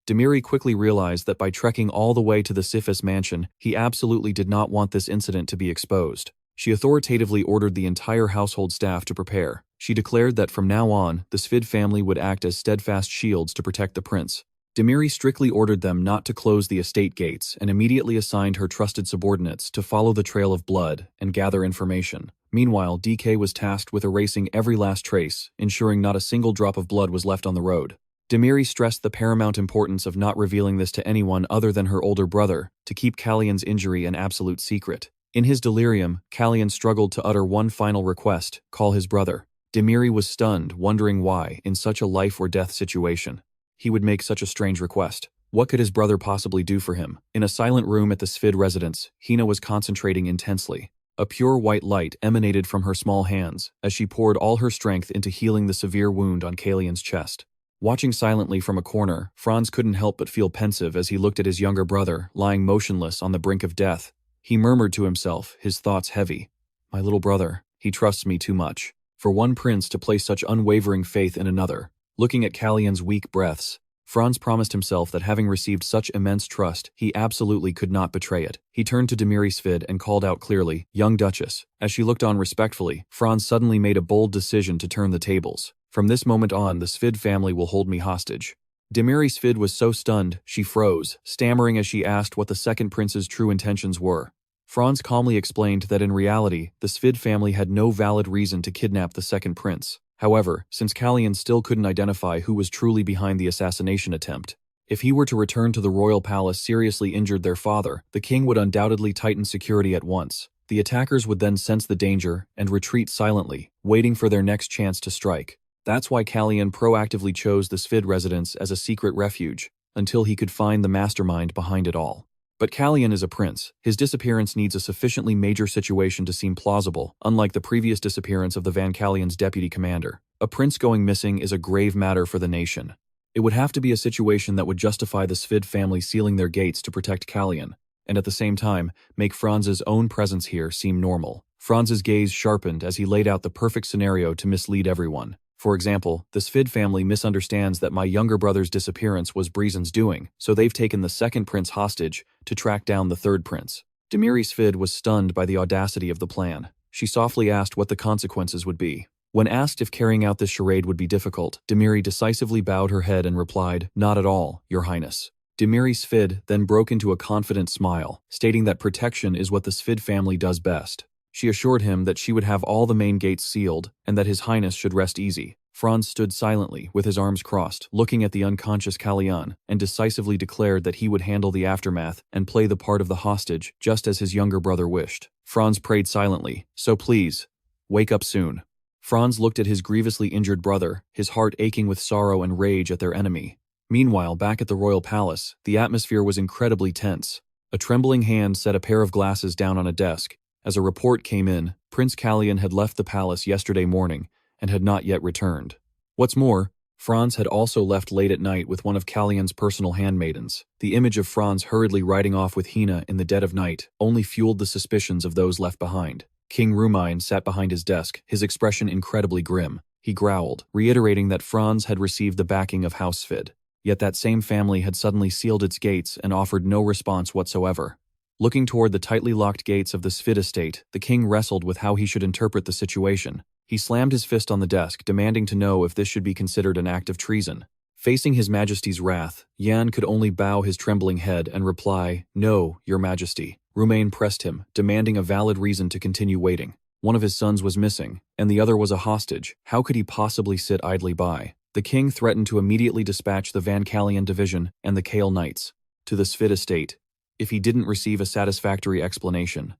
Demiri quickly realized that by trekking all the way to the Sifis mansion, he absolutely did not want this incident to be exposed. She authoritatively ordered the entire household staff to prepare. She declared that from now on, the Svid family would act as steadfast shields to protect the prince. Demiri strictly ordered them not to close the estate gates and immediately assigned her trusted subordinates to follow the trail of blood and gather information. Meanwhile, DK was tasked with erasing every last trace, ensuring not a single drop of blood was left on the road. Demiri stressed the paramount importance of not revealing this to anyone other than her older brother, to keep Calian's injury an absolute secret. In his delirium, Calian struggled to utter one final request: call his brother. Demiri was stunned, wondering why, in such a life-or-death situation, he would make such a strange request. What could his brother possibly do for him? In a silent room at the Svid residence, Hina was concentrating intensely. A pure white light emanated from her small hands as she poured all her strength into healing the severe wound on Calian's chest. Watching silently from a corner, Franz couldn't help but feel pensive as he looked at his younger brother, lying motionless on the brink of death. He murmured to himself, his thoughts heavy. My little brother, he trusts me too much. For one prince to place such unwavering faith in another. Looking at Calian's weak breaths, Franz promised himself that having received such immense trust, he absolutely could not betray it. He turned to Svid and called out clearly, Young Duchess. As she looked on respectfully, Franz suddenly made a bold decision to turn the tables. From this moment on, the Svid family will hold me hostage. Svid was so stunned, she froze, stammering as she asked what the second prince's true intentions were. Franz calmly explained that in reality, the Svid family had no valid reason to kidnap the second prince. However, since Calian still couldn't identify who was truly behind the assassination attempt, if he were to return to the royal palace seriously injured their father, the king would undoubtedly tighten security at once. The attackers would then sense the danger and retreat silently, waiting for their next chance to strike. That's why Calian proactively chose the Svid residence as a secret refuge, until he could find the mastermind behind it all. But Calian is a prince. His disappearance needs a sufficiently major situation to seem plausible, unlike the previous disappearance of the Van Calian's deputy commander. A prince going missing is a grave matter for the nation. It would have to be a situation that would justify the Svid family sealing their gates to protect Calian, and at the same time, make Franz's own presence here seem normal. Franz's gaze sharpened as he laid out the perfect scenario to mislead everyone. For example, the Svid family misunderstands that my younger brother's disappearance was Breezen's doing, so they've taken the second prince hostage to track down the third prince. Svid was stunned by the audacity of the plan. She softly asked what the consequences would be. When asked if carrying out this charade would be difficult, decisively bowed her head and replied, Not at all, Your Highness. Svid then broke into a confident smile, stating that protection is what the Svid family does best. She assured him that she would have all the main gates sealed and that His Highness should rest easy. Franz stood silently, with his arms crossed, looking at the unconscious Calian, and decisively declared that he would handle the aftermath and play the part of the hostage, just as his younger brother wished. Franz prayed silently, So please, wake up soon. Franz looked at his grievously injured brother, his heart aching with sorrow and rage at their enemy. Meanwhile, back at the royal palace, the atmosphere was incredibly tense. A trembling hand set a pair of glasses down on a desk. As a report came in, Prince Calian had left the palace yesterday morning and had not yet returned. What's more, Franz had also left late at night with one of Calian's personal handmaidens. The image of Franz hurriedly riding off with Hina in the dead of night only fueled the suspicions of those left behind. King Rumine sat behind his desk, his expression incredibly grim. He growled, reiterating that Franz had received the backing of House Svid. Yet that same family had suddenly sealed its gates and offered no response whatsoever. Looking toward the tightly locked gates of the Svid estate, the king wrestled with how he should interpret the situation. He slammed his fist on the desk, demanding to know if this should be considered an act of treason. Facing His Majesty's wrath, Yan could only bow his trembling head and reply, No, Your Majesty. Rumain pressed him, demanding a valid reason to continue waiting. One of his sons was missing, and the other was a hostage. How could he possibly sit idly by? The king threatened to immediately dispatch the Van Calian division and the Kale Knights to the Svid estate if he didn't receive a satisfactory explanation.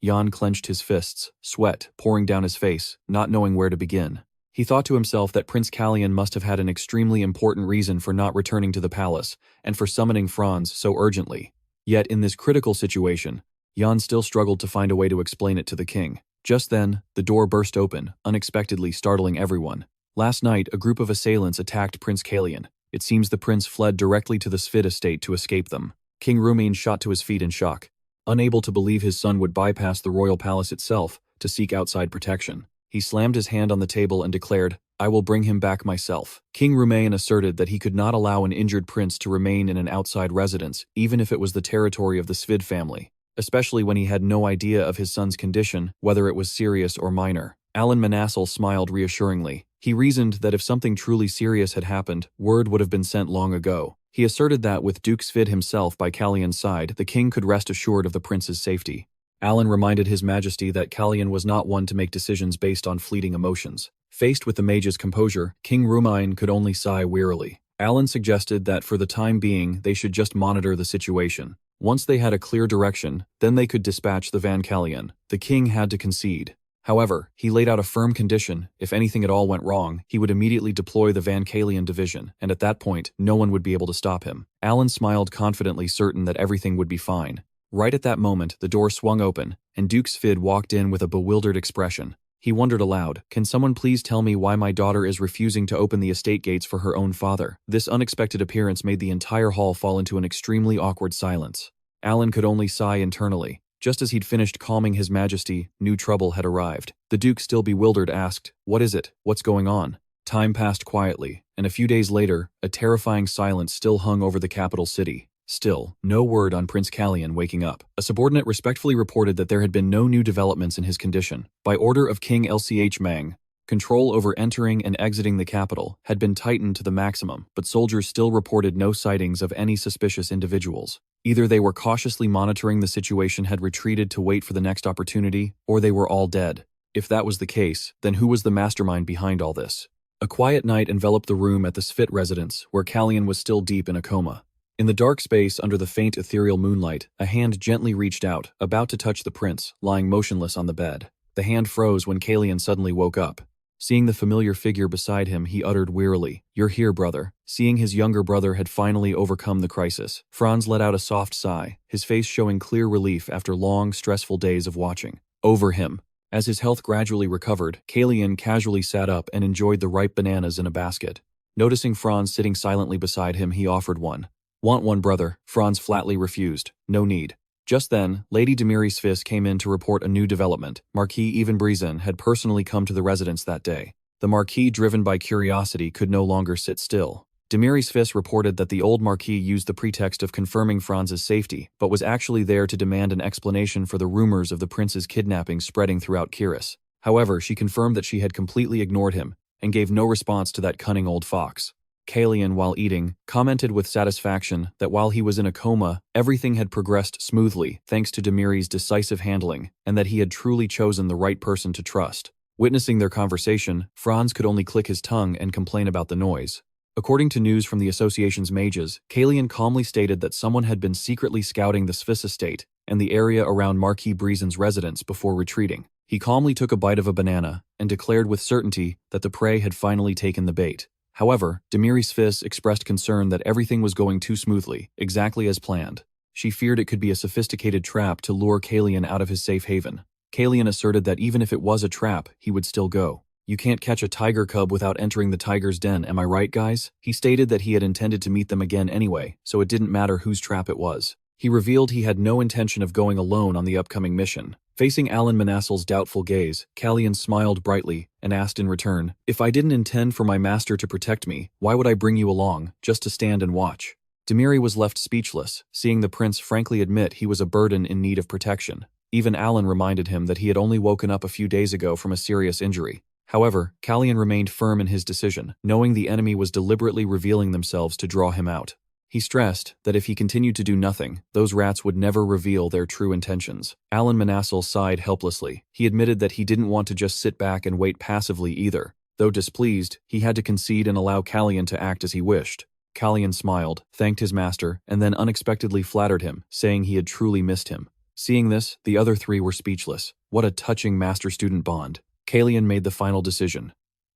Jan clenched his fists, sweat pouring down his face, not knowing where to begin. He thought to himself that Prince Calian must have had an extremely important reason for not returning to the palace and for summoning Franz so urgently. Yet in this critical situation, Jan still struggled to find a way to explain it to the king. Just then, the door burst open, unexpectedly startling everyone. Last night, a group of assailants attacked Prince Calian. It seems the prince fled directly to the Svid estate to escape them. King Rumain shot to his feet in shock, unable to believe his son would bypass the royal palace itself to seek outside protection. He slammed his hand on the table and declared, I will bring him back myself. King Rumain asserted that he could not allow an injured prince to remain in an outside residence, even if it was the territory of the Svid family, especially when he had no idea of his son's condition, whether it was serious or minor. Alan Manassel smiled reassuringly. He reasoned that if something truly serious had happened, word would have been sent long ago. He asserted that with Duke Svid himself by Calian's side, the king could rest assured of the prince's safety. Alan reminded His Majesty that Calian was not one to make decisions based on fleeting emotions. Faced with the mage's composure, King Rumain could only sigh wearily. Alan suggested that for the time being, they should just monitor the situation. Once they had a clear direction, then they could dispatch the Van Calian. The king had to concede. However, he laid out a firm condition: if anything at all went wrong, he would immediately deploy the Van Calian division, and at that point, no one would be able to stop him. Alan smiled confidently, certain that everything would be fine. Right at that moment, the door swung open, and Duke Svid walked in with a bewildered expression. He wondered aloud, "Can someone please tell me why my daughter is refusing to open the estate gates for her own father?" This unexpected appearance made the entire hall fall into an extremely awkward silence. Alan could only sigh internally. Just as he'd finished calming his majesty, new trouble had arrived. The Duke, still bewildered, asked, "What is it? What's going on?" Time passed quietly, and a few days later, a terrifying silence still hung over the capital city. Still, no word on Prince Calian waking up. A subordinate respectfully reported that there had been no new developments in his condition. By order of King Lch Mang, control over entering and exiting the capital had been tightened to the maximum, but soldiers still reported no sightings of any suspicious individuals. Either they were cautiously monitoring the situation, had retreated to wait for the next opportunity, or they were all dead. If that was the case, then who was the mastermind behind all this? A quiet night enveloped the room at the Sfit residence, where Calian was still deep in a coma. In the dark space under the faint ethereal moonlight, a hand gently reached out, about to touch the prince, lying motionless on the bed. The hand froze when Calian suddenly woke up. Seeing the familiar figure beside him, he uttered wearily, "You're here, brother." Seeing his younger brother had finally overcome the crisis, Franz let out a soft sigh, his face showing clear relief after long, stressful days of watching over him. As his health gradually recovered, Calian casually sat up and enjoyed the ripe bananas in a basket. Noticing Franz sitting silently beside him, he offered one. "Want one, brother?" Franz flatly refused. "No need." Just then, Lady Demiri Svis came in to report a new development. Marquis Ivan Brizen had personally come to the residence that day. The Marquis, driven by curiosity, could no longer sit still. Demiri Svis reported that the old Marquis used the pretext of confirming Franz's safety, but was actually there to demand an explanation for the rumors of the prince's kidnapping spreading throughout Kiris. However, she confirmed that she had completely ignored him, and gave no response to that cunning old fox. Calian, while eating, commented with satisfaction that while he was in a coma, everything had progressed smoothly thanks to Demiri's decisive handling, and that he had truly chosen the right person to trust. Witnessing their conversation, Franz could only click his tongue and complain about the noise. According to news from the association's mages, Calian calmly stated that someone had been secretly scouting the Svis estate and the area around Marquis Brizen's residence before retreating. He calmly took a bite of a banana and declared with certainty that the prey had finally taken the bait. However, Demiri Svis expressed concern that everything was going too smoothly, exactly as planned. She feared it could be a sophisticated trap to lure Calian out of his safe haven. Calian asserted that even if it was a trap, he would still go. "You can't catch a tiger cub without entering the tiger's den, am I right, guys?" He stated that he had intended to meet them again anyway, so it didn't matter whose trap it was. He revealed he had no intention of going alone on the upcoming mission. Facing Alan Manassel's doubtful gaze, Calian smiled brightly and asked in return, "If I didn't intend for my master to protect me, why would I bring you along, just to stand and watch?" Demiri was left speechless, seeing the prince frankly admit he was a burden in need of protection. Even Alan reminded him that he had only woken up a few days ago from a serious injury. However, Calian remained firm in his decision, knowing the enemy was deliberately revealing themselves to draw him out. He stressed that if he continued to do nothing, those rats would never reveal their true intentions. Alan Manassel sighed helplessly. He admitted that he didn't want to just sit back and wait passively either. Though displeased, he had to concede and allow Calian to act as he wished. Calian smiled, thanked his master, and then unexpectedly flattered him, saying he had truly missed him. Seeing this, the other three were speechless. What a touching master-student bond. Calian made the final decision.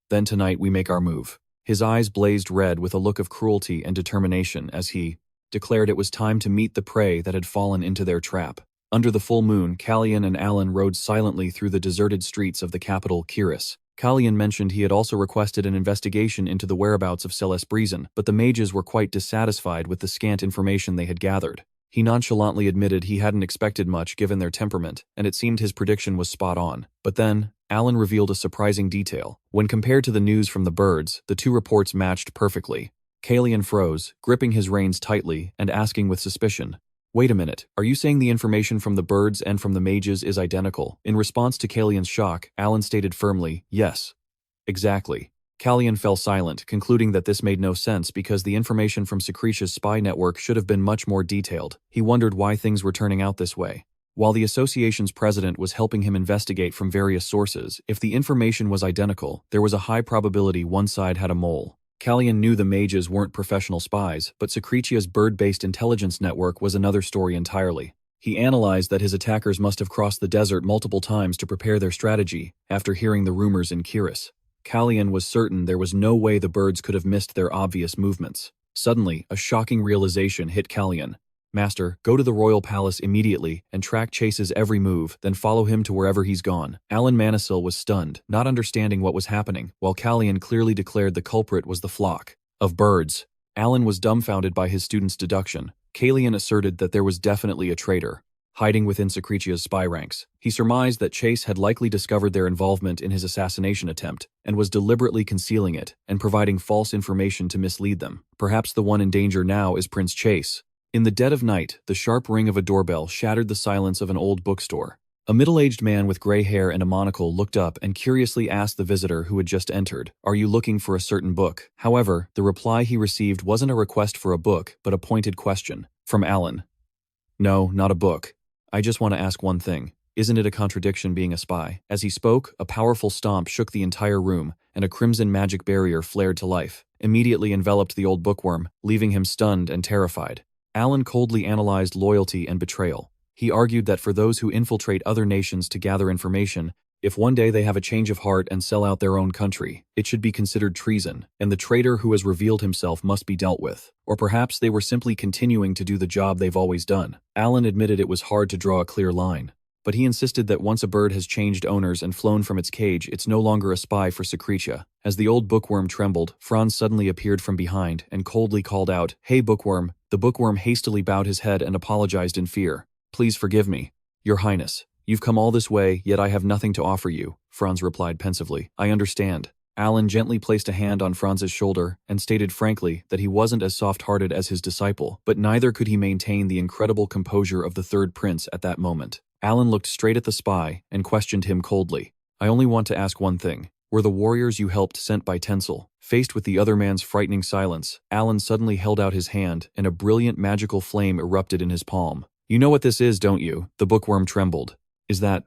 "Then tonight we make our move." His eyes blazed red with a look of cruelty and determination as he declared it was time to meet the prey that had fallen into their trap. Under the full moon, Calian and Alan rode silently through the deserted streets of the capital, Kiris. Calian mentioned he had also requested an investigation into the whereabouts of Celeste Brizen, but the mages were quite dissatisfied with the scant information they had gathered. He nonchalantly admitted he hadn't expected much given their temperament, and it seemed his prediction was spot on. But then, Alan revealed a surprising detail. When compared to the news from the birds, the two reports matched perfectly. Calian froze, gripping his reins tightly and asking with suspicion, "Wait a minute, are you saying the information from the birds and from the mages is identical?" In response to Calian's shock, Alan stated firmly, "Yes. Exactly." Calian fell silent, concluding that this made no sense because the information from Secretia's spy network should have been much more detailed. He wondered why things were turning out this way. While the association's president was helping him investigate from various sources, if the information was identical, there was a high probability one side had a mole. Calian knew the mages weren't professional spies, but Secretia's bird-based intelligence network was another story entirely. He analyzed that his attackers must have crossed the desert multiple times to prepare their strategy after hearing the rumors in Kiris. Calian was certain there was no way the birds could have missed their obvious movements. Suddenly, a shocking realization hit Calian. Master, go to the royal palace immediately and track Chase's every move, then follow him to wherever he's gone. Alan Manisil was stunned, not understanding what was happening, while Calian clearly declared the culprit was the flock of birds. Alan was dumbfounded by his student's deduction. Calian asserted that there was definitely a traitor hiding within Secretia's spy ranks. He surmised that Chase had likely discovered their involvement in his assassination attempt and was deliberately concealing it and providing false information to mislead them. Perhaps the one in danger now is Prince Chase. In the dead of night, the sharp ring of a doorbell shattered the silence of an old bookstore. A middle-aged man with gray hair and a monocle looked up and curiously asked the visitor who had just entered, "Are you looking for a certain book?" However, the reply he received wasn't a request for a book, but a pointed question. From Alan. "No, not a book. I just want to ask one thing. Isn't it a contradiction being a spy?" As he spoke, a powerful stomp shook the entire room, and a crimson magic barrier flared to life, immediately enveloped the old bookworm, leaving him stunned and terrified. Alan coldly analyzed loyalty and betrayal. He argued that for those who infiltrate other nations to gather information, if one day they have a change of heart and sell out their own country, it should be considered treason, and the traitor who has revealed himself must be dealt with. Or perhaps they were simply continuing to do the job they've always done. Alan admitted it was hard to draw a clear line, but he insisted that once a bird has changed owners and flown from its cage, it's no longer a spy for Secretia. As the old bookworm trembled, Franz suddenly appeared from behind and coldly called out, "Hey, bookworm." The bookworm hastily bowed his head and apologized in fear. "Please forgive me, Your Highness. You've come all this way, yet I have nothing to offer you," Franz replied pensively. "I understand." Alan gently placed a hand on Franz's shoulder and stated frankly that he wasn't as soft-hearted as his disciple, but neither could he maintain the incredible composure of the third prince at that moment. Alan looked straight at the spy and questioned him coldly. "I only want to ask one thing. Were the warriors you helped sent by Tencel?" Faced with the other man's frightening silence, Alan suddenly held out his hand and a brilliant magical flame erupted in his palm. "You know what this is, don't you?" The bookworm trembled. "Is that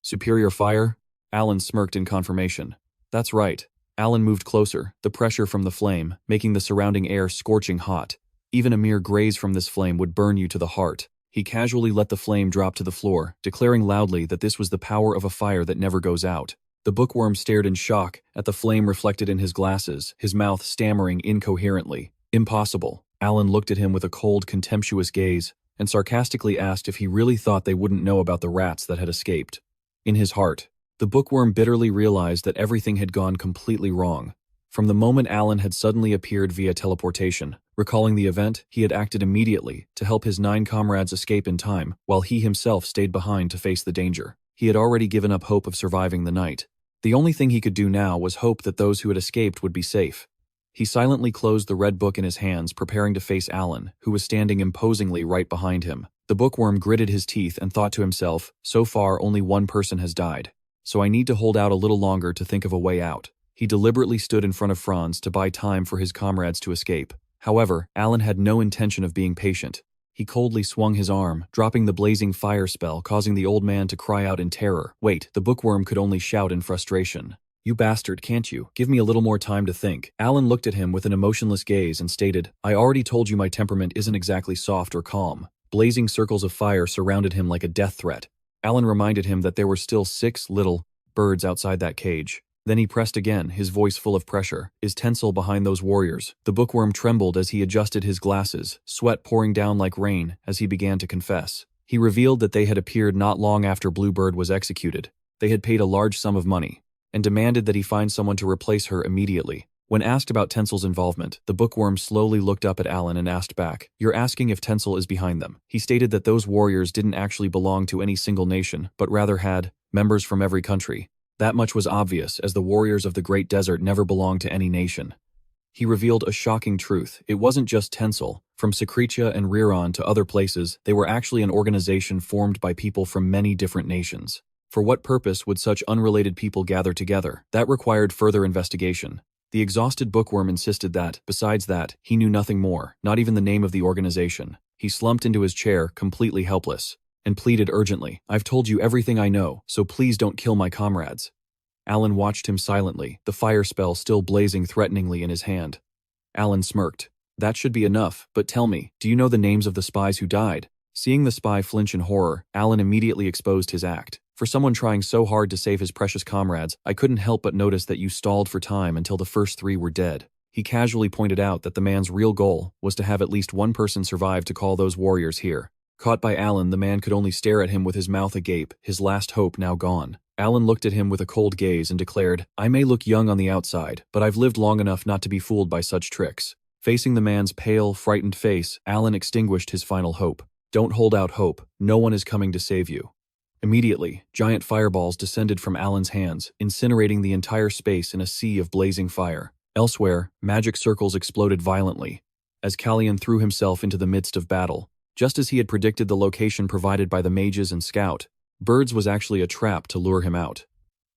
superior fire?" Alan smirked in confirmation. "That's right." Alan moved closer, the pressure from the flame making the surrounding air scorching hot. Even a mere graze from this flame would burn you to the heart. He casually let the flame drop to the floor, declaring loudly that this was the power of a fire that never goes out. The bookworm stared in shock at the flame reflected in his glasses, his mouth stammering incoherently. "Impossible." Alan looked at him with a cold, contemptuous gaze and sarcastically asked if he really thought they wouldn't know about the rats that had escaped. In his heart, the bookworm bitterly realized that everything had gone completely wrong. From the moment Alan had suddenly appeared via teleportation, recalling the event, he had acted immediately to help his 9 comrades escape in time, while he himself stayed behind to face the danger. He had already given up hope of surviving the night. The only thing he could do now was hope that those who had escaped would be safe. He silently closed the red book in his hands, preparing to face Alan, who was standing imposingly right behind him. The bookworm gritted his teeth and thought to himself, "So far only one person has died, so I need to hold out a little longer to think of a way out." He deliberately stood in front of Franz to buy time for his comrades to escape. However, Alan had no intention of being patient. He coldly swung his arm, dropping the blazing fire spell, causing the old man to cry out in terror. "Wait," the bookworm could only shout in frustration. "You bastard, can't you? Give me a little more time to think." Alan looked at him with an emotionless gaze and stated, "I already told you my temperament isn't exactly soft or calm." Blazing circles of fire surrounded him like a death threat. Alan reminded him that there were still 6 little birds outside that cage. Then he pressed again, his voice full of pressure. "Is Tencel behind those warriors?" The bookworm trembled as he adjusted his glasses, sweat pouring down like rain as he began to confess. He revealed that they had appeared not long after Bluebird was executed. They had paid a large sum of money and demanded that he find someone to replace her immediately. When asked about Tensel's involvement, the bookworm slowly looked up at Alan and asked back, "You're asking if Tencel is behind them?" He stated that those warriors didn't actually belong to any single nation, but rather had members from every country. That much was obvious, as the warriors of the Great Desert never belonged to any nation. He revealed a shocking truth. It wasn't just Tencel. From Secretia and Reborn to other places, they were actually an organization formed by people from many different nations. For what purpose would such unrelated people gather together? That required further investigation. The exhausted bookworm insisted that, besides that, he knew nothing more, not even the name of the organization. He slumped into his chair, completely helpless, and pleaded urgently, "I've told you everything I know, so please don't kill my comrades." Alan watched him silently, the fire spell still blazing threateningly in his hand. Alan smirked. "That should be enough, but tell me, do you know the names of the spies who died?" Seeing the spy flinch in horror, Alan immediately exposed his act. "For someone trying so hard to save his precious comrades, I couldn't help but notice that you stalled for time until the first 3 were dead." He casually pointed out that the man's real goal was to have at least one person survive to call those warriors here. Caught by Alan, the man could only stare at him with his mouth agape, his last hope now gone. Alan looked at him with a cold gaze and declared, "I may look young on the outside, but I've lived long enough not to be fooled by such tricks." Facing the man's pale, frightened face, Alan extinguished his final hope. "Don't hold out hope. No one is coming to save you." Immediately, giant fireballs descended from Alan's hands, incinerating the entire space in a sea of blazing fire. Elsewhere, magic circles exploded violently, as Calian threw himself into the midst of battle. Just as he had predicted the location provided by the mages and scout, Birds was actually a trap to lure him out.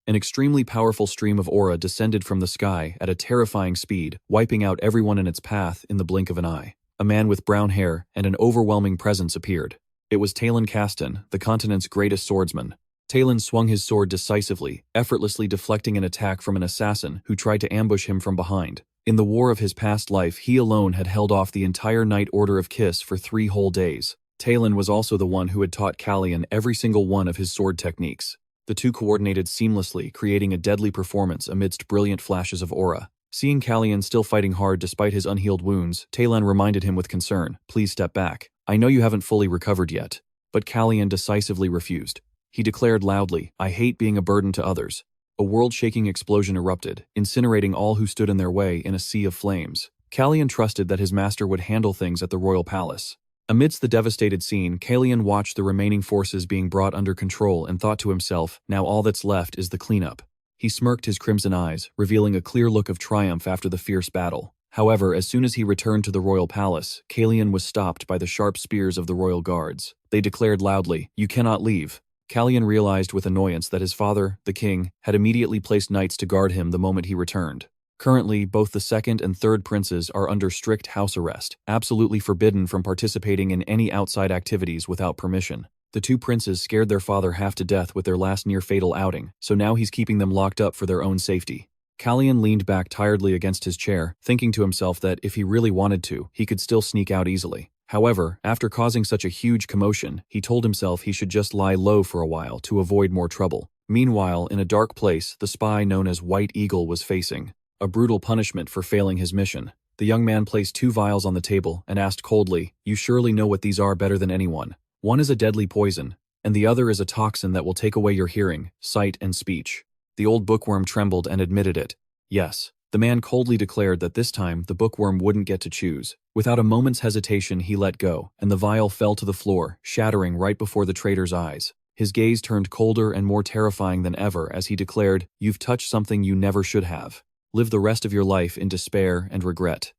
An extremely powerful stream of aura descended from the sky at a terrifying speed, wiping out everyone in its path in the blink of an eye. A man with brown hair and an overwhelming presence appeared. It was Talon Caston, the continent's greatest swordsman. Talon swung his sword decisively, effortlessly deflecting an attack from an assassin who tried to ambush him from behind. In the war of his past life, he alone had held off the entire Knight Order of Kiss for 3 whole days. Talon was also the one who had taught Calian every single one of his sword techniques. The two coordinated seamlessly, creating a deadly performance amidst brilliant flashes of aura. Seeing Calian still fighting hard despite his unhealed wounds, Talon reminded him with concern, "Please step back. I know you haven't fully recovered yet." But Calian decisively refused. He declared loudly, "I hate being a burden to others." A world-shaking explosion erupted, incinerating all who stood in their way in a sea of flames. Calian trusted that his master would handle things at the royal palace. Amidst the devastated scene, Calian watched the remaining forces being brought under control and thought to himself, now all that's left is the cleanup. He smirked his crimson eyes, revealing a clear look of triumph after the fierce battle. However, as soon as he returned to the royal palace, Calian was stopped by the sharp spears of the royal guards. They declared loudly, "You cannot leave." Calian realized with annoyance that his father, the king, had immediately placed knights to guard him the moment he returned. Currently, both the second and third princes are under strict house arrest, absolutely forbidden from participating in any outside activities without permission. The two princes scared their father half to death with their last near-fatal outing, so now he's keeping them locked up for their own safety. Calian leaned back tiredly against his chair, thinking to himself that if he really wanted to, he could still sneak out easily. However, after causing such a huge commotion, he told himself he should just lie low for a while to avoid more trouble. Meanwhile, in a dark place, the spy known as White Eagle was facing a brutal punishment for failing his mission. The young man placed 2 vials on the table and asked coldly, "You surely know what these are better than anyone. One is a deadly poison, and the other is a toxin that will take away your hearing, sight, and speech." The old bookworm trembled and admitted it. Yes. The man coldly declared that this time the bookworm wouldn't get to choose. Without a moment's hesitation, he let go, and the vial fell to the floor, shattering right before the traitor's eyes. His gaze turned colder and more terrifying than ever as he declared, "You've touched something you never should have. Live the rest of your life in despair and regret."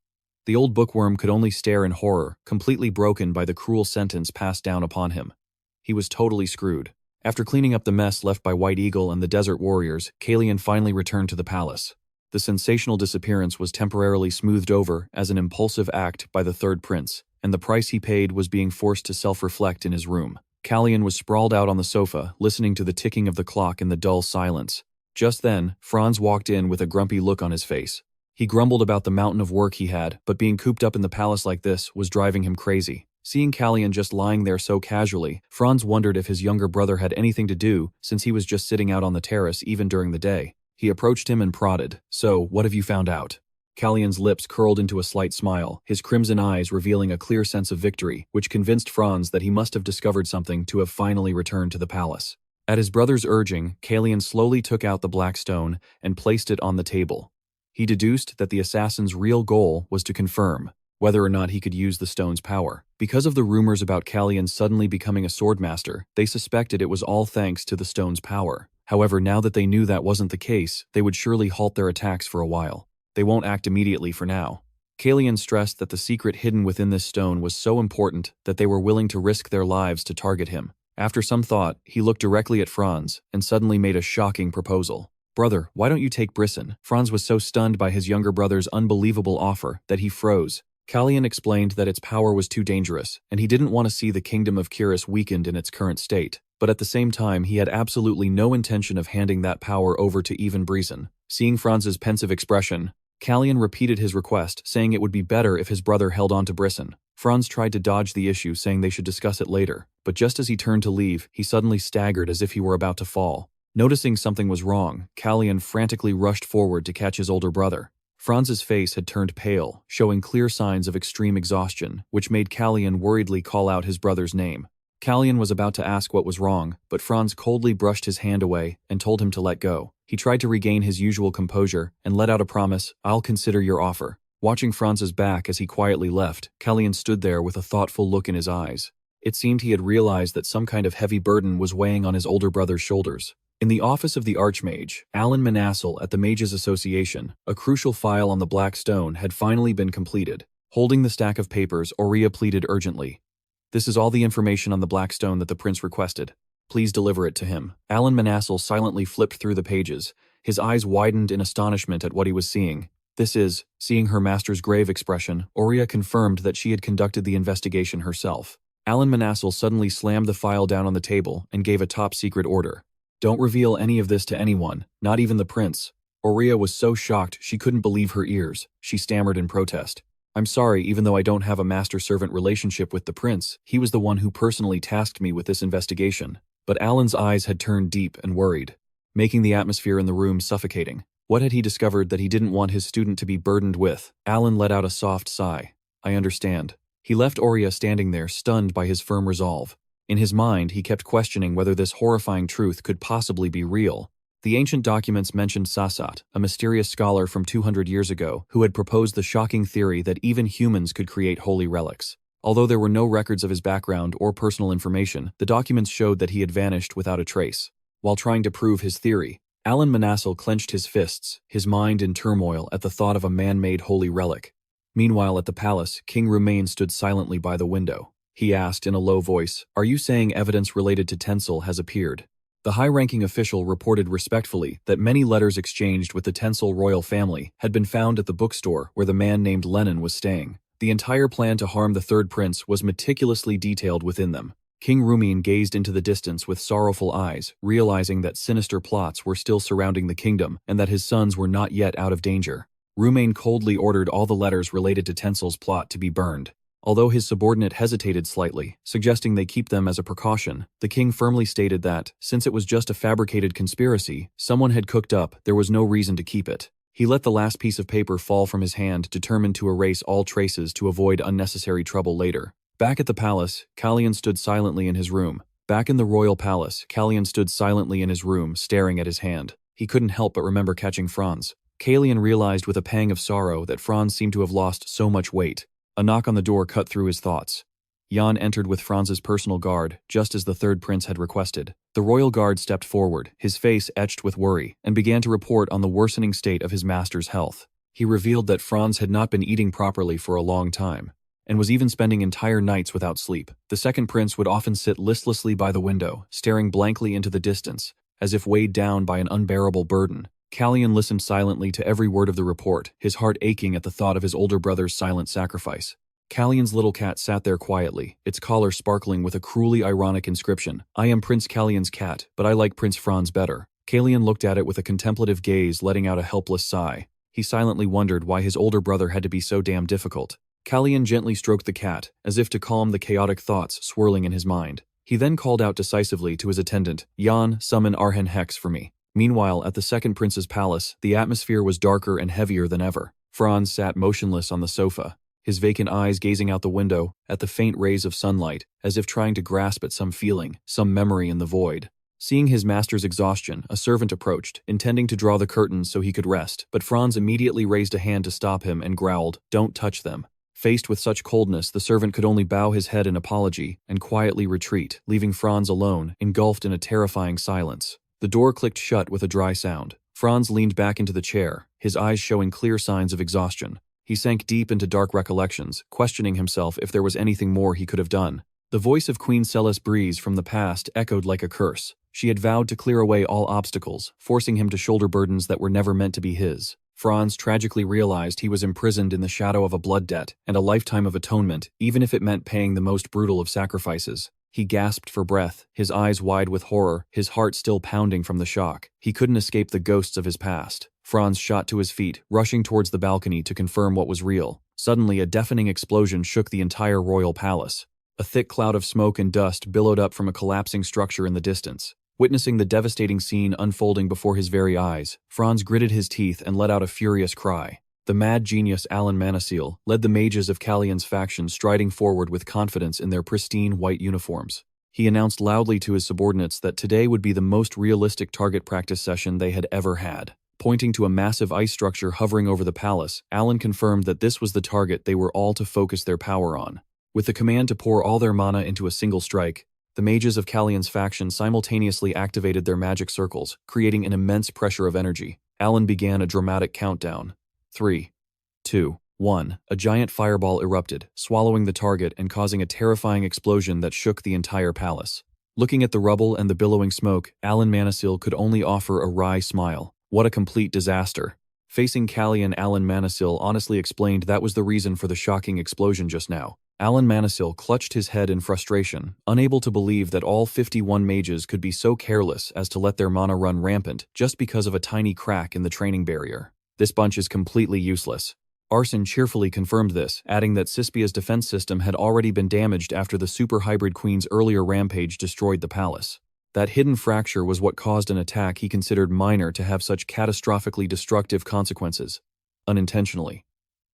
The old bookworm could only stare in horror, completely broken by the cruel sentence passed down upon him. He was totally screwed. After cleaning up the mess left by White Eagle and the desert warriors, Calian finally returned to the palace. The sensational disappearance was temporarily smoothed over as an impulsive act by the third prince, and the price he paid was being forced to self-reflect in his room. Calian was sprawled out on the sofa, listening to the ticking of the clock in the dull silence. Just then, Franz walked in with a grumpy look on his face. He grumbled about the mountain of work he had, but being cooped up in the palace like this was driving him crazy. Seeing Calian just lying there so casually, Franz wondered if his younger brother had anything to do since he was just sitting out on the terrace even during the day. He approached him and prodded, "So, what have you found out?" Calian's lips curled into a slight smile, his crimson eyes revealing a clear sense of victory, which convinced Franz that he must have discovered something to have finally returned to the palace. At his brother's urging, Calian slowly took out the black stone and placed it on the table. He deduced that the assassin's real goal was to confirm whether or not he could use the stone's power. Because of the rumors about Calian suddenly becoming a swordmaster, they suspected it was all thanks to the stone's power. However, now that they knew that wasn't the case, they would surely halt their attacks for a while. They won't act immediately for now. Calian stressed that the secret hidden within this stone was so important that they were willing to risk their lives to target him. After some thought, he looked directly at Franz and suddenly made a shocking proposal. "Brother, why don't you take Brisson?" Franz was so stunned by his younger brother's unbelievable offer that he froze. Calian explained that its power was too dangerous, and he didn't want to see the kingdom of Kiris weakened in its current state. But at the same time, he had absolutely no intention of handing that power over to even Brisson. Seeing Franz's pensive expression, Calian repeated his request, saying it would be better if his brother held on to Brisson. Franz tried to dodge the issue, saying they should discuss it later, but just as he turned to leave, he suddenly staggered as if he were about to fall. Noticing something was wrong, Calian frantically rushed forward to catch his older brother. Franz's face had turned pale, showing clear signs of extreme exhaustion, which made Calian worriedly call out his brother's name. Calian was about to ask what was wrong, but Franz coldly brushed his hand away and told him to let go. He tried to regain his usual composure and let out a promise, "I'll consider your offer." Watching Franz's back as he quietly left, Calian stood there with a thoughtful look in his eyes. It seemed he had realized that some kind of heavy burden was weighing on his older brother's shoulders. In the office of the Archmage, Alan Manassel at the Mages Association, a crucial file on the Black Stone had finally been completed. Holding the stack of papers, Aurea pleaded urgently. "This is all the information on the Black Stone that the prince requested. Please deliver it to him." Alan Manassel silently flipped through the pages. His eyes widened in astonishment at what he was seeing. Seeing her master's grave expression, Aurea confirmed that she had conducted the investigation herself. Alan Manassel suddenly slammed the file down on the table and gave a top-secret order. "Don't reveal any of this to anyone, not even the prince." Aurea was so shocked she couldn't believe her ears. She stammered in protest. "I'm sorry, even though I don't have a master-servant relationship with the prince, he was the one who personally tasked me with this investigation." But Alan's eyes had turned deep and worried, making the atmosphere in the room suffocating. What had he discovered that he didn't want his student to be burdened with? Alan let out a soft sigh. "I understand." He left Aurea standing there, stunned by his firm resolve. In his mind, he kept questioning whether this horrifying truth could possibly be real. The ancient documents mentioned Sasat, a mysterious scholar from 200 years ago, who had proposed the shocking theory that even humans could create holy relics. Although there were no records of his background or personal information, the documents showed that he had vanished without a trace. While trying to prove his theory, Alan Manassel clenched his fists, his mind in turmoil at the thought of a man-made holy relic. Meanwhile at the palace, King Rumain stood silently by the window. He asked in a low voice, "Are you saying evidence related to Tencel has appeared?" The high-ranking official reported respectfully that many letters exchanged with the Tencel royal family had been found at the bookstore where the man named Lenin was staying. The entire plan to harm the third prince was meticulously detailed within them. King Rumain gazed into the distance with sorrowful eyes, realizing that sinister plots were still surrounding the kingdom and that his sons were not yet out of danger. Rumain coldly ordered all the letters related to Tencel's plot to be burned. Although his subordinate hesitated slightly, suggesting they keep them as a precaution, the king firmly stated that, since it was just a fabricated conspiracy someone had cooked up, there was no reason to keep it. He let the last piece of paper fall from his hand, determined to erase all traces to avoid unnecessary trouble later. Back at the palace, Calian stood silently in his room. Staring at his hand. He couldn't help but remember catching Franz. Calian realized with a pang of sorrow that Franz seemed to have lost so much weight. A knock on the door cut through his thoughts. Jan entered with Franz's personal guard, just as the third prince had requested. The royal guard stepped forward, his face etched with worry, and began to report on the worsening state of his master's health. He revealed that Franz had not been eating properly for a long time, and was even spending entire nights without sleep. The second prince would often sit listlessly by the window, staring blankly into the distance, as if weighed down by an unbearable burden. Calian listened silently to every word of the report, his heart aching at the thought of his older brother's silent sacrifice. Calian's little cat sat there quietly, its collar sparkling with a cruelly ironic inscription, "I am Prince Calian's cat, but I like Prince Franz better." Calian looked at it with a contemplative gaze, letting out a helpless sigh. He silently wondered why his older brother had to be so damn difficult. Calian gently stroked the cat, as if to calm the chaotic thoughts swirling in his mind. He then called out decisively to his attendant, "Jan, summon Arhen Hex for me." Meanwhile, at the second prince's palace, the atmosphere was darker and heavier than ever. Franz sat motionless on the sofa, his vacant eyes gazing out the window at the faint rays of sunlight, as if trying to grasp at some feeling, some memory in the void. Seeing his master's exhaustion, a servant approached, intending to draw the curtains so he could rest, but Franz immediately raised a hand to stop him and growled, "Don't touch them." Faced with such coldness, the servant could only bow his head in apology and quietly retreat, leaving Franz alone, engulfed in a terrifying silence. The door clicked shut with a dry sound. Franz leaned back into the chair, his eyes showing clear signs of exhaustion. He sank deep into dark recollections, questioning himself if there was anything more he could have done. The voice of Queen Celes Breeze from the past echoed like a curse. She had vowed to clear away all obstacles, forcing him to shoulder burdens that were never meant to be his. Franz tragically realized he was imprisoned in the shadow of a blood debt and a lifetime of atonement, even if it meant paying the most brutal of sacrifices. He gasped for breath, his eyes wide with horror, his heart still pounding from the shock. He couldn't escape the ghosts of his past. Franz shot to his feet, rushing towards the balcony to confirm what was real. Suddenly, a deafening explosion shook the entire royal palace. A thick cloud of smoke and dust billowed up from a collapsing structure in the distance. Witnessing the devastating scene unfolding before his very eyes, Franz gritted his teeth and let out a furious cry. The mad genius Alan Manasil led the mages of Calian's faction striding forward with confidence in their pristine white uniforms. He announced loudly to his subordinates that today would be the most realistic target practice session they had ever had. Pointing to a massive ice structure hovering over the palace, Alan confirmed that this was the target they were all to focus their power on. With the command to pour all their mana into a single strike, the mages of Calian's faction simultaneously activated their magic circles, creating an immense pressure of energy. Alan began a dramatic countdown. 3, 2, 1. A giant fireball erupted, swallowing the target and causing a terrifying explosion that shook the entire palace. Looking at the rubble and the billowing smoke, Alan Manasil could only offer a wry smile. What a complete disaster. Facing Calian, Alan Manasil honestly explained that was the reason for the shocking explosion just now. Alan Manasil clutched his head in frustration, unable to believe that all 51 mages could be so careless as to let their mana run rampant just because of a tiny crack in the training barrier. This bunch is completely useless. Arson cheerfully confirmed this, adding that Cispia's defense system had already been damaged after the super hybrid queen's earlier rampage destroyed the palace. That hidden fracture was what caused an attack he considered minor to have such catastrophically destructive consequences. Unintentionally.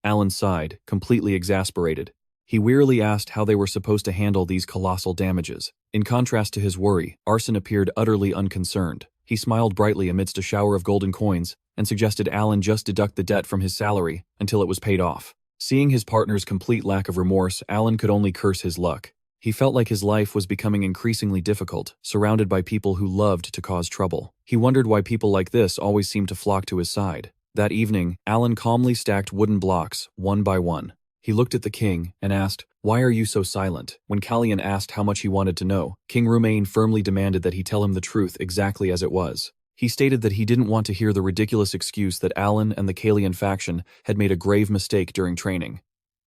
Alan sighed, completely exasperated. He wearily asked how they were supposed to handle these colossal damages. In contrast to his worry, Arson appeared utterly unconcerned. He smiled brightly amidst a shower of golden coins and suggested Alan just deduct the debt from his salary until it was paid off. Seeing his partner's complete lack of remorse, Alan could only curse his luck. He felt like his life was becoming increasingly difficult, surrounded by people who loved to cause trouble. He wondered why people like this always seemed to flock to his side. That evening, Alan calmly stacked wooden blocks, one by one. He looked at the king and asked, "Why are you so silent?" When Calian asked how much he wanted to know, King Rumain firmly demanded that he tell him the truth exactly as it was. He stated that he didn't want to hear the ridiculous excuse that Alan and the Calian faction had made a grave mistake during training.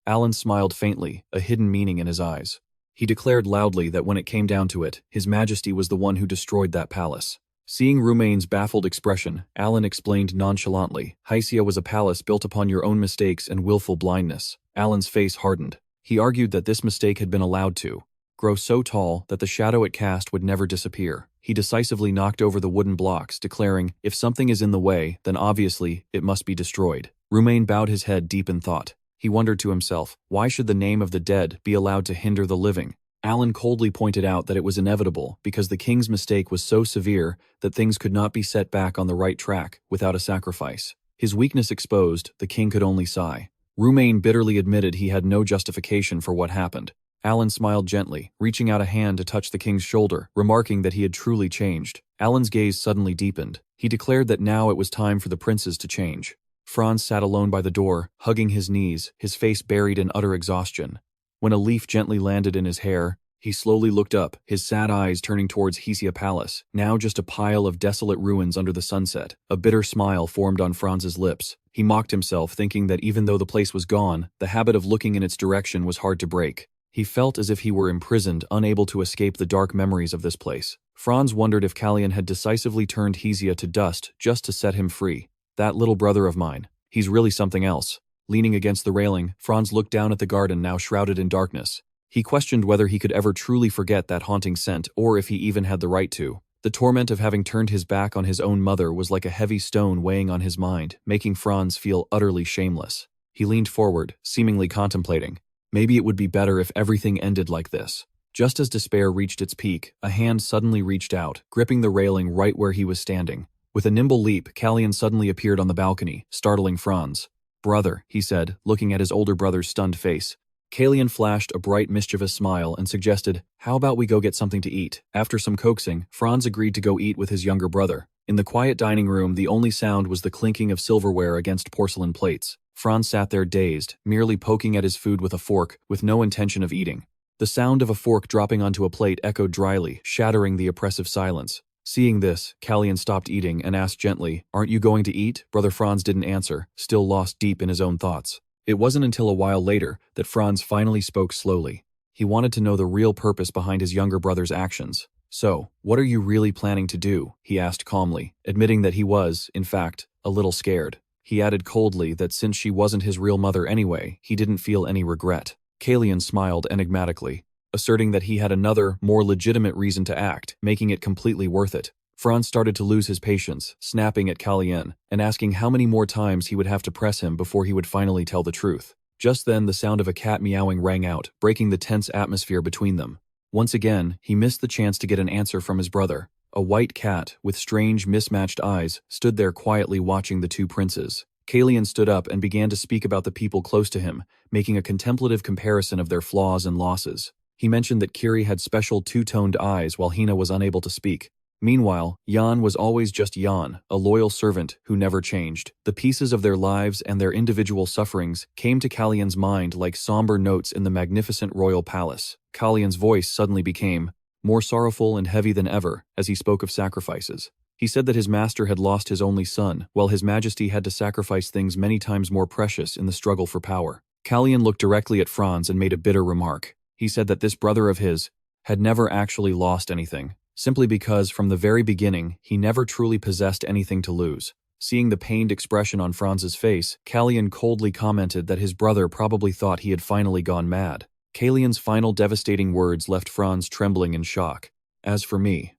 Alan smiled faintly, a hidden meaning in his eyes. He declared loudly that when it came down to it, His Majesty was the one who destroyed that palace. Seeing Rumain's baffled expression, Alan explained nonchalantly, "Hysia was a palace built upon your own mistakes and willful blindness." Alan's face hardened. He argued that this mistake had been allowed to grow so tall that the shadow it cast would never disappear. He decisively knocked over the wooden blocks, declaring, "If something is in the way, then obviously it must be destroyed." Rumain bowed his head deep in thought. He wondered to himself, why should the name of the dead be allowed to hinder the living? Alan coldly pointed out that it was inevitable because the king's mistake was so severe that things could not be set back on the right track without a sacrifice. His weakness exposed, the king could only sigh. Rumain bitterly admitted he had no justification for what happened. Alan smiled gently, reaching out a hand to touch the king's shoulder, remarking that he had truly changed. Alan's gaze suddenly deepened. He declared that now it was time for the princes to change. Franz sat alone by the door, hugging his knees, his face buried in utter exhaustion. When a leaf gently landed in his hair, he slowly looked up, his sad eyes turning towards Hysia Palace, now just a pile of desolate ruins under the sunset. A bitter smile formed on Franz's lips. He mocked himself, thinking that even though the place was gone, the habit of looking in its direction was hard to break. He felt as if he were imprisoned, unable to escape the dark memories of this place. Franz wondered if Calian had decisively turned Hysia to dust just to set him free. That little brother of mine, he's really something else. Leaning against the railing, Franz looked down at the garden now shrouded in darkness. He questioned whether he could ever truly forget that haunting scent, or if he even had the right to. The torment of having turned his back on his own mother was like a heavy stone weighing on his mind, making Franz feel utterly shameless. He leaned forward, seemingly contemplating. Maybe it would be better if everything ended like this. Just as despair reached its peak, a hand suddenly reached out, gripping the railing right where he was standing. With a nimble leap, Calian suddenly appeared on the balcony, startling Franz. "Brother," he said, looking at his older brother's stunned face. Calian flashed a bright, mischievous smile and suggested, "How about we go get something to eat?" After some coaxing, Franz agreed to go eat with his younger brother. In the quiet dining room, the only sound was the clinking of silverware against porcelain plates. Franz sat there dazed, merely poking at his food with a fork, with no intention of eating. The sound of a fork dropping onto a plate echoed dryly, shattering the oppressive silence. Seeing this, Calian stopped eating and asked gently, "Aren't you going to eat?" Brother Franz didn't answer, still lost deep in his own thoughts. It wasn't until a while later that Franz finally spoke slowly. He wanted to know the real purpose behind his younger brother's actions. "So, what are you really planning to do?" he asked calmly, admitting that he was, in fact, a little scared. He added coldly that since she wasn't his real mother anyway, he didn't feel any regret. Calian smiled enigmatically, asserting that he had another, more legitimate reason to act, making it completely worth it. Franz started to lose his patience, snapping at Calian, and asking how many more times he would have to press him before he would finally tell the truth. Just then, the sound of a cat meowing rang out, breaking the tense atmosphere between them. Once again, he missed the chance to get an answer from his brother. A white cat, with strange, mismatched eyes, stood there quietly watching the two princes. Calian stood up and began to speak about the people close to him, making a contemplative comparison of their flaws and losses. He mentioned that Kiri had special two-toned eyes while Hina was unable to speak. Meanwhile, Jan was always just Jan, a loyal servant who never changed. The pieces of their lives and their individual sufferings came to Calian's mind like somber notes in the magnificent royal palace. Calian's voice suddenly became more sorrowful and heavy than ever as he spoke of sacrifices. He said that his master had lost his only son, while his majesty had to sacrifice things many times more precious in the struggle for power. Calian looked directly at Franz and made a bitter remark. He said that this brother of his had never actually lost anything, simply because from the very beginning he never truly possessed anything to lose. Seeing the pained expression on Franz's face, Calian coldly commented that his brother probably thought he had finally gone mad. Calian's final devastating words left Franz trembling in shock. As for me,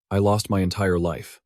I lost my entire life.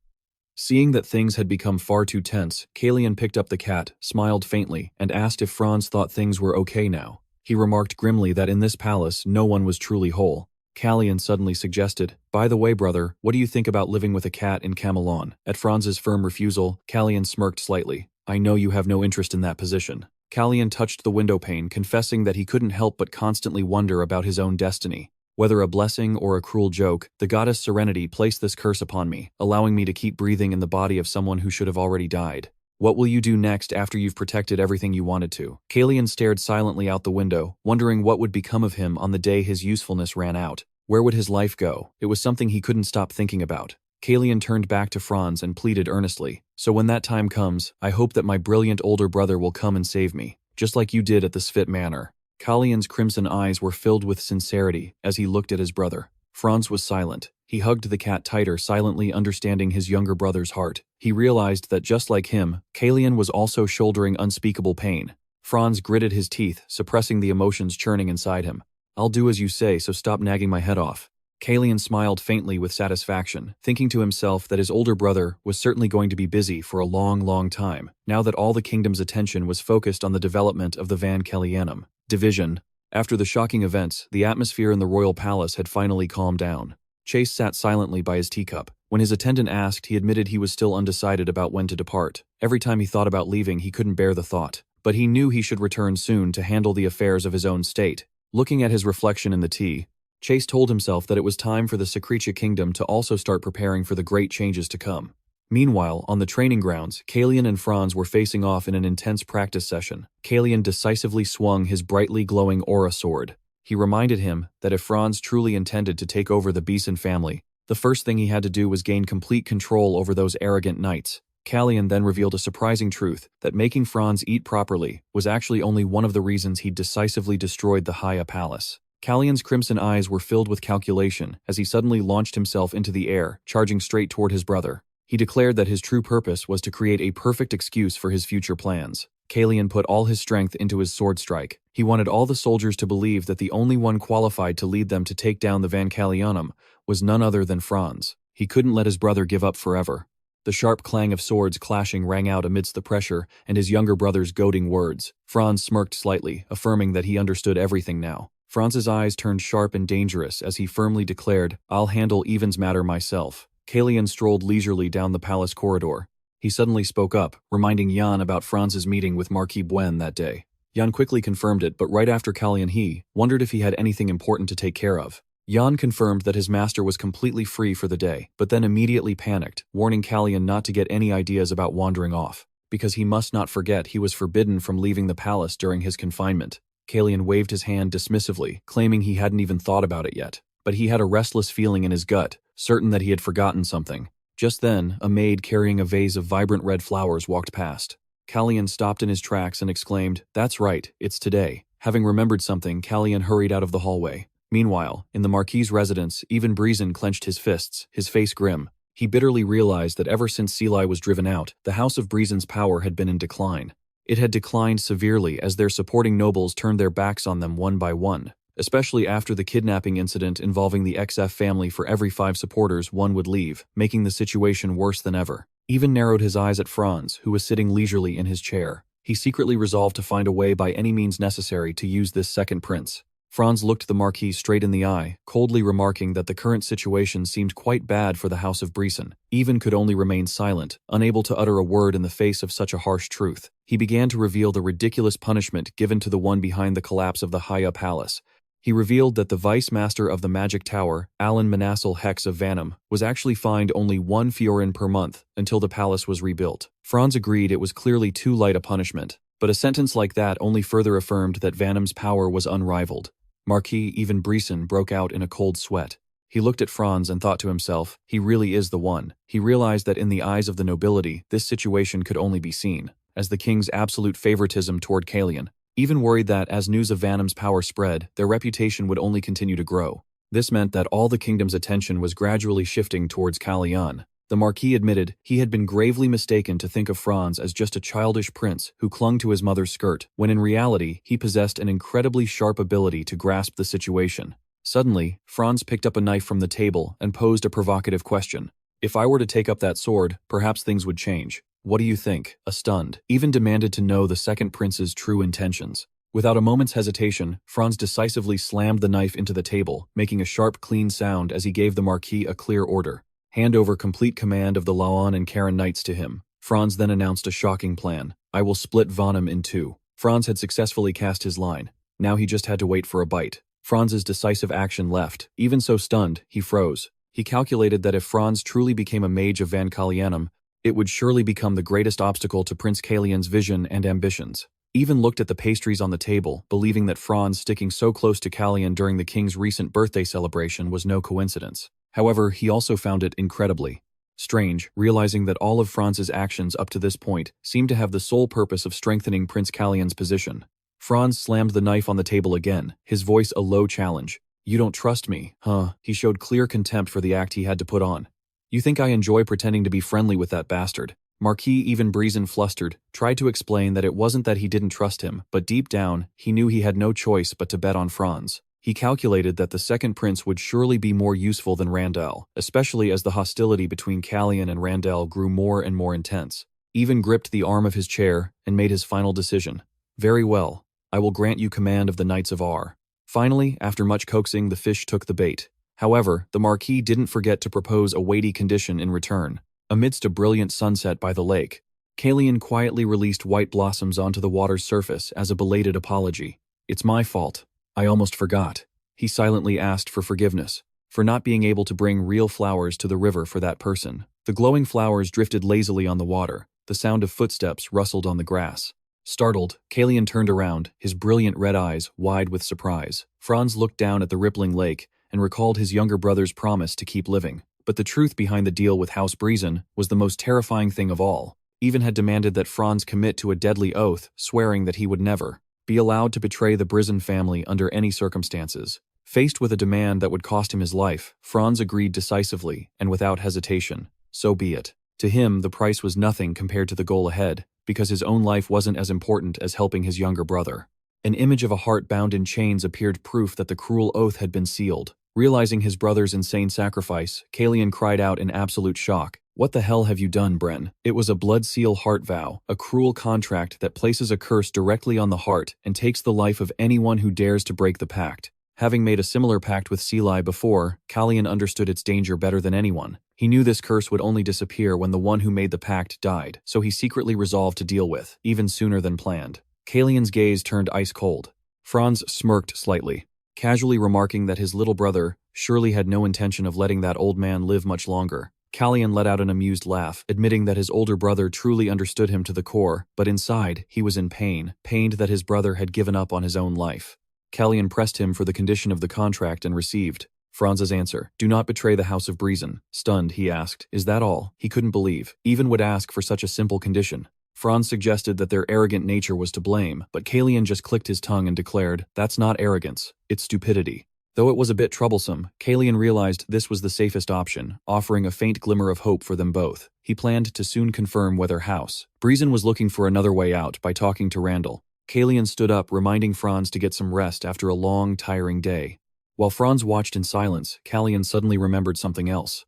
Seeing that things had become far too tense, Calian picked up the cat, smiled faintly, and asked if Franz thought things were okay now. He remarked grimly that in this palace no one was truly whole. Calian suddenly suggested, "By the way, brother, what do you think about living with a cat in Camelon?" At Franz's firm refusal, Calian smirked slightly. "I know you have no interest in that position." Calian touched the window pane, confessing that he couldn't help but constantly wonder about his own destiny. Whether a blessing or a cruel joke, the goddess Serenity placed this curse upon me, allowing me to keep breathing in the body of someone who should have already died. What will you do next after you've protected everything you wanted to? Calian stared silently out the window, wondering what would become of him on the day his usefulness ran out. Where would his life go? It was something he couldn't stop thinking about. Calian turned back to Franz and pleaded earnestly, "So when that time comes, I hope that my brilliant older brother will come and save me, just like you did at the Svit Manor." Calian's crimson eyes were filled with sincerity as he looked at his brother. Franz was silent. He hugged the cat tighter, silently understanding his younger brother's heart. He realized that just like him, Calian was also shouldering unspeakable pain. Franz gritted his teeth, suppressing the emotions churning inside him. "I'll do as you say, so stop nagging my head off." Calian smiled faintly with satisfaction, thinking to himself that his older brother was certainly going to be busy for a long, long time, now that all the kingdom's attention was focused on the development of the Van Calianum division. After the shocking events, the atmosphere in the royal palace had finally calmed down. Chase sat silently by his teacup. When his attendant asked, he admitted he was still undecided about when to depart. Every time he thought about leaving, he couldn't bear the thought. But he knew he should return soon to handle the affairs of his own state. Looking at his reflection in the tea, Chase told himself that it was time for the Secretia kingdom to also start preparing for the great changes to come. Meanwhile, on the training grounds, Calian and Franz were facing off in an intense practice session. Calian decisively swung his brightly glowing aura sword. He reminded him that if Franz truly intended to take over the Beeson family, the first thing he had to do was gain complete control over those arrogant knights. Calian then revealed a surprising truth, that making Franz eat properly was actually only one of the reasons he decisively destroyed the Haya Palace. Calian's crimson eyes were filled with calculation as he suddenly launched himself into the air, charging straight toward his brother. He declared that his true purpose was to create a perfect excuse for his future plans. Calian put all his strength into his sword strike. He wanted all the soldiers to believe that the only one qualified to lead them to take down the Van Calianum was none other than Franz. He couldn't let his brother give up forever. The sharp clang of swords clashing rang out amidst the pressure and his younger brother's goading words. Franz smirked slightly, affirming that he understood everything now. Franz's eyes turned sharp and dangerous as he firmly declared, "I'll handle Evan's matter myself." Calian strolled leisurely down the palace corridor. He suddenly spoke up, reminding Jan about Franz's meeting with Marquis Buen that day. Jan quickly confirmed it, but right after Calian he wondered if he had anything important to take care of. Jan confirmed that his master was completely free for the day, but then immediately panicked, warning Calian not to get any ideas about wandering off, because he must not forget he was forbidden from leaving the palace during his confinement. Calian waved his hand dismissively, claiming he hadn't even thought about it yet. But he had a restless feeling in his gut, certain that he had forgotten something. Just then, a maid carrying a vase of vibrant red flowers walked past. Calian stopped in his tracks and exclaimed, "That's right, it's today." Having remembered something, Calian hurried out of the hallway. Meanwhile, in the Marquis's residence, even Breezen clenched his fists, his face grim. He bitterly realized that ever since Seelie was driven out, the House of Breezen's power had been in decline. It had declined severely as their supporting nobles turned their backs on them one by one. especially after the kidnapping incident involving the XF family. For every 5 supporters, 1 would leave, making the situation worse than ever. Even narrowed his eyes at Franz, who was sitting leisurely in his chair. He secretly resolved to find a way by any means necessary to use this second prince. Franz looked the Marquis straight in the eye, coldly remarking that the current situation seemed quite bad for the House of Brison. Even could only remain silent, unable to utter a word in the face of such a harsh truth. He began to reveal the ridiculous punishment given to the one behind the collapse of the Haya Palace. He revealed that the vice master of the Magic Tower, Alan Manassel Hex of Vanham, was actually fined only 1 fiorin per month until the palace was rebuilt. Franz agreed it was clearly too light a punishment, but a sentence like that only further affirmed that Vanham's power was unrivaled. Marquis even Brison broke out in a cold sweat. He looked at Franz and thought to himself, he really is the one. He realized that in the eyes of the nobility, this situation could only be seen as the king's absolute favoritism toward Calian. Even worried that, as news of Vanham's power spread, their reputation would only continue to grow. This meant that all the kingdom's attention was gradually shifting towards Calian. The Marquis admitted he had been gravely mistaken to think of Franz as just a childish prince who clung to his mother's skirt, when in reality he possessed an incredibly sharp ability to grasp the situation. Suddenly, Franz picked up a knife from the table and posed a provocative question. If I were to take up that sword, perhaps things would change. What do you think? Stunned, even demanded to know the second prince's true intentions. Without a moment's hesitation, Franz decisively slammed the knife into the table, making a sharp, clean sound as he gave the Marquis a clear order. Hand over complete command of the Laon and Karen Knights to him. Franz then announced a shocking plan. I will split Vanham in 2. Franz had successfully cast his line. Now he just had to wait for a bite. Franz's decisive action left. Even so stunned, he froze. He calculated that if Franz truly became a mage of Van Calianum, it would surely become the greatest obstacle to Prince Calian's vision and ambitions. Even looked at the pastries on the table, believing that Franz sticking so close to Calian during the king's recent birthday celebration was no coincidence. However, he also found it incredibly strange, realizing that all of Franz's actions up to this point seemed to have the sole purpose of strengthening Prince Calian's position. Franz slammed the knife on the table again, his voice a low challenge. You don't trust me, huh? He showed clear contempt for the act he had to put on. You think I enjoy pretending to be friendly with that bastard? Marquis even Brison flustered, tried to explain that it wasn't that he didn't trust him, but deep down, he knew he had no choice but to bet on Franz. He calculated that the second prince would surely be more useful than Randall, especially as the hostility between Calian and Randall grew more and more intense. Even gripped the arm of his chair and made his final decision. Very well, I will grant you command of the Knights of R. Finally, after much coaxing, the fish took the bait. However, the Marquis didn't forget to propose a weighty condition in return. Amidst a brilliant sunset by the lake, Calian quietly released white blossoms onto the water's surface as a belated apology. It's my fault. I almost forgot. He silently asked for forgiveness, for not being able to bring real flowers to the river for that person. The glowing flowers drifted lazily on the water. The sound of footsteps rustled on the grass. Startled, Calian turned around, his brilliant red eyes wide with surprise. Franz looked down at the rippling lake and recalled his younger brother's promise to keep living. But the truth behind the deal with House Brison was the most terrifying thing of all. Even had demanded that Franz commit to a deadly oath, swearing that he would never be allowed to betray the Brison family under any circumstances. Faced with a demand that would cost him his life, Franz agreed decisively and without hesitation. So be it. To him, the price was nothing compared to the goal ahead, because his own life wasn't as important as helping his younger brother. An image of a heart bound in chains appeared, proof that the cruel oath had been sealed. Realizing his brother's insane sacrifice, Calian cried out in absolute shock. What the hell have you done, Bren? It was a blood seal heart vow, a cruel contract that places a curse directly on the heart and takes the life of anyone who dares to break the pact. Having made a similar pact with Seelie before, Calian understood its danger better than anyone. He knew this curse would only disappear when the one who made the pact died, so he secretly resolved to deal with, even sooner than planned. Calian's gaze turned ice cold. Franz smirked slightly, casually remarking that his little brother surely had no intention of letting that old man live much longer. Calian let out an amused laugh, admitting that his older brother truly understood him to the core, but inside, he was in pain, pained that his brother had given up on his own life. Calian pressed him for the condition of the contract and received Franz's answer. Do not betray the House of Brison. Stunned, he asked, is that all? He couldn't believe, even would ask for such a simple condition. Franz suggested that their arrogant nature was to blame, but Calian just clicked his tongue and declared, that's not arrogance, it's stupidity. Though it was a bit troublesome, Calian realized this was the safest option, offering a faint glimmer of hope for them both. He planned to soon confirm whether House Brison was looking for another way out by talking to Randall. Calian stood up, reminding Franz to get some rest after a long, tiring day. While Franz watched in silence, Calian suddenly remembered something else.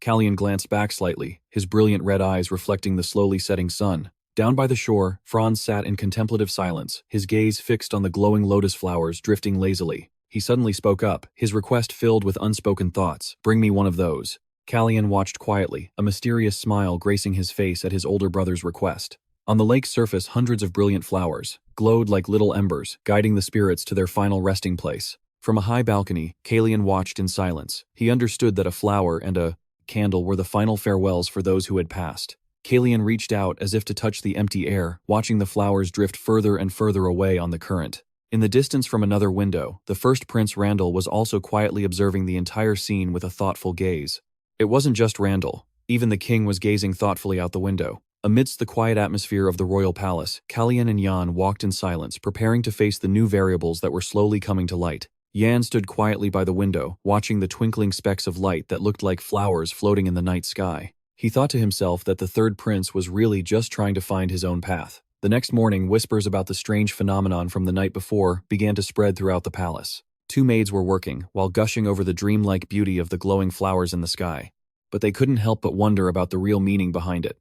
Calian glanced back slightly, his brilliant red eyes reflecting the slowly setting sun. Down by the shore, Franz sat in contemplative silence, his gaze fixed on the glowing lotus flowers drifting lazily. He suddenly spoke up, his request filled with unspoken thoughts. "Bring me one of those." Calian watched quietly, a mysterious smile gracing his face at his older brother's request. On the lake's surface, hundreds of brilliant flowers glowed like little embers, guiding the spirits to their final resting place. From a high balcony, Calian watched in silence. He understood that a flower and a candle were the final farewells for those who had passed. Calian reached out as if to touch the empty air, watching the flowers drift further and further away on the current. In the distance from another window, the first Prince Randall was also quietly observing the entire scene with a thoughtful gaze. It wasn't just Randall. Even the king was gazing thoughtfully out the window. Amidst the quiet atmosphere of the royal palace, Calian and Jan walked in silence, preparing to face the new variables that were slowly coming to light. Jan stood quietly by the window, watching the twinkling specks of light that looked like flowers floating in the night sky. He thought to himself that the third prince was really just trying to find his own path. The next morning, whispers about the strange phenomenon from the night before began to spread throughout the palace. Two maids were working, while gushing over the dreamlike beauty of the glowing flowers in the sky. But they couldn't help but wonder about the real meaning behind it.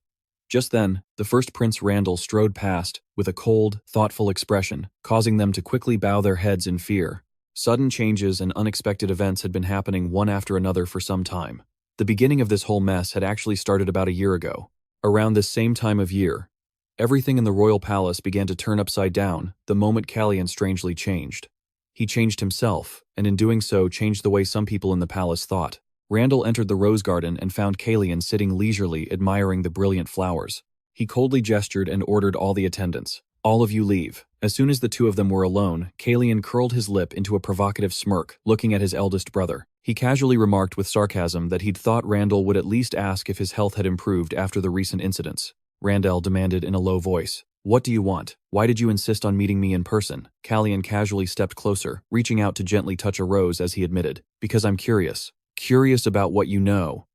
Just then, the first Prince Randall strode past with a cold, thoughtful expression, causing them to quickly bow their heads in fear. Sudden changes and unexpected events had been happening one after another for some time. The beginning of this whole mess had actually started about a year ago. Around this same time of year, everything in the royal palace began to turn upside down the moment Calian strangely changed. He changed himself, and in doing so changed the way some people in the palace thought. Randall entered the rose garden and found Calian sitting leisurely admiring the brilliant flowers. He coldly gestured and ordered all the attendants. "All of you leave." As soon as the two of them were alone, Calian curled his lip into a provocative smirk, looking at his eldest brother. He casually remarked with sarcasm that he'd thought Randall would at least ask if his health had improved after the recent incidents. Randall demanded in a low voice, "What do you want? Why did you insist on meeting me in person?" Calian casually stepped closer, reaching out to gently touch a rose as he admitted, "Because I'm curious. Curious about what you know.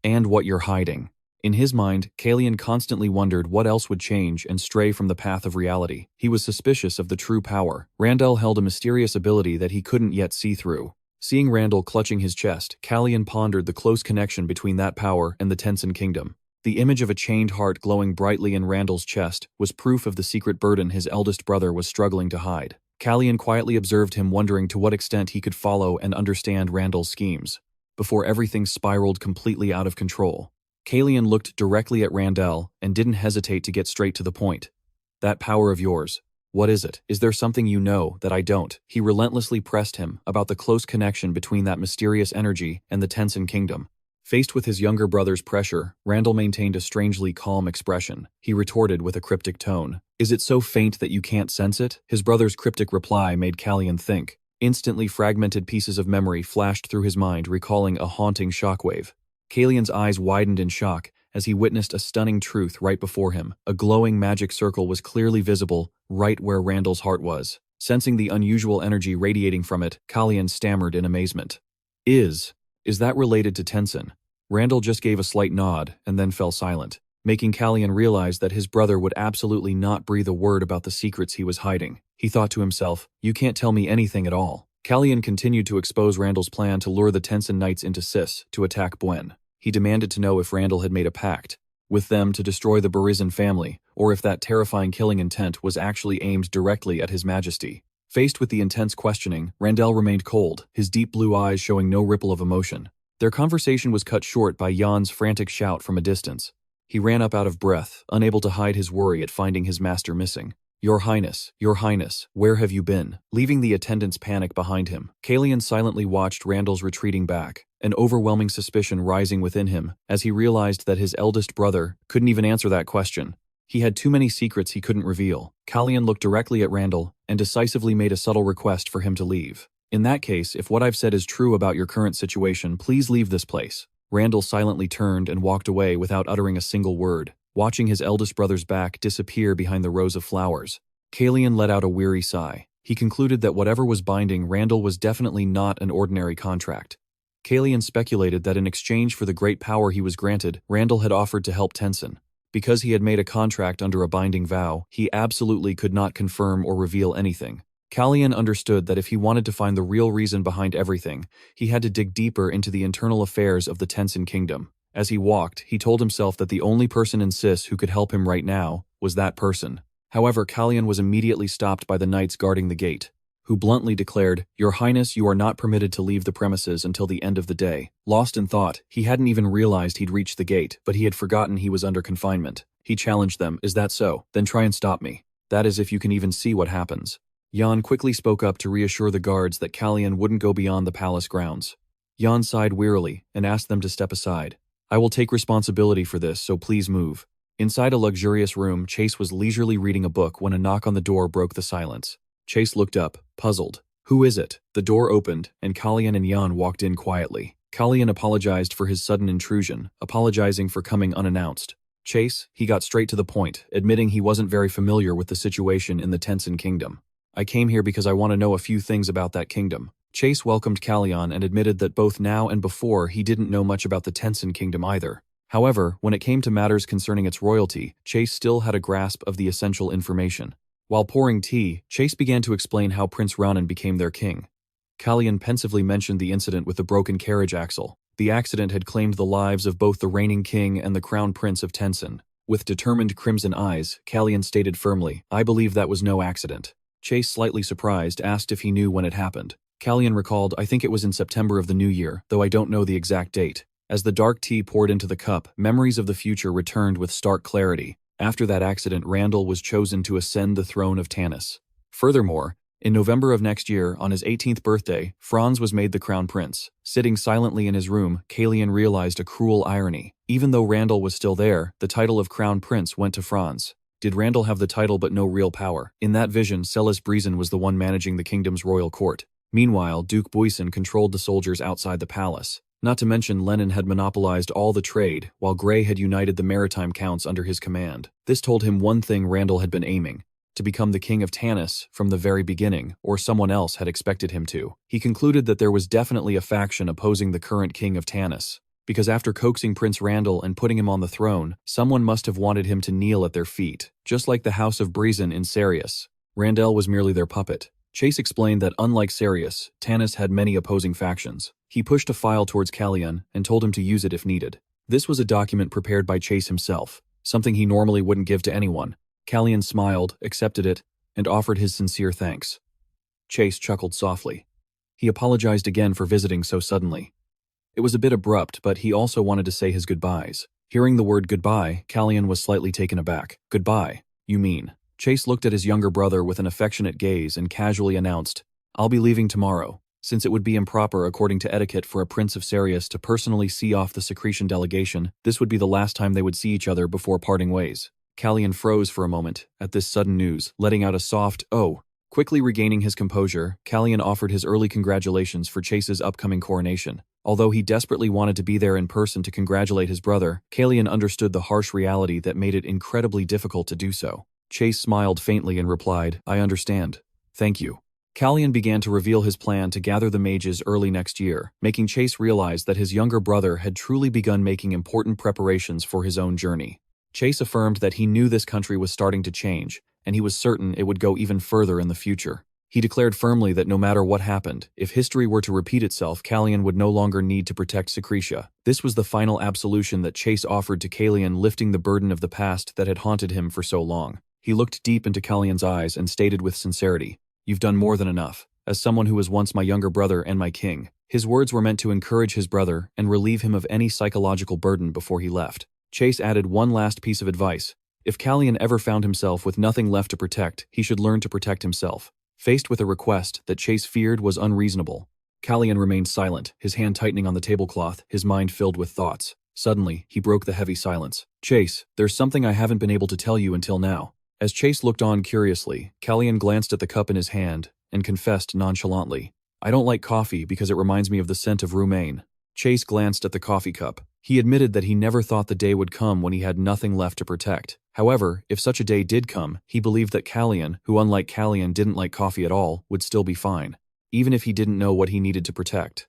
And what you're hiding." In his mind, Calian constantly wondered what else would change and stray from the path of reality. He was suspicious of the true power. Randall held a mysterious ability that he couldn't yet see through. Seeing Randall clutching his chest, Calian pondered the close connection between that power and the Tensin kingdom. The image of a chained heart glowing brightly in Randall's chest was proof of the secret burden his eldest brother was struggling to hide. Calian quietly observed him, wondering to what extent he could follow and understand Randall's schemes, before everything spiraled completely out of control. Calian looked directly at Randall and didn't hesitate to get straight to the point. "That power of yours, what is it? Is there something you know that I don't?" He relentlessly pressed him about the close connection between that mysterious energy and the Tensin kingdom. Faced with his younger brother's pressure, Randall maintained a strangely calm expression. He retorted with a cryptic tone, "Is it so faint that you can't sense it?" His brother's cryptic reply made Calian think. Instantly, fragmented pieces of memory flashed through his mind, recalling a haunting shockwave. Calian's eyes widened in shock as he witnessed a stunning truth right before him. A glowing magic circle was clearly visible right where Randall's heart was. Sensing the unusual energy radiating from it, Calian stammered in amazement. Is that related to Tensin?" Randall just gave a slight nod and then fell silent, making Calian realize that his brother would absolutely not breathe a word about the secrets he was hiding. He thought to himself, "You can't tell me anything at all." Calian continued to expose Randall's plan to lure the Tensin Knights into Sis to attack Buen. He demanded to know if Randall had made a pact with them to destroy the Barizan family, or if that terrifying killing intent was actually aimed directly at His Majesty. Faced with the intense questioning, Randall remained cold, his deep blue eyes showing no ripple of emotion. Their conversation was cut short by Jan's frantic shout from a distance. He ran up out of breath, unable to hide his worry at finding his master missing. Your Highness, where have you been?" Leaving the attendant's panic behind him, Calian silently watched Randall's retreating back, an overwhelming suspicion rising within him as he realized that his eldest brother couldn't even answer that question. He had too many secrets he couldn't reveal. Calian looked directly at Randall and decisively made a subtle request for him to leave. "In that case, if what I've said is true about your current situation, please leave this place." Randall silently turned and walked away without uttering a single word, watching his eldest brother's back disappear behind the rows of flowers. Calian let out a weary sigh. He concluded that whatever was binding Randall was definitely not an ordinary contract. Calian speculated that in exchange for the great power he was granted, Randall had offered to help Tensin. Because he had made a contract under a binding vow, he absolutely could not confirm or reveal anything. Calian understood that if he wanted to find the real reason behind everything, he had to dig deeper into the internal affairs of the Tensin Kingdom. As he walked, he told himself that the only person in Sis who could help him right now was that person. However, Calian was immediately stopped by the knights guarding the gate, who bluntly declared, "Your Highness, you are not permitted to leave the premises until the end of the day." Lost in thought, he hadn't even realized he'd reached the gate, but he had forgotten he was under confinement. He challenged them, "Is that so? Then try and stop me. That is if you can even see what happens." Jan quickly spoke up to reassure the guards that Calian wouldn't go beyond the palace grounds. Jan sighed wearily and asked them to step aside. "I will take responsibility for this, so please move." Inside a luxurious room, Chase was leisurely reading a book when a knock on the door broke the silence. Chase looked up, puzzled. "Who is it?" The door opened, and Calian and Jan walked in quietly. Calian apologized for his sudden intrusion, apologizing for coming unannounced. Chase, he got straight to the point, admitting he wasn't very familiar with the situation in the Tensin Kingdom. "I came here because I want to know a few things about that kingdom." Chase welcomed Calian and admitted that both now and before he didn't know much about the Tensin Kingdom either. However, when it came to matters concerning its royalty, Chase still had a grasp of the essential information. While pouring tea, Chase began to explain how Prince Raunin became their king. Calian pensively mentioned the incident with the broken carriage axle. The accident had claimed the lives of both the reigning king and the crown prince of Tensin. With determined crimson eyes, Calian stated firmly, "I believe that was no accident." Chase, slightly surprised, asked if he knew when it happened. Calian recalled, "I think it was in September of the new year, though I don't know the exact date." As the dark tea poured into the cup, memories of the future returned with stark clarity. After that accident, Randall was chosen to ascend the throne of Tanis. Furthermore, in November of next year, on his 18th birthday, Franz was made the crown prince. Sitting silently in his room, Calian realized a cruel irony. Even though Randall was still there, the title of crown prince went to Franz. Did Randall have the title but no real power? In that vision, Celis Breezen was the one managing the kingdom's royal court. Meanwhile, Duke Buisen controlled the soldiers outside the palace. Not to mention Lenin had monopolized all the trade, while Grey had united the maritime counts under his command. This told him one thing Randall had been aiming: to become the king of Tanis from the very beginning, or someone else had expected him to. He concluded that there was definitely a faction opposing the current king of Tanis, because after coaxing Prince Randall and putting him on the throne, someone must have wanted him to kneel at their feet, just like the House of Breezen in Sarius. Randall was merely their puppet. Chase explained that unlike Sarius, Tanis had many opposing factions. He pushed a file towards Calian and told him to use it if needed. This was a document prepared by Chase himself, something he normally wouldn't give to anyone. Calian smiled, accepted it, and offered his sincere thanks. Chase chuckled softly. He apologized again for visiting so suddenly. It was a bit abrupt, but he also wanted to say his goodbyes. Hearing the word goodbye, Calian was slightly taken aback. "Goodbye, you mean?" Chase looked at his younger brother with an affectionate gaze and casually announced, "I'll be leaving tomorrow." Since it would be improper according to etiquette for a prince of Sarius to personally see off the secretion delegation, this would be the last time they would see each other before parting ways. Calian froze for a moment at this sudden news, letting out a soft, "Oh." Quickly regaining his composure, Calian offered his early congratulations for Chase's upcoming coronation. Although he desperately wanted to be there in person to congratulate his brother, Calian understood the harsh reality that made it incredibly difficult to do so. Chase smiled faintly and replied, "I understand. Thank you." Calian began to reveal his plan to gather the mages early next year, making Chase realize that his younger brother had truly begun making important preparations for his own journey. Chase affirmed that he knew this country was starting to change, and he was certain it would go even further in the future. He declared firmly that no matter what happened, if history were to repeat itself, Calian would no longer need to protect Secretia. This was the final absolution that Chase offered to Calian, lifting the burden of the past that had haunted him for so long. He looked deep into Calian's eyes and stated with sincerity, "You've done more than enough. As someone who was once my younger brother and my king." His words were meant to encourage his brother and relieve him of any psychological burden before he left. Chase added one last piece of advice. If Calian ever found himself with nothing left to protect, he should learn to protect himself. Faced with a request that Chase feared was unreasonable, Calian remained silent, his hand tightening on the tablecloth, his mind filled with thoughts. Suddenly, he broke the heavy silence. "Chase, there's something I haven't been able to tell you until now." As Chase looked on curiously, Calian glanced at the cup in his hand and confessed nonchalantly, "I don't like coffee because it reminds me of the scent of romaine." Chase glanced at the coffee cup. He admitted that he never thought the day would come when he had nothing left to protect. However, if such a day did come, he believed that Calian, who unlike Calian didn't like coffee at all, would still be fine, even if he didn't know what he needed to protect.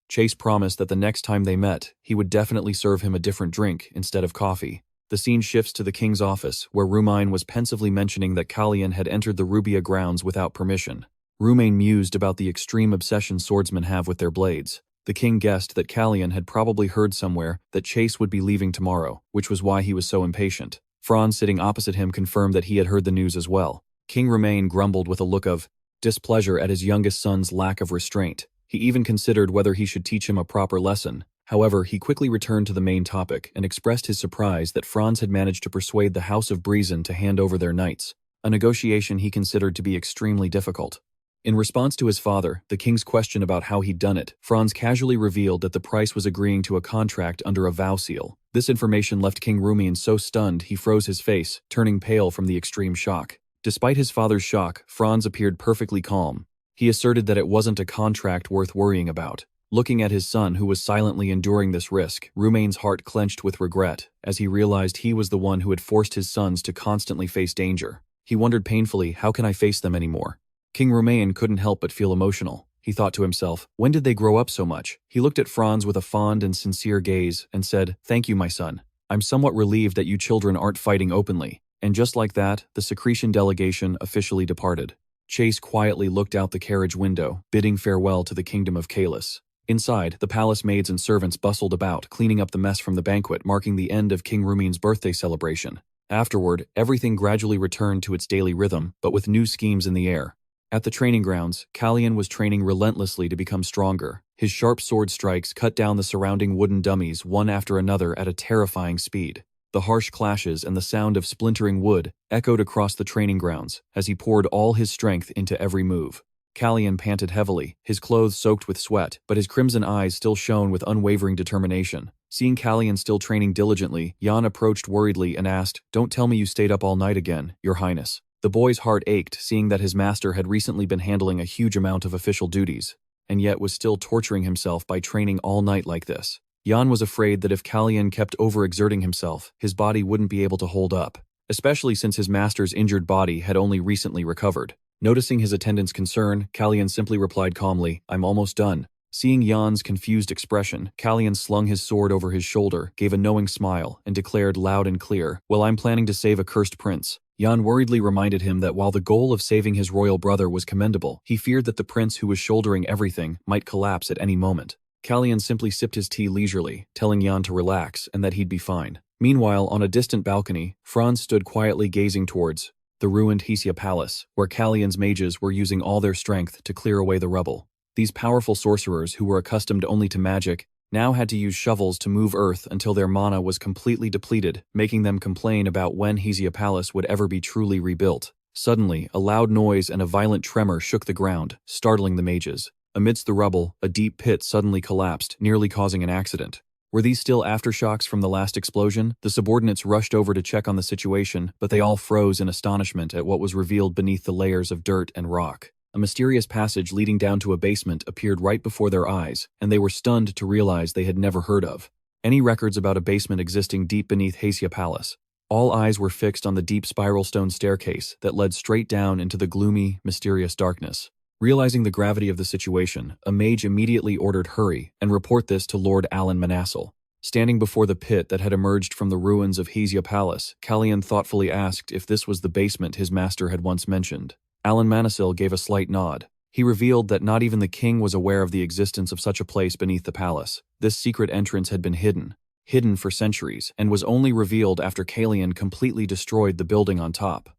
Chase promised that the next time they met, he would definitely serve him a different drink instead of coffee. the scene shifts to the king's office, where Rumain was pensively mentioning that Calian had entered the Rubia grounds without permission. Rumain mused about the extreme obsession swordsmen have with their blades. The king guessed that Calian had probably heard somewhere that Chase would be leaving tomorrow, which was why he was so impatient. Franz, sitting opposite him, confirmed that he had heard the news as well. King Rumain grumbled with a look of displeasure at his youngest son's lack of restraint. He even considered whether he should teach him a proper lesson. However, he quickly returned to the main topic and expressed his surprise that Franz had managed to persuade the House of Briesen to hand over their knights, a negotiation he considered to be extremely difficult. In response to his father, the king's question about how he'd done it, Franz casually revealed that the price was agreeing to a contract under a vow seal. This information left King Rumain so stunned he froze his face, turning pale from the extreme shock. Despite his father's shock, Franz appeared perfectly calm. He asserted that it wasn't a contract worth worrying about. Looking at his son, who was silently enduring this risk, Rumain's heart clenched with regret, as he realized he was the one who had forced his sons to constantly face danger. He wondered painfully, how can I face them anymore? King Rumain couldn't help but feel emotional. He thought to himself, when did they grow up so much? He looked at Franz with a fond and sincere gaze and said, thank you, my son. I'm somewhat relieved that you children aren't fighting openly. And just like that, the secretion delegation officially departed. Chase quietly looked out the carriage window, bidding farewell to the kingdom of Kalis. Inside, the palace maids and servants bustled about, cleaning up the mess from the banquet, marking the end of King Rumain's birthday celebration. Afterward, everything gradually returned to its daily rhythm, but with new schemes in the air. At the training grounds, Calian was training relentlessly to become stronger. His sharp sword strikes cut down the surrounding wooden dummies one after another at a terrifying speed. The harsh clashes and the sound of splintering wood echoed across the training grounds as he poured all his strength into every move. Calian panted heavily, his clothes soaked with sweat, but his crimson eyes still shone with unwavering determination. Seeing Calian still training diligently, Jan approached worriedly and asked, "Don't tell me you stayed up all night again, Your Highness." The boy's heart ached, seeing that his master had recently been handling a huge amount of official duties, and yet was still torturing himself by training all night like this. Jan was afraid that if Calian kept overexerting himself, his body wouldn't be able to hold up, especially since his master's injured body had only recently recovered. Noticing his attendant's concern, Calian simply replied calmly, "I'm almost done." Seeing Jan's confused expression, Calian slung his sword over his shoulder, gave a knowing smile, and declared loud and clear, "Well, I'm planning to save a cursed prince." Jan worriedly reminded him that while the goal of saving his royal brother was commendable, he feared that the prince who was shouldering everything might collapse at any moment. Calian simply sipped his tea leisurely, telling Jan to relax and that he'd be fine. Meanwhile, on a distant balcony, Franz stood quietly gazing towards the ruined Hesia Palace, where Calian's mages were using all their strength to clear away the rubble. These powerful sorcerers, who were accustomed only to magic, now had to use shovels to move earth until their mana was completely depleted, making them complain about when Hesia Palace would ever be truly rebuilt. Suddenly, a loud noise and a violent tremor shook the ground, startling the mages. Amidst the rubble, a deep pit suddenly collapsed, nearly causing an accident. Were these still aftershocks from the last explosion? The subordinates rushed over to check on the situation, but they all froze in astonishment at what was revealed beneath the layers of dirt and rock. A mysterious passage leading down to a basement appeared right before their eyes, and they were stunned to realize they had never heard of any records about a basement existing deep beneath Hesia Palace. All eyes were fixed on the deep spiral stone staircase that led straight down into the gloomy, mysterious darkness. Realizing the gravity of the situation, a mage immediately ordered hurry and report this to Lord Alan Manassel. Standing before the pit that had emerged from the ruins of Hesia Palace, Calian thoughtfully asked if this was the basement his master had once mentioned. Alan Manassel gave a slight nod. He revealed that not even the king was aware of the existence of such a place beneath the palace. This secret entrance had been hidden for centuries, and was only revealed after Calian completely destroyed the building on top.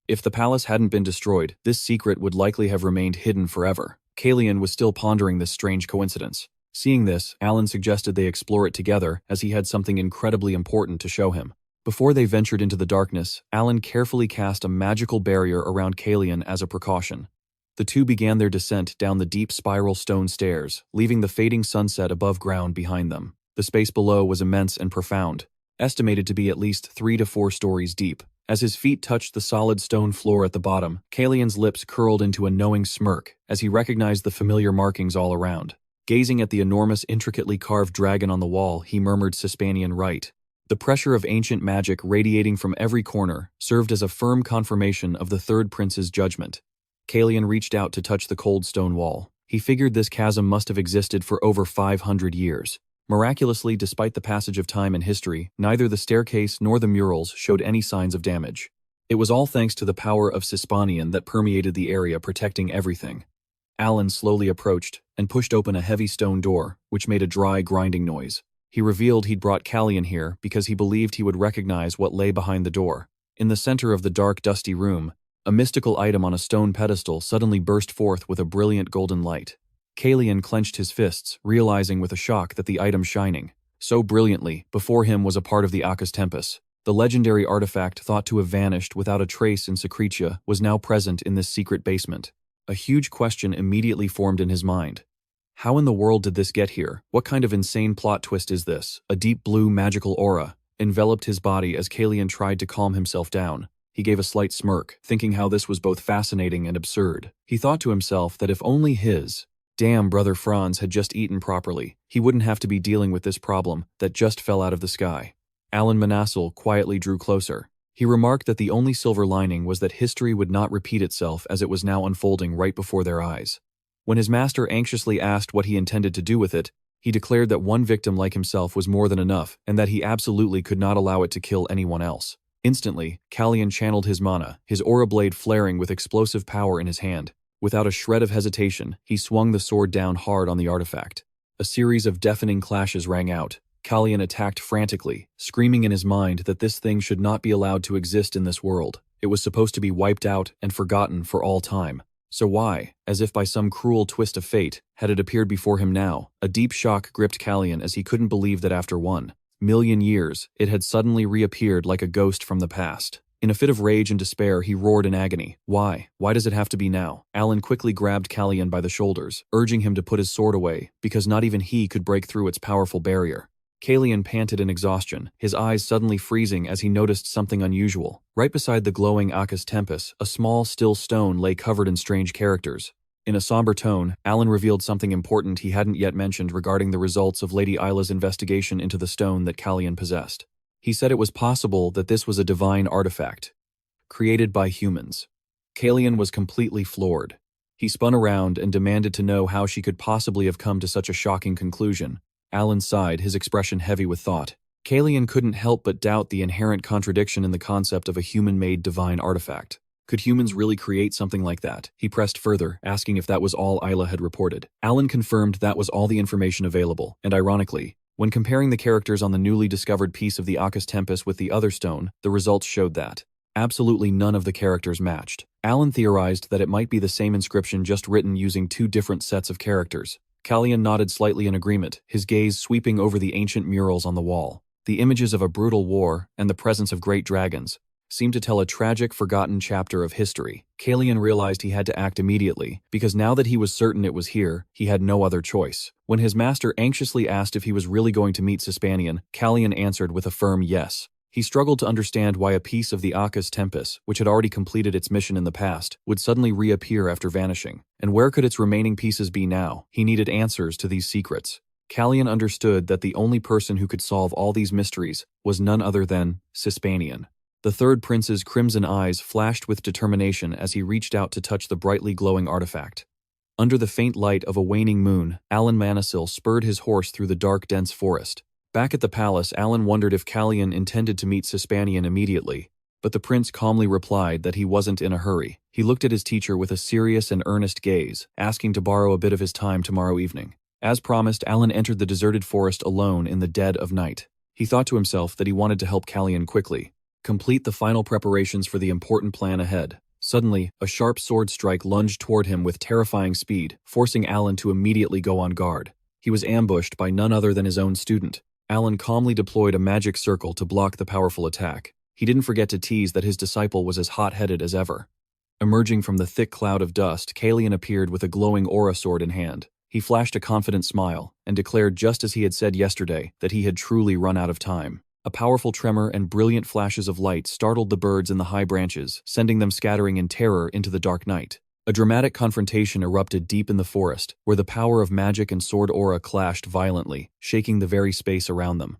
If the palace hadn't been destroyed, this secret would likely have remained hidden forever. Calian was still pondering this strange coincidence. Seeing this, Alan suggested they explore it together, as he had something incredibly important to show him. Before they ventured into the darkness, Alan carefully cast a magical barrier around Calian as a precaution. The two began their descent down the deep spiral stone stairs, leaving the fading sunset above ground behind them. The space below was immense and profound, estimated to be at least 3 to 4 stories deep. As his feet touched the solid stone floor at the bottom, Calian's lips curled into a knowing smirk as he recognized the familiar markings all around. Gazing at the enormous, intricately carved dragon on the wall, he murmured Sispanian rite. The pressure of ancient magic radiating from every corner served as a firm confirmation of the third prince's judgment. Calian reached out to touch the cold stone wall. He figured this chasm must have existed for over 500 years. Miraculously, despite the passage of time and history, neither the staircase nor the murals showed any signs of damage. It was all thanks to the power of Sispanian that permeated the area, protecting everything. Alan slowly approached and pushed open a heavy stone door, which made a dry, grinding noise. He revealed he'd brought Calian here because he believed he would recognize what lay behind the door. In the center of the dark, dusty room, a mystical item on a stone pedestal suddenly burst forth with a brilliant golden light. Calian clenched his fists, realizing with a shock that the item shining so brilliantly before him was a part of the Acus Tempus. The legendary artifact thought to have vanished without a trace in Secretia was now present in this secret basement. A huge question immediately formed in his mind. How in the world did this get here? What kind of insane plot twist is this? A deep blue magical aura enveloped his body as Calian tried to calm himself down. He gave a slight smirk, thinking how this was both fascinating and absurd. He thought to himself that if only his damn brother Franz had just eaten properly, he wouldn't have to be dealing with this problem that just fell out of the sky. Alan Manassel quietly drew closer. He remarked that the only silver lining was that history would not repeat itself as it was now unfolding right before their eyes. When his master anxiously asked what he intended to do with it, he declared that one victim like himself was more than enough and that he absolutely could not allow it to kill anyone else. Instantly, Calian channeled his mana, his aura blade flaring with explosive power in his hand. Without a shred of hesitation, he swung the sword down hard on the artifact. A series of deafening clashes rang out. Calian attacked frantically, screaming in his mind that this thing should not be allowed to exist in this world. It was supposed to be wiped out and forgotten for all time. So why, as if by some cruel twist of fate, had it appeared before him now? A deep shock gripped Calian as he couldn't believe that after 1,000,000 years, it had suddenly reappeared like a ghost from the past. In a fit of rage and despair, he roared in agony. Why? Why does it have to be now? Alan quickly grabbed Calian by the shoulders, urging him to put his sword away, because not even he could break through its powerful barrier. Calian panted in exhaustion, his eyes suddenly freezing as he noticed something unusual. Right beside the glowing Acus Tempus, a small, still stone lay covered in strange characters. In a somber tone, Alan revealed something important he hadn't yet mentioned regarding the results of Lady Isla's investigation into the stone that Calian possessed. He said it was possible that this was a divine artifact, created by humans. Calian was completely floored. He spun around and demanded to know how she could possibly have come to such a shocking conclusion. Alan sighed, his expression heavy with thought. Calian couldn't help but doubt the inherent contradiction in the concept of a human-made divine artifact. Could humans really create something like that? He pressed further, asking if that was all Isla had reported. Alan confirmed that was all the information available, and ironically, when comparing the characters on the newly discovered piece of the Acus Tempus with the other stone, the results showed that absolutely none of the characters matched. Alan theorized that it might be the same inscription just written using two different sets of characters. Calian nodded slightly in agreement, his gaze sweeping over the ancient murals on the wall. The images of a brutal war and the presence of great dragons seemed to tell a tragic, forgotten chapter of history. Calian realized he had to act immediately, because now that he was certain it was here, he had no other choice. When his master anxiously asked if he was really going to meet Sispanian, Calian answered with a firm yes. He struggled to understand why a piece of the Acus Tempus, which had already completed its mission in the past, would suddenly reappear after vanishing. And where could its remaining pieces be now? He needed answers to these secrets. Calian understood that the only person who could solve all these mysteries was none other than Sispanian. The third prince's crimson eyes flashed with determination as he reached out to touch the brightly glowing artifact. Under the faint light of a waning moon, Alan Manassel spurred his horse through the dark, dense forest. Back at the palace, Alan wondered if Calian intended to meet Sispanian immediately, but the prince calmly replied that he wasn't in a hurry. He looked at his teacher with a serious and earnest gaze, asking to borrow a bit of his time tomorrow evening. As promised, Alan entered the deserted forest alone in the dead of night. He thought to himself that he wanted to help Calian quickly, complete the final preparations for the important plan ahead. Suddenly, a sharp sword strike lunged toward him with terrifying speed, forcing Alan to immediately go on guard. He was ambushed by none other than his own student. Alan calmly deployed a magic circle to block the powerful attack. He didn't forget to tease that his disciple was as hot-headed as ever. Emerging from the thick cloud of dust, Calian appeared with a glowing aura sword in hand. He flashed a confident smile and declared, just as he had said yesterday, that he had truly run out of time. A powerful tremor and brilliant flashes of light startled the birds in the high branches, sending them scattering in terror into the dark night. A dramatic confrontation erupted deep in the forest, where the power of magic and sword aura clashed violently, shaking the very space around them.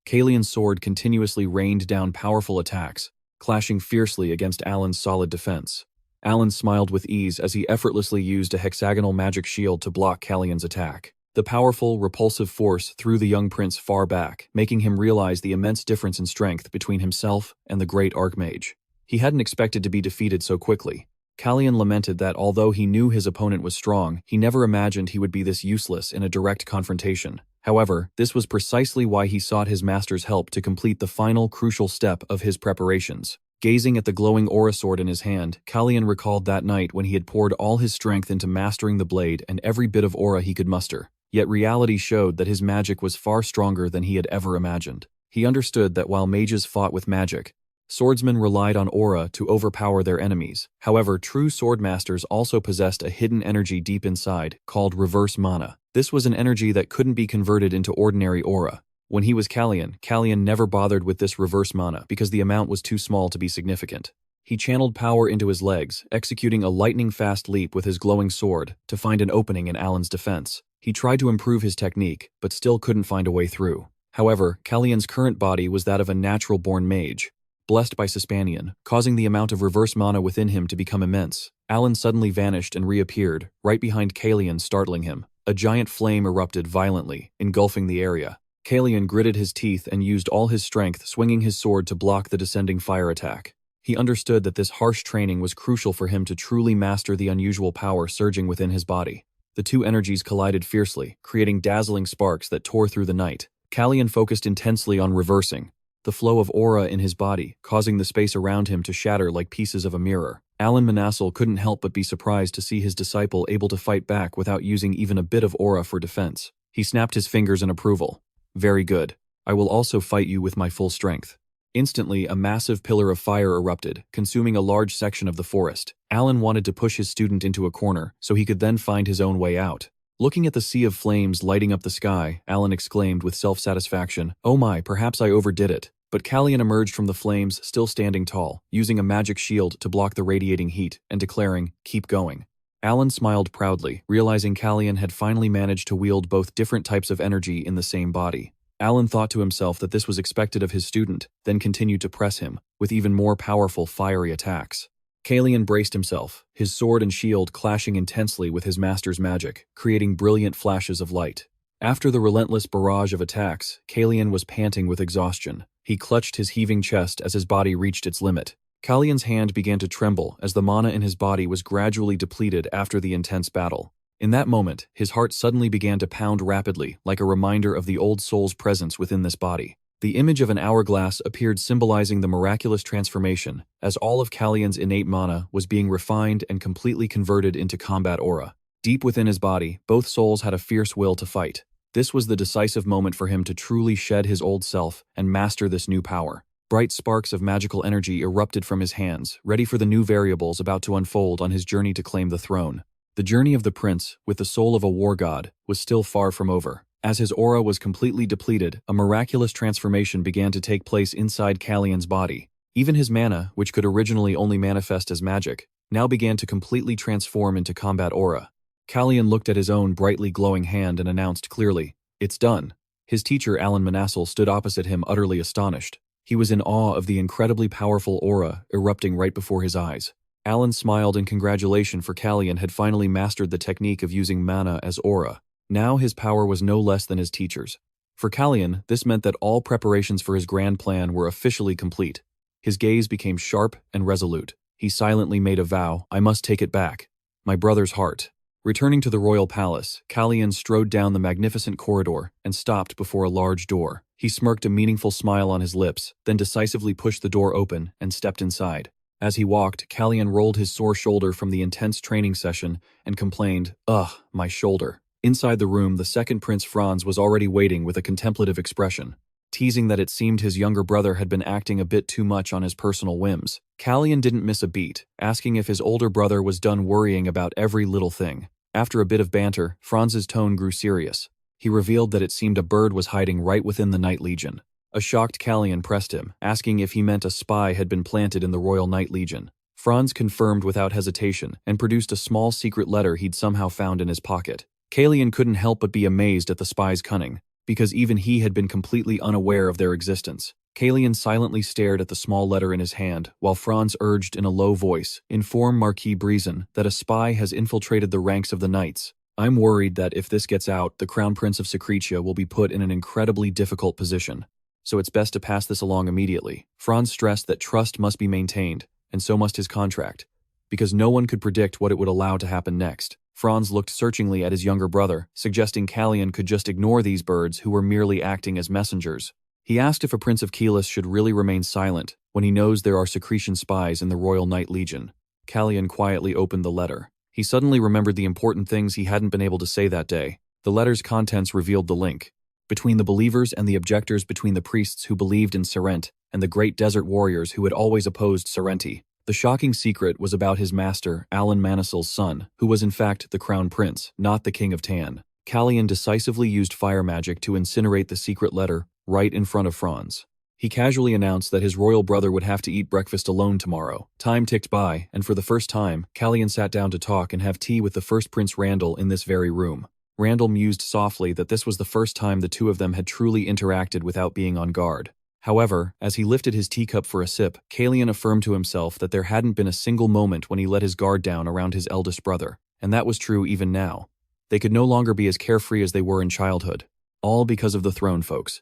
Calian's sword continuously rained down powerful attacks, clashing fiercely against Alan's solid defense. Alan smiled with ease as he effortlessly used a hexagonal magic shield to block Calian's attack. The powerful, repulsive force threw the young prince far back, making him realize the immense difference in strength between himself and the great Archmage. He hadn't expected to be defeated so quickly. Calian lamented that although he knew his opponent was strong, he never imagined he would be this useless in a direct confrontation. However, this was precisely why he sought his master's help to complete the final crucial step of his preparations. Gazing at the glowing aura sword in his hand, Calian recalled that night when he had poured all his strength into mastering the blade and every bit of aura he could muster. Yet reality showed that his magic was far stronger than he had ever imagined. He understood that while mages fought with magic, swordsmen relied on aura to overpower their enemies. However, true swordmasters also possessed a hidden energy deep inside, called reverse mana. This was an energy that couldn't be converted into ordinary aura. When he was Calian, Calian never bothered with this reverse mana because the amount was too small to be significant. He channeled power into his legs, executing a lightning-fast leap with his glowing sword to find an opening in Alan's defense. He tried to improve his technique, but still couldn't find a way through. However, Calian's current body was that of a natural-born mage, blessed by Sispanian, causing the amount of reverse mana within him to become immense. Alan suddenly vanished and reappeared, right behind Calian, startling him. A giant flame erupted violently, engulfing the area. Calian gritted his teeth and used all his strength, swinging his sword to block the descending fire attack. He understood that this harsh training was crucial for him to truly master the unusual power surging within his body. The two energies collided fiercely, creating dazzling sparks that tore through the night. Calian focused intensely on reversing the flow of aura in his body, causing the space around him to shatter like pieces of a mirror. Alan Manassel couldn't help but be surprised to see his disciple able to fight back without using even a bit of aura for defense. He snapped his fingers in approval. "Very good. I will also fight you with my full strength." Instantly, a massive pillar of fire erupted, consuming a large section of the forest. Alan wanted to push his student into a corner, so he could then find his own way out. Looking at the sea of flames lighting up the sky, Alan exclaimed with self-satisfaction, "Oh my, perhaps I overdid it." But Calian emerged from the flames, still standing tall, using a magic shield to block the radiating heat, and declaring, "Keep going." Alan smiled proudly, realizing Calian had finally managed to wield both different types of energy in the same body. Alan thought to himself that this was expected of his student, then continued to press him, with even more powerful fiery attacks. Calian braced himself, his sword and shield clashing intensely with his master's magic, creating brilliant flashes of light. After the relentless barrage of attacks, Calian was panting with exhaustion. He clutched his heaving chest as his body reached its limit. Calian's hand began to tremble as the mana in his body was gradually depleted after the intense battle. In that moment, his heart suddenly began to pound rapidly, like a reminder of the old soul's presence within this body. The image of an hourglass appeared, symbolizing the miraculous transformation, as all of Calian's innate mana was being refined and completely converted into combat aura. Deep within his body, both souls had a fierce will to fight. This was the decisive moment for him to truly shed his old self and master this new power. Bright sparks of magical energy erupted from his hands, ready for the new variables about to unfold on his journey to claim the throne. The journey of the prince, with the soul of a war god, was still far from over. As his aura was completely depleted, a miraculous transformation began to take place inside Calian's body. Even his mana, which could originally only manifest as magic, now began to completely transform into combat aura. Calian looked at his own brightly glowing hand and announced clearly, "It's done." His teacher, Alan Manassel, stood opposite him, utterly astonished. He was in awe of the incredibly powerful aura erupting right before his eyes. Alan smiled in congratulation, for Calian had finally mastered the technique of using mana as aura. Now his power was no less than his teacher's. For Calian, this meant that all preparations for his grand plan were officially complete. His gaze became sharp and resolute. He silently made a vow, "I must take it back. My brother's heart." Returning to the royal palace, Calian strode down the magnificent corridor and stopped before a large door. He smirked a meaningful smile on his lips, then decisively pushed the door open and stepped inside. As he walked, Calian rolled his sore shoulder from the intense training session and complained, "Ugh, my shoulder." Inside the room, the second prince, Franz, was already waiting with a contemplative expression, teasing that it seemed his younger brother had been acting a bit too much on his personal whims. Calian didn't miss a beat, asking if his older brother was done worrying about every little thing. After a bit of banter, Franz's tone grew serious. He revealed that it seemed a bird was hiding right within the Night Legion. A shocked Calian pressed him, asking if he meant a spy had been planted in the Royal Night Legion. Franz confirmed without hesitation and produced a small secret letter he'd somehow found in his pocket. Calian couldn't help but be amazed at the spy's cunning, because even he had been completely unaware of their existence. Calian silently stared at the small letter in his hand, while Franz urged in a low voice, "Inform Marquis Breezen that a spy has infiltrated the ranks of the knights. I'm worried that if this gets out, the Crown Prince of Secretia will be put in an incredibly difficult position. So it's best to pass this along immediately. Franz stressed that trust must be maintained, and so must his contract, because no one could predict what it would allow to happen next. Franz looked searchingly at his younger brother, suggesting Calian could just ignore these birds who were merely acting as messengers. He asked if a Prince of Kelis should really remain silent when he knows there are secretion spies in the Royal Knight Legion. Calian quietly opened the letter. He suddenly remembered the important things he hadn't been able to say that day. The letter's contents revealed the link between the believers and the objectors, between the priests who believed in Serent and the great desert warriors who had always opposed Serenti. The shocking secret was about his master, Alan Manisil's son, who was in fact the Crown Prince, not the King of Tan. Calian decisively used fire magic to incinerate the secret letter right in front of Franz. He casually announced that his royal brother would have to eat breakfast alone tomorrow. Time ticked by, and for the first time, Calian sat down to talk and have tea with the first Prince Randall in this very room. Randall mused softly that this was the first time the two of them had truly interacted without being on guard. However, as he lifted his teacup for a sip, Calian affirmed to himself that there hadn't been a single moment when he let his guard down around his eldest brother, and that was true even now. They could no longer be as carefree as they were in childhood. All because of the throne, folks.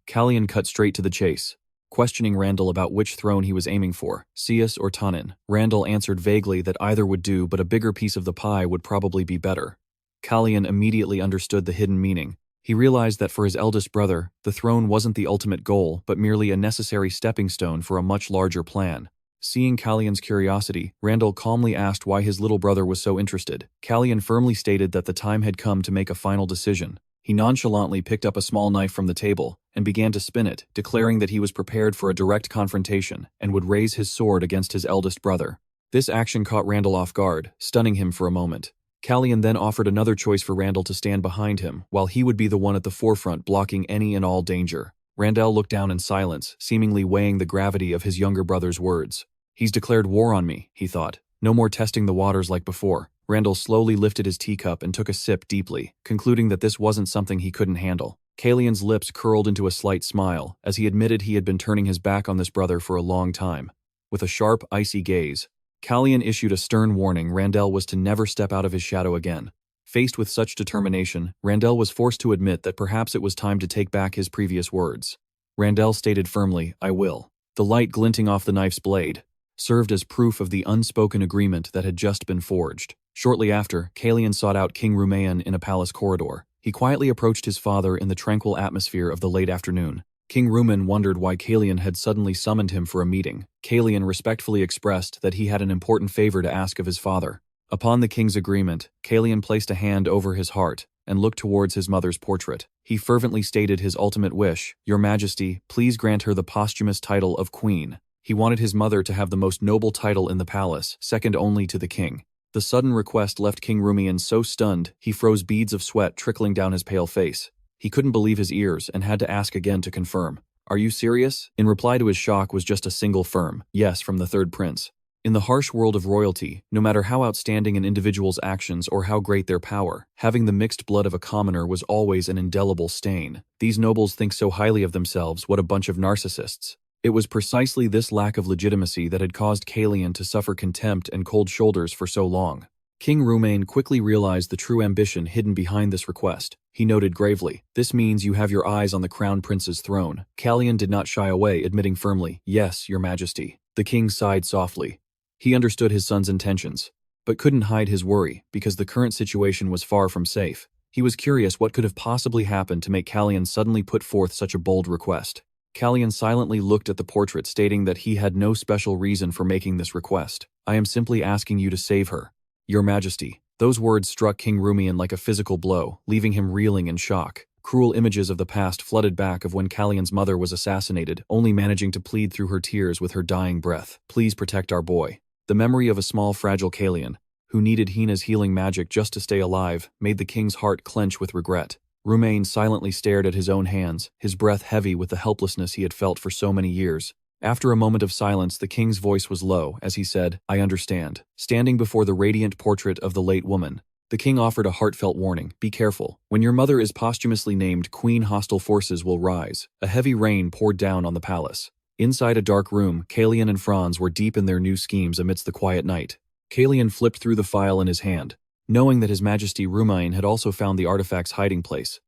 Calian cut straight to the chase, questioning Randall about which throne he was aiming for, Sias or Tanin. Randall answered vaguely that either would do, but a bigger piece of the pie would probably be better. Calian immediately understood the hidden meaning. He realized that for his eldest brother, the throne wasn't the ultimate goal, but merely a necessary stepping stone for a much larger plan. Seeing Calian's curiosity, Randall calmly asked why his little brother was so interested. Calian firmly stated that the time had come to make a final decision. He nonchalantly picked up a small knife from the table and began to spin it, declaring that he was prepared for a direct confrontation and would raise his sword against his eldest brother. This action caught Randall off guard, stunning him for a moment. Calian then offered another choice for Randall to stand behind him, while he would be the one at the forefront blocking any and all danger. Randall looked down in silence, seemingly weighing the gravity of his younger brother's words. He's declared war on me, he thought. No more testing the waters like before. Randall slowly lifted his teacup and took a sip deeply, concluding that this wasn't something he couldn't handle. Calian's lips curled into a slight smile as he admitted he had been turning his back on this brother for a long time. With a sharp, icy gaze, Calian issued a stern warning Randall was to never step out of his shadow again. Faced with such determination, Randall was forced to admit that perhaps it was time to take back his previous words. Randall stated firmly, "I will." The light glinting off the knife's blade served as proof of the unspoken agreement that had just been forged. Shortly after, Calian sought out King Rumayan in a palace corridor. He quietly approached his father in the tranquil atmosphere of the late afternoon. King Ruman wondered why Calian had suddenly summoned him for a meeting. Calian respectfully expressed that he had an important favor to ask of his father. Upon the king's agreement, Calian placed a hand over his heart and looked towards his mother's portrait. He fervently stated his ultimate wish, "Your Majesty, please grant her the posthumous title of Queen." He wanted his mother to have the most noble title in the palace, second only to the king. The sudden request left King Rumian so stunned, he froze beads of sweat trickling down his pale face. He couldn't believe his ears and had to ask again to confirm. "Are you serious?" In reply to his shock was just a single firm yes from the third prince. In the harsh world of royalty, no matter how outstanding an individual's actions or how great their power, having the mixed blood of a commoner was always an indelible stain. These nobles think so highly of themselves, what a bunch of narcissists. It was precisely this lack of legitimacy that had caused Calian to suffer contempt and cold shoulders for so long. King Rumain quickly realized the true ambition hidden behind this request. He noted gravely, "This means you have your eyes on the crown prince's throne." Calian did not shy away, admitting firmly, "Yes, your majesty." The king sighed softly. He understood his son's intentions, but couldn't hide his worry because the current situation was far from safe. He was curious what could have possibly happened to make Calian suddenly put forth such a bold request. Calian silently looked at the portrait, stating that he had no special reason for making this request. "I am simply asking you to save her, your majesty." Those words struck King Rumian like a physical blow, leaving him reeling in shock. Cruel images of the past flooded back of when Calian's mother was assassinated, only managing to plead through her tears with her dying breath, "Please protect our boy." The memory of a small fragile Calian, who needed Hina's healing magic just to stay alive, made the king's heart clench with regret. Rumain silently stared at his own hands, his breath heavy with the helplessness he had felt for so many years. After a moment of silence, the king's voice was low as he said, "I understand." Standing before the radiant portrait of the late woman, the king offered a heartfelt warning, "Be careful. When your mother is posthumously named queen, hostile forces will rise." A heavy rain poured down on the palace. Inside a dark room, Calian and Franz were deep in their new schemes amidst the quiet night. Calian flipped through the file in his hand, knowing that His Majesty Rumain had also found the artifact's hiding place.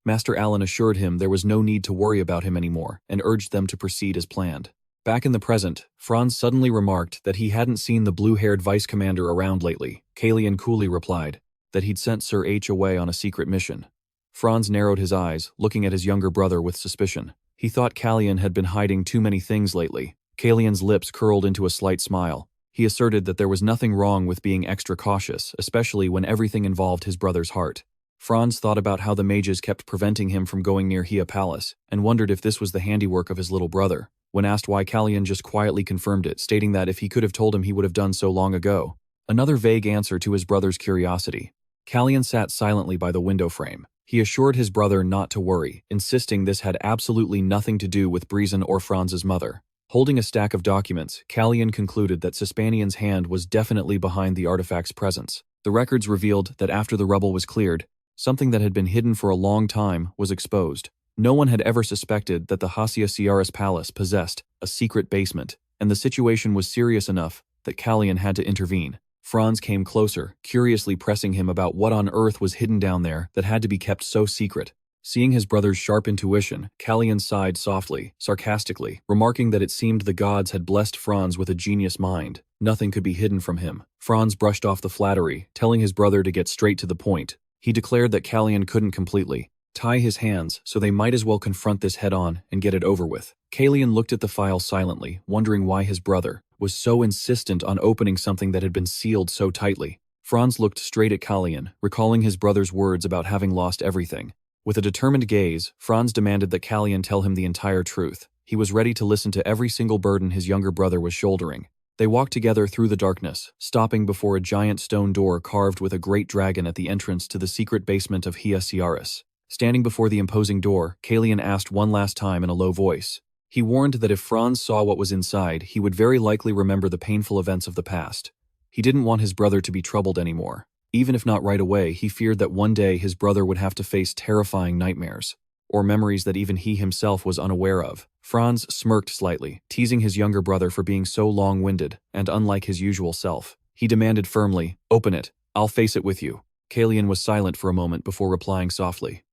Master Allen assured him there was no need to worry about him anymore and urged them to proceed as planned. Back in the present, Franz suddenly remarked that he hadn't seen the blue-haired vice commander around lately. Calian coolly replied that he'd sent Sir H away on a secret mission. Franz narrowed his eyes, looking at his younger brother with suspicion. He thought Calian had been hiding too many things lately. Calian's lips curled into a slight smile. He asserted that there was nothing wrong with being extra cautious, especially when everything involved his brother's heart. Franz thought about how the mages kept preventing him from going near Hia Palace, and wondered if this was the handiwork of his little brother. When asked why, Calian just quietly confirmed it, stating that if he could have told him, he would have done so long ago. Another vague answer to his brother's curiosity. Calian sat silently by the window frame. He assured his brother not to worry, insisting this had absolutely nothing to do with Breezen or Franz's mother. Holding a stack of documents, Calian concluded that Sispanian's hand was definitely behind the artifact's presence. The records revealed that after the rubble was cleared, something that had been hidden for a long time was exposed. No one had ever suspected that the Hacia Ciaris Palace possessed a secret basement, and the situation was serious enough that Calian had to intervene. Franz came closer, curiously pressing him about what on earth was hidden down there that had to be kept so secret. Seeing his brother's sharp intuition, Calian sighed softly, sarcastically, remarking that it seemed the gods had blessed Franz with a genius mind. Nothing could be hidden from him. Franz brushed off the flattery, telling his brother to get straight to the point. He declared that Calian couldn't completely tie his hands, so they might as well confront this head-on and get it over with. Calian looked at the file silently, wondering why his brother was so insistent on opening something that had been sealed so tightly. Franz looked straight at Calian, recalling his brother's words about having lost everything. With a determined gaze, Franz demanded that Calian tell him the entire truth. He was ready to listen to every single burden his younger brother was shouldering. They walked together through the darkness, stopping before a giant stone door carved with a great dragon at the entrance to the secret basement of Hia Ciaris. Standing before the imposing door, Calian asked one last time in a low voice. He warned that if Franz saw what was inside, he would very likely remember the painful events of the past. He didn't want his brother to be troubled anymore. Even if not right away, he feared that one day his brother would have to face terrifying nightmares, or memories that even he himself was unaware of. Franz smirked slightly, teasing his younger brother for being so long-winded and unlike his usual self. He demanded firmly, "Open it. I'll face it with you." Calian was silent for a moment before replying softly,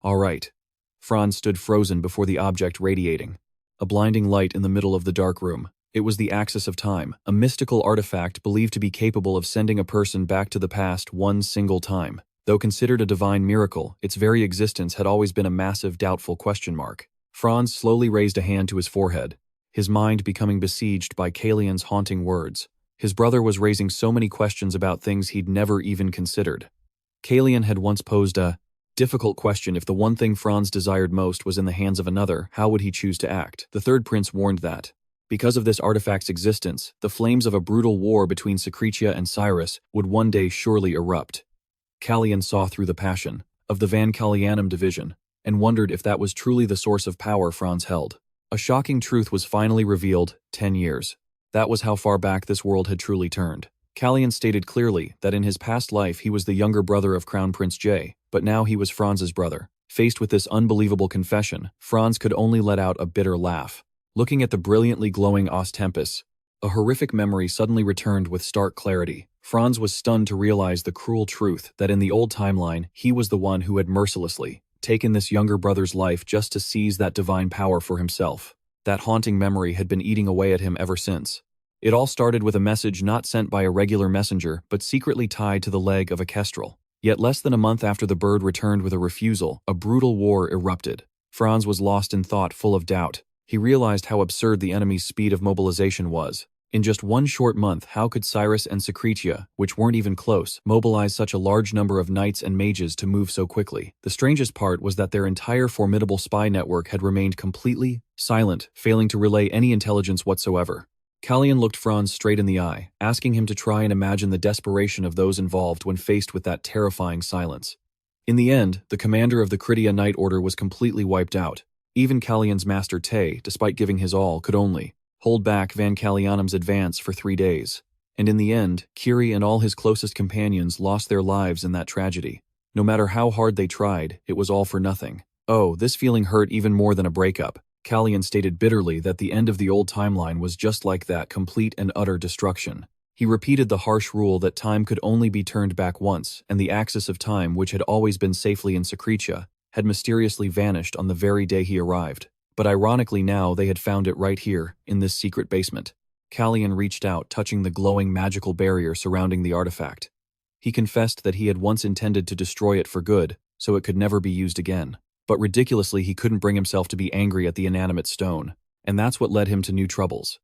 "All right." Franz stood frozen before the object radiating a blinding light in the middle of the dark room. It was the Axis of Time, a mystical artifact believed to be capable of sending a person back to the past one single time. Though considered a divine miracle, its very existence had always been a massive doubtful question mark. Franz slowly raised a hand to his forehead, his mind becoming besieged by Calian's haunting words. His brother was raising so many questions about things he'd never even considered. Calian had once posed a difficult question: if the one thing Franz desired most was in the hands of another, how would he choose to act? The third prince warned that, because of this artifact's existence, the flames of a brutal war between Secretia and Cyrus would one day surely erupt. Calian saw through the passion of the Van Calianum division, and wondered if that was truly the source of power Franz held. A shocking truth was finally revealed: 10 years. That was how far back this world had truly turned. Calian stated clearly that in his past life he was the younger brother of Crown Prince Jay, but now he was Franz's brother. Faced with this unbelievable confession, Franz could only let out a bitter laugh. Looking at the brilliantly glowing Os Tempus, a horrific memory suddenly returned with stark clarity. Franz was stunned to realize the cruel truth that in the old timeline, he was the one who had mercilessly taken this younger brother's life just to seize that divine power for himself. That haunting memory had been eating away at him ever since. It all started with a message not sent by a regular messenger, but secretly tied to the leg of a kestrel. Yet less than a month after the bird returned with a refusal, a brutal war erupted. Franz was lost in thought, full of doubt. He realized how absurd the enemy's speed of mobilization was. In just one short month, how could Cyrus and Secretia, which weren't even close, mobilize such a large number of knights and mages to move so quickly? The strangest part was that their entire formidable spy network had remained completely silent, failing to relay any intelligence whatsoever. Calian looked Franz straight in the eye, asking him to try and imagine the desperation of those involved when faced with that terrifying silence. In the end, the commander of the Critia Knight Order was completely wiped out. Even Calian's master Tay, despite giving his all, could only hold back Van Calianum's advance for 3 days. And in the end, Kiri and all his closest companions lost their lives in that tragedy. No matter how hard they tried, it was all for nothing. Oh, this feeling hurt even more than a breakup. Calian stated bitterly that the end of the old timeline was just like that: complete and utter destruction. He repeated the harsh rule that time could only be turned back once, and the axis of time, which had always been safely in Secretia, had mysteriously vanished on the very day he arrived. But ironically now they had found it right here, in this secret basement. Calian reached out, touching the glowing magical barrier surrounding the artifact. He confessed that he had once intended to destroy it for good, so it could never be used again. But ridiculously he couldn't bring himself to be angry at the inanimate stone, and that's what led him to new troubles.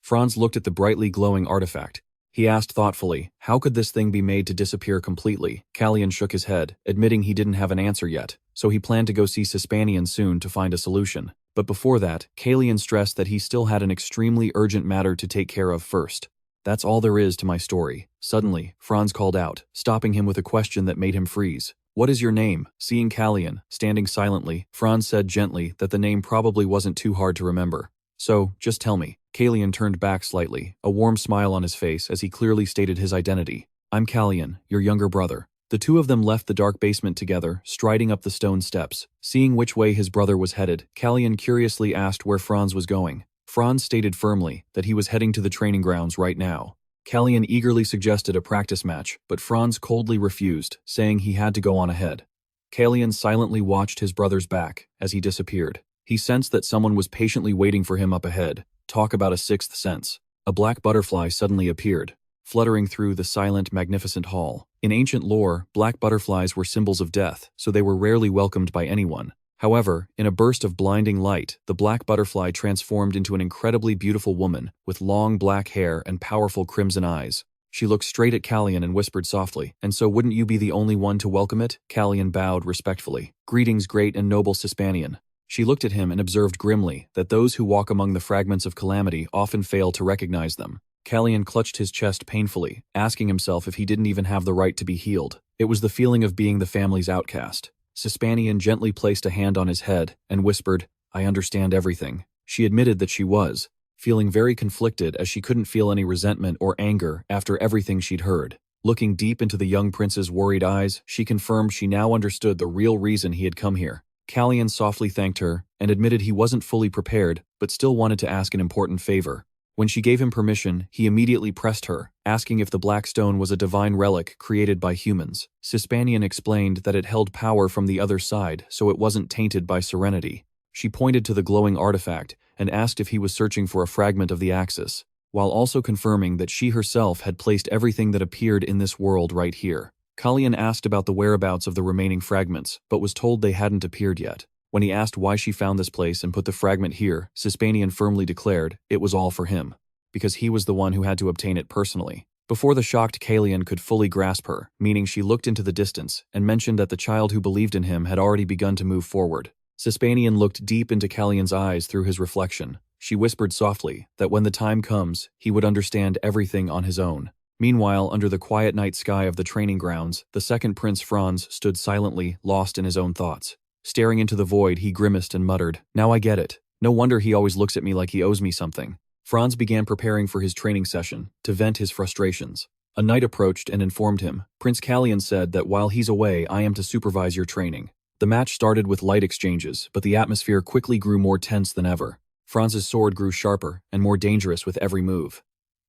Franz looked at the brightly glowing artifact. He asked thoughtfully, how could this thing be made to disappear completely? Calian shook his head, admitting he didn't have an answer yet, so he planned to go see Sispanian soon to find a solution. But before that, Calian stressed that he still had an extremely urgent matter to take care of first. That's all there is to my story. Suddenly, Franz called out, stopping him with a question that made him freeze. What is your name? Seeing Calian standing silently, Franz said gently that the name probably wasn't too hard to remember. So, just tell me. Calian turned back slightly, a warm smile on his face as he clearly stated his identity. I'm Calian, your younger brother. The two of them left the dark basement together, striding up the stone steps. Seeing which way his brother was headed, Calian curiously asked where Franz was going. Franz stated firmly that he was heading to the training grounds right now. Calian eagerly suggested a practice match, but Franz coldly refused, saying he had to go on ahead. Calian silently watched his brother's back as he disappeared. He sensed that someone was patiently waiting for him up ahead. Talk about a sixth sense. A black butterfly suddenly appeared, fluttering through the silent, magnificent hall. In ancient lore, black butterflies were symbols of death, so they were rarely welcomed by anyone. However, in a burst of blinding light, the black butterfly transformed into an incredibly beautiful woman with long black hair and powerful crimson eyes. She looked straight at Calian and whispered softly, "And so wouldn't you be the only one to welcome it?" Calian bowed respectfully. "Greetings, great and noble Sispanian." She looked at him and observed grimly that those who walk among the fragments of calamity often fail to recognize them. Calian clutched his chest painfully, asking himself if he didn't even have the right to be healed. It was the feeling of being the family's outcast. Sispanian gently placed a hand on his head and whispered, "I understand everything." She admitted that she was, feeling very conflicted as she couldn't feel any resentment or anger after everything she'd heard. Looking deep into the young prince's worried eyes, she confirmed she now understood the real reason he had come here. Calian softly thanked her and admitted he wasn't fully prepared but still wanted to ask an important favor. When she gave him permission, he immediately pressed her, asking if the black stone was a divine relic created by humans. Sispanian explained that it held power from the other side, so it wasn't tainted by serenity. She pointed to the glowing artifact and asked if he was searching for a fragment of the axis, while also confirming that she herself had placed everything that appeared in this world right here. Calian asked about the whereabouts of the remaining fragments, but was told they hadn't appeared yet. When he asked why she found this place and put the fragment here, Sispanian firmly declared it was all for him, because he was the one who had to obtain it personally. Before the shocked Calian could fully grasp her, meaning she looked into the distance and mentioned that the child who believed in him had already begun to move forward. Sispanian looked deep into Calian's eyes through his reflection. She whispered softly that when the time comes, he would understand everything on his own. Meanwhile, under the quiet night sky of the training grounds, the second prince Franz stood silently, lost in his own thoughts. Staring into the void, he grimaced and muttered, "Now I get it. No wonder he always looks at me like he owes me something." Franz began preparing for his training session, to vent his frustrations. A knight approached and informed him, "Prince Calian said that while he's away, I am to supervise your training." The match started with light exchanges, but the atmosphere quickly grew more tense than ever. Franz's sword grew sharper and more dangerous with every move.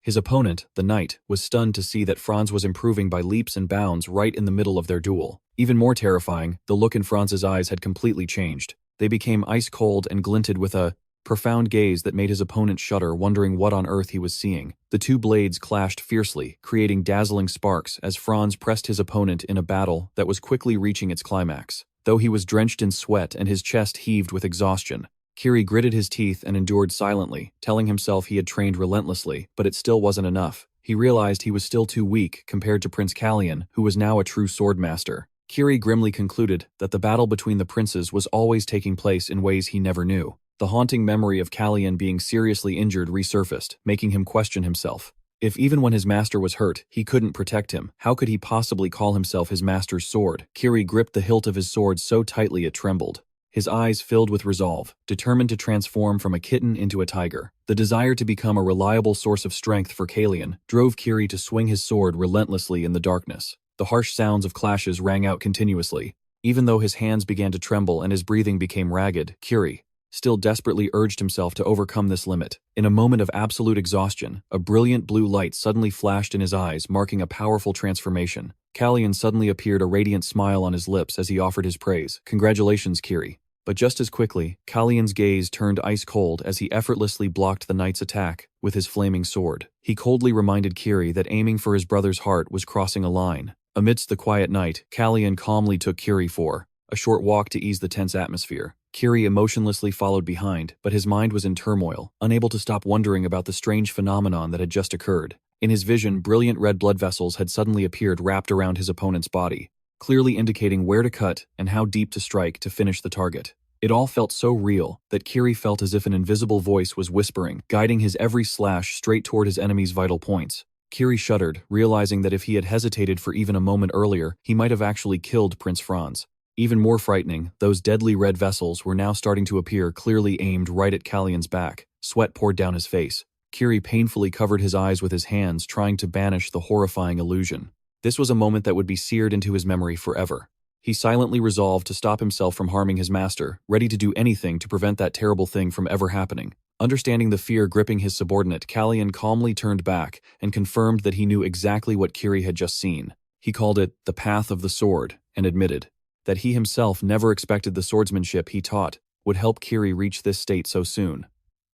His opponent, the knight, was stunned to see that Franz was improving by leaps and bounds right in the middle of their duel. Even more terrifying, the look in Franz's eyes had completely changed. They became ice-cold and glinted with a profound gaze that made his opponent shudder, wondering what on earth he was seeing. The two blades clashed fiercely, creating dazzling sparks as Franz pressed his opponent in a battle that was quickly reaching its climax. Though he was drenched in sweat and his chest heaved with exhaustion, Kiris gritted his teeth and endured silently, telling himself he had trained relentlessly, but it still wasn't enough. He realized he was still too weak compared to Prince Calian, who was now a true swordmaster. Kiris grimly concluded that the battle between the princes was always taking place in ways he never knew. The haunting memory of Calian being seriously injured resurfaced, making him question himself. If even when his master was hurt, he couldn't protect him, how could he possibly call himself his master's sword? Kiris gripped the hilt of his sword so tightly it trembled. His eyes filled with resolve, determined to transform from a kitten into a tiger. The desire to become a reliable source of strength for Calian drove Kiris to swing his sword relentlessly in the darkness. The harsh sounds of clashes rang out continuously. Even though his hands began to tremble and his breathing became ragged, Kiris still desperately urged himself to overcome this limit. In a moment of absolute exhaustion, a brilliant blue light suddenly flashed in his eyes, marking a powerful transformation. Calian suddenly appeared, a radiant smile on his lips as he offered his praise. "Congratulations, Kiri." But just as quickly, Calian's gaze turned ice cold as he effortlessly blocked the knight's attack with his flaming sword. He coldly reminded Kiri that aiming for his brother's heart was crossing a line. Amidst the quiet night, Calian calmly took Kiri for a short walk to ease the tense atmosphere. Kiri emotionlessly followed behind, but his mind was in turmoil, unable to stop wondering about the strange phenomenon that had just occurred. In his vision, brilliant red blood vessels had suddenly appeared wrapped around his opponent's body, clearly indicating where to cut and how deep to strike to finish the target. It all felt so real that Kiri felt as if an invisible voice was whispering, guiding his every slash straight toward his enemy's vital points. Kiri shuddered, realizing that if he had hesitated for even a moment earlier, he might have actually killed Prince Franz. Even more frightening, those deadly red vessels were now starting to appear, clearly aimed right at Calian's back. Sweat poured down his face. Kiri painfully covered his eyes with his hands, trying to banish the horrifying illusion. This was a moment that would be seared into his memory forever. He silently resolved to stop himself from harming his master, ready to do anything to prevent that terrible thing from ever happening. Understanding the fear gripping his subordinate, Calian calmly turned back and confirmed that he knew exactly what Kiri had just seen. He called it the path of the sword, and admitted that he himself never expected the swordsmanship he taught would help Kiri reach this state so soon.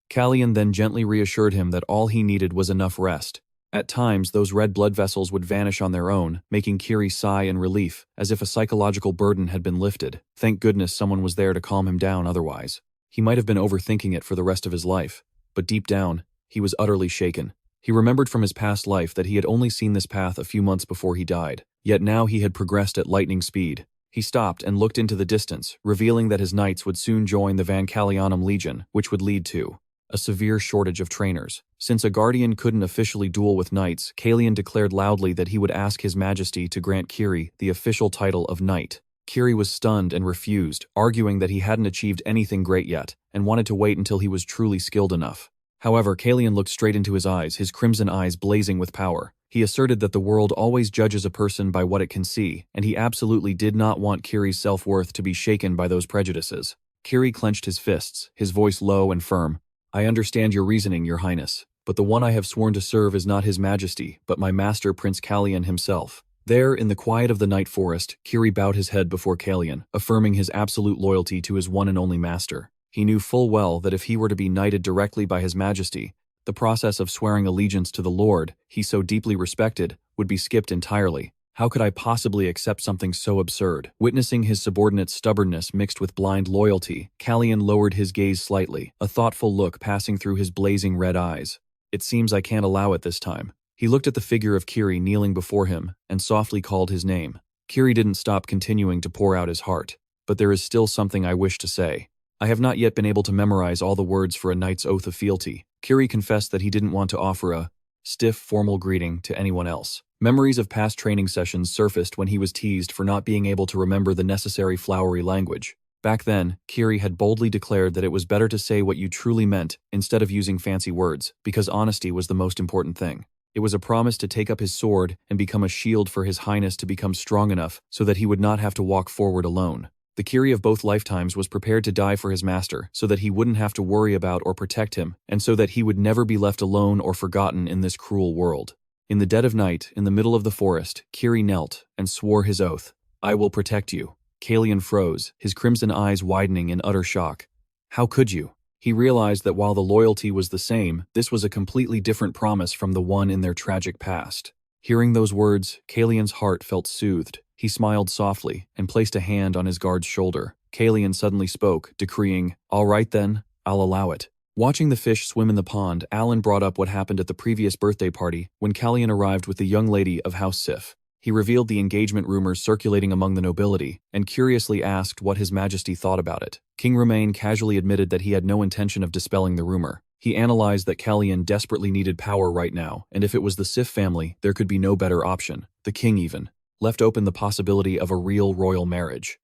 Calian then gently reassured him that all he needed was enough rest. At times, those red blood vessels would vanish on their own, making Kiri sigh in relief, as if a psychological burden had been lifted. Thank goodness someone was there to calm him down, otherwise he might have been overthinking it for the rest of his life. But deep down, he was utterly shaken. He remembered from his past life that he had only seen this path a few months before he died, yet now he had progressed at lightning speed. He stopped and looked into the distance, revealing that his knights would soon join the Van Calianum Legion, which would lead to a severe shortage of trainers. Since a guardian couldn't officially duel with knights, Calian declared loudly that he would ask His Majesty to grant Kiri the official title of knight. Kiri was stunned and refused, arguing that he hadn't achieved anything great yet, and wanted to wait until he was truly skilled enough. However, Calian looked straight into his eyes, his crimson eyes blazing with power. He asserted that the world always judges a person by what it can see, and he absolutely did not want Kiri's self-worth to be shaken by those prejudices. Kiri clenched his fists, his voice low and firm. "I understand your reasoning, Your Highness, but the one I have sworn to serve is not His Majesty, but my master Prince Calian himself." There, in the quiet of the night forest, Kiri bowed his head before Calian, affirming his absolute loyalty to his one and only master. He knew full well that if he were to be knighted directly by His Majesty, the process of swearing allegiance to the Lord he so deeply respected would be skipped entirely. How could I possibly accept something so absurd? Witnessing his subordinate's stubbornness mixed with blind loyalty, Calian lowered his gaze slightly, a thoughtful look passing through his blazing red eyes. "It seems I can't allow it this time." He looked at the figure of Kiri kneeling before him and softly called his name. Kiri didn't stop continuing to pour out his heart. "But there is still something I wish to say. I have not yet been able to memorize all the words for a knight's oath of fealty." Kiri confessed that he didn't want to offer a stiff, formal greeting to anyone else. Memories of past training sessions surfaced when he was teased for not being able to remember the necessary flowery language. Back then, Kiri had boldly declared that it was better to say what you truly meant instead of using fancy words, because honesty was the most important thing. It was a promise to take up his sword and become a shield for His Highness to become strong enough so that he would not have to walk forward alone. The Kiri of both lifetimes was prepared to die for his master so that he wouldn't have to worry about or protect him, and so that he would never be left alone or forgotten in this cruel world. In the dead of night, in the middle of the forest, Kiri knelt and swore his oath. "I will protect you." Calian froze, his crimson eyes widening in utter shock. How could you? He realized that while the loyalty was the same, this was a completely different promise from the one in their tragic past. Hearing those words, Calian's heart felt soothed. He smiled softly and placed a hand on his guard's shoulder. Calian suddenly spoke, decreeing, "All right then, I'll allow it." Watching the fish swim in the pond, Alan brought up what happened at the previous birthday party when Calian arrived with the young lady of House Sif. He revealed the engagement rumors circulating among the nobility and curiously asked what His Majesty thought about it. King Romain casually admitted that he had no intention of dispelling the rumor. He analyzed that Calian desperately needed power right now, and if it was the Sif family, there could be no better option. The king even left open the possibility of a real royal marriage.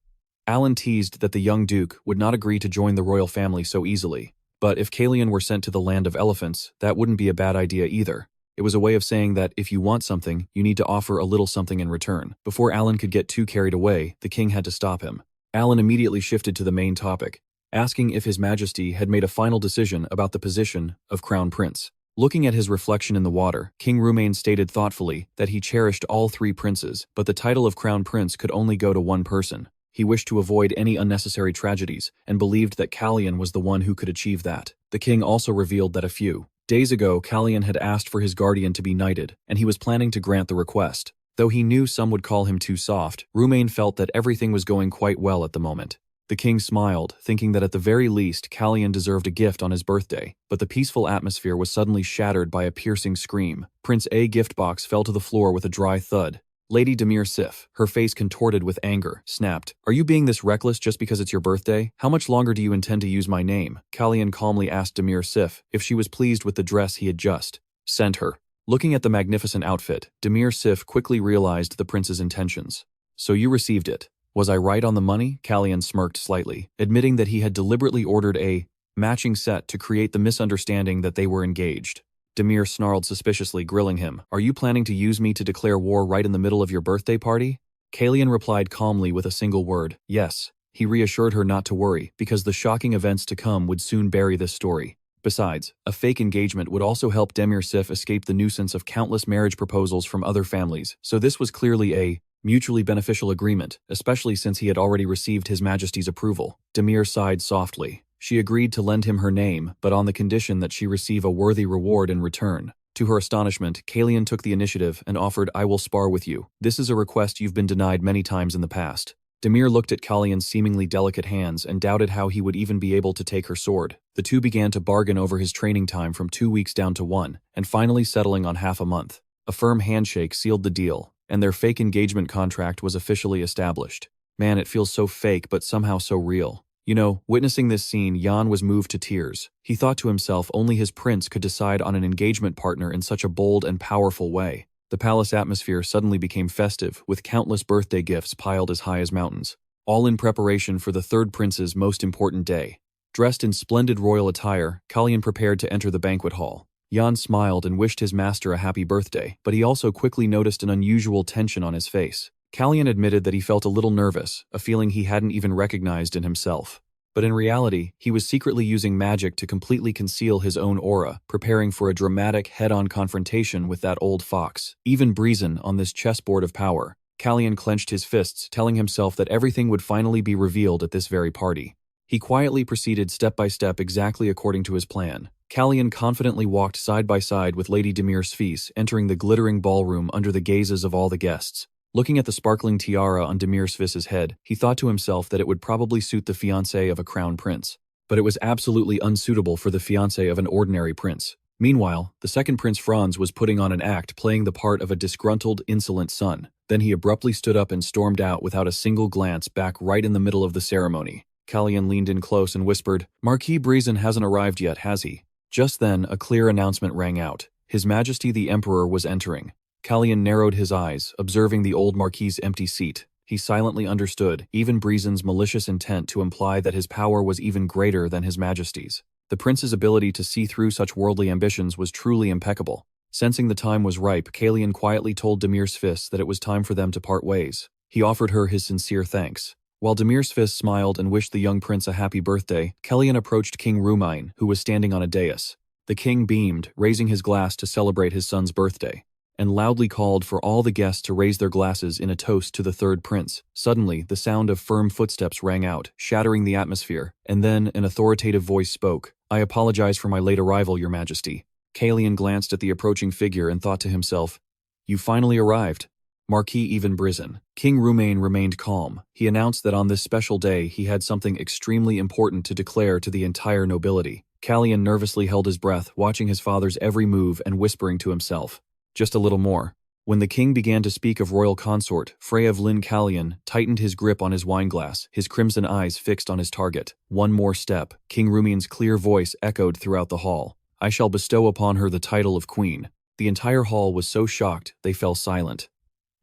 Alan teased that the young duke would not agree to join the royal family so easily, but if Calian were sent to the land of elephants, that wouldn't be a bad idea either. It was a way of saying that if you want something, you need to offer a little something in return. Before Alan could get too carried away, the king had to stop him. Alan immediately shifted to the main topic. asking if His Majesty had made a final decision about the position of Crown Prince. Looking at his reflection in the water, King Rumain stated thoughtfully that he cherished all three princes, but the title of Crown Prince could only go to one person. He wished to avoid any unnecessary tragedies, and believed that Calian was the one who could achieve that. The king also revealed that a few days ago Calian had asked for his guardian to be knighted, and he was planning to grant the request. Though he knew some would call him too soft, Rumain felt that everything was going quite well at the moment. The king smiled, thinking that at the very least Calian deserved a gift on his birthday, but the peaceful atmosphere was suddenly shattered by a piercing scream. Prince A's gift box fell to the floor with a dry thud. Lady Demir Sif, her face contorted with anger, snapped, "Are you being this reckless just because it's your birthday? How much longer do you intend to use my name?" Calian calmly asked Demir Sif if she was pleased with the dress he had just sent her. Looking at the magnificent outfit, Demir Sif quickly realized the prince's intentions. "So you received it. Was I right on the money?" Calian smirked slightly, admitting that he had deliberately ordered a matching set to create the misunderstanding that they were engaged. Demir snarled suspiciously, grilling him. "Are you planning to use me to declare war right in the middle of your birthday party?" Calian replied calmly with a single word, "Yes." He reassured her not to worry, because the shocking events to come would soon bury this story. Besides, a fake engagement would also help Demir Sif escape the nuisance of countless marriage proposals from other families, so this was clearly a mutually beneficial agreement, especially since he had already received His Majesty's approval. Demir sighed softly. She agreed to lend him her name, but on the condition that she receive a worthy reward in return. To her astonishment, Calian took the initiative and offered, "I will spar with you. This is a request you've been denied many times in the past." Demir looked at Calian's seemingly delicate hands and doubted how he would even be able to take her sword. The two began to bargain over his training time from 2 weeks down to 1, and finally settling on half a month. A firm handshake sealed the deal, and their fake engagement contract was officially established. Man, it feels so fake but somehow so real. You know, witnessing this scene, Jan was moved to tears. He thought to himself only his prince could decide on an engagement partner in such a bold and powerful way. The palace atmosphere suddenly became festive, with countless birthday gifts piled as high as mountains, all in preparation for the third prince's most important day. Dressed in splendid royal attire, Calian prepared to enter the banquet hall. Jan smiled and wished his master a happy birthday, but he also quickly noticed an unusual tension on his face. Calian admitted that he felt a little nervous, a feeling he hadn't even recognized in himself. But in reality, he was secretly using magic to completely conceal his own aura, preparing for a dramatic head-on confrontation with that old fox. Even brazen on this chessboard of power, Calian clenched his fists, telling himself that everything would finally be revealed at this very party. He quietly proceeded step by step exactly according to his plan. Calian confidently walked side by side with Lady Demir Sif, entering the glittering ballroom under the gazes of all the guests. Looking at the sparkling tiara on Demir Sif's head, he thought to himself that it would probably suit the fiancé of a crown prince. But it was absolutely unsuitable for the fiancé of an ordinary prince. Meanwhile, the second Prince Franz was putting on an act playing the part of a disgruntled, insolent son. Then he abruptly stood up and stormed out without a single glance back right in the middle of the ceremony. Calian leaned in close and whispered, "Marquis Brazen hasn't arrived yet, has he?" Just then, a clear announcement rang out. His Majesty the Emperor was entering. Calian narrowed his eyes, observing the old Marquis's empty seat. He silently understood, even Brazen's malicious intent to imply that his power was even greater than His Majesty's. The prince's ability to see through such worldly ambitions was truly impeccable. Sensing the time was ripe, Calian quietly told Demir Sif that it was time for them to part ways. He offered her his sincere thanks. While Demir Sif smiled and wished the young prince a happy birthday, Calian approached King Rumain, who was standing on a dais. The king beamed, raising his glass to celebrate his son's birthday, and loudly called for all the guests to raise their glasses in a toast to the third prince. Suddenly, the sound of firm footsteps rang out, shattering the atmosphere, and then an authoritative voice spoke. "I apologize for my late arrival, Your Majesty." Calian glanced at the approaching figure and thought to himself, "You finally arrived." Marquis Even Brazen. King Rumain remained calm. He announced that on this special day he had something extremely important to declare to the entire nobility. Calian nervously held his breath, watching his father's every move and whispering to himself, "Just a little more." When the king began to speak of royal consort, Freya Lynn Calian tightened his grip on his wineglass, his crimson eyes fixed on his target. "One more step." King Rumain's clear voice echoed throughout the hall. "I shall bestow upon her the title of queen." The entire hall was so shocked they fell silent.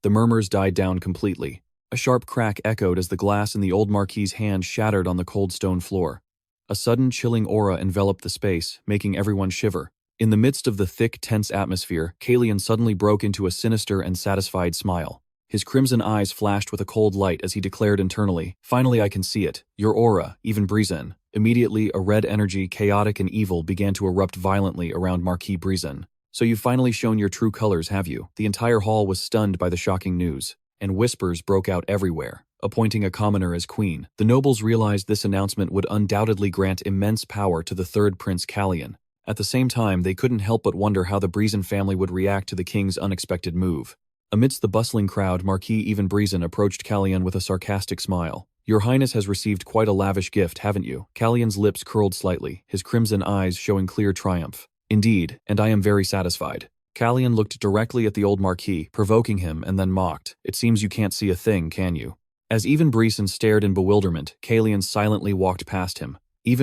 The murmurs died down completely. A sharp crack echoed as the glass in the old Marquis's hand shattered on the cold stone floor. A sudden chilling aura enveloped the space, making everyone shiver. In the midst of the thick, tense atmosphere, Calian suddenly broke into a sinister and satisfied smile. His crimson eyes flashed with a cold light as he declared internally, "Finally I can see it. Your aura, Even Brazen." Immediately, a red energy, chaotic and evil, began to erupt violently around Marquis Brizon. "So you've finally shown your true colors, have you?" The entire hall was stunned by the shocking news, and whispers broke out everywhere. Appointing a commoner as queen, the nobles realized this announcement would undoubtedly grant immense power to the third Prince Calian. At the same time, they couldn't help but wonder how the Brizon family would react to the king's unexpected move. Amidst the bustling crowd, Marquis Brizon approached Calian with a sarcastic smile. "Your Highness has received quite a lavish gift, haven't you?" Calian's lips curled slightly, his crimson eyes showing clear triumph. "Indeed, and I am very satisfied." Calian looked directly at the old Marquis, provoking him, and then mocked. "It seems you can't see a thing, can you?" As Brizon stared in bewilderment, Calian silently walked past him.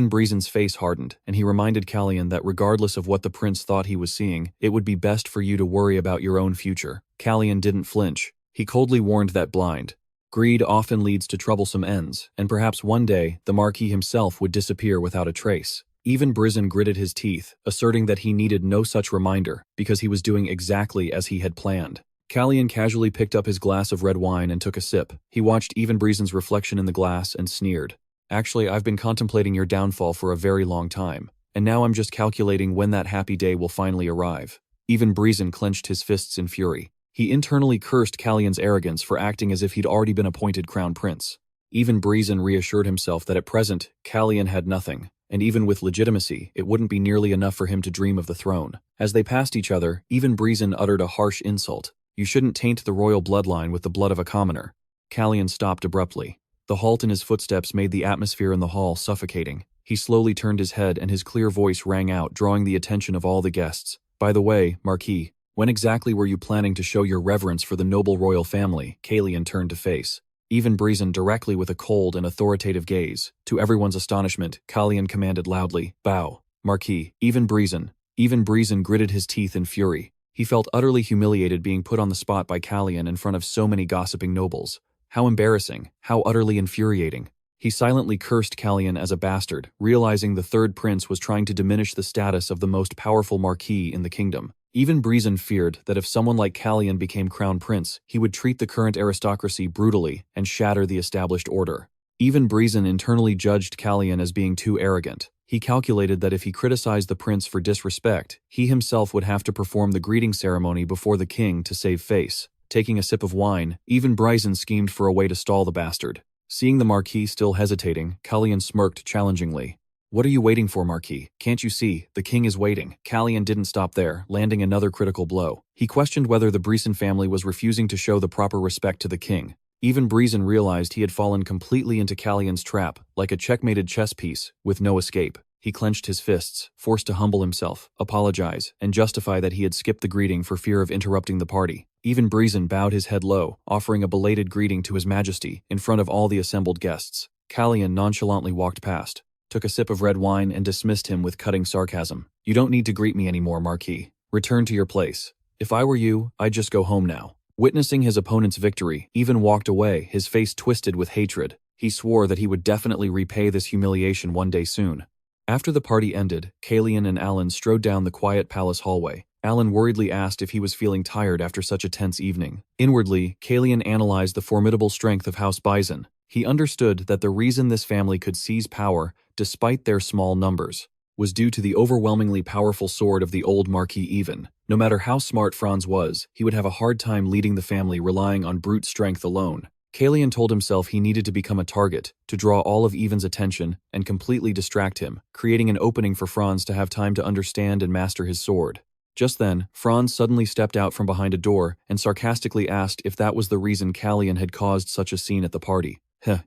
Brizon's face hardened, and he reminded Calian that regardless of what the prince thought he was seeing, it would be best for you to worry about your own future. Calian didn't flinch. He coldly warned that blind greed often leads to troublesome ends, and perhaps one day, the Marquis himself would disappear without a trace. Brizon gritted his teeth, asserting that he needed no such reminder, because he was doing exactly as he had planned. Calian casually picked up his glass of red wine and took a sip. He watched Brizon's reflection in the glass and sneered. "Actually, I've been contemplating your downfall for a very long time, and now I'm just calculating when that happy day will finally arrive." Brizon clenched his fists in fury. He internally cursed Calian's arrogance for acting as if he'd already been appointed crown prince. Brizon reassured himself that at present, Calian had nothing, and even with legitimacy, it wouldn't be nearly enough for him to dream of the throne. As they passed each other, Brizon uttered a harsh insult. "You shouldn't taint the royal bloodline with the blood of a commoner." Calian stopped abruptly. The halt in his footsteps made the atmosphere in the hall suffocating. He slowly turned his head and his clear voice rang out, drawing the attention of all the guests. "By the way, Marquis, when exactly were you planning to show your reverence for the noble royal family?" Calian turned to face Brizon directly with a cold and authoritative gaze. To everyone's astonishment, Calian commanded loudly, "Bow." Marquis, Brizon. Brizon gritted his teeth in fury. He felt utterly humiliated being put on the spot by Calian in front of so many gossiping nobles. How embarrassing, how utterly infuriating. He silently cursed Calian as a bastard, realizing the third prince was trying to diminish the status of the most powerful marquis in the kingdom. Brizon feared that if someone like Calian became crown prince, he would treat the current aristocracy brutally and shatter the established order. Brizon internally judged Calian as being too arrogant. He calculated that if he criticized the prince for disrespect, he himself would have to perform the greeting ceremony before the king to save face. Taking a sip of wine, Brizon schemed for a way to stall the bastard. Seeing the Marquis still hesitating, Calian smirked challengingly. "What are you waiting for, Marquis? Can't you see? The king is waiting." Calian didn't stop there, landing another critical blow. He questioned whether the Brizon family was refusing to show the proper respect to the king. Brizon realized he had fallen completely into Calian's trap, like a checkmated chess piece, with no escape. He clenched his fists, forced to humble himself, apologize, and justify that he had skipped the greeting for fear of interrupting the party. Brizon bowed his head low, offering a belated greeting to his majesty in front of all the assembled guests. Calian nonchalantly walked past, took a sip of red wine and dismissed him with cutting sarcasm. "You don't need to greet me anymore, Marquis. Return to your place. If I were you, I'd just go home now." Witnessing his opponent's victory, walked away, his face twisted with hatred. He swore that he would definitely repay this humiliation one day soon. After the party ended, Calian and Alan strode down the quiet palace hallway. Alan worriedly asked if he was feeling tired after such a tense evening. Inwardly, Calian analyzed the formidable strength of House Bison. He understood that the reason this family could seize power, despite their small numbers, was due to the overwhelmingly powerful sword of the old Marquis Even. No matter how smart Franz was, he would have a hard time leading the family relying on brute strength alone. Calian told himself he needed to become a target, to draw all of Even's attention and completely distract him, creating an opening for Franz to have time to understand and master his sword. Just then, Franz suddenly stepped out from behind a door and sarcastically asked if that was the reason Calian had caused such a scene at the party.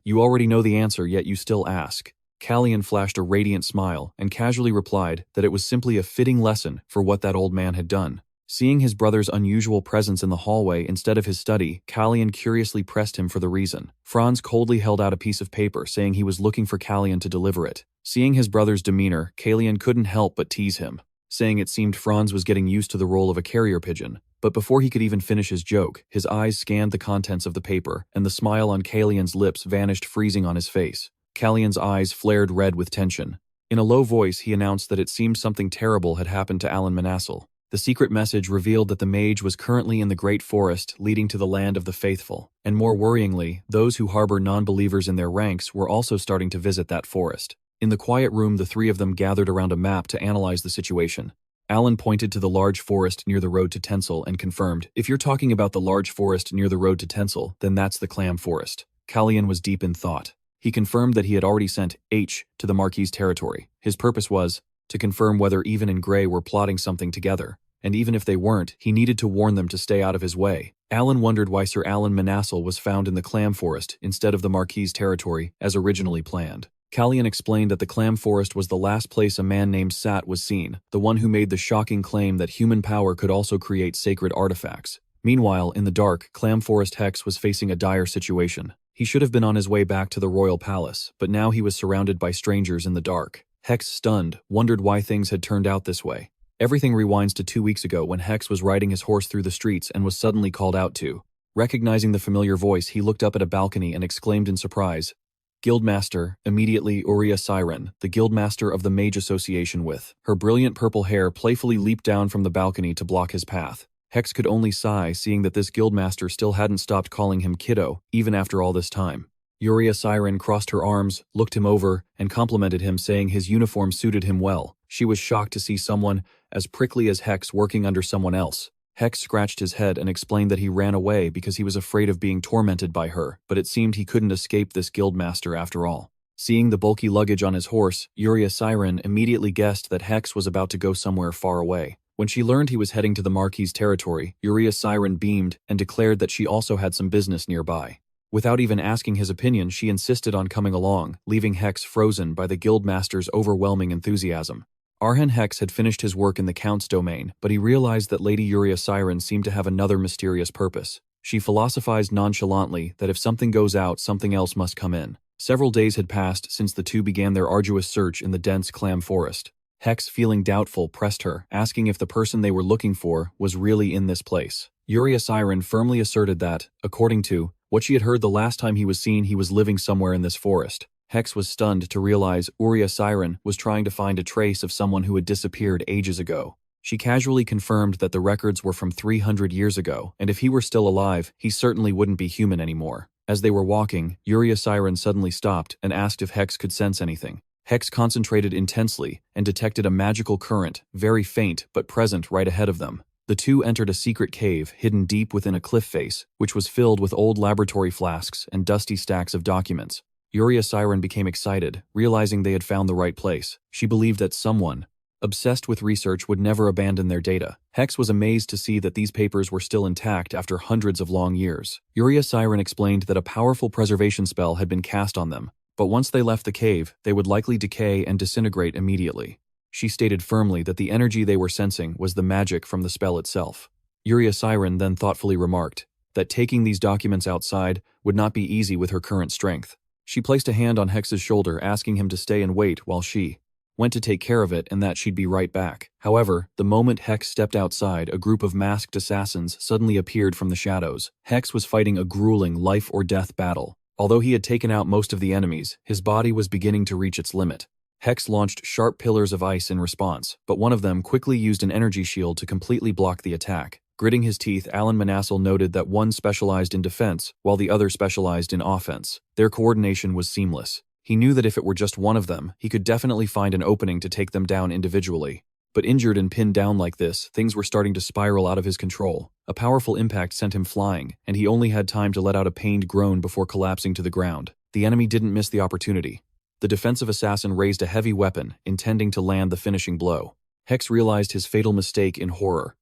You already know the answer, yet you still ask." Calian flashed a radiant smile and casually replied that it was simply a fitting lesson for what that old man had done. Seeing his brother's unusual presence in the hallway instead of his study, Calian curiously pressed him for the reason. Franz coldly held out a piece of paper, saying he was looking for Calian to deliver it. Seeing his brother's demeanor, Calian couldn't help but tease him, saying it seemed Franz was getting used to the role of a carrier pigeon. But before he could even finish his joke, his eyes scanned the contents of the paper, and the smile on Calian's lips vanished, freezing on his face. Calian's eyes flared red with tension. In a low voice, he announced that it seemed something terrible had happened to Alan Manassel. The secret message revealed that the mage was currently in the great forest leading to the land of the faithful, and more worryingly, those who harbor non-believers in their ranks were also starting to visit that forest. In the quiet room, the three of them gathered around a map to analyze the situation. Alan pointed to the large forest near the road to Tencel and confirmed, "If you're talking about the large forest near the road to Tencel, then that's the Clam Forest." Calian was deep in thought. He confirmed that he had already sent H to the Marquis's territory. His purpose was to confirm whether Even and Grey were plotting something together, and even if they weren't, he needed to warn them to stay out of his way. Alan wondered why Sir Alan Manassel was found in the Clam Forest instead of the Marquis's territory as originally planned. Calian explained that the Clam Forest was the last place a man named Sat was seen, the one who made the shocking claim that human power could also create sacred artifacts. Meanwhile, in the dark, Clam Forest Hex was facing a dire situation. He should have been on his way back to the royal palace, but now he was surrounded by strangers in the dark. Hex, stunned, wondered why things had turned out this way. Everything rewinds to 2 weeks ago when Hex was riding his horse through the streets and was suddenly called out to. Recognizing the familiar voice, he looked up at a balcony and exclaimed in surprise, "Guildmaster!" Immediately, Uriah Siren, the guildmaster of the Mage Association with her brilliant purple hair, playfully leaped down from the balcony to block his path. Hex could only sigh, seeing that this guildmaster still hadn't stopped calling him kiddo, even after all this time. Uriah Siren crossed her arms, looked him over, and complimented him, saying his uniform suited him well. She was shocked to see someone as prickly as Hex working under someone else. Hex scratched his head and explained that he ran away because he was afraid of being tormented by her, but it seemed he couldn't escape this guildmaster after all. Seeing the bulky luggage on his horse, Uriah Siren immediately guessed that Hex was about to go somewhere far away. When she learned he was heading to the Marquis's territory, Uriah Siren beamed and declared that she also had some business nearby. Without even asking his opinion, she insisted on coming along, leaving Hex frozen by the guildmaster's overwhelming enthusiasm. Arhan Hex had finished his work in the Count's domain, but he realized that Lady Uriah Siren seemed to have another mysterious purpose. She philosophized nonchalantly that if something goes out, something else must come in. Several days had passed since the two began their arduous search in the dense Clam Forest. Hex, feeling doubtful, pressed her, asking if the person they were looking for was really in this place. Uriah Siren firmly asserted that, according to what she had heard the last time he was seen, he was living somewhere in this forest. Hex was stunned to realize Uriah Siren was trying to find a trace of someone who had disappeared ages ago. She casually confirmed that the records were from 300 years ago, and if he were still alive, he certainly wouldn't be human anymore. As they were walking, Uriah Siren suddenly stopped and asked if Hex could sense anything. Hex concentrated intensely and detected a magical current, very faint but present right ahead of them. The two entered a secret cave hidden deep within a cliff face, which was filled with old laboratory flasks and dusty stacks of documents. Uriah Siren became excited, realizing they had found the right place. She believed that someone obsessed with research would never abandon their data. Hex was amazed to see that these papers were still intact after hundreds of long years. Uriah Siren explained that a powerful preservation spell had been cast on them, but once they left the cave, they would likely decay and disintegrate immediately. She stated firmly that the energy they were sensing was the magic from the spell itself. Uriah Siren then thoughtfully remarked that taking these documents outside would not be easy with her current strength. She placed a hand on Hex's shoulder, asking him to stay and wait while she went to take care of it and that she'd be right back. However, the moment Hex stepped outside, a group of masked assassins suddenly appeared from the shadows. Hex was fighting a grueling life-or-death battle. Although he had taken out most of the enemies, his body was beginning to reach its limit. Hex launched sharp pillars of ice in response, but one of them quickly used an energy shield to completely block the attack. Gritting his teeth, Alan Manassel noted that one specialized in defense, while the other specialized in offense. Their coordination was seamless. He knew that if it were just one of them, he could definitely find an opening to take them down individually. But injured and pinned down like this, things were starting to spiral out of his control. A powerful impact sent him flying, and he only had time to let out a pained groan before collapsing to the ground. The enemy didn't miss the opportunity. The defensive assassin raised a heavy weapon, intending to land the finishing blow. Hex realized his fatal mistake in horror.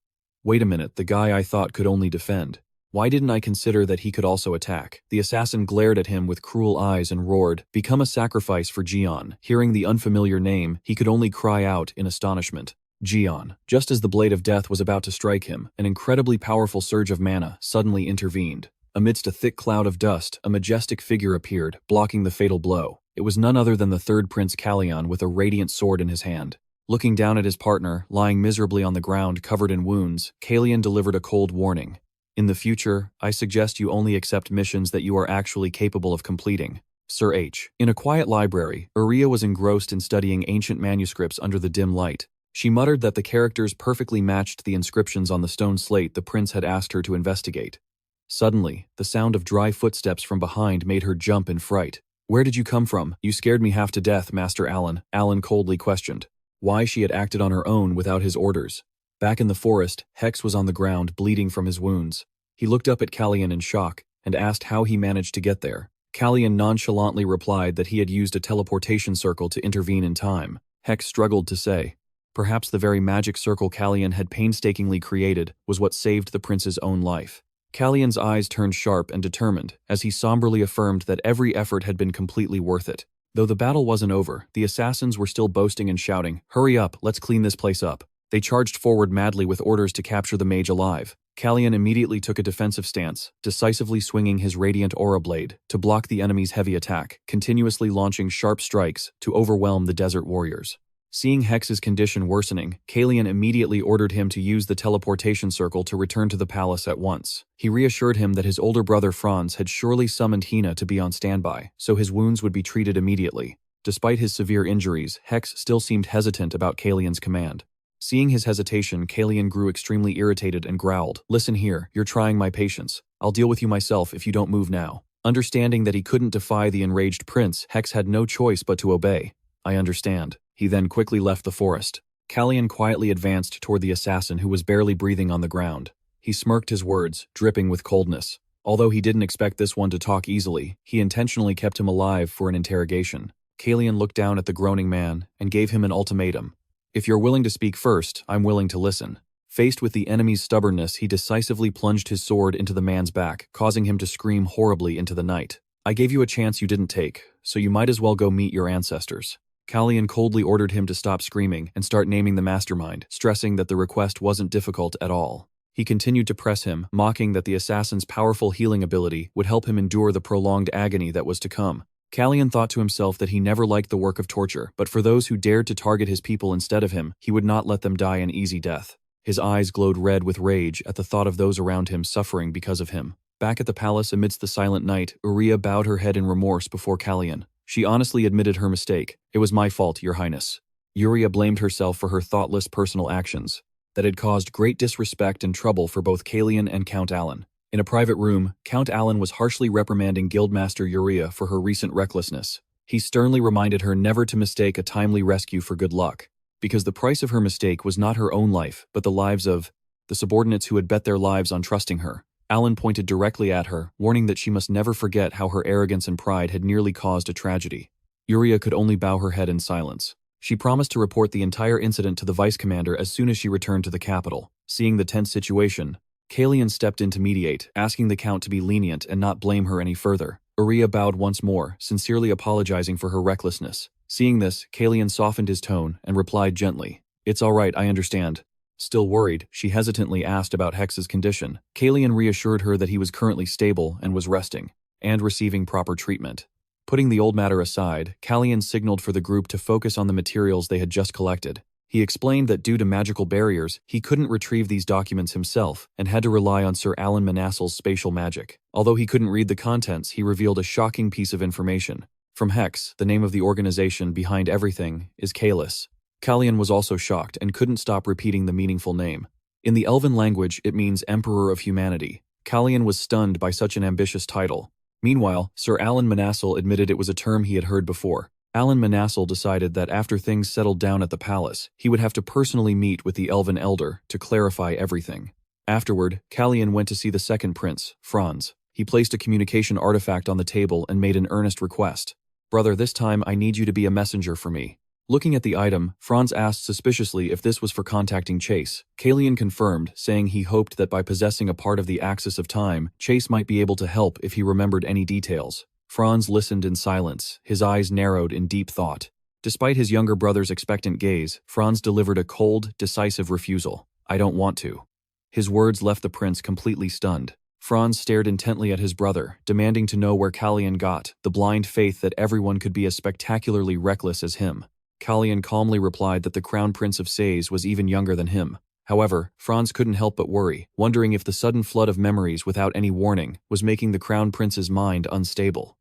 Wait a minute, the guy I thought could only defend. Why didn't I consider that he could also attack? The assassin glared at him with cruel eyes and roared, "Become a sacrifice for Jian." Hearing the unfamiliar name, he could only cry out in astonishment. Jian. Just as the blade of death was about to strike him, an incredibly powerful surge of mana suddenly intervened. Amidst a thick cloud of dust, a majestic figure appeared, blocking the fatal blow. It was none other than the third Prince Calian with a radiant sword in his hand. Looking down at his partner, lying miserably on the ground covered in wounds, Calian delivered a cold warning. "In the future, I suggest you only accept missions that you are actually capable of completing. Sir H." In a quiet library, Uriah was engrossed in studying ancient manuscripts under the dim light. She muttered that the characters perfectly matched the inscriptions on the stone slate the prince had asked her to investigate. Suddenly, the sound of dry footsteps from behind made her jump in fright. "Where did you come from? You scared me half to death, Master Alan," Alan coldly questioned. Why she had acted on her own without his orders. Back in the forest, Hex was on the ground, bleeding from his wounds. He looked up at Calian in shock, and asked how he managed to get there. Calian nonchalantly replied that he had used a teleportation circle to intervene in time. Hex struggled to say. Perhaps the very magic circle Calian had painstakingly created was what saved the prince's own life. Calian's eyes turned sharp and determined, as he somberly affirmed that every effort had been completely worth it. Though the battle wasn't over, the assassins were still boasting and shouting, "Hurry up, let's clean this place up." They charged forward madly with orders to capture the mage alive. Calian immediately took a defensive stance, decisively swinging his radiant aura blade to block the enemy's heavy attack, continuously launching sharp strikes to overwhelm the desert warriors. Seeing Hex's condition worsening, Calian immediately ordered him to use the teleportation circle to return to the palace at once. He reassured him that his older brother Franz had surely summoned Hina to be on standby, so his wounds would be treated immediately. Despite his severe injuries, Hex still seemed hesitant about Calian's command. Seeing his hesitation, Calian grew extremely irritated and growled, "Listen here, you're trying my patience. I'll deal with you myself if you don't move now." Understanding that he couldn't defy the enraged prince, Hex had no choice but to obey. "I understand." He then quickly left the forest. Calian quietly advanced toward the assassin who was barely breathing on the ground. He smirked his words, dripping with coldness. Although he didn't expect this one to talk easily, he intentionally kept him alive for an interrogation. Calian looked down at the groaning man and gave him an ultimatum. "If you're willing to speak first, I'm willing to listen." Faced with the enemy's stubbornness, he decisively plunged his sword into the man's back, causing him to scream horribly into the night. "I gave you a chance you didn't take, so you might as well go meet your ancestors." Calian coldly ordered him to stop screaming and start naming the mastermind, stressing that the request wasn't difficult at all. He continued to press him, mocking that the assassin's powerful healing ability would help him endure the prolonged agony that was to come. Calian thought to himself that he never liked the work of torture, but for those who dared to target his people instead of him, he would not let them die an easy death. His eyes glowed red with rage at the thought of those around him suffering because of him. Back at the palace amidst the silent night, Uriah bowed her head in remorse before Calian. She honestly admitted her mistake. "It was my fault, Your Highness." Uriah blamed herself for her thoughtless personal actions that had caused great disrespect and trouble for both Calian and Count Alan. In a private room, Count Alan was harshly reprimanding Guildmaster Uriah for her recent recklessness. He sternly reminded her never to mistake a timely rescue for good luck, because the price of her mistake was not her own life, but the lives of the subordinates who had bet their lives on trusting her. Alan pointed directly at her, warning that she must never forget how her arrogance and pride had nearly caused a tragedy. Uriah could only bow her head in silence. She promised to report the entire incident to the vice commander as soon as she returned to the capital. Seeing the tense situation, Calian stepped in to mediate, asking the Count to be lenient and not blame her any further. Uriah bowed once more, sincerely apologizing for her recklessness. Seeing this, Calian softened his tone and replied gently, "It's all right, I understand." Still worried, she hesitantly asked about Hex's condition. Calian reassured her that he was currently stable and was resting, and receiving proper treatment. Putting the old matter aside, Calian signaled for the group to focus on the materials they had just collected. He explained that due to magical barriers, he couldn't retrieve these documents himself and had to rely on Sir Alan Manassel's spatial magic. Although he couldn't read the contents, he revealed a shocking piece of information. From Hex, the name of the organization behind everything is Calis. Calian was also shocked and couldn't stop repeating the meaningful name. In the Elven language, it means Emperor of Humanity. Calian was stunned by such an ambitious title. Meanwhile, Sir Alan Manassel admitted it was a term he had heard before. Alan Manassel decided that after things settled down at the palace, he would have to personally meet with the Elven Elder to clarify everything. Afterward, Calian went to see the second prince, Franz. He placed a communication artifact on the table and made an earnest request. "Brother, this time I need you to be a messenger for me." Looking at the item, Franz asked suspiciously if this was for contacting Chase. Calian confirmed, saying he hoped that by possessing a part of the axis of time, Chase might be able to help if he remembered any details. Franz listened in silence, his eyes narrowed in deep thought. Despite his younger brother's expectant gaze, Franz delivered a cold, decisive refusal. "I don't want to." His words left the prince completely stunned. Franz stared intently at his brother, demanding to know where Calian got the blind faith that everyone could be as spectacularly reckless as him. Calian calmly replied that the Crown Prince of Sais was even younger than him. However, Franz couldn't help but worry, wondering if the sudden flood of memories without any warning was making the Crown Prince's mind unstable.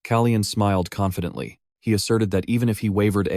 Calian smiled confidently. He asserted that even if he wavered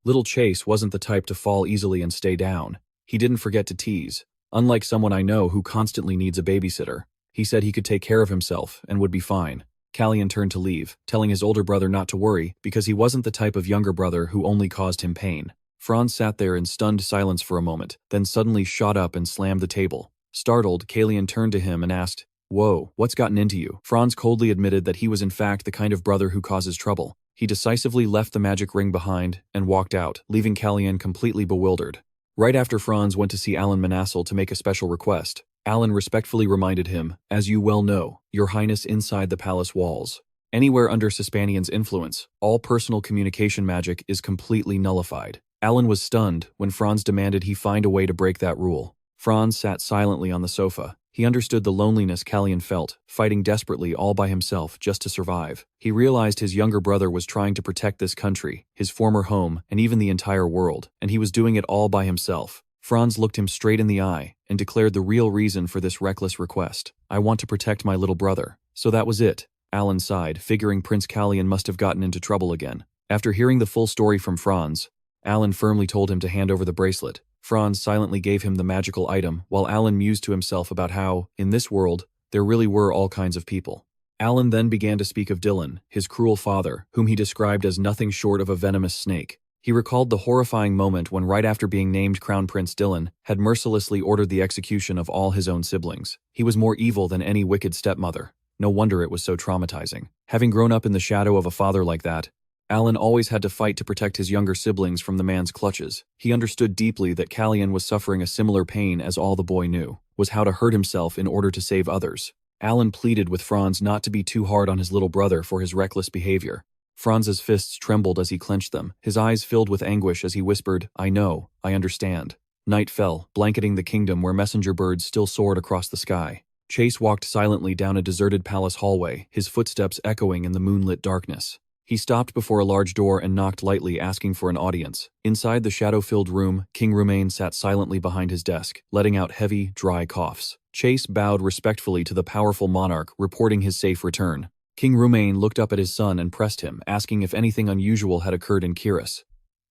little Chase wasn't the type to fall easily and stay down. He didn't forget to tease. "Unlike someone I know who constantly needs a babysitter," he said he could take care of himself and would be fine. Calian turned to leave, telling his older brother not to worry because he wasn't the type of younger brother who only caused him pain. Franz sat there in stunned silence for a moment, then suddenly shot up and slammed the table. Startled, Calian turned to him and asked, "Whoa, what's gotten into you?" Franz coldly admitted that he was in fact the kind of brother who causes trouble. He decisively left the magic ring behind and walked out, leaving Calian completely bewildered. Right after Franz went to see Alan Manassel to make a special request, Alan respectfully reminded him, "As you well know, Your Highness inside the palace walls. Anywhere under Sispanian's influence, all personal communication magic is completely nullified." Alan was stunned when Franz demanded he find a way to break that rule. Franz sat silently on the sofa. He understood the loneliness Calian felt, fighting desperately all by himself just to survive. He realized his younger brother was trying to protect this country, his former home, and even the entire world, and he was doing it all by himself. Franz looked him straight in the eye and declared the real reason for this reckless request. "I want to protect my little brother." So that was it. Alan sighed, figuring Prince Calian must have gotten into trouble again. After hearing the full story from Franz, Alan firmly told him to hand over the bracelet. Franz silently gave him the magical item, while Alan mused to himself about how, in this world, there really were all kinds of people. Alan then began to speak of Dylan, his cruel father, whom he described as nothing short of a venomous snake. He recalled the horrifying moment when, right after being named Crown Prince, Dylan had mercilessly ordered the execution of all his own siblings. He was more evil than any wicked stepmother. No wonder it was so traumatizing. Having grown up in the shadow of a father like that, Alan always had to fight to protect his younger siblings from the man's clutches. He understood deeply that Calian was suffering a similar pain as all the boy knew, was how to hurt himself in order to save others. Alan pleaded with Franz not to be too hard on his little brother for his reckless behavior. Franz's fists trembled as he clenched them, his eyes filled with anguish as he whispered, "I know, I understand." Night fell, blanketing the kingdom where messenger birds still soared across the sky. Chase walked silently down a deserted palace hallway, his footsteps echoing in the moonlit darkness. He stopped before a large door and knocked lightly, asking for an audience. Inside the shadow-filled room, King Romain sat silently behind his desk, letting out heavy, dry coughs. Chase bowed respectfully to the powerful monarch, reporting his safe return. King Romain looked up at his son and pressed him, asking if anything unusual had occurred in Kiris.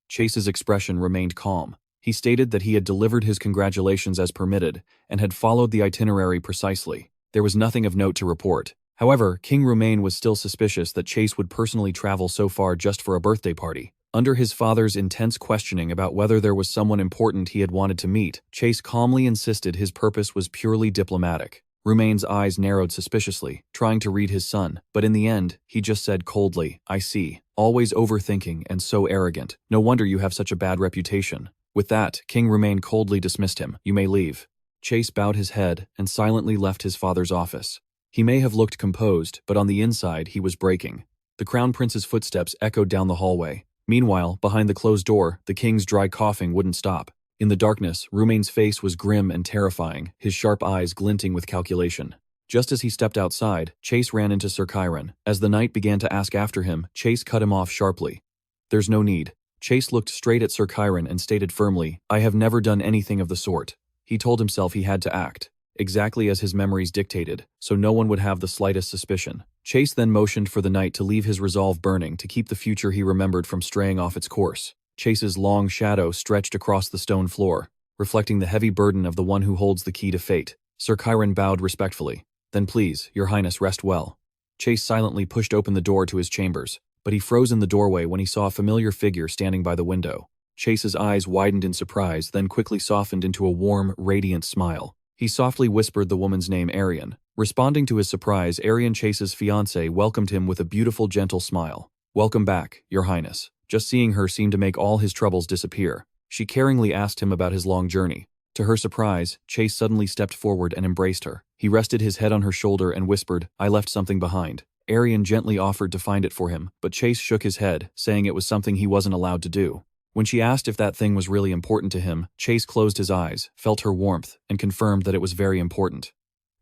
Chase's expression remained calm. He stated that he had delivered his congratulations as permitted and had followed the itinerary precisely. There was nothing of note to report. However, King Romain was still suspicious that Chase would personally travel so far just for a birthday party. Under his father's intense questioning about whether there was someone important he had wanted to meet, Chase calmly insisted his purpose was purely diplomatic. Romain's eyes narrowed suspiciously, trying to read his son, but in the end, he just said coldly, "I see. Always overthinking and so arrogant. No wonder you have such a bad reputation." With that, King Romain coldly dismissed him. "You may leave." Chase bowed his head and silently left his father's office. He may have looked composed, but on the inside he was breaking. The Crown Prince's footsteps echoed down the hallway. Meanwhile, behind the closed door, the king's dry coughing wouldn't stop. In the darkness, Romain's face was grim and terrifying, his sharp eyes glinting with calculation. Just as he stepped outside, Chase ran into Sir Chiron. As the knight began to ask after him, Chase cut him off sharply. "There's no need." Chase looked straight at Sir Chiron and stated firmly, "I have never done anything of the sort." He told himself he had to act exactly as his memories dictated, so no one would have the slightest suspicion. Chase then motioned for the knight to leave his resolve burning to keep the future he remembered from straying off its course. Chase's long shadow stretched across the stone floor, reflecting the heavy burden of the one who holds the key to fate. Sir Chiron bowed respectfully. "Then please, Your Highness, rest well." Chase silently pushed open the door to his chambers, but he froze in the doorway when he saw a familiar figure standing by the window. Chase's eyes widened in surprise, then quickly softened into a warm, radiant smile. He softly whispered the woman's name, Arian. Responding to his surprise, Arian, Chase's fiancée, welcomed him with a beautiful, gentle smile. "Welcome back, Your Highness." Just seeing her seemed to make all his troubles disappear. She caringly asked him about his long journey. To her surprise, Chase suddenly stepped forward and embraced her. He rested his head on her shoulder and whispered, "I left something behind." Arian gently offered to find it for him, but Chase shook his head, saying it was something he wasn't allowed to do. When she asked if that thing was really important to him, Chase closed his eyes, felt her warmth, and confirmed that it was very important.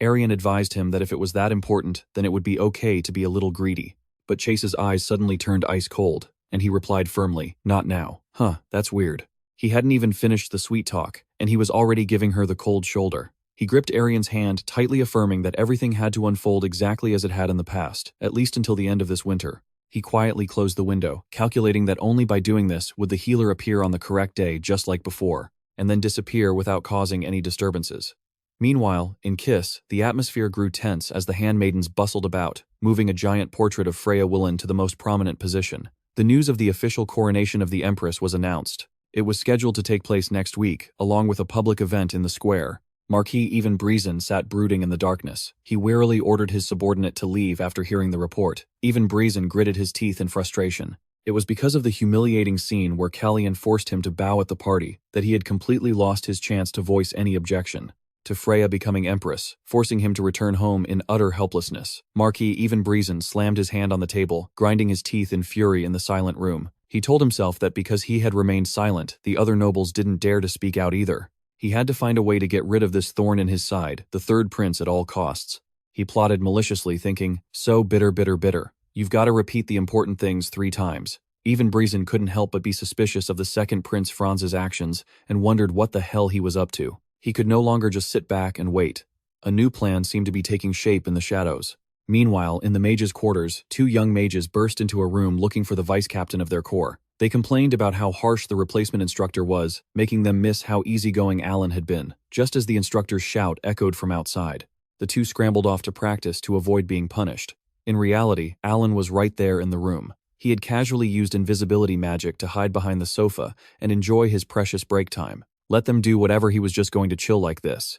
Arian advised him that if it was that important, then it would be okay to be a little greedy. But Chase's eyes suddenly turned ice cold, and he replied firmly, "Not now." "Huh, that's weird." He hadn't even finished the sweet talk, and he was already giving her the cold shoulder. He gripped Arian's hand, tightly affirming that everything had to unfold exactly as it had in the past, at least until the end of this winter. He quietly closed the window, calculating that only by doing this would the healer appear on the correct day just like before, and then disappear without causing any disturbances. Meanwhile, in Kiss, the atmosphere grew tense as the handmaidens bustled about, moving a giant portrait of Freya Willen to the most prominent position. The news of the official coronation of the Empress was announced. It was scheduled to take place next week, along with a public event in the square. Marquis Even Breezen sat brooding in the darkness. He wearily ordered his subordinate to leave after hearing the report. Even Breezen gritted his teeth in frustration. It was because of the humiliating scene where Calian forced him to bow at the party that he had completely lost his chance to voice any objection to Freya becoming Empress, forcing him to return home in utter helplessness. Marquis Even Breezen slammed his hand on the table, grinding his teeth in fury in the silent room. He told himself that because he had remained silent, the other nobles didn't dare to speak out either. He had to find a way to get rid of this thorn in his side, the third prince, at all costs. He plotted maliciously, thinking, so bitter, bitter, bitter. You've got to repeat the important things 3 times. Even Breezen couldn't help but be suspicious of the second Prince Franz's actions and wondered what the hell he was up to. He could no longer just sit back and wait. A new plan seemed to be taking shape in the shadows. Meanwhile, in the mages' quarters, 2 young mages burst into a room looking for the vice-captain of their corps. They complained about how harsh the replacement instructor was, making them miss how easygoing Alan had been, just as the instructor's shout echoed from outside. The 2 scrambled off to practice to avoid being punished. In reality, Alan was right there in the room. He had casually used invisibility magic to hide behind the sofa and enjoy his precious break time. Let them do whatever, he was just going to chill like this.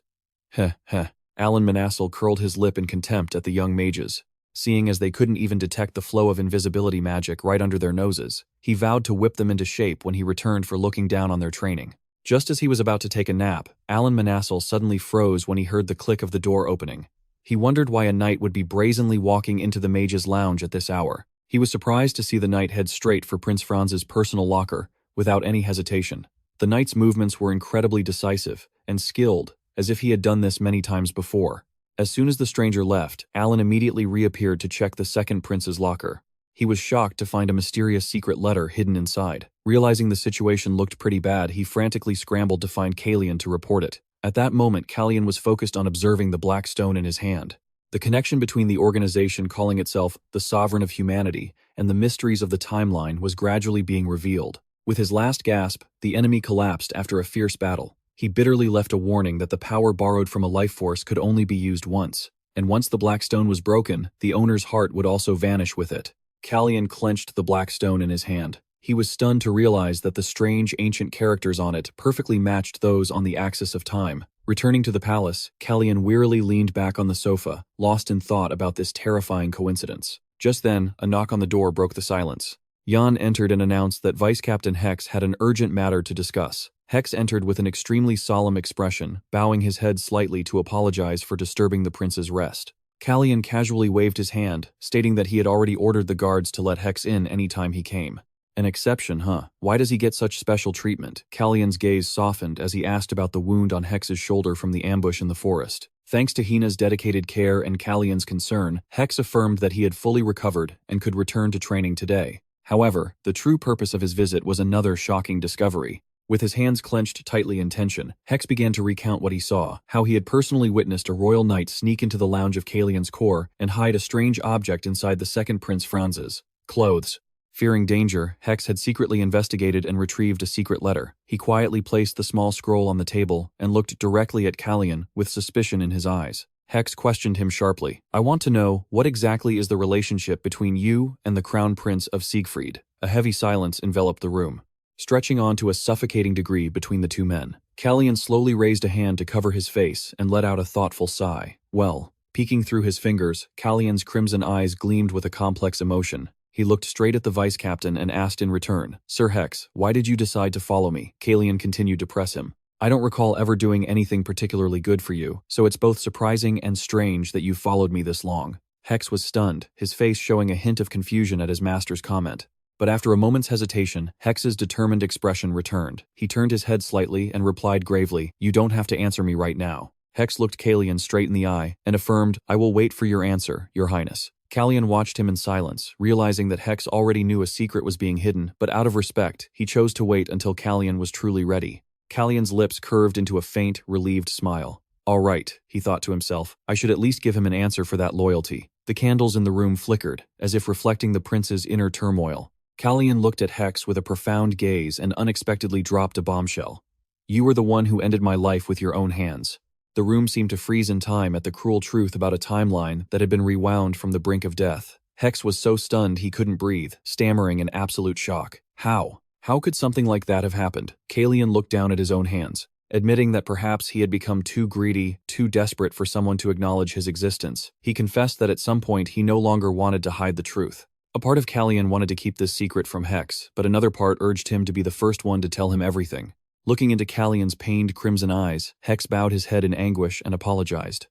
Heh heh. Alan Manassel curled his lip in contempt at the young mages. Seeing as they couldn't even detect the flow of invisibility magic right under their noses, he vowed to whip them into shape when he returned for looking down on their training. Just as he was about to take a nap, Alan Manassel suddenly froze when he heard the click of the door opening. He wondered why a knight would be brazenly walking into the mage's lounge at this hour. He was surprised to see the knight head straight for Prince Franz's personal locker, without any hesitation. The knight's movements were incredibly decisive and skilled, as if he had done this many times before. As soon as the stranger left, Alan immediately reappeared to check the second prince's locker. He was shocked to find a mysterious secret letter hidden inside. Realizing the situation looked pretty bad, he frantically scrambled to find Calian to report it. At that moment, Calian was focused on observing the black stone in his hand. The connection between the organization calling itself the Sovereign of Humanity and the mysteries of the timeline was gradually being revealed. With his last gasp, the enemy collapsed after a fierce battle. He bitterly left a warning that the power borrowed from a life force could only be used once, and once the black stone was broken, the owner's heart would also vanish with it. Calian clenched the black stone in his hand. He was stunned to realize that the strange ancient characters on it perfectly matched those on the axis of time. Returning to the palace, Calian wearily leaned back on the sofa, lost in thought about this terrifying coincidence. Just then, a knock on the door broke the silence. Jan entered and announced that Vice Captain Hex had an urgent matter to discuss. Hex entered with an extremely solemn expression, bowing his head slightly to apologize for disturbing the prince's rest. Calian casually waved his hand, stating that he had already ordered the guards to let Hex in any time he came. An exception, huh? Why does he get such special treatment? Calian's gaze softened as he asked about the wound on Hex's shoulder from the ambush in the forest. Thanks to Hina's dedicated care and Calian's concern, Hex affirmed that he had fully recovered and could return to training today. However, the true purpose of his visit was another shocking discovery. With his hands clenched tightly in tension, Hex began to recount what he saw, how he had personally witnessed a royal knight sneak into the lounge of Calian's corps and hide a strange object inside the second Prince Franz's clothes. Fearing danger, Hex had secretly investigated and retrieved a secret letter. He quietly placed the small scroll on the table and looked directly at Calian with suspicion in his eyes. Hex questioned him sharply. I want to know, what exactly is the relationship between you and the Crown Prince of Siegfried? A heavy silence enveloped the room, stretching on to a suffocating degree between the 2 men. Calian slowly raised a hand to cover his face and let out a thoughtful sigh. Well, peeking through his fingers, Calian's crimson eyes gleamed with a complex emotion. He looked straight at the vice captain and asked in return, Sir Hex, why did you decide to follow me? Calian continued to press him. I don't recall ever doing anything particularly good for you, so it's both surprising and strange that you followed me this long. Hex was stunned, his face showing a hint of confusion at his master's comment. But after a moment's hesitation, Hex's determined expression returned. He turned his head slightly and replied gravely, You don't have to answer me right now. Hex looked Calian straight in the eye and affirmed, I will wait for your answer, Your Highness. Calian watched him in silence, realizing that Hex already knew a secret was being hidden, but out of respect, he chose to wait until Calian was truly ready. Calian's lips curved into a faint, relieved smile. All right, he thought to himself, I should at least give him an answer for that loyalty. The candles in the room flickered, as if reflecting the prince's inner turmoil. Calian looked at Hex with a profound gaze and unexpectedly dropped a bombshell. You were the one who ended my life with your own hands. The room seemed to freeze in time at the cruel truth about a timeline that had been rewound from the brink of death. Hex was so stunned he couldn't breathe, stammering in absolute shock. How? How could something like that have happened? Calian looked down at his own hands, admitting that perhaps he had become too greedy, too desperate for someone to acknowledge his existence. He confessed that at some point he no longer wanted to hide the truth. A part of Calian wanted to keep this secret from Hex, but another part urged him to be the first one to tell him everything. Looking into Calian's pained crimson eyes, Hex bowed his head in anguish and apologized.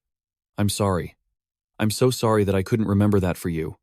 "I'm sorry. I'm so sorry that I couldn't remember that for you.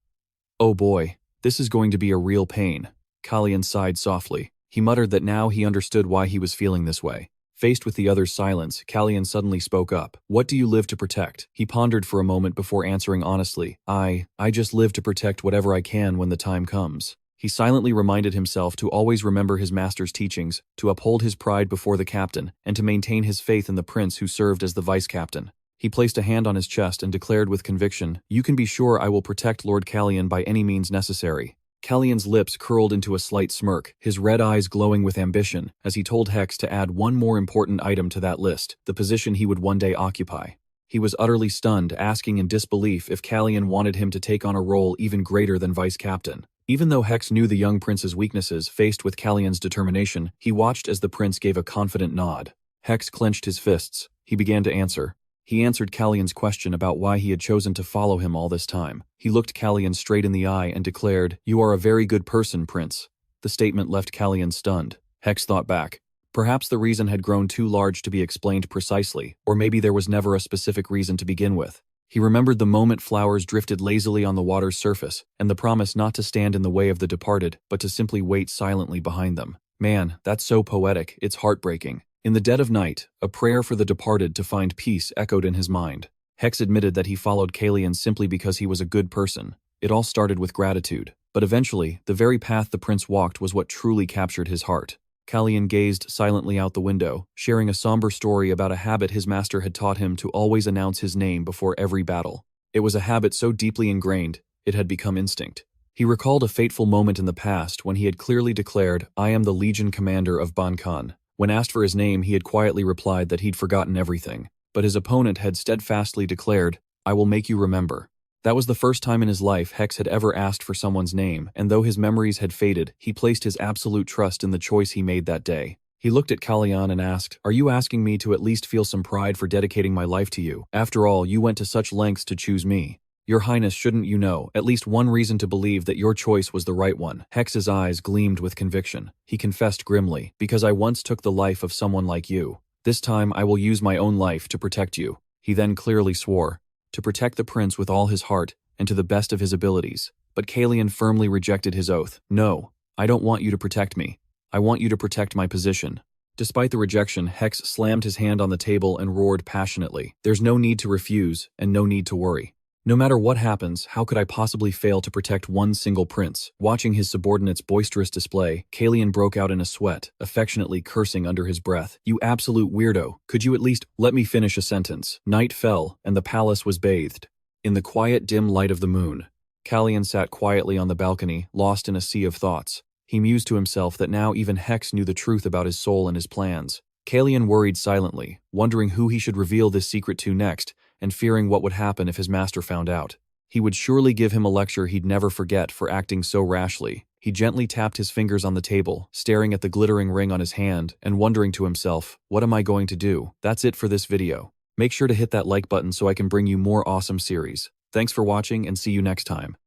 Oh boy, this is going to be a real pain." Calian sighed softly. He muttered that now he understood why he was feeling this way. Faced with the other's silence, Calian suddenly spoke up. "What do you live to protect?" He pondered for a moment before answering honestly. I just live to protect whatever I can when the time comes." He silently reminded himself to always remember his master's teachings, to uphold his pride before the captain, and to maintain his faith in the prince who served as the vice-captain. He placed a hand on his chest and declared with conviction, "You can be sure I will protect Lord Calian by any means necessary." Calian's lips curled into a slight smirk, his red eyes glowing with ambition, as he told Hex to add one more important item to that list, the position he would one day occupy. He was utterly stunned, asking in disbelief if Calian wanted him to take on a role even greater than vice-captain. Even though Hex knew the young prince's weaknesses, faced with Calian's determination, he watched as the prince gave a confident nod. Hex clenched his fists. He began to answer. He answered Calian's question about why he had chosen to follow him all this time. He looked Calian straight in the eye and declared, "You are a very good person, Prince." The statement left Calian stunned. Hex thought back. Perhaps the reason had grown too large to be explained precisely, or maybe there was never a specific reason to begin with. He remembered the moment flowers drifted lazily on the water's surface, and the promise not to stand in the way of the departed, but to simply wait silently behind them. Man, that's so poetic, it's heartbreaking. In the dead of night, a prayer for the departed to find peace echoed in his mind. Hex admitted that he followed Calian simply because he was a good person. It all started with gratitude. But eventually, the very path the prince walked was what truly captured his heart. Calian gazed silently out the window, sharing a somber story about a habit his master had taught him to always announce his name before every battle. It was a habit so deeply ingrained, it had become instinct. He recalled a fateful moment in the past when he had clearly declared, "I am the Legion Commander of Banquet." When asked for his name, he had quietly replied that he'd forgotten everything. But his opponent had steadfastly declared, "I will make you remember." That was the first time in his life Hex had ever asked for someone's name, and though his memories had faded, he placed his absolute trust in the choice he made that day. He looked at Calian and asked, "Are you asking me to at least feel some pride for dedicating my life to you? After all, you went to such lengths to choose me. Your Highness, shouldn't you know at least one reason to believe that your choice was the right one?" Hex's eyes gleamed with conviction. He confessed grimly, "Because I once took the life of someone like you. This time I will use my own life to protect you." He then clearly swore, to protect the prince with all his heart and to the best of his abilities. But Calian firmly rejected his oath. "No, I don't want you to protect me. I want you to protect my position." Despite the rejection, Hex slammed his hand on the table and roared passionately, "There's no need to refuse and no need to worry. No matter what happens, how could I possibly fail to protect one single prince?" Watching his subordinate's boisterous display, Calian broke out in a sweat, affectionately cursing under his breath. "You absolute weirdo. Could you at least let me finish a sentence?" Night fell, and the palace was bathed in the quiet, dim light of the moon. Calian sat quietly on the balcony, lost in a sea of thoughts. He mused to himself that now even Hex knew the truth about his soul and his plans. Calian worried silently, wondering who he should reveal this secret to next, and fearing what would happen if his master found out. He would surely give him a lecture he'd never forget for acting so rashly. He gently tapped his fingers on the table, staring at the glittering ring on his hand, and wondering to himself, what am I going to do? That's it for this video. Make sure to hit that like button so I can bring you more awesome series. Thanks for watching and see you next time.